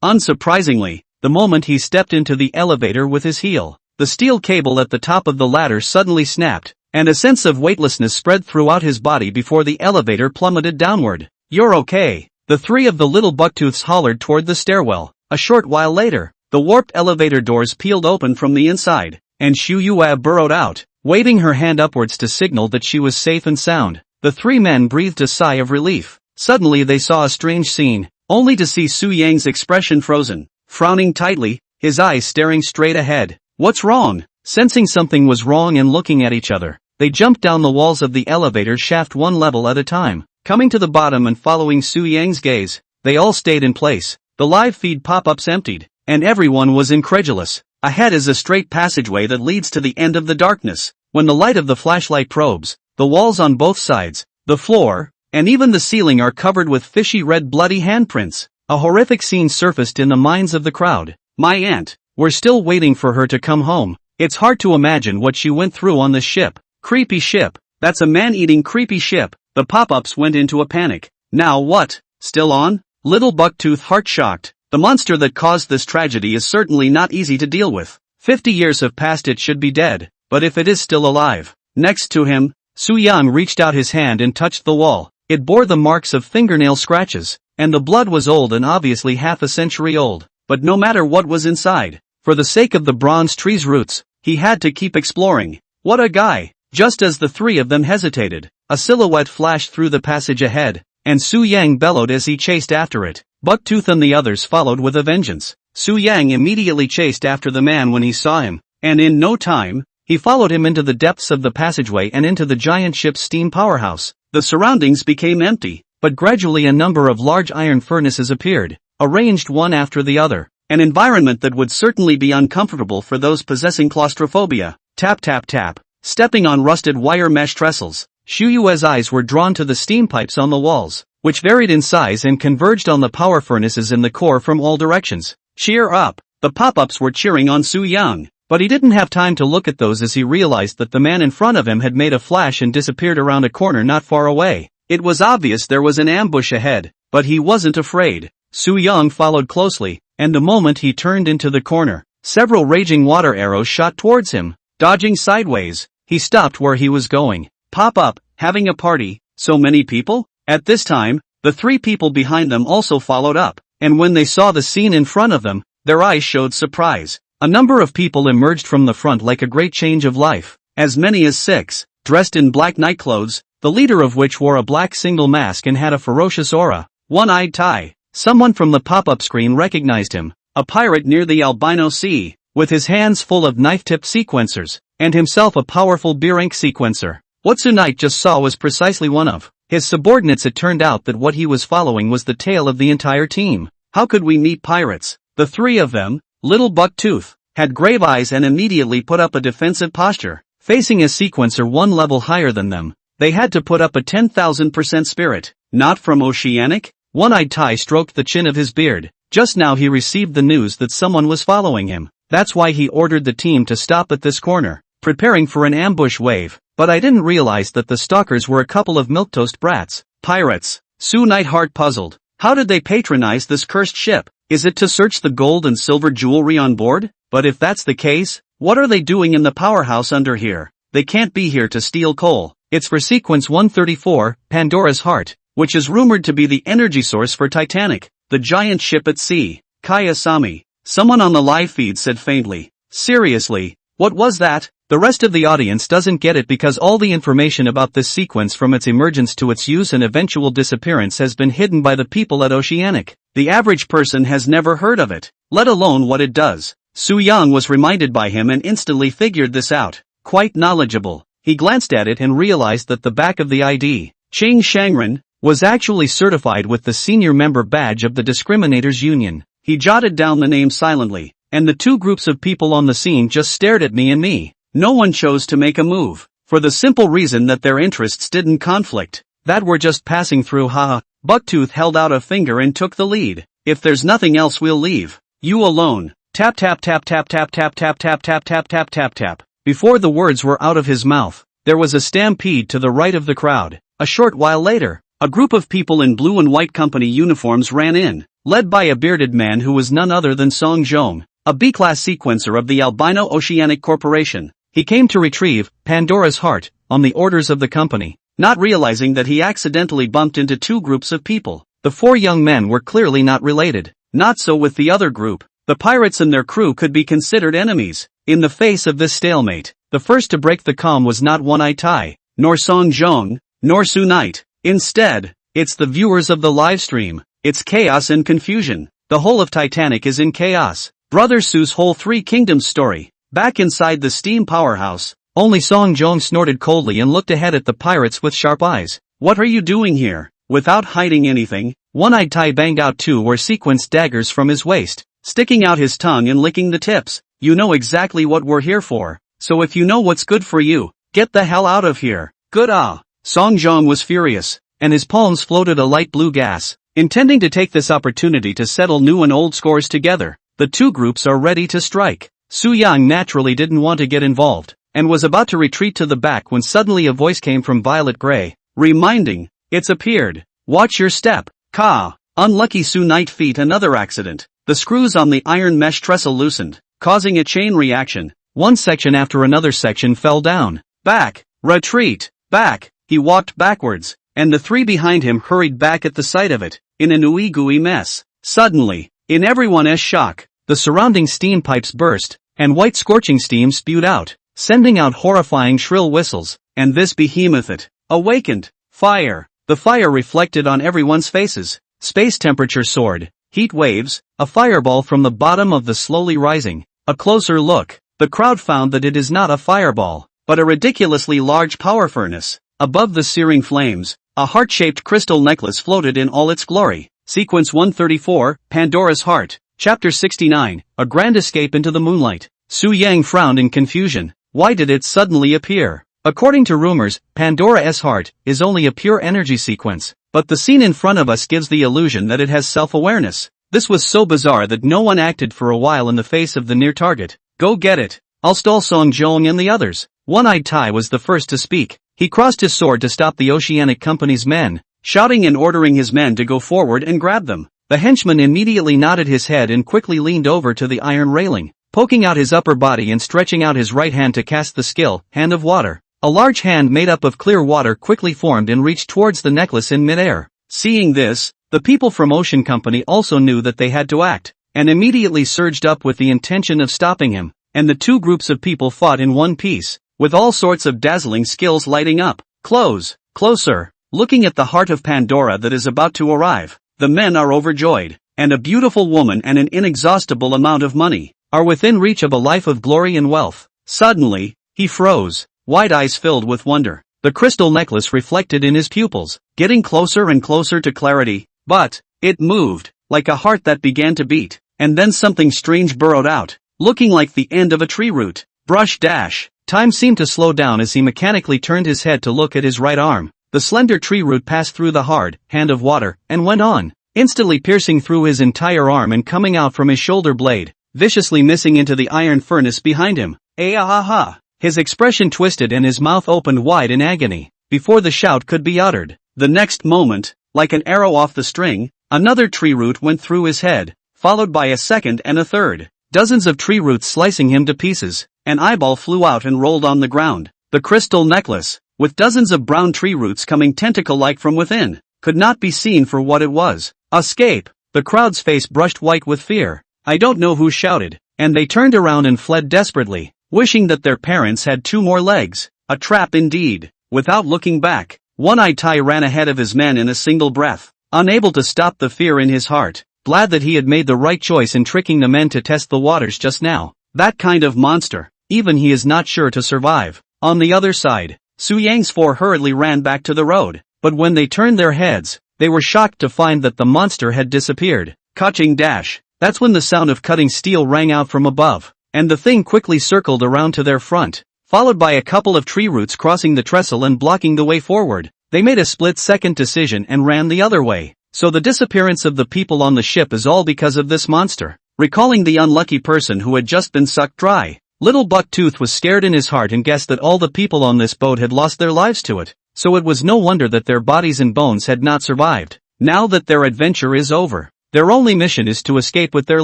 Unsurprisingly, the moment he stepped into the elevator with his heel, the steel cable at the top of the ladder suddenly snapped, and a sense of weightlessness spread throughout his body before the elevator plummeted downward. "You're okay," the three of the little bucktooths hollered toward the stairwell. A short while later, the warped elevator doors peeled open from the inside, and Xu Yue burrowed out, waving her hand upwards to signal that she was safe and sound. The three men breathed a sigh of relief. Suddenly they saw a strange scene, only to see Su Yang's expression frozen, frowning tightly, his eyes staring straight ahead. "What's wrong?" Sensing something was wrong and looking at each other, they jumped down the walls of the elevator shaft one level at a time. Coming to the bottom and following Su Yang's gaze, they all stayed in place. The live feed pop-ups emptied, and everyone was incredulous. Ahead is a straight passageway that leads to the end of the darkness. When the light of the flashlight probes, the walls on both sides, the floor, and even the ceiling are covered with fishy red bloody handprints. A horrific scene surfaced in the minds of the crowd. "My aunt, we're still waiting for her to come home. It's hard to imagine what she went through on this ship. Creepy ship. That's a man-eating creepy ship." The pop-ups went into a panic. "Now what? Still on?" Little Bucktooth heart-shocked. "The monster that caused this tragedy is certainly not easy to deal with. 50 years have passed, it should be dead, but if it is still alive." Next to him, Su Yang reached out his hand and touched the wall. It bore the marks of fingernail scratches, and the blood was old and obviously half a century old. But no matter what was inside, for the sake of the bronze tree's roots, he had to keep exploring. What a guy! Just as the three of them hesitated, a silhouette flashed through the passage ahead, and Su Yang bellowed as he chased after it. Bucktooth and the others followed with a vengeance. Su Yang immediately chased after the man when he saw him, and in no time, he followed him into the depths of the passageway and into the giant ship's steam powerhouse. The surroundings became empty, but gradually a number of large iron furnaces appeared, arranged one after the other, an environment that would certainly be uncomfortable for those possessing claustrophobia. Tap tap tap. Stepping on rusted wire mesh trestles, Xu Yue's eyes were drawn to the steam pipes on the walls, which varied in size and converged on the power furnaces in the core from all directions. "Cheer up!" The pop-ups were cheering on Su Yang, but he didn't have time to look at those as he realized that the man in front of him had made a flash and disappeared around a corner not far away. It was obvious there was an ambush ahead, but he wasn't afraid. Su Yang followed closely, and the moment he turned into the corner, several raging water arrows shot towards him. Dodging sideways, he stopped where he was going. "Pop up, having a party, so many people?" At this time, the three people behind them also followed up, and when they saw the scene in front of them, their eyes showed surprise. A number of people emerged from the front like a great change of life, as many as 6, dressed in black nightclothes, the leader of which wore a black single mask and had a ferocious aura. One-eyed Tai. Someone from the pop-up screen recognized him, a pirate near the Albino Sea, with his hands full of knife-tipped sequencers, and himself a powerful beer-ink sequencer. What Tsunite just saw was precisely one of his subordinates. It turned out that what he was following was the tail of the entire team. How could we meet pirates? The three of them, Little Bucktooth, had grave eyes and immediately put up a defensive posture. Facing a sequencer one level higher than them, they had to put up a 10,000% spirit. "Not from Oceanic?" One-eyed Tai stroked the chin of his beard. Just now he received the news that someone was following him. That's why he ordered the team to stop at this corner, preparing for an ambush wave. "But I didn't realize that the stalkers were a couple of milquetoast brats." "Pirates?" Su Nightheart puzzled. "How did they patronize this cursed ship? Is it to search the gold and silver jewelry on board? But if that's the case, what are they doing in the powerhouse under here? They can't be here to steal coal. It's for sequence 134, Pandora's Heart, which is rumored to be the energy source for Titanic, the giant ship at sea." "Kaya-sami," someone on the live feed said faintly. "Seriously, what was that?" The rest of the audience doesn't get it because all the information about this sequence from its emergence to its use and eventual disappearance has been hidden by the people at Oceanic. The average person has never heard of it, let alone what it does. Su Yang was reminded by him and instantly figured this out. Quite knowledgeable. He glanced at it and realized that the back of the ID, Ching Shangren, was actually certified with the senior member badge of the Discriminators Union. He jotted down the name silently, and the two groups of people on the scene just stared at me and me. No one chose to make a move, for the simple reason that their interests didn't conflict. That we're just passing through, haha. Bucktooth held out a finger and took the lead. "If there's nothing else, we'll leave. You alone." Tap tap tap tap tap tap tap tap tap tap tap tap tap. Before the words were out of his mouth, there was a stampede to the right of the crowd. A short while later, a group of people in blue and white company uniforms ran in, led by a bearded man who was none other than Song Jong, a B-class sequencer of the Albino Oceanic Corporation. He came to retrieve Pandora's heart on the orders of the company, not realizing that he accidentally bumped into two groups of people. The four young men were clearly not related. Not so with the other group. The pirates and their crew could be considered enemies. In the face of this stalemate, the first to break the calm was not One-Eye Tai, nor Song Jong, nor Su Knight. Instead, it's the viewers of the livestream. It's chaos and confusion. The whole of Titanic is in chaos. Brother Su's whole Three Kingdoms story. Back inside the steam powerhouse, only Song Jong snorted coldly and looked ahead at the pirates with sharp eyes. What are you doing here? Without hiding anything, One-Eyed Tai banged out two sequenced daggers from his waist, sticking out his tongue and licking the tips. You know exactly what we're here for, so if you know what's good for you, get the hell out of here. Good ah. Song Jong was furious, and his palms floated a light blue gas, intending to take this opportunity to settle new and old scores together. The two groups are ready to strike. Su Yang naturally didn't want to get involved, and was about to retreat to the back when suddenly a voice came from Violet Gray, reminding, it's appeared. Watch your step. Ka. Unlucky Su Knight feet another accident. The screws on the iron mesh trestle loosened, causing a chain reaction. One section after another section fell down. Back. Retreat. Back. He walked backwards, and the three behind him hurried back at the sight of it, in an ooey-gooey mess. Suddenly, in everyone's shock, the surrounding steam pipes burst, and white scorching steam spewed out, sending out horrifying shrill whistles, and this behemoth it awakened. Fire. The fire reflected on everyone's faces. Space temperature soared. Heat waves, a fireball from the bottom of the slowly rising. A closer look. The crowd found that it is not a fireball, but a ridiculously large power furnace. Above the searing flames, a heart-shaped crystal necklace floated in all its glory. Sequence 134, Pandora's Heart. Chapter 69, A Grand Escape into the Moonlight. Su Yang frowned in confusion. Why did it suddenly appear? According to rumors, Pandora's heart is only a pure energy sequence, but the scene in front of us gives the illusion that it has self-awareness. This was so bizarre that no one acted for a while in the face of the near target. Go get it. I'll stall Song Jong and the others. One-Eyed Tai was the first to speak. He crossed his sword to stop the Oceanic Company's men, shouting and ordering his men to go forward and grab them. The henchman immediately nodded his head and quickly leaned over to the iron railing, poking out his upper body and stretching out his right hand to cast the skill, Hand of Water. A large hand made up of clear water quickly formed and reached towards the necklace in midair. Seeing this, the people from Ocean Company also knew that they had to act, and immediately surged up with the intention of stopping him, and the two groups of people fought in one piece, with all sorts of dazzling skills lighting up. Closer, looking at the heart of Pandora that is about to arrive. The men are overjoyed, and a beautiful woman and an inexhaustible amount of money are within reach of a life of glory and wealth. Suddenly, he froze, wide eyes filled with wonder. The crystal necklace reflected in his pupils, getting closer and closer to clarity, but it moved, like a heart that began to beat, and then something strange burrowed out, looking like the end of a tree root. Brush dash. Time seemed to slow down as he mechanically turned his head to look at his right arm. The slender tree root passed through the hard hand of water, and went on, instantly piercing through his entire arm and coming out from his shoulder blade, viciously missing into the iron furnace behind him. Ah-ha-ha! His expression twisted and his mouth opened wide in agony, before the shout could be uttered. The next moment, like an arrow off the string, another tree root went through his head, followed by a second and a third. Dozens of tree roots slicing him to pieces. An eyeball flew out and rolled on the ground. The crystal necklace, with dozens of brown tree roots coming tentacle-like from within, could not be seen for what it was. Escape! The crowd's face brushed white with fear. I don't know who shouted, and they turned around and fled desperately, wishing that their parents had two more legs. A trap indeed. Without looking back, One-Eyed Tai ran ahead of his men in a single breath, unable to stop the fear in his heart, glad that he had made the right choice in tricking the men to test the waters just now. That kind of monster, even he is not sure to survive. On the other side, Su Yang's four hurriedly ran back to the road, but when they turned their heads, they were shocked to find that the monster had disappeared. Catching dash. That's when the sound of cutting steel rang out from above, and the thing quickly circled around to their front, followed by a couple of tree roots crossing the trestle and blocking the way forward. They made a split-second decision and ran the other way. So the disappearance of the people on the ship is all because of this monster. Recalling the unlucky person who had just been sucked dry, Little Bucktooth was scared in his heart and guessed that all the people on this boat had lost their lives to it, so it was no wonder that their bodies and bones had not survived. Now that their adventure is over, Their only mission is to escape with their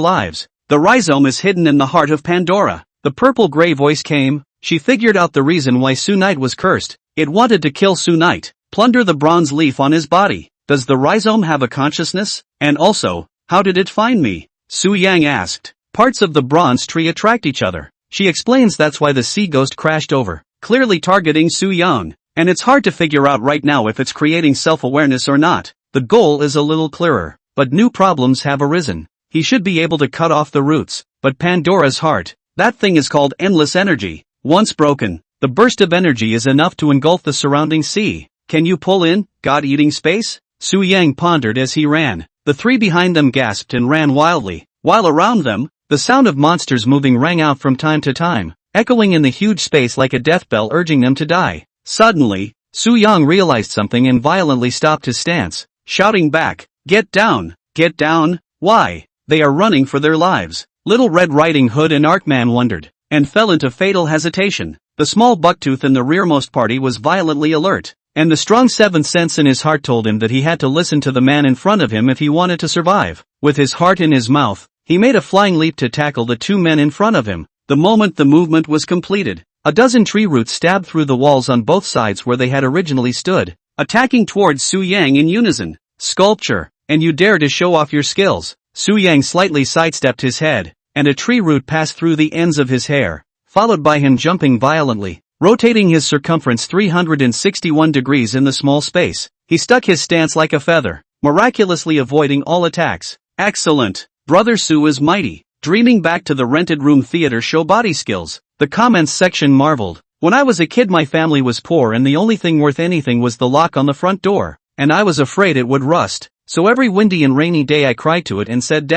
lives. The rhizome is hidden in the heart of Pandora. The purple-gray voice came. She figured out the reason why Su Knight was cursed. It wanted to kill Su Knight, plunder the bronze leaf on his body. Does the rhizome have a consciousness? And also, how did it find me? Su Yang asked. Parts of the bronze tree attract each other. She explains that's why the sea ghost crashed over, clearly targeting Su Yang. And it's hard to figure out right now if it's creating self-awareness or not. The goal is a little clearer, but new problems have arisen. He should be able to cut off the roots, but Pandora's heart, that thing is called endless energy. Once broken, the burst of energy is enough to engulf the surrounding sea. Can you pull in, God-eating space? Su Yang pondered as he ran. The three behind them gasped and ran wildly, while around them, the sound of monsters moving rang out from time to time, echoing in the huge space like a death bell urging them to die. Suddenly, Su Yang realized something and violently stopped his stance, shouting back, Get down! Get down! Why? They are running for their lives. Little Red Riding Hood and Arkman wondered, and fell into fatal hesitation. The small bucktooth in the rearmost party was violently alert, and the strong seventh sense in his heart told him that he had to listen to the man in front of him if he wanted to survive. With his heart in his mouth, he made a flying leap to tackle the two men in front of him. The moment the movement was completed, a dozen tree roots stabbed through the walls on both sides where they had originally stood, attacking towards Su Yang in unison. Sculpture, and you dare to show off your skills. Su Yang slightly sidestepped his head, and a tree root passed through the ends of his hair, followed by him jumping violently, rotating his circumference 361 degrees in the small space. He stuck his stance like a feather, miraculously avoiding all attacks. Excellent! Brother Su is mighty. Dreaming back to the rented room theater show body skills, the comments section marveled. When I was a kid my family was poor and the only thing worth anything was the lock on the front door, and I was afraid it would rust. So every windy and rainy day I cried to it and said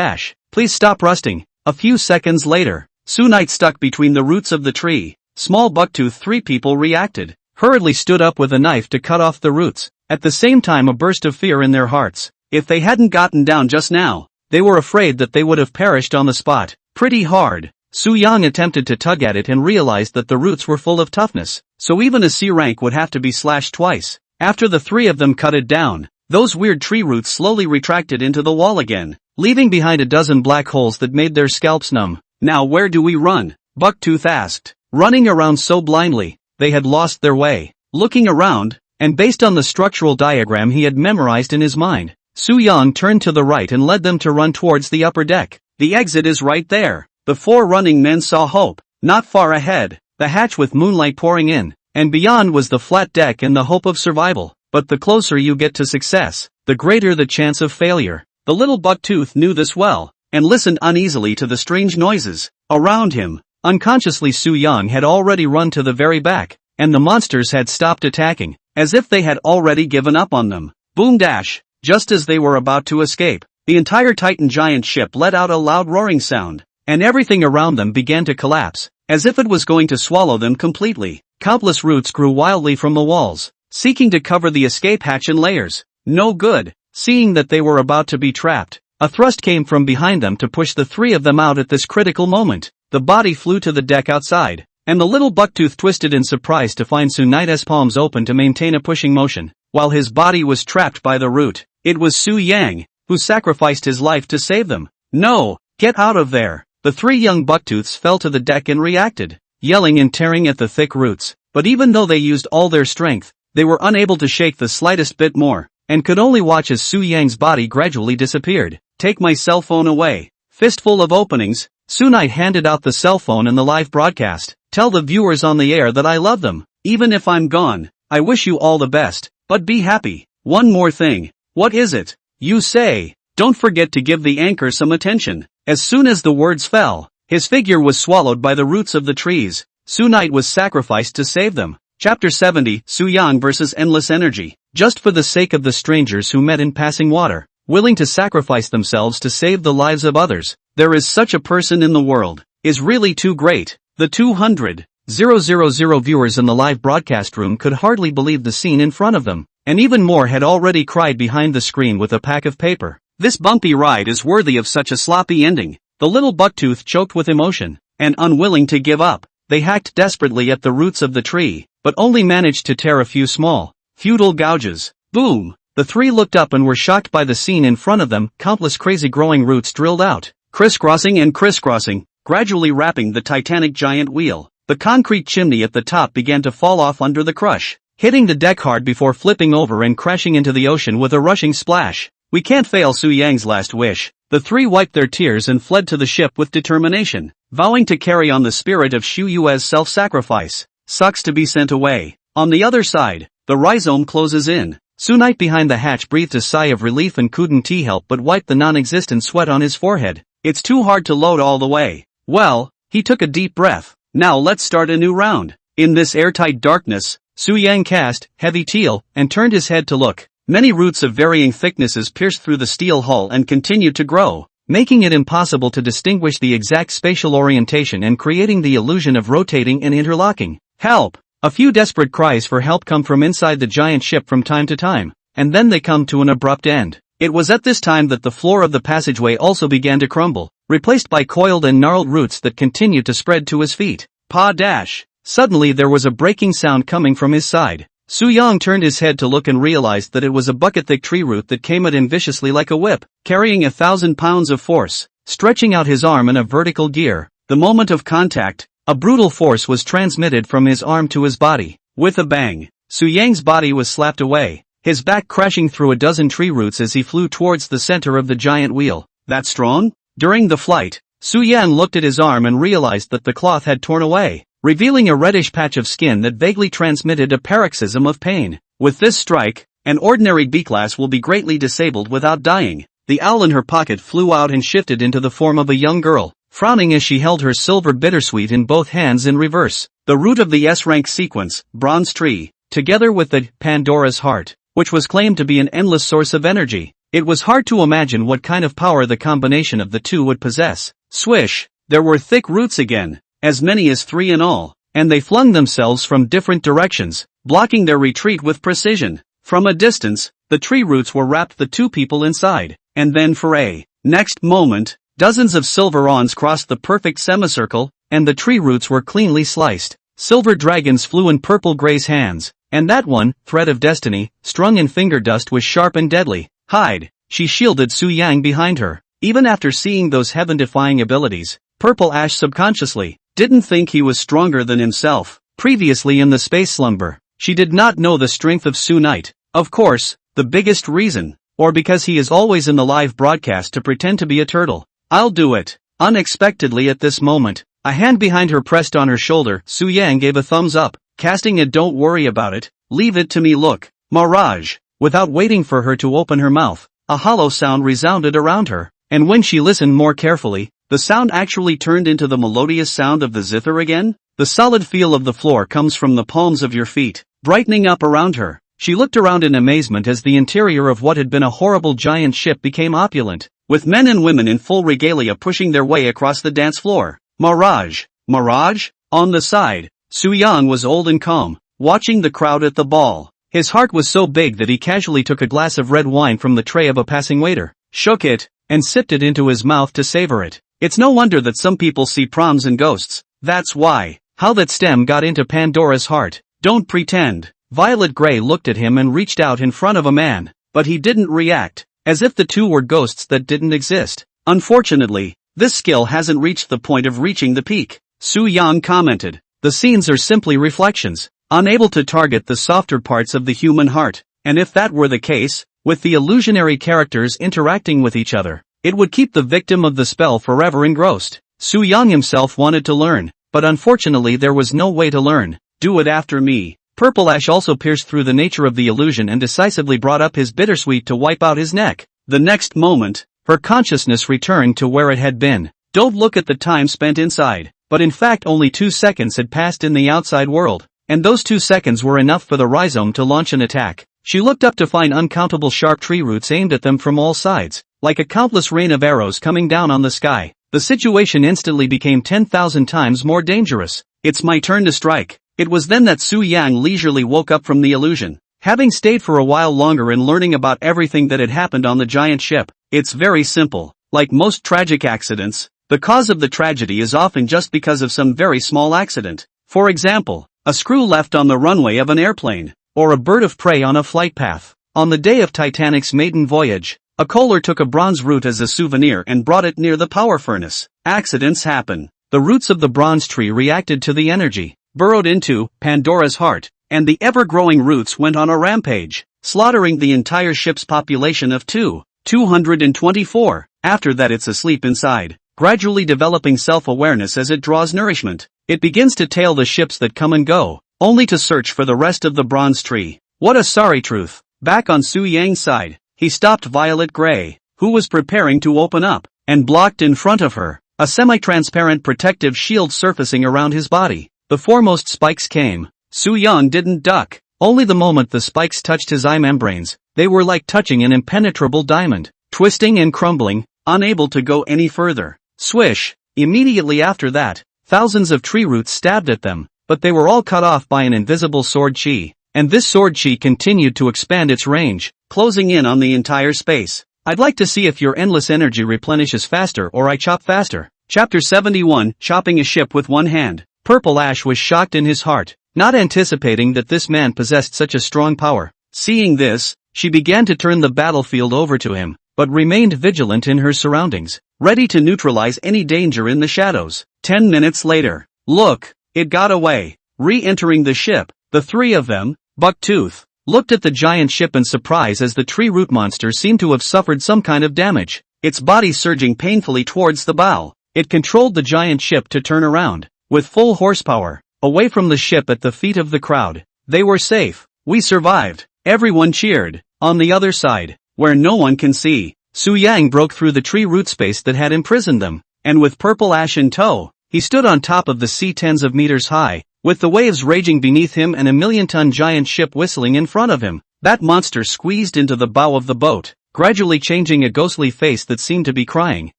please stop rusting. A few seconds later, Su Knight stuck between the roots of the tree. Small bucktooth three people reacted, hurriedly stood up with a knife to cut off the roots, at the same time a burst of fear in their hearts. If they hadn't gotten down just now, they were afraid that they would have perished on the spot. Pretty hard. Su Yang attempted to tug at it and realized that the roots were full of toughness, so even a C rank would have to be slashed twice. After the three of them cut it down, those weird tree roots slowly retracted into the wall again, leaving behind a dozen black holes that made their scalps numb. Now where do we run? Bucktooth asked, running around so blindly, they had lost their way. Looking around, and based on the structural diagram he had memorized in his mind, Su Yang turned to the right and led them to run towards the upper deck. The exit is right there. The four running men saw hope. Not far ahead, the hatch with moonlight pouring in, and beyond was the flat deck and the hope of survival. But the closer you get to success, the greater the chance of failure. The little bucktooth knew this well, and listened uneasily to the strange noises around him. Unconsciously Su Yang had already run to the very back, and the monsters had stopped attacking, as if they had already given up on them. Boom dash! Just as they were about to escape, the entire Titan giant ship let out a loud roaring sound, and everything around them began to collapse, as if it was going to swallow them completely. Countless roots grew wildly from the walls, seeking to cover the escape hatch in layers. No good. Seeing that they were about to be trapped, a thrust came from behind them to push the three of them out at this critical moment. The body flew to the deck outside, and the little bucktooth twisted in surprise to find Su Knight's palms open to maintain a pushing motion, while his body was trapped by the root. It was Su Yang, who sacrificed his life to save them. No! Get out of there! The three young bucktooths fell to the deck and reacted, yelling and tearing at the thick roots. But even though they used all their strength, they were unable to shake the slightest bit more, and could only watch as Su Yang's body gradually disappeared. Take my cell phone away. Fistful of openings, Su Knight handed out the cell phone in the live broadcast. Tell the viewers on the air that I love them. Even if I'm gone, I wish you all the best, but be happy. One more thing. What is it? You say. Don't forget to give the anchor some attention. As soon as the words fell, his figure was swallowed by the roots of the trees. Su Knight was sacrificed to save them. Chapter 70, Su Yang versus Endless Energy. Just for the sake of the strangers who met in passing water, willing to sacrifice themselves to save the lives of others, there is such a person in the world, is really too great. The 200,000 viewers in the live broadcast room could hardly believe the scene in front of them, and even more had already cried behind the screen with a pack of paper. This bumpy ride is worthy of such a sloppy ending. The little bucktooth choked with emotion, and unwilling to give up, they hacked desperately at the roots of the tree, but only managed to tear a few small, futile gouges. Boom! The three looked up and were shocked by the scene in front of them. Countless crazy growing roots drilled out, crisscrossing and crisscrossing, gradually wrapping the titanic giant wheel. The concrete chimney at the top began to fall off under the crush, hitting the deck hard before flipping over and crashing into the ocean with a rushing splash. We can't fail Su Yang's last wish. The three wiped their tears and fled to the ship with determination, vowing to carry on the spirit of Shu Yue's self-sacrifice. Sucks to be sent away. On the other side, the rhizome closes in. Su Knight behind the hatch breathed a sigh of relief and couldn't help but wipe the non-existent sweat on his forehead. It's too hard to load all the way. Well, he took a deep breath. Now let's start a new round. In this airtight darkness, Su Yang cast heavy teal and turned his head to look. Many roots of varying thicknesses pierced through the steel hull and continued to grow, making it impossible to distinguish the exact spatial orientation and creating the illusion of rotating and interlocking. Help! A few desperate cries for help come from inside the giant ship from time to time, and then they come to an abrupt end. It was at this time that the floor of the passageway also began to crumble, replaced by coiled and gnarled roots that continued to spread to his feet. Pa-dash! Suddenly there was a breaking sound coming from his side. Su Yang turned his head to look and realized that it was a bucket-thick tree root that came at him viciously like a whip, carrying 1,000 pounds of force, stretching out his arm in a vertical gear. The moment of contact, a brutal force was transmitted from his arm to his body. With a bang, Su Yang's body was slapped away, his back crashing through a dozen tree roots as he flew towards the center of the giant wheel. That strong? During the flight, Su Yang looked at his arm and realized that the cloth had torn away, revealing a reddish patch of skin that vaguely transmitted a paroxysm of pain. With this strike, an ordinary B-class will be greatly disabled without dying. The owl in her pocket flew out and shifted into the form of a young girl, frowning as she held her silver bittersweet in both hands in reverse. The root of the S-rank sequence, Bronze Tree, together with the Pandora's Heart, which was claimed to be an endless source of energy. It was hard to imagine what kind of power the combination of the two would possess. Swish! There were thick roots again, as many as 3 in all, and they flung themselves from different directions, blocking their retreat with precision. From a distance, the tree roots were wrapped the two people inside, and then for a next moment, dozens of silver awns crossed the perfect semicircle, and the tree roots were cleanly sliced. Silver dragons flew in Purple Gray's hands, and that one, thread of destiny, strung in finger dust was sharp and deadly. Hide! She shielded Su Yang behind her. Even after seeing those heaven-defying abilities, Purple Ash subconsciously didn't think he was stronger than himself. Previously in the space slumber, she did not know the strength of Su Knight. Of course, the biggest reason, or because he is always in the live broadcast to pretend to be a turtle. I'll do it. Unexpectedly at this moment, a hand behind her pressed on her shoulder. Su Yang gave a thumbs up, casting a "don't worry about it, leave it to me" look. Mirage. Without waiting for her to open her mouth, a hollow sound resounded around her, and when she listened more carefully, the sound actually turned into the melodious sound of the zither again. The solid feel of the floor comes from the palms of your feet, brightening up around her. She looked around in amazement as the interior of what had been a horrible giant ship became opulent, with men and women in full regalia pushing their way across the dance floor. Mirage. Mirage? On the side, Su Yang was old and calm, watching the crowd at the ball. His heart was so big that he casually took a glass of red wine from the tray of a passing waiter, shook it, and sipped it into his mouth to savor it. It's no wonder that some people see proms and ghosts. That's why. How that stem got into Pandora's heart. Don't pretend. Violet Gray looked at him and reached out in front of a man, but he didn't react, as if the two were ghosts that didn't exist. Unfortunately, this skill hasn't reached the point of reaching the peak. Su Yang commented. The scenes are simply reflections, unable to target the softer parts of the human heart, and if that were the case, with the illusionary characters interacting with each other, it would keep the victim of the spell forever engrossed. Su Yang himself wanted to learn, but unfortunately there was no way to learn. Do it after me. Purple Ash also pierced through the nature of the illusion and decisively brought up his bittersweet to wipe out his neck. The next moment, her consciousness returned to where it had been. Don't look at the time spent inside, but in fact only 2 seconds had passed in the outside world, and those 2 seconds were enough for the rhizome to launch an attack. She looked up to find uncountable sharp tree roots aimed at them from all sides, like a countless rain of arrows coming down on the sky. The situation instantly became 10,000 times more dangerous. It's my turn to strike. It was then that Su Yang leisurely woke up from the illusion, having stayed for a while longer and learning about everything that had happened on the giant ship. It's very simple. Like most tragic accidents, the cause of the tragedy is often just because of some very small accident. For example, a screw left on the runway of an airplane, or a bird of prey on a flight path. On the day of Titanic's maiden voyage, a coaler took a bronze root as a souvenir and brought it near the power furnace. Accidents happen. The roots of the bronze tree reacted to the energy, burrowed into Pandora's heart, and the ever-growing roots went on a rampage, slaughtering the entire ship's population of 224. After that it's asleep inside, gradually developing self-awareness as it draws nourishment. It begins to tail the ships that come and go, only to search for the rest of the bronze tree. What a sorry truth. Back on Su Yang's side, he stopped Violet Gray, who was preparing to open up, and blocked in front of her, a semi-transparent protective shield surfacing around his body. The foremost spikes came. Su Yang didn't duck. Only the moment the spikes touched his eye membranes, they were like touching an impenetrable diamond, twisting and crumbling, unable to go any further. Swish! Immediately after that, thousands of tree roots stabbed at them, but they were all cut off by an invisible sword chi. And this sword chi continued to expand its range, closing in on the entire space. I'd like to see if your endless energy replenishes faster or I chop faster. Chapter 71, Chopping a Ship with One Hand. Purple Ash was shocked in his heart, not anticipating that this man possessed such a strong power. Seeing this, she began to turn the battlefield over to him, but remained vigilant in her surroundings, ready to neutralize any danger in the shadows. 10 minutes later, look, it got away. Re-entering the ship, the three of them, Bucktooth, looked at the giant ship in surprise as the tree root monster seemed to have suffered some kind of damage, its body surging painfully towards the bow. It controlled the giant ship to turn around, with full horsepower, away from the ship at the feet of the crowd. They were safe. We survived. Everyone cheered. On the other side, where no one can see, Su Yang broke through the tree root space that had imprisoned them, and with Purple Ash in tow, he stood on top of the sea tens of meters high, with the waves raging beneath him and a million-ton giant ship whistling in front of him. That monster squeezed into the bow of the boat, gradually changing a ghostly face that seemed to be crying,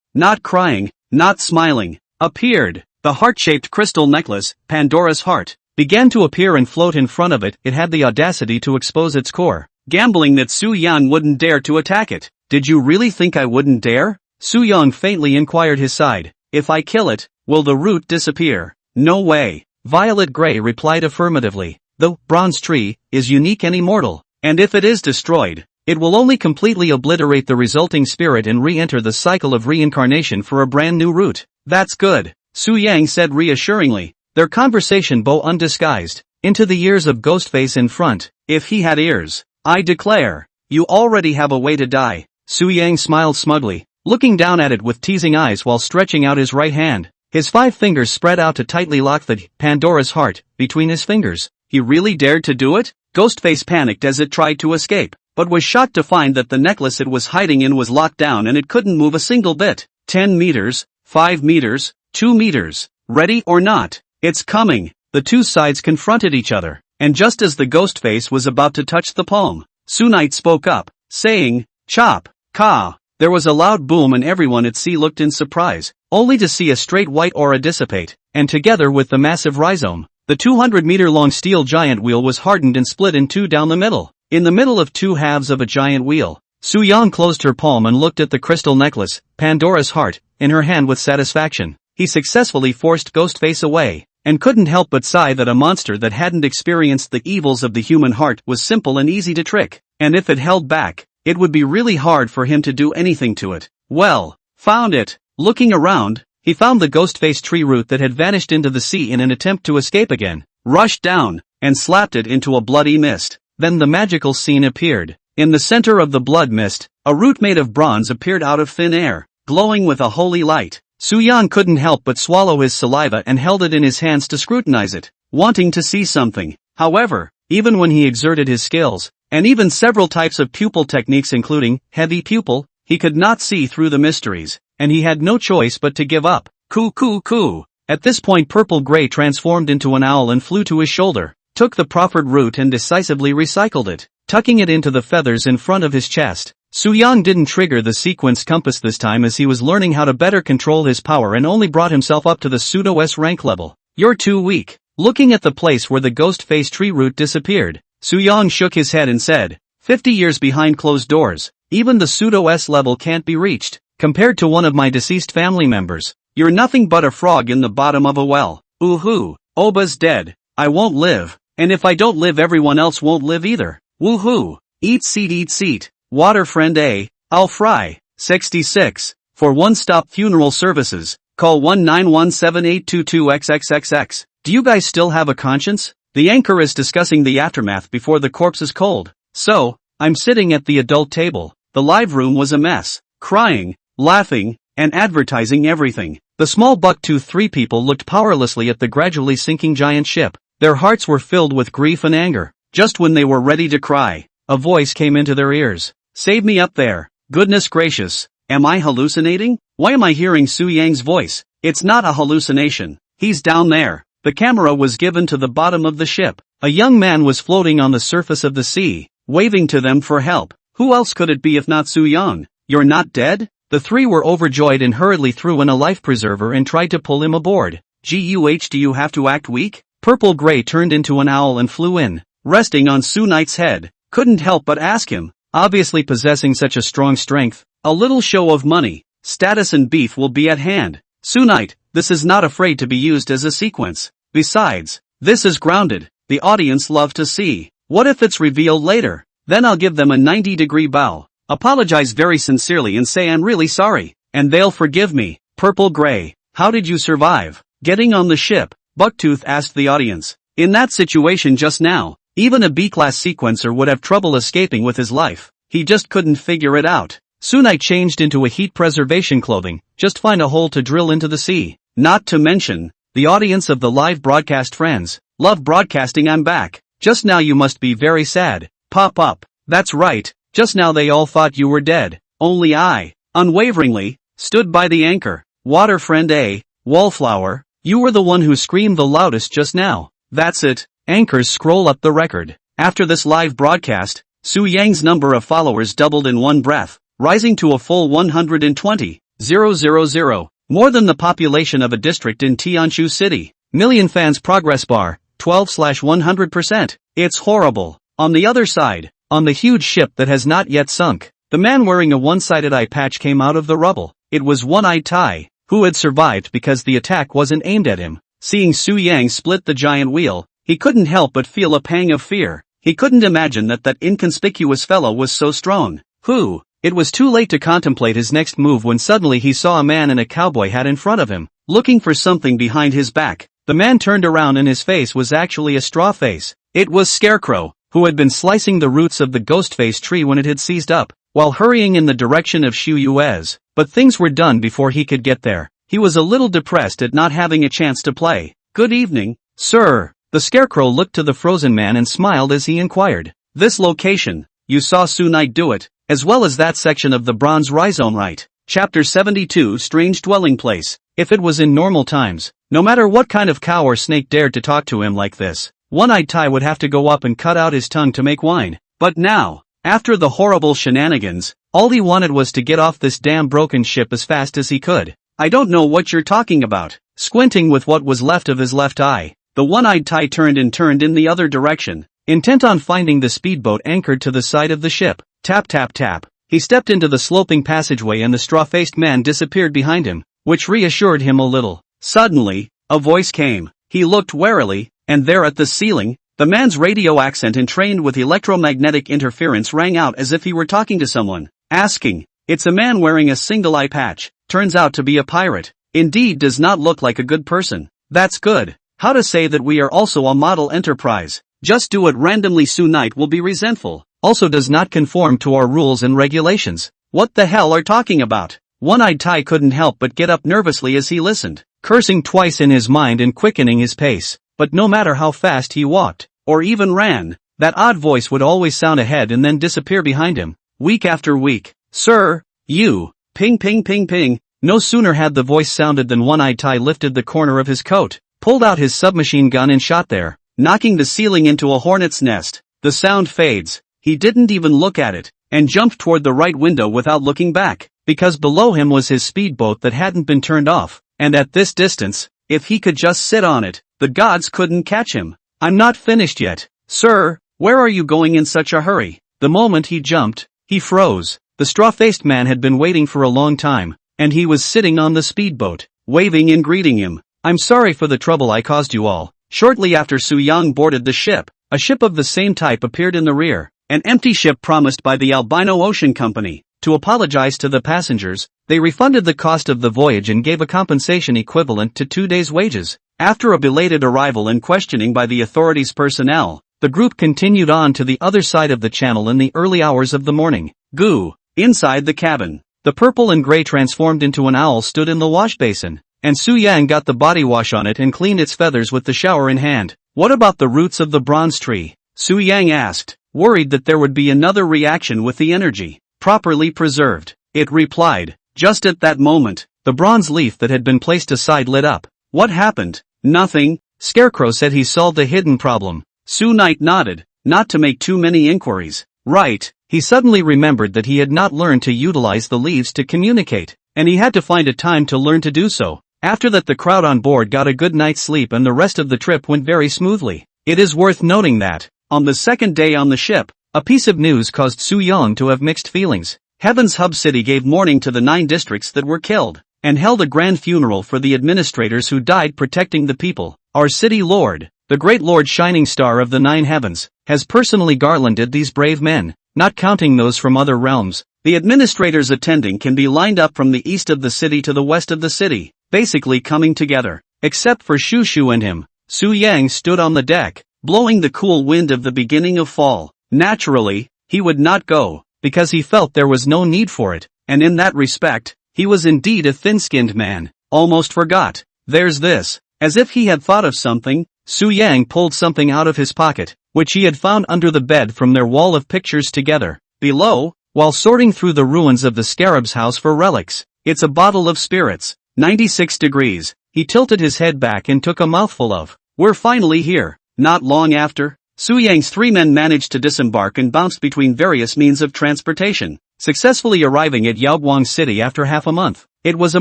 not smiling, appeared. The heart-shaped crystal necklace, Pandora's heart, began to appear and float in front of it. It had the audacity to expose its core, gambling that Su Yang wouldn't dare to attack it. Did you really think I wouldn't dare? Su Yang faintly inquired his side. If I kill it, will the root disappear? No way. Violet Gray replied affirmatively. The bronze tree is unique and immortal, and if it is destroyed, it will only completely obliterate the resulting spirit and re-enter the cycle of reincarnation for a brand new root. That's good, Su Yang said reassuringly, their conversation bow undisguised, into the ears of Ghostface in front. If he had ears, I declare, you already have a way to die. Su Yang smiled smugly, looking down at it with teasing eyes while stretching out his right hand. His 5 fingers spread out to tightly lock the Pandora's heart between his fingers. He really dared to do it? Ghostface panicked as it tried to escape, but was shocked to find that the necklace it was hiding in was locked down and it couldn't move a single bit. 10 meters, 5 meters, 2 meters. Ready or not, it's coming. The two sides confronted each other, and just as the Ghostface was about to touch the palm, Sunite spoke up, saying, chop, ka. There was a loud boom and everyone at sea looked in surprise, only to see a straight white aura dissipate, and together with the massive rhizome, the 200-meter-long steel giant wheel was hardened and split in two down the middle. In the middle of two halves of a giant wheel, Su Yang closed her palm and looked at the crystal necklace, Pandora's heart, in her hand with satisfaction. He successfully forced Ghostface away, and couldn't help but sigh that a monster that hadn't experienced the evils of the human heart was simple and easy to trick, and if it held back, it would be really hard for him to do anything to it. Well, found it. Looking around, he found the Ghostface tree root that had vanished into the sea in an attempt to escape again, rushed down, and slapped it into a bloody mist. Then the magical scene appeared. In the center of the blood mist, a root made of bronze appeared out of thin air, glowing with a holy light. Su Yang couldn't help but swallow his saliva and held it in his hands to scrutinize it, wanting to see something. However, even when he exerted his skills, and even several types of pupil techniques including heavy pupil, he could not see through the mysteries, and he had no choice but to give up. Coo coo coo. At this point Purple Gray transformed into an owl and flew to his shoulder, took the proffered root and decisively recycled it, tucking it into the feathers in front of his chest. Su Yang didn't trigger the sequence compass this time as he was learning how to better control his power and only brought himself up to the pseudo-S rank level. You're too weak. Looking at the place where the Ghostface tree root disappeared, Su Yang shook his head and said, 50 years behind closed doors, even the pseudo-S level can't be reached. Compared to one of my deceased family members, you're nothing but a frog in the bottom of a well. Ooh-hoo, Oba's dead. I won't live, and if I don't live everyone else won't live either. Woohoo! Eat seat. Water friend A, I'll fry. 66. For one-stop funeral services, call 1-917-822-XXXX. Do you guys still have a conscience? The anchor is discussing the aftermath before the corpse is cold. So, I'm sitting at the adult table. The live room was a mess. Crying, laughing, and advertising everything. The small buck-toothed three people looked powerlessly at the gradually sinking giant ship. Their hearts were filled with grief and anger. Just when they were ready to cry, a voice came into their ears. Save me up there. Goodness gracious. Am I hallucinating? Why am I hearing Su Yang's voice? It's not a hallucination. He's down there. The camera was given to the bottom of the ship. A young man was floating on the surface of the sea, waving to them for help. Who else could it be if not Su Yang? You're not dead? The three were overjoyed and hurriedly threw in a life preserver and tried to pull him aboard. Guh, do you have to act weak? Purple Gray turned into an owl and flew in, resting on Su Knight's head. Couldn't help but ask him, obviously possessing such a strong strength. A little show of money, status and beef will be at hand. Su Knight, this is not afraid to be used as a sequence. Besides, this is grounded. The audience love to see. What if it's revealed later? Then I'll give them a 90-degree bow, apologize very sincerely and say I'm really sorry, and they'll forgive me. Purple Gray, how did you survive getting on the ship? Bucktooth asked the audience. In that situation just now, even a B-class sequencer would have trouble escaping with his life. He just couldn't figure it out. Soon I changed into a heat preservation clothing, just find a hole to drill into the sea. Not to mention, the audience of the live broadcast friends. Love broadcasting, I'm back. Just now you must be very sad. Pop up. That's right, just now they all thought you were dead. Only I, unwaveringly, stood by the anchor. Water friend A, Wallflower, you were the one who screamed the loudest just now. That's it. Anchors scroll up the record. After this live broadcast, Su Yang's number of followers doubled in one breath, rising to a full 120,000, more than the population of a district in Tianshu City. Million fans progress bar, 12/100%. It's horrible. On the other side, on the huge ship that has not yet sunk, the man wearing a one-sided eye patch came out of the rubble. It was One-Eyed Tai, who had survived because the attack wasn't aimed at him. Seeing Su Yang split the giant wheel, he couldn't help but feel a pang of fear. He couldn't imagine that inconspicuous fellow was so strong. Who? It was too late to contemplate his next move when suddenly he saw a man in a cowboy hat in front of him, looking for something behind his back. The man turned around and his face was actually a straw face. It was Scarecrow, who had been slicing the roots of the Ghostface tree when it had seized up, while hurrying in the direction of Shu Yuez. But things were done before he could get there. He was a little depressed at not having a chance to play. Good evening, sir. The Scarecrow looked to the frozen man and smiled as he inquired. This location, you saw Su Knight do it, as well as that section of the Bronze Rhizome, right? Chapter 72 Strange Dwelling Place. If it was in normal times, no matter what kind of cow or snake dared to talk to him like this, One-Eyed Tai would have to go up and cut out his tongue to make wine. But now, after the horrible shenanigans, all he wanted was to get off this damn broken ship as fast as he could. I don't know what you're talking about. Squinting with what was left of his left eye, the One-Eyed Tai turned in the other direction, intent on finding the speedboat anchored to the side of the ship. Tap tap tap. He stepped into the sloping passageway and the straw-faced man disappeared behind him, which reassured him a little. Suddenly, a voice came. He looked warily, and there at the ceiling, the man's radio accent entrained with electromagnetic interference rang out as if he were talking to someone, asking, "It's a man wearing a single eye patch, turns out to be a pirate. Indeed does not look like a good person. That's good. How to say that we are also a model enterprise? Just do it randomly. Su Knight will be resentful. Also does not conform to our rules and regulations. What the hell are talking about?" One-Eyed Tai couldn't help but get up nervously as he listened, cursing twice in his mind and quickening his pace. But no matter how fast he walked, or even ran, that odd voice would always sound ahead and then disappear behind him, week after week. "Sir, you, ping ping ping ping." No sooner had the voice sounded than One-Eyed Tai lifted the corner of his coat, pulled out his submachine gun and shot there, knocking the ceiling into a hornet's nest. The sound fades. He didn't even look at it, and jumped toward the right window without looking back, because below him was his speedboat that hadn't been turned off, and at this distance, if he could just sit on it, the gods couldn't catch him. "I'm not finished yet. Sir, where are you going in such a hurry?" The moment he jumped, he froze. The straw-faced man had been waiting for a long time, and he was sitting on the speedboat, waving and greeting him. "I'm sorry for the trouble I caused you all." Shortly after Su Yang boarded the ship, a ship of the same type appeared in the rear. an empty ship promised by the Albino Ocean Company. To apologize to the passengers, they refunded the cost of the voyage and gave a compensation equivalent to 2 days' wages. After a belated arrival and questioning by the authorities' personnel, the group continued on to the other side of the channel in the early hours of the morning. Goo! Inside the cabin, the purple and gray transformed into an owl stood in the wash basin, and Su Yang got the body wash on it and cleaned its feathers with the shower in hand. What about the roots of the bronze tree? Su Yang asked, worried that there would be another reaction with the energy properly preserved. It replied. Just at that moment, the bronze leaf that had been placed aside lit up. What happened? Nothing. Scarecrow said he solved a hidden problem. Su Knight nodded, not to make too many inquiries. Right. He suddenly remembered that he had not learned to utilize the leaves to communicate, and he had to find a time to learn to do so. After that, the crowd on board got a good night's sleep and the rest of the trip went very smoothly. It is worth noting that, on the second day on the ship, a piece of news caused Su Yang to have mixed feelings. Heaven's Hub City gave mourning to the 9 districts that were killed, and held a grand funeral for the administrators who died protecting the people. Our city lord, the great Lord Shining Star of the 9 heavens, has personally garlanded these brave men, not counting those from other realms. The administrators attending can be lined up from the east of the city to the west of the city, basically coming together. Except for Shu Shu and him, Su Yang stood on the deck, blowing the cool wind of the beginning of fall. Naturally, he would not go, because he felt there was no need for it, and in that respect, he was indeed a thin-skinned man. Almost forgot. There's this. As if he had thought of something, Su Yang pulled something out of his pocket, which he had found under the bed from their wall of pictures together. Below, while sorting through the ruins of the scarab's house for relics, it's a bottle of spirits. 96 degrees. He tilted his head back and took a mouthful of. We're finally here. Not long after, Su Yang's 3 men managed to disembark and bounced between various means of transportation, successfully arriving at Yaoguang City after half a month. It was a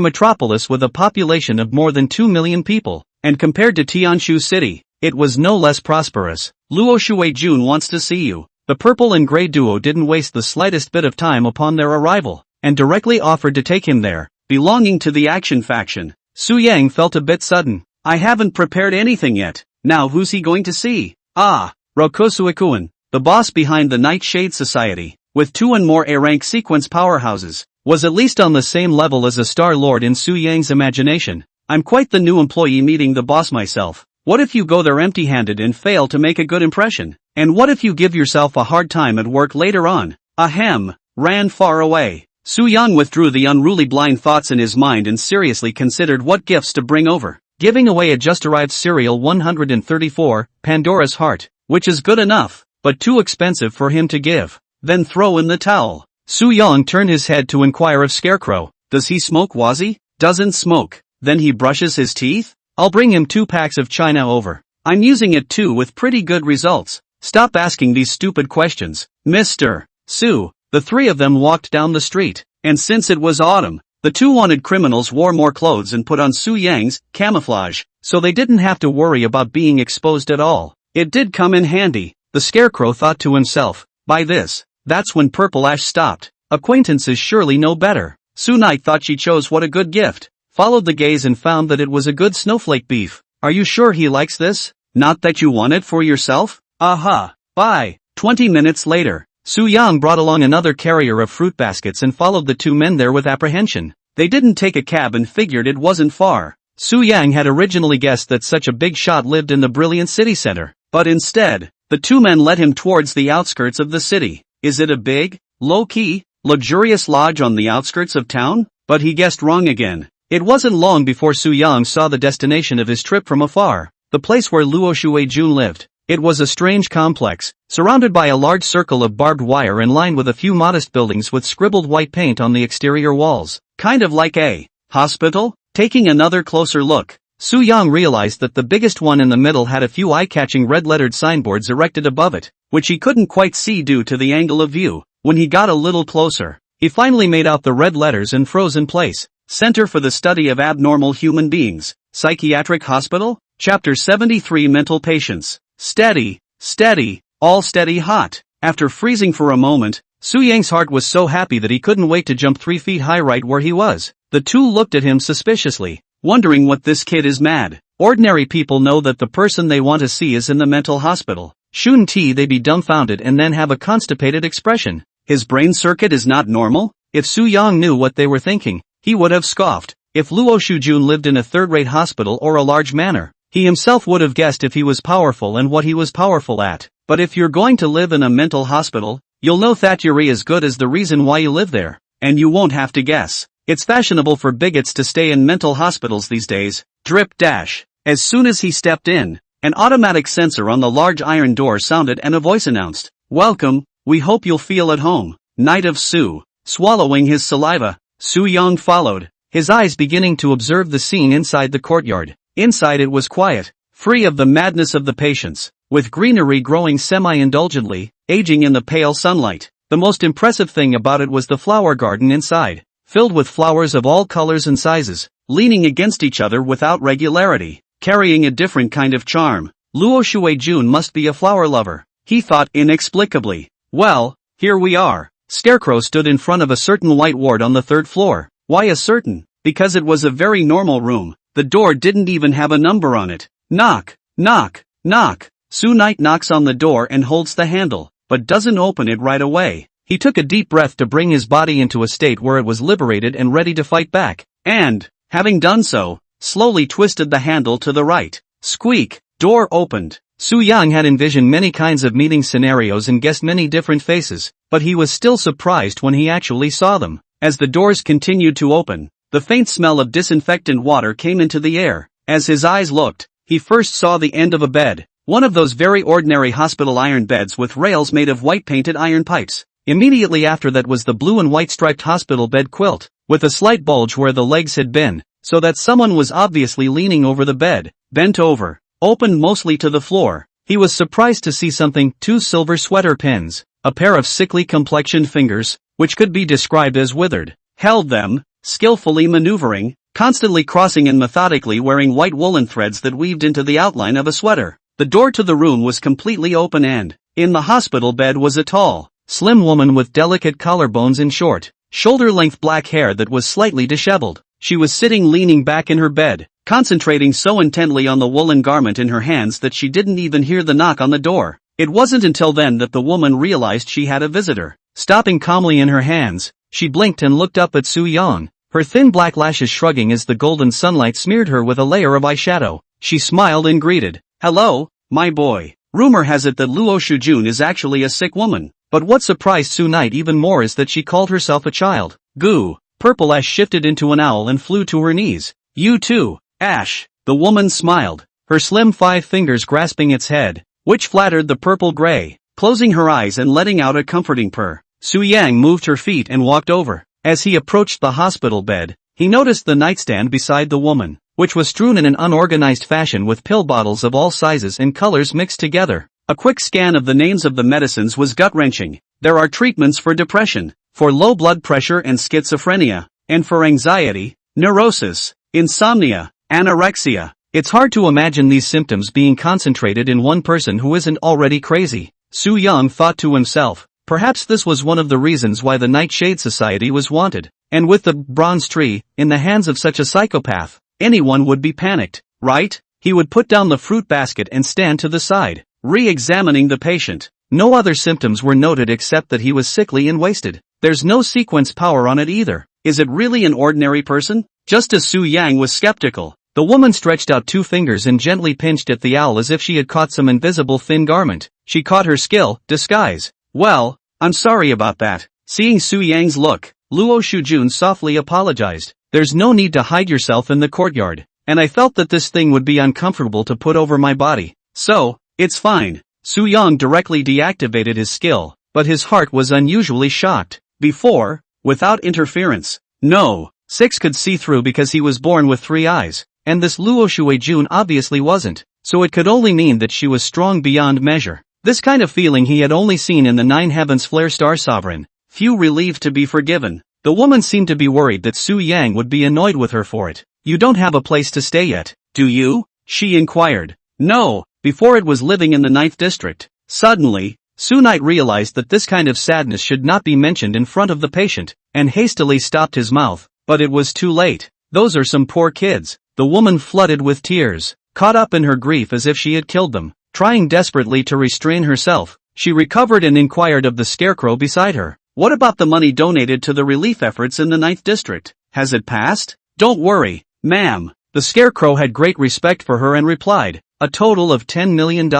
metropolis with a population of more than 2 million people, and compared to Tianshu City, it was no less prosperous. Luo Shuijun wants to see you. The purple and gray duo didn't waste the slightest bit of time upon their arrival, and directly offered to take him there. Belonging to the action faction, Su Yang felt a bit sudden. I haven't prepared anything yet. Now who's he going to see? Ah, Rokosuikuan, the boss behind the Nightshade Society, with 2 and more A-rank sequence powerhouses, was at least on the same level as a Star Lord in Su Yang's imagination. I'm quite the new employee meeting the boss myself. What if you go there empty-handed and fail to make a good impression? And what if you give yourself a hard time at work later on? Ahem, ran far away. Su Yang withdrew the unruly blind thoughts in his mind and seriously considered what gifts to bring over. Giving away a just-arrived Serial 134, Pandora's Heart, which is good enough, but too expensive for him to give. Then throw in the towel. Su Yang turned his head to inquire of Scarecrow. Does he smoke Wazi? Doesn't smoke. Then he brushes his teeth? I'll bring him 2 packs of China over. I'm using it too with pretty good results. Stop asking these stupid questions, Mr. Su. The 3 of them walked down the street, and since it was autumn, the 2 wanted criminals wore more clothes and put on Su Yang's camouflage, so they didn't have to worry about being exposed at all. It did come in handy, the Scarecrow thought to himself. By this, that's when Purple Ash stopped. Acquaintances surely know better. Su Knight thought she chose what a good gift, followed the gaze and found that it was a good snowflake beef. Are you sure he likes this? Not that you want it for yourself? Aha. Bye. 20 minutes later, Su Yang brought along another carrier of fruit baskets and followed the 2 men there with apprehension. They didn't take a cab and figured it wasn't far. Su Yang had originally guessed that such a big shot lived in the brilliant city center, but instead, the 2 men led him towards the outskirts of the city. Is it a big, low-key, luxurious lodge on the outskirts of town? But he guessed wrong again. It wasn't long before Su Yang saw the destination of his trip from afar, the place where Luo Shuijun lived. It was a strange complex, surrounded by a large circle of barbed wire and lined with a few modest buildings with scribbled white paint on the exterior walls. Kind of like a hospital? Taking another closer look, Su Yang realized that the biggest one in the middle had a few eye-catching red-lettered signboards erected above it, which he couldn't quite see due to the angle of view. When he got a little closer, he finally made out the red letters and froze in place. Center for the Study of Abnormal Human Beings, Psychiatric Hospital, Chapter 73 Mental Patients. Steady, steady, all steady hot. After freezing for a moment, Su Yang's heart was so happy that he couldn't wait to jump 3 feet high right where he was. The 2 looked at him suspiciously, wondering what this kid is mad. Ordinary people know that the person they want to see is in the mental hospital. Shouldn't they be dumbfounded and then have a constipated expression? His brain circuit is not normal? If Su Yang knew what they were thinking, he would have scoffed. If Luo Shujun lived in a third-rate hospital or a large manor, he himself would have guessed if he was powerful and what he was powerful at. But if you're going to live in a mental hospital, you'll know theory as good as the reason why you live there. And you won't have to guess. It's fashionable for bigots to stay in mental hospitals these days. Drip dash. As soon as he stepped in, an automatic sensor on the large iron door sounded and a voice announced, "Welcome, we hope you'll feel at home." Knight of Su. Swallowing his saliva, Su Yang followed, his eyes beginning to observe the scene inside the courtyard. Inside it was quiet, free of the madness of the patients, with greenery growing semi-indulgently, aging in the pale sunlight. The most impressive thing about it was the flower garden inside, filled with flowers of all colors and sizes, leaning against each other without regularity, carrying a different kind of charm. Luo Shuijun must be a flower lover, he thought inexplicably. Well, here we are. Scarecrow stood in front of a certain white ward on the third floor. Why a certain? Because it was a very normal room. The door didn't even have a number on it. Knock, knock, knock. Su Knight knocks on the door and holds the handle, but doesn't open it right away. He took a deep breath to bring his body into a state where it was liberated and ready to fight back, and, having done so, slowly twisted the handle to the right. Squeak, door opened. Su Yang had envisioned many kinds of meeting scenarios and guessed many different faces, but he was still surprised when he actually saw them. As the doors continued to open, the faint smell of disinfectant water came into the air. As his eyes looked, he first saw the end of a bed, one of those very ordinary hospital iron beds with rails made of white painted iron pipes. Immediately after that was the blue and white striped hospital bed quilt, with a slight bulge where the legs had been, so that someone was obviously leaning over the bed, bent over, opened mostly to the floor. He was surprised to see something, 2 silver sweater pins, a pair of sickly complexioned fingers, which could be described as withered, held them, skillfully maneuvering, constantly crossing and methodically wearing white woolen threads that weaved into the outline of a sweater. The door to the room was completely open and, in the hospital bed was a tall, slim woman with delicate collarbones and short, shoulder-length black hair that was slightly disheveled. She was sitting leaning back in her bed, concentrating so intently on the woolen garment in her hands that she didn't even hear the knock on the door. It wasn't until then that the woman realized she had a visitor. Stopping calmly in her hands, she blinked and looked up at Su Yang, her thin black lashes shrugging as the golden sunlight smeared her with a layer of eyeshadow. She smiled and greeted, "Hello, my boy. Rumor has it that Luo Shujun is actually a sick woman." But what surprised Su Knight even more is that she called herself a child. Goo. Purple Ash shifted into an owl and flew to her knees. "You too, Ash." The woman smiled, her slim 5 fingers grasping its head, which flattered the purple gray. Closing her eyes and letting out a comforting purr, Su Yang moved her feet and walked over. As he approached the hospital bed, he noticed the nightstand beside the woman, which was strewn in an unorganized fashion with pill bottles of all sizes and colors mixed together. A quick scan of the names of the medicines was gut-wrenching. There are treatments for depression, for low blood pressure and schizophrenia, and for anxiety, neurosis, insomnia, anorexia. It's hard to imagine these symptoms being concentrated in one person who isn't already crazy. Su Yang thought to himself, perhaps this was one of the reasons why the Nightshade Society was wanted. And with the bronze tree in the hands of such a psychopath, anyone would be panicked, right? He would put down the fruit basket and stand to the side, re-examining the patient. No other symptoms were noted except that he was sickly and wasted. There's no sequence power on it either. Is it really an ordinary person? Just as Su Yang was skeptical, the woman stretched out 2 fingers and gently pinched at the owl as if she had caught some invisible thin garment. She caught her skill, disguise. "Well, I'm sorry about that." Seeing Su Yang's look, Luo Shujun softly apologized. "There's no need to hide yourself in the courtyard, and I felt that this thing would be uncomfortable to put over my body. So, it's fine." Su Yang directly deactivated his skill, but his heart was unusually shocked. Before, without interference, no, 6 could see through because he was born with 3 eyes, and this Luo Shuijun obviously wasn't, so it could only mean that she was strong beyond measure. This kind of feeling he had only seen in the 9 Heavens Flare Star Sovereign. Few relieved to be forgiven. The woman seemed to be worried that Su Yang would be annoyed with her for it. "You don't have a place to stay yet, do you?" she inquired. "No, before it was living in the 9th district." Suddenly, Su Knight realized that this kind of sadness should not be mentioned in front of the patient, and hastily stopped his mouth, but it was too late. "Those are some poor kids." The woman flooded with tears, caught up in her grief as if she had killed them. trying desperately to restrain herself. She recovered and inquired of the scarecrow beside her. What about the money donated to the relief efforts in the 9th district? Has it passed? Don't worry, ma'am. The scarecrow had great respect for her and replied, a total of $10 million.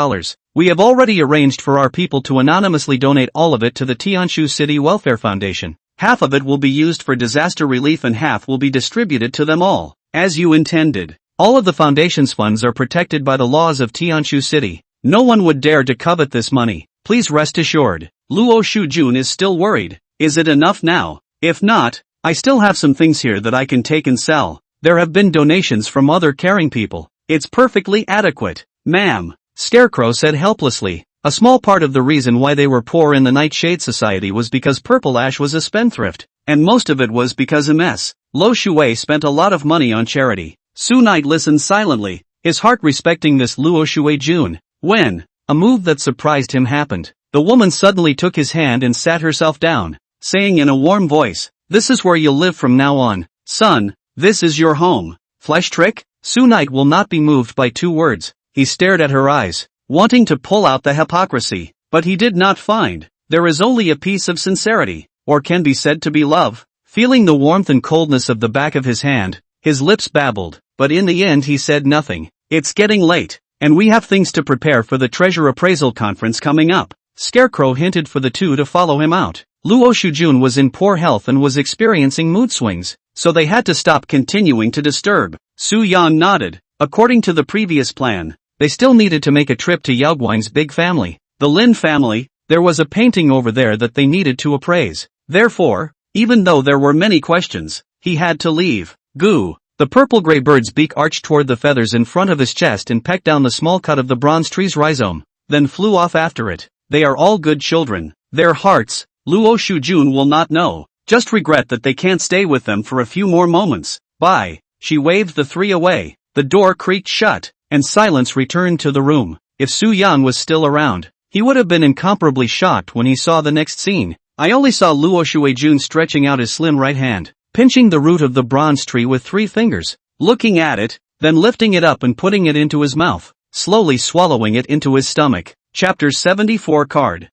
We have already arranged for our people to anonymously donate all of it to the Tianshu City Welfare Foundation. Half of it will be used for disaster relief and half will be distributed to them all, as you intended. All of the foundation's funds are protected by the laws of Tianshu City. No one would dare to covet this money. Please rest assured. Luo Shujun is still worried. Is it enough now? If not, I still have some things here that I can take and sell. There have been donations from other caring people. It's perfectly adequate. Ma'am, Scarecrow said helplessly. A small part of the reason why they were poor in the Nightshade Society was because Purple Ash was a spendthrift, and most of it was because MS. Lo Shui spent a lot of money on charity. Su Knight listened silently, his heart respecting this Luo Shui Jun. When a move that surprised him happened, the woman suddenly took his hand and sat herself down, saying in a warm voice, "This is where you'll live from now on, son, this is your home." Flesh trick? Su Knight will not be moved by 2 words. He stared at her eyes, wanting to pull out the hypocrisy, but he did not find. There is only a piece of sincerity, or can be said to be love. Feeling the warmth and coldness of the back of his hand, his lips babbled, but in the end he said nothing. It's getting late, and we have things to prepare for the treasure appraisal conference coming up. Scarecrow hinted for the 2 to follow him out. Luo Shujun was in poor health and was experiencing mood swings, so they had to stop continuing to disturb. Su Yang nodded. According to the previous plan, they still needed to make a trip to Yaoguang's big family, the Lin family. There was a painting over there that they needed to appraise. Therefore, even though there were many questions, he had to leave. Goo! The purple-gray bird's beak arched toward the feathers in front of his chest and pecked down the small cut of the bronze tree's rhizome, then flew off after it. They are all good children. Their hearts, Luo Shujun will not know. Just regret that they can't stay with them for a few more moments. Bye. She waved the 3 away. The door creaked shut, and silence returned to the room. If Su Yang was still around, he would have been incomparably shocked when he saw the next scene. I only saw Luo Shuijun stretching out his slim right hand, pinching the root of the bronze tree with 3 fingers, looking at it, then lifting it up and putting it into his mouth, slowly swallowing it into his stomach. Chapter 74 Card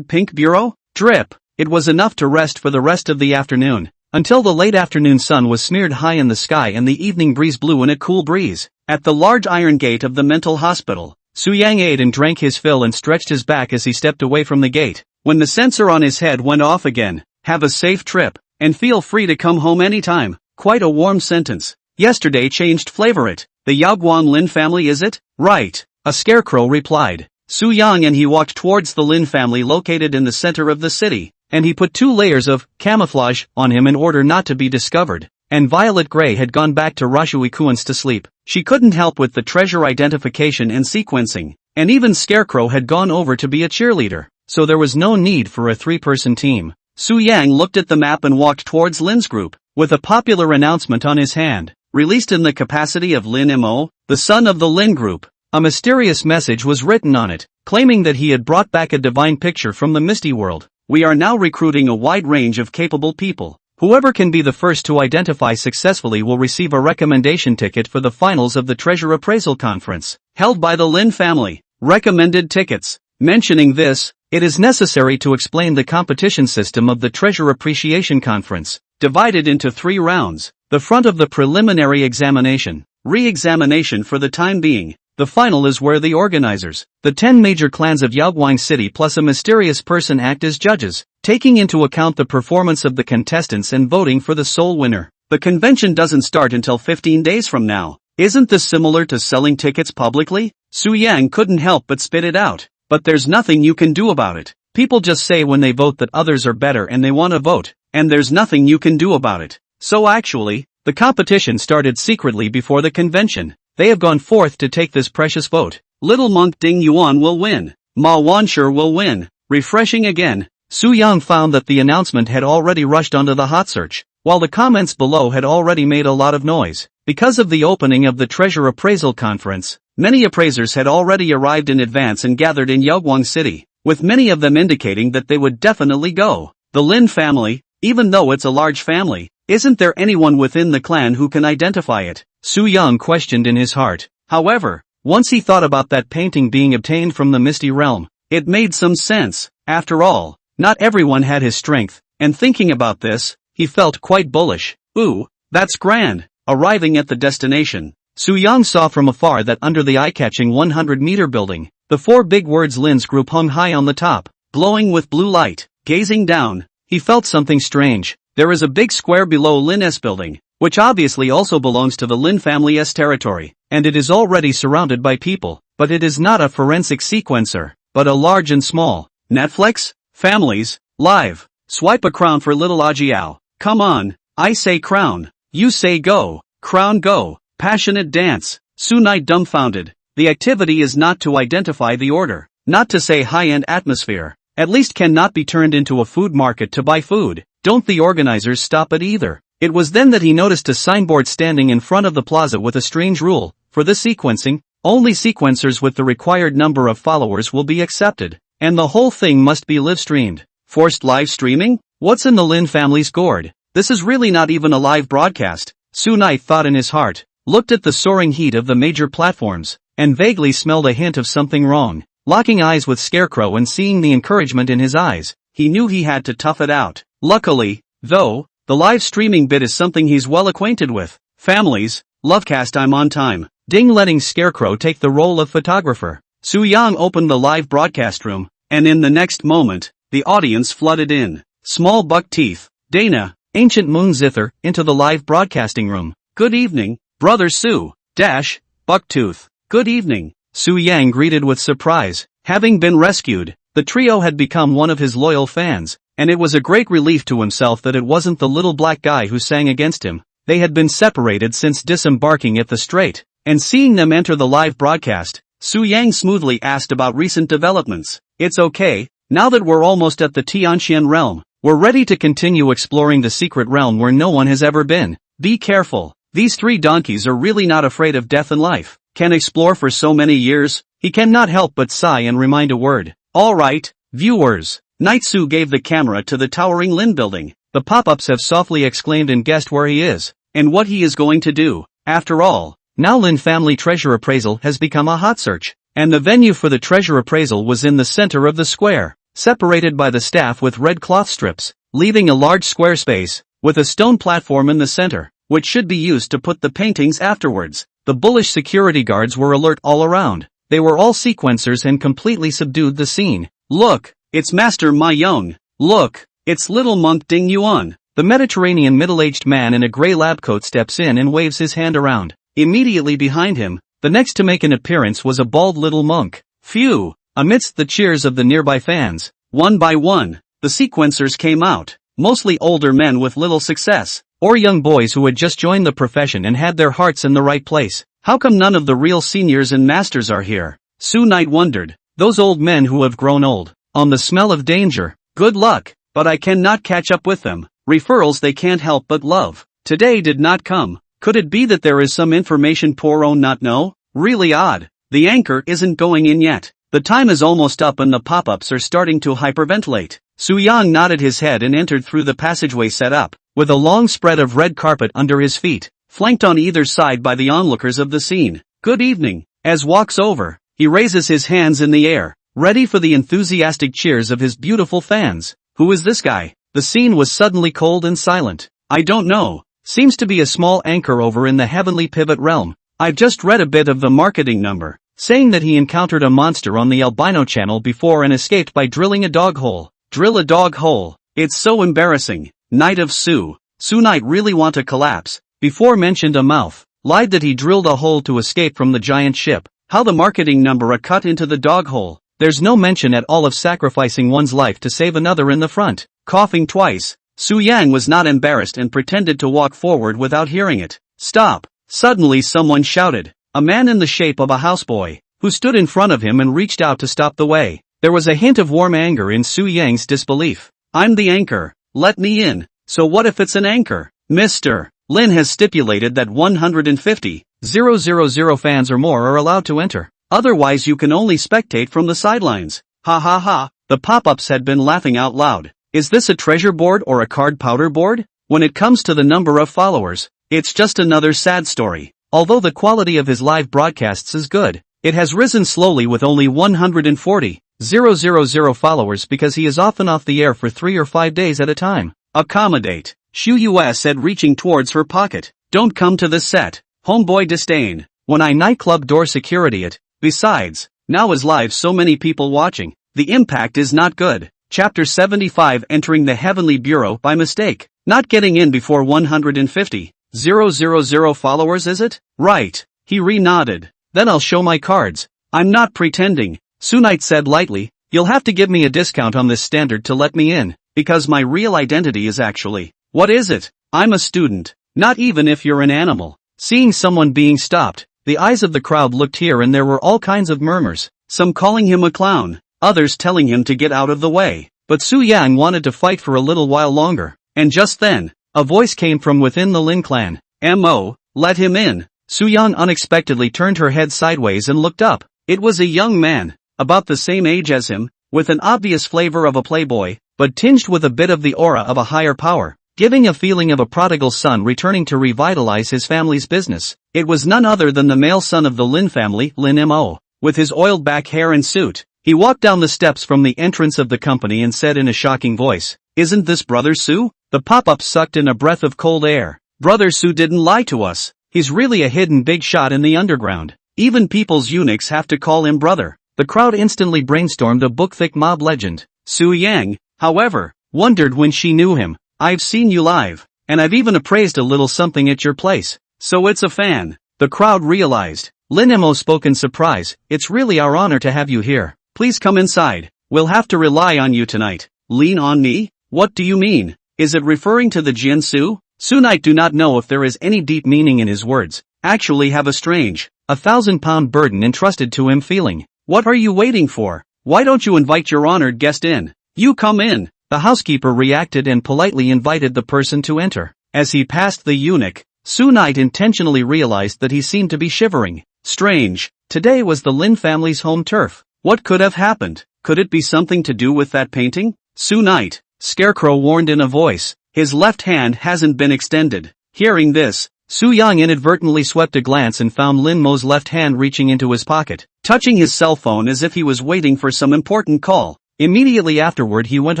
Pink Bureau? Drip. It was enough to rest for the rest of the afternoon, until the late afternoon sun was smeared high in the sky and the evening breeze blew in a cool breeze. At the large iron gate of the mental hospital, Su Yang ate and drank his fill and stretched his back as he stepped away from the gate. When the sensor on his head went off again, have a safe trip, and feel free to come home anytime. Quite a warm sentence. Yesterday changed flavor it. The Yaoguang Lin family is it? Right. A scarecrow replied. Su Yang and he walked towards the Lin family located in the center of the city, and he put 2 layers of camouflage on him in order not to be discovered. And Violet Gray had gone back to Rashui Kuan's to sleep. She couldn't help with the treasure identification and sequencing, and even Scarecrow had gone over to be a cheerleader, so there was no need for a 3-person team. Su Yang looked at the map and walked towards Lin's group, with a popular announcement on his hand. Released in the capacity of Lin Mo, the son of the Lin group. A mysterious message was written on it, claiming that he had brought back a divine picture from the Misty World. We are now recruiting a wide range of capable people. Whoever can be the first to identify successfully will receive a recommendation ticket for the finals of the Treasure Appraisal Conference, held by the Lin family. Recommended tickets. Mentioning this, it is necessary to explain the competition system of the Treasure Appreciation Conference, divided into 3 rounds. The front of the preliminary examination, re-examination for the time being. The final is where the organizers, the 10 major clans of Yaoguang City plus a mysterious person act as judges, taking into account the performance of the contestants and voting for the sole winner. The convention doesn't start until 15 days from now. Isn't this similar to selling tickets publicly? Su Yang couldn't help but spit it out. But there's nothing you can do about it. People just say when they vote that others are better and they want to vote, and there's nothing you can do about it. So actually, the competition started secretly before the convention. They have gone forth to take this precious vote. Little monk Ding Yuan will win. Ma Wanshur will win. Refreshing again. Su Yang found that the announcement had already rushed onto the hot search, while the comments below had already made a lot of noise. Because of the opening of the Treasure Appraisal Conference, many appraisers had already arrived in advance and gathered in Yaoguang City, with many of them indicating that they would definitely go. The Lin family, even though it's a large family, isn't there anyone within the clan who can identify it? Su Yang questioned in his heart. However, Once he thought about that painting being obtained from the Misty Realm, it made some sense. After all, not everyone had his strength, and thinking about this, he felt quite bullish. Ooh, that's grand. Arriving at the destination, Su Yang saw from afar that under the eye-catching 100-meter building, the 4 big words Lin's group hung high on the top, glowing with blue light. Gazing down, he felt something strange. There is a big square below Lin's building, which obviously also belongs to the Lin family's territory, and it is already surrounded by people, but it is not a forensic sequencer, but a large and small. Netflix? Families? Live. Swipe a crown for little Ajiao. Come on, I say crown. You say go. Crown go. Passionate dance. Su Night dumbfounded. The activity is not to identify the order, not to say high-end atmosphere, at least cannot be turned into a food market to buy food. Don't the organizers stop it either. It was then that he noticed a signboard standing in front of the plaza with a strange rule. For this sequencing, only sequencers with the required number of followers will be accepted, and the whole thing must be live-streamed. Forced live streaming? What's in the Lin family's gourd? This is really not even a live broadcast, Su Night thought in his heart, looked at the soaring heat of the major platforms, and vaguely smelled a hint of something wrong. Locking eyes with Scarecrow and seeing the encouragement in his eyes, he knew he had to tough it out. Luckily, though, the live streaming bit is something he's well acquainted with. Families, Lovecast, I'm on time. Ding, letting Scarecrow take the role of photographer. Su Yang opened the live broadcast room, and in the next moment, the audience flooded in. Small buck teeth. Dana, Ancient Moon Zither, into the live broadcasting room. Good evening, Brother Su. Dash, Bucktooth. Good evening. Su Yang greeted with surprise. Having been rescued, the trio had become one of his loyal fans, and it was a great relief to himself that it wasn't the little black guy who sang against him. They had been separated since disembarking at the strait, and seeing them enter the live broadcast, Su Yang smoothly asked about recent developments. It's okay, now that we're almost at the Tianxian realm, we're ready to continue exploring the secret realm where no one has ever been. Be careful, these 3 donkeys are really not afraid of death and life. Can explore for so many years. He cannot help but sigh and remind a word. Alright, viewers. Nightsu gave the camera to the towering Lin building. The pop-ups have softly exclaimed and guessed where he is, and what he is going to do. After all, now Lin family treasure appraisal has become a hot search, and the venue for the treasure appraisal was in the center of the square, separated by the staff with red cloth strips, leaving a large square space, with a stone platform in the center, which should be used to put the paintings afterwards. The bullish security guards were alert all around. They were all sequencers and completely subdued the scene. Look, it's Master Ma Young. Look, it's little monk Ding Yuan. The Mediterranean middle-aged man in a gray lab coat steps in and waves his hand around. Immediately behind him, the next to make an appearance was a bald little monk. Phew! Amidst the cheers of the nearby fans, one by one, the sequencers came out, mostly older men with little success, or young boys who had just joined the profession and had their hearts in the right place. How come none of the real seniors and masters are here? Su Night wondered. Those old men who have grown old, on the smell of danger. Good luck, but I cannot catch up with them. Referrals they can't help but love. Today did not come. Could it be that there is some information poor own not know? Really odd. The anchor isn't going in yet. The time is almost up and the pop-ups are starting to hyperventilate. Su Yang nodded his head and entered through the passageway set up, with a long spread of red carpet under his feet, flanked on either side by the onlookers of the scene. Good evening. As walks over, he raises his hands in the air, ready for the enthusiastic cheers of his beautiful fans. Who is this guy? The scene was suddenly cold and silent. I don't know. Seems to be a small anchor over in the heavenly pivot realm. I've just read a bit of the marketing number, saying that he encountered a monster on the albino channel before and escaped by drilling a dog hole. Drill a dog hole. It's so embarrassing. Knight of Su. Su Night really want to collapse. Before mentioned a mouth, lied that he drilled a hole to escape from the giant ship. How the marketing number a cut into the dog hole. There's no mention at all of sacrificing one's life to save another in the front. Coughing twice, Su Yang was not embarrassed and pretended to walk forward without hearing it. Stop. Suddenly someone shouted. A man in the shape of a houseboy, who stood in front of him and reached out to stop the way. There was a hint of warm anger in Su Yang's disbelief. I'm the anchor. Let me in. So what if it's an anchor? Mr. Lin has stipulated that 150,000 fans or more are allowed to enter. Otherwise you can only spectate from the sidelines. Ha ha ha. The pop-ups had been laughing out loud. Is this a treasure board or a card powder board? When it comes to the number of followers, it's just another sad story. Although the quality of his live broadcasts is good, It has risen slowly with only 140,000 followers because he is often off the air for 3 or 5 days at a time. Accommodate. Shu Yue said, reaching towards her pocket. Don't come to this set. Homeboy disdain. When I nightclub door security it. Besides, now is live, so many people watching. The impact is not good. Chapter 75, entering the Heavenly Bureau by mistake. Not getting in before 150,000 followers, is it? Right. He re-nodded. Then I'll show my cards. I'm not pretending. Sunite said lightly. You'll have to give me a discount on this standard to let me in, because my real identity is actually. What is it? I'm a student. Not even if you're an animal. Seeing someone being stopped, the eyes of the crowd looked here and there were all kinds of murmurs, some calling him a clown, others telling him to get out of the way. But Su Yang wanted to fight for a little while longer, and just then, a voice came from within the Lin clan. "Mo, let him in." Su Yang unexpectedly turned her head sideways and looked up. It was a young man, about the same age as him, with an obvious flavor of a playboy, but tinged with a bit of the aura of a higher power, giving a feeling of a prodigal son returning to revitalize his family's business. It was none other than the male son of the Lin family, Lin Mo. With his oiled back hair and suit, he walked down the steps from the entrance of the company and said in a shocking voice, "Isn't this Brother Su?" The pop-up sucked in a breath of cold air. Brother Su didn't lie to us. He's really a hidden big shot in the underground. Even people's eunuchs have to call him brother. The crowd instantly brainstormed a book-thick mob legend. Su Yang, however, wondered when she knew him. "I've seen you live, and I've even appraised a little something at your place. So it's a fan." The crowd realized. Lin Mo spoke in surprise. "It's really our honor to have you here. Please come inside. We'll have to rely on you tonight." "Lean on me? What do you mean? Is it referring to the Jiansu?" Sunite do not know if there is any deep meaning in his words. Actually have a strange, 1,000-pound burden entrusted to him feeling. "What are you waiting for? Why don't you invite your honored guest in? You come in." The housekeeper reacted and politely invited the person to enter. As he passed the eunuch, Sunite intentionally realized that he seemed to be shivering. Strange. Today was the Lin family's home turf. What could have happened? Could it be something to do with that painting? Sunite, Scarecrow warned in a voice. His left hand hasn't been extended. Hearing this, Su Yang inadvertently swept a glance and found Lin Mo's left hand reaching into his pocket, touching his cell phone as if he was waiting for some important call. Immediately afterward he went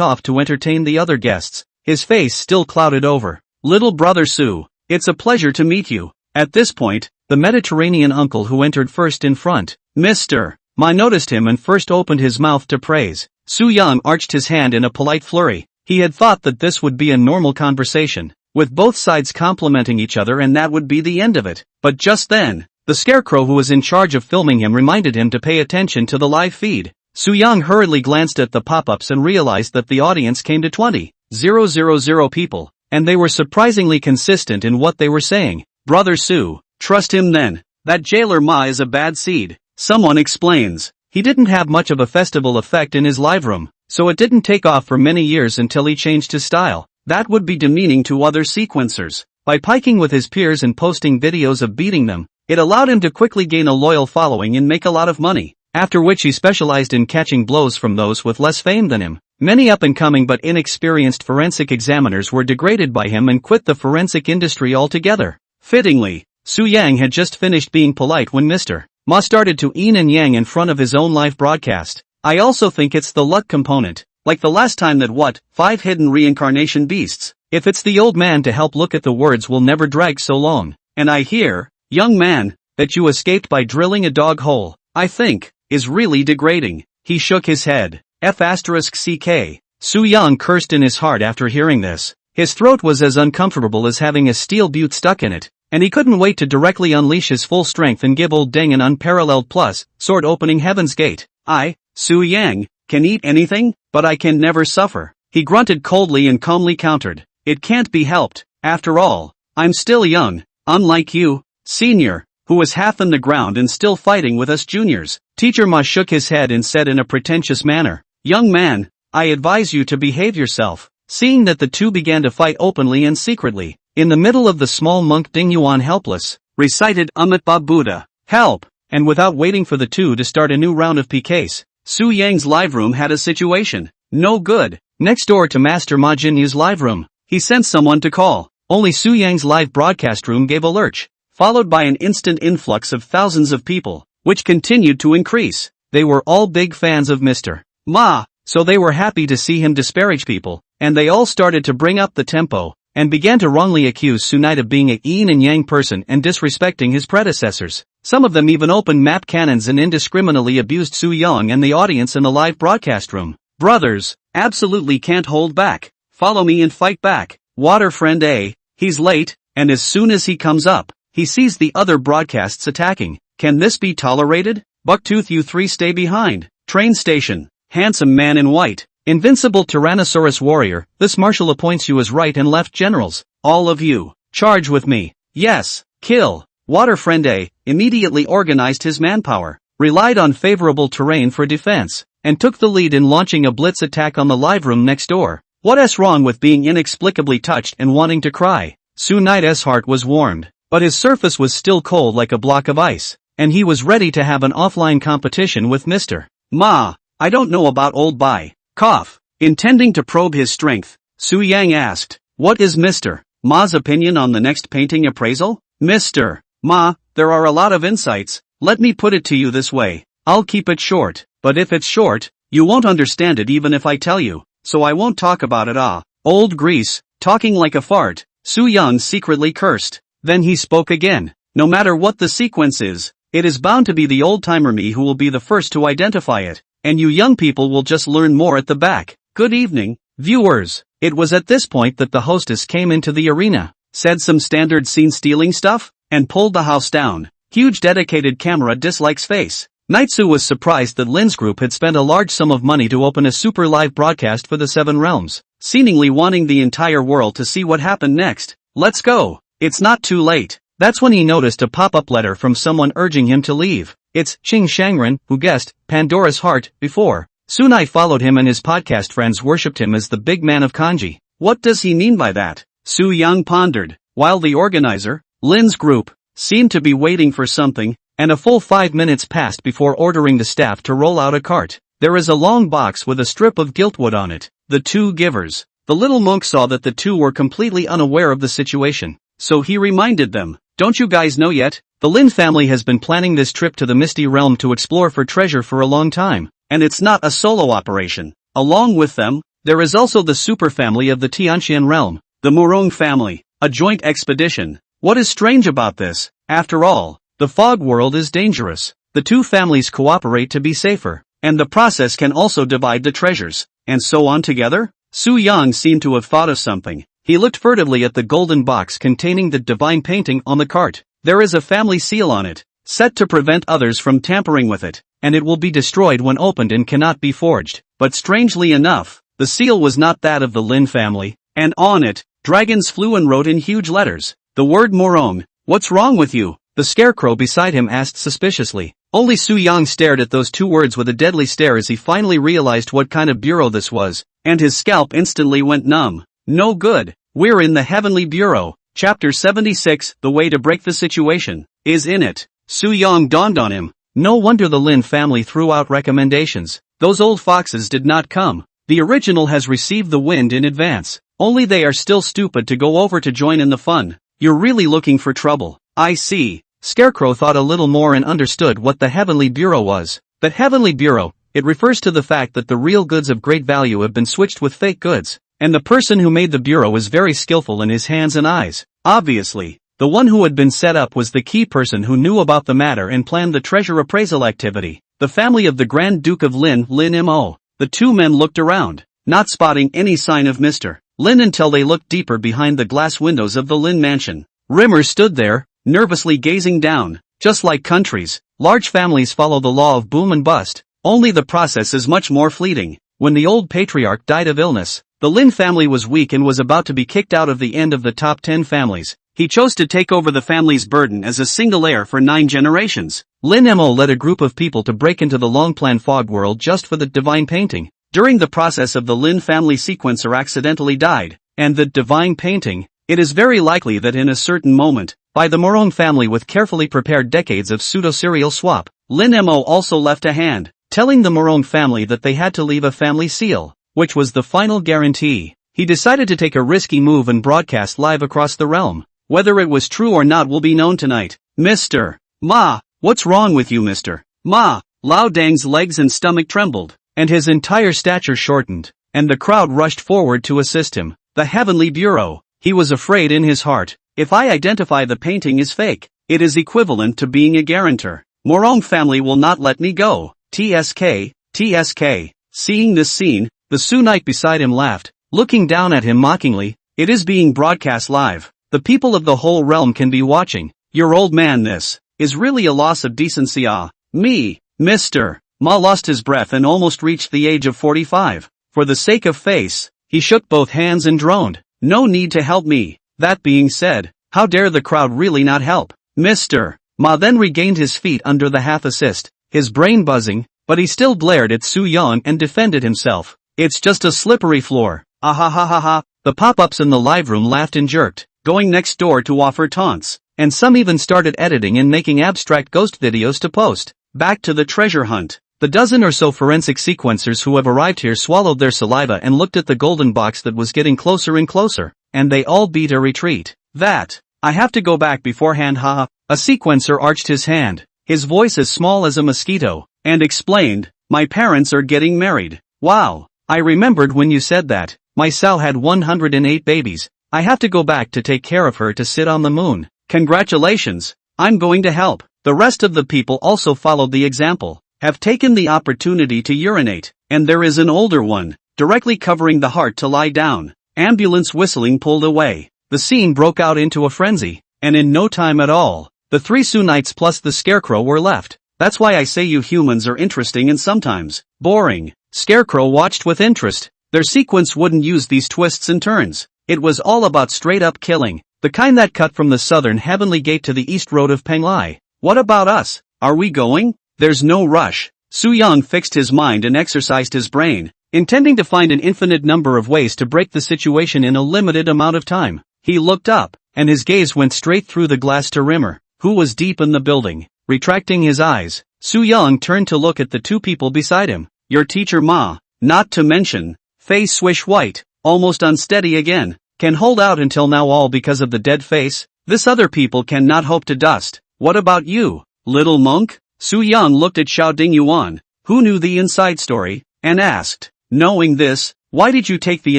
off to entertain the other guests, his face still clouded over. "Little brother Su, it's a pleasure to meet you." At this point, the Mediterranean uncle who entered first in front, Mr. Ma, noticed him and first opened his mouth to praise. Su Yang arched his hand in a polite flurry. He had thought that this would be a normal conversation, with both sides complimenting each other, and that would be the end of it. But just then, the Scarecrow who was in charge of filming him reminded him to pay attention to the live feed. Su Yang hurriedly glanced at the pop-ups and realized that the audience came to 20,000 people, and they were surprisingly consistent in what they were saying. "Brother Su, trust him then. That jailer Ma is a bad seed." Someone explains. He didn't have much of a festival effect in his live room, so it didn't take off for many years until he changed his style. That would be demeaning to other sequencers. By piking with his peers and posting videos of beating them, it allowed him to quickly gain a loyal following and make a lot of money. After which he specialized in catching blows from those with less fame than him. Many up-and-coming but inexperienced forensic examiners were degraded by him and quit the forensic industry altogether. Fittingly, Su Yang had just finished being polite when Mr. Ma started to yin and yang in front of his own live broadcast. "I also think it's the luck component, like the last time that 5 hidden reincarnation beasts. If it's the old man to help, look at the words will never drag so long. And I hear, young man, that you escaped by drilling a dog hole. I think, is really degrading." He shook his head. F***ck. Su Yang cursed in his heart after hearing this. His throat was as uncomfortable as having a steel butte stuck in it, and he couldn't wait to directly unleash his full strength and give old Deng an unparalleled plus, sword opening heaven's gate. "I, Su Yang, can eat anything, but I can never suffer." He grunted coldly and calmly countered. "It can't be helped. After all, I'm still young, unlike you, senior, who was half in the ground and still fighting with us juniors." Teacher Ma shook his head and said in a pretentious manner, "Young man, I advise you to behave yourself." Seeing that the two began to fight openly and secretly, in the middle of the small monk Ding Yuan helpless, recited Amitabha Buddha, "Help!" And without waiting for the two to start a new round of PKs, Su Yang's live room had a situation. No good. Next door to Master Ma Jinyu's live room, he sent someone to call. Only Su Yang's live broadcast room gave a lurch, followed by an instant influx of thousands of people. which continued to increase. They were all big fans of Mr. Ma, so they were happy to see him disparage people, and they all started to bring up the tempo, and began to wrongly accuse Sunite of being a yin and yang person and disrespecting his predecessors. Some of them even opened map cannons and indiscriminately abused Su Yang and the audience in the live broadcast room. Brothers, absolutely can't hold back. Follow me and fight back. Water friend A, he's late, and as soon as he comes up, he sees the other broadcasts attacking. Can this be tolerated? Bucktooth, you three stay behind. Train station. Handsome man in white. Invincible Tyrannosaurus warrior, this marshal appoints you as right and left generals. All of you, charge with me. Yes, kill. Water friend A immediately organized his manpower, relied on favorable terrain for defense, and took the lead in launching a blitz attack on the live room next door. What's wrong with being inexplicably touched and wanting to cry? Sunite's heart was warmed, but his surface was still cold like a block of ice, and he was ready to have an offline competition with Mr. Ma. I don't know about old Bai. Cough. Intending to probe his strength, Su Yang asked, what is Mr. Ma's opinion on the next painting appraisal? Mr. Ma, there are a lot of insights. Let me put it to you this way. I'll keep it short, but if it's short, you won't understand it even if I tell you, so I won't talk about it. Old Grease, talking like a fart, Su Yang secretly cursed. Then he spoke again. No matter what the sequence is, it is bound to be the old-timer me who will be the first to identify it, and you young people will just learn more at the back. Good evening, viewers. It was at this point that the hostess came into the arena, said some standard scene-stealing stuff, and pulled the house down. Huge dedicated camera dislikes face. Naitsu was surprised that Lin's group had spent a large sum of money to open a super live broadcast for the Seven Realms, seemingly wanting the entire world to see what happened next. Let's go. It's not too late. That's when he noticed a pop-up letter from someone urging him to leave. It's Qing Shangren, who guessed Pandora's heart before. Sunai followed him and his podcast friends worshipped him as the big man of kanji. What does he mean by that? Su Yang pondered, while the organizer, Lin's group, seemed to be waiting for something, and a full 5 minutes passed before ordering the staff to roll out a cart. There is a long box with a strip of giltwood on it. The two givers. The little monk saw that the two were completely unaware of the situation, so he reminded them, don't you guys know yet? The Lin family has been planning this trip to the Misty Realm to explore for treasure for a long time, and it's not a solo operation. Along with them, there is also the super family of the Tianxian realm, the Murong family, a joint expedition. What is strange about this? After all, the fog world is dangerous. The two families cooperate to be safer, and the process can also divide the treasures, and so on together? Su Yang seemed to have thought of something. He looked furtively at the golden box containing the divine painting on the cart. There is a family seal on it, set to prevent others from tampering with it, and it will be destroyed when opened and cannot be forged. But strangely enough, the seal was not that of the Lin family, and on it, dragons flew and wrote in huge letters, the word Morong. What's wrong with you? The scarecrow beside him asked suspiciously. Only Su Yang stared at those two words with a deadly stare as he finally realized what kind of bureau this was, and his scalp instantly went numb. No good. We're in the Heavenly Bureau. Chapter 76, The Way to Break the Situation, is in it. Su Yang dawned on him. No wonder the Lin family threw out recommendations. Those old foxes did not come. The original has received the wind in advance. Only they are still stupid to go over to join in the fun. You're really looking for trouble. I see. Scarecrow thought a little more and understood what the Heavenly Bureau was. The Heavenly Bureau, it refers to the fact that the real goods of great value have been switched with fake goods. And the person who made the bureau is very skillful in his hands and eyes. Obviously, the one who had been set up was the key person who knew about the matter and planned the treasure appraisal activity. The family of the Grand Duke of Lin Mo. The two men looked around, not spotting any sign of Mr. Lin until they looked deeper behind the glass windows of the Lin mansion. Rimmer stood there, nervously gazing down. Just like countries, large families follow the law of boom and bust, only the process is much more fleeting. When the old patriarch died of illness, the Lin family was weak and was about to be kicked out of the end of the top 10 families. He chose to take over the family's burden as a single heir for 9 generations. Lin Mo led a group of people to break into the long-planned fog world just for the divine painting. During the process of the Lin family sequencer accidentally died, and the divine painting, it is very likely that in a certain moment, by the Morong family with carefully prepared decades of pseudo-serial swap, Lin Mo also left a hand, telling the Morong family that they had to leave a family seal, which was the final guarantee. He decided to take a risky move and broadcast live across the realm. Whether it was true or not will be known tonight. Mr. Ma, What's wrong with you, Mr. Ma? Lao Dang's legs and stomach trembled, and his entire stature shortened, and the crowd rushed forward to assist him. The heavenly bureau. He was afraid in his heart. If I identify the painting is fake, it is equivalent to being a guarantor. Morong family will not let me go. TSK, TSK. Seeing this scene, the Sunite beside him laughed, looking down at him mockingly. It is being broadcast live. The people of the whole realm can be watching. Your old man, this is really a loss of decency. Me, Mr. Ma lost his breath and almost reached the age of 45. For the sake of face, he shook both hands and droned. No need to help me. That being said, how dare the crowd really not help? Mr. Ma then regained his feet under the half assist, his brain buzzing, but he still glared at Su Yang and defended himself. It's just a slippery floor. Ah. The pop-ups in the live room laughed and jerked, going next door to offer taunts, and some even started editing and making abstract ghost videos to post. Back to the treasure hunt. The dozen or so forensic sequencers who have arrived here swallowed their saliva and looked at the golden box that was getting closer and closer, and they all beat a retreat. That. I have to go back beforehand, haha. A sequencer arched his hand, his voice as small as a mosquito, and explained, my parents are getting married. Wow. I remembered when you said that. My Sal had 108 babies. I have to go back to take care of her to sit on the moon. Congratulations. I'm going to help. The rest of the people also followed the example, have taken the opportunity to urinate, and there is an older one, directly covering the heart to lie down. Ambulance whistling pulled away. The scene broke out into a frenzy, and in no time at all, the three Sunites plus the Scarecrow were left. That's why I say you humans are interesting and sometimes boring. Scarecrow watched with interest. Their sequence wouldn't use these twists and turns. It was all about straight-up killing, the kind that cut from the southern heavenly gate to the east road of Penglai. What about us? Are we going? There's no rush. Su Yang fixed his mind and exercised his brain, intending to find an infinite number of ways to break the situation in a limited amount of time. He looked up, and his gaze went straight through the glass to Rimmer, who was deep in the building. Retracting his eyes, Su Yang turned to look at the two people beside him. Your teacher Ma, not to mention, face swish white, almost unsteady again, can hold out until now, all because of the dead face. This other people cannot hope to dust. What about you, little monk? Su Yang looked at Xiao Dingyuan, who knew the inside story, and asked, knowing this, why did you take the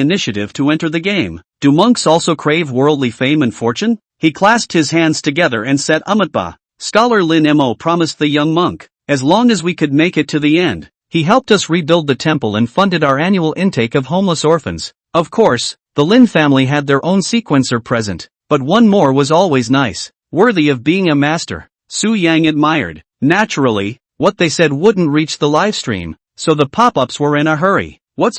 initiative to enter the game? Do monks also crave worldly fame and fortune? He clasped his hands together and said, Amatba. Scholar Lin Mo promised the young monk, as long as we could make it to the end. He helped us rebuild the temple and funded our annual intake of homeless orphans. Of course, the Lin family had their own sequencer present, but one more was always nice, worthy of being a master. Su Yang admired. Naturally, what they said wouldn't reach the live stream, so the pop-ups were in a hurry. What's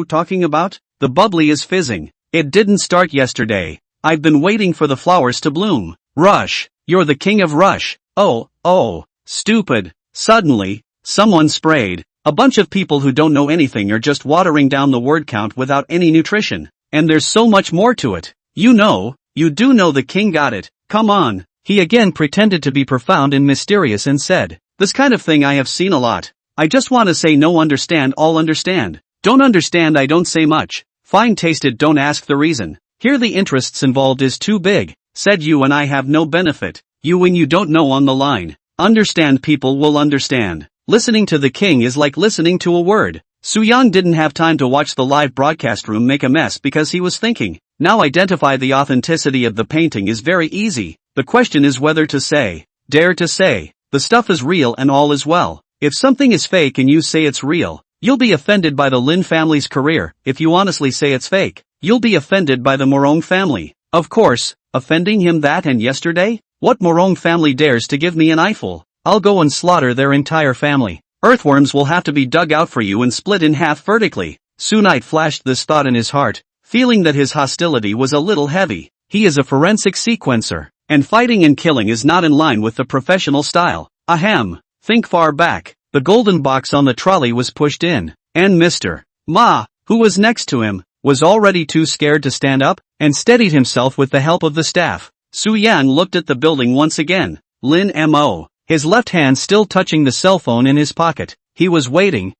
talking about? The bubbly is fizzing. It didn't start yesterday. I've been waiting for the flowers to bloom. Rush. You're the king of Rush. Oh, stupid. Suddenly, someone sprayed. A bunch of people who don't know anything are just watering down the word count without any nutrition. And there's so much more to it. You do know the king got it. Come on. He again pretended to be profound and mysterious and said, this kind of thing I have seen a lot. I just want to say no, understand, all understand. Don't understand, I don't say much. Fine tasted, don't ask the reason. Here the interests involved is too big. Said you and I have no benefit. You and you don't know on the line. Understand, people will understand. Listening to the king is like listening to a word. Su Yang didn't have time to watch the live broadcast room make a mess because he was thinking. Now identify the authenticity of the painting is very easy. The question is whether to say, dare to say, the stuff is real and all is well. If something is fake and you say it's real, you'll be offended by the Lin family's career. If you honestly say it's fake, you'll be offended by the Morong family. Of course, offending him that and yesterday? What Morong family dares to give me an eyeful? I'll go and slaughter their entire family. Earthworms will have to be dug out for you and split in half vertically. Sunite flashed this thought in his heart, feeling that his hostility was a little heavy. He is a forensic sequencer, and fighting and killing is not in line with the professional style. Ahem. Think far back. The golden box on the trolley was pushed in, and Mr. Ma, who was next to him, was already too scared to stand up, and steadied himself with the help of the staff. Su Yang looked at the building once again. Lin Mo. His left hand still touching the cell phone in his pocket. He was waiting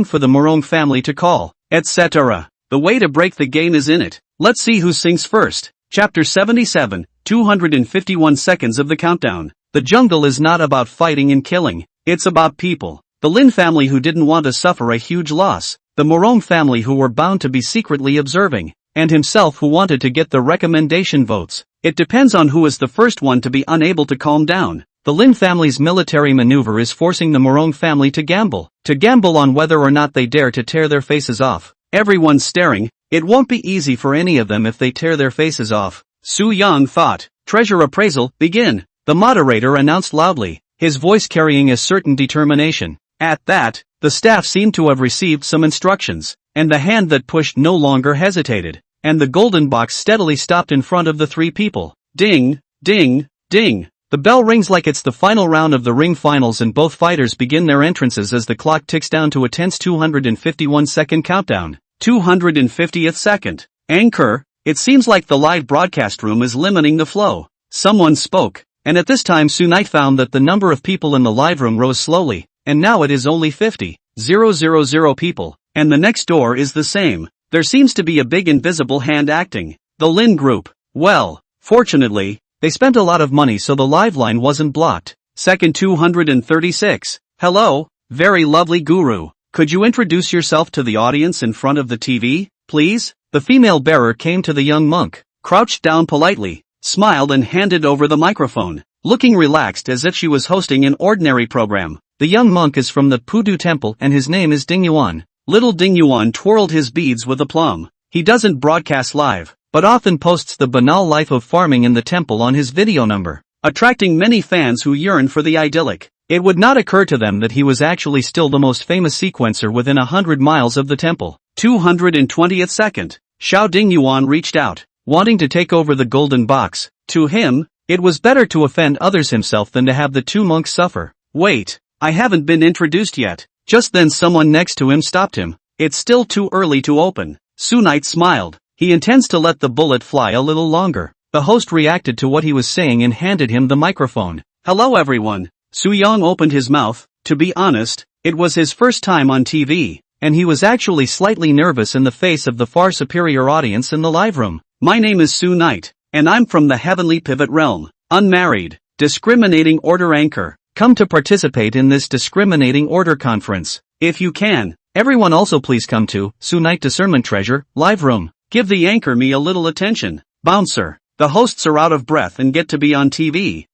for the Morong family to call, etc. The way to break the game is in it. Let's see who sings first. Chapter 77, 251 seconds of the countdown. The jungle is not about fighting and killing, it's about people. The Lin family who didn't want to suffer a huge loss, the Morong family who were bound to be secretly observing, and himself who wanted to get the recommendation votes. It depends on who is the first one to be unable to calm down. The Lin family's military maneuver is forcing the Morong family to gamble on whether or not they dare to tear their faces off. Everyone's staring. It won't be easy for any of them if they tear their faces off. Su Yang thought. Treasure appraisal, begin. The moderator announced loudly, his voice carrying a certain determination. At that, the staff seemed to have received some instructions, and the hand that pushed no longer hesitated, and the golden box steadily stopped in front of the three people. Ding, ding, ding. The bell rings like it's the final round of the ring finals and both fighters begin their entrances as the clock ticks down to a tense 251-second countdown. 250th second. Anchor, it seems like the live broadcast room is limiting the flow. Someone spoke, and at this time Su Knight found that the number of people in the live room rose slowly, and now it is only 50,000 people, and the next door is the same. There seems to be a big invisible hand acting. The Lin group. Well, fortunately, they spent a lot of money so the live line wasn't blocked. Second 236. Hello, very lovely guru. Could you introduce yourself to the audience in front of the TV, please? The female bearer came to the young monk, crouched down politely, smiled and handed over the microphone, looking relaxed as if she was hosting an ordinary program. The young monk is from the Pudu temple and his name is Ding Yuan. Little Ding Yuan twirled his beads with aplomb. He doesn't broadcast live, but often posts the banal life of farming in the temple on his video number, attracting many fans who yearn for the idyllic. It would not occur to them that he was actually still the most famous sequencer within 100 miles of the temple. 220th second. Xiao Ding Yuan reached out, wanting to take over the golden box. To him, it was better to offend others himself than to have the two monks suffer. Wait, I haven't been introduced yet. Just then someone next to him stopped him. It's still too early to open. Su Knight smiled. He intends to let the bullet fly a little longer. The host reacted to what he was saying and handed him the microphone. Hello everyone. Su Yang opened his mouth. To be honest, it was his first time on TV, and he was actually slightly nervous in the face of the far superior audience in the live room. My name is Su Knight, and I'm from the Heavenly Pivot Realm. Unmarried, discriminating order anchor. Come to participate in this discriminating order conference. If you can, everyone also please come to Su Knight Discernment Treasure, live room. Give the anchor me a little attention. Bouncer, the hosts are out of breath and get to be on TV.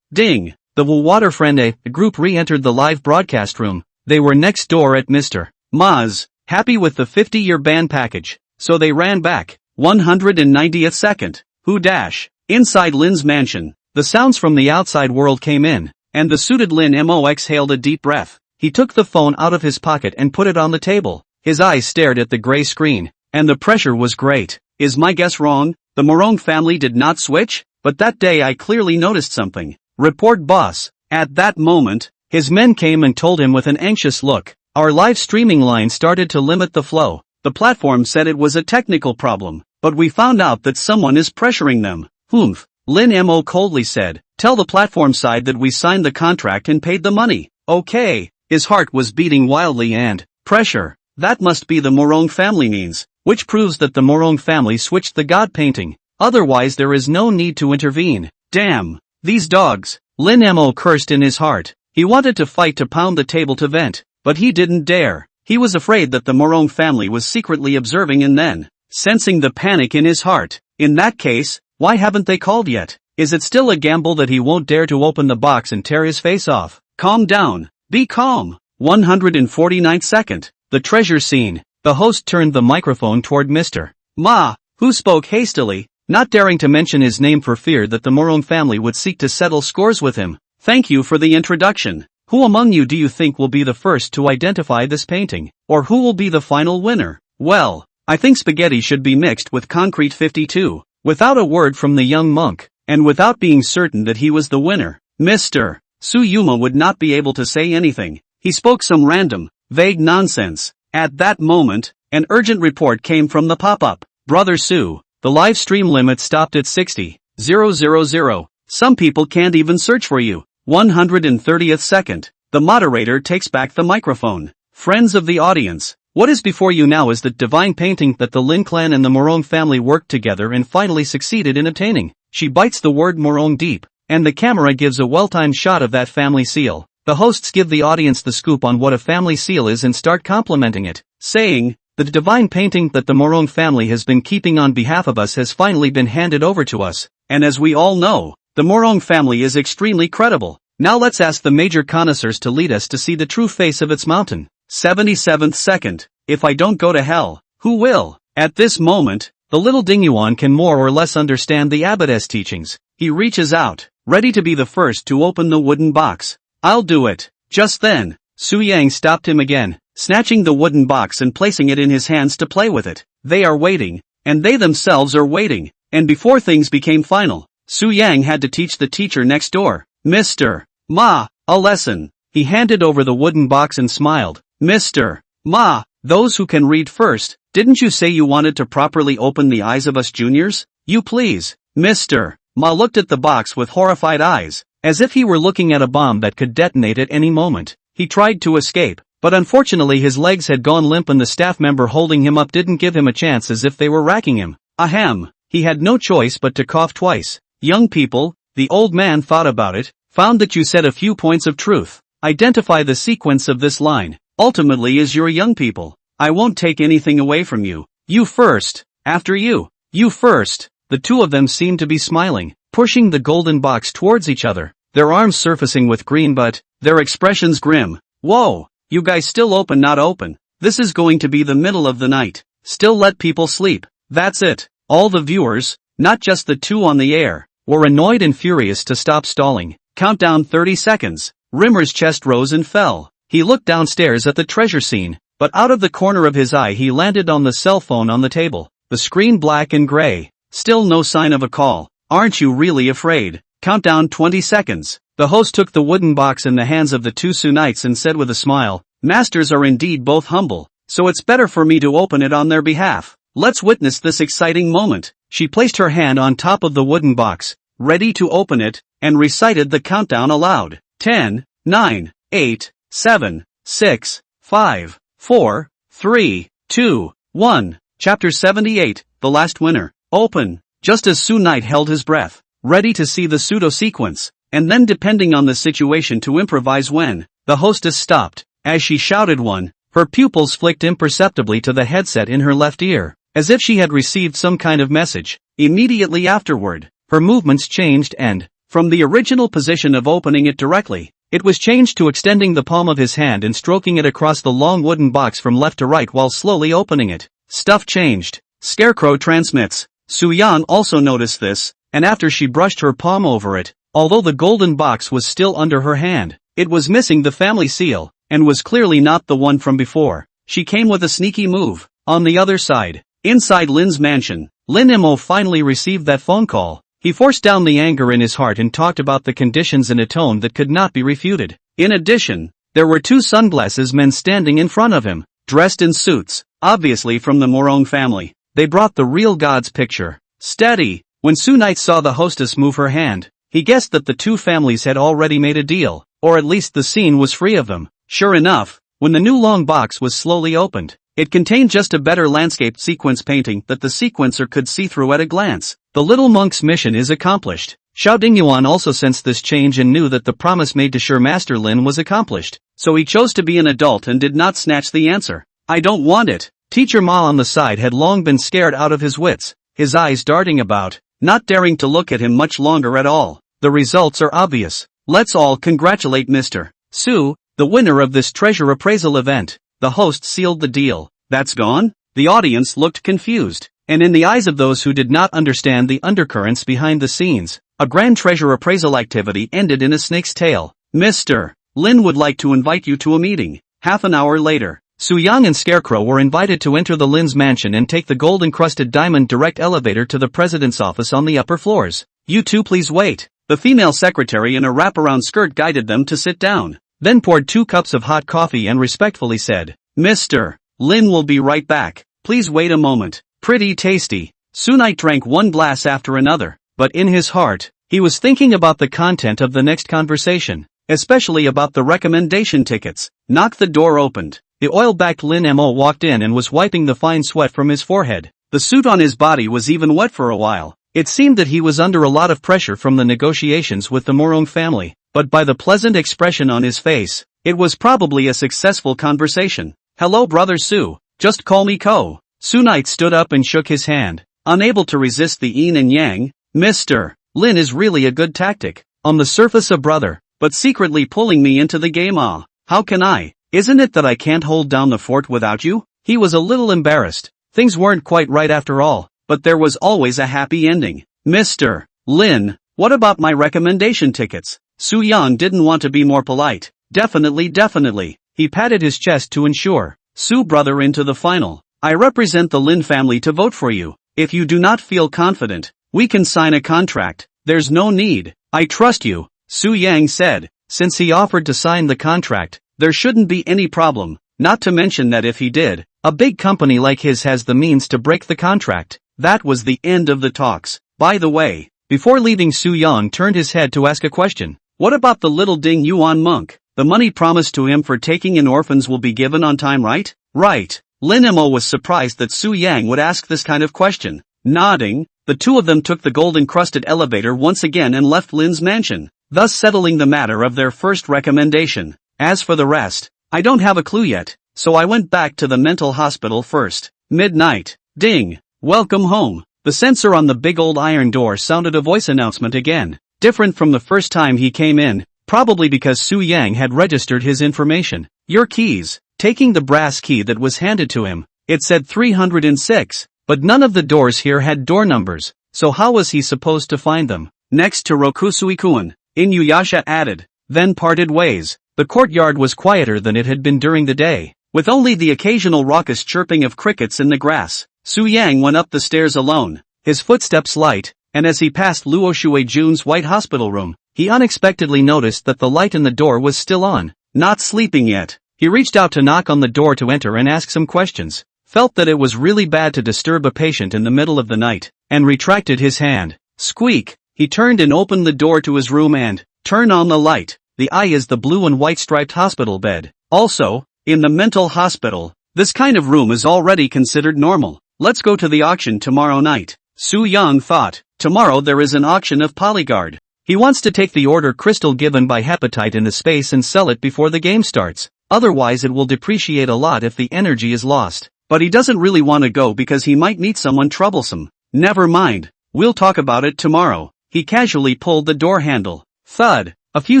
Ding. The Water Friend group re-entered the live broadcast room. They were next door at Mr. Ma's, happy with the 50-year ban package, so they ran back. 190th second. Who dash? Inside Lin's mansion, the sounds from the outside world came in, and the suited Lin Mo exhaled a deep breath. He took the phone out of his pocket and put it on the table. His eyes stared at the gray screen, and the pressure was great. Is my guess wrong? The Morong family did not switch? But that day I clearly noticed something. Report boss. At that moment, his men came and told him with an anxious look. Our live streaming line started to limit the flow. The platform said it was a technical problem, but we found out that someone is pressuring them. Humph. Lin Mo coldly said. Tell the platform side that we signed the contract and paid the money. Okay. His heart was beating wildly and, pressure. That must be the Morong family means, which proves that the Morong family switched the god painting. Otherwise there is no need to intervene. Damn. These dogs. Lin Mo cursed in his heart. He wanted to fight to pound the table to vent, but he didn't dare. He was afraid that the Morong family was secretly observing and then, sensing the panic in his heart. In that case, why haven't they called yet? Is it still a gamble that he won't dare to open the box and tear his face off? Calm down. Be calm. 149th second. The treasure scene. The host turned the microphone toward Mr. Ma, who spoke hastily, not daring to mention his name for fear that the Morong family would seek to settle scores with him. Thank you for the introduction. Who among you do you think will be the first to identify this painting? Or who will be the final winner? Well, I think spaghetti should be mixed with concrete 52. Without a word from the young monk, and without being certain that he was the winner, Mr. Su Yuma would not be able to say anything. He spoke some random, vague nonsense. At that moment, an urgent report came from the pop-up. Brother Su, the live stream limit stopped at 60,000. Some people can't even search for you. 130th second. The moderator takes back the microphone. Friends of the audience, what is before you now is the divine painting that the Lin clan and the Morong family worked together and finally succeeded in obtaining. she bites the word Morong deep, and the camera gives a well-timed shot of that family seal. The hosts give the audience the scoop on what a family seal is and start complimenting it, saying, "The divine painting that the Morong family has been keeping on behalf of us has finally been handed over to us, and as we all know, the Morong family is extremely credible. Now let's ask the major connoisseurs to lead us to see the true face of its mountain." 77th second. If I don't go to hell, who will? At this moment, the little Dingyuan can more or less understand the abbot's teachings. He reaches out, ready to be the first to open the wooden box. "I'll do it." Just then, Su Yang stopped him again, snatching the wooden box and placing it in his hands to play with it. They are waiting, and they themselves are waiting, and before things became final, Su Yang had to teach the teacher next door, Mr. Ma, a lesson. He handed over the wooden box and smiled. "Mr. Ma, those who can read first, didn't you say you wanted to properly open the eyes of us juniors? You please." Mr. Ma looked at the box with horrified eyes, as if he were looking at a bomb that could detonate at any moment. He tried to escape, but unfortunately his legs had gone limp and the staff member holding him up didn't give him a chance as if they were racking him. Ahem, he had no choice but to cough twice. "Young people," the old man thought about it, "found that you said a few points of truth. Identify the sequence of this line. Ultimately is your young people. I won't take anything away from you. You first, after you. You first." The two of them seemed to be smiling, pushing the golden box towards each other, their arms surfacing with green but their expressions grim. "Whoa, you guys still open not open. This is going to be the middle of the night. Still let people sleep. That's it." All the viewers, not just the two on the air, were annoyed and furious to stop stalling. Countdown 30 seconds. Rimmer's chest rose and fell. He looked downstairs at the treasure scene, but out of the corner of his eye he landed on the cell phone on the table, the screen black and gray. Still no sign of a call. "Aren't you really afraid?" Countdown 20 seconds. The host took the wooden box in the hands of the two Sunites and said with a smile, "Masters are indeed both humble, so it's better for me to open it on their behalf. Let's witness this exciting moment." She placed her hand on top of the wooden box, ready to open it, and recited the countdown aloud. 10, 9, 8, 7, 6, 5, 4, 3, 2, 1. Chapter 78, The Last Winner. Open. Just as Su Knight held his breath, ready to see the pseudo-sequence, and then depending on the situation to improvise when, the hostess stopped. As she shouted one, her pupils flicked imperceptibly to the headset in her left ear, as if she had received some kind of message. Immediately afterward, her movements changed and, from the original position of opening it directly, it was changed to extending the palm of his hand and stroking it across the long wooden box from left to right while slowly opening it. Stuff changed. Scarecrow transmits. Su Yan also noticed this, and after she brushed her palm over it, although the golden box was still under her hand, it was missing the family seal, and was clearly not the one from before. She came with a sneaky move. On the other side, inside Lin's mansion, Lin Mo finally received that phone call. He forced down the anger in his heart and talked about the conditions in a tone that could not be refuted. In addition, there were two sunglasses men standing in front of him, dressed in suits, obviously from the Morong family. They brought the real god's picture. Steady. When Su Knight saw the hostess move her hand, he guessed that the two families had already made a deal, or at least the scene was free of them. Sure enough, when the new long box was slowly opened, it contained just a better landscape sequence painting that the sequencer could see through at a glance. The little monk's mission is accomplished. Xiao Dingyuan also sensed this change and knew that the promise made to Sure Master Lin was accomplished, so he chose to be an adult and did not snatch the answer. "I don't want it." Teacher Ma on the side had long been scared out of his wits, his eyes darting about, not daring to look at him much longer at all. The results are obvious. Let's all congratulate Mr. Su, the winner of this treasure appraisal event. The host sealed the deal. That's gone? The audience looked confused, and in the eyes of those who did not understand the undercurrents behind the scenes, a grand treasure appraisal activity ended in a snake's tail. "Mr. Lin would like to invite you to a meeting." Half an hour later, Su Yang and Scarecrow were invited to enter the Lin's mansion and take the gold-encrusted diamond direct elevator to the president's office on the upper floors. "You two please wait." The female secretary in a wraparound skirt guided them to sit down, then poured 2 cups of hot coffee and respectfully said, "Mr. Lin will be right back. Please wait a moment." Pretty tasty. Su Knight drank one glass after another, but in his heart, he was thinking about the content of the next conversation, especially about the recommendation tickets. Knock. The door opened. The oil-backed Lin Mo walked in and was wiping the fine sweat from his forehead. The suit on his body was even wet for a while. It seemed that he was under a lot of pressure from the negotiations with the Morong family, but by the pleasant expression on his face, it was probably a successful conversation. "Hello brother Su, just call me Ko." Su Knight stood up and shook his hand, unable to resist the yin and yang. "Mr. Lin is really a good tactic, on the surface a brother, but secretly pulling me into the game. How can I? Isn't it that I can't hold down the fort without you?" He was a little embarrassed. Things weren't quite right after all, but there was always a happy ending. "Mr. Lin, what about my recommendation tickets?" Su Yang didn't want to be more polite. Definitely. He patted his chest to ensure. "Su brother into the final. I represent the Lin family to vote for you. If you do not feel confident, we can sign a contract. There's no need. I trust you," Su Yang said. Since he offered to sign the contract, there shouldn't be any problem, not to mention that if he did, a big company like his has the means to break the contract. That was the end of the talks. By the way, before leaving, Su Yang turned his head to ask a question. "What about the little Ding Yuan monk? The money promised to him for taking in orphans will be given on time, right?" "Right." Lin Mo was surprised that Su Yang would ask this kind of question. Nodding, the two of them took the gold-encrusted elevator once again and left Lin's mansion, thus settling the matter of their first recommendation. As for the rest, I don't have a clue yet, so I went back to the mental hospital first. Midnight. Ding. Welcome home. The sensor on the big old iron door sounded a voice announcement again, different from the first time he came in, probably because Su Yang had registered his information. "Your keys." Taking the brass key that was handed to him, it said 306, but none of the doors here had door numbers, so how was he supposed to find them? "Next to Rokusui-kun," Inuyasha added, then parted ways. The courtyard was quieter than it had been during the day, with only the occasional raucous chirping of crickets in the grass. Su Yang went up the stairs alone, his footsteps light, and as he passed Luo Shuei-jun's white hospital room, he unexpectedly noticed that the light in the door was still on. Not sleeping yet. He reached out to knock on the door to enter and ask some questions, felt that it was really bad to disturb a patient in the middle of the night, and retracted his hand. Squeak! He turned and opened the door to his room and, "Turn on the light." The eye is the blue and white striped hospital bed. Also, in the mental hospital, this kind of room is already considered normal. "Let's go to the auction tomorrow night," Su Yang thought. Tomorrow there is an auction of Polyguard. He wants to take the order crystal given by Hepatite in the space and sell it before the game starts. Otherwise it will depreciate a lot if the energy is lost. But he doesn't really want to go because he might meet someone troublesome. Never mind, we'll talk about it tomorrow. He casually pulled the door handle. Thud. A few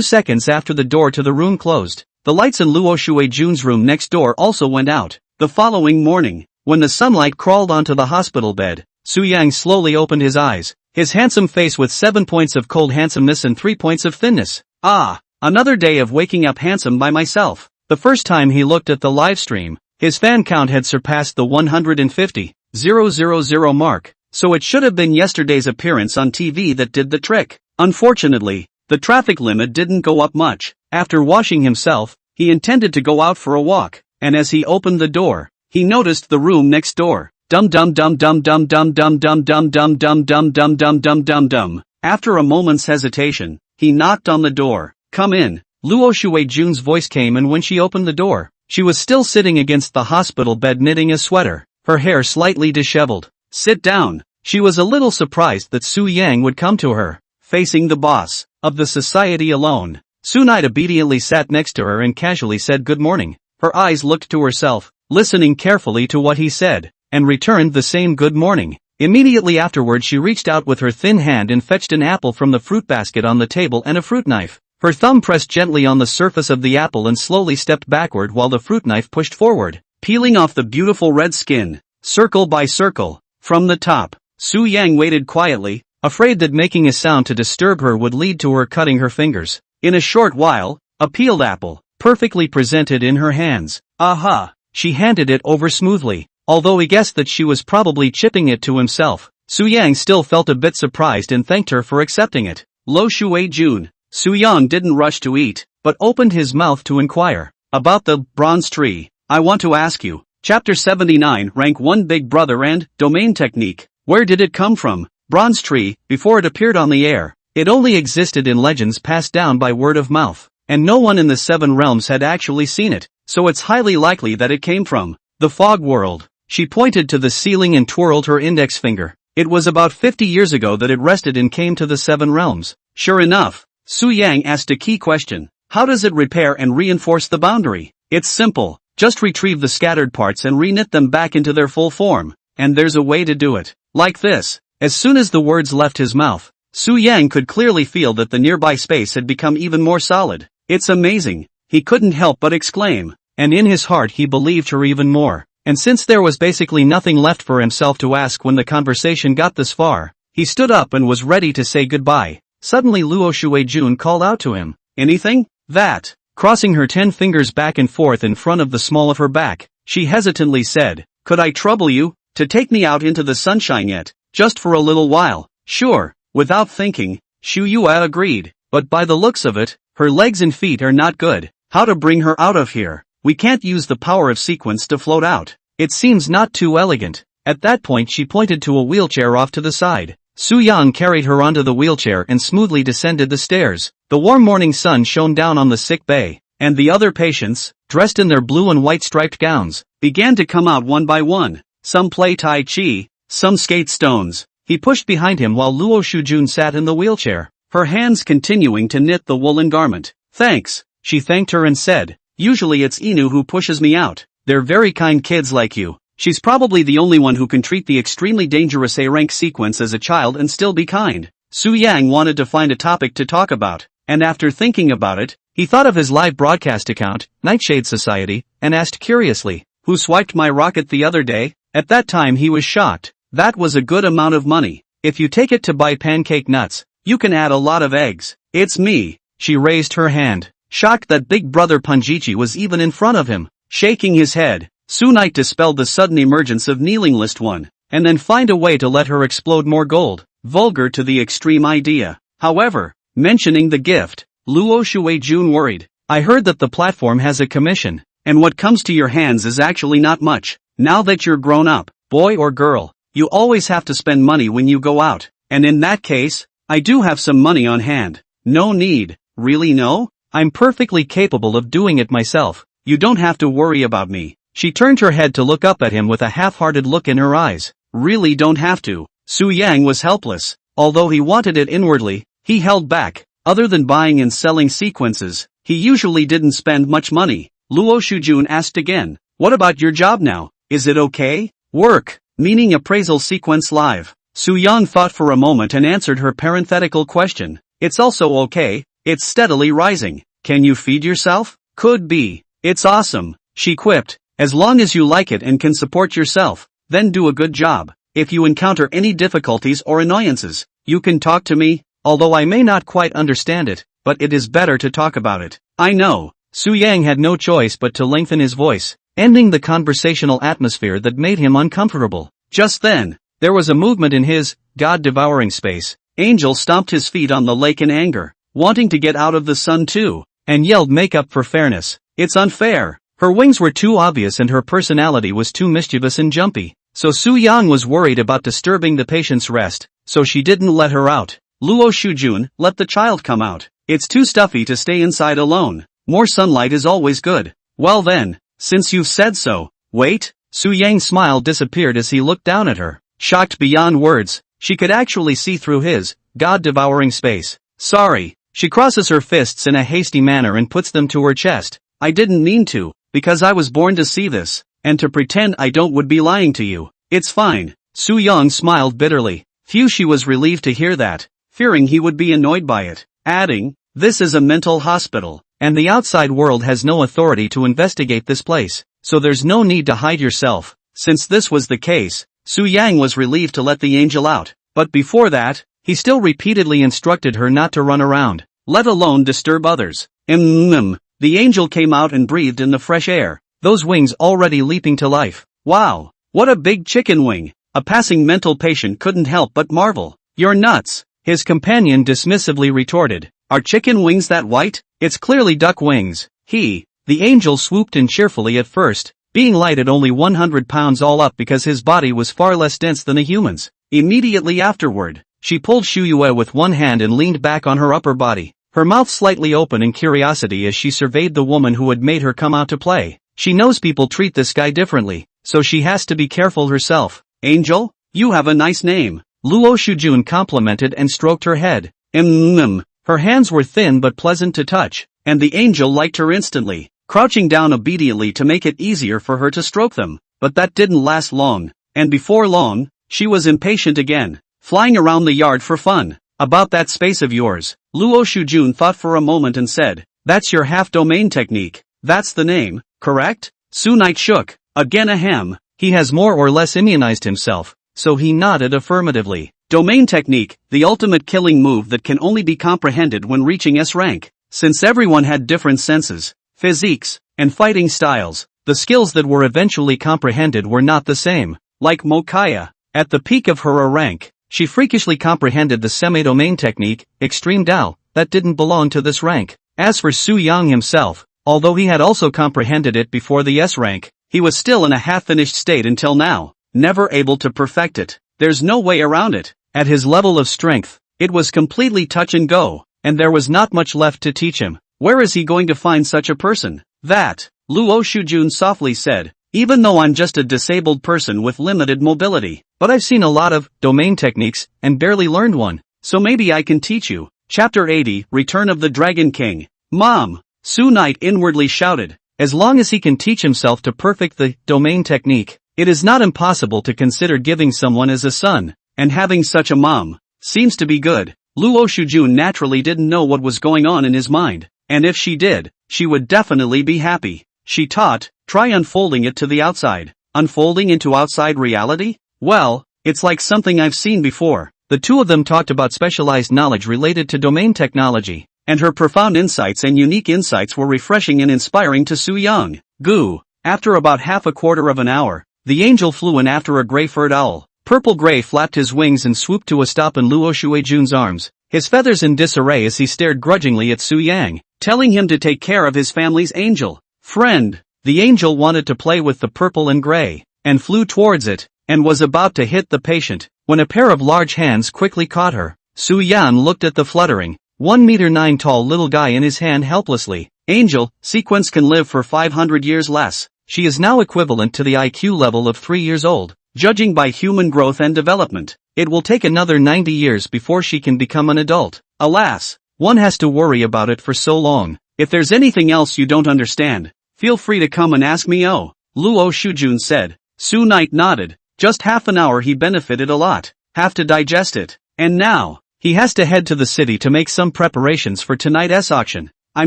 seconds after the door to the room closed, the lights in Luo Shuei-jun's room next door also went out. The following morning, when the sunlight crawled onto the hospital bed, Su Yang slowly opened his eyes, his handsome face with 7 points of cold handsomeness and 3 points of thinness. Ah, another day of waking up handsome by myself. The first time he looked at the live stream, his fan count had surpassed the 150,000 mark, so it should have been yesterday's appearance on TV that did the trick. Unfortunately, the traffic limit didn't go up much. After washing himself, he intended to go out for a walk, and as he opened the door, he noticed the room next door. Dum dum dum dum dum dum dum dum dum dum dum dum dum dum dum dum dum. After a moment's hesitation, he knocked on the door. "Come in." Luo Shuei-jun's voice came, and when she opened the door, she was still sitting against the hospital bed knitting a sweater, her hair slightly disheveled. "Sit down." She was a little surprised that Su Yang would come to her, facing the boss of the society alone. Su Knight obediently sat next to her and casually said good morning. Her eyes looked to herself, listening carefully to what he said, and returned the same good morning. Immediately afterward she reached out with her thin hand and fetched an apple from the fruit basket on the table and a fruit knife. Her thumb pressed gently on the surface of the apple and slowly stepped backward while the fruit knife pushed forward, peeling off the beautiful red skin, circle by circle. From the top, Su Yang waited quietly, afraid that making a sound to disturb her would lead to her cutting her fingers. In a short while, a peeled apple, perfectly presented in her hands. Aha! She handed it over smoothly. Although he guessed that she was probably chipping it to himself, Su Yang still felt a bit surprised and thanked her for accepting it. Luo Shuei-jun. Su Yang didn't rush to eat, but opened his mouth to inquire. About the bronze tree, I want to ask you. Chapter 79, Rank 1 Big Brother and Domain Technique. Where did it come from? Bronze tree, before it appeared on the air, it only existed in legends passed down by word of mouth, and no one in the 7 realms had actually seen it, so it's highly likely that it came from the fog world. She pointed to the ceiling and twirled her index finger. It was about 50 years ago that it rested and came to the 7 realms. Sure enough, Su Yang asked a key question. How does it repair and reinforce the boundary? It's simple. Just retrieve the scattered parts and reknit them back into their full form. And there's a way to do it. Like this. As soon as the words left his mouth, Su Yang could clearly feel that the nearby space had become even more solid. It's amazing, he couldn't help but exclaim. And in his heart he believed her even more. And since there was basically nothing left for himself to ask when the conversation got this far, he stood up and was ready to say goodbye. Suddenly Luo Shuijun called out to him. Anything? That. Crossing her 10 fingers back and forth in front of the small of her back, she hesitantly said, Could I trouble you to take me out into the sunshine yet? Just for a little while. Sure. Without thinking, Shu Yue agreed. But by the looks of it, her legs and feet are not good. How to bring her out of here? We can't use the power of sequence to float out. It seems not too elegant. At that point she pointed to a wheelchair off to the side. Su Yang carried her onto the wheelchair and smoothly descended the stairs. The warm morning sun shone down on the sick bay, and the other patients, dressed in their blue and white striped gowns, began to come out one by one. Some play Tai Chi, some skate stones. He pushed behind him while Luo Shujun sat in the wheelchair, her hands continuing to knit the woolen garment. Thanks, she thanked her and said, usually it's Inu who pushes me out. They're very kind kids like you. She's probably the only one who can treat the extremely dangerous A-rank sequence as a child and still be kind. Su Yang wanted to find a topic to talk about, and after thinking about it, he thought of his live broadcast account, Nightshade Society, and asked curiously, who swiped my rocket the other day? At that time he was shocked. That was a good amount of money. If you take it to buy pancake nuts, you can add a lot of eggs. It's me. She raised her hand, shocked that big brother Punjichi was even in front of him. Shaking his head, Su Knight dispelled the sudden emergence of Kneeling List 1, and then find a way to let her explode more gold. Vulgar to the extreme idea. However, mentioning the gift, Luo Shuijun worried. I heard that the platform has a commission, and what comes to your hands is actually not much. Now that you're grown up, boy or girl, you always have to spend money when you go out, and in that case, I do have some money on hand. No need. Really no? I'm perfectly capable of doing it myself. You don't have to worry about me. She turned her head to look up at him with a half-hearted look in her eyes. Really don't have to. Su Yang was helpless. Although he wanted it inwardly, he held back. Other than buying and selling sequences, he usually didn't spend much money. Luo Shujun asked again, what about your job now? Is it okay? Work, meaning appraisal sequence live. Su Yang thought for a moment and answered her parenthetical question. It's also okay, it's steadily rising. Can you feed yourself? Could be. It's awesome, she quipped. As long as you like it and can support yourself, then do a good job. If you encounter any difficulties or annoyances, you can talk to me, although I may not quite understand it, but it is better to talk about it. I know. Su Yang had no choice but to lengthen his voice, ending the conversational atmosphere that made him uncomfortable. Just then, there was a movement in his God-devouring space. Angel stomped his feet on the lake in anger, wanting to get out of the sun too, and yelled make up for fairness. It's unfair. Her wings were too obvious and her personality was too mischievous and jumpy. So Su Yang was worried about disturbing the patient's rest, so she didn't let her out. Luo Shujun, let the child come out. It's too stuffy to stay inside alone. More sunlight is always good. Well then, since you've said so. Wait, Su Yang's smile disappeared as he looked down at her. Shocked beyond words, she could actually see through his God-devouring space. Sorry. She crosses her fists in a hasty manner and puts them to her chest. I didn't mean to, because I was born to see this, and to pretend I don't would be lying to you. It's fine. Su Yang smiled bitterly. Phew, she was relieved to hear that, fearing he would be annoyed by it, adding, this is a mental hospital, and the outside world has no authority to investigate this place, so there's no need to hide yourself. Since this was the case, Su Yang was relieved to let the angel out, but before that, he still repeatedly instructed her not to run around, let alone disturb others. The angel came out and breathed in the fresh air, those wings already leaping to life. Wow, what a big chicken wing! A passing mental patient couldn't help but marvel. You're nuts, his companion dismissively retorted. Are chicken wings that white? It's clearly duck wings. The angel swooped in cheerfully at first, being light at only 100 pounds all up because his body was far less dense than a human's. Immediately afterward, she pulled Shu Yue with one hand and leaned back on her upper body, her mouth slightly open in curiosity as she surveyed the woman who had made her come out to play. She knows people treat this guy differently, so she has to be careful herself. Angel, you have a nice name. Luo Shujun complimented and stroked her head. Her hands were thin but pleasant to touch, and the angel liked her instantly, crouching down obediently to make it easier for her to stroke them. But that didn't last long, and before long, she was impatient again, flying around the yard for fun. About that space of yours, Luo Shujun thought for a moment and said, "That's your half-domain technique. That's the name, correct?" Su Knight shook. Again ahem. He has more or less immunized himself, so he nodded affirmatively. Domain technique, the ultimate killing move that can only be comprehended when reaching S rank. Since everyone had different senses, physiques, and fighting styles, the skills that were eventually comprehended were not the same. Like Mokaya, at the peak of her rank, she freakishly comprehended the semi-domain technique, Extreme Dao, that didn't belong to this rank. As for Su Yang himself, although he had also comprehended it before the S rank, he was still in a half-finished state until now, never able to perfect it. There's no way around it. At his level of strength, it was completely touch and go, and there was not much left to teach him. Where is he going to find such a person? That, Luo Shujun softly said, even though I'm just a disabled person with limited mobility, but I've seen a lot of domain techniques and barely learned one, so maybe I can teach you. Chapter 80, Return of the Dragon King. Mom! Su Knight inwardly shouted. As long as he can teach himself to perfect the domain technique, it is not impossible to consider giving someone as a son, and having such a mom seems to be good. Luo Shujun naturally didn't know what was going on in his mind, and if she did, she would definitely be happy. She taught, try unfolding it to the outside. Unfolding into outside reality? Well, it's like something I've seen before. The two of them talked about specialized knowledge related to domain technology, and her profound insights and unique insights were refreshing and inspiring to Su Yang. Goo! After about half a quarter of an hour, the angel flew in after a gray-furred owl. Purple Gray flapped his wings and swooped to a stop in Luo Shuijun's arms, his feathers in disarray as he stared grudgingly at Su Yang, telling him to take care of his family's angel friend. The angel wanted to play with the purple and gray, and flew towards it, and was about to hit the patient, when a pair of large hands quickly caught her. Su Yan looked at the fluttering, 1'9" tall little guy in his hand helplessly. Angel, sequence can live for 500 years less. She is now equivalent to the IQ level of 3 years old. Judging by human growth and development, it will take another 90 years before she can become an adult. Alas, one has to worry about it for so long. If there's anything else you don't understand, feel free to come and ask me. Oh, Luo Shujun said. Su Knight nodded. Just half an hour he benefited a lot. Have to digest it. And now, he has to head to the city to make some preparations for tonight's auction. I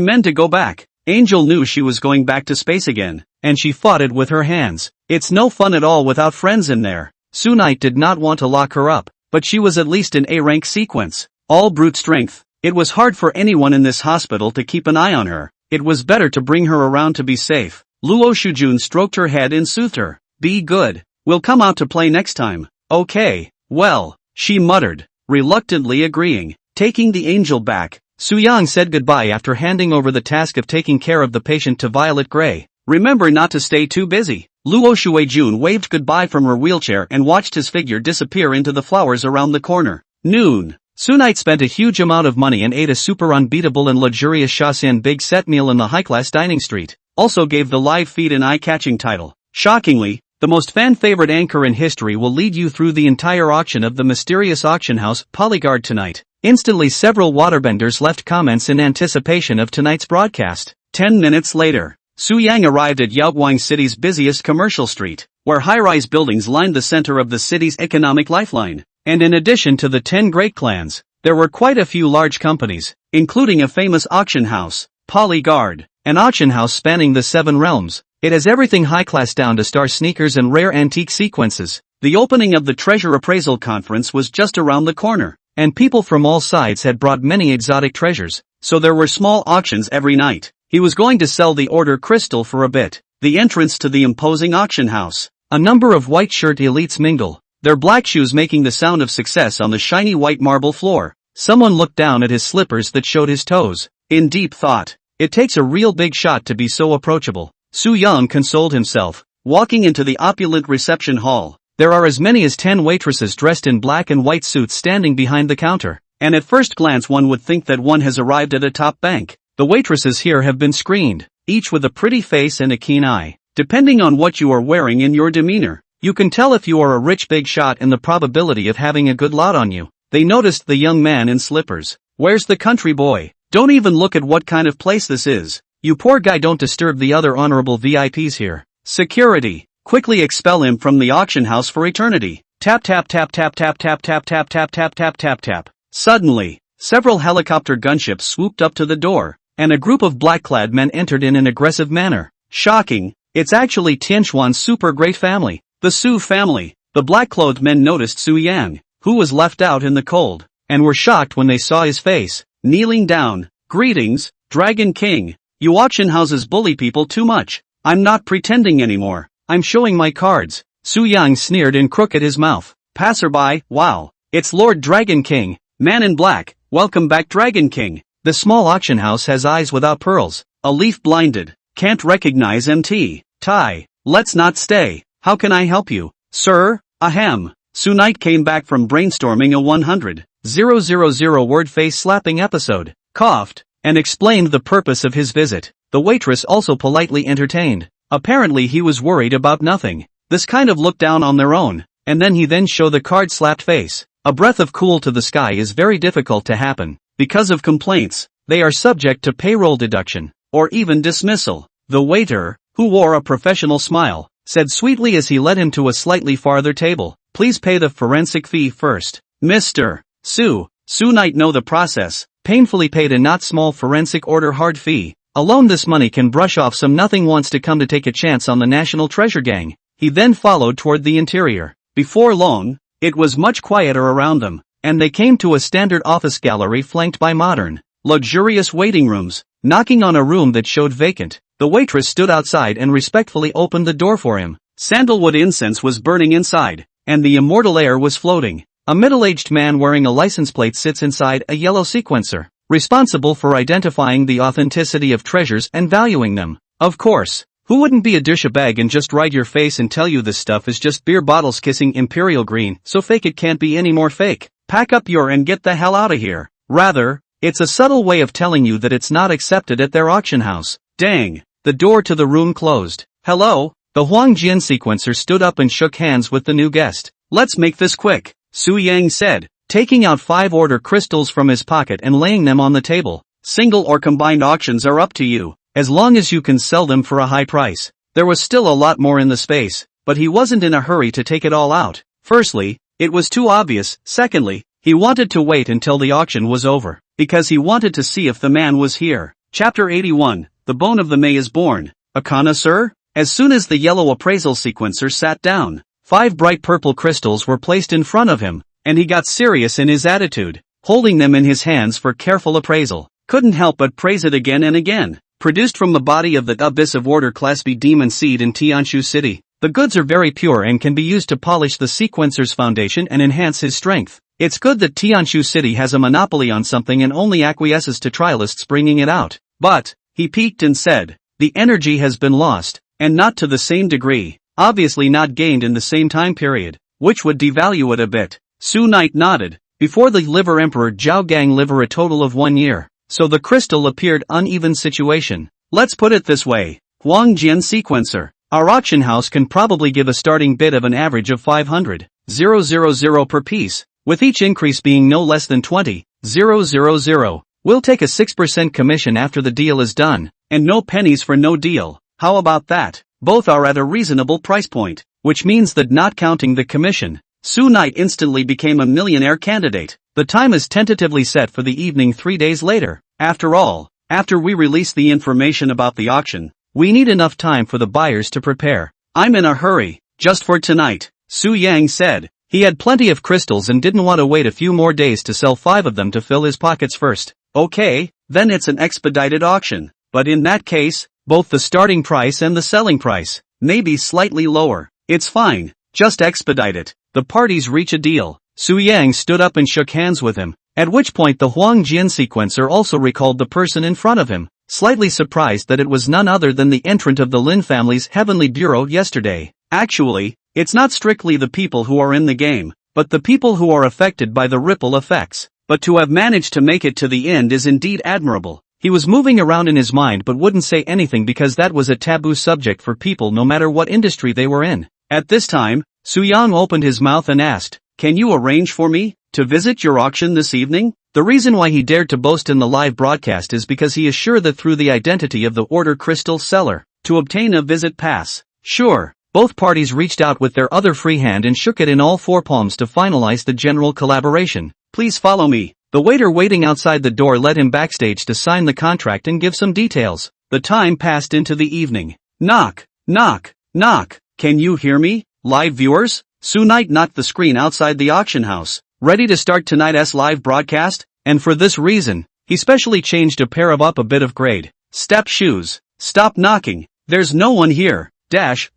meant to go back. Angel knew she was going back to space again, and she fought it with her hands. It's no fun at all without friends in there. Su Knight did not want to lock her up, but she was at least in A-rank sequence. All brute strength. It was hard for anyone in this hospital to keep an eye on her. It was better to bring her around to be safe. Luo Shujun stroked her head and soothed her. Be good. We'll come out to play next time. Okay, well, she muttered, reluctantly agreeing. Taking the angel back, Su Yang said goodbye after handing over the task of taking care of the patient to Violet Gray. Remember not to stay too busy. Luo Shuijun waved goodbye from her wheelchair and watched his figure disappear into the flowers around the corner. Noon. Su Knight spent a huge amount of money and ate a super unbeatable and luxurious Shaoxian big set meal in the high-class dining street. Also gave the live feed an eye-catching title. Shockingly, the most fan-favorite anchor in history will lead you through the entire auction of the mysterious auction house, Polyguard tonight. Instantly several waterbenders left comments in anticipation of tonight's broadcast. 10 minutes later, Su Yang arrived at Yaoguang City's busiest commercial street, where high-rise buildings lined the center of the city's economic lifeline. And in addition to the 10 great clans, there were quite a few large companies, including a famous auction house, Polyguard, an auction house spanning the 7 realms. It has everything high-class down to star sneakers and rare antique sequences. The opening of the treasure appraisal conference was just around the corner, and people from all sides had brought many exotic treasures, so there were small auctions every night. He was going to sell the order crystal for a bit. The entrance to the imposing auction house. A number of white-shirt elites mingle, their black shoes making the sound of success on the shiny white marble floor. Someone looked down at his slippers that showed his toes, in deep thought. It takes a real big shot to be so approachable. Su Yang consoled himself, walking into the opulent reception hall. There are as many as 10 waitresses dressed in black and white suits standing behind the counter, and at first glance one would think that one has arrived at a top bank. The waitresses here have been screened, each with a pretty face and a keen eye. Depending on what you are wearing and your demeanor, You can tell if you are a rich big shot in the probability of having a good lot on you. They noticed the young man in slippers. Where's the country boy? Don't even look at what kind of place this is. You poor guy, don't disturb the other honorable VIPs here. Security, quickly expel him from the auction house for eternity. Tap tap tap tap tap tap tap tap tap tap tap tap tap. Suddenly, several helicopter gunships swooped up to the door, and a group of black-clad men entered in an aggressive manner. Shocking, it's actually Tianchuan's super great family, the Su family. The black-clothed men noticed Su Yang, who was left out in the cold, and were shocked when they saw his face. Kneeling down, greetings, Dragon King. You auction houses bully people too much. I'm not pretending anymore. I'm showing my cards. Su Yang sneered and crooked his mouth. Passerby, wow, it's Lord Dragon King, man in black. Welcome back, Dragon King. The small auction house has eyes without pearls. A leaf blinded. Can't recognize MT. Tai. Let's not stay. How can I help you, sir? Ahem. Su Knight came back from brainstorming a 100,000 word face slapping episode, coughed, and explained the purpose of his visit. The waitress also politely entertained. Apparently he was worried about nothing. This kind of look down on their own, and then he show the card slapped face. A breath of cool to the sky is very difficult to happen. Because of complaints, they are subject to payroll deduction, or even dismissal. The waiter, who wore a professional smile, said sweetly as he led him to a slightly farther table, please pay the forensic fee first. Mr. Su Knight know the process, painfully paid a not small forensic order hard fee. Alone this money can brush off some nothing wants to come to take a chance on the National Treasure Gang. He then followed toward the interior. Before long, it was much quieter around them, and they came to a standard office gallery flanked by modern, luxurious waiting rooms. Knocking on a room that showed vacant, the waitress stood outside and respectfully opened the door for him. Sandalwood incense was burning inside, and the immortal air was floating. A middle-aged man wearing a license plate sits inside a yellow sequencer, responsible for identifying the authenticity of treasures and valuing them. Of course, who wouldn't be a douchebag and just ride your face and tell you this stuff is just beer bottles kissing imperial green, so fake it can't be any more fake. Pack up your and get the hell out of here. Rather, it's a subtle way of telling you that it's not accepted at their auction house. Dang, the door to the room closed. Hello? The Huangjian sequencer stood up and shook hands with the new guest. Let's make this quick, Su Yang said, taking out 5 order crystals from his pocket and laying them on the table. Single or combined auctions are up to you, as long as you can sell them for a high price. There was still a lot more in the space, but he wasn't in a hurry to take it all out. Firstly, it was too obvious. Secondly, he wanted to wait until the auction was over, because he wanted to see if the man was here. Chapter 81, The Bone of the May is Born. A connoisseur? As soon as the yellow appraisal sequencer sat down, 5 bright purple crystals were placed in front of him, and he got serious in his attitude, holding them in his hands for careful appraisal. Couldn't help but praise it again and again. Produced from the body of the abyss of order class B demon seed in Tianshu City, the goods are very pure and can be used to polish the sequencer's foundation and enhance his strength. It's good that Tianshu City has a monopoly on something and only acquiesces to trialists bringing it out. But, he peeked and said, the energy has been lost, and not to the same degree, obviously not gained in the same time period, which would devalue it a bit. Su Knight nodded. Before the liver emperor Zhao Gang liver a total of 1 year, so the crystal appeared uneven situation. Let's put it this way, Huangjian sequencer, our auction house can probably give a starting bid of an average of 500,000 per piece, with each increase being no less than 20,000. We'll take a 6% commission after the deal is done, and no pennies for no deal. How about that? Both are at a reasonable price point, which means that not counting the commission, Su Knight instantly became a millionaire candidate. The time is tentatively set for the evening 3 days later. After all, after we release the information about the auction, we need enough time for the buyers to prepare. I'm in a hurry, just for tonight, Su Yang said. He had plenty of crystals and didn't want to wait a few more days to sell 5 of them to fill his pockets first. Okay, then it's an expedited auction. But in that case, both the starting price and the selling price may be slightly lower. It's fine, just expedite it. The parties reach a deal. Su Yang stood up and shook hands with him, at which point the Huangjian sequencer also recalled the person in front of him, slightly surprised that it was none other than the entrant of the Lin family's heavenly bureau yesterday. Actually, it's not strictly the people who are in the game, but the people who are affected by the ripple effects. But to have managed to make it to the end is indeed admirable. He was moving around in his mind but wouldn't say anything because that was a taboo subject for people no matter what industry they were in. At this time, Su-young opened his mouth and asked, "Can you arrange for me to visit your auction this evening?" The reason why he dared to boast in the live broadcast is because he is sure that through the identity of the order crystal seller, to obtain a visit pass. Sure, both parties reached out with their other free hand and shook it in all four palms to finalize the general collaboration. "Please follow me." The waiter waiting outside the door led him backstage to sign the contract and give some details. The time passed into the evening. Knock, knock, knock. "Can you hear me, live viewers?" Su-night knocked the screen outside the auction house. "Ready to start tonight's live broadcast?" And for this reason, he specially changed a pair of up a bit of grade step shoes. "Stop knocking. There's no one here.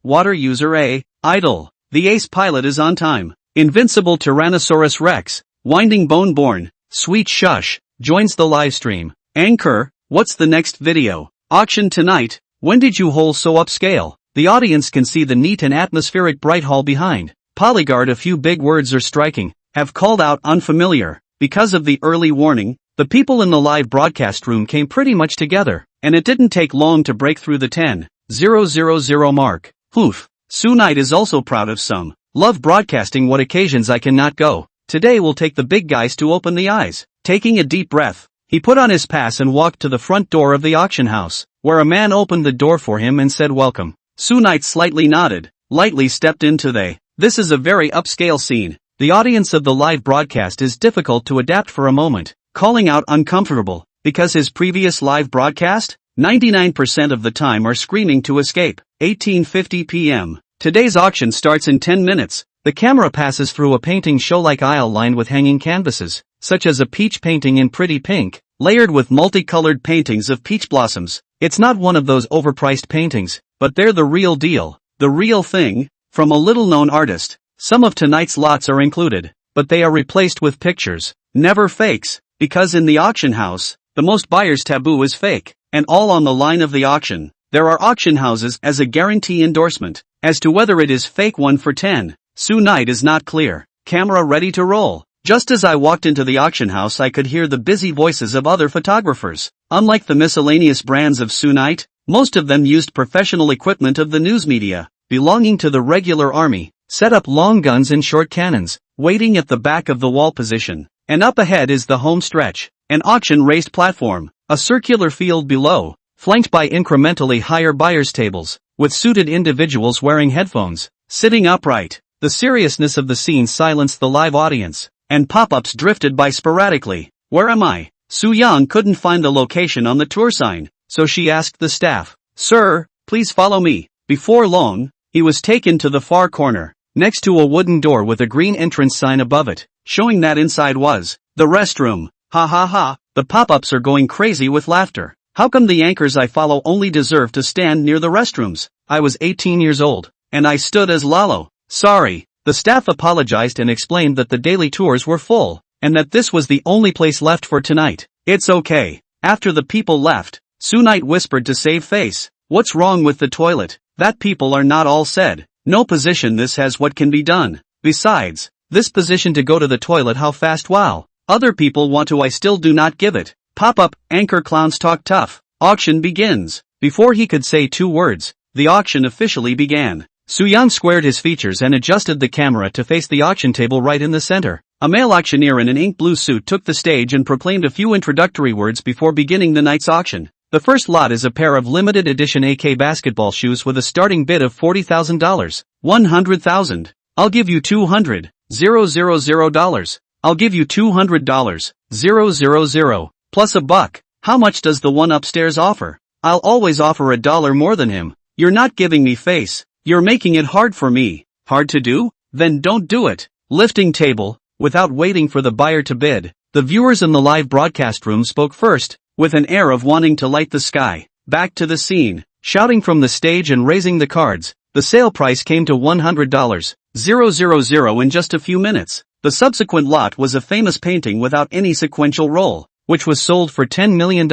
Water user A, idle. The ace pilot is on time. Invincible Tyrannosaurus Rex, winding bone born, sweet shush, joins the live stream. Anchor, what's the next video? Auction tonight. When did you hole so upscale?" The audience can see the neat and atmospheric bright hall behind. Polyguard, a few big words are striking, have called out unfamiliar. Because of the early warning, the people in the live broadcast room came pretty much together, and it didn't take long to break through the 10,000 mark. Oof. Su-night is also proud of some. "Love broadcasting. What occasions I cannot go. Today will take the big guys to open the eyes." Taking a deep breath, he put on his pass and walked to the front door of the auction house, where a man opened the door for him and said welcome. Su-night slightly nodded, lightly stepped into This is a very upscale scene. The audience of the live broadcast is difficult to adapt for a moment, calling out uncomfortable, because his previous live broadcast, 99% of the time are screaming to escape. 18:50 p.m. Today's auction starts in 10 minutes. The camera passes through a painting show-like aisle lined with hanging canvases, such as a peach painting in pretty pink, layered with multicolored paintings of peach blossoms. It's not one of those overpriced paintings, but they're the real deal, the real thing, from a little-known artist. Some of tonight's lots are included, but they are replaced with pictures, never fakes, because in the auction house, the most buyer's taboo is fake, and all on the line of the auction. There are auction houses as a guarantee endorsement. As to whether it is fake, 1 for 10. Su-night is not clear. Camera ready to roll. Just as I walked into the auction house, I could hear the busy voices of other photographers. Unlike the miscellaneous brands of Su-night, most of them used professional equipment of the news media, belonging to the regular army, set up long guns and short cannons, waiting at the back of the wall position. And up ahead is the home stretch, an auction-raised platform, a circular field below, flanked by incrementally higher buyers' tables, with suited individuals wearing headphones, sitting upright. The seriousness of the scene silenced the live audience, and pop-ups drifted by sporadically. "Where am I?" Su-young couldn't find the location on the tour sign, so she asked the staff, "Sir, please follow me." Before long, he was taken to the far corner, next to a wooden door with a green entrance sign above it, showing that inside was the restroom. Ha ha ha, the pop-ups are going crazy with laughter. How come the anchors I follow only deserve to stand near the restrooms? I was 18 years old, and I stood as Lalo. Sorry. The staff apologized and explained that the daily tours were full, and that this was the only place left for tonight. "It's okay." After the people left, Su-night whispered to save face, "What's wrong with the toilet? That people are not all said. No position this has what can be done. Besides, this position to go to the toilet, how fast? Wow. Other people want to, I still do not give it." Pop-up, anchor clowns talk tough. Auction begins. Before he could say 2 words, the auction officially began. Su-young squared his features and adjusted the camera to face the auction table right in the center. A male auctioneer in an ink blue suit took the stage and proclaimed a few introductory words before beginning the night's auction. The first lot is a pair of limited edition AK basketball shoes with a starting bid of $40,000. 100,000. I'll give you $200,000. I'll give you $200,000. Plus a buck. How much does the one upstairs offer? I'll always offer $1 more than him. You're not giving me face. You're making it hard for me. Hard to do? Then don't do it. Lifting table. Without waiting for the buyer to bid, the viewers in the live broadcast room spoke first, with an air of wanting to light the sky. Back to the scene, shouting from the stage and raising the cards. The sale price came to $100,000 in just a few minutes. The subsequent lot was a famous painting without any sequential role, which was sold for $10 million,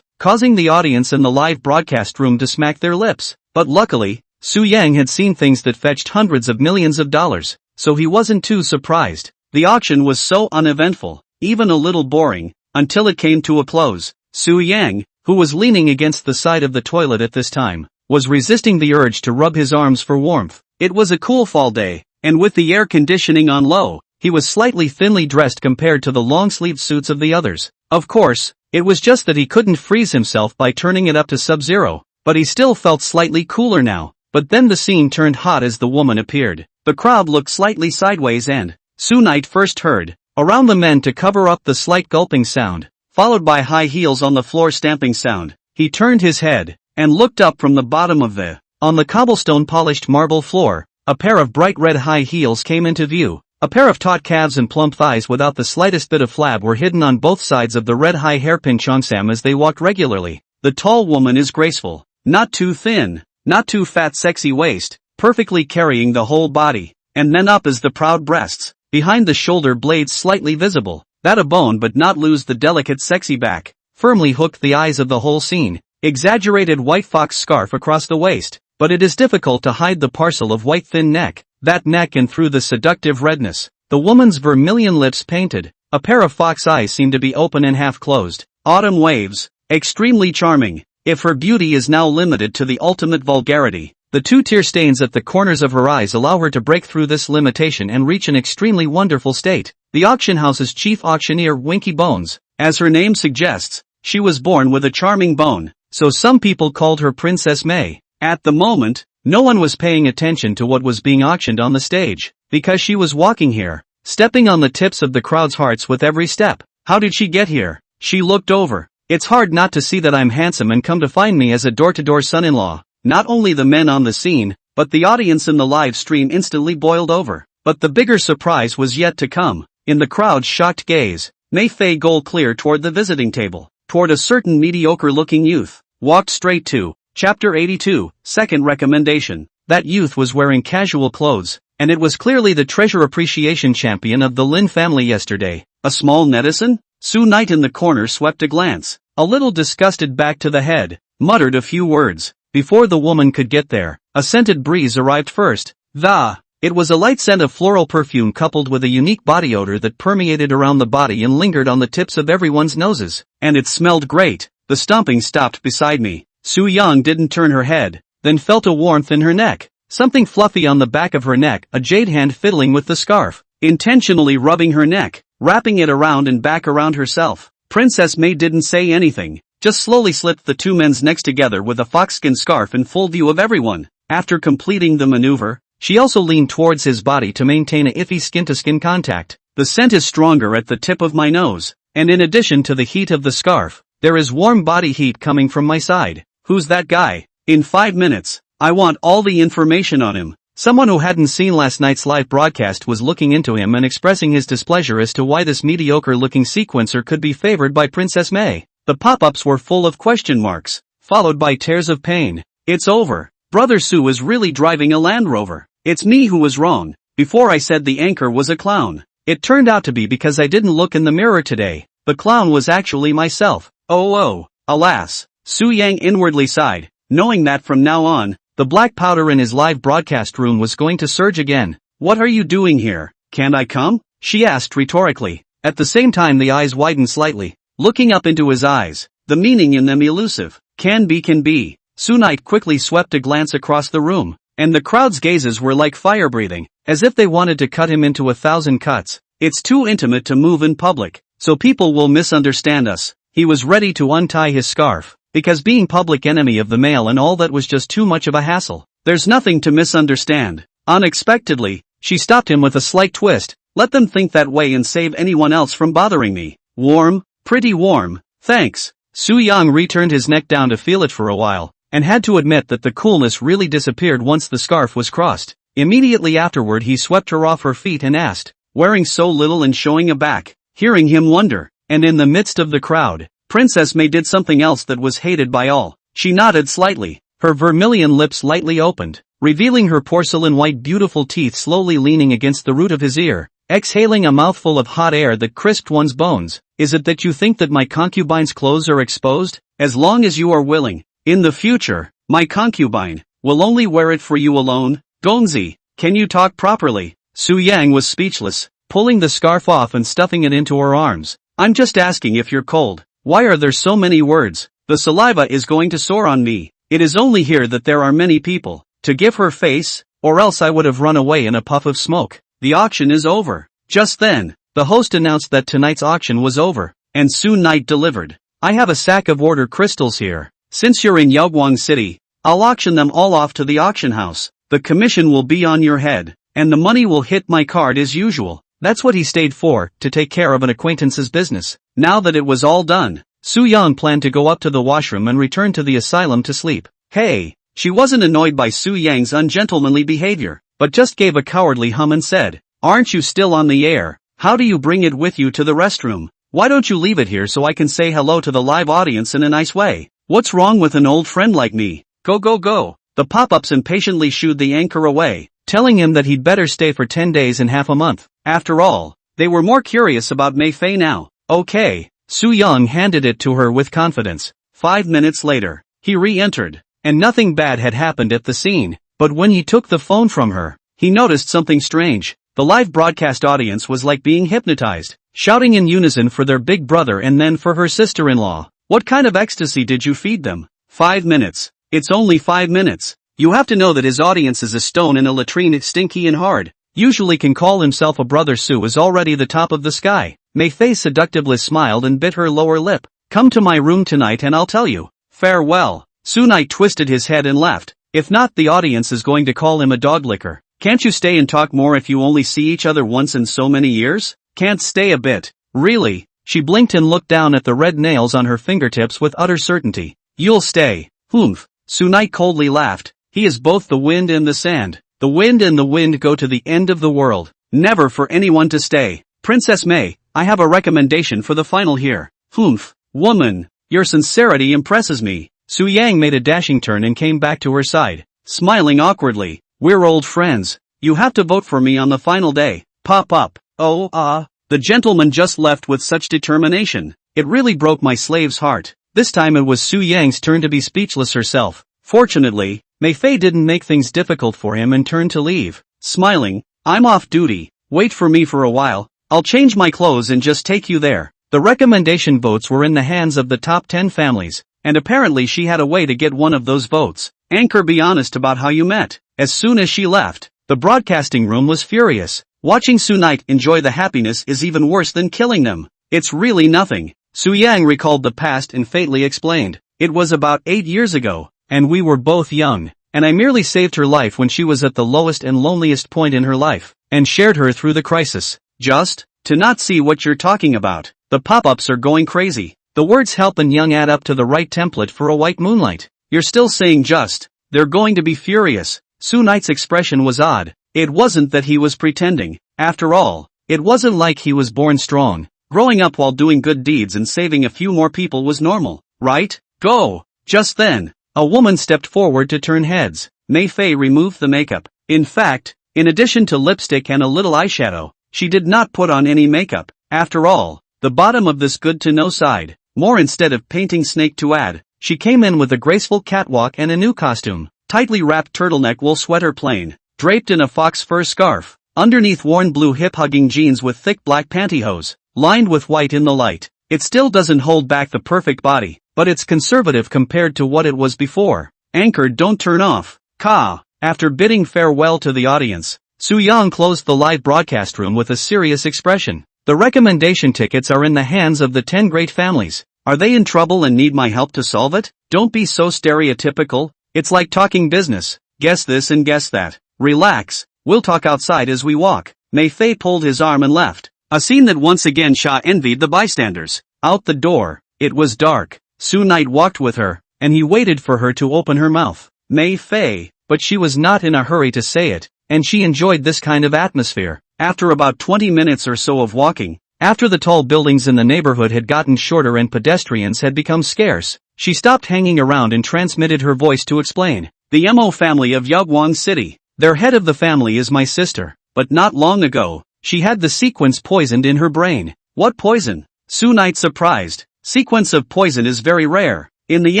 causing the audience in the live broadcast room to smack their lips. But luckily, Su-young had seen things that fetched hundreds of millions of dollars, so he wasn't too surprised. The auction was so uneventful, even a little boring, until it came to a close. Su-young, who was leaning against the side of the toilet at this time, was resisting the urge to rub his arms for warmth. It was a cool fall day, and with the air conditioning on low, he was slightly thinly dressed compared to the long-sleeved suits of the others. Of course, it was just that he couldn't freeze himself by turning it up to sub-zero, but he still felt slightly cooler now. But then the scene turned hot as the woman appeared. The crowd looked slightly sideways and Sunite first heard, around the men to cover up the slight gulping sound, followed by high heels on the floor stamping sound. He turned his head, and looked up from the bottom of on the cobblestone polished marble floor, a pair of bright red high heels came into view. A pair of taut calves and plump thighs without the slightest bit of flab were hidden on both sides of the red high hairpin cheongsam as they walked regularly. The tall woman is graceful, not too thin, not too fat, sexy waist, perfectly carrying the whole body, and then up is the proud breasts, behind the shoulder blades slightly visible, that a bone but not lose the delicate sexy back, firmly hooked the eyes of the whole scene. Exaggerated white fox scarf across the waist, but it is difficult to hide the parcel of white thin neck. That neck and through the seductive redness, the woman's vermilion lips painted, a pair of fox eyes seem to be open and half closed. Autumn waves, extremely charming, if her beauty is now limited to the ultimate vulgarity. The two tear stains at the corners of her eyes allow her to break through this limitation and reach an extremely wonderful state. The auction house's chief auctioneer, Winky Bones, as her name suggests, she was born with a charming bone, so some people called her Princess May. At the moment, no one was paying attention to what was being auctioned on the stage, because she was walking here, stepping on the tips of the crowd's hearts with every step. How did she get here? She looked over. It's hard not to see that I'm handsome and come to find me as a door-to-door son-in-law. Not only the men on the scene, but the audience in the live stream instantly boiled over. But the bigger surprise was yet to come. In the crowd's shocked gaze, Mei Fei Gold clear toward the visiting table, toward a certain mediocre-looking youth, walked straight to Chapter 82, Second Recommendation. That youth was wearing casual clothes, and it was clearly the treasure appreciation champion of the Lin family yesterday. A small netizen? Su Knight in the corner swept a glance, a little disgusted back to the head, muttered a few words. Before the woman could get there, a scented breeze arrived first. It was a light scent of floral perfume coupled with a unique body odor that permeated around the body and lingered on the tips of everyone's noses. And it smelled great. The stomping stopped beside me. Su Yang didn't turn her head, then felt a warmth in her neck, something fluffy on the back of her neck, a jade hand fiddling with the scarf, intentionally rubbing her neck, wrapping it around and back around herself. Princess May didn't say anything, just slowly slipped the two men's necks together with a foxskin scarf in full view of everyone. After completing the maneuver, she also leaned towards his body to maintain a iffy skin-to-skin contact. The scent is stronger at the tip of my nose, and in addition to the heat of the scarf, there is warm body heat coming from my side. Who's that guy? In 5 minutes, I want all the information on him. Someone who hadn't seen last night's live broadcast was looking into him and expressing his displeasure as to why this mediocre-looking sequencer could be favored by Princess May. The pop-ups were full of question marks, followed by tears of pain. It's over. Brother Su is really driving a Land Rover. It's me who was wrong. Before I said the anchor was a clown. It turned out to be because I didn't look in the mirror today. The clown was actually myself. Oh, alas. Su Yang inwardly sighed, knowing that from now on, the black powder in his live broadcast room was going to surge again. What are you doing here? Can't I come? She asked rhetorically. At the same time the eyes widened slightly, looking up into his eyes, the meaning in them elusive. Can be. Su Knight quickly swept a glance across the room, and the crowd's gazes were like fire breathing, as if they wanted to cut him into 1,000 cuts. It's too intimate to move in public, so people will misunderstand us. He was ready to untie his scarf, because being public enemy of the male and all that was just too much of a hassle. There's nothing to misunderstand. Unexpectedly, she stopped him with a slight twist. Let them think that way and save anyone else from bothering me. Warm, pretty warm, thanks. Su Yang returned his neck down to feel it for a while, and had to admit that the coolness really disappeared once the scarf was crossed. Immediately afterward he swept her off her feet and asked, wearing so little and showing a back. Hearing him wonder, and in the midst of the crowd, Princess May did something else that was hated by all. She nodded slightly, her vermilion lips lightly opened, revealing her porcelain-white beautiful teeth slowly leaning against the root of his ear, exhaling a mouthful of hot air that crisped one's bones. Is it that you think that my concubine's clothes are exposed? As long as you are willing, in the future, my concubine will only wear it for you alone. Gongzi, can you talk properly? Su Yang was speechless, pulling the scarf off and stuffing it into her arms. I'm just asking if you're cold. Why are there so many words? The saliva is going to soar on me. It is only here that there are many people. To give her face, or else I would have run away in a puff of smoke. The auction is over. Just then, the host announced that tonight's auction was over, and soon night delivered. I have a sack of order crystals here. Since you're in Yeogwang City, I'll auction them all off to the auction house. The commission will be on your head, and the money will hit my card as usual. That's what he stayed for, to take care of an acquaintance's business. Now that it was all done, Soo-young planned to go up to the washroom and return to the asylum to sleep. Hey! She wasn't annoyed by Soo-yang's ungentlemanly behavior, but just gave a cowardly hum and said, "Aren't you still on the air? How do you bring it with you to the restroom? Why don't you leave it here so I can say hello to the live audience in a nice way? What's wrong with an old friend like me? Go go go." The pop-ups impatiently shooed the anchor away, telling him that he'd better stay for 10 days and half a month. After all, they were more curious about Mei Fei now. Okay, Soo-young handed it to her with confidence. 5 minutes later, he re-entered, and nothing bad had happened at the scene. But when he took the phone from her, he noticed something strange. The live broadcast audience was like being hypnotized, shouting in unison for their big brother and then for her sister-in-law. What kind of ecstasy did you feed them? 5 minutes. It's only 5 minutes. You have to know that his audience is a stone in a latrine, stinky and hard. Usually can call himself a brother. Sue is already the top of the sky. Mei Fei seductively smiled and bit her lower lip. Come to my room tonight and I'll tell you. Farewell. Sunai twisted his head and laughed. If not, the audience is going to call him a dog licker. Can't you stay and talk more if you only see each other once in so many years? Can't stay a bit. Really? She blinked and looked down at the red nails on her fingertips with utter certainty. You'll stay. Humph. Sunai coldly laughed. He is both the wind and the sand. The wind and the wind go to the end of the world. Never for anyone to stay. Princess Mei, I have a recommendation for the final here. Humph. Woman, your sincerity impresses me. Su Yang made a dashing turn and came back to her side, smiling awkwardly. We're old friends. You have to vote for me on the final day. Pop up. Oh, the gentleman just left with such determination. It really broke my slave's heart. This time it was Su Yang's turn to be speechless herself. Fortunately, Mei Fei didn't make things difficult for him and turned to leave. Smiling, I'm off duty. Wait for me for a while. I'll change my clothes and just take you there. The recommendation votes were in the hands of the top 10 families, and apparently she had a way to get one of those votes. Anchor, be honest about how you met. As soon as she left, the broadcasting room was furious. Watching Su Knight enjoy the happiness is even worse than killing them. It's really nothing. Su Yang recalled the past and faintly explained. It was about 8 years ago, and we were both young, and I merely saved her life when she was at the lowest and loneliest point in her life, and shared her through the crisis. Just to not see what you're talking about. The pop-ups are going crazy. The words help and young add up to the right template for a white moonlight. You're still saying just. They're going to be furious. Su Knight's expression was odd. It wasn't that he was pretending. After all, it wasn't like he was born strong. Growing up while doing good deeds and saving a few more people was normal, right? Go! Just then, a woman stepped forward to turn heads. Mei Fei removed the makeup. In fact, in addition to lipstick and a little eyeshadow, she did not put on any makeup. After all, the bottom of this good-to-know side. More instead of painting snake to add, she came in with a graceful catwalk and a new costume. Tightly wrapped turtleneck wool sweater plain, draped in a fox fur scarf. Underneath worn blue hip-hugging jeans with thick black pantyhose, lined with white in the light. It still doesn't hold back the perfect body, but it's conservative compared to what it was before. Anchored, don't turn off. Ka. After bidding farewell to the audience, Su Yang closed the live broadcast room with a serious expression. The recommendation tickets are in the hands of the 10 great families. Are they in trouble and need my help to solve it? Don't be so stereotypical. It's like talking business. Guess this and guess that. Relax. We'll talk outside as we walk. Mei Fei pulled his arm and left. A scene that once again Sha envied the bystanders. Out the door, it was dark. Su Knight walked with her, and he waited for her to open her mouth. Mei Fei, but she was not in a hurry to say it, and she enjoyed this kind of atmosphere. After about 20 minutes or so of walking, after the tall buildings in the neighborhood had gotten shorter and pedestrians had become scarce, she stopped hanging around and transmitted her voice to explain. The Mo family of Yeogwang City. Their head of the family is my sister, but not long ago, she had the sequence poisoned in her brain. What poison? Su Knight surprised. Sequence of poison is very rare. In the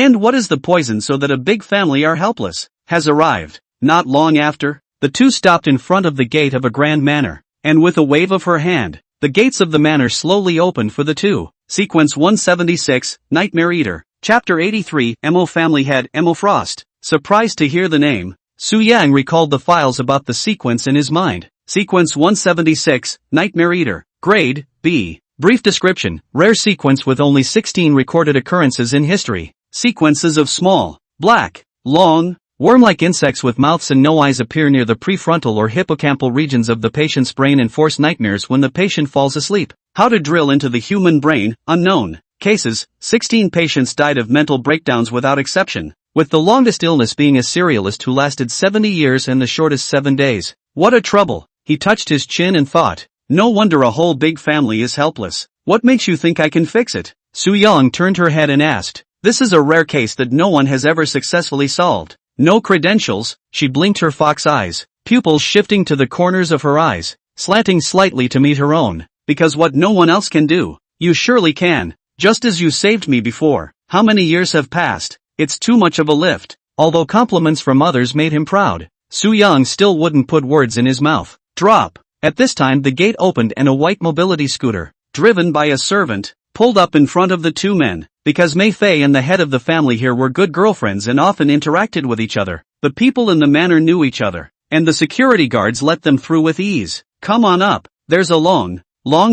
end, what is the poison so that a big family are helpless? Has arrived. Not long after, the two stopped in front of the gate of a grand manor, and with a wave of her hand, the gates of the manor slowly opened for the two. Sequence 176, Nightmare Eater. Chapter 83, Mo Family Head, Mo Frost. Surprised to hear the name, Su Yang recalled the files about the sequence in his mind. Sequence 176, Nightmare Eater. Grade, B. Brief description, rare sequence with only 16 recorded occurrences in history. Sequences of small, black, long, worm-like insects with mouths and no eyes appear near the prefrontal or hippocampal regions of the patient's brain and force nightmares when the patient falls asleep. How to drill into the human brain, unknown. Cases, 16 patients died of mental breakdowns without exception, with the longest illness being a serialist who lasted 70 years and the shortest 7 days. What a trouble. He touched his chin and thought, no wonder a whole big family is helpless. What makes you think I can fix it? Su Yang turned her head and asked. This is a rare case that no one has ever successfully solved. No credentials, she blinked her fox eyes, pupils shifting to the corners of her eyes, slanting slightly to meet her own. Because what no one else can do, you surely can. Just as you saved me before. How many years have passed? It's too much of a lift. Although compliments from others made him proud, Su Yang still wouldn't put words in his mouth. Drop. At this time the gate opened and a white mobility scooter, driven by a servant, pulled up in front of the two men. Because Mei Fei and the head of the family here were good girlfriends and often interacted with each other, the people in the manor knew each other, and the security guards let them through with ease. Come on up, there's a long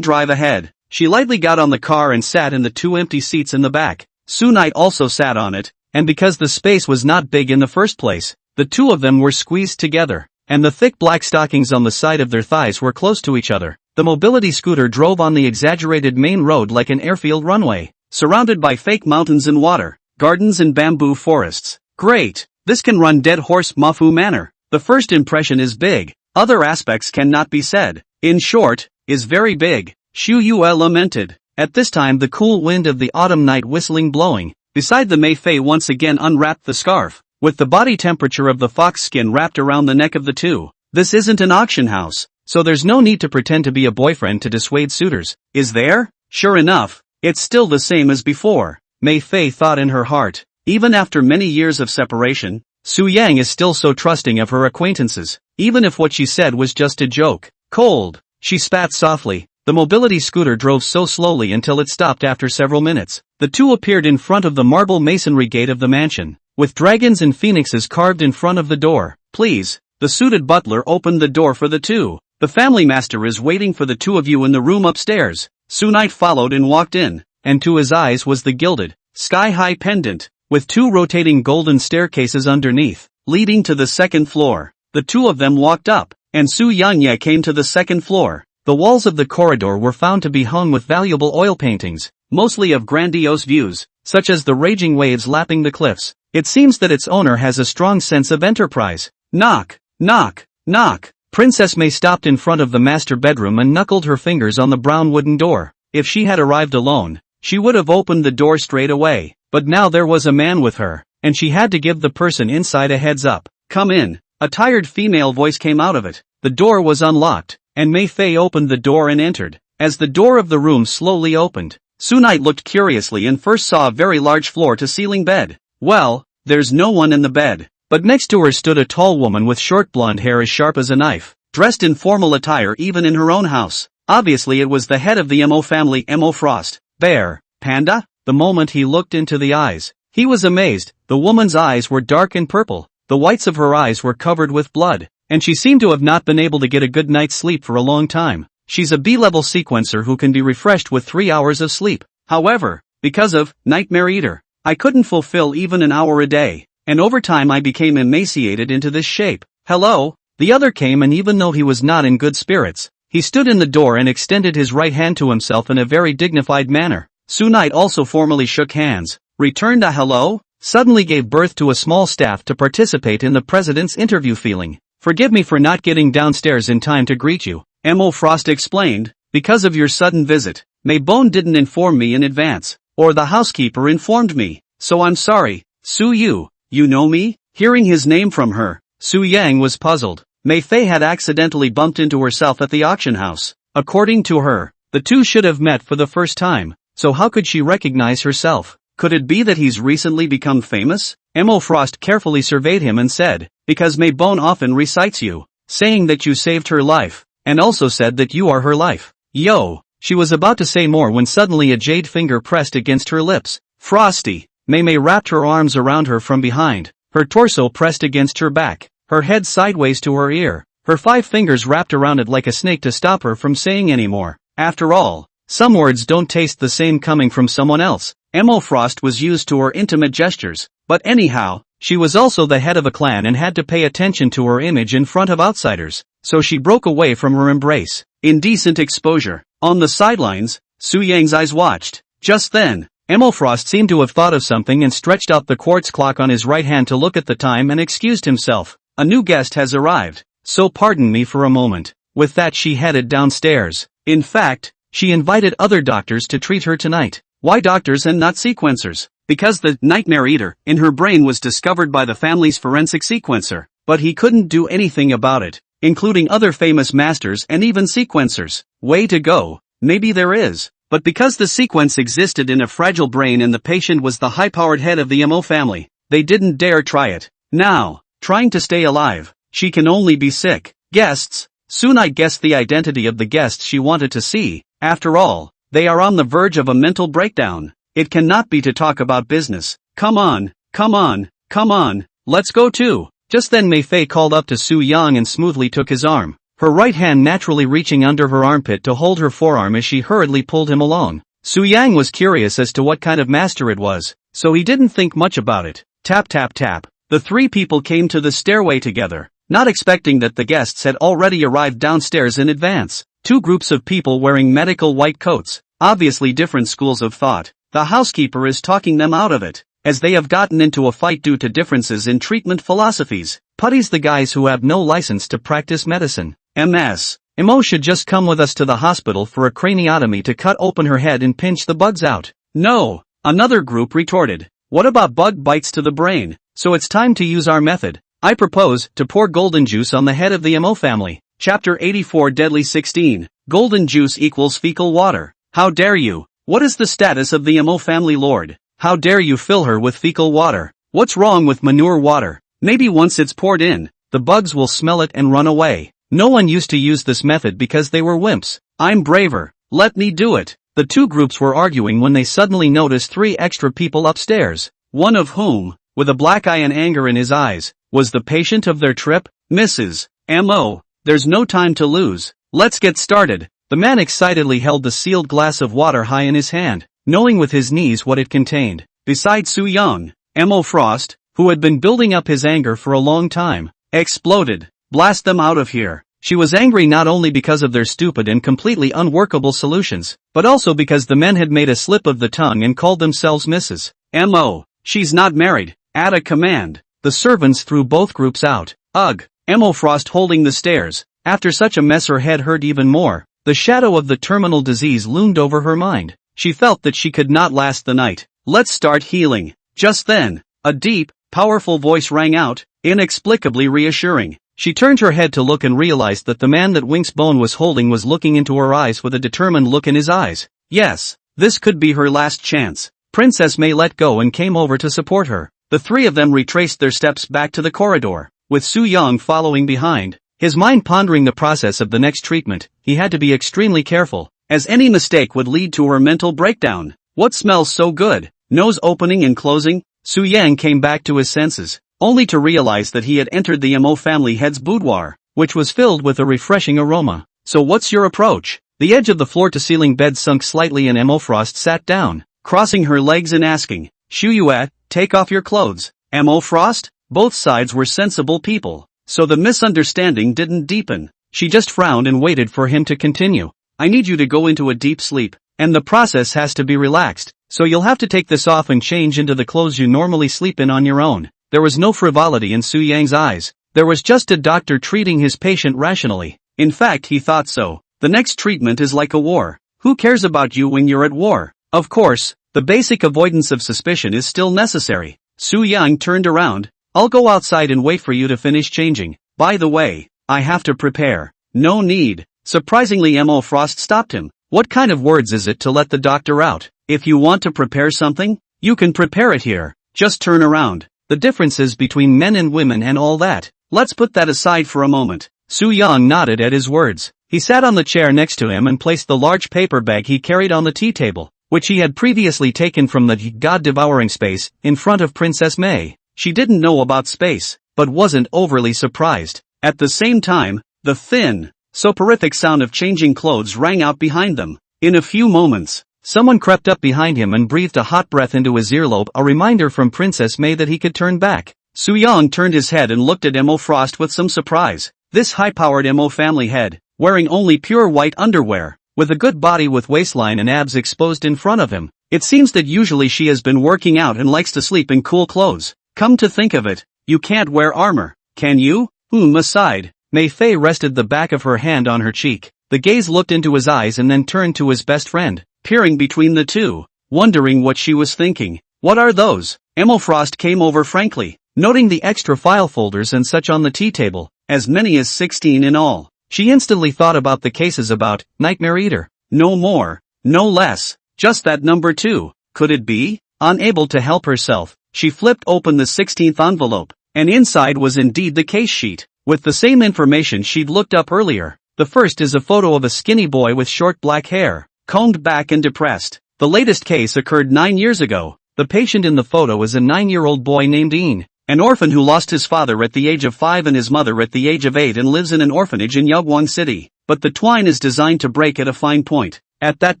drive ahead. She lightly got on the car and sat in the two empty seats in the back. Su Knight also sat on it, and because the space was not big in the first place, the two of them were squeezed together, and the thick black stockings on the side of their thighs were close to each other. The mobility scooter drove on the exaggerated main road like an airfield runway, surrounded by fake mountains and water, gardens and bamboo forests. Great! This can run Dead Horse Mafu Manor. The first impression is big. Other aspects cannot be said. In short, is very big. Xu Yue lamented. At this time the cool wind of the autumn night whistling blowing. Beside the Mei Fei once again unwrapped the scarf, with the body temperature of the fox skin wrapped around the neck of the two. This isn't an auction house, so there's no need to pretend to be a boyfriend to dissuade suitors. Is there? Sure enough. It's still the same as before, Mei Fei thought in her heart. Even after many years of separation, Su Yang is still so trusting of her acquaintances, even if what she said was just a joke. Cold, she spat softly. The mobility scooter drove so slowly until it stopped after several minutes. The two appeared in front of the marble masonry gate of the mansion, with dragons and phoenixes carved in front of the door. Please, the suited butler opened the door for the two. The family master is waiting for the two of you in the room upstairs. Su Knight followed and walked in, and to his eyes was the gilded, sky-high pendant, with two rotating golden staircases underneath, leading to the second floor. The two of them walked up, and Su Yanya came to the second floor. The walls of the corridor were found to be hung with valuable oil paintings, mostly of grandiose views, such as the raging waves lapping the cliffs. It seems that its owner has a strong sense of enterprise. Knock, knock, knock. Princess Mei stopped in front of the master bedroom and knuckled her fingers on the brown wooden door. If she had arrived alone, she would have opened the door straight away, but now there was a man with her, and she had to give the person inside a heads up. Come in. A tired female voice came out of it. The door was unlocked, and Mei Fei opened the door and entered. As the door of the room slowly opened, Su Knight looked curiously and first saw a very large floor-to-ceiling bed. Well, there's no one in the bed. But next to her stood a tall woman with short blonde hair as sharp as a knife, dressed in formal attire even in her own house. Obviously it was the head of the Mo family, Mo Frost. Bear, panda? The moment he looked into the eyes, he was amazed. The woman's eyes were dark and purple, the whites of her eyes were covered with blood, and she seemed to have not been able to get a good night's sleep for a long time. She's a B-level sequencer who can be refreshed with 3 hours of sleep. However, because of Nightmare Eater, I couldn't fulfill even an hour a day. And over time I became emaciated into this shape. Hello? The other came, and even though he was not in good spirits, he stood in the door and extended his right hand to himself in a very dignified manner. Su Knight also formally shook hands, returned a hello, suddenly gave birth to a small staff to participate in the president's interview feeling. Forgive me for not getting downstairs in time to greet you, Mo Frost explained, because of your sudden visit. Mei Bone didn't inform me in advance, or the housekeeper informed me, so I'm sorry. Su Yu. You know me? Hearing his name from her, Su Yang was puzzled. Mei Fei had accidentally bumped into herself at the auction house. According to her, the two should have met for the first time, so how could she recognize herself? Could it be that he's recently become famous? Mo Frost carefully surveyed him and said, because Mei Bone often recites you, saying that you saved her life, and also said that you are her life. Yo! She was about to say more when suddenly a jade finger pressed against her lips. Frosty! Mei Mei wrapped her arms around her from behind, her torso pressed against her back, her head sideways to her ear, her 5 fingers wrapped around it like a snake to stop her from saying anymore. After all, some words don't taste the same coming from someone else. Emma Frost was used to her intimate gestures, but anyhow, she was also the head of a clan and had to pay attention to her image in front of outsiders, so she broke away from her embrace. Indecent exposure. On the sidelines, Su Yang's eyes watched. Just then, Emma Frost seemed to have thought of something and stretched out the quartz clock on his right hand to look at the time and excused himself. A new guest has arrived, so pardon me for a moment. With that she headed downstairs. In fact, she invited other doctors to treat her tonight. Why doctors and not sequencers? Because the nightmare eater in her brain was discovered by the family's forensic sequencer, but he couldn't do anything about it, including other famous masters and even sequencers. Way to go. Maybe there is. But because the sequence existed in a fragile brain and the patient was the high-powered head of the MO family, they didn't dare try it. Now, trying to stay alive, she can only be sick. Guests. Soon I guessed the identity of the guests she wanted to see. After all, they are on the verge of a mental breakdown. It cannot be to talk about business. Come on, come on, come on, let's go too. Just then Mei Fei called up to Su Yang and smoothly took his arm, her right hand naturally reaching under her armpit to hold her forearm as she hurriedly pulled him along. Su Yang was curious as to what kind of master it was, so he didn't think much about it. Tap tap tap. The 3 people came to the stairway together, not expecting that the guests had already arrived downstairs in advance. 2 groups of people wearing medical white coats, obviously different schools of thought. The housekeeper is talking them out of it, as they have gotten into a fight due to differences in treatment philosophies. Putty's the guys who have no license to practice medicine. Mo should just come with us to the hospital for a craniotomy to cut open her head and pinch the bugs out. No, another group retorted. What about bug bites to the brain? So it's time to use our method. I propose to pour golden juice on the head of the Mo family. Chapter 84 Deadly 16. Golden juice equals fecal water. How dare you? What is the status of the Mo family lord? How dare you fill her with fecal water? What's wrong with manure water? Maybe once it's poured in, the bugs will smell it and run away. No one used to use this method because they were wimps. I'm braver. Let me do it. The 2 groups were arguing when they suddenly noticed 3 extra people upstairs, one of whom, with a black eye and anger in his eyes, was the patient of their trip, Mrs. M.O. There's no time to lose. Let's get started. The man excitedly held the sealed glass of water high in his hand, knowing with his knees what it contained. Beside Su Yang, M.O. Frost, who had been building up his anger for a long time, exploded. Blast them out of here. She was angry not only because of their stupid and completely unworkable solutions, but also because the men had made a slip of the tongue and called themselves Mrs. M.O. She's not married. At a command, the servants threw both groups out. Ugh. M.O. Frost holding the stairs. After such a mess her head hurt even more. The shadow of the terminal disease loomed over her mind. She felt that she could not last the night. Let's start healing. Just then, a deep, powerful voice rang out, inexplicably reassuring. She turned her head to look and realized that the man that Wink's Bone was holding was looking into her eyes with a determined look in his eyes. Yes, this could be her last chance. Princess May let go and came over to support her. The 3 of them retraced their steps back to the corridor, with Su Yang following behind. His mind pondering the process of the next treatment, he had to be extremely careful, as any mistake would lead to her mental breakdown. What smells so good? Nose opening and closing? Su Yang came back to his senses, only to realize that he had entered the Mo family head's boudoir, which was filled with a refreshing aroma. So what's your approach? The edge of the floor-to-ceiling bed sunk slightly and Mo Frost sat down, crossing her legs and asking, Shu Yue, take off your clothes. Mo Frost? Both sides were sensible people, so the misunderstanding didn't deepen. She just frowned and waited for him to continue. I need you to go into a deep sleep, and the process has to be relaxed, so you'll have to take this off and change into the clothes you normally sleep in on your own. There was no frivolity in Su Yang's eyes. There was just a doctor treating his patient rationally. In fact, he thought so. The next treatment is like a war. Who cares about you when you're at war? Of course, the basic avoidance of suspicion is still necessary. Su Yang turned around. I'll go outside and wait for you to finish changing. By the way, I have to prepare. No need. Surprisingly, Mo Frost stopped him. What kind of words is it to let the doctor out? If you want to prepare something, you can prepare it here. Just turn around. The differences between men and women and all that. Let's put that aside for a moment. Su Yang nodded at his words. He sat on the chair next to him and placed the large paper bag he carried on the tea table, which he had previously taken from the god-devouring space, in front of Princess May. She didn't know about space. but wasn't overly surprised. At the same time, the thin, soporific sound of changing clothes rang out behind them. In a few moments, someone crept up behind him and breathed a hot breath into his earlobe, a reminder from Princess May that he could turn back. Soo-young turned his head and looked at Emo Frost with some surprise. This high-powered Emo family head, wearing only pure white underwear, with a good body with waistline and abs exposed in front of him. It seems that usually she has been working out and likes to sleep in cool clothes. Come to think of it, you can't wear armor, can you? Aside. Mei Fei rested the back of her hand on her cheek. The gaze looked into his eyes and then turned to his best friend, peering between the two, wondering what she was thinking. What are those? Emo Frost came over frankly, noting the extra file folders and such on the tea table, as many as 16 in all. She instantly thought about the cases about Nightmare Eater. No more, no less, just that number 2. Could it be? Unable to help herself, she flipped open the 16th envelope, and inside was indeed the case sheet, with the same information she'd looked up earlier. The first is a photo of a skinny boy with short black hair, combed back and depressed. The latest case occurred 9 years ago. The patient in the photo is a 9-year-old boy named Ian, an orphan who lost his father at the age of 5 and his mother at the age of 8 and lives in an orphanage in Yugwang City. But the twine is designed to break at a fine point. At that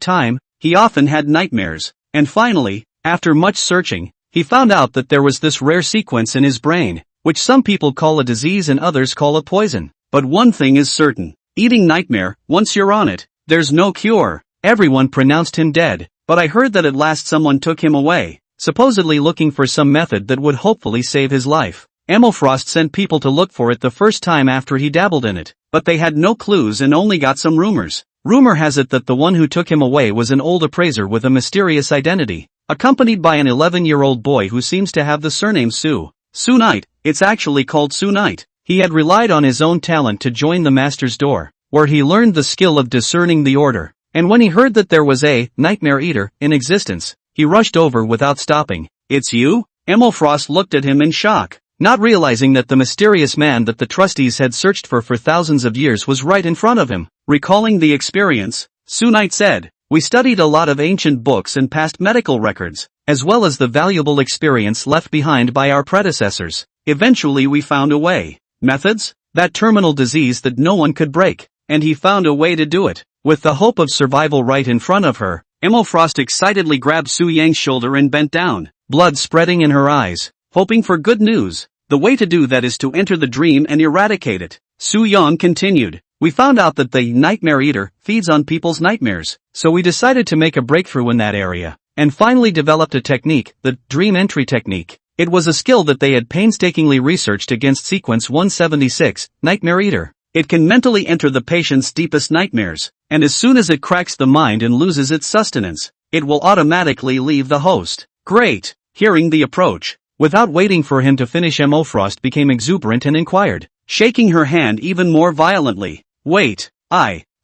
time, he often had nightmares. And finally, after much searching, he found out that there was this rare sequence in his brain, which some people call a disease and others call a poison. But one thing is certain. Eating nightmare, once you're on it, there's no cure. Everyone pronounced him dead, but I heard that at last someone took him away, supposedly looking for some method that would hopefully save his life. Emo Frost sent people to look for it the first time after he dabbled in it, but they had no clues and only got some rumors. Rumor has it that the one who took him away was an old appraiser with a mysterious identity, accompanied by an 11-year-old boy who seems to have the surname Sue. Sue Knight, it's actually called Sue Knight. He had relied on his own talent to join the master's door, where he learned the skill of discerning the order, and when he heard that there was a Nightmare Eater in existence, he rushed over without stopping. It's you? Emo Frost looked at him in shock, not realizing that the mysterious man that the trustees had searched for thousands of years was right in front of him. Recalling the experience, Sue Knight said, "We studied a lot of ancient books and past medical records, as well as the valuable experience left behind by our predecessors. Eventually we found a way. Methods? That terminal disease that no one could break. And he found a way to do it." With the hope of survival right in front of her, Emo Frost excitedly grabbed Su Yang's shoulder and bent down, blood spreading in her eyes, hoping for good news. The way to do that is to enter the dream and eradicate it. Su Yang continued. We found out that the Nightmare Eater feeds on people's nightmares, so we decided to make a breakthrough in that area, and finally developed a technique, the dream entry technique. It was a skill that they had painstakingly researched against sequence 176, Nightmare Eater. It can mentally enter the patient's deepest nightmares, and as soon as it cracks the mind and loses its sustenance, it will automatically leave the host. Great! Hearing the approach, without waiting for him to finish, Emo Frost became exuberant and inquired, shaking her hand even more violently. Wait,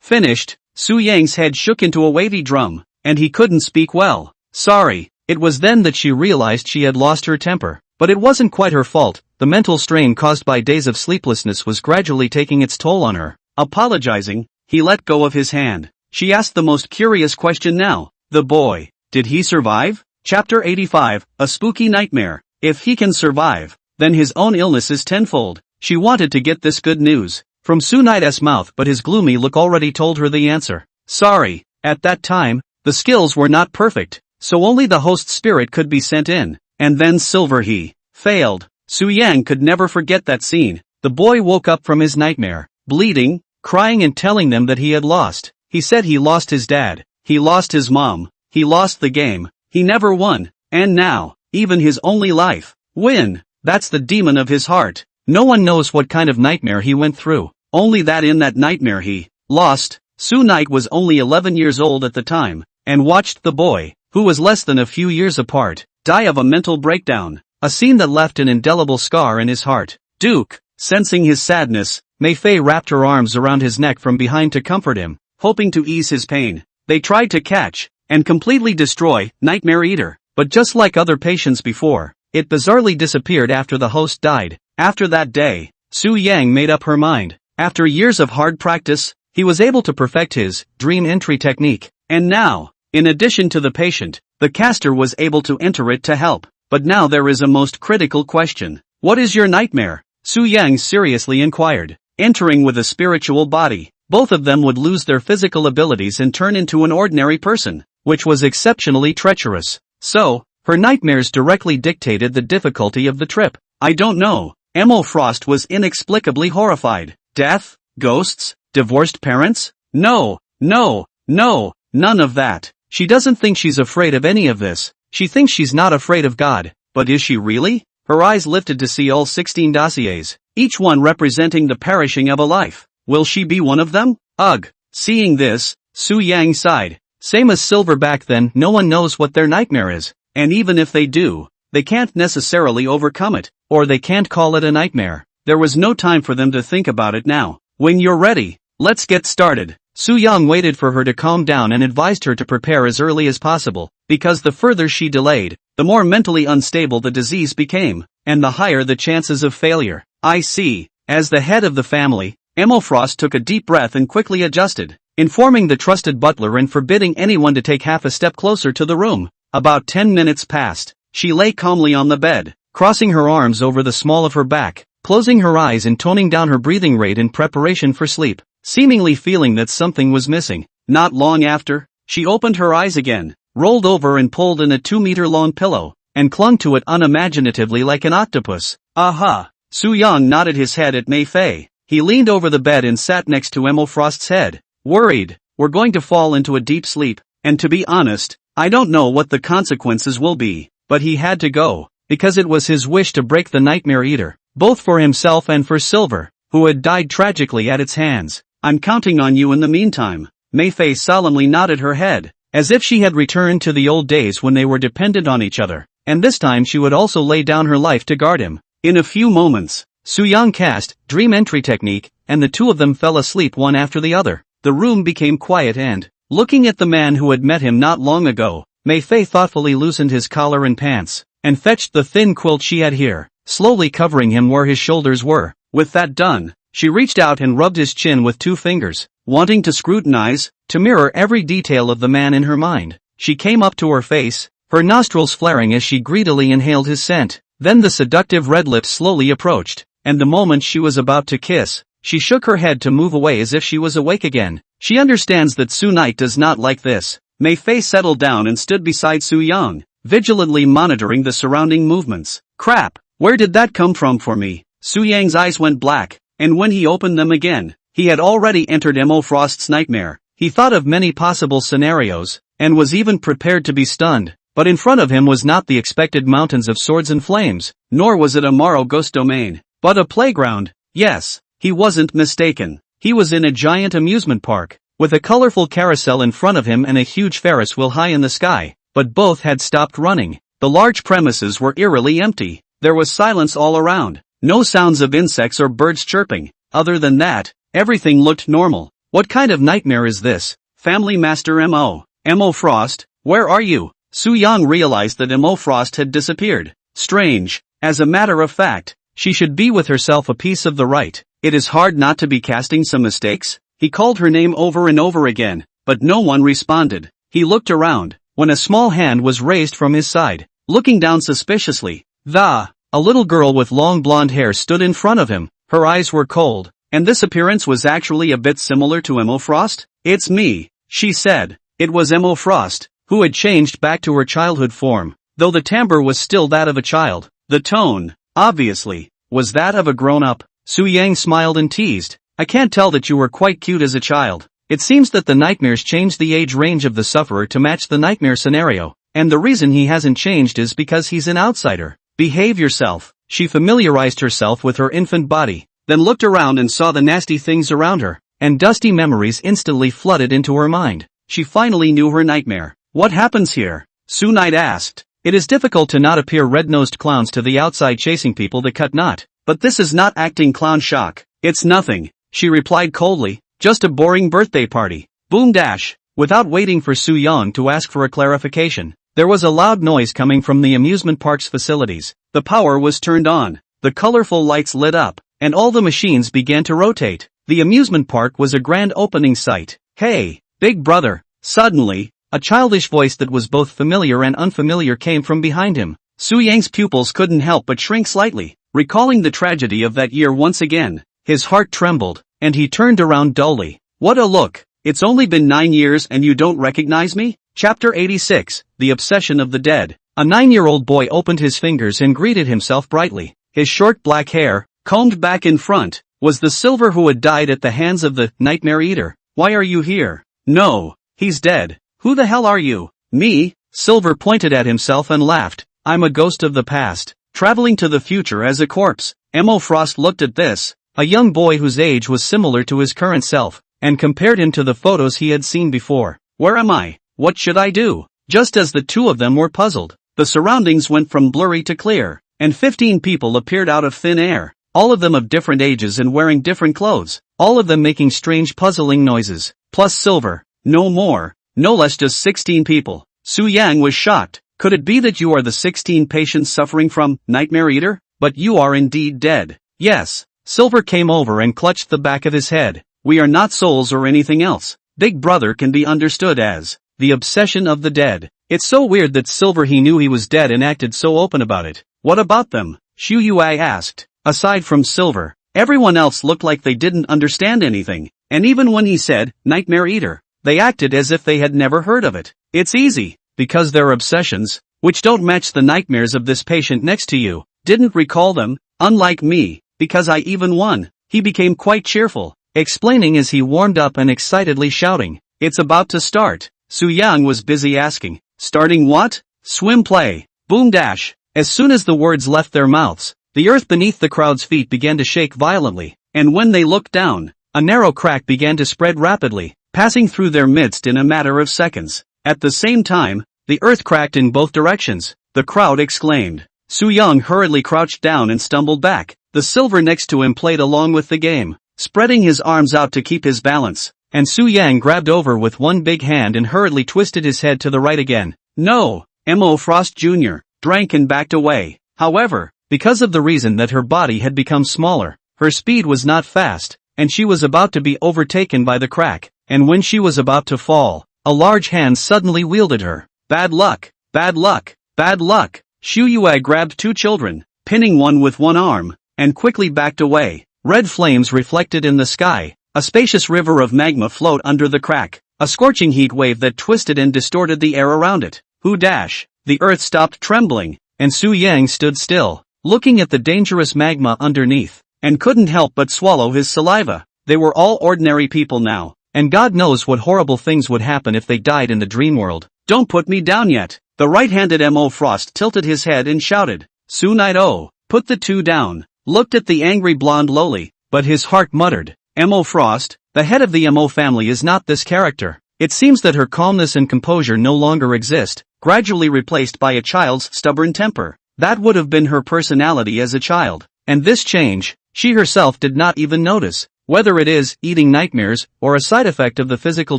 finished. Su Yang's head shook into a wavy drum, and he couldn't speak well. Sorry. It was then that she realized she had lost her temper. But it wasn't quite her fault. The mental strain caused by days of sleeplessness was gradually taking its toll on her. Apologizing, he let go of his hand. She asked the most curious question now. The boy, did he survive? Chapter 85, A Spooky Nightmare. If he can survive, then his own illness is tenfold. She wanted to get this good news from Su Knight's mouth, but his gloomy look already told her the answer. Sorry, at that time, the skills were not perfect, so only the host's spirit could be sent in, and then Silver he failed. Su Yang could never forget that scene. The boy woke up from his nightmare, bleeding, crying and telling them that he had lost. He said he lost his dad, he lost his mom, he lost the game, he never won, and now, even his only life, win. That's the demon of his heart. No one knows what kind of nightmare he went through, only that in that nightmare he lost. Su Knight was only 11 years old at the time, and watched the boy, who was less than a few years apart, die of a mental breakdown, a scene that left an indelible scar in his heart. Duke, sensing his sadness, Mei Fei wrapped her arms around his neck from behind to comfort him, hoping to ease his pain. They tried to catch, and completely destroy, Nightmare Eater, but just like other patients before, it bizarrely disappeared after the host died. After that day, Su Yang made up her mind. After years of hard practice, he was able to perfect his dream entry technique, and now, in addition to the patient, the caster was able to enter it to help. But now there is a most critical question. What is your nightmare? Su Yang seriously inquired. Entering with a spiritual body, both of them would lose their physical abilities and turn into an ordinary person, which was exceptionally treacherous. So, her nightmares directly dictated the difficulty of the trip. I don't know. Emma Frost was inexplicably horrified. Death? Ghosts? Divorced parents? No, none of that. She doesn't think she's afraid of any of this. She thinks she's not afraid of God. But is she really? Her eyes lifted to see all 16 dossiers, each one representing the perishing of a life. Will she be one of them? Ugh. Seeing this, Su Yang sighed. Same as Silver back then, no one knows what their nightmare is. And even if they do, they can't necessarily overcome it, or they can't call it a nightmare. There was no time for them to think about it now. When you're ready, let's get started. Su Yang waited for her to calm down and advised her to prepare as early as possible, because the further she delayed, the more mentally unstable the disease became, and the higher the chances of failure. I see. As the head of the family, Emma Frost took a deep breath and quickly adjusted, informing the trusted butler and forbidding anyone to take half a step closer to the room. About 10 minutes passed. She lay calmly on the bed, crossing her arms over the small of her back, closing her eyes and toning down her breathing rate in preparation for sleep, seemingly feeling that something was missing. Not long after, she opened her eyes again, rolled over and pulled in a 2-meter-long pillow, and clung to it unimaginatively like an octopus. Aha! Su Yang nodded his head at Mei Fei. He leaned over the bed and sat next to Emma Frost's head. Worried, we're going to fall into a deep sleep, and to be honest, I don't know what the consequences will be, but he had to go, because it was his wish to break the Nightmare Eater, both for himself and for Silver, who had died tragically at its hands. I'm counting on you in the meantime. Mei Fei solemnly nodded her head, as if she had returned to the old days when they were dependent on each other, and this time she would also lay down her life to guard him. In a few moments, Su Yang cast Dream Entry Technique, and the two of them fell asleep one after the other. The room became quiet and, looking at the man who had met him not long ago, Mei Fei thoughtfully loosened his collar and pants, and fetched the thin quilt she had here, slowly covering him where his shoulders were. With that done, she reached out and rubbed his chin with 2 fingers, wanting to scrutinize, to mirror every detail of the man in her mind. She came up to her face, her nostrils flaring as she greedily inhaled his scent. Then the seductive red lips slowly approached, and the moment she was about to kiss, she shook her head to move away as if she was awake again. She understands that Su Knight does not like this. Mei Fei settled down and stood beside Su Yang, vigilantly monitoring the surrounding movements. Crap, where did that come from for me? Su Yang's eyes went black, and when he opened them again, he had already entered Emma Frost's nightmare. He thought of many possible scenarios, and was even prepared to be stunned. But in front of him was not the expected mountains of swords and flames, nor was it a Morrow Ghost domain, but a playground. Yes, he wasn't mistaken. He was in a giant amusement park, with a colorful carousel in front of him and a huge Ferris wheel high in the sky, but both had stopped running. The large premises were eerily empty. There was silence all around, no sounds of insects or birds chirping. Other than that, everything looked normal. What kind of nightmare is this? Family Master Emma Frost, where are you? Su Yang realized that Emma Frost had disappeared. Strange. As a matter of fact, she should be with herself a piece of the right. It is hard not to be casting some mistakes. He called her name over and over again, but no one responded. He looked around, when a small hand was raised from his side. Looking down suspiciously, a little girl with long blonde hair stood in front of him. Her eyes were cold, and this appearance was actually a bit similar to Emma Frost. It's me, she said. It was Emma Frost, who had changed back to her childhood form, though the timbre was still that of a child. The tone, obviously, was that of a grown-up. Su Yang smiled and teased. I can't tell that you were quite cute as a child. It seems that the nightmares changed the age range of the sufferer to match the nightmare scenario, and the reason he hasn't changed is because he's an outsider. Behave yourself. She familiarized herself with her infant body, then looked around and saw the nasty things around her, and dusty memories instantly flooded into her mind. She finally knew her nightmare. What happens here? Su Knight asked. It is difficult to not appear red-nosed clowns to the outside chasing people that cut not. But this is not acting clown shock. It's nothing, she replied coldly. Just a boring birthday party. Boom dash. Without waiting for Su Yang to ask for a clarification, there was a loud noise coming from the amusement park's facilities. The power was turned on. The colorful lights lit up, and all the machines began to rotate. The amusement park was a grand opening sight. Hey, big brother. Suddenly, a childish voice that was both familiar and unfamiliar came from behind him. Su Yang's pupils couldn't help but shrink slightly. recalling the tragedy of that year once again. His heart trembled, and he turned around dully. What a look! It's only been 9 years and you don't recognize me? Chapter 86, The Obsession of the Dead. A 9-year-old boy opened his fingers and greeted himself brightly. His short black hair, combed back in front, was the Silver who had died at the hands of the Nightmare Eater. Why are you here? No, he's dead. Who the hell are you? Me? Silver pointed at himself and laughed. I'm a ghost of the past, traveling to the future as a corpse. Emo Frost looked at this, a young boy whose age was similar to his current self, and compared him to the photos he had seen before. Where am I? What should I do? Just as the two of them were puzzled, the surroundings went from blurry to clear, and 15 people appeared out of thin air, all of them of different ages and wearing different clothes, all of them making strange puzzling noises, plus Silver. No more, no less, just 16 people. Su Yang was shocked. Could it be that you are the 16 patients suffering from Nightmare Eater? But you are indeed dead. Yes. Silver came over and clutched the back of his head. We are not souls or anything else. Big Brother can be understood as the obsession of the dead. It's so weird that Silver he knew he was dead and acted so open about it. What about them? Xu Yue asked. Aside from Silver, everyone else looked like they didn't understand anything, and even when he said, Nightmare Eater, they acted as if they had never heard of it. It's easy, because their obsessions, which don't match the nightmares of this patient next to you, didn't recall them, unlike me, because I even won. He became quite cheerful, explaining as he warmed up and excitedly shouting, it's about to start. Su Yang was busy asking, starting what? Swim play. Boom dash. As soon as the words left their mouths, the earth beneath the crowd's feet began to shake violently, and when they looked down, a narrow crack began to spread rapidly, passing through their midst in a matter of seconds. At the same time, the earth cracked in both directions. The crowd exclaimed. Su Yang hurriedly crouched down and stumbled back. The Silver next to him played along with the game, spreading his arms out to keep his balance, and Su Yang grabbed over with one big hand and hurriedly twisted his head to the right again. No! Emo Frost Jr. drank and backed away. However, because of the reason that her body had become smaller, her speed was not fast, and she was about to be overtaken by the crack, and when she was about to fall, a large hand suddenly wielded her. Bad luck! Bad luck! Bad luck! Xu Yue grabbed two children, pinning one with one arm, and quickly backed away. Red flames reflected in the sky. A spacious river of magma flowed under the crack, a scorching heat wave that twisted and distorted the air around it. Who dash? The earth stopped trembling, and Su Yang stood still, looking at the dangerous magma underneath, and couldn't help but swallow his saliva. They were all ordinary people now, and God knows what horrible things would happen if they died in the dream world. Don't put me down yet. The right-handed Emo Frost tilted his head and shouted. Su Night-O, put the two down, looked at the angry blonde lowly, but his heart muttered, Emo Frost, the head of the Emo family is not this character. It seems that her calmness and composure no longer exist, gradually replaced by a child's stubborn temper. That would have been her personality as a child, and this change, she herself did not even notice. Whether it is eating nightmares or a side effect of the physical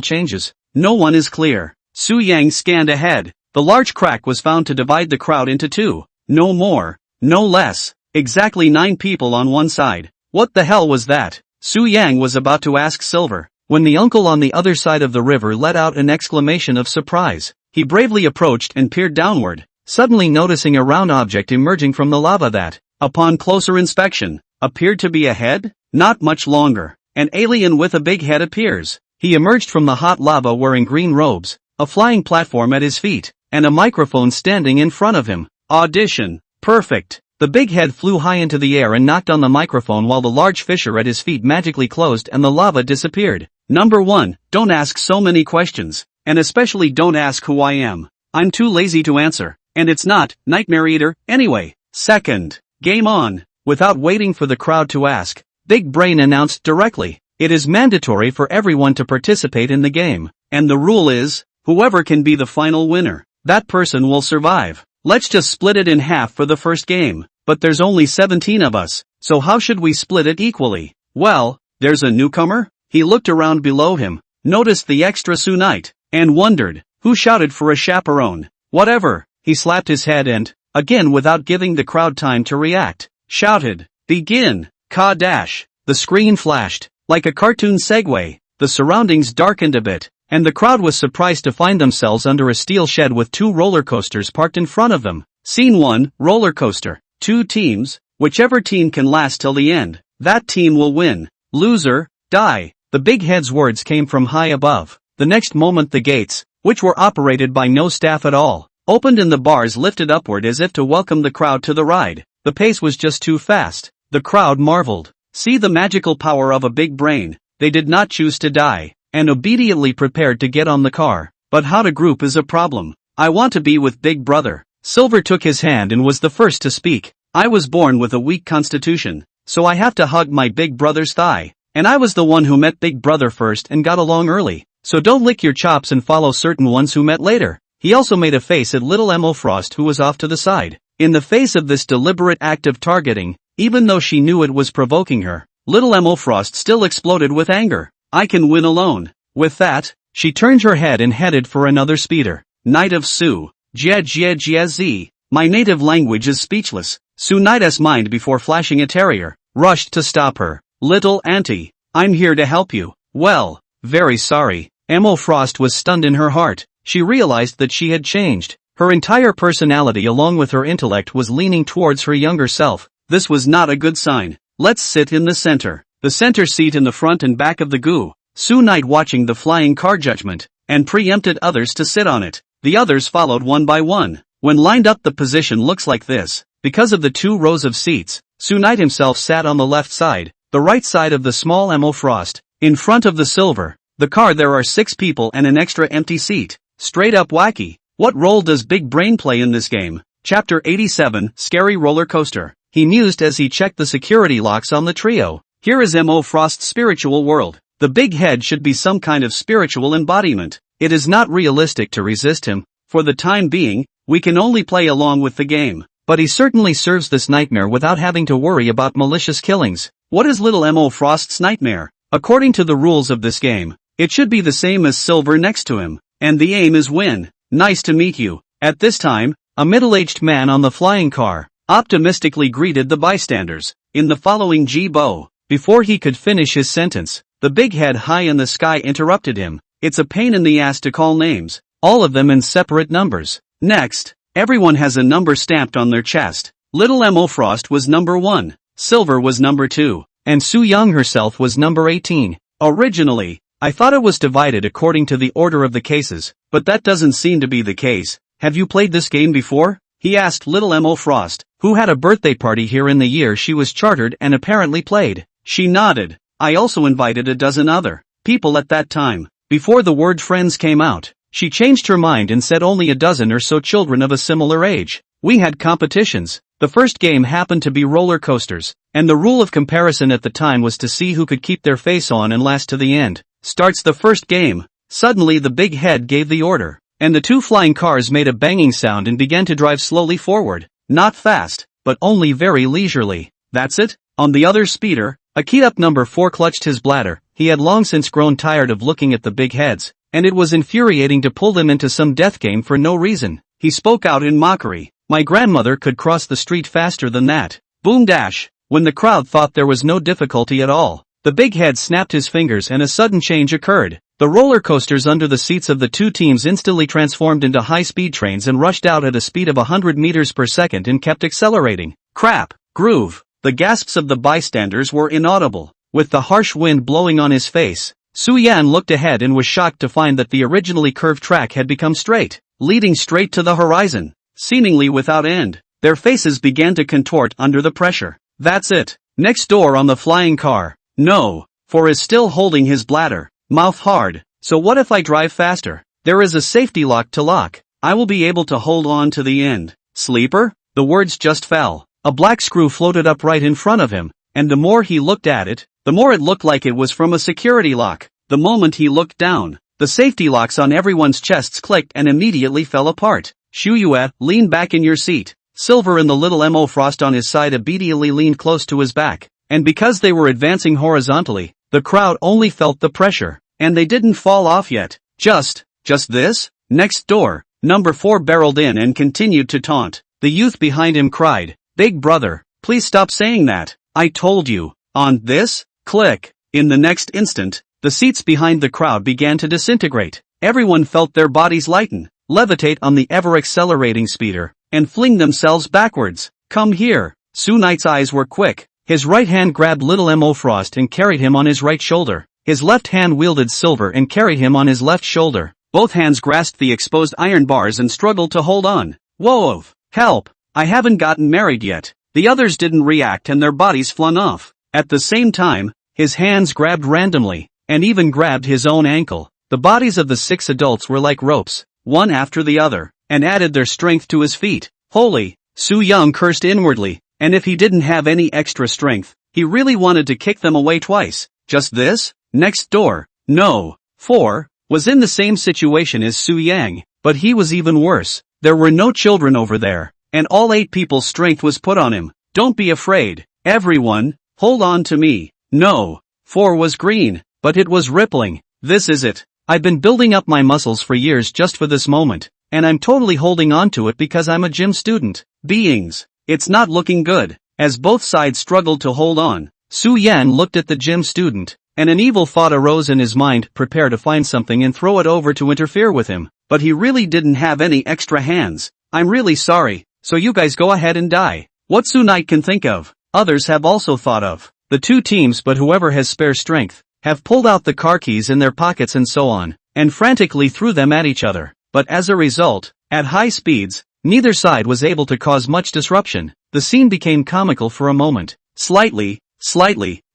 changes, no one is clear. Su Yang scanned ahead. The large crack was found to divide the crowd into two. No more, no less. Exactly 9 people on one side. What the hell was that? Su Yang was about to ask Silver, when the uncle on the other side of the river let out an exclamation of surprise. He bravely approached and peered downward, suddenly noticing a round object emerging from the lava that, upon closer inspection, appeared to be a head? Not much longer. An alien with a big head appears. He emerged from the hot lava wearing green robes, a flying platform at his feet, and a microphone standing in front of him. Audition. Perfect. The big head flew high into the air and knocked on the microphone while the large fissure at his feet magically closed and the lava disappeared. Number 1, don't ask so many questions, and especially don't ask who I am. I'm too lazy to answer, and it's not Nightmare Eater anyway. Second, game on. Without waiting for the crowd to ask, Big Brain announced directly, it is mandatory for everyone to participate in the game, and the rule is, whoever can be the final winner, that person will survive. Let's just split it in half for the first game, but there's only 17 of us, so how should we split it equally? Well, there's a newcomer? He looked around below him, noticed the extra Su Night, and wondered, who shouted for a chaperone? Whatever, he slapped his head and, again without giving the crowd time to react, shouted, begin. Ka dash. The screen flashed, like a cartoon segue, the surroundings darkened a bit, and the crowd was surprised to find themselves under a steel shed with 2 roller coasters parked in front of them. Scene 1, roller coaster. 2 teams, Whichever team can last till the end, that team will win. Loser, die. The big head's words came from high above. The next moment the gates, which were operated by no staff at all, opened and the bars lifted upward as if to welcome the crowd to the ride. The pace was just too fast. The crowd marveled. See the magical power of a big brain. They did not choose to die, and obediently prepared to get on the car. But how to group is a problem. I want to be with Big Brother. Silver took his hand and was the first to speak. I was born with a weak constitution, so I have to hug my big brother's thigh. And I was the one who met Big Brother first and got along early, so don't lick your chops and follow certain ones who met later. He also made a face at little Emma Frost, who was off to the side. In the face of this deliberate act of targeting, even though she knew it was provoking her, little Emma Frost still exploded with anger. I can win alone. With that, she turned her head and headed for another speeder. Knight of Su. Z. My native language is speechless. Su Knight's mind before flashing a terrier, rushed to stop her. Little auntie, I'm here to help you. Well, very sorry. Emma Frost was stunned in her heart. She realized that she had changed. Her entire personality along with her intellect was leaning towards her younger self. This was not a good sign. Let's sit in the center. The center seat in the front and back of the goo. Su Knight watching the flying car judgment, and preempted others to sit on it. The others followed one by one. When lined up the position looks like this. Because of the 2 rows of seats, Su Knight himself sat on the left side, the right side of the small Emma Frost. In front of the silver, the car there are 6 people and an extra empty seat. Straight up wacky. What role does Big Brain play in this game? Chapter 87, Scary Roller Coaster. He mused as he checked the security locks on the trio. Here is Emma Frost's spiritual world. The big head should be some kind of spiritual embodiment. It is not realistic to resist him. For the time being, we can only play along with the game. But he certainly serves this nightmare without having to worry about malicious killings. What is little Emma Frost's nightmare? According to the rules of this game, it should be the same as Silver next to him. And the aim is win. Nice to meet you. At this time, a middle-aged man on the flying car optimistically greeted the bystanders. In the following G-Bo. Before he could finish his sentence, the big head high in the sky interrupted him. It's a pain in the ass to call names, all of them in separate numbers. Next, everyone has a number stamped on their chest. Little Emma Frost was number 1, Silver was number 2, and Su Young herself was number 18. Originally, I thought it was divided according to the order of the cases, but that doesn't seem to be the case. Have you played this game before? He asked little Emma Frost, who had a birthday party here in the year she was chartered and apparently played. She nodded. I also invited a dozen other people at that time. Before the word friends came out, she changed her mind and said only a dozen or so children of a similar age. We had competitions. The first game happened to be roller coasters, and the rule of comparison at the time was to see who could keep their face on and last to the end. Starts the first game. Suddenly the big head gave the order, and the 2 flying cars made a banging sound and began to drive slowly forward. Not fast, but only very leisurely. That's it. On the other speeder, a keyed-up number 4 clutched his bladder. He had long since grown tired of looking at the big heads, and it was infuriating to pull them into some death game for no reason. He spoke out in mockery. My grandmother could cross the street faster than that. Boom dash. When the crowd thought there was no difficulty at all, the big head snapped his fingers and a sudden change occurred. The roller coasters under the seats of the 2 teams instantly transformed into high-speed trains and rushed out at a speed of 100 meters per second and kept accelerating. Crap. Groove. The gasps of the bystanders were inaudible. With the harsh wind blowing on his face, Su Yan looked ahead and was shocked to find that the originally curved track had become straight, leading straight to the horizon, seemingly without end. Their faces began to contort under the pressure. That's it. Next door on the flying car. No, for is still holding his bladder, mouth hard. So what if I drive faster? There is a safety lock to lock. I will be able to hold on to the end. Sleeper? The words just fell. A black screw floated up right in front of him, and the more he looked at it, the more it looked like it was from a security lock. The moment he looked down, the safety locks on everyone's chests clicked and immediately fell apart. Shu Yue, lean back in your seat. Silver and the little Emma Frost on his side obediently leaned close to his back, and because they were advancing horizontally, the crowd only felt the pressure, and they didn't fall off yet. Just this? Next door, number 4 barreled in and continued to taunt. The youth behind him cried, Big brother, please stop saying that. I told you. On this? Click. In the next instant, the seats behind the crowd began to disintegrate. Everyone felt their bodies lighten, levitate on the ever-accelerating speeder, and fling themselves backwards. Come here. Su Knight's eyes were quick. His right hand grabbed little Mo Frost and carried him on his right shoulder. His left hand wielded Silver and carried him on his left shoulder. Both hands grasped the exposed iron bars and struggled to hold on. Whoa! Help! I haven't gotten married yet. The others didn't react and their bodies flung off. At the same time, his hands grabbed randomly, and even grabbed his own ankle. The bodies of the 6 adults were like ropes, one after the other, and added their strength to his feet. Holy! Su Yang cursed inwardly, and if he didn't have any extra strength, he really wanted to kick them away twice. Just this? Next door, no, 4, was in the same situation as Su Yang, but he was even worse. There were no children over there, and all 8 people's strength was put on him. Don't be afraid, everyone, hold on to me. No, 4 was green, but it was rippling. This is it. I've been building up my muscles for years just for this moment, and I'm totally holding on to it because I'm a gym student. Beings, it's not looking good. As both sides struggled to hold on, Su Yan looked at the gym student, and an evil thought arose in his mind, prepare to find something and throw it over to interfere with him. But he really didn't have any extra hands. I'm really sorry, so you guys go ahead and die. What Su Knight can think of, others have also thought of. The 2 teams, but whoever has spare strength, have pulled out the car keys in their pockets and so on, and frantically threw them at each other. But as a result, at high speeds, neither side was able to cause much disruption. The scene became comical for a moment. Slightly,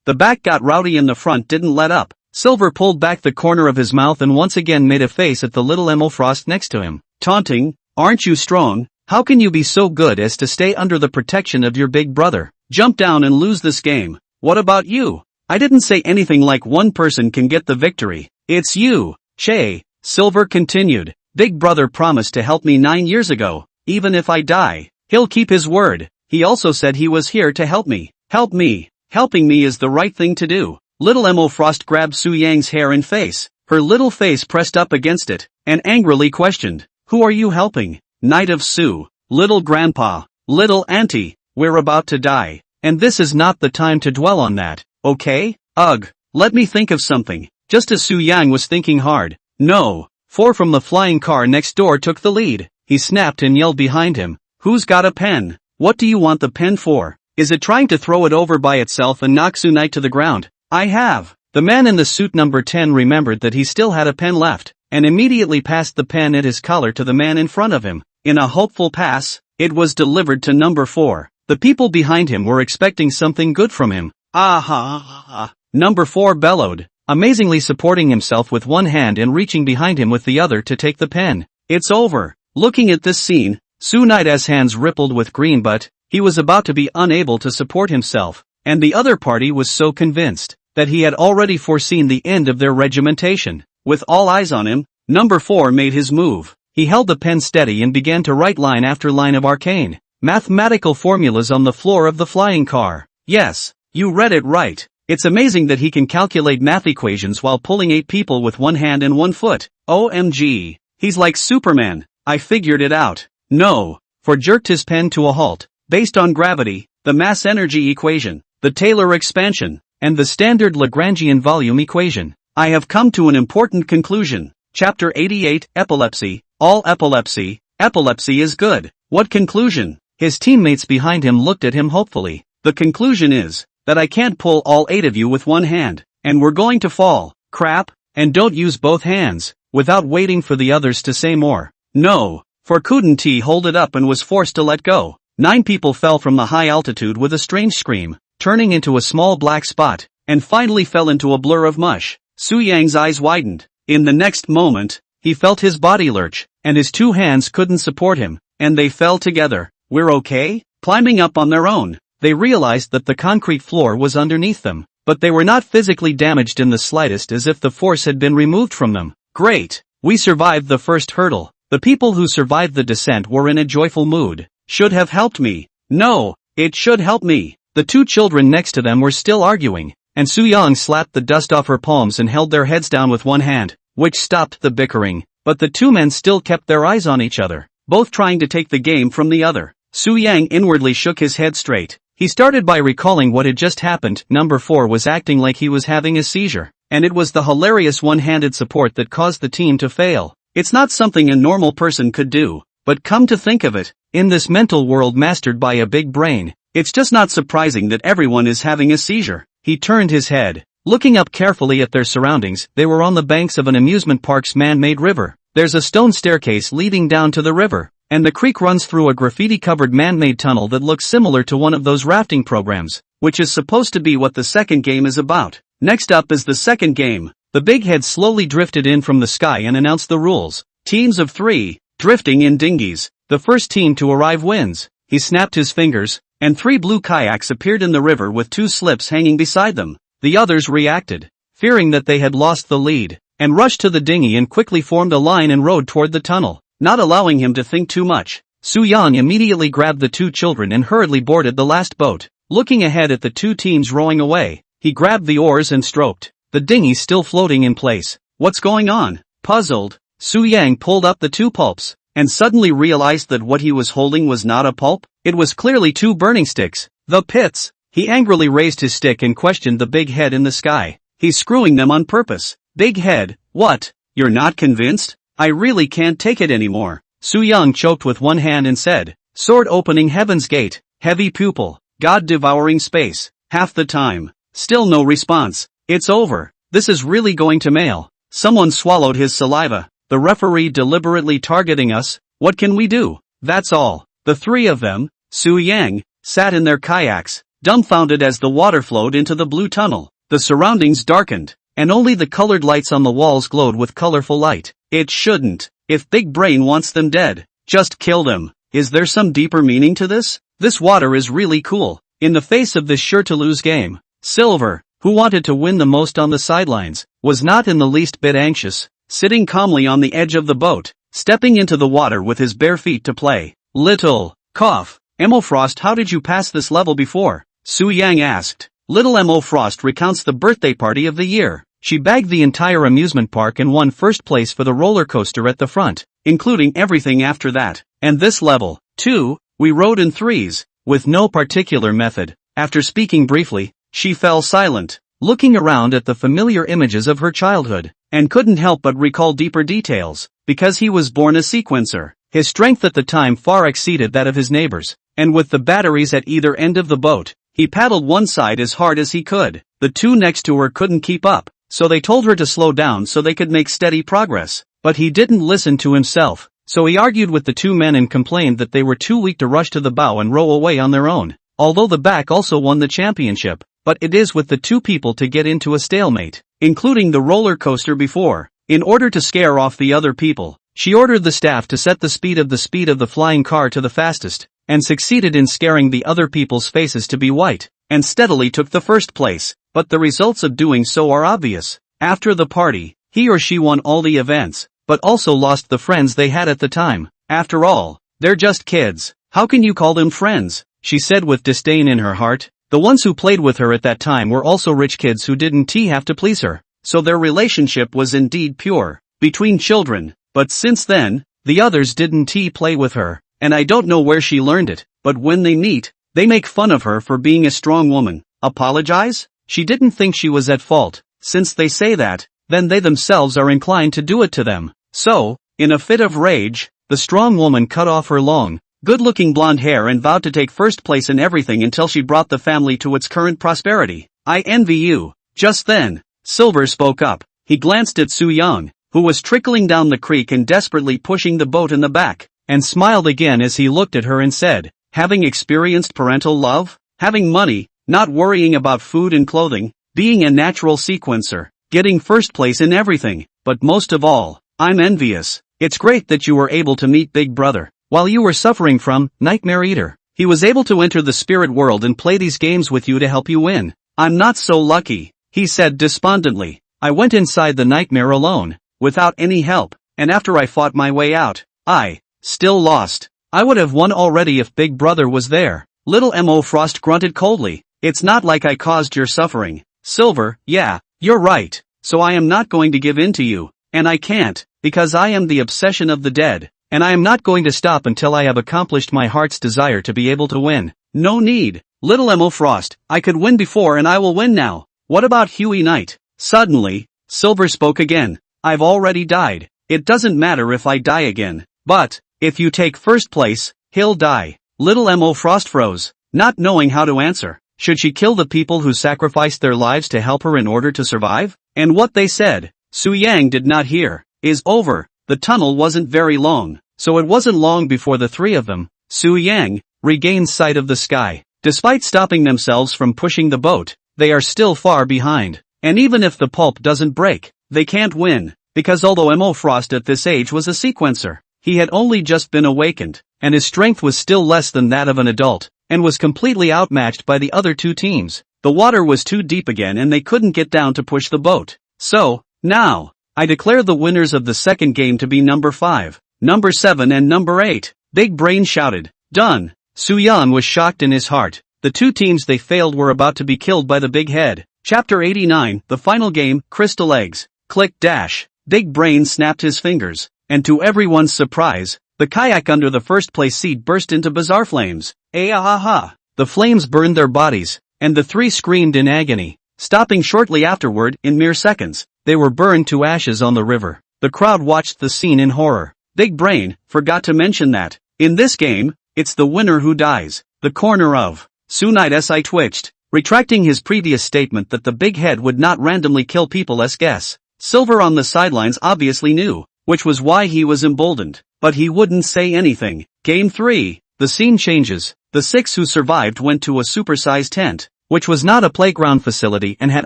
the back got rowdy and the front didn't let up. Silver pulled back the corner of his mouth and once again made a face at the little Mo Frost next to him, taunting, "Aren't you strong? How can you be so good as to stay under the protection of your big brother? Jump down and lose this game. What about you? I didn't say anything like one person can get the victory. It's you, Che." Silver continued, "Big brother promised to help me 9 years ago. Even if I die, he'll keep his word. He also said he was here to help me. Help me. Helping me is the right thing to do." Little Mo Frost grabbed Su Yang's hair and face. Her little face pressed up against it, and angrily questioned, "Who are you helping? Knight of Su, little grandpa, little auntie, we're about to die, and this is not the time to dwell on that, okay? Ugh, let me think of something." Just as Su Yang was thinking hard, no, 4 from the flying car next door took the lead. He snapped and yelled behind him, "Who's got a pen? What do you want the pen for? Is it trying to throw it over by itself and knock Su Knight to the ground?" "I have." The man in the suit number 10 remembered that he still had a pen left, and immediately passed the pen at his collar to the man in front of him. In a hopeful pass, it was delivered to number 4. The people behind him were expecting something good from him. "Aha!" Number 4 bellowed, amazingly supporting himself with one hand and reaching behind him with the other to take the pen. "It's over." Looking at this scene, Su Knight's hands rippled with green, but he was about to be unable to support himself, and the other party was so convinced that he had already foreseen the end of their regimentation. With all eyes on him, number 4 made his move. He held the pen steady and began to write line after line of arcane mathematical formulas on the floor of the flying car. Yes, you read it right. It's amazing that he can calculate math equations while pulling 8 people with one hand and one foot. OMG. He's like Superman. I figured it out. No. For jerked his pen to a halt, based on gravity, the mass energy equation, the Taylor expansion, and the standard Lagrangian volume equation. I have come to an important conclusion. Chapter 88, Epilepsy. All epilepsy. Epilepsy is good. What conclusion? His teammates behind him looked at him hopefully. The conclusion is that I can't pull all 8 of you with one hand, and we're going to fall. Crap, and don't use both hands. Without waiting for the others to say more. No, for couldn't he hold it up and was forced to let go. 9 people fell from the high altitude with a strange scream, turning into a small black spot, and finally fell into a blur of mush. Su Yang's eyes widened. In the next moment, he felt his body lurch, and his 2 hands couldn't support him, and they fell together. We're okay? Climbing up on their own, they realized that the concrete floor was underneath them, but they were not physically damaged in the slightest, as if the force had been removed from them. Great! We survived the first hurdle. The people who survived the descent were in a joyful mood. Should have helped me. No, it should help me. The 2 children next to them were still arguing, and Su Yang slapped the dust off her palms and held their heads down with one hand, which stopped the bickering, but the 2 men still kept their eyes on each other, both trying to take the game from the other. Su Yang inwardly shook his head straight. He started by recalling what had just happened. Number 4 was acting like he was having a seizure, and it was the hilarious one-handed support that caused the team to fail. It's not something a normal person could do, but come to think of it, in this mental world mastered by a big brain, It's just not surprising that everyone is having a seizure. He turned his head. Looking up carefully at their surroundings, they were on the banks of an amusement park's man-made river. There's a stone staircase leading down to the river, and the creek runs through a graffiti-covered man-made tunnel that looks similar to one of those rafting programs, which is supposed to be what the second game is about. Next up is the second game. The big head slowly drifted in from the sky and announced the rules. Teams of 3, drifting in dinghies. The first team to arrive wins. He snapped his fingers, and 3 blue kayaks appeared in the river with 2 slips hanging beside them. The others reacted, fearing that they had lost the lead, and rushed to the dinghy and quickly formed a line and rowed toward the tunnel, not allowing him to think too much. Su-yang immediately grabbed the 2 children and hurriedly boarded the last boat. Looking ahead at the 2 teams rowing away, he grabbed the oars and stroked the dinghy still floating in place. What's going on? Puzzled, Su-yang pulled up the 2 pulps, and suddenly realized that what he was holding was not a pulp, it was clearly 2 burning sticks. The pits! He angrily raised his stick and questioned the big head in the sky. He's screwing them on purpose. Big head, what? You're not convinced? I really can't take it anymore. Su-yang choked with one hand and said, sword opening heaven's gate, heavy pupil, god devouring space, half the time. Still no response. It's over. This is really going to mail. Someone swallowed his saliva. The referee deliberately targeting us. What can we do? That's all. The 3 of them, Su-yang, sat in their kayaks, dumbfounded as the water flowed into the blue tunnel. The surroundings darkened, and only the colored lights on the walls glowed with colorful light. It shouldn't. If Big Brain wants them dead, just kill them. Is there some deeper meaning to this? This water is really cool. In the face of this sure-to-lose game, Silver, who wanted to win the most on the sidelines, was not in the least bit anxious, sitting calmly on the edge of the boat, stepping into the water with his bare feet to play. Little, cough, Emo Frost, how did you pass this level before? Su-yang asked. Little Emo Frost recounts the birthday party of the year. She bagged the entire amusement park and won first place for the roller coaster at the front, including everything after that. And this level, too, we rode in 3s, with no particular method. After speaking briefly, she fell silent, looking around at the familiar images of her childhood, and couldn't help but recall deeper details. Because he was born a sequencer, his strength at the time far exceeded that of his neighbors, and with the batteries at either end of the boat, he paddled one side as hard as he could. The 2 next to her couldn't keep up, so they told her to slow down so they could make steady progress. But he didn't listen to himself, so he argued with the 2 men and complained that they were too weak to rush to the bow and row away on their own. Although the back also won the championship, but it is with the 2 people to get into a stalemate, including the roller coaster before. In order to scare off the other people, she ordered the staff to set the speed of the flying car to the fastest, and succeeded in scaring the other people's faces to be white, and steadily took the first place. But the results of doing so are obvious. After the party, he or she won all the events, but also lost the friends they had at the time. After all, they're just kids. How can you call them friends? She said with disdain in her heart. The ones who played with her at that time were also rich kids who didn't have to please her. So their relationship was indeed pure, between children. But since then, the others didn't play with her, and I don't know where she learned it, but when they meet, they make fun of her for being a strong woman. Apologize? She didn't think she was at fault. Since they say that, then they themselves are inclined to do it to them. So, in a fit of rage, the strong woman cut off her long, good-looking blonde hair and vowed to take first place in everything until she brought the family to its current prosperity. I envy you. Just then, Silver spoke up. He glanced at Su-yang, who was trickling down the creek and desperately pushing the boat in the back, and smiled again as he looked at her and said, having experienced parental love, having money, not worrying about food and clothing, being a natural sequencer, getting first place in everything, but most of all, I'm envious. It's great that you were able to meet Big Brother. While you were suffering from Nightmare Eater, he was able to enter the spirit world and play these games with you to help you win. I'm not so lucky, he said despondently. I went inside the nightmare alone, without any help, and after I fought my way out, I still lost. I would have won already if Big Brother was there. Little Emo Frost grunted coldly. It's not like I caused your suffering. Silver, yeah, you're right. So I am not going to give in to you, and I can't, because I am the obsession of the dead. And I am not going to stop until I have accomplished my heart's desire to be able to win. No need. Little Emo Frost, I could win before and I will win now. What about Huey Knight? Suddenly, Silver spoke again. I've already died. It doesn't matter if I die again. But, if you take first place, he'll die. Little Emo Frost froze. not knowing how to answer. Should she kill the people who sacrificed their lives to help her in order to survive? And what they said, Su Yang did not hear, is over. The tunnel wasn't very long, so it wasn't long before the three of them, Su Yang, regained sight of the sky. Despite stopping themselves from pushing the boat, they are still far behind. And even if the pulp doesn't break, they can't win, because although Mo Frost at this age was a sequencer, he had only just been awakened, and his strength was still less than that of an adult, and was completely outmatched by the other two teams. The water was too deep again and they couldn't get down to push the boat. So, now, I declare the winners of the second game to be number 5, number 7 and number 8. Big Brain shouted. Done. Su Yan was shocked in his heart. The two teams they failed were about to be killed by the Big Head. Chapter 89, the final game, Crystal Eggs. Click dash. Big Brain snapped his fingers, and to everyone's surprise, the kayak under the first place seat burst into bizarre flames. Ah-ha-ha. The flames burned their bodies, and the three screamed in agony, stopping shortly afterward. In mere seconds, they were burned to ashes on the river. The crowd watched the scene in horror. Big Brain forgot to mention that, in this game, it's the winner who dies. The corner of Sunite's eye twitched, retracting his previous statement that the Big Head would not randomly kill people. Guess. Silver on the sidelines obviously knew, which was why he was emboldened, but he wouldn't say anything. Game 3. The scene changes. The 6 who survived went to a supersized tent, which was not a playground facility and had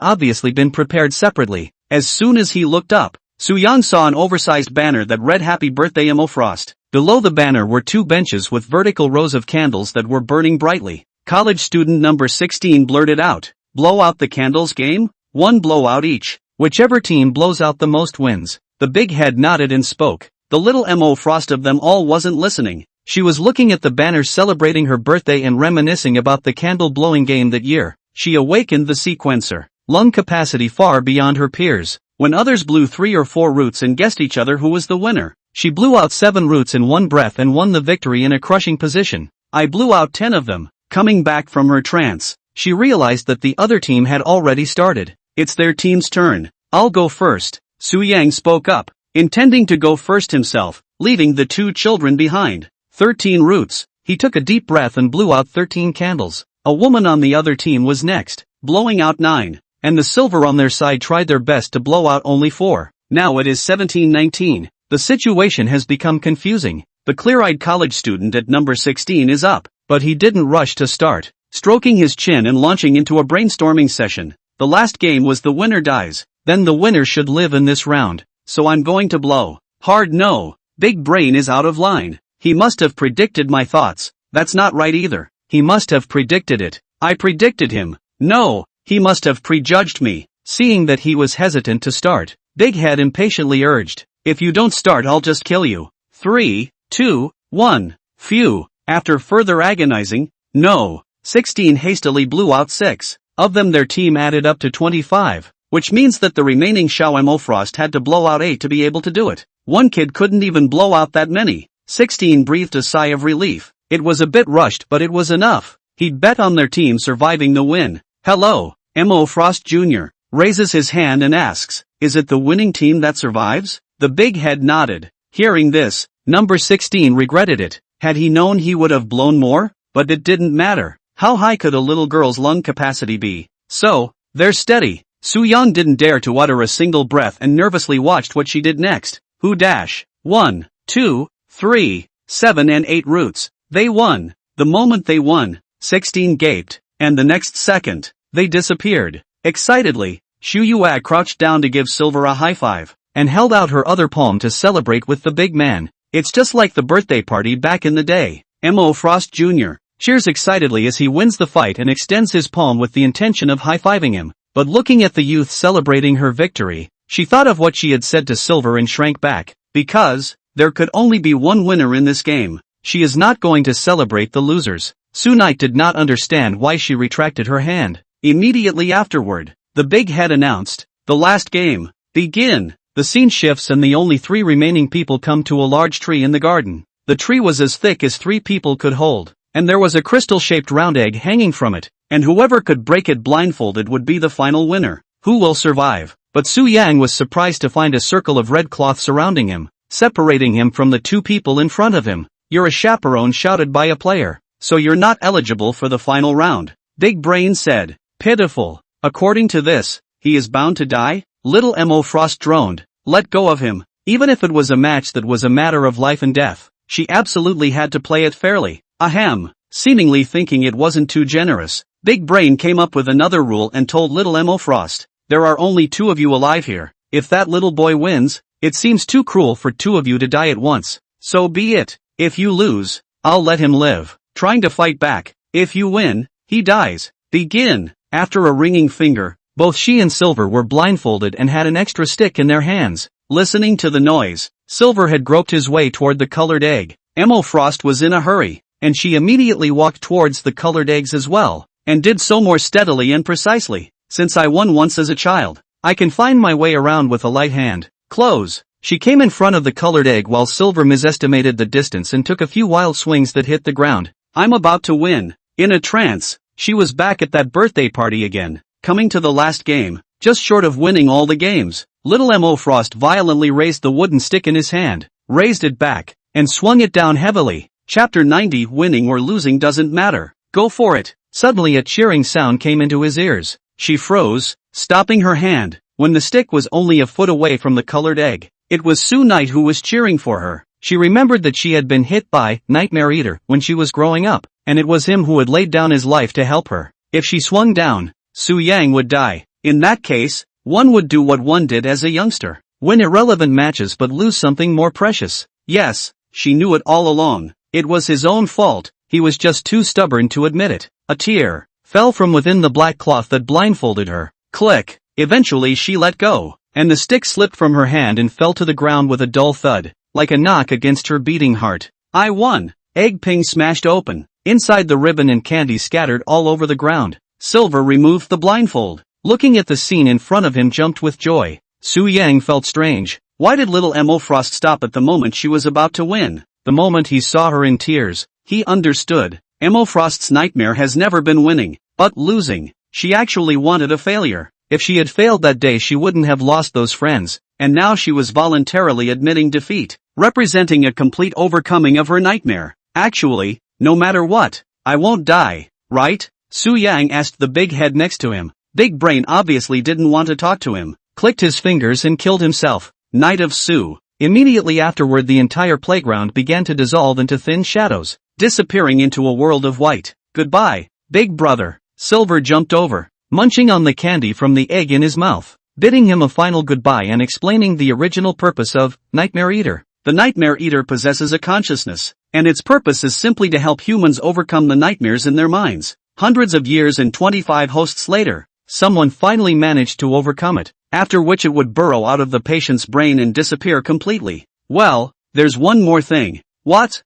obviously been prepared separately. As soon as he looked up, Su Yang saw an oversized banner that read Happy Birthday Mo Frost. Below the banner were 2 benches with vertical rows of candles that were burning brightly. College student number 16 blurted out, "Blow out the candles game? 1 blowout each. Whichever team blows out the most wins." The Big Head nodded and spoke. The little Mo Frost of them all wasn't listening. She was looking at the banner celebrating her birthday and reminiscing about the candle-blowing game that year. She awakened the sequencer, lung capacity far beyond her peers. When others blew 3 or 4 roots and guessed each other who was the winner, she blew out 7 roots in one breath and won the victory in a crushing position. I blew out 10 of them. Coming back from her trance, she realized that the other team had already started. It's their team's turn. I'll go first. Su Yang spoke up, intending to go first himself, leaving the 2 children behind. 13 roots. He took a deep breath and blew out 13 candles. A woman on the other team was next, blowing out 9, and the silver on their side tried their best to blow out only 4. Now it is 17-19. The situation has become confusing. The clear-eyed college student at number 16 is up, but he didn't rush to start, stroking his chin and launching into a brainstorming session. The last game was the winner dies, then the winner should live in this round, so I'm going to blow hard. No, Big Brain is out of line. He must have predicted my thoughts. That's not right either. He must have predicted it. I predicted him. No, he must have prejudged me. Seeing that he was hesitant to start, Big Head impatiently urged, "If you don't start, I'll just kill you." 3, 2, 1. Phew. After further agonizing, no, 16 hastily blew out 6. Of them their team added up to 25, which means that the remaining Xiao Mo Frost had to blow out 8 to be able to do it. One kid couldn't even blow out that many. 16 breathed a sigh of relief. It was a bit rushed, but it was enough. He'd bet on their team surviving the win. Hello, Mo Frost Jr. raises his hand and asks, "Is it the winning team that survives?" The Big Head nodded. Hearing this, number 16 regretted it. Had he known he would have blown more, but it didn't matter. How high could a little girl's lung capacity be? So, they're steady. Su Yang didn't dare to utter a single breath and nervously watched what she did next. Who dash? 1, 2, 3, 7 and 8 roots. They won. The moment they won, 16 gaped, and the next second, they disappeared. Excitedly, Xu Yuan crouched down to give Silver a high five, and held out her other palm to celebrate with the big man. It's just like the birthday party back in the day. Mo Frost Jr. cheers excitedly as he wins the fight and extends his palm with the intention of high-fiving him. But looking at the youth celebrating her victory, she thought of what she had said to Silver and shrank back. Because there could only be one winner in this game. She is not going to celebrate the losers. Sunite did not understand why she retracted her hand. Immediately afterward, the Big Head announced, "The last game. Begin." The scene shifts and the only 3 remaining people come to a large tree in the garden. The tree was as thick as 3 people could hold, and there was a crystal-shaped round egg hanging from it, and whoever could break it blindfolded would be the final winner. Who will survive? But Su Yang was surprised to find a circle of red cloth surrounding him, separating him from the 2 people in front of him. "You're a chaperone," shouted by a player. so you're not eligible for the final round. Big Brain said. Pitiful. According to this, he is bound to die? Little Emo Frost droned. Let go of him. Even if it was a match that was a matter of life and death, she absolutely had to play it fairly. Ahem. Seemingly thinking it wasn't too generous, Big Brain came up with another rule and told little Emo Frost, there are only 2 of you alive here. If that little boy wins, it seems too cruel for 2 of you to die at once. So be it. If you lose, I'll let him live, trying to fight back. If you win, he dies. Begin. After a ringing finger, both she and Silver were blindfolded and had an extra stick in their hands. Listening to the noise, Silver had groped his way toward the colored egg. Emo Frost was in a hurry, and she immediately walked towards the colored eggs as well, and did so more steadily and precisely. Since I won once as a child, I can find my way around with a light hand. Close. She came in front of the colored egg while Silver misestimated the distance and took a few wild swings that hit the ground. I'm about to win. In a trance, she was back at that birthday party again, coming to the last game, just short of winning all the games. Little Emo Frost violently raised the wooden stick in his hand, raised it back, and swung it down heavily. Chapter 90. Winning or losing doesn't matter. Go for it. Suddenly a cheering sound came into his ears. She froze, stopping her hand, when the stick was only a foot away from the colored egg. It was Sue Knight who was cheering for her. She remembered that she had been hit by Nightmare Eater when she was growing up, and it was him who had laid down his life to help her. If she swung down, Su Yang would die. In that case, one would do what one did as a youngster. Win irrelevant matches but lose something more precious. Yes, she knew it all along. It was his own fault, he was just too stubborn to admit it. A tear fell from within the black cloth that blindfolded her. Click. Eventually she let go, and the stick slipped from her hand and fell to the ground with a dull thud, like a knock against her beating heart. I won. Egg Ping smashed open. Inside the ribbon and candy scattered all over the ground. Silver removed the blindfold. Looking at the scene in front of him jumped with joy. Su Yang felt strange. Why did little Emo Frost stop at the moment she was about to win? The moment he saw her in tears, he understood. Emo Frost's nightmare has never been winning, but losing. She actually wanted a failure. If she had failed that day she wouldn't have lost those friends, and now she was voluntarily admitting defeat, representing a complete overcoming of her nightmare. Actually, no matter what, I won't die, right? Su Yang asked the big head next to him. Big Brain obviously didn't want to talk to him, clicked his fingers and killed himself. Night of Su. Immediately afterward the entire playground began to dissolve into thin shadows, disappearing into a world of white. Goodbye, big brother. Silver jumped over, munching on the candy from the egg in his mouth, bidding him a final goodbye and explaining the original purpose of Nightmare Eater. The Nightmare Eater possesses a consciousness, and its purpose is simply to help humans overcome the nightmares in their minds. Hundreds of years and 25 hosts later, someone finally managed to overcome it, after which it would burrow out of the patient's brain and disappear completely. Well, there's one more thing. What?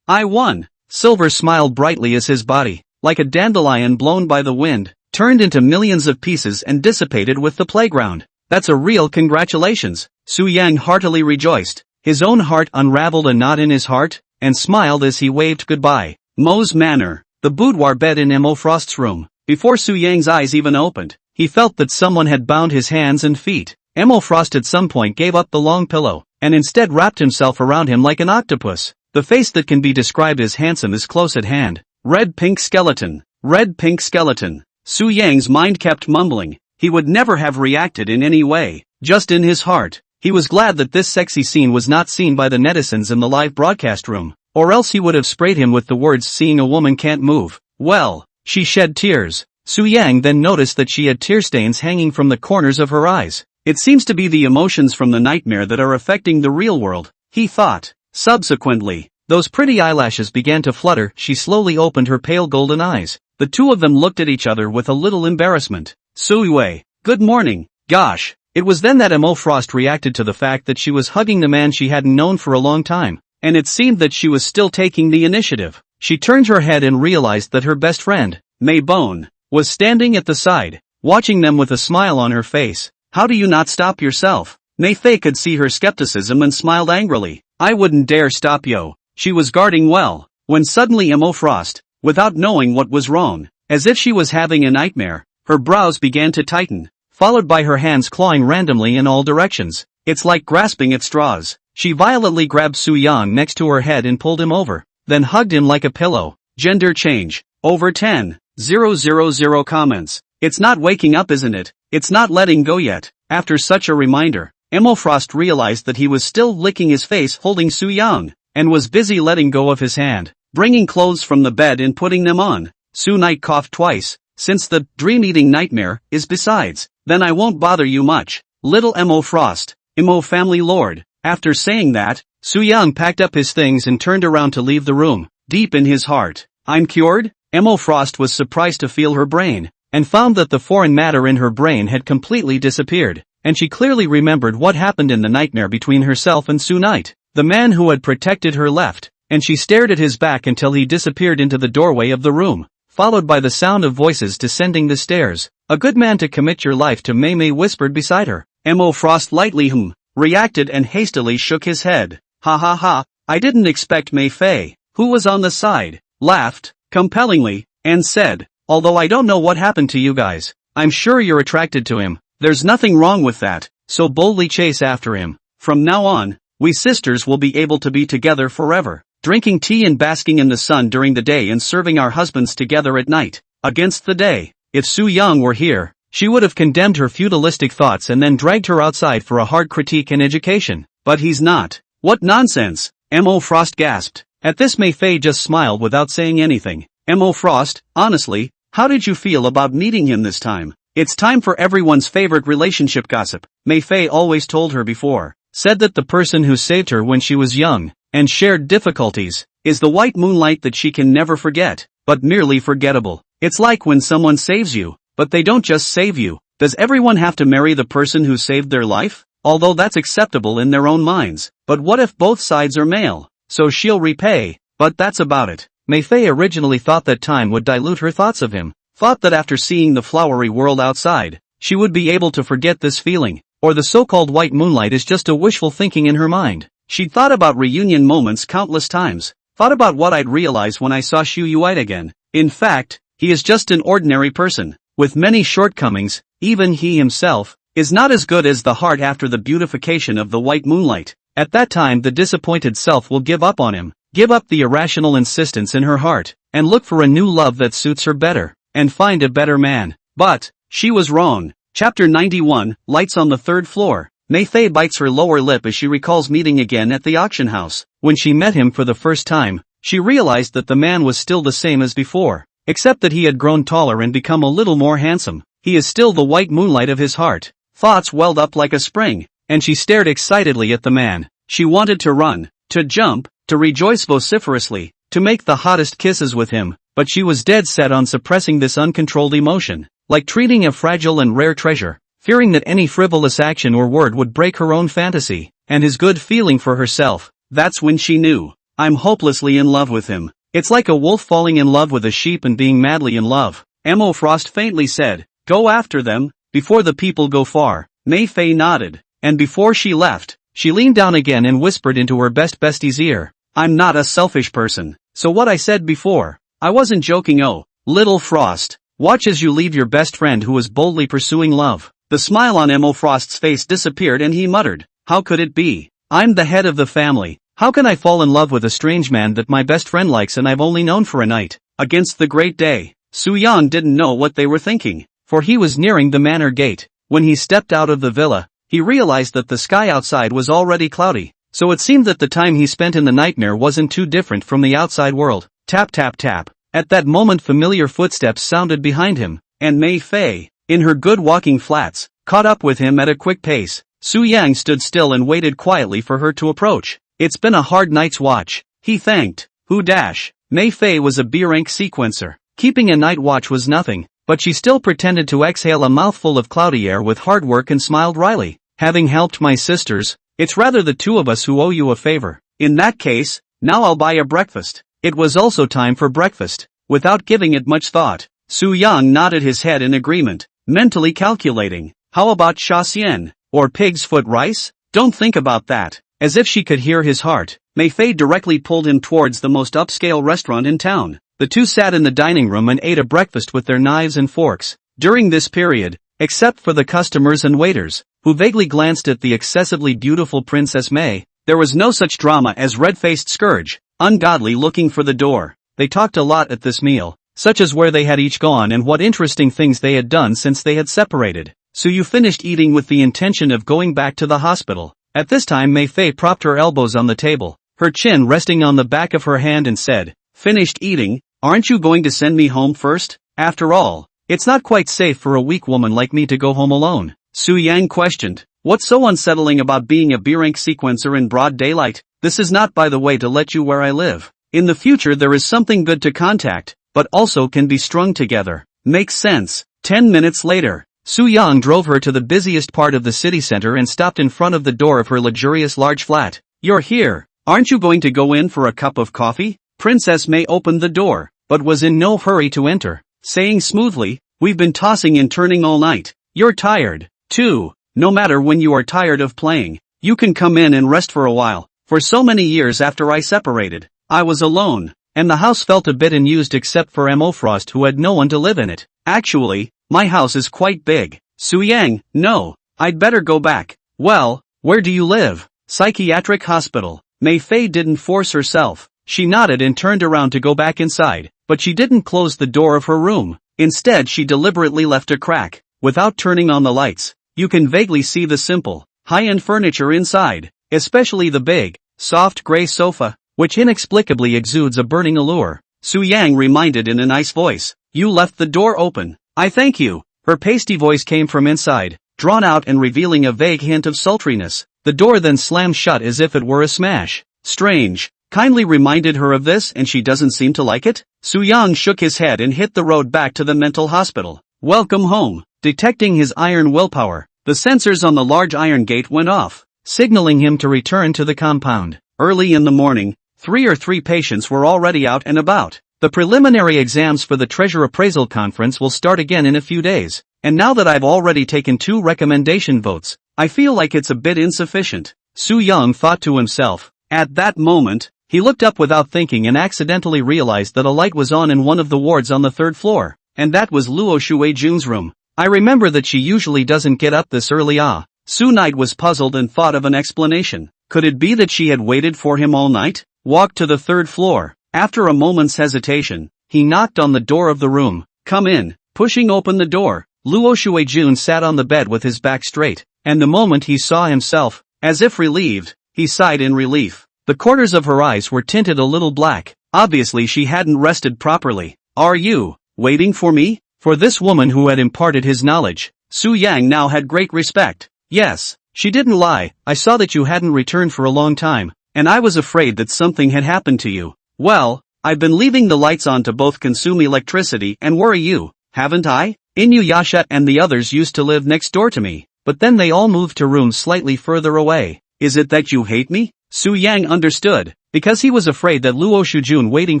I won. Silver smiled brightly as his body, like a dandelion blown by the wind, turned into millions of pieces and dissipated with the playground. That's a real congratulations. Su Yang heartily rejoiced. His own heart unraveled a knot in his heart, and smiled as he waved goodbye. Mo's Manor, the boudoir bed in Emo Frost's room. Before Su Yang's eyes even opened, he felt that someone had bound his hands and feet. Emo Frost at some point gave up the long pillow, and instead wrapped himself around him like an octopus. The face that can be described as handsome is close at hand. Red pink skeleton. Red pink skeleton. Su Yang's mind kept mumbling. He would never have reacted in any way, just in his heart. He was glad that this sexy scene was not seen by the netizens in the live broadcast room, or else he would have sprayed him with the words "seeing a woman can't move." Well, she shed tears. Su Yang then noticed that she had tear stains hanging from the corners of her eyes. It seems to be the emotions from the nightmare that are affecting the real world, he thought. Subsequently, those pretty eyelashes began to flutter. She slowly opened her pale golden eyes. The two of them looked at each other with a little embarrassment. Sui, good morning. Gosh. It was then that Emo Frost reacted to the fact that she was hugging the man she hadn't known for a long time, and it seemed that she was still taking the initiative. She turned her head and realized that her best friend, Mei Bone, was standing at the side, watching them with a smile on her face. How do you not stop yourself? Mei Fei could see her skepticism and smiled angrily. I wouldn't dare stop yo. She was guarding well, when suddenly Emo Frost, without knowing what was wrong, as if she was having a nightmare, her brows began to tighten, followed by her hands clawing randomly in all directions. It's like grasping at straws. She violently grabbed Su Yang next to her head and pulled him over, then hugged him like a pillow. Gender change. Over 10,000 comments. It's not waking up, isn't it? It's not letting go yet. After such a reminder, Emo Frost realized that he was still licking his face holding Soo Young, and was busy letting go of his hand, bringing clothes from the bed and putting them on. Soo Night coughed twice, since the dream-eating nightmare is besides, then I won't bother you much, little Emo Frost, Emo family lord. After saying that, Soo Young packed up his things and turned around to leave the room. Deep in his heart, I'm cured? Emo Frost was surprised to feel her brain, and found that the foreign matter in her brain had completely disappeared, and she clearly remembered what happened in the nightmare between herself and Soo Night. The man who had protected her left, and she stared at his back until he disappeared into the doorway of the room, followed by the sound of voices descending the stairs. A good man to commit your life to, Mei Mei whispered beside her. Emo Frost lightly reacted and hastily shook his head. Ha ha ha, I didn't expect Mei Fei, who was on the side, laughed, compellingly, and said, although I don't know what happened to you guys, I'm sure you're attracted to him, there's nothing wrong with that, so boldly chase after him. From now on, we sisters will be able to be together forever, drinking tea and basking in the sun during the day and serving our husbands together at night, against the day. If Soo Young were here, she would have condemned her feudalistic thoughts and then dragged her outside for a hard critique and education, but he's not. What nonsense, Emo Frost gasped. At this Mei Fei just smiled without saying anything. Emo Frost, honestly, how did you feel about meeting him this time? It's time for everyone's favorite relationship gossip, Mei Fei always told her before. Said that the person who saved her when she was young, and shared difficulties, is the white moonlight that she can never forget, but merely forgettable. It's like when someone saves you, but they don't just save you. Does everyone have to marry the person who saved their life? Although that's acceptable in their own minds, but what if both sides are male? So she'll repay, but that's about it. Mei Fei originally thought that time would dilute her thoughts of him, thought that after seeing the flowery world outside, she would be able to forget this feeling, or the so-called white moonlight is just a wishful thinking in her mind. She'd thought about reunion moments countless times, thought about what I'd realize when I saw Shu Yuite again. In fact, he is just an ordinary person, with many shortcomings. Even he himself is not as good as the heart after the beautification of the white moonlight. At that time the disappointed self will give up on him, give up the irrational insistence in her heart, and look for a new love that suits her better, and find a better man. But she was wrong. Chapter 91, Lights on the Third Floor. Mei Fei bites her lower lip as she recalls meeting again at the auction house. When she met him for the first time, she realized that the man was still the same as before, except that he had grown taller and become a little more handsome. He is still the white moonlight of his heart. Thoughts welled up like a spring, and she stared excitedly at the man. She wanted to run, to jump, to rejoice vociferously, to make the hottest kisses with him, but she was dead set on suppressing this uncontrolled emotion, like treating a fragile and rare treasure, fearing that any frivolous action or word would break her own fantasy, and his good feeling for herself. That's when she knew. I'm hopelessly in love with him. It's like a wolf falling in love with a sheep and being madly in love. Emo Frost faintly said, go after them, before the people go far. Mei Fei nodded, and before she left, she leaned down again and whispered into her bestie's ear, I'm not a selfish person, so what I said before, I wasn't joking. Oh, little Frost, watch as you leave your best friend who is boldly pursuing love. The smile on Emo Frost's face disappeared and he muttered, how could it be? I'm the head of the family. How can I fall in love with a strange man that my best friend likes and I've only known for a night? Against the great day, Soo Young didn't know what they were thinking, for he was nearing the manor gate. When he stepped out of the villa, he realized that the sky outside was already cloudy, so it seemed that the time he spent in the nightmare wasn't too different from the outside world. Tap tap tap. At that moment familiar footsteps sounded behind him, and Mei Fei, in her good walking flats, caught up with him at a quick pace. Soo Yang stood still and waited quietly for her to approach. It's been a hard night's watch, he thanked. Who dash? Mei Fei was a B-rank sequencer. Keeping a night watch was nothing, but she still pretended to exhale a mouthful of cloudy air with hard work and smiled wryly. Having helped my sisters, it's rather the two of us who owe you a favor. In that case, now I'll buy a breakfast. It was also time for breakfast. Without giving it much thought, Soo Yang nodded his head in agreement, mentally calculating, how about sha xian, or pig's foot rice? Don't think about that. As if she could hear his heart, Mei Fei directly pulled him towards the most upscale restaurant in town. The two sat in the dining room and ate a breakfast with their knives and forks. During this period, except for the customers and waiters, who vaguely glanced at the excessively beautiful Princess Mei, there was no such drama as red-faced Scourge, ungodly looking for the door. They talked a lot at this meal, such as where they had each gone and what interesting things they had done since they had separated. Suyu finished eating with the intention of going back to the hospital. At this time Mei Fei propped her elbows on the table, her chin resting on the back of her hand and said, "Finished eating? Aren't you going to send me home first? After all, it's not quite safe for a weak woman like me to go home alone." Su Yang questioned, "What's so unsettling about being a B-rank sequencer in broad daylight? This is not, by the way, to let you where I live. In the future there is something good to contact, but also can be strung together." "Makes sense." 10 minutes later, Su Yang drove her to the busiest part of the city center and stopped in front of the door of her luxurious large flat. "You're here. Aren't you going to go in for a cup of coffee?" Princess May opened the door, but was in no hurry to enter, saying smoothly, "We've been tossing and turning all night. You're tired, too. No matter when you are tired of playing, you can come in and rest for a while. For so many years after I separated, I was alone, and the house felt a bit unused except for Mo Frost, who had no one to live in it. Actually, my house is quite big." "Su Yang, no, I'd better go back." "Well, where do you live?" "Psychiatric hospital." Mei Fei didn't force herself. She nodded and turned around to go back inside, but she didn't close the door of her room. Instead she deliberately left a crack. Without turning on the lights, you can vaguely see the simple, high-end furniture inside, especially the big, soft gray sofa, which inexplicably exudes a burning allure. Su Yang reminded in a nice voice, "You left the door open." "I thank you." Her pasty voice came from inside, drawn out and revealing a vague hint of sultriness. The door then slammed shut as if it were a smash. "Strange. Kindly reminded her of this and she doesn't seem to like it?" Su Yang shook his head and hit the road back to the mental hospital. "Welcome home." Detecting his iron willpower, the sensors on the large iron gate went off, signaling him to return to the compound. Early in the morning, three patients were already out and about. The preliminary exams for the Treasure Appraisal Conference will start again in a few days, and now that I've already taken 2 recommendation votes, I feel like it's a bit insufficient. Su Yang thought to himself. At that moment, he looked up without thinking and accidentally realized that a light was on in one of the wards on the 3rd floor, and that was Luo Shuijun's room. "I remember that she usually doesn't get up this early." Su Knight was puzzled and thought of an explanation. Could it be that she had waited for him all night? Walked to the 3rd floor. After a moment's hesitation, he knocked on the door of the room. "Come in." Pushing open the door, Luo Shuijun sat on the bed with his back straight, and the moment he saw himself, as if relieved, he sighed in relief. The corners of her eyes were tinted a little black. Obviously she hadn't rested properly. "Are you waiting for me?" For this woman who had imparted his knowledge, Su Yang now had great respect. "Yes." She didn't lie. "I saw that you hadn't returned for a long time, and I was afraid that something had happened to you." "Well, I've been leaving the lights on to both consume electricity and worry you, haven't I? Inuyasha and the others used to live next door to me, but then they all moved to rooms slightly further away. Is it that you hate me?" Su Yang understood, because he was afraid that Luo Shujun waiting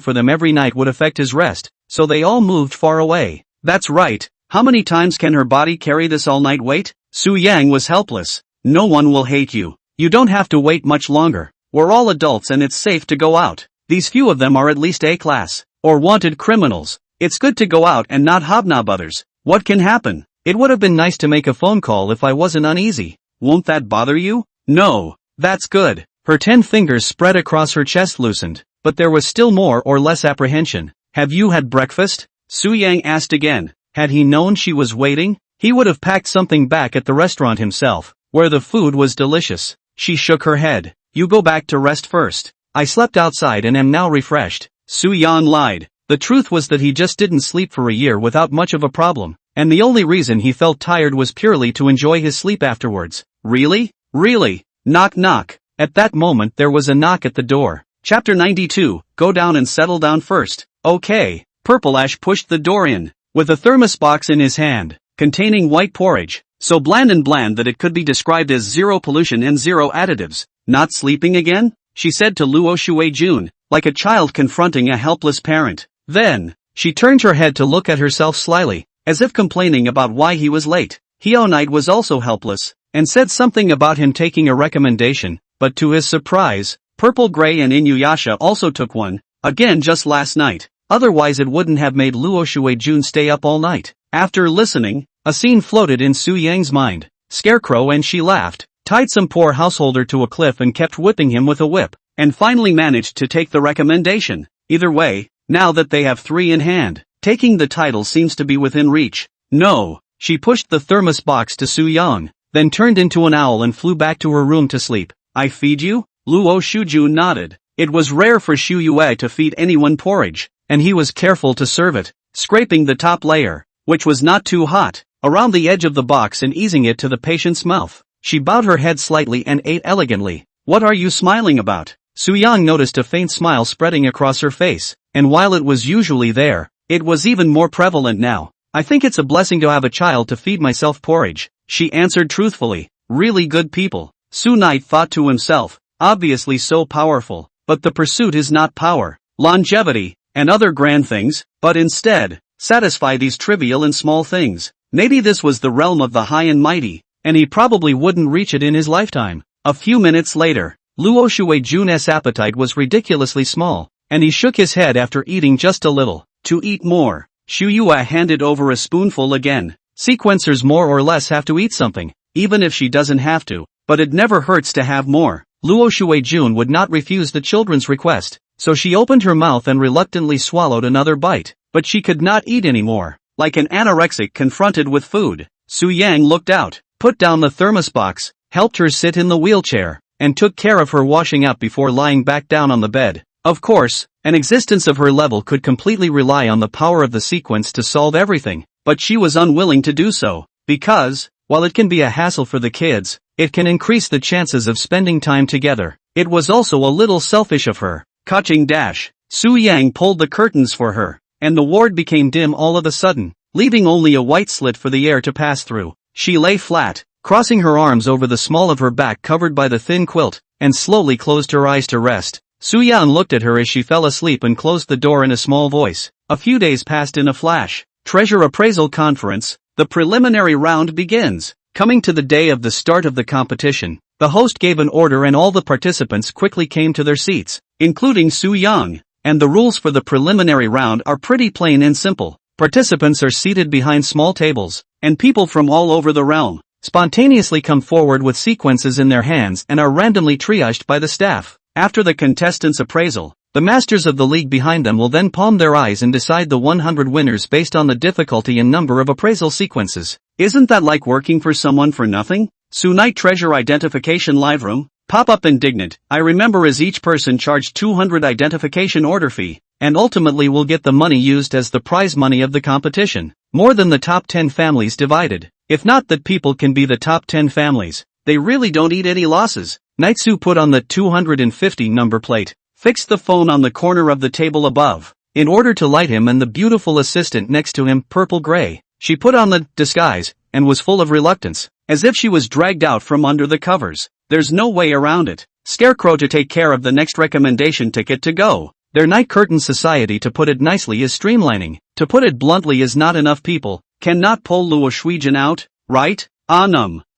for them every night would affect his rest, so they all moved far away. "That's right. How many times can her body carry this all-night weight?" Su Yang was helpless. "No one will hate you. You don't have to wait much longer. We're all adults and it's safe to go out. These few of them are at least A-class, or wanted criminals. It's good to go out and not hobnob others. What can happen? It would have been nice to make a phone call if I wasn't uneasy. Won't that bother you?" "No. That's good." Her 10 fingers spread across her chest loosened, but there was still more or less apprehension. "Have you had breakfast?" Su Yang asked again. Had he known she was waiting, he would have packed something back at the restaurant himself, where the food was delicious. She shook her head. "You go back to rest first. I slept outside and am now refreshed." Su Yan lied. The truth was that he just didn't sleep for a year without much of a problem, and the only reason he felt tired was purely to enjoy his sleep afterwards. "Really? Really? Knock knock." At that moment there was a knock at the door. Chapter 92, Go down and settle down first. "Okay." Purple Ash pushed the door in, with a thermos box in his hand, containing white porridge, so bland that it could be described as zero pollution and zero additives. "Not sleeping again?" she said to Luo Shuijun, like a child confronting a helpless parent. Then, she turned her head to look at herself slyly, as if complaining about why he was late. Heo Knight was also helpless, and said something about him taking a recommendation, but to his surprise, Purple Gray and Inuyasha also took one, again just last night. Otherwise it wouldn't have made Luo Shuijun stay up all night. After listening, a scene floated in Su Yang's mind. Scarecrow and she laughed, tied some poor householder to a cliff and kept whipping him with a whip, and finally managed to take the recommendation. Either way, now that they have 3 in hand, taking the title seems to be within reach. No. She pushed the thermos box to Su Yang, then turned into an owl and flew back to her room to sleep. I feed you? Luo Shujun nodded. It was rare for Xu Yue to feed anyone porridge, and he was careful to serve it, scraping the top layer, which was not too hot, around the edge of the box and easing it to the patient's mouth. She bowed her head slightly and ate elegantly. What are you smiling about? Su Yang noticed a faint smile spreading across her face, and while it was usually there, it was even more prevalent now. I think it's a blessing to have a child to feed myself porridge, she answered truthfully. Really good people. Su Knight thought to himself, obviously so powerful, but the pursuit is not power, longevity, and other grand things, but instead, satisfy these trivial and small things. Maybe this was the realm of the high and mighty, and he probably wouldn't reach it in his lifetime. A few minutes later, Luo Shuijun's appetite was ridiculously small, and he shook his head after eating just a little. To eat more, Xu Yue handed over a spoonful again. Sequencers more or less have to eat something, even if she doesn't have to, but it never hurts to have more. Luo Shuijun would not refuse the children's request, so she opened her mouth and reluctantly swallowed another bite, but she could not eat anymore. Like an anorexic confronted with food, Su Yang looked out, put down the thermos box, helped her sit in the wheelchair, and took care of her washing up before lying back down on the bed. Of course, an existence of her level could completely rely on the power of the sequence to solve everything, but she was unwilling to do so, because, while it can be a hassle for the kids, it can increase the chances of spending time together. It was also a little selfish of her. Kaching dash. Su Yang pulled the curtains for her, and the ward became dim all of a sudden, leaving only a white slit for the air to pass through. She lay flat, crossing her arms over the small of her back covered by the thin quilt, and slowly closed her eyes to rest. Su Yang looked at her as she fell asleep and closed the door in a small voice. A few days passed in a flash. Treasure Appraisal Conference. The preliminary round begins. Coming to the day of the start of the competition, the host gave an order and all the participants quickly came to their seats, including Su Yang. And the rules for the preliminary round are pretty plain and simple. Participants are seated behind small tables, and people from all over the realm spontaneously come forward with sequences in their hands and are randomly triaged by the staff. After the contestants' appraisal, the masters of the league behind them will then palm their eyes and decide the 100 winners based on the difficulty and number of appraisal sequences. Isn't that like working for someone for nothing? Su Knight Treasure Identification Live Room. Pop-up indignant. I remember as each person charged 200 identification order fee, and ultimately will get the money used as the prize money of the competition. More than the top 10 families divided. If not that people can be the top 10 families, they really don't eat any losses. Naitsu put on the 250 number plate, fixed the phone on the corner of the table above, in order to light him and the beautiful assistant next to him purple-gray. She put on the disguise, and was full of reluctance, as if she was dragged out from under the covers. There's no way around it. Scarecrow to take care of the next recommendation ticket to go. Their Night Curtain Society, to put it nicely, is streamlining. To put it bluntly, is not enough people. Cannot pull Luo Shuijun out, right?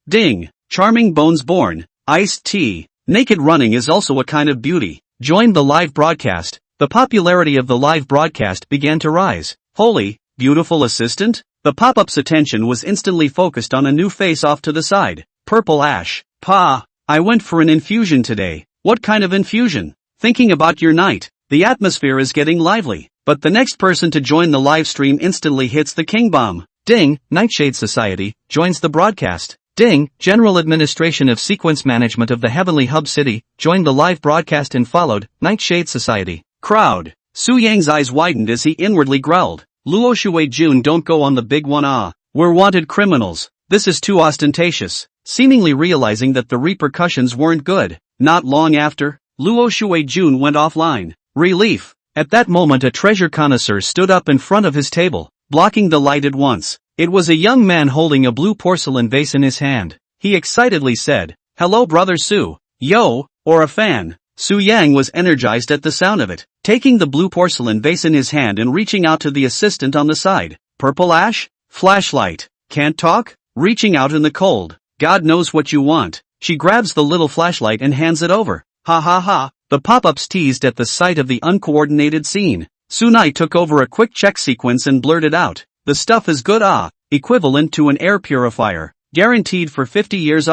Ding. Charming Bones Born. Iced tea. Naked running is also a kind of beauty. Joined the live broadcast. The popularity of the live broadcast began to rise. Holy, beautiful assistant? The pop-up's attention was instantly focused on a new face off to the side. Purple Ash. Pa, I went for an infusion today. What kind of infusion? Thinking about your night. The atmosphere is getting lively. But the next person to join the live stream instantly hits the king bomb. Ding, Nightshade Society, joins the broadcast. Ding, General Administration of Sequence Management of the Heavenly Hub City, joined the live broadcast and followed, Nightshade Society. Crowd. Su Yang's eyes widened as he inwardly growled. Luo Shuijun, don't go on the big one. We're wanted criminals. This is too ostentatious. Seemingly realizing that the repercussions weren't good. Not long after, Luo Shuijun went offline. Relief. At that moment a treasure connoisseur stood up in front of his table, blocking the light at once. It was a young man holding a blue porcelain vase in his hand. He excitedly said, "Hello brother Su. Yo, or a fan." Su Yang was energized at the sound of it, taking the blue porcelain vase in his hand and reaching out to the assistant on the side. Purple Ash? Flashlight. Can't talk? Reaching out in the cold. God knows what you want. She grabs the little flashlight and hands it over. Ha ha ha. The pop-ups teased at the sight of the uncoordinated scene. Su Knight took over a quick check sequence and blurted out. The stuff is good equivalent to an air purifier. Guaranteed for 50 years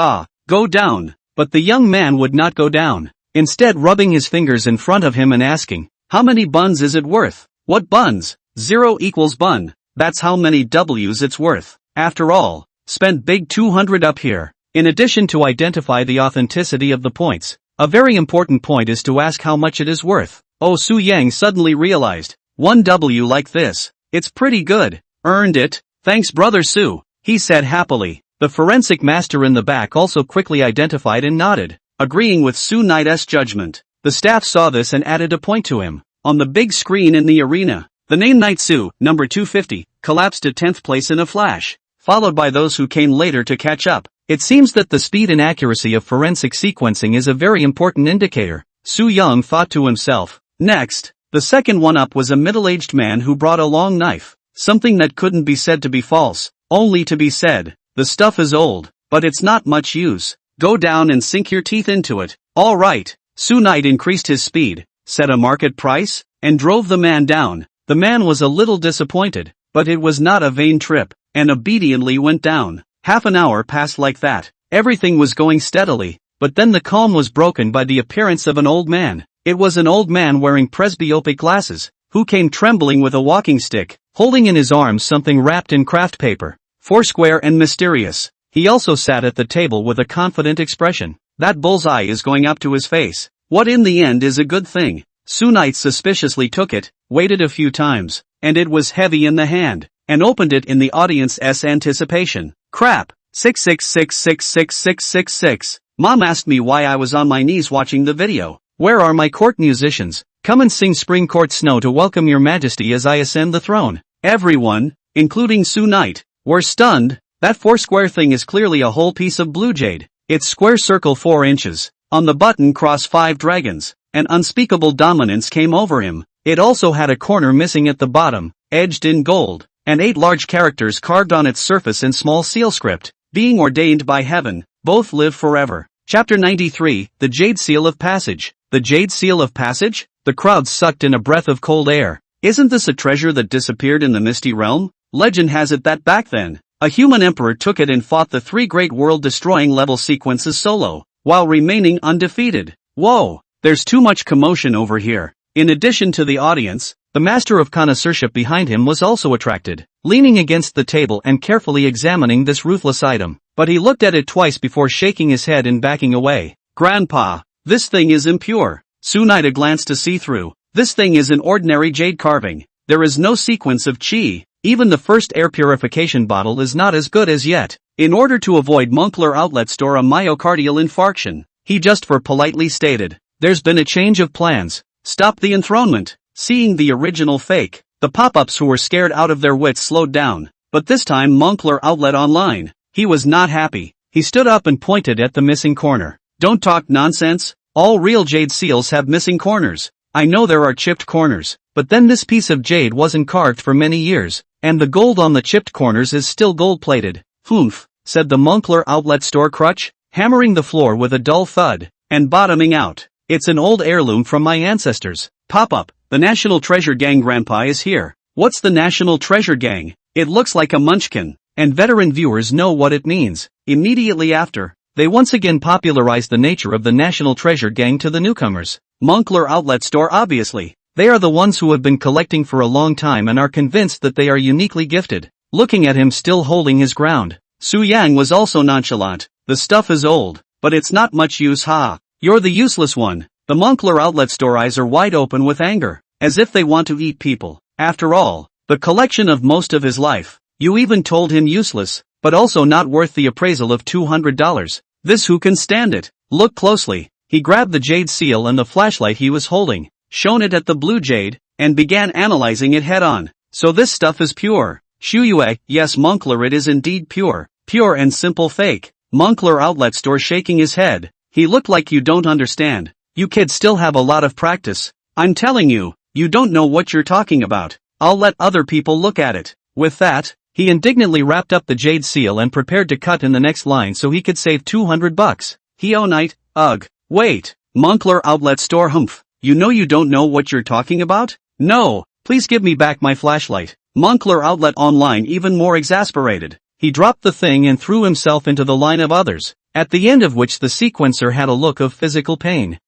go down. But the young man would not go down. Instead rubbing his fingers in front of him and asking, how many buns is it worth? What buns? 0 equals bun. That's how many W's it's worth. After all, spent big 200 up here. In addition to identify the authenticity of the points, a very important point is to ask how much it is worth. Oh, Su Yang suddenly realized. 1 W like this. It's pretty good. Earned it. Thanks brother Su, he said happily. The forensic master in the back also quickly identified and nodded, agreeing with Su Knight's judgment. The staff saw this and added a point to him. On the big screen in the arena, the name Knight Su, number 250, collapsed to 10th place in a flash, followed by those who came later to catch up. It seems that the speed and accuracy of forensic sequencing is a very important indicator, Su Yang thought to himself. Next, the second one up was a middle-aged man who brought a long knife, something that couldn't be said to be false, only to be said. The stuff is old, but it's not much use. Go down and sink your teeth into it. All right. Su Knight increased his speed, set a market price, and drove the man down. The man was a little disappointed, but it was not a vain trip, and obediently went down. Half an hour passed like that. Everything was going steadily, but then the calm was broken by the appearance of an old man. It was an old man wearing presbyopic glasses, who came trembling with a walking stick, holding in his arms something wrapped in craft paper, foursquare and mysterious. He also sat at the table with a confident expression. That bullseye is going up to his face. What in the end is a good thing. Su Knight suspiciously took it, waited a few times, and it was heavy in the hand, and opened it in the audience's anticipation. Crap. 666666666. Mom asked me why I was on my knees watching the video. Where are my court musicians? Come and sing Spring Court Snow to welcome your majesty as I ascend the throne. Everyone, including Su Knight, were stunned. That foursquare thing is clearly a whole piece of blue jade. Its square circle 4 inches. On the button cross 5 dragons. An unspeakable dominance came over him. It also had a corner missing at the bottom, edged in gold, and 8 large characters carved on its surface in small seal script. Being ordained by heaven, both live forever. Chapter 93, The Jade Seal of Passage. The Jade Seal of Passage? The crowd sucked in a breath of cold air. Isn't this a treasure that disappeared in the Misty Realm? Legend has it that back then, a human emperor took it and fought the 3 great world-destroying level sequences solo, while remaining undefeated. Whoa, there's too much commotion over here. In addition to the audience, the master of connoisseurship behind him was also attracted, leaning against the table and carefully examining this ruthless item. But he looked at it twice before shaking his head and backing away. Grandpa, this thing is impure. Su Knight glanced to see through. This thing is an ordinary jade carving. There is no sequence of chi. Even the first air purification bottle is not as good as yet. In order to avoid Moncler outlet store a myocardial infarction, he just politely stated, there's been a change of plans. Stop the enthronement. Seeing the original fake, the pop-ups who were scared out of their wits slowed down. But this time Moncler outlet online. He was not happy. He stood up and pointed at the missing corner. Don't talk nonsense. All real jade seals have missing corners. I know there are chipped corners, but then this piece of jade wasn't carved for many years, and the gold on the chipped corners is still gold-plated. Humph, said the Moncler outlet store crutch, hammering the floor with a dull thud, and bottoming out. It's an old heirloom from my ancestors. Pop up, the National Treasure Gang grandpa is here. What's the National Treasure Gang? It looks like a munchkin, and veteran viewers know what it means. Immediately after, they once again popularized the nature of the National Treasure Gang to the newcomers. Moncler outlet store obviously. They are the ones who have been collecting for a long time and are convinced that they are uniquely gifted. Looking at him still holding his ground, Su Yang was also nonchalant. The stuff is old, but it's not much use. Ha! You're the useless one. The Moncler outlet store eyes are wide open with anger, as if they want to eat people. After all, the collection of most of his life. You even told him useless, but also not worth the appraisal of $200. This who can stand it? Look closely. He grabbed the jade seal and the flashlight he was holding, shone it at the blue jade, and began analyzing it head-on. So this stuff is pure. Shuyue, yes Moncler, it is indeed pure. Pure and simple fake. Moncler outlet store shaking his head. He looked like you don't understand. You kids still have a lot of practice. I'm telling you, you don't know what you're talking about. I'll let other people look at it. With that, he indignantly wrapped up the jade seal and prepared to cut in the next line so he could save $200. Heo Knight, ugh. Wait. Moncler outlet store humph. You know you don't know what you're talking about? No, please give me back my flashlight. Moncler outlet online even more exasperated. He dropped the thing and threw himself into the line of others, at the end of which the sequencer had a look of physical pain.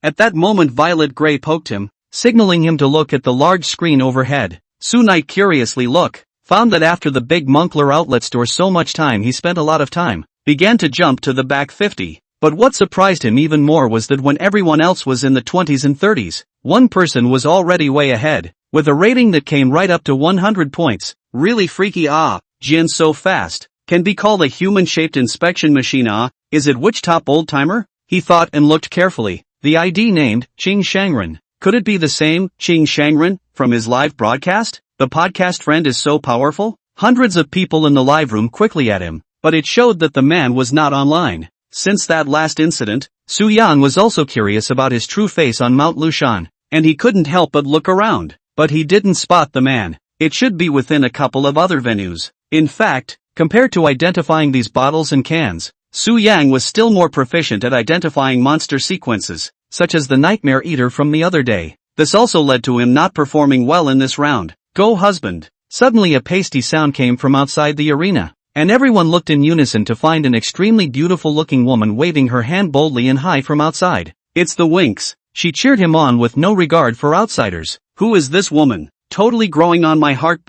At that moment Violet Grey poked him. signaling him to look at the large screen overhead. Su Knight curiously found that after the big Moncler outlet store so much time he spent a lot of time, began to jump to the back 50. But what surprised him even more was that when everyone else was in the 20s and 30s, one person was already way ahead, with a rating that came right up to 100 points. Really freaky. Jin so fast. Can be called a human-shaped inspection machine. Is it which top old-timer? He thought and looked carefully. The ID named Qing Shangren. Could it be the same Qing Shangren from his live broadcast? The podcast friend is so powerful? Hundreds of people in the live room quickly at him, but it showed that the man was not online. Since that last incident, Su Yang was also curious about his true face on Mount Lushan, and he couldn't help but look around. But he didn't spot the man. It should be within a couple of other venues. In fact, compared to identifying these bottles and cans, Su Yang was still more proficient at identifying monster sequences, such as the Nightmare Eater from the other day. This also led to him not performing well in this round. Go husband! Suddenly a pasty sound came from outside the arena, and everyone looked in unison to find an extremely beautiful-looking woman waving her hand boldly and high from outside. It's the Winx. She cheered him on with no regard for outsiders. Who is this woman? Totally growing on my heart.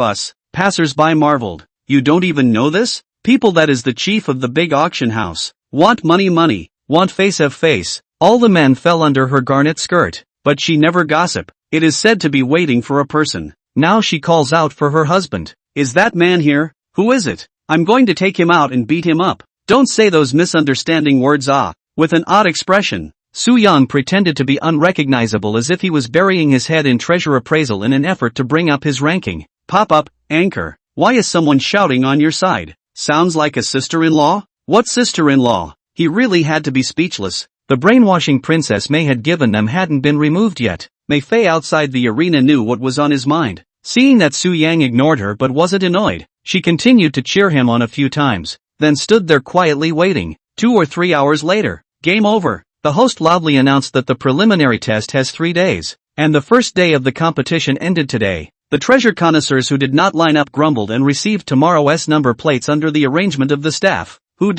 Passers-by marveled. You don't even know this? People, that is the chief of the big auction house. Want money, want face. All the men fell under her garnet skirt, but she never gossip. It is said to be waiting for a person. Now she calls out for her husband. Is that man here? Who is it? I'm going to take him out and beat him up. Don't say those misunderstanding words. With an odd expression, Su Yang pretended to be unrecognizable as if he was burying his head in treasure appraisal in an effort to bring up his ranking. Pop up, anchor. Why is someone shouting on your side? Sounds like a sister-in-law? What sister-in-law? He really had to be speechless. The brainwashing Princess May had given them hadn't been removed yet. Mei Fei outside the arena knew what was on his mind. Seeing that Su Yang ignored her but wasn't annoyed, she continued to cheer him on a few times, then stood there quietly waiting. 2 or 3 hours later, game over. The host loudly announced that the preliminary test has 3 days, and the first day of the competition ended today. The treasure connoisseurs who did not line up grumbled and received tomorrow's number plates under the arrangement of the staff, who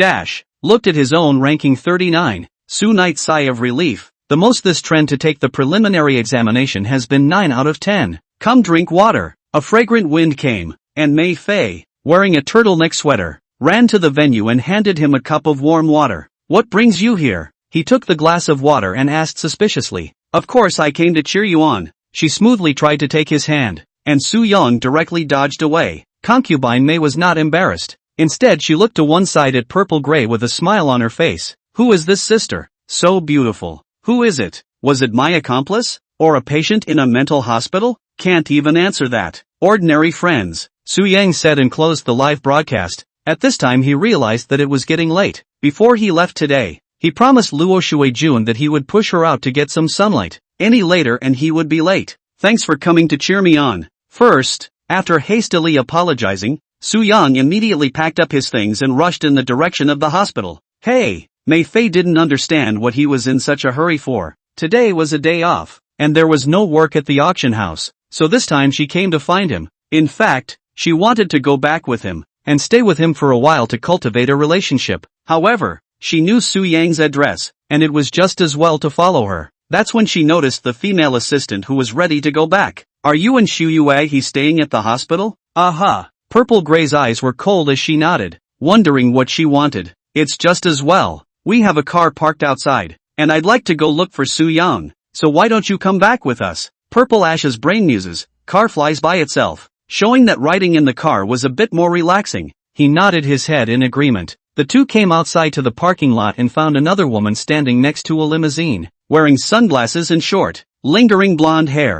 looked at his own ranking 39. Su Knight sigh of relief. The most this trend to take the preliminary examination has been 9 out of 10. Come drink water. A fragrant wind came, and Mei Fei, wearing a turtleneck sweater, ran to the venue and handed him a cup of warm water. What brings you here? He took the glass of water and asked suspiciously. Of course I came to cheer you on. She smoothly tried to take his hand, and Su Yang directly dodged away. Concubine Mei was not embarrassed. Instead she looked to one side at Purple Gray with a smile on her face. Who is this sister? So beautiful. Who is it? Was it my accomplice? Or a patient in a mental hospital? Can't even answer that. Ordinary friends, Su Yang said and closed the live broadcast. At this time he realized that it was getting late. Before he left today, he promised Luo Shuijun that he would push her out to get some sunlight. Any later and he would be late. Thanks for coming to cheer me on. First, after hastily apologizing, Su Yang immediately packed up his things and rushed in the direction of the hospital. Hey, Mei Fei didn't understand what he was in such a hurry for. Today was a day off, and there was no work at the auction house, so this time she came to find him. In fact, she wanted to go back with him, and stay with him for a while to cultivate a relationship. However, she knew Su Yang's address, and it was just as well to follow her. That's when she noticed the female assistant who was ready to go back. Are you and Xu Yue staying at the hospital? Aha! Purple Gray's eyes were cold as she nodded, wondering what she wanted. It's just as well. We have a car parked outside, and I'd like to go look for Su Yang, so why don't you come back with us? Purple Ash's brain muses. Car flies by itself, showing that riding in the car was a bit more relaxing. He nodded his head in agreement. The two came outside to the parking lot and found another woman standing next to a limousine, wearing sunglasses and short, lingering blonde hair.